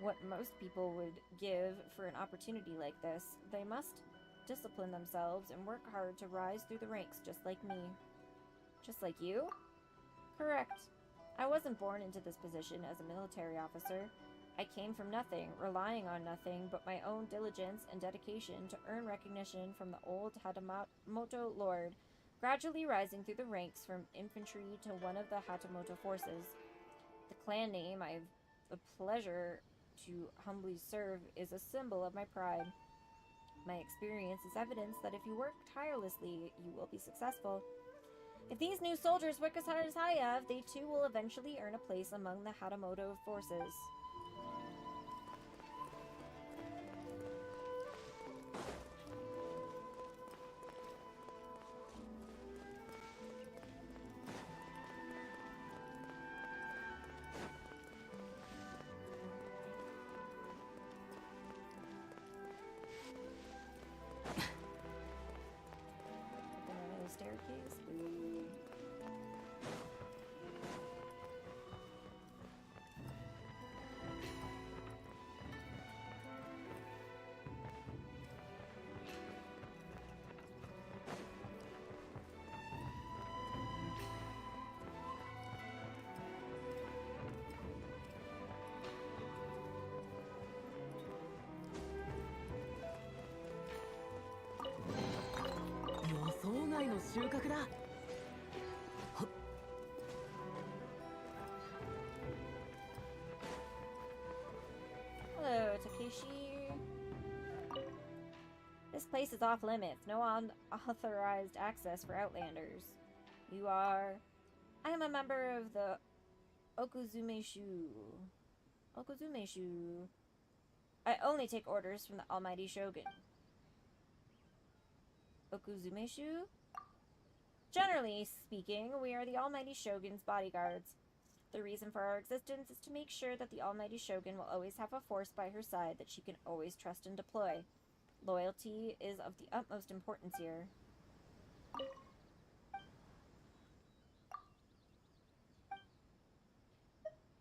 What most people would give for an opportunity like this, they must discipline themselves and work hard to rise through the ranks just like me. Just like you? Correct. I wasn't born into this position as a military officer. I came from nothing, relying on nothing but my own diligence and dedication to earn recognition from the old Hatamoto Lord, gradually rising through the ranks from infantry to one of the Hatamoto forces. The clan name I have the pleasure to humbly serve is a symbol of my pride. My experience is evidence that if you work tirelessly, you will be successful. If these new soldiers work as hard as I have, they too will eventually earn a place among the Hatamoto forces. Staircase. Ooh. Hello, Takeshi. This place is off limits. No unauthorized access for outlanders. You are... I am a member of the Okuzumeshu. Okuzumeshu. I only take orders from the Almighty Shogun. Okuzumeshu? Generally speaking, we are the Almighty Shogun's bodyguards. The reason for our existence is to make sure that the Almighty Shogun will always have a force by her side that she can always trust and deploy. Loyalty is of the utmost importance here.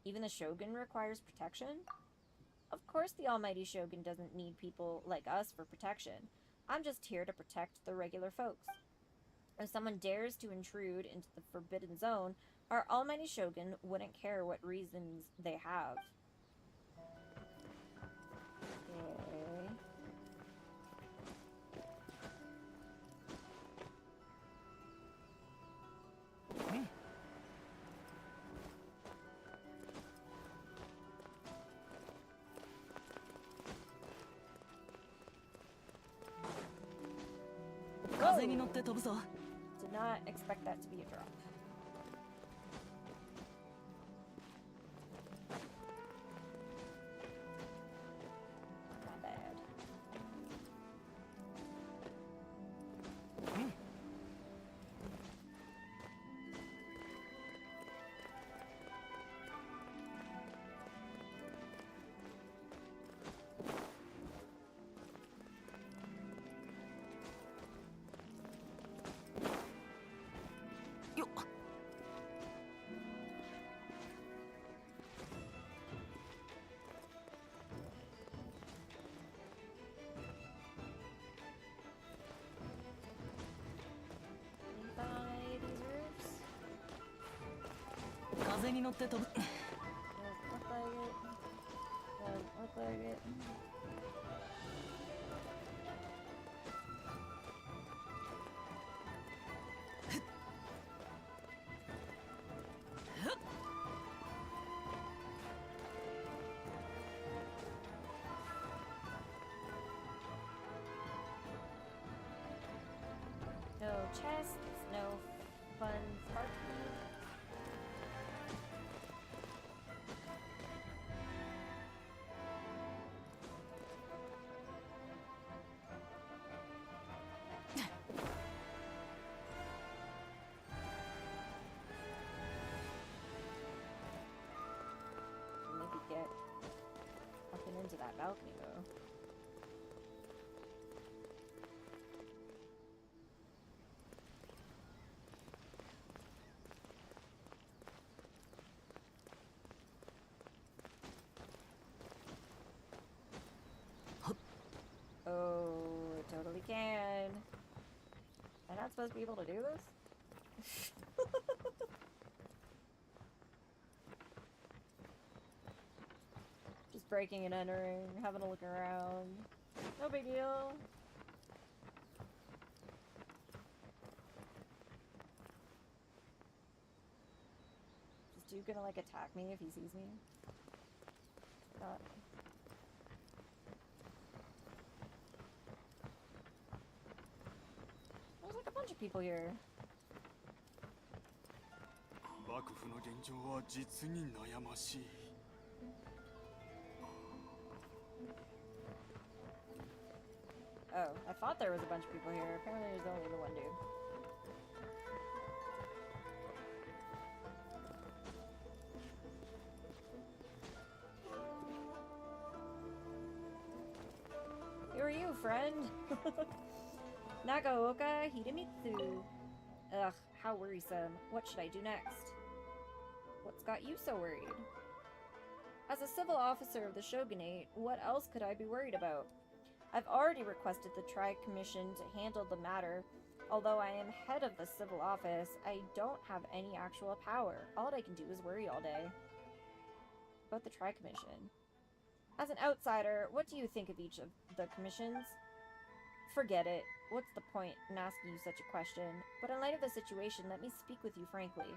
Even the Shogun requires protection? Of course the Almighty Shogun doesn't need people like us for protection. I'm just here to protect the regular folks. If someone dares to intrude into the Forbidden Zone, our Almighty Shogun wouldn't care what reasons they have. Okay. Did not expect that to be a drop. Not bad. Doesn't look like it. Doesn't look like it. No chests, no fun spark food. Maybe get up and into that balcony though. Oh, it totally can. Am I not supposed to be able to do this? Just Just breaking and entering, having a look around. No big deal. Is dude gonna like attack me if he sees me? Not. There's like a bunch of people here. 幕府の現状は実に悩ましい。 Oh, I thought there was a bunch of people here. Apparently there's only the one dude. Who are you, friend? Nagaoka Hidemitsu. Ugh, how worrisome. What should I do next? What's got you so worried? As a civil officer of the shogunate, what else could I be worried about? I've already requested the Tri-Commission to handle the matter. Although I am head of the civil office, I don't have any actual power. All I can do is worry all day. About the Tri-Commission. As an outsider, what do you think of each of the commissions? Forget it. What's the point in asking you such a question? But in light of the situation, let me speak with you frankly.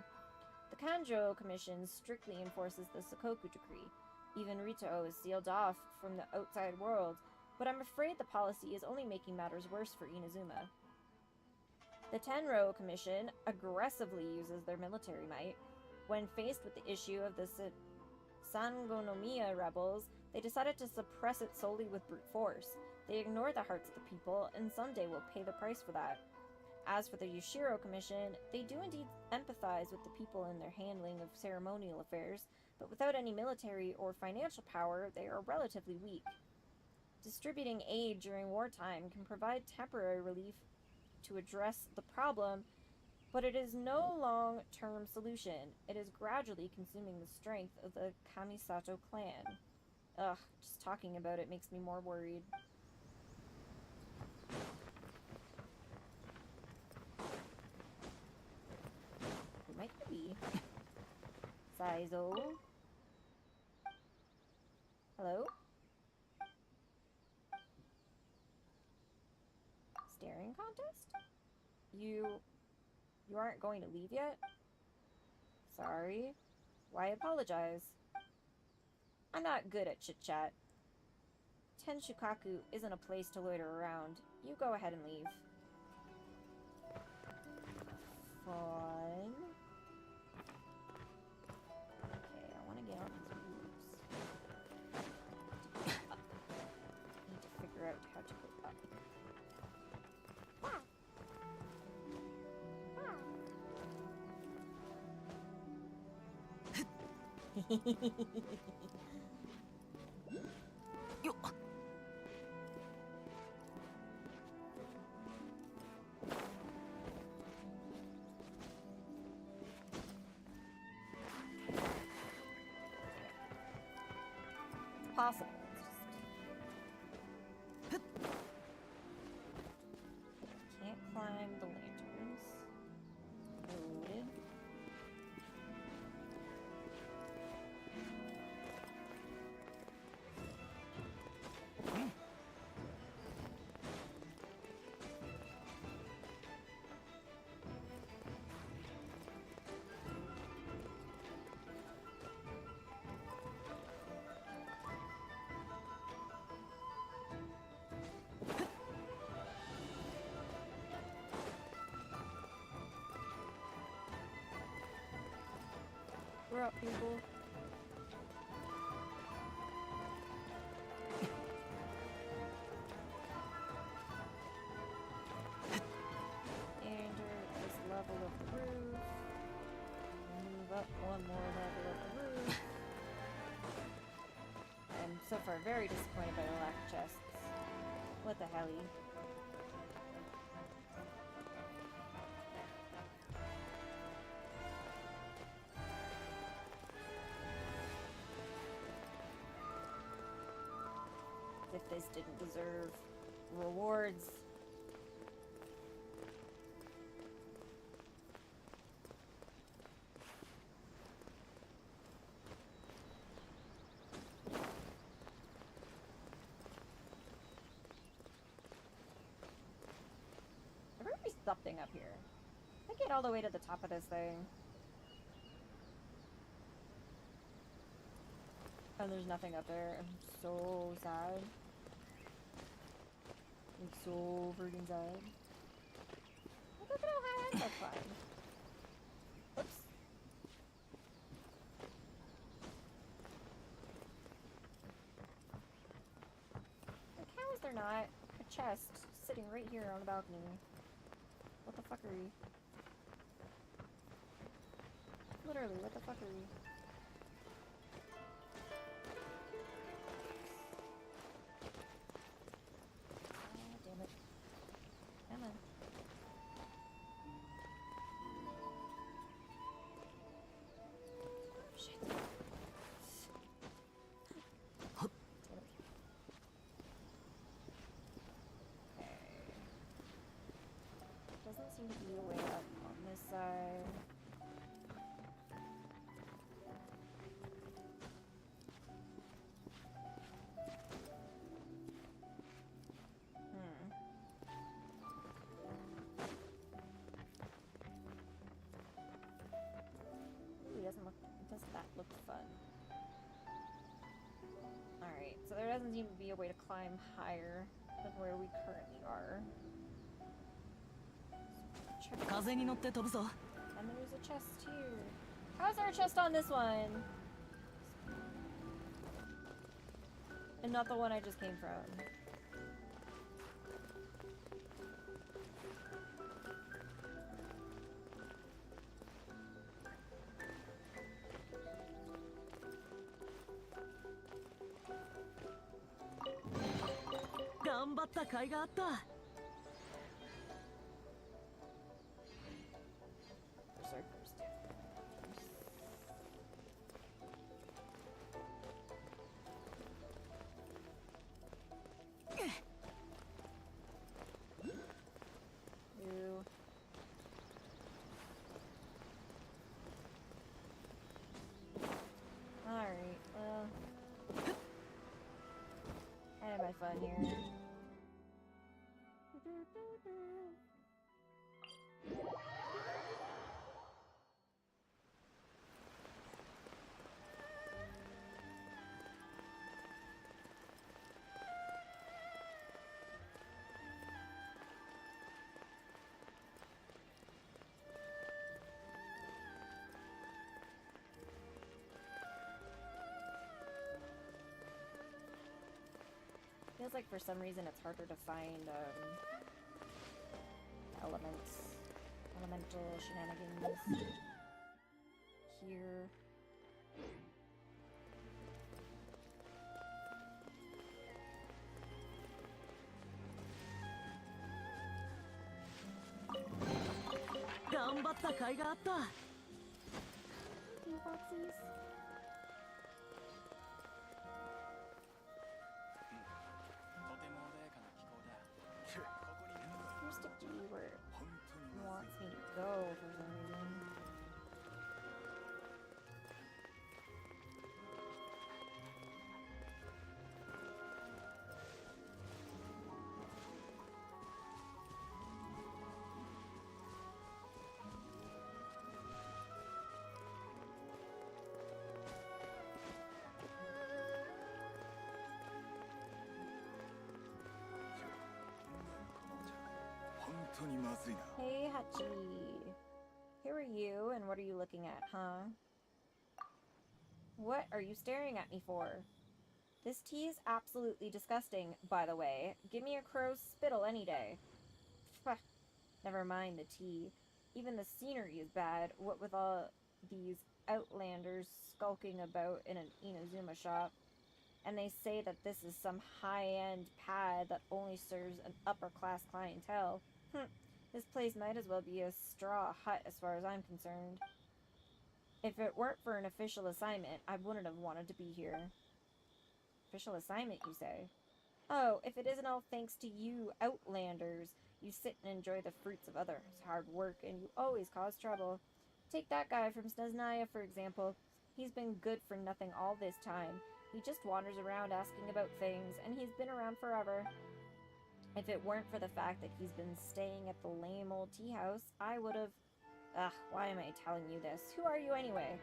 The Kanjo Commission strictly enforces the Sakoku Decree. Even Rito is sealed off from the outside world, but I'm afraid the policy is only making matters worse for Inazuma. The Tenro Commission aggressively uses their military might. When faced with the issue of the Sangonomiya rebels, they decided to suppress it solely with brute force. They ignore the hearts of the people, and someday will pay the price for that. As for the Yushiro Commission, they do indeed empathize with the people in their handling of ceremonial affairs, but without any military or financial power, they are relatively weak. Distributing aid during wartime can provide temporary relief to address the problem, but it is no long-term solution. It is gradually consuming the strength of the Kamisato clan. Ugh, just talking about it makes me more worried. Who might you be? Saizo? Hello? Staring contest? You aren't going to leave yet? Sorry. Why apologize? I'm not good at chit-chat. Tenshukaku isn't a place to loiter around. You go ahead and leave. Fun. Okay, I want to get on these roofs. Need to figure out how to go up. Yo. It's possible. Can't climb the lanterns. Noted. We're up, people. Enter this level of the roof. Move up one more level of the roof. I'm so far very disappointed by the lack of chests. What the hell? If this didn't deserve rewards. be something up here. I get all the way to the top of this thing. And there's nothing up there. I'm so sad. I'm so freaking sad. Look at how high I can climb. Oops. Like, how is there not a chest sitting right here on the balcony? What the fuckery? Literally, what the fuckery? Ah, damn it. Come on. Shit. Damn it. Okay. Doesn't seem to be a way up on this side. Does that look fun? Alright, so there doesn't seem to be a way to climb higher than where we currently are. So and there's a chest here. How's there a chest on this one? And not the one I just came from. Berserkers. Ew. Alright, well. I had my fun here. Feels like for some reason it's harder to find elemental shenanigans here. Thank you, Foxies. Where's the G where it wants me to go for some reason? Hey, Hachi. Who are you, and what are you looking at, huh? What are you staring at me for? This tea is absolutely disgusting, by the way. Give me a crow's spittle any day. Pfft. Never mind the tea. Even the scenery is bad, what with all these outlanders skulking about in an Inazuma shop. And they say that this is some high-end pad that only serves an upper-class clientele. This place might as well be a straw hut as far as I'm concerned. If it weren't for an official assignment, I wouldn't have wanted to be here. Official assignment, you say? Oh, if it isn't all thanks to you outlanders. You sit and enjoy the fruits of others' hard work, and you always cause trouble. Take that guy from Snezhnaya, for example. He's been good for nothing all this time. He just wanders around asking about things, and he's been around forever. If it weren't for the fact that he's been staying at the lame old tea house, I would have... Ugh, why am I telling you this? Who are you anyway?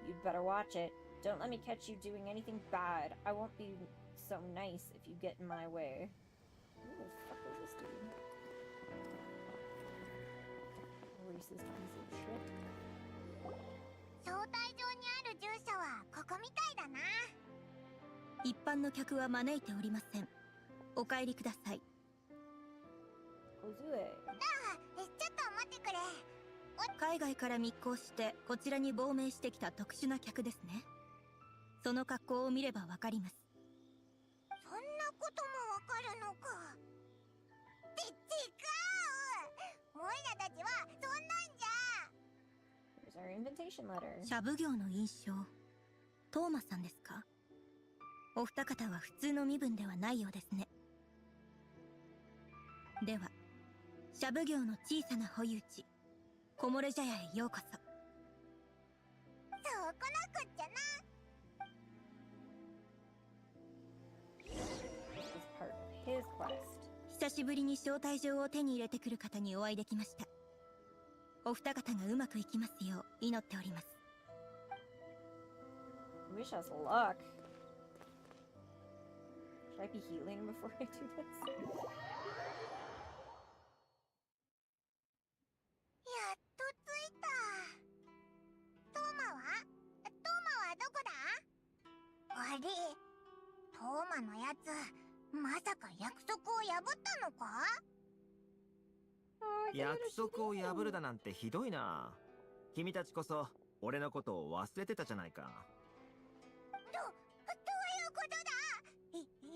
You'd better watch it. Don't let me catch you doing anything bad. I won't be so nice if you get in my way. Who the fuck is this dude? Racist piece of shit. 招待状にある住所はここみたいだな。一般の客は招いておりません。お帰りください。ちょっと待ってくれ。海外から密航してこちらに亡命してきた特殊な客ですね。その格好を見ればわかります。そんなこともわかるのか。って違う。オイラたちはそんなんじゃ。 Here's our invitation letter. シャブ業の印象。トーマさんですか？お二方は普通の身分ではないようですね。では、シャブ業の小さな保有地、木漏れ茶屋へようこそ。そうこなくっちゃな。His quest. 久しぶりに招待状を手に入れてくる方にお会いできました。お二方がうまくいきますよう祈っております。Wish us luck. Should I be healing before I do this? やっと着いた。トーマはどこだ？あれ、トーマのやつ、まさか約束を破ったのか？約束を破るだなんてひどいな。君たちこそ俺のことを忘れてたじゃないか。どういうことだ？犬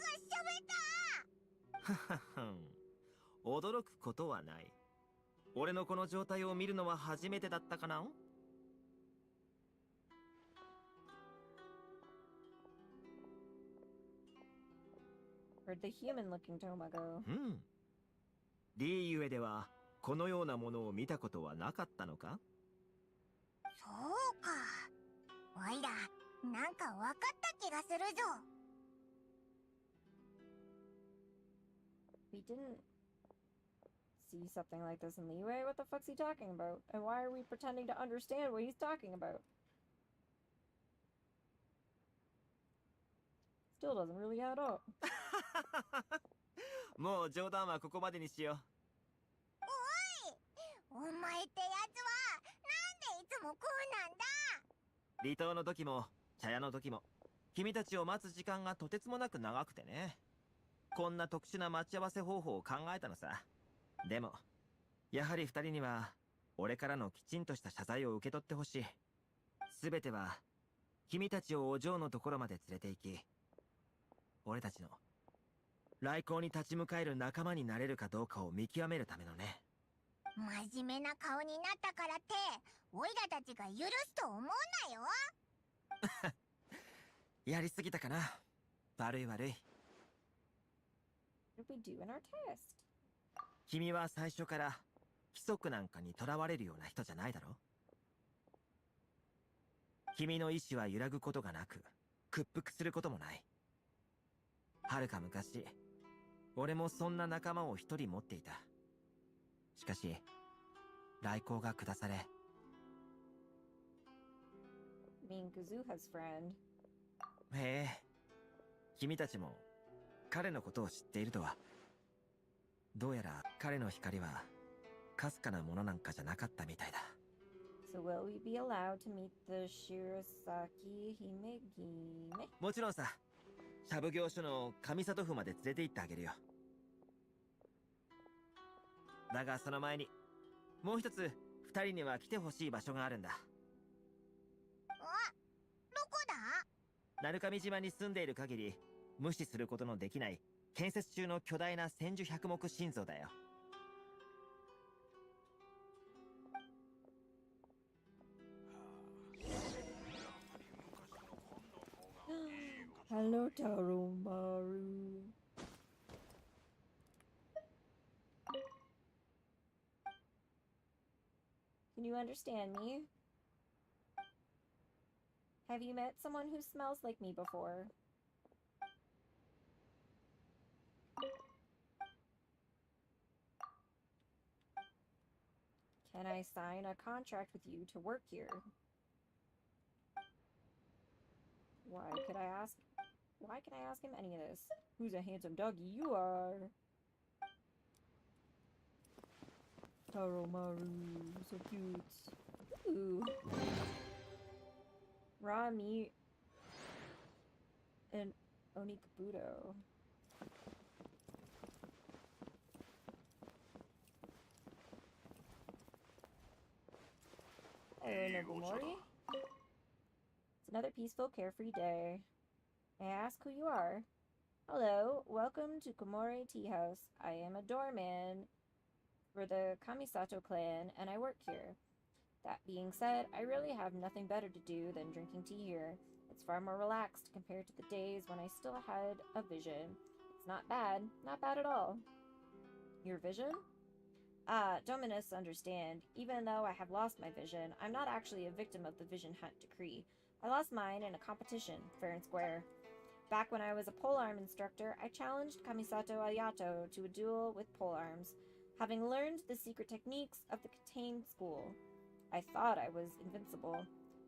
が喋った。はははん。驚くことはない。俺のこの状態を見るのは初めてだったかな。Where'd the human-looking Toma go? リーゆえではこのようなものを見たことはなかったのか？そうか。おいら、なんかわかった気がするぞ。We didn't see something like this in Leeway. What the fuck's he talking about? And why are we pretending to understand what he's talking about? Still doesn't really add up. もう冗談はここまでにしよう。お前ってやつは、なんでいつもこうなんだ？離島の時も茶屋の時も君たちを待つ時間がとてつもなく長くてね。こんな特殊な待ち合わせ方法を考えたのさ。でもやはり二人には俺からのきちんとした謝罪を受け取ってほしい。すべては君たちをお嬢のところまで連れて行き、俺たちの来航に立ち向かえる仲間になれるかどうかを見極めるためのね。真面目な顔になったからって、オイラたちが許すと思うなよ。やりすぎたかな。悪い悪い。What did we do in our test? 君は最初から規則なんかにとらわれるような人じゃないだろ。君の意志は揺らぐことがなく、屈服することもない。はるか昔、俺もそんな仲間を一人持っていた。しかし、来航が下され。Mean Kazuha's friend. へえ、君たちも彼のことを知っているとは。どうやら彼の光はかすかなものなんかじゃなかったみたいだ。So will we be allowed to meet the Shirasaki Himegime? もちろんさ、シャブ業所の上里府まで連れて行ってあげるよ。だがその前にもう一つ二人には来てほしい場所があるんだ。どこだ？鳴上島に住んでいる限り無視することのできない建設中の巨大な千手百目心臓だよ。Hello, Taromaru. Can you understand me? Have you met someone who smells like me before? Can I sign a contract with you to work here? Why can I ask him any of this? Who's a handsome doggy? You are. Taromaru, so cute. Ooh. Raw meat and onikabuto. Hello, Nobumori. It's another peaceful, carefree day. May I ask who you are? Hello, welcome to Komori Tea House. I am a doorman for the Kamisato clan, and I work here. That being said, I really have nothing better to do than drinking tea here. It's far more relaxed compared to the days when I still had a vision. It's not bad at all. Your vision? Don't misunderstand. Even though I have lost my vision, I'm not actually a victim of the vision hunt decree. I lost mine in a competition, fair and square. Back when I was a polearm instructor, I challenged Kamisato Ayato to a duel with polearms, having learned the secret techniques of the Katane school. I thought I was invincible,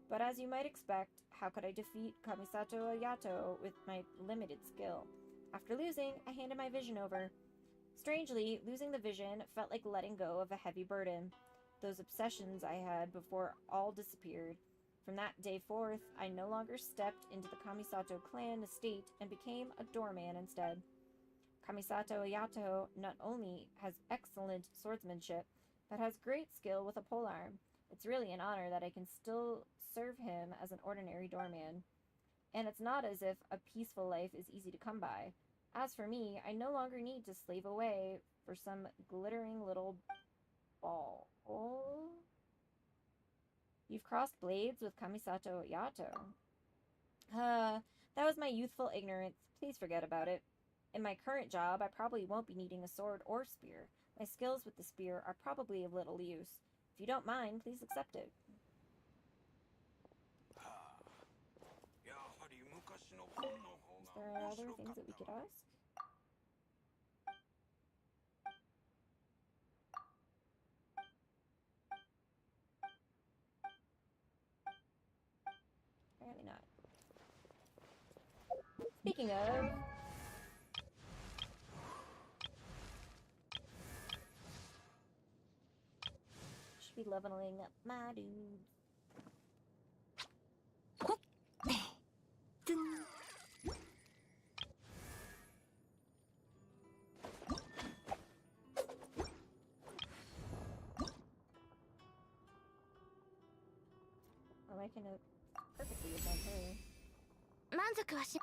but as you might expect, how could I defeat Kamisato Ayato with my limited skill? After losing, I handed my vision over. Strangely, losing the vision felt like letting go of a heavy burden. Those obsessions I had before all disappeared. From that day forth, I no longer stepped into the Kamisato clan estate and became a doorman instead. Kamisato Ayato not only has excellent swordsmanship, but has great skill with a polearm. It's really an honor that I can still serve him as an ordinary doorman. And it's not as if a peaceful life is easy to come by. As for me, I no longer need to slave away for some glittering little ball. Oh. You've crossed blades with Kamisato Ayato. That was my youthful ignorance. Please forget about it. In my current job, I probably won't be needing a sword or spear. My skills with the spear are probably of little use. If you don't mind, please accept it. Is there other things that we could ask? Apparently not. Speaking of... should be leveling up my dude. Oh, I can perfectly have done her. 満足はし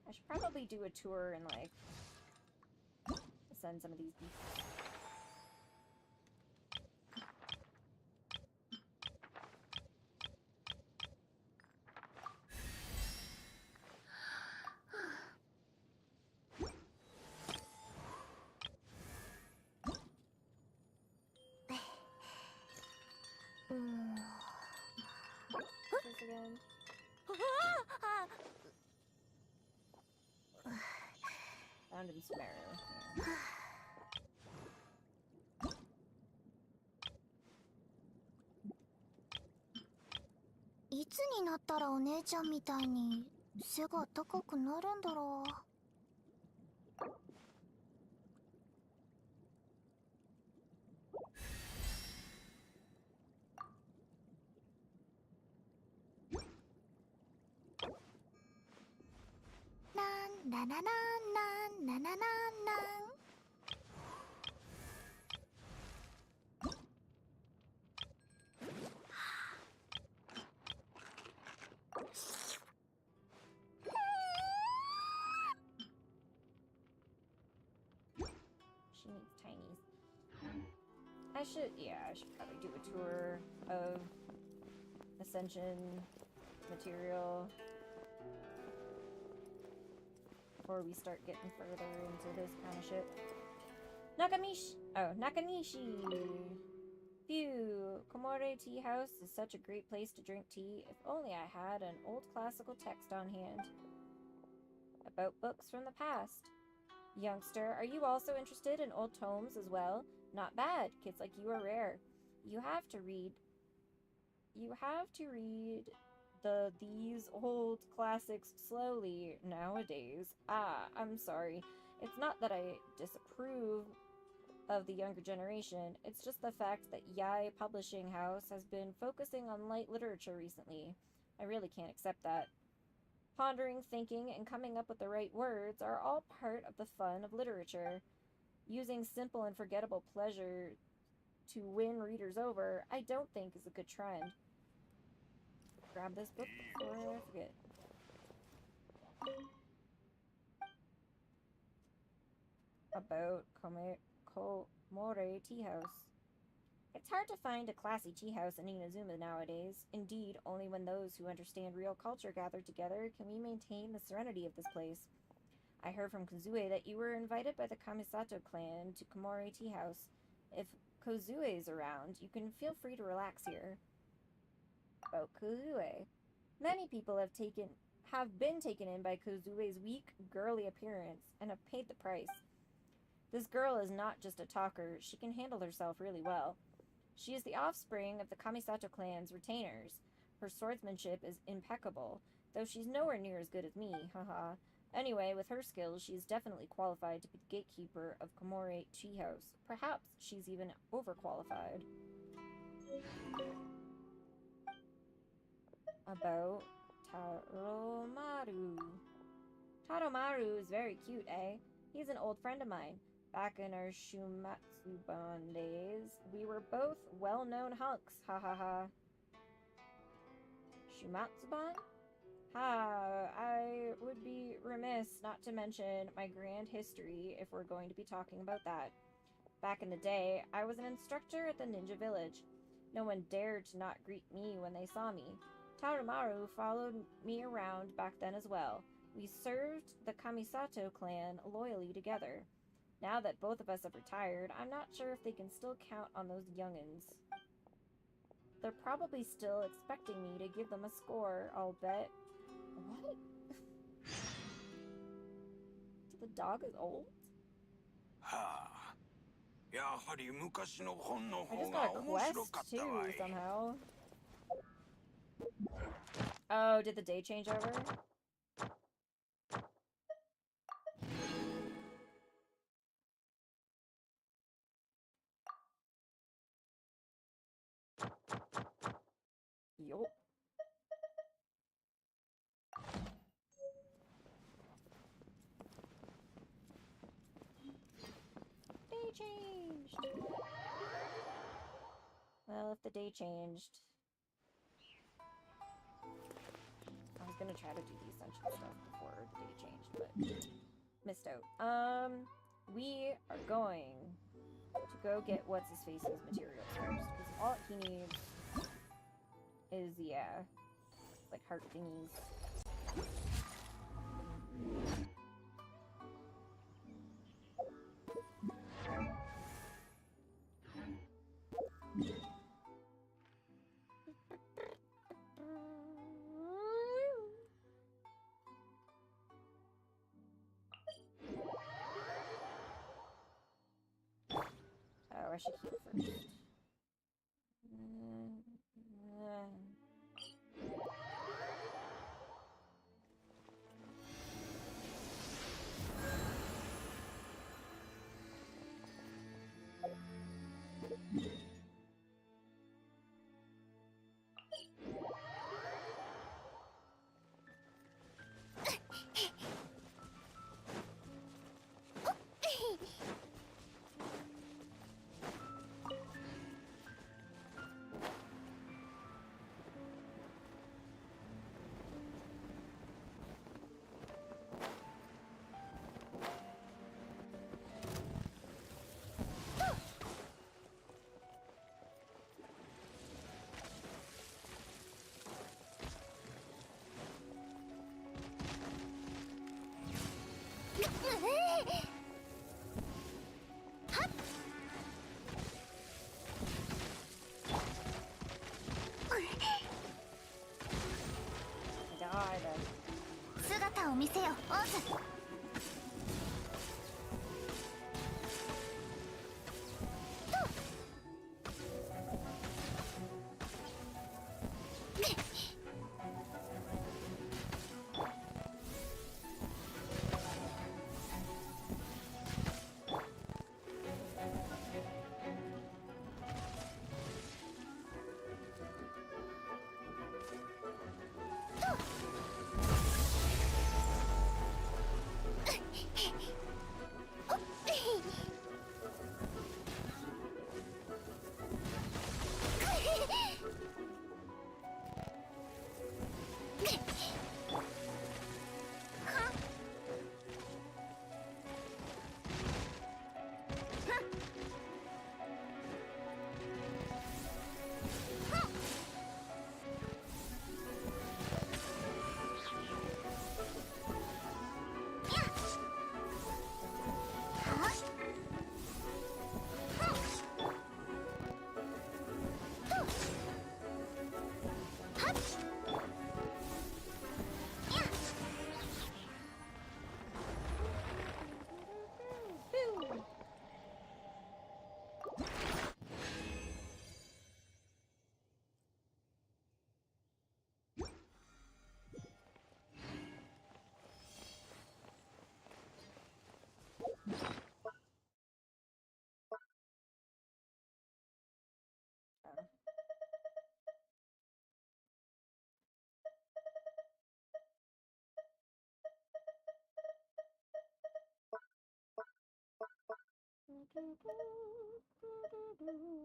I should probably do a tour and, like, send some of these beasts. This again. Found in Sparrow. Yeah. いつになったらお姉ちゃんみたいに背が高くなるんだろう。なんだななんなんなななんなん。I should probably do a tour of Ascension material before we start getting further into this kind of shit. Nakanishi! Phew, Komore Tea House is such a great place to drink tea. If only I had an old classical text on hand. About books from the past. Youngster, are you also interested in old tomes as well? Not bad. Kids like you are rare. You have to read these old classics slowly nowadays. I'm sorry. It's not that I disapprove of the younger generation. It's just the fact that Yai Publishing House has been focusing on light literature recently. I really can't accept that. Pondering, thinking, and coming up with the right words are all part of the fun of literature. Using simple and forgettable pleasure to win readers over, I don't think is a good trend. Grab this book before I forget. About Komore Tea House. It's hard to find a classy tea house in Inazuma nowadays. Indeed, only when those who understand real culture gather together can we maintain the serenity of this place. I heard from Kozue that you were invited by the Kamisato clan to Komore Tea House. If Kozue is around, you can feel free to relax here. About Kozue. Many people have been taken in by Kozue's weak, girly appearance and have paid the price. This girl is not just a talker, she can handle herself really well. She is the offspring of the Kamisato clan's retainers. Her swordsmanship is impeccable, though she's nowhere near as good as me, haha. Anyway, with her skills, she is definitely qualified to be the gatekeeper of Komore Tea House. Perhaps she's even overqualified. About Taromaru. Taromaru is very cute, eh? He's an old friend of mine. Back in our Shumatsuban days, we were both well-known hunks, ha ha ha. Shumatsuban? I would be remiss not to mention my grand history if we're going to be talking about that. Back in the day, I was an instructor at the ninja village. No one dared to not greet me when they saw me. Taromaru followed me around back then as well. We served the Kamisato clan loyally together. Now that both of us have retired, I'm not sure if they can still count on those youngins. They're probably still expecting me to give them a score, I'll bet. What? The dog is old? I just got a quest too, somehow. Oh, did the day change over? Yup. Day changed. Well, if the day changed, I was gonna try to do the essential stuff before the day changed, but missed out. We are going to go get what's his face's materials first, because all he needs is, yeah, like heart thingies. Oh, I should heal first. 見せよオーズ。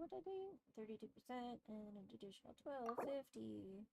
What did I do? 32% and an additional 1250.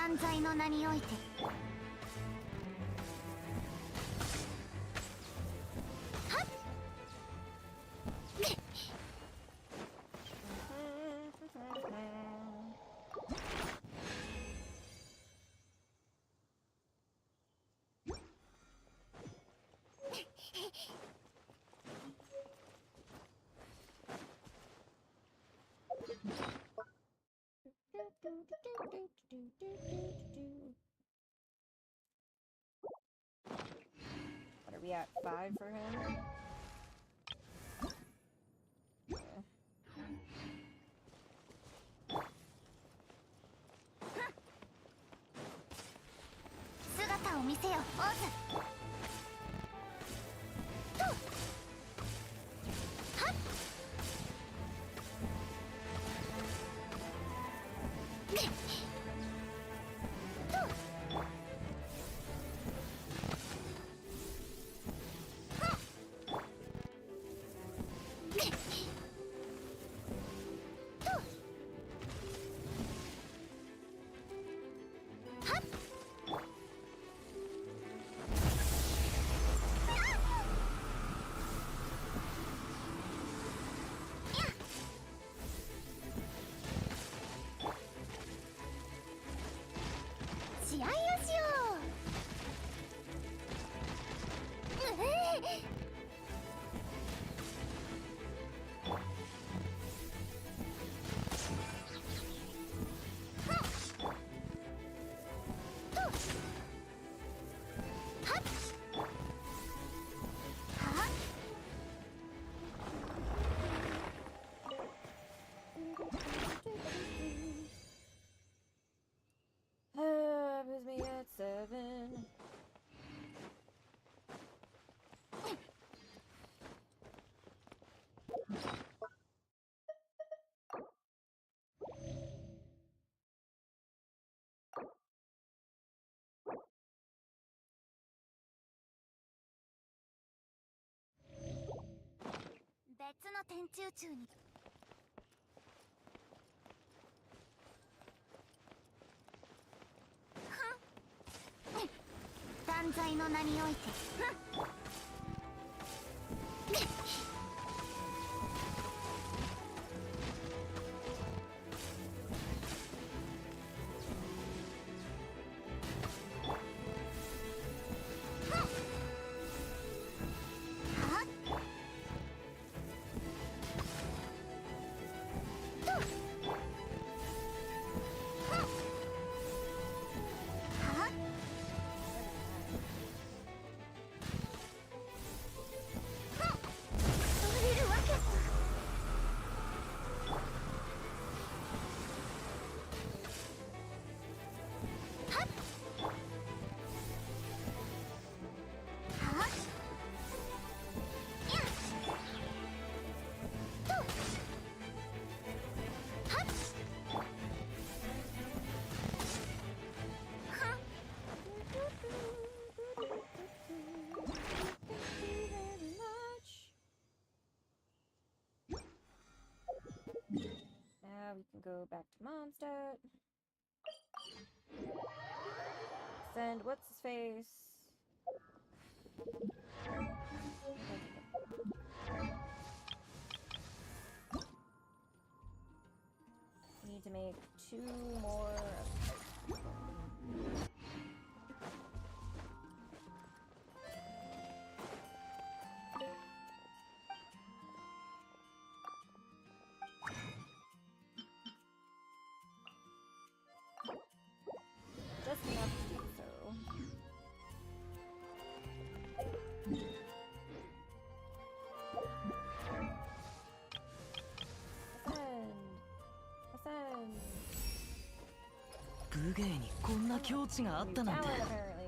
断罪の名においてWhat are we at? 5 for him? Yeah. 姿を見せよオーズ。別の天中宙に断罪の名においてNow we can go back to Mondstadt. Send what's his face? Need to make 2 more. Just enough to do so. Ascend! 武芸にこんな境地があったなんて。 Talent, apparently.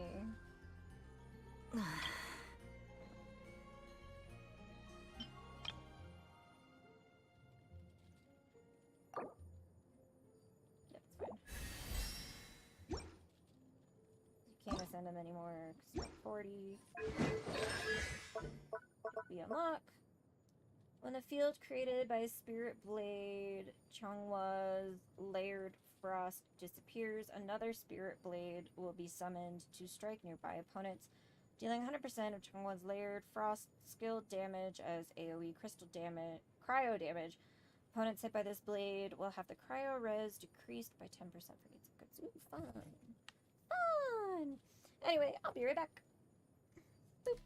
Can't ascend him anymore because 40. We unlock. When the field created by Spirit Blade Changhua's layered frost disappears, another Spirit Blade will be summoned to strike nearby opponents, dealing 100% of Changhua's layered frost skill damage as AoE cryo damage. Opponents hit by this blade will have the cryo res decreased by 10% for gains of goods. Ooh, fun. Fun! Anyway, I'll be right back. Boop.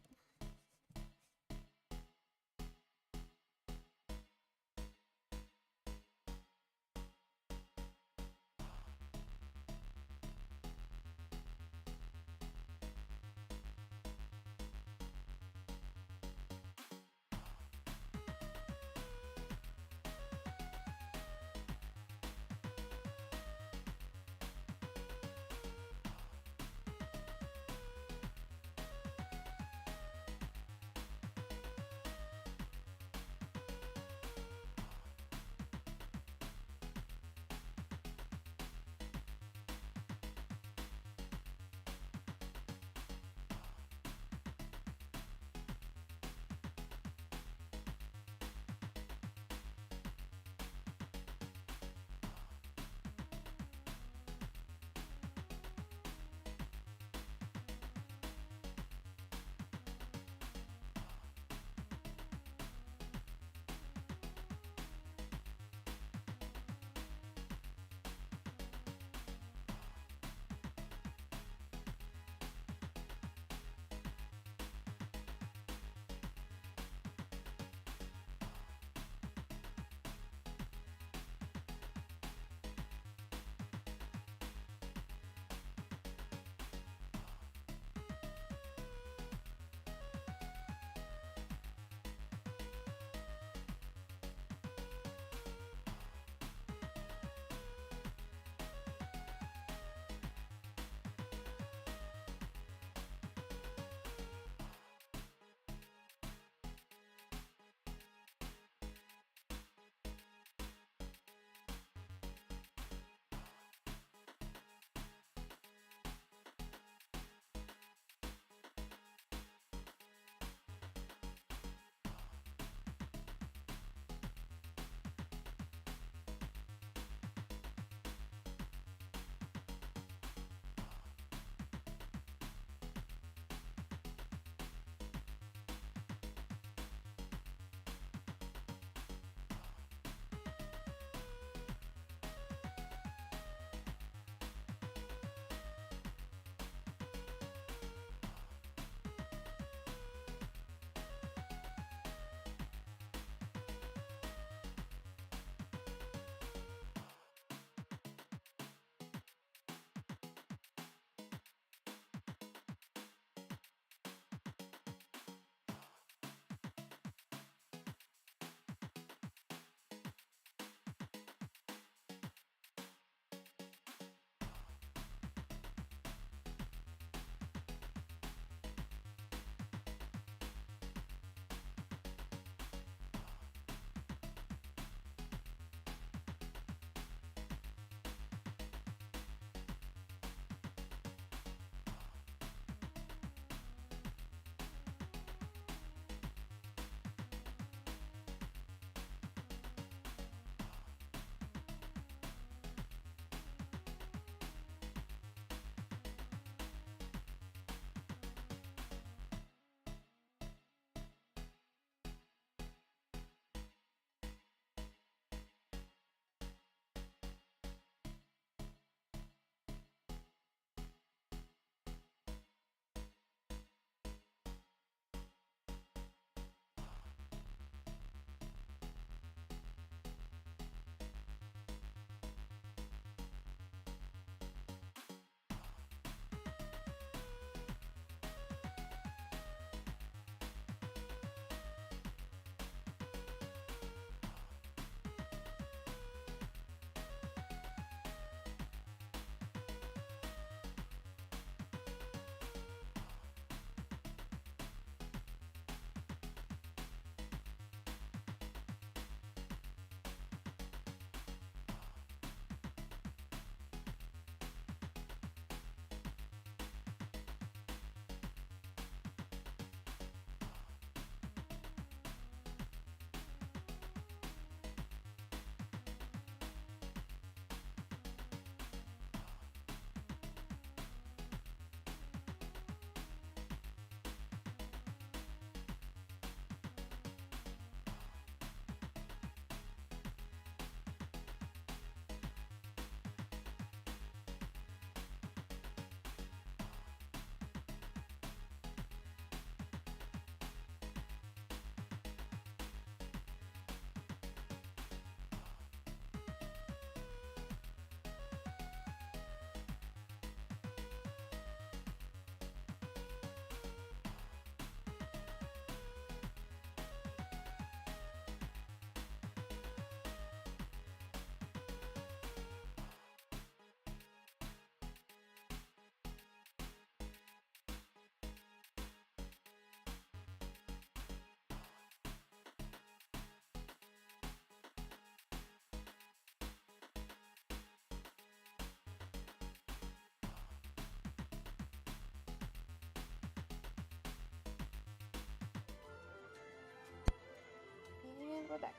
we're back.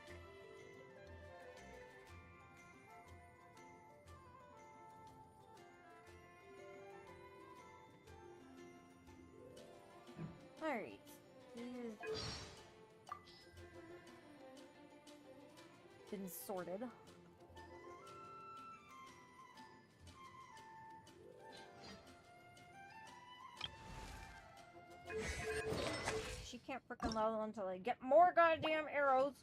Alright. He's been sorted. She can't frickin' level until I get more goddamn arrows.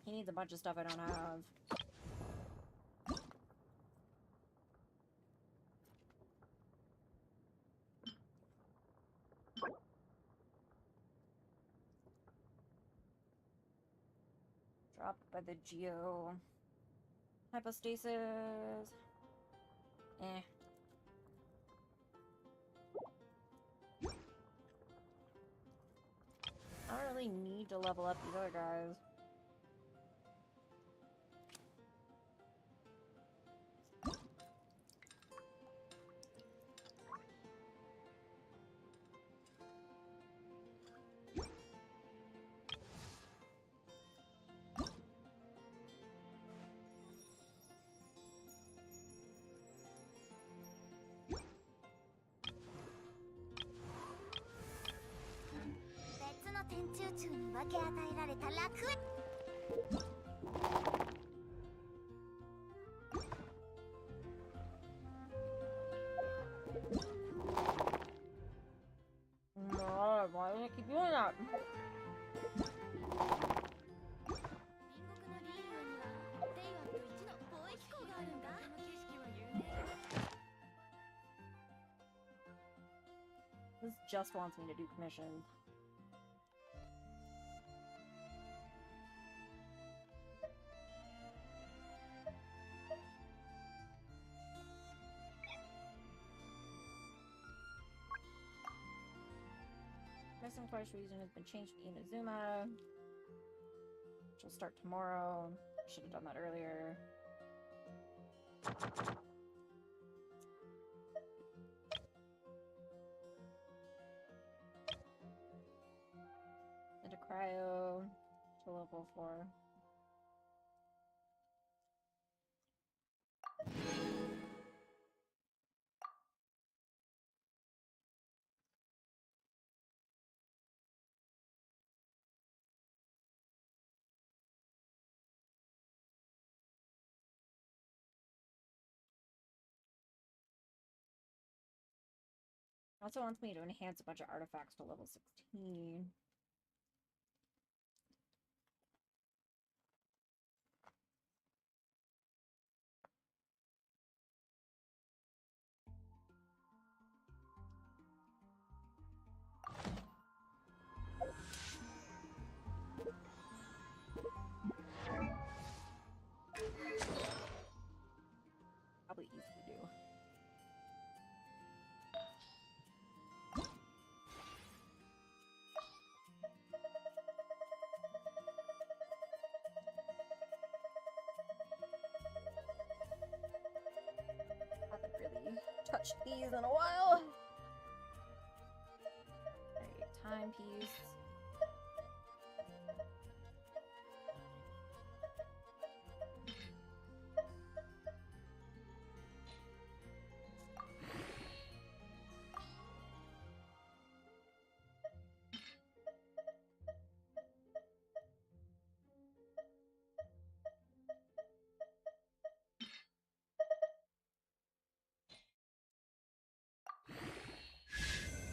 He needs a bunch of stuff I don't have. Dropped by the Geo. Hypostasis. Eh. I don't really need to level up these other guys. No, why do I keep doing that? This just wants me to do commissions. Missing quest region has been changed to In-A-Inazuma, which will start tomorrow. Should have done that earlier. Into cryo to level 4. Also wants me to enhance a bunch of artifacts to level 16. Probably easy to do. Haven't really touched these in a while. Alright, timepiece.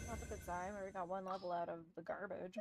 That's a good sign. We already got one level out of the garbage.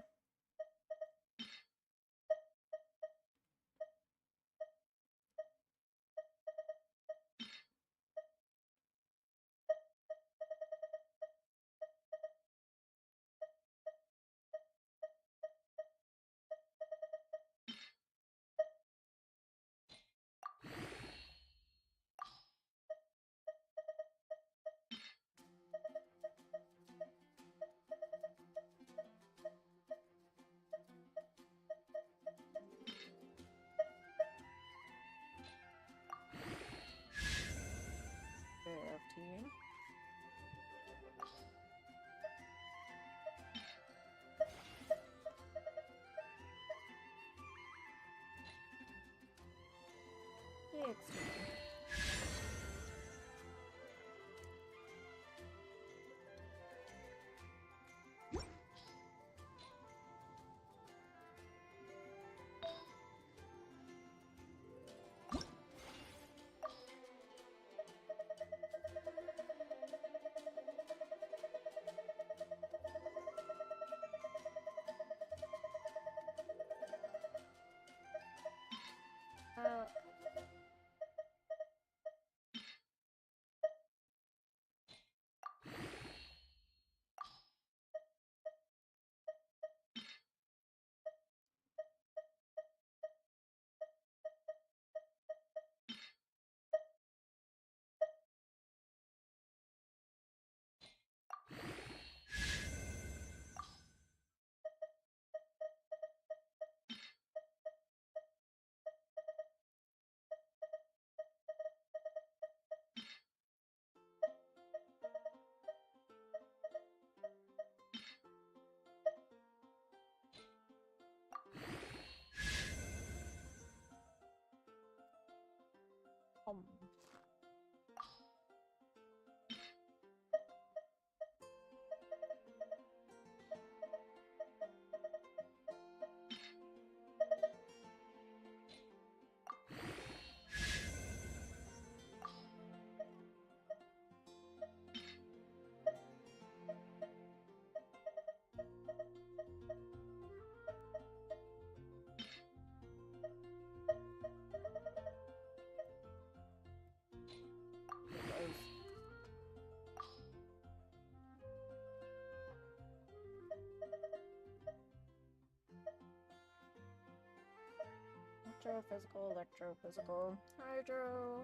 Electrophysical, electrophysical. Hydro.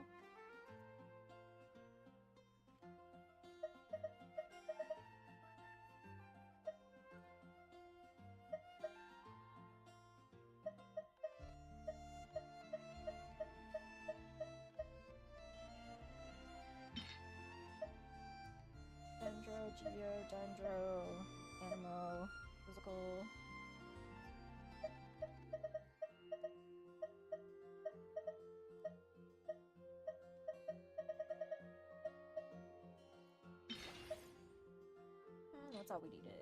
Dendro, Geo, Dendro, Animo, Physical. And that's all we needed.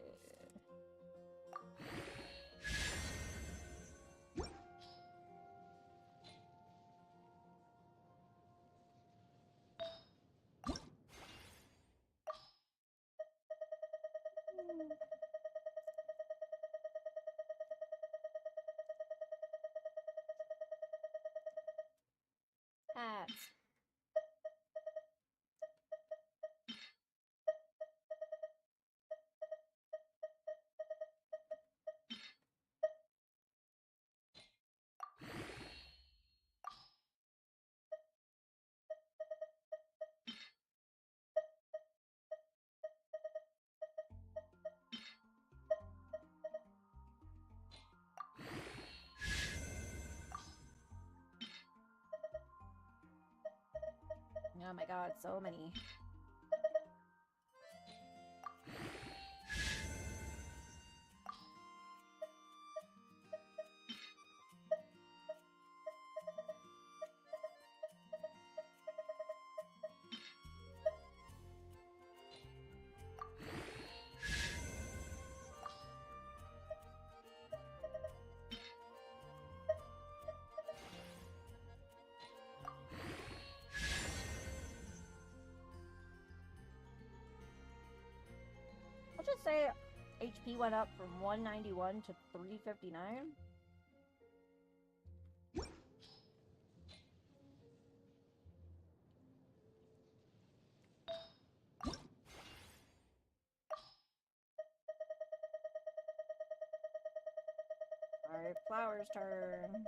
Hats. Oh my god, so many. I'll just say HP went up from 191 to 359. Alright, Flower's turn.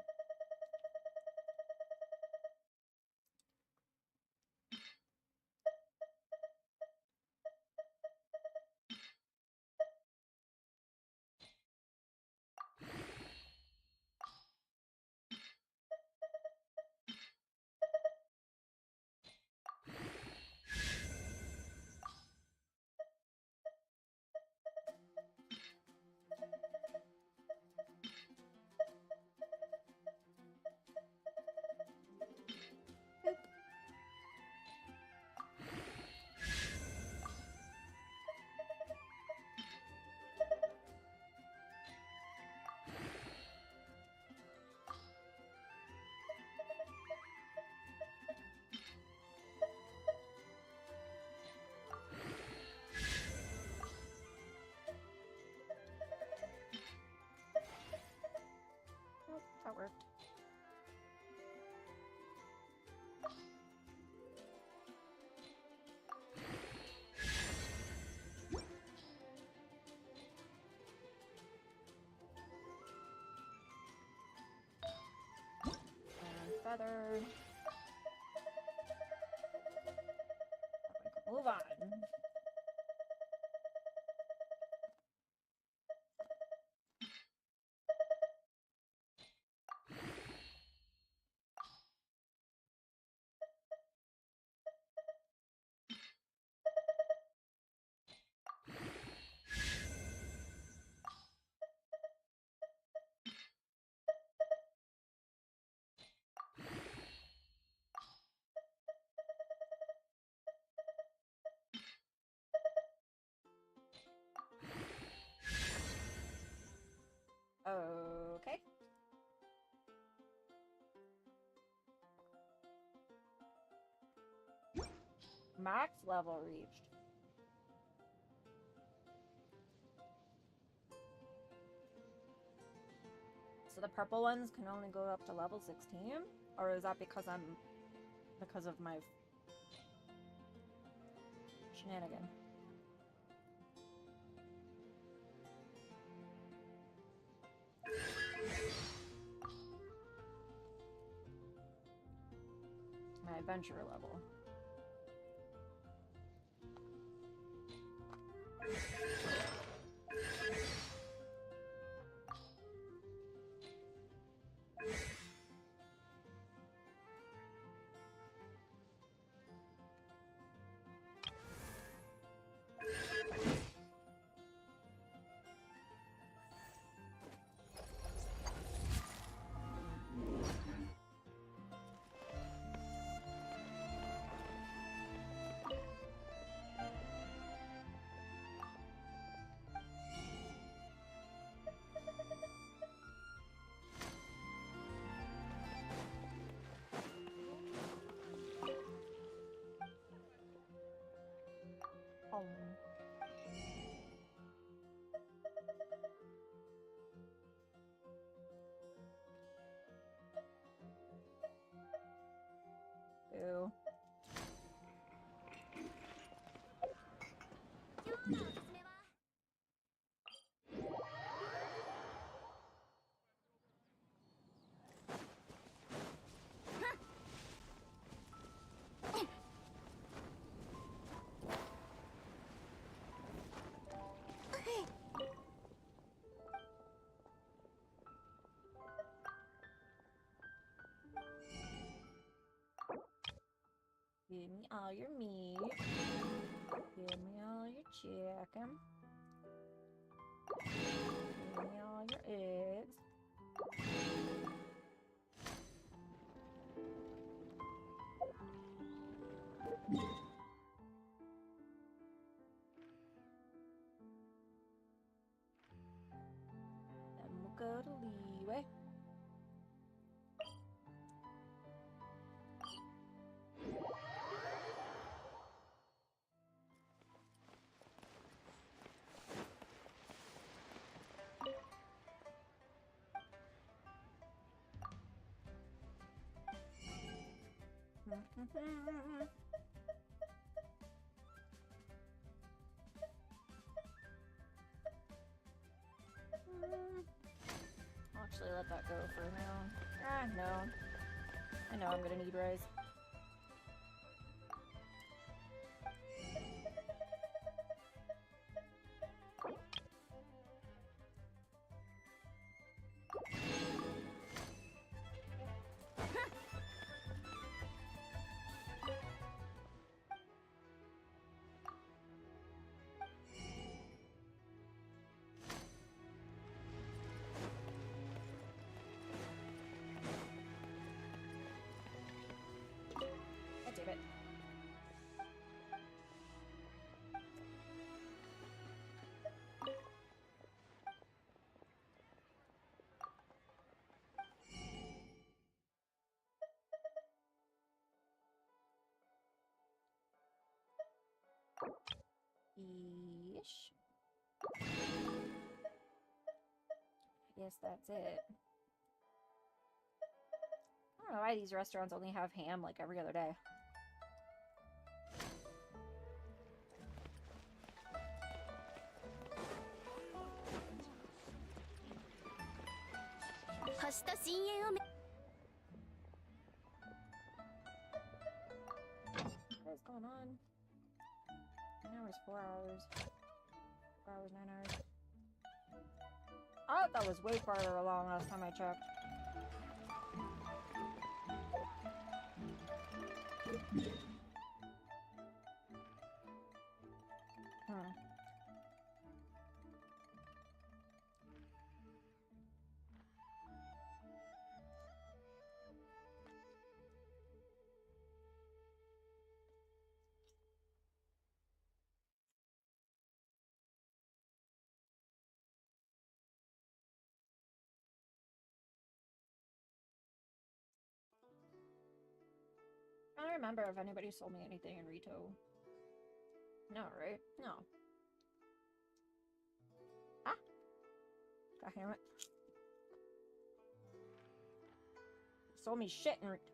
Oh, that worked. And feather. Move on. Okay. Max level reached. So the purple ones can only go up to level 16? Or is that because of my shenanigan? adventure level. Ew. Give me all your meat. Give me all your chicken. Give me all your eggs. Then we'll go to Leeway. I'll actually let that go for now. Ah, no. I know I'm gonna need rice. I did it. Ish. Yes, that's it. I don't know why these restaurants only have ham like every other day. What is going on? 9 hours, 4 hours. 4 hours, 9 hours. Oh, that was way farther along last time I checked. I don't remember if anybody sold me anything in Rito. No, right? No. Ah! God damn it. Sold me shit in Rito.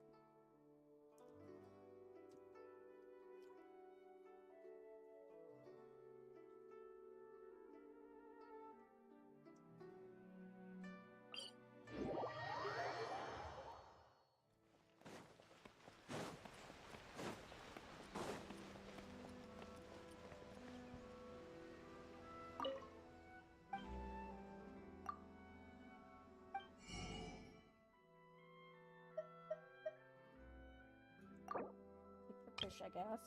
wish, I guess.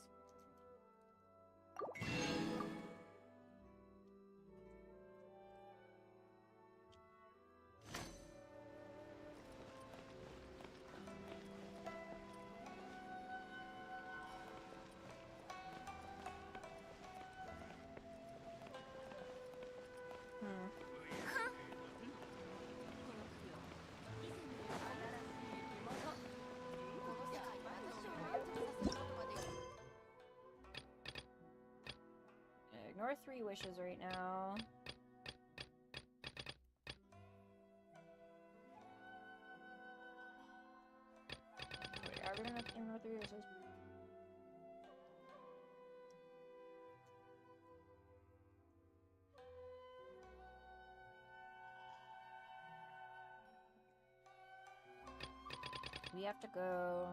Ignore 3 wishes right now. Wait, are we gonna ignore 3 wishes? We have to go.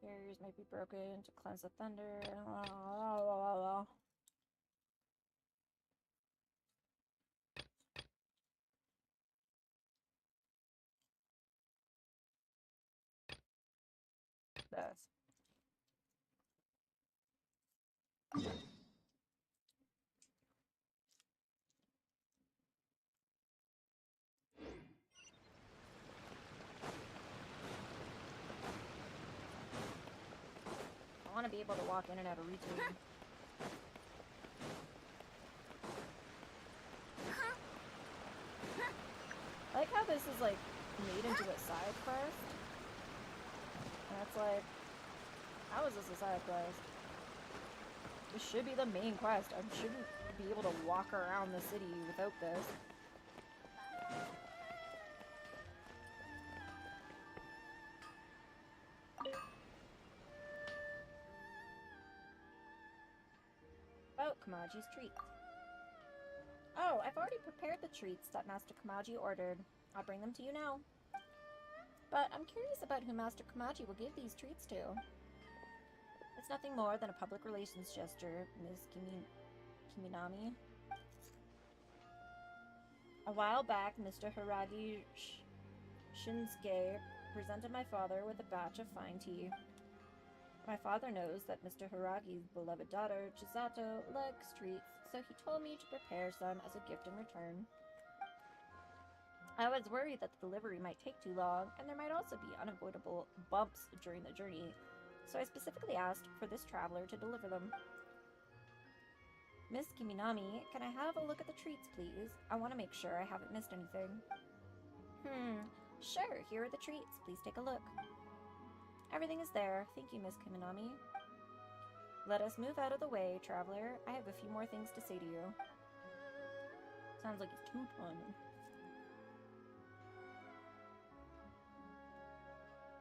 Barriers might be broken to cleanse the thunder. This. I want to be able to walk in and out of retail. I like how this is like made into a side quest. And it's like, how is this a side quest? This should be the main quest. I shouldn't be able to walk around the city without this. About Kamaji's treats. Oh, I've already prepared the treats that Master Kamaji ordered. I'll bring them to you now. But I'm curious about who Master Kamaji will give these treats to. It's nothing more than a public relations gesture, Ms. Kiminami. A while back, Mr. Hiragi Shinsuke presented my father with a batch of fine tea. My father knows that Mr. Hiragi's beloved daughter, Chisato, likes treats, so he told me to prepare some as a gift in return. I was worried that the delivery might take too long, and there might also be unavoidable bumps during the journey, so I specifically asked for this traveler to deliver them. Miss Kiminami, can I have a look at the treats, please? I want to make sure I haven't missed anything. Sure, here are the treats. Please take a look. Everything is there. Thank you, Miss Kiminami. Let us move out of the way, traveler. I have a few more things to say to you. Sounds like he's two-toning.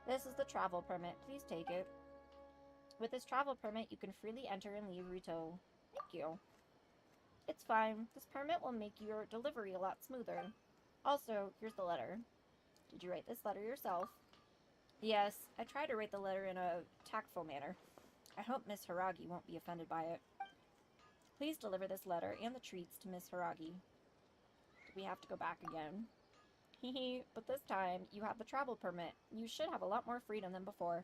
This is the travel permit. Please take it. With this travel permit, you can freely enter and leave Rito. Thank you. It's fine. This permit will make your delivery a lot smoother. Also, here's the letter. Did you write this letter yourself? Yes, I tried to write the letter in a tactful manner. I hope Miss Hiragi won't be offended by it. Please deliver this letter and the treats to Miss Hiragi. We have to go back again. Hehe, but this time, you have the travel permit. You should have a lot more freedom than before.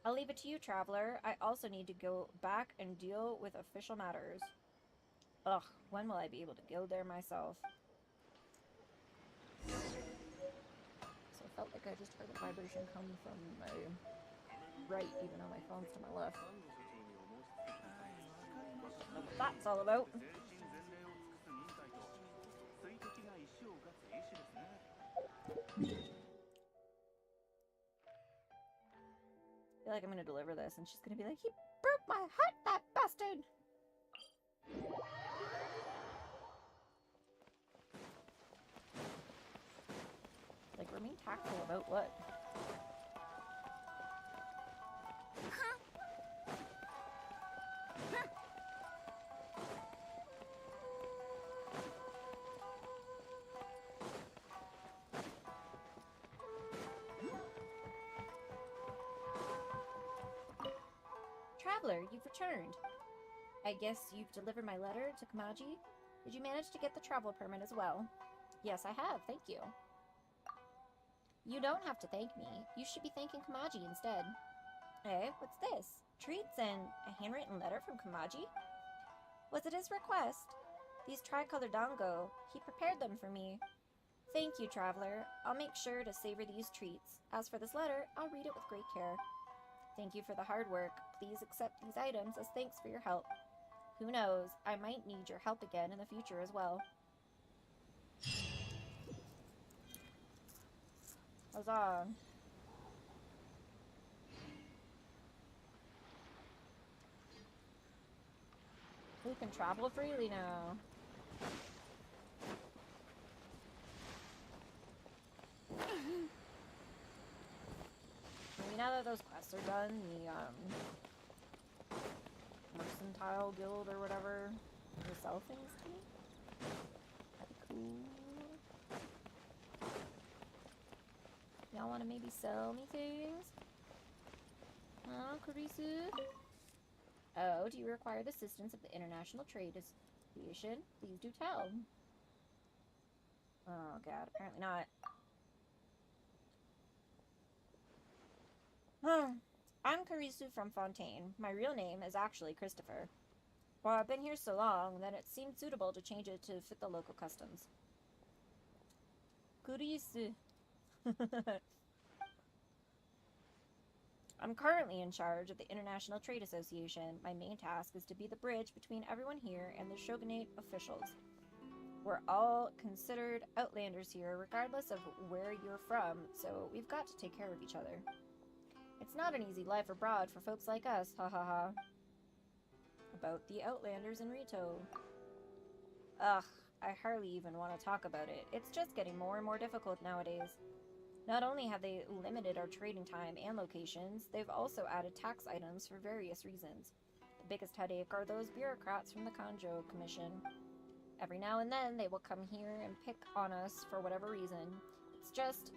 I'll leave it to you, traveler. I also need to go back and deal with official matters. Ugh, when will I be able to go there myself? So I felt like I just heard a vibration come from my right, even though my phone's to my left. That's what that's all about. I feel like I'm gonna deliver this and she's gonna be like, he broke my heart, that bastard! Like, we're being tactful about what? Traveler, you've returned. I guess you've delivered my letter to Kamaji? Did you manage to get the travel permit as well? Yes, I have, thank you. You don't have to thank me. You should be thanking Kamaji instead. Hey, what's this? Treats and a handwritten letter from Kamaji? Was it his request? These tricolor dango, he prepared them for me. Thank you, traveler. I'll make sure to savor these treats. As for this letter, I'll read it with great care. Thank you for the hard work. Please accept these items as thanks for your help. Who knows, I might need your help again in the future as well. Huzzah. We can travel freely now. Maybe now that those quests are done, the Mercantile Guild or whatever will sell things to me. That'd be cool. Y'all want to maybe sell me things? Huh, Kurisu? Oh, do you require the assistance of the International Trade Association? Please do tell. Oh god, apparently not. I'm Kurisu from Fontaine. My real name is actually Christopher. Well, I've been here so long that it seemed suitable to change it to fit the local customs. Kurisu. I'm currently in charge of the International Trade Association. My main task is to be the bridge between everyone here and the shogunate officials. We're all considered outlanders here, regardless of where you're from, so we've got to take care of each other. It's not an easy life abroad for folks like us, ha ha ha. About the outlanders in Rito. Ugh, I hardly even want to talk about it. It's just getting more and more difficult nowadays. Not only have they limited our trading time and locations, they've also added tax items for various reasons. The biggest headache are those bureaucrats from the Kanjo Commission. Every now and then they will come here and pick on us for whatever reason. It's just,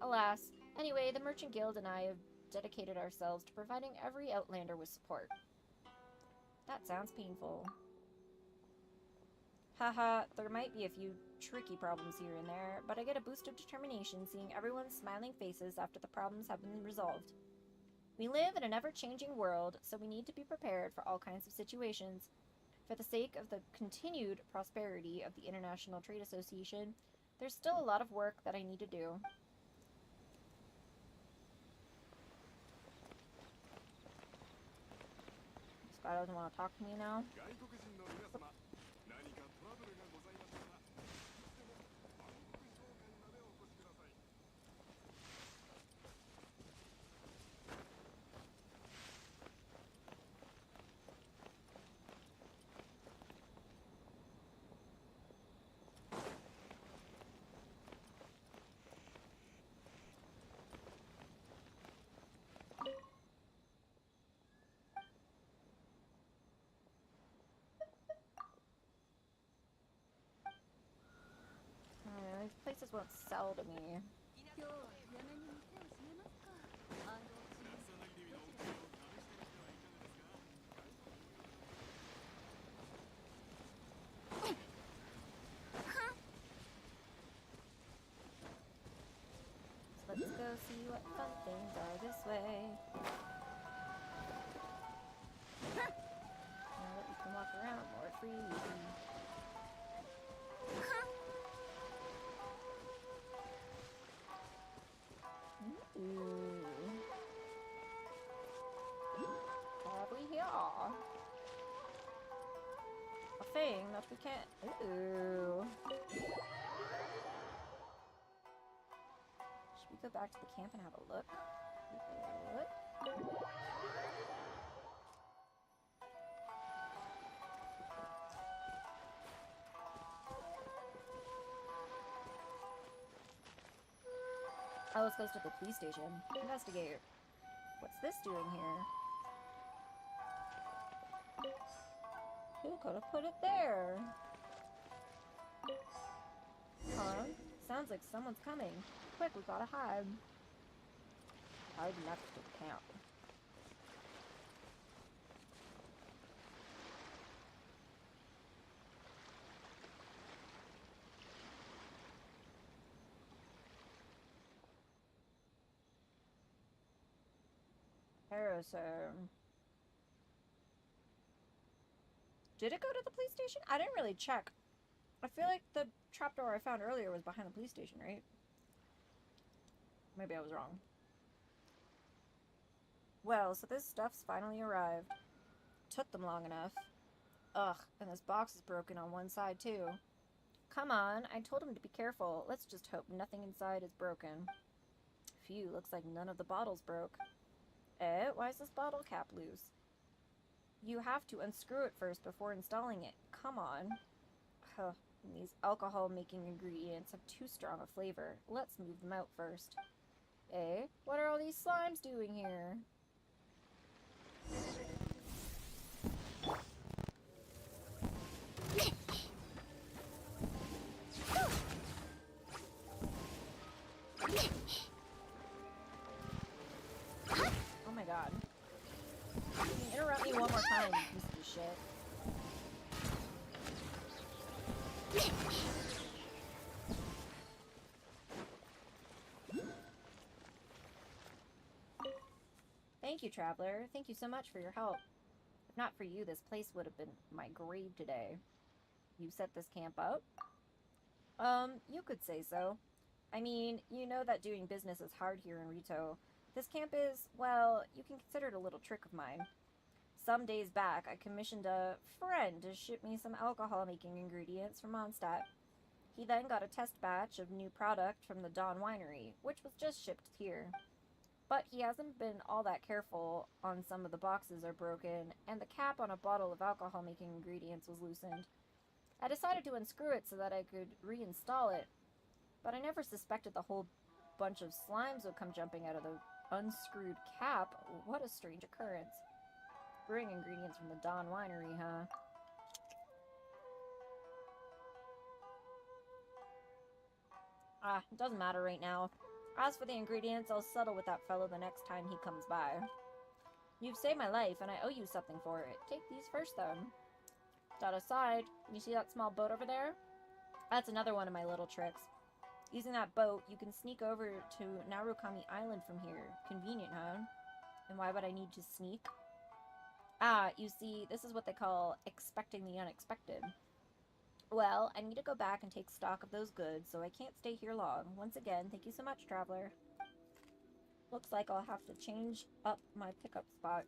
alas. Anyway, the Merchant Guild and I have dedicated ourselves to providing every outlander with support. That sounds painful. Haha, there might be a few tricky problems here and there, but I get a boost of determination seeing everyone's smiling faces after the problems have been resolved. We live in an ever-changing world, so we need to be prepared for all kinds of situations. For the sake of the continued prosperity of the International Trade Association, there's still a lot of work that I need to do. This guy doesn't want to talk to me now. These places won't sell to me. So let's go see what fun things are this way. Now that we can walk around more freely. Ooh. Have we here? A thing that we can't. Ooh. Should we go back to the camp and have a look? Oh, let's go to the police station. Investigate. What's this doing here? Who could have put it there? Huh? Sounds like someone's coming. Quick, we gotta hide. Hide next to the camp. comparison. Did it go to the police station? I didn't really check. I feel like the trapdoor I found earlier was behind the police station, right? Maybe I was wrong. Well, so this stuff's finally arrived. Took them long enough. Ugh, and this box is broken on one side, too. Come on, I told him to be careful. Let's just hope nothing inside is broken. Phew, looks like none of the bottles broke. Why is this bottle cap loose? You have to unscrew it first before installing it. Come on. Huh, these alcohol-making ingredients have too strong a flavor. Let's move them out first. What are all these slimes doing here? Oh my god. Can you interrupt me one more time, you piece of shit? Thank you, Traveler. Thank you so much for your help. If not for you, this place would have been my grave today. You set this camp up? You could say so. I mean, you know that doing business is hard here in Rito. This camp is, well, you can consider it a little trick of mine. Some days back, I commissioned a friend to ship me some alcohol-making ingredients from Mondstadt. He then got a test batch of new product from the Dawn Winery, which was just shipped here. But he hasn't been all that careful on some of the boxes are broken, and the cap on a bottle of alcohol-making ingredients was loosened. I decided to unscrew it so that I could reinstall it, but I never suspected the whole bunch of slimes would come jumping out of the unscrewed cap. What a strange occurrence. Brewing ingredients from the Dawn Winery, huh? It doesn't matter right now. As for the ingredients, I'll settle with that fellow the next time he comes by. You've saved my life, and I owe you something for it. Take these first, then. That aside, you see that small boat over there? That's another one of my little tricks. Using that boat, you can sneak over to Narukami Island from here. Convenient, huh? And why would I need to sneak? You see, this is what they call expecting the unexpected. Well, I need to go back and take stock of those goods, so I can't stay here long. Once again, thank you so much, Traveler. Looks like I'll have to change up my pickup spot.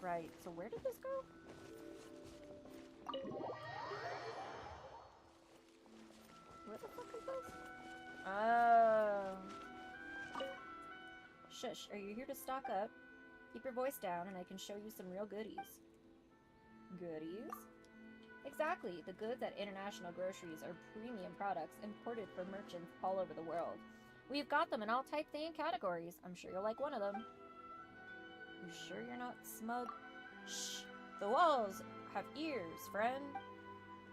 Right, so where did this go? Where the fuck is this? Oh. Shush, are you here to stock up? Keep your voice down and I can show you some real goodies. Goodies? Exactly, the goods at International Groceries are premium products imported from merchants all over the world. We've got them in all types and categories. I'm sure you'll like one of them. You sure you're not smug? Shh! The walls have ears, friend.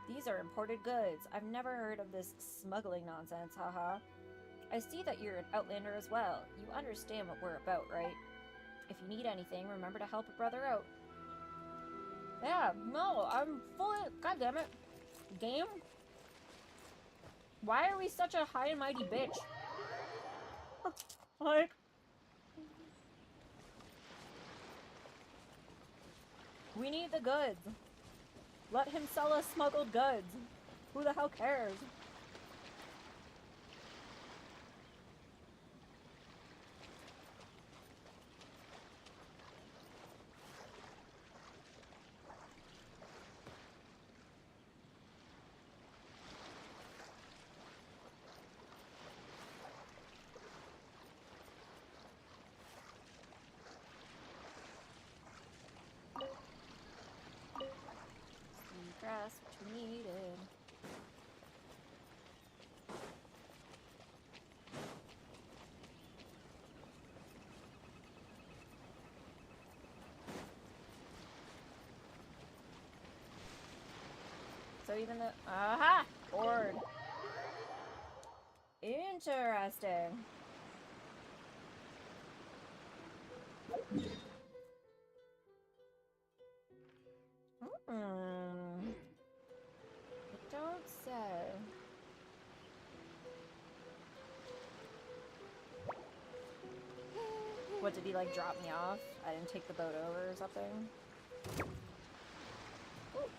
These are imported goods. I've never heard of this smuggling nonsense, haha. I see that you're an outlander as well. You understand what we're about, right? If you need anything, remember to help a brother out. Yeah, no, I'm fully... God damn it. Game? Why are we such a high and mighty bitch? Like... We need the goods. Let him sell us smuggled goods. Who the hell cares? Grass, which we needed. So even the... Aha! Board. Interesting. Don't say. what did he like drop me off? I didn't take the boat over or something. Ooh.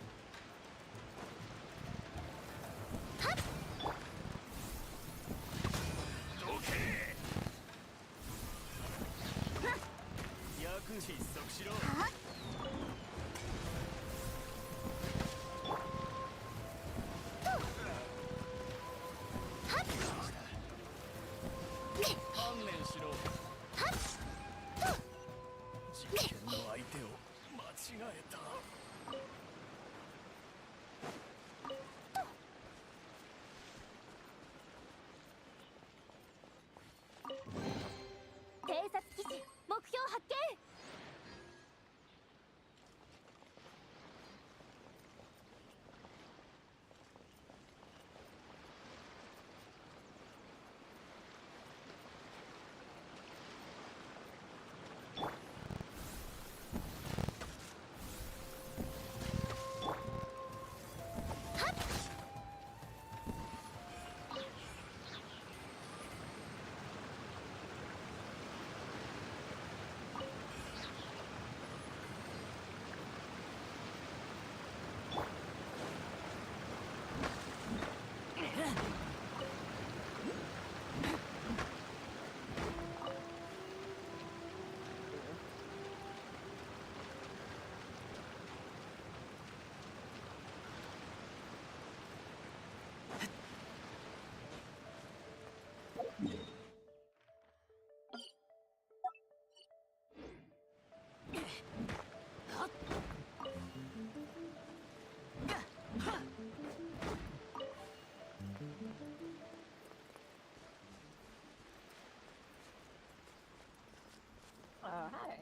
Hi.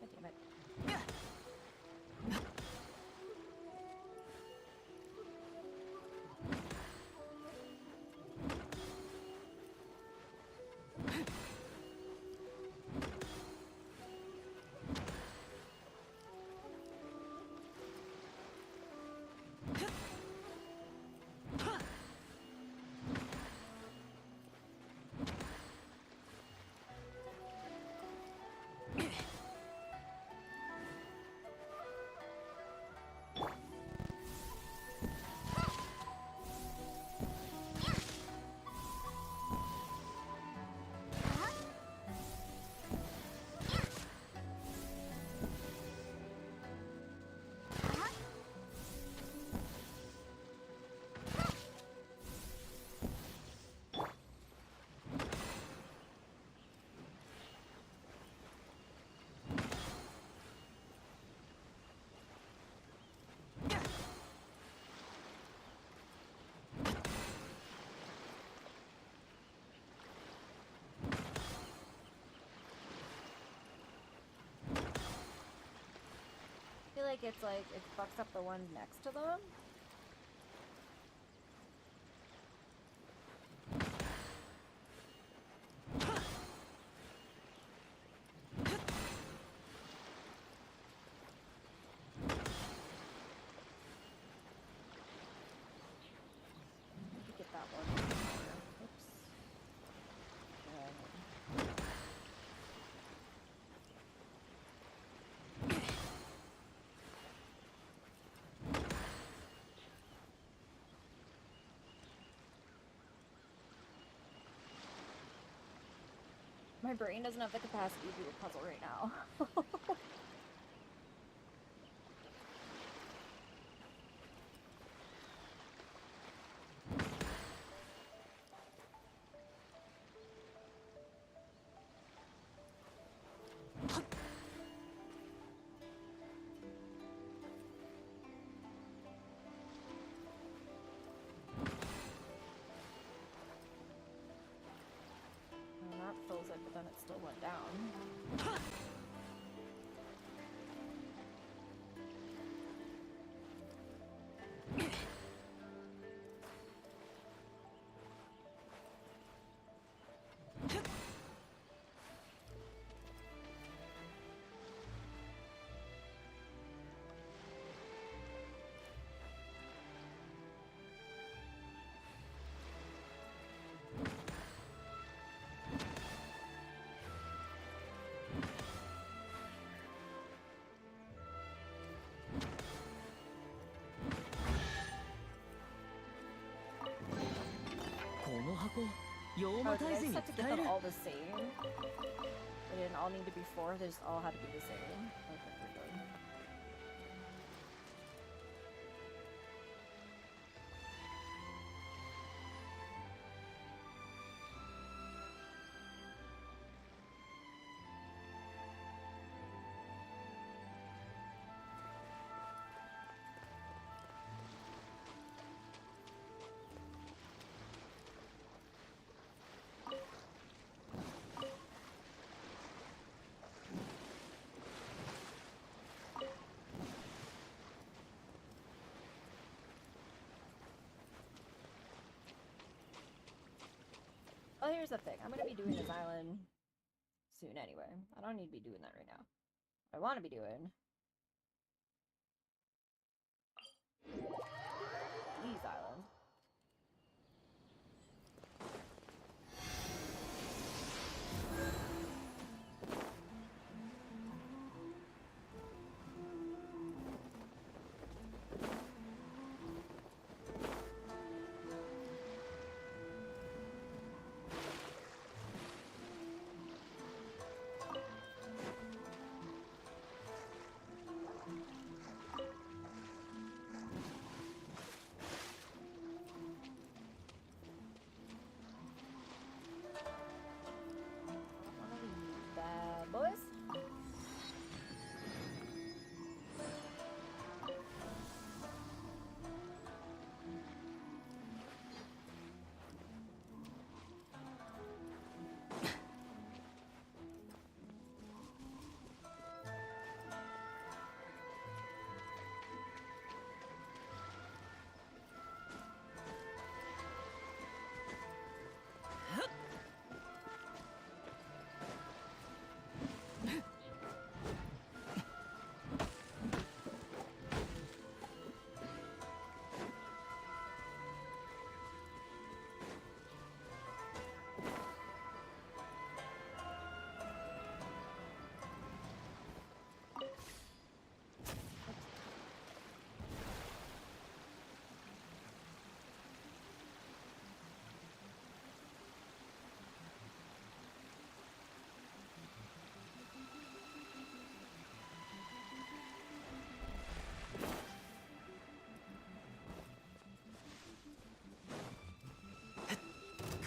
God damn it. I feel like it's like it fucks up the ones next to them. Get that one. Oops. My brain doesn't have the capacity to do a puzzle right now. That fills it, but then it still went down. Oh, did I set to get them all the same? They didn't all need to be 4, they just all had to be the same. Okay, we're good. Oh, here's the thing. I'm gonna be doing this island soon anyway. I don't need to be doing that right now. What I want to be doing these islands. Boys?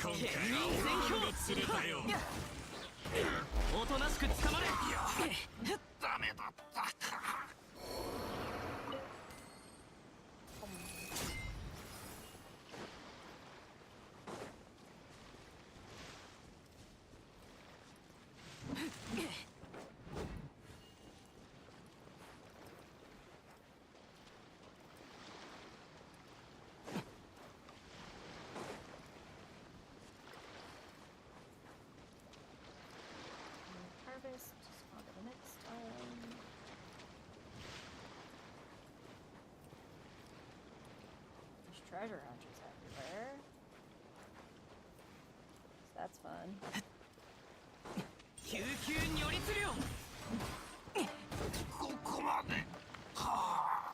今回はオールが釣れたよ。おとなしく捕まれ。ダメだったか。Just on to the next There's treasure hunters everywhere. So that's fun. 救急如律令。ここまで。はあ。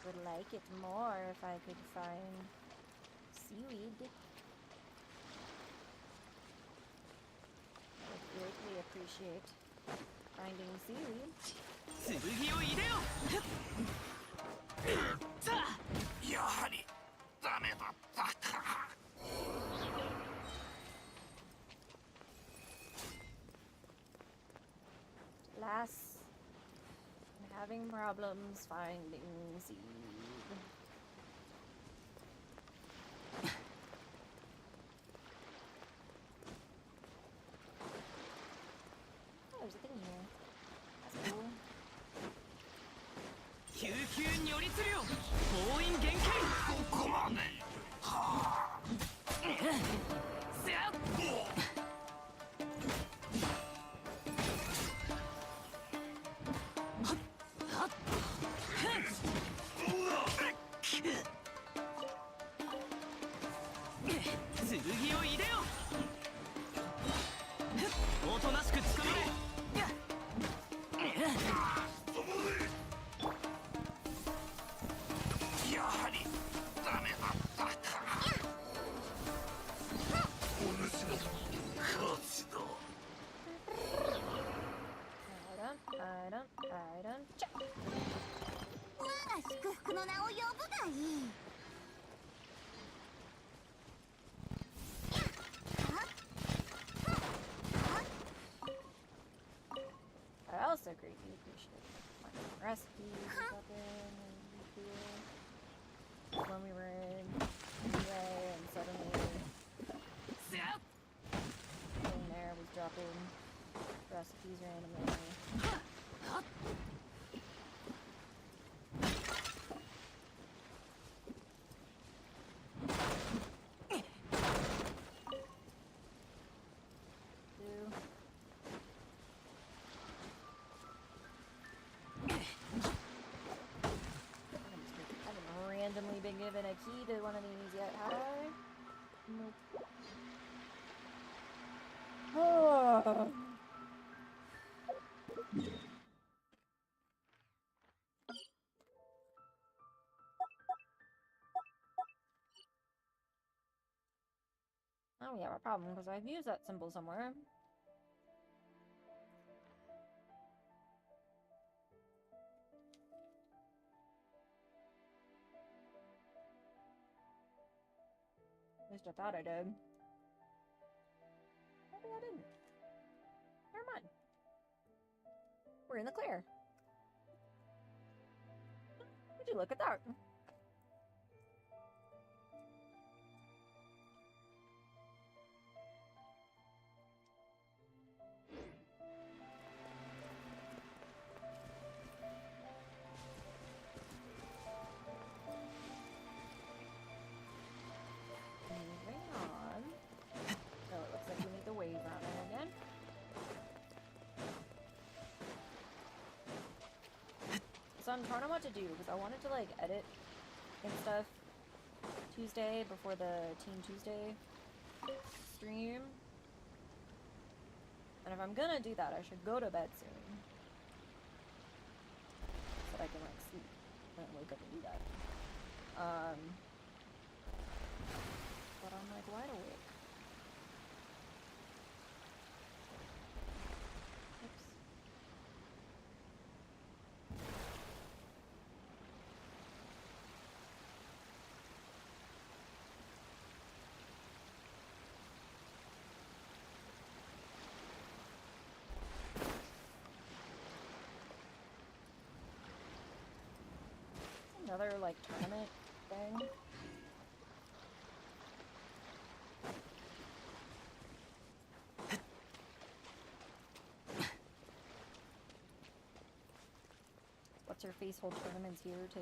Would like it more if I could find seaweed. I would greatly appreciate finding seaweed. 剣を入れよ。やはりダメだったか。Alas, I'm having problems finding seed. Oh, there's a thing here. That's cool. 救急如律令。封印厳禁。ここまで。はあ。剣を入れよ。おとなしく捕まれ。やはりダメだったか。お主の勝ちだ。我が祝福の名を呼ぶがいい。I also greatly appreciate finding recipes and stuff in when we were in UA and suddenly in there was dropping recipes randomly. Randomly been given a key to one of these yet, have I? Nope. Oh. Now we have a problem because I've used that symbol somewhere. At least I thought I did. Maybe I didn't. Never mind. We're in the clear. Would you look at that? Moving on. So it looks like we need the wave runner again. So I'm torn on what to do because I wanted to like edit and stuff Tuesday before the Team Tuesday stream. And if I'm gonna do that, I should go to bed soon. So that I can like sleep and then wake up and do that. But I'm like wide awake. Oops. Another like tournament thing. What's her face hold tournaments here too?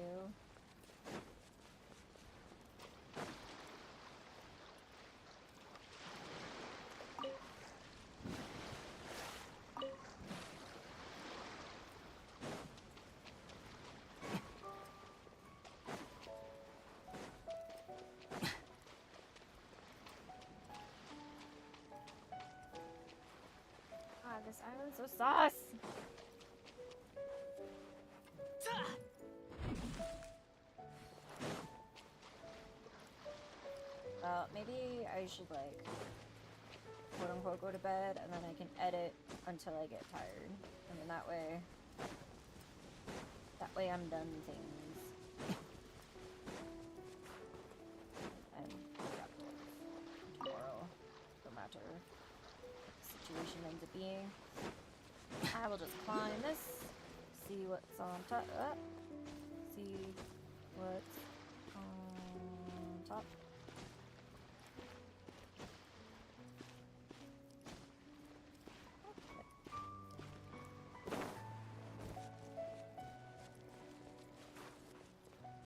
God, this island's so sus! Maybe I should like quote unquote go to bed and then I can edit until I get tired. And then that way I'm done things. And tomorrow, no matter what the situation ends up being. I will just climb this, see what's on top, see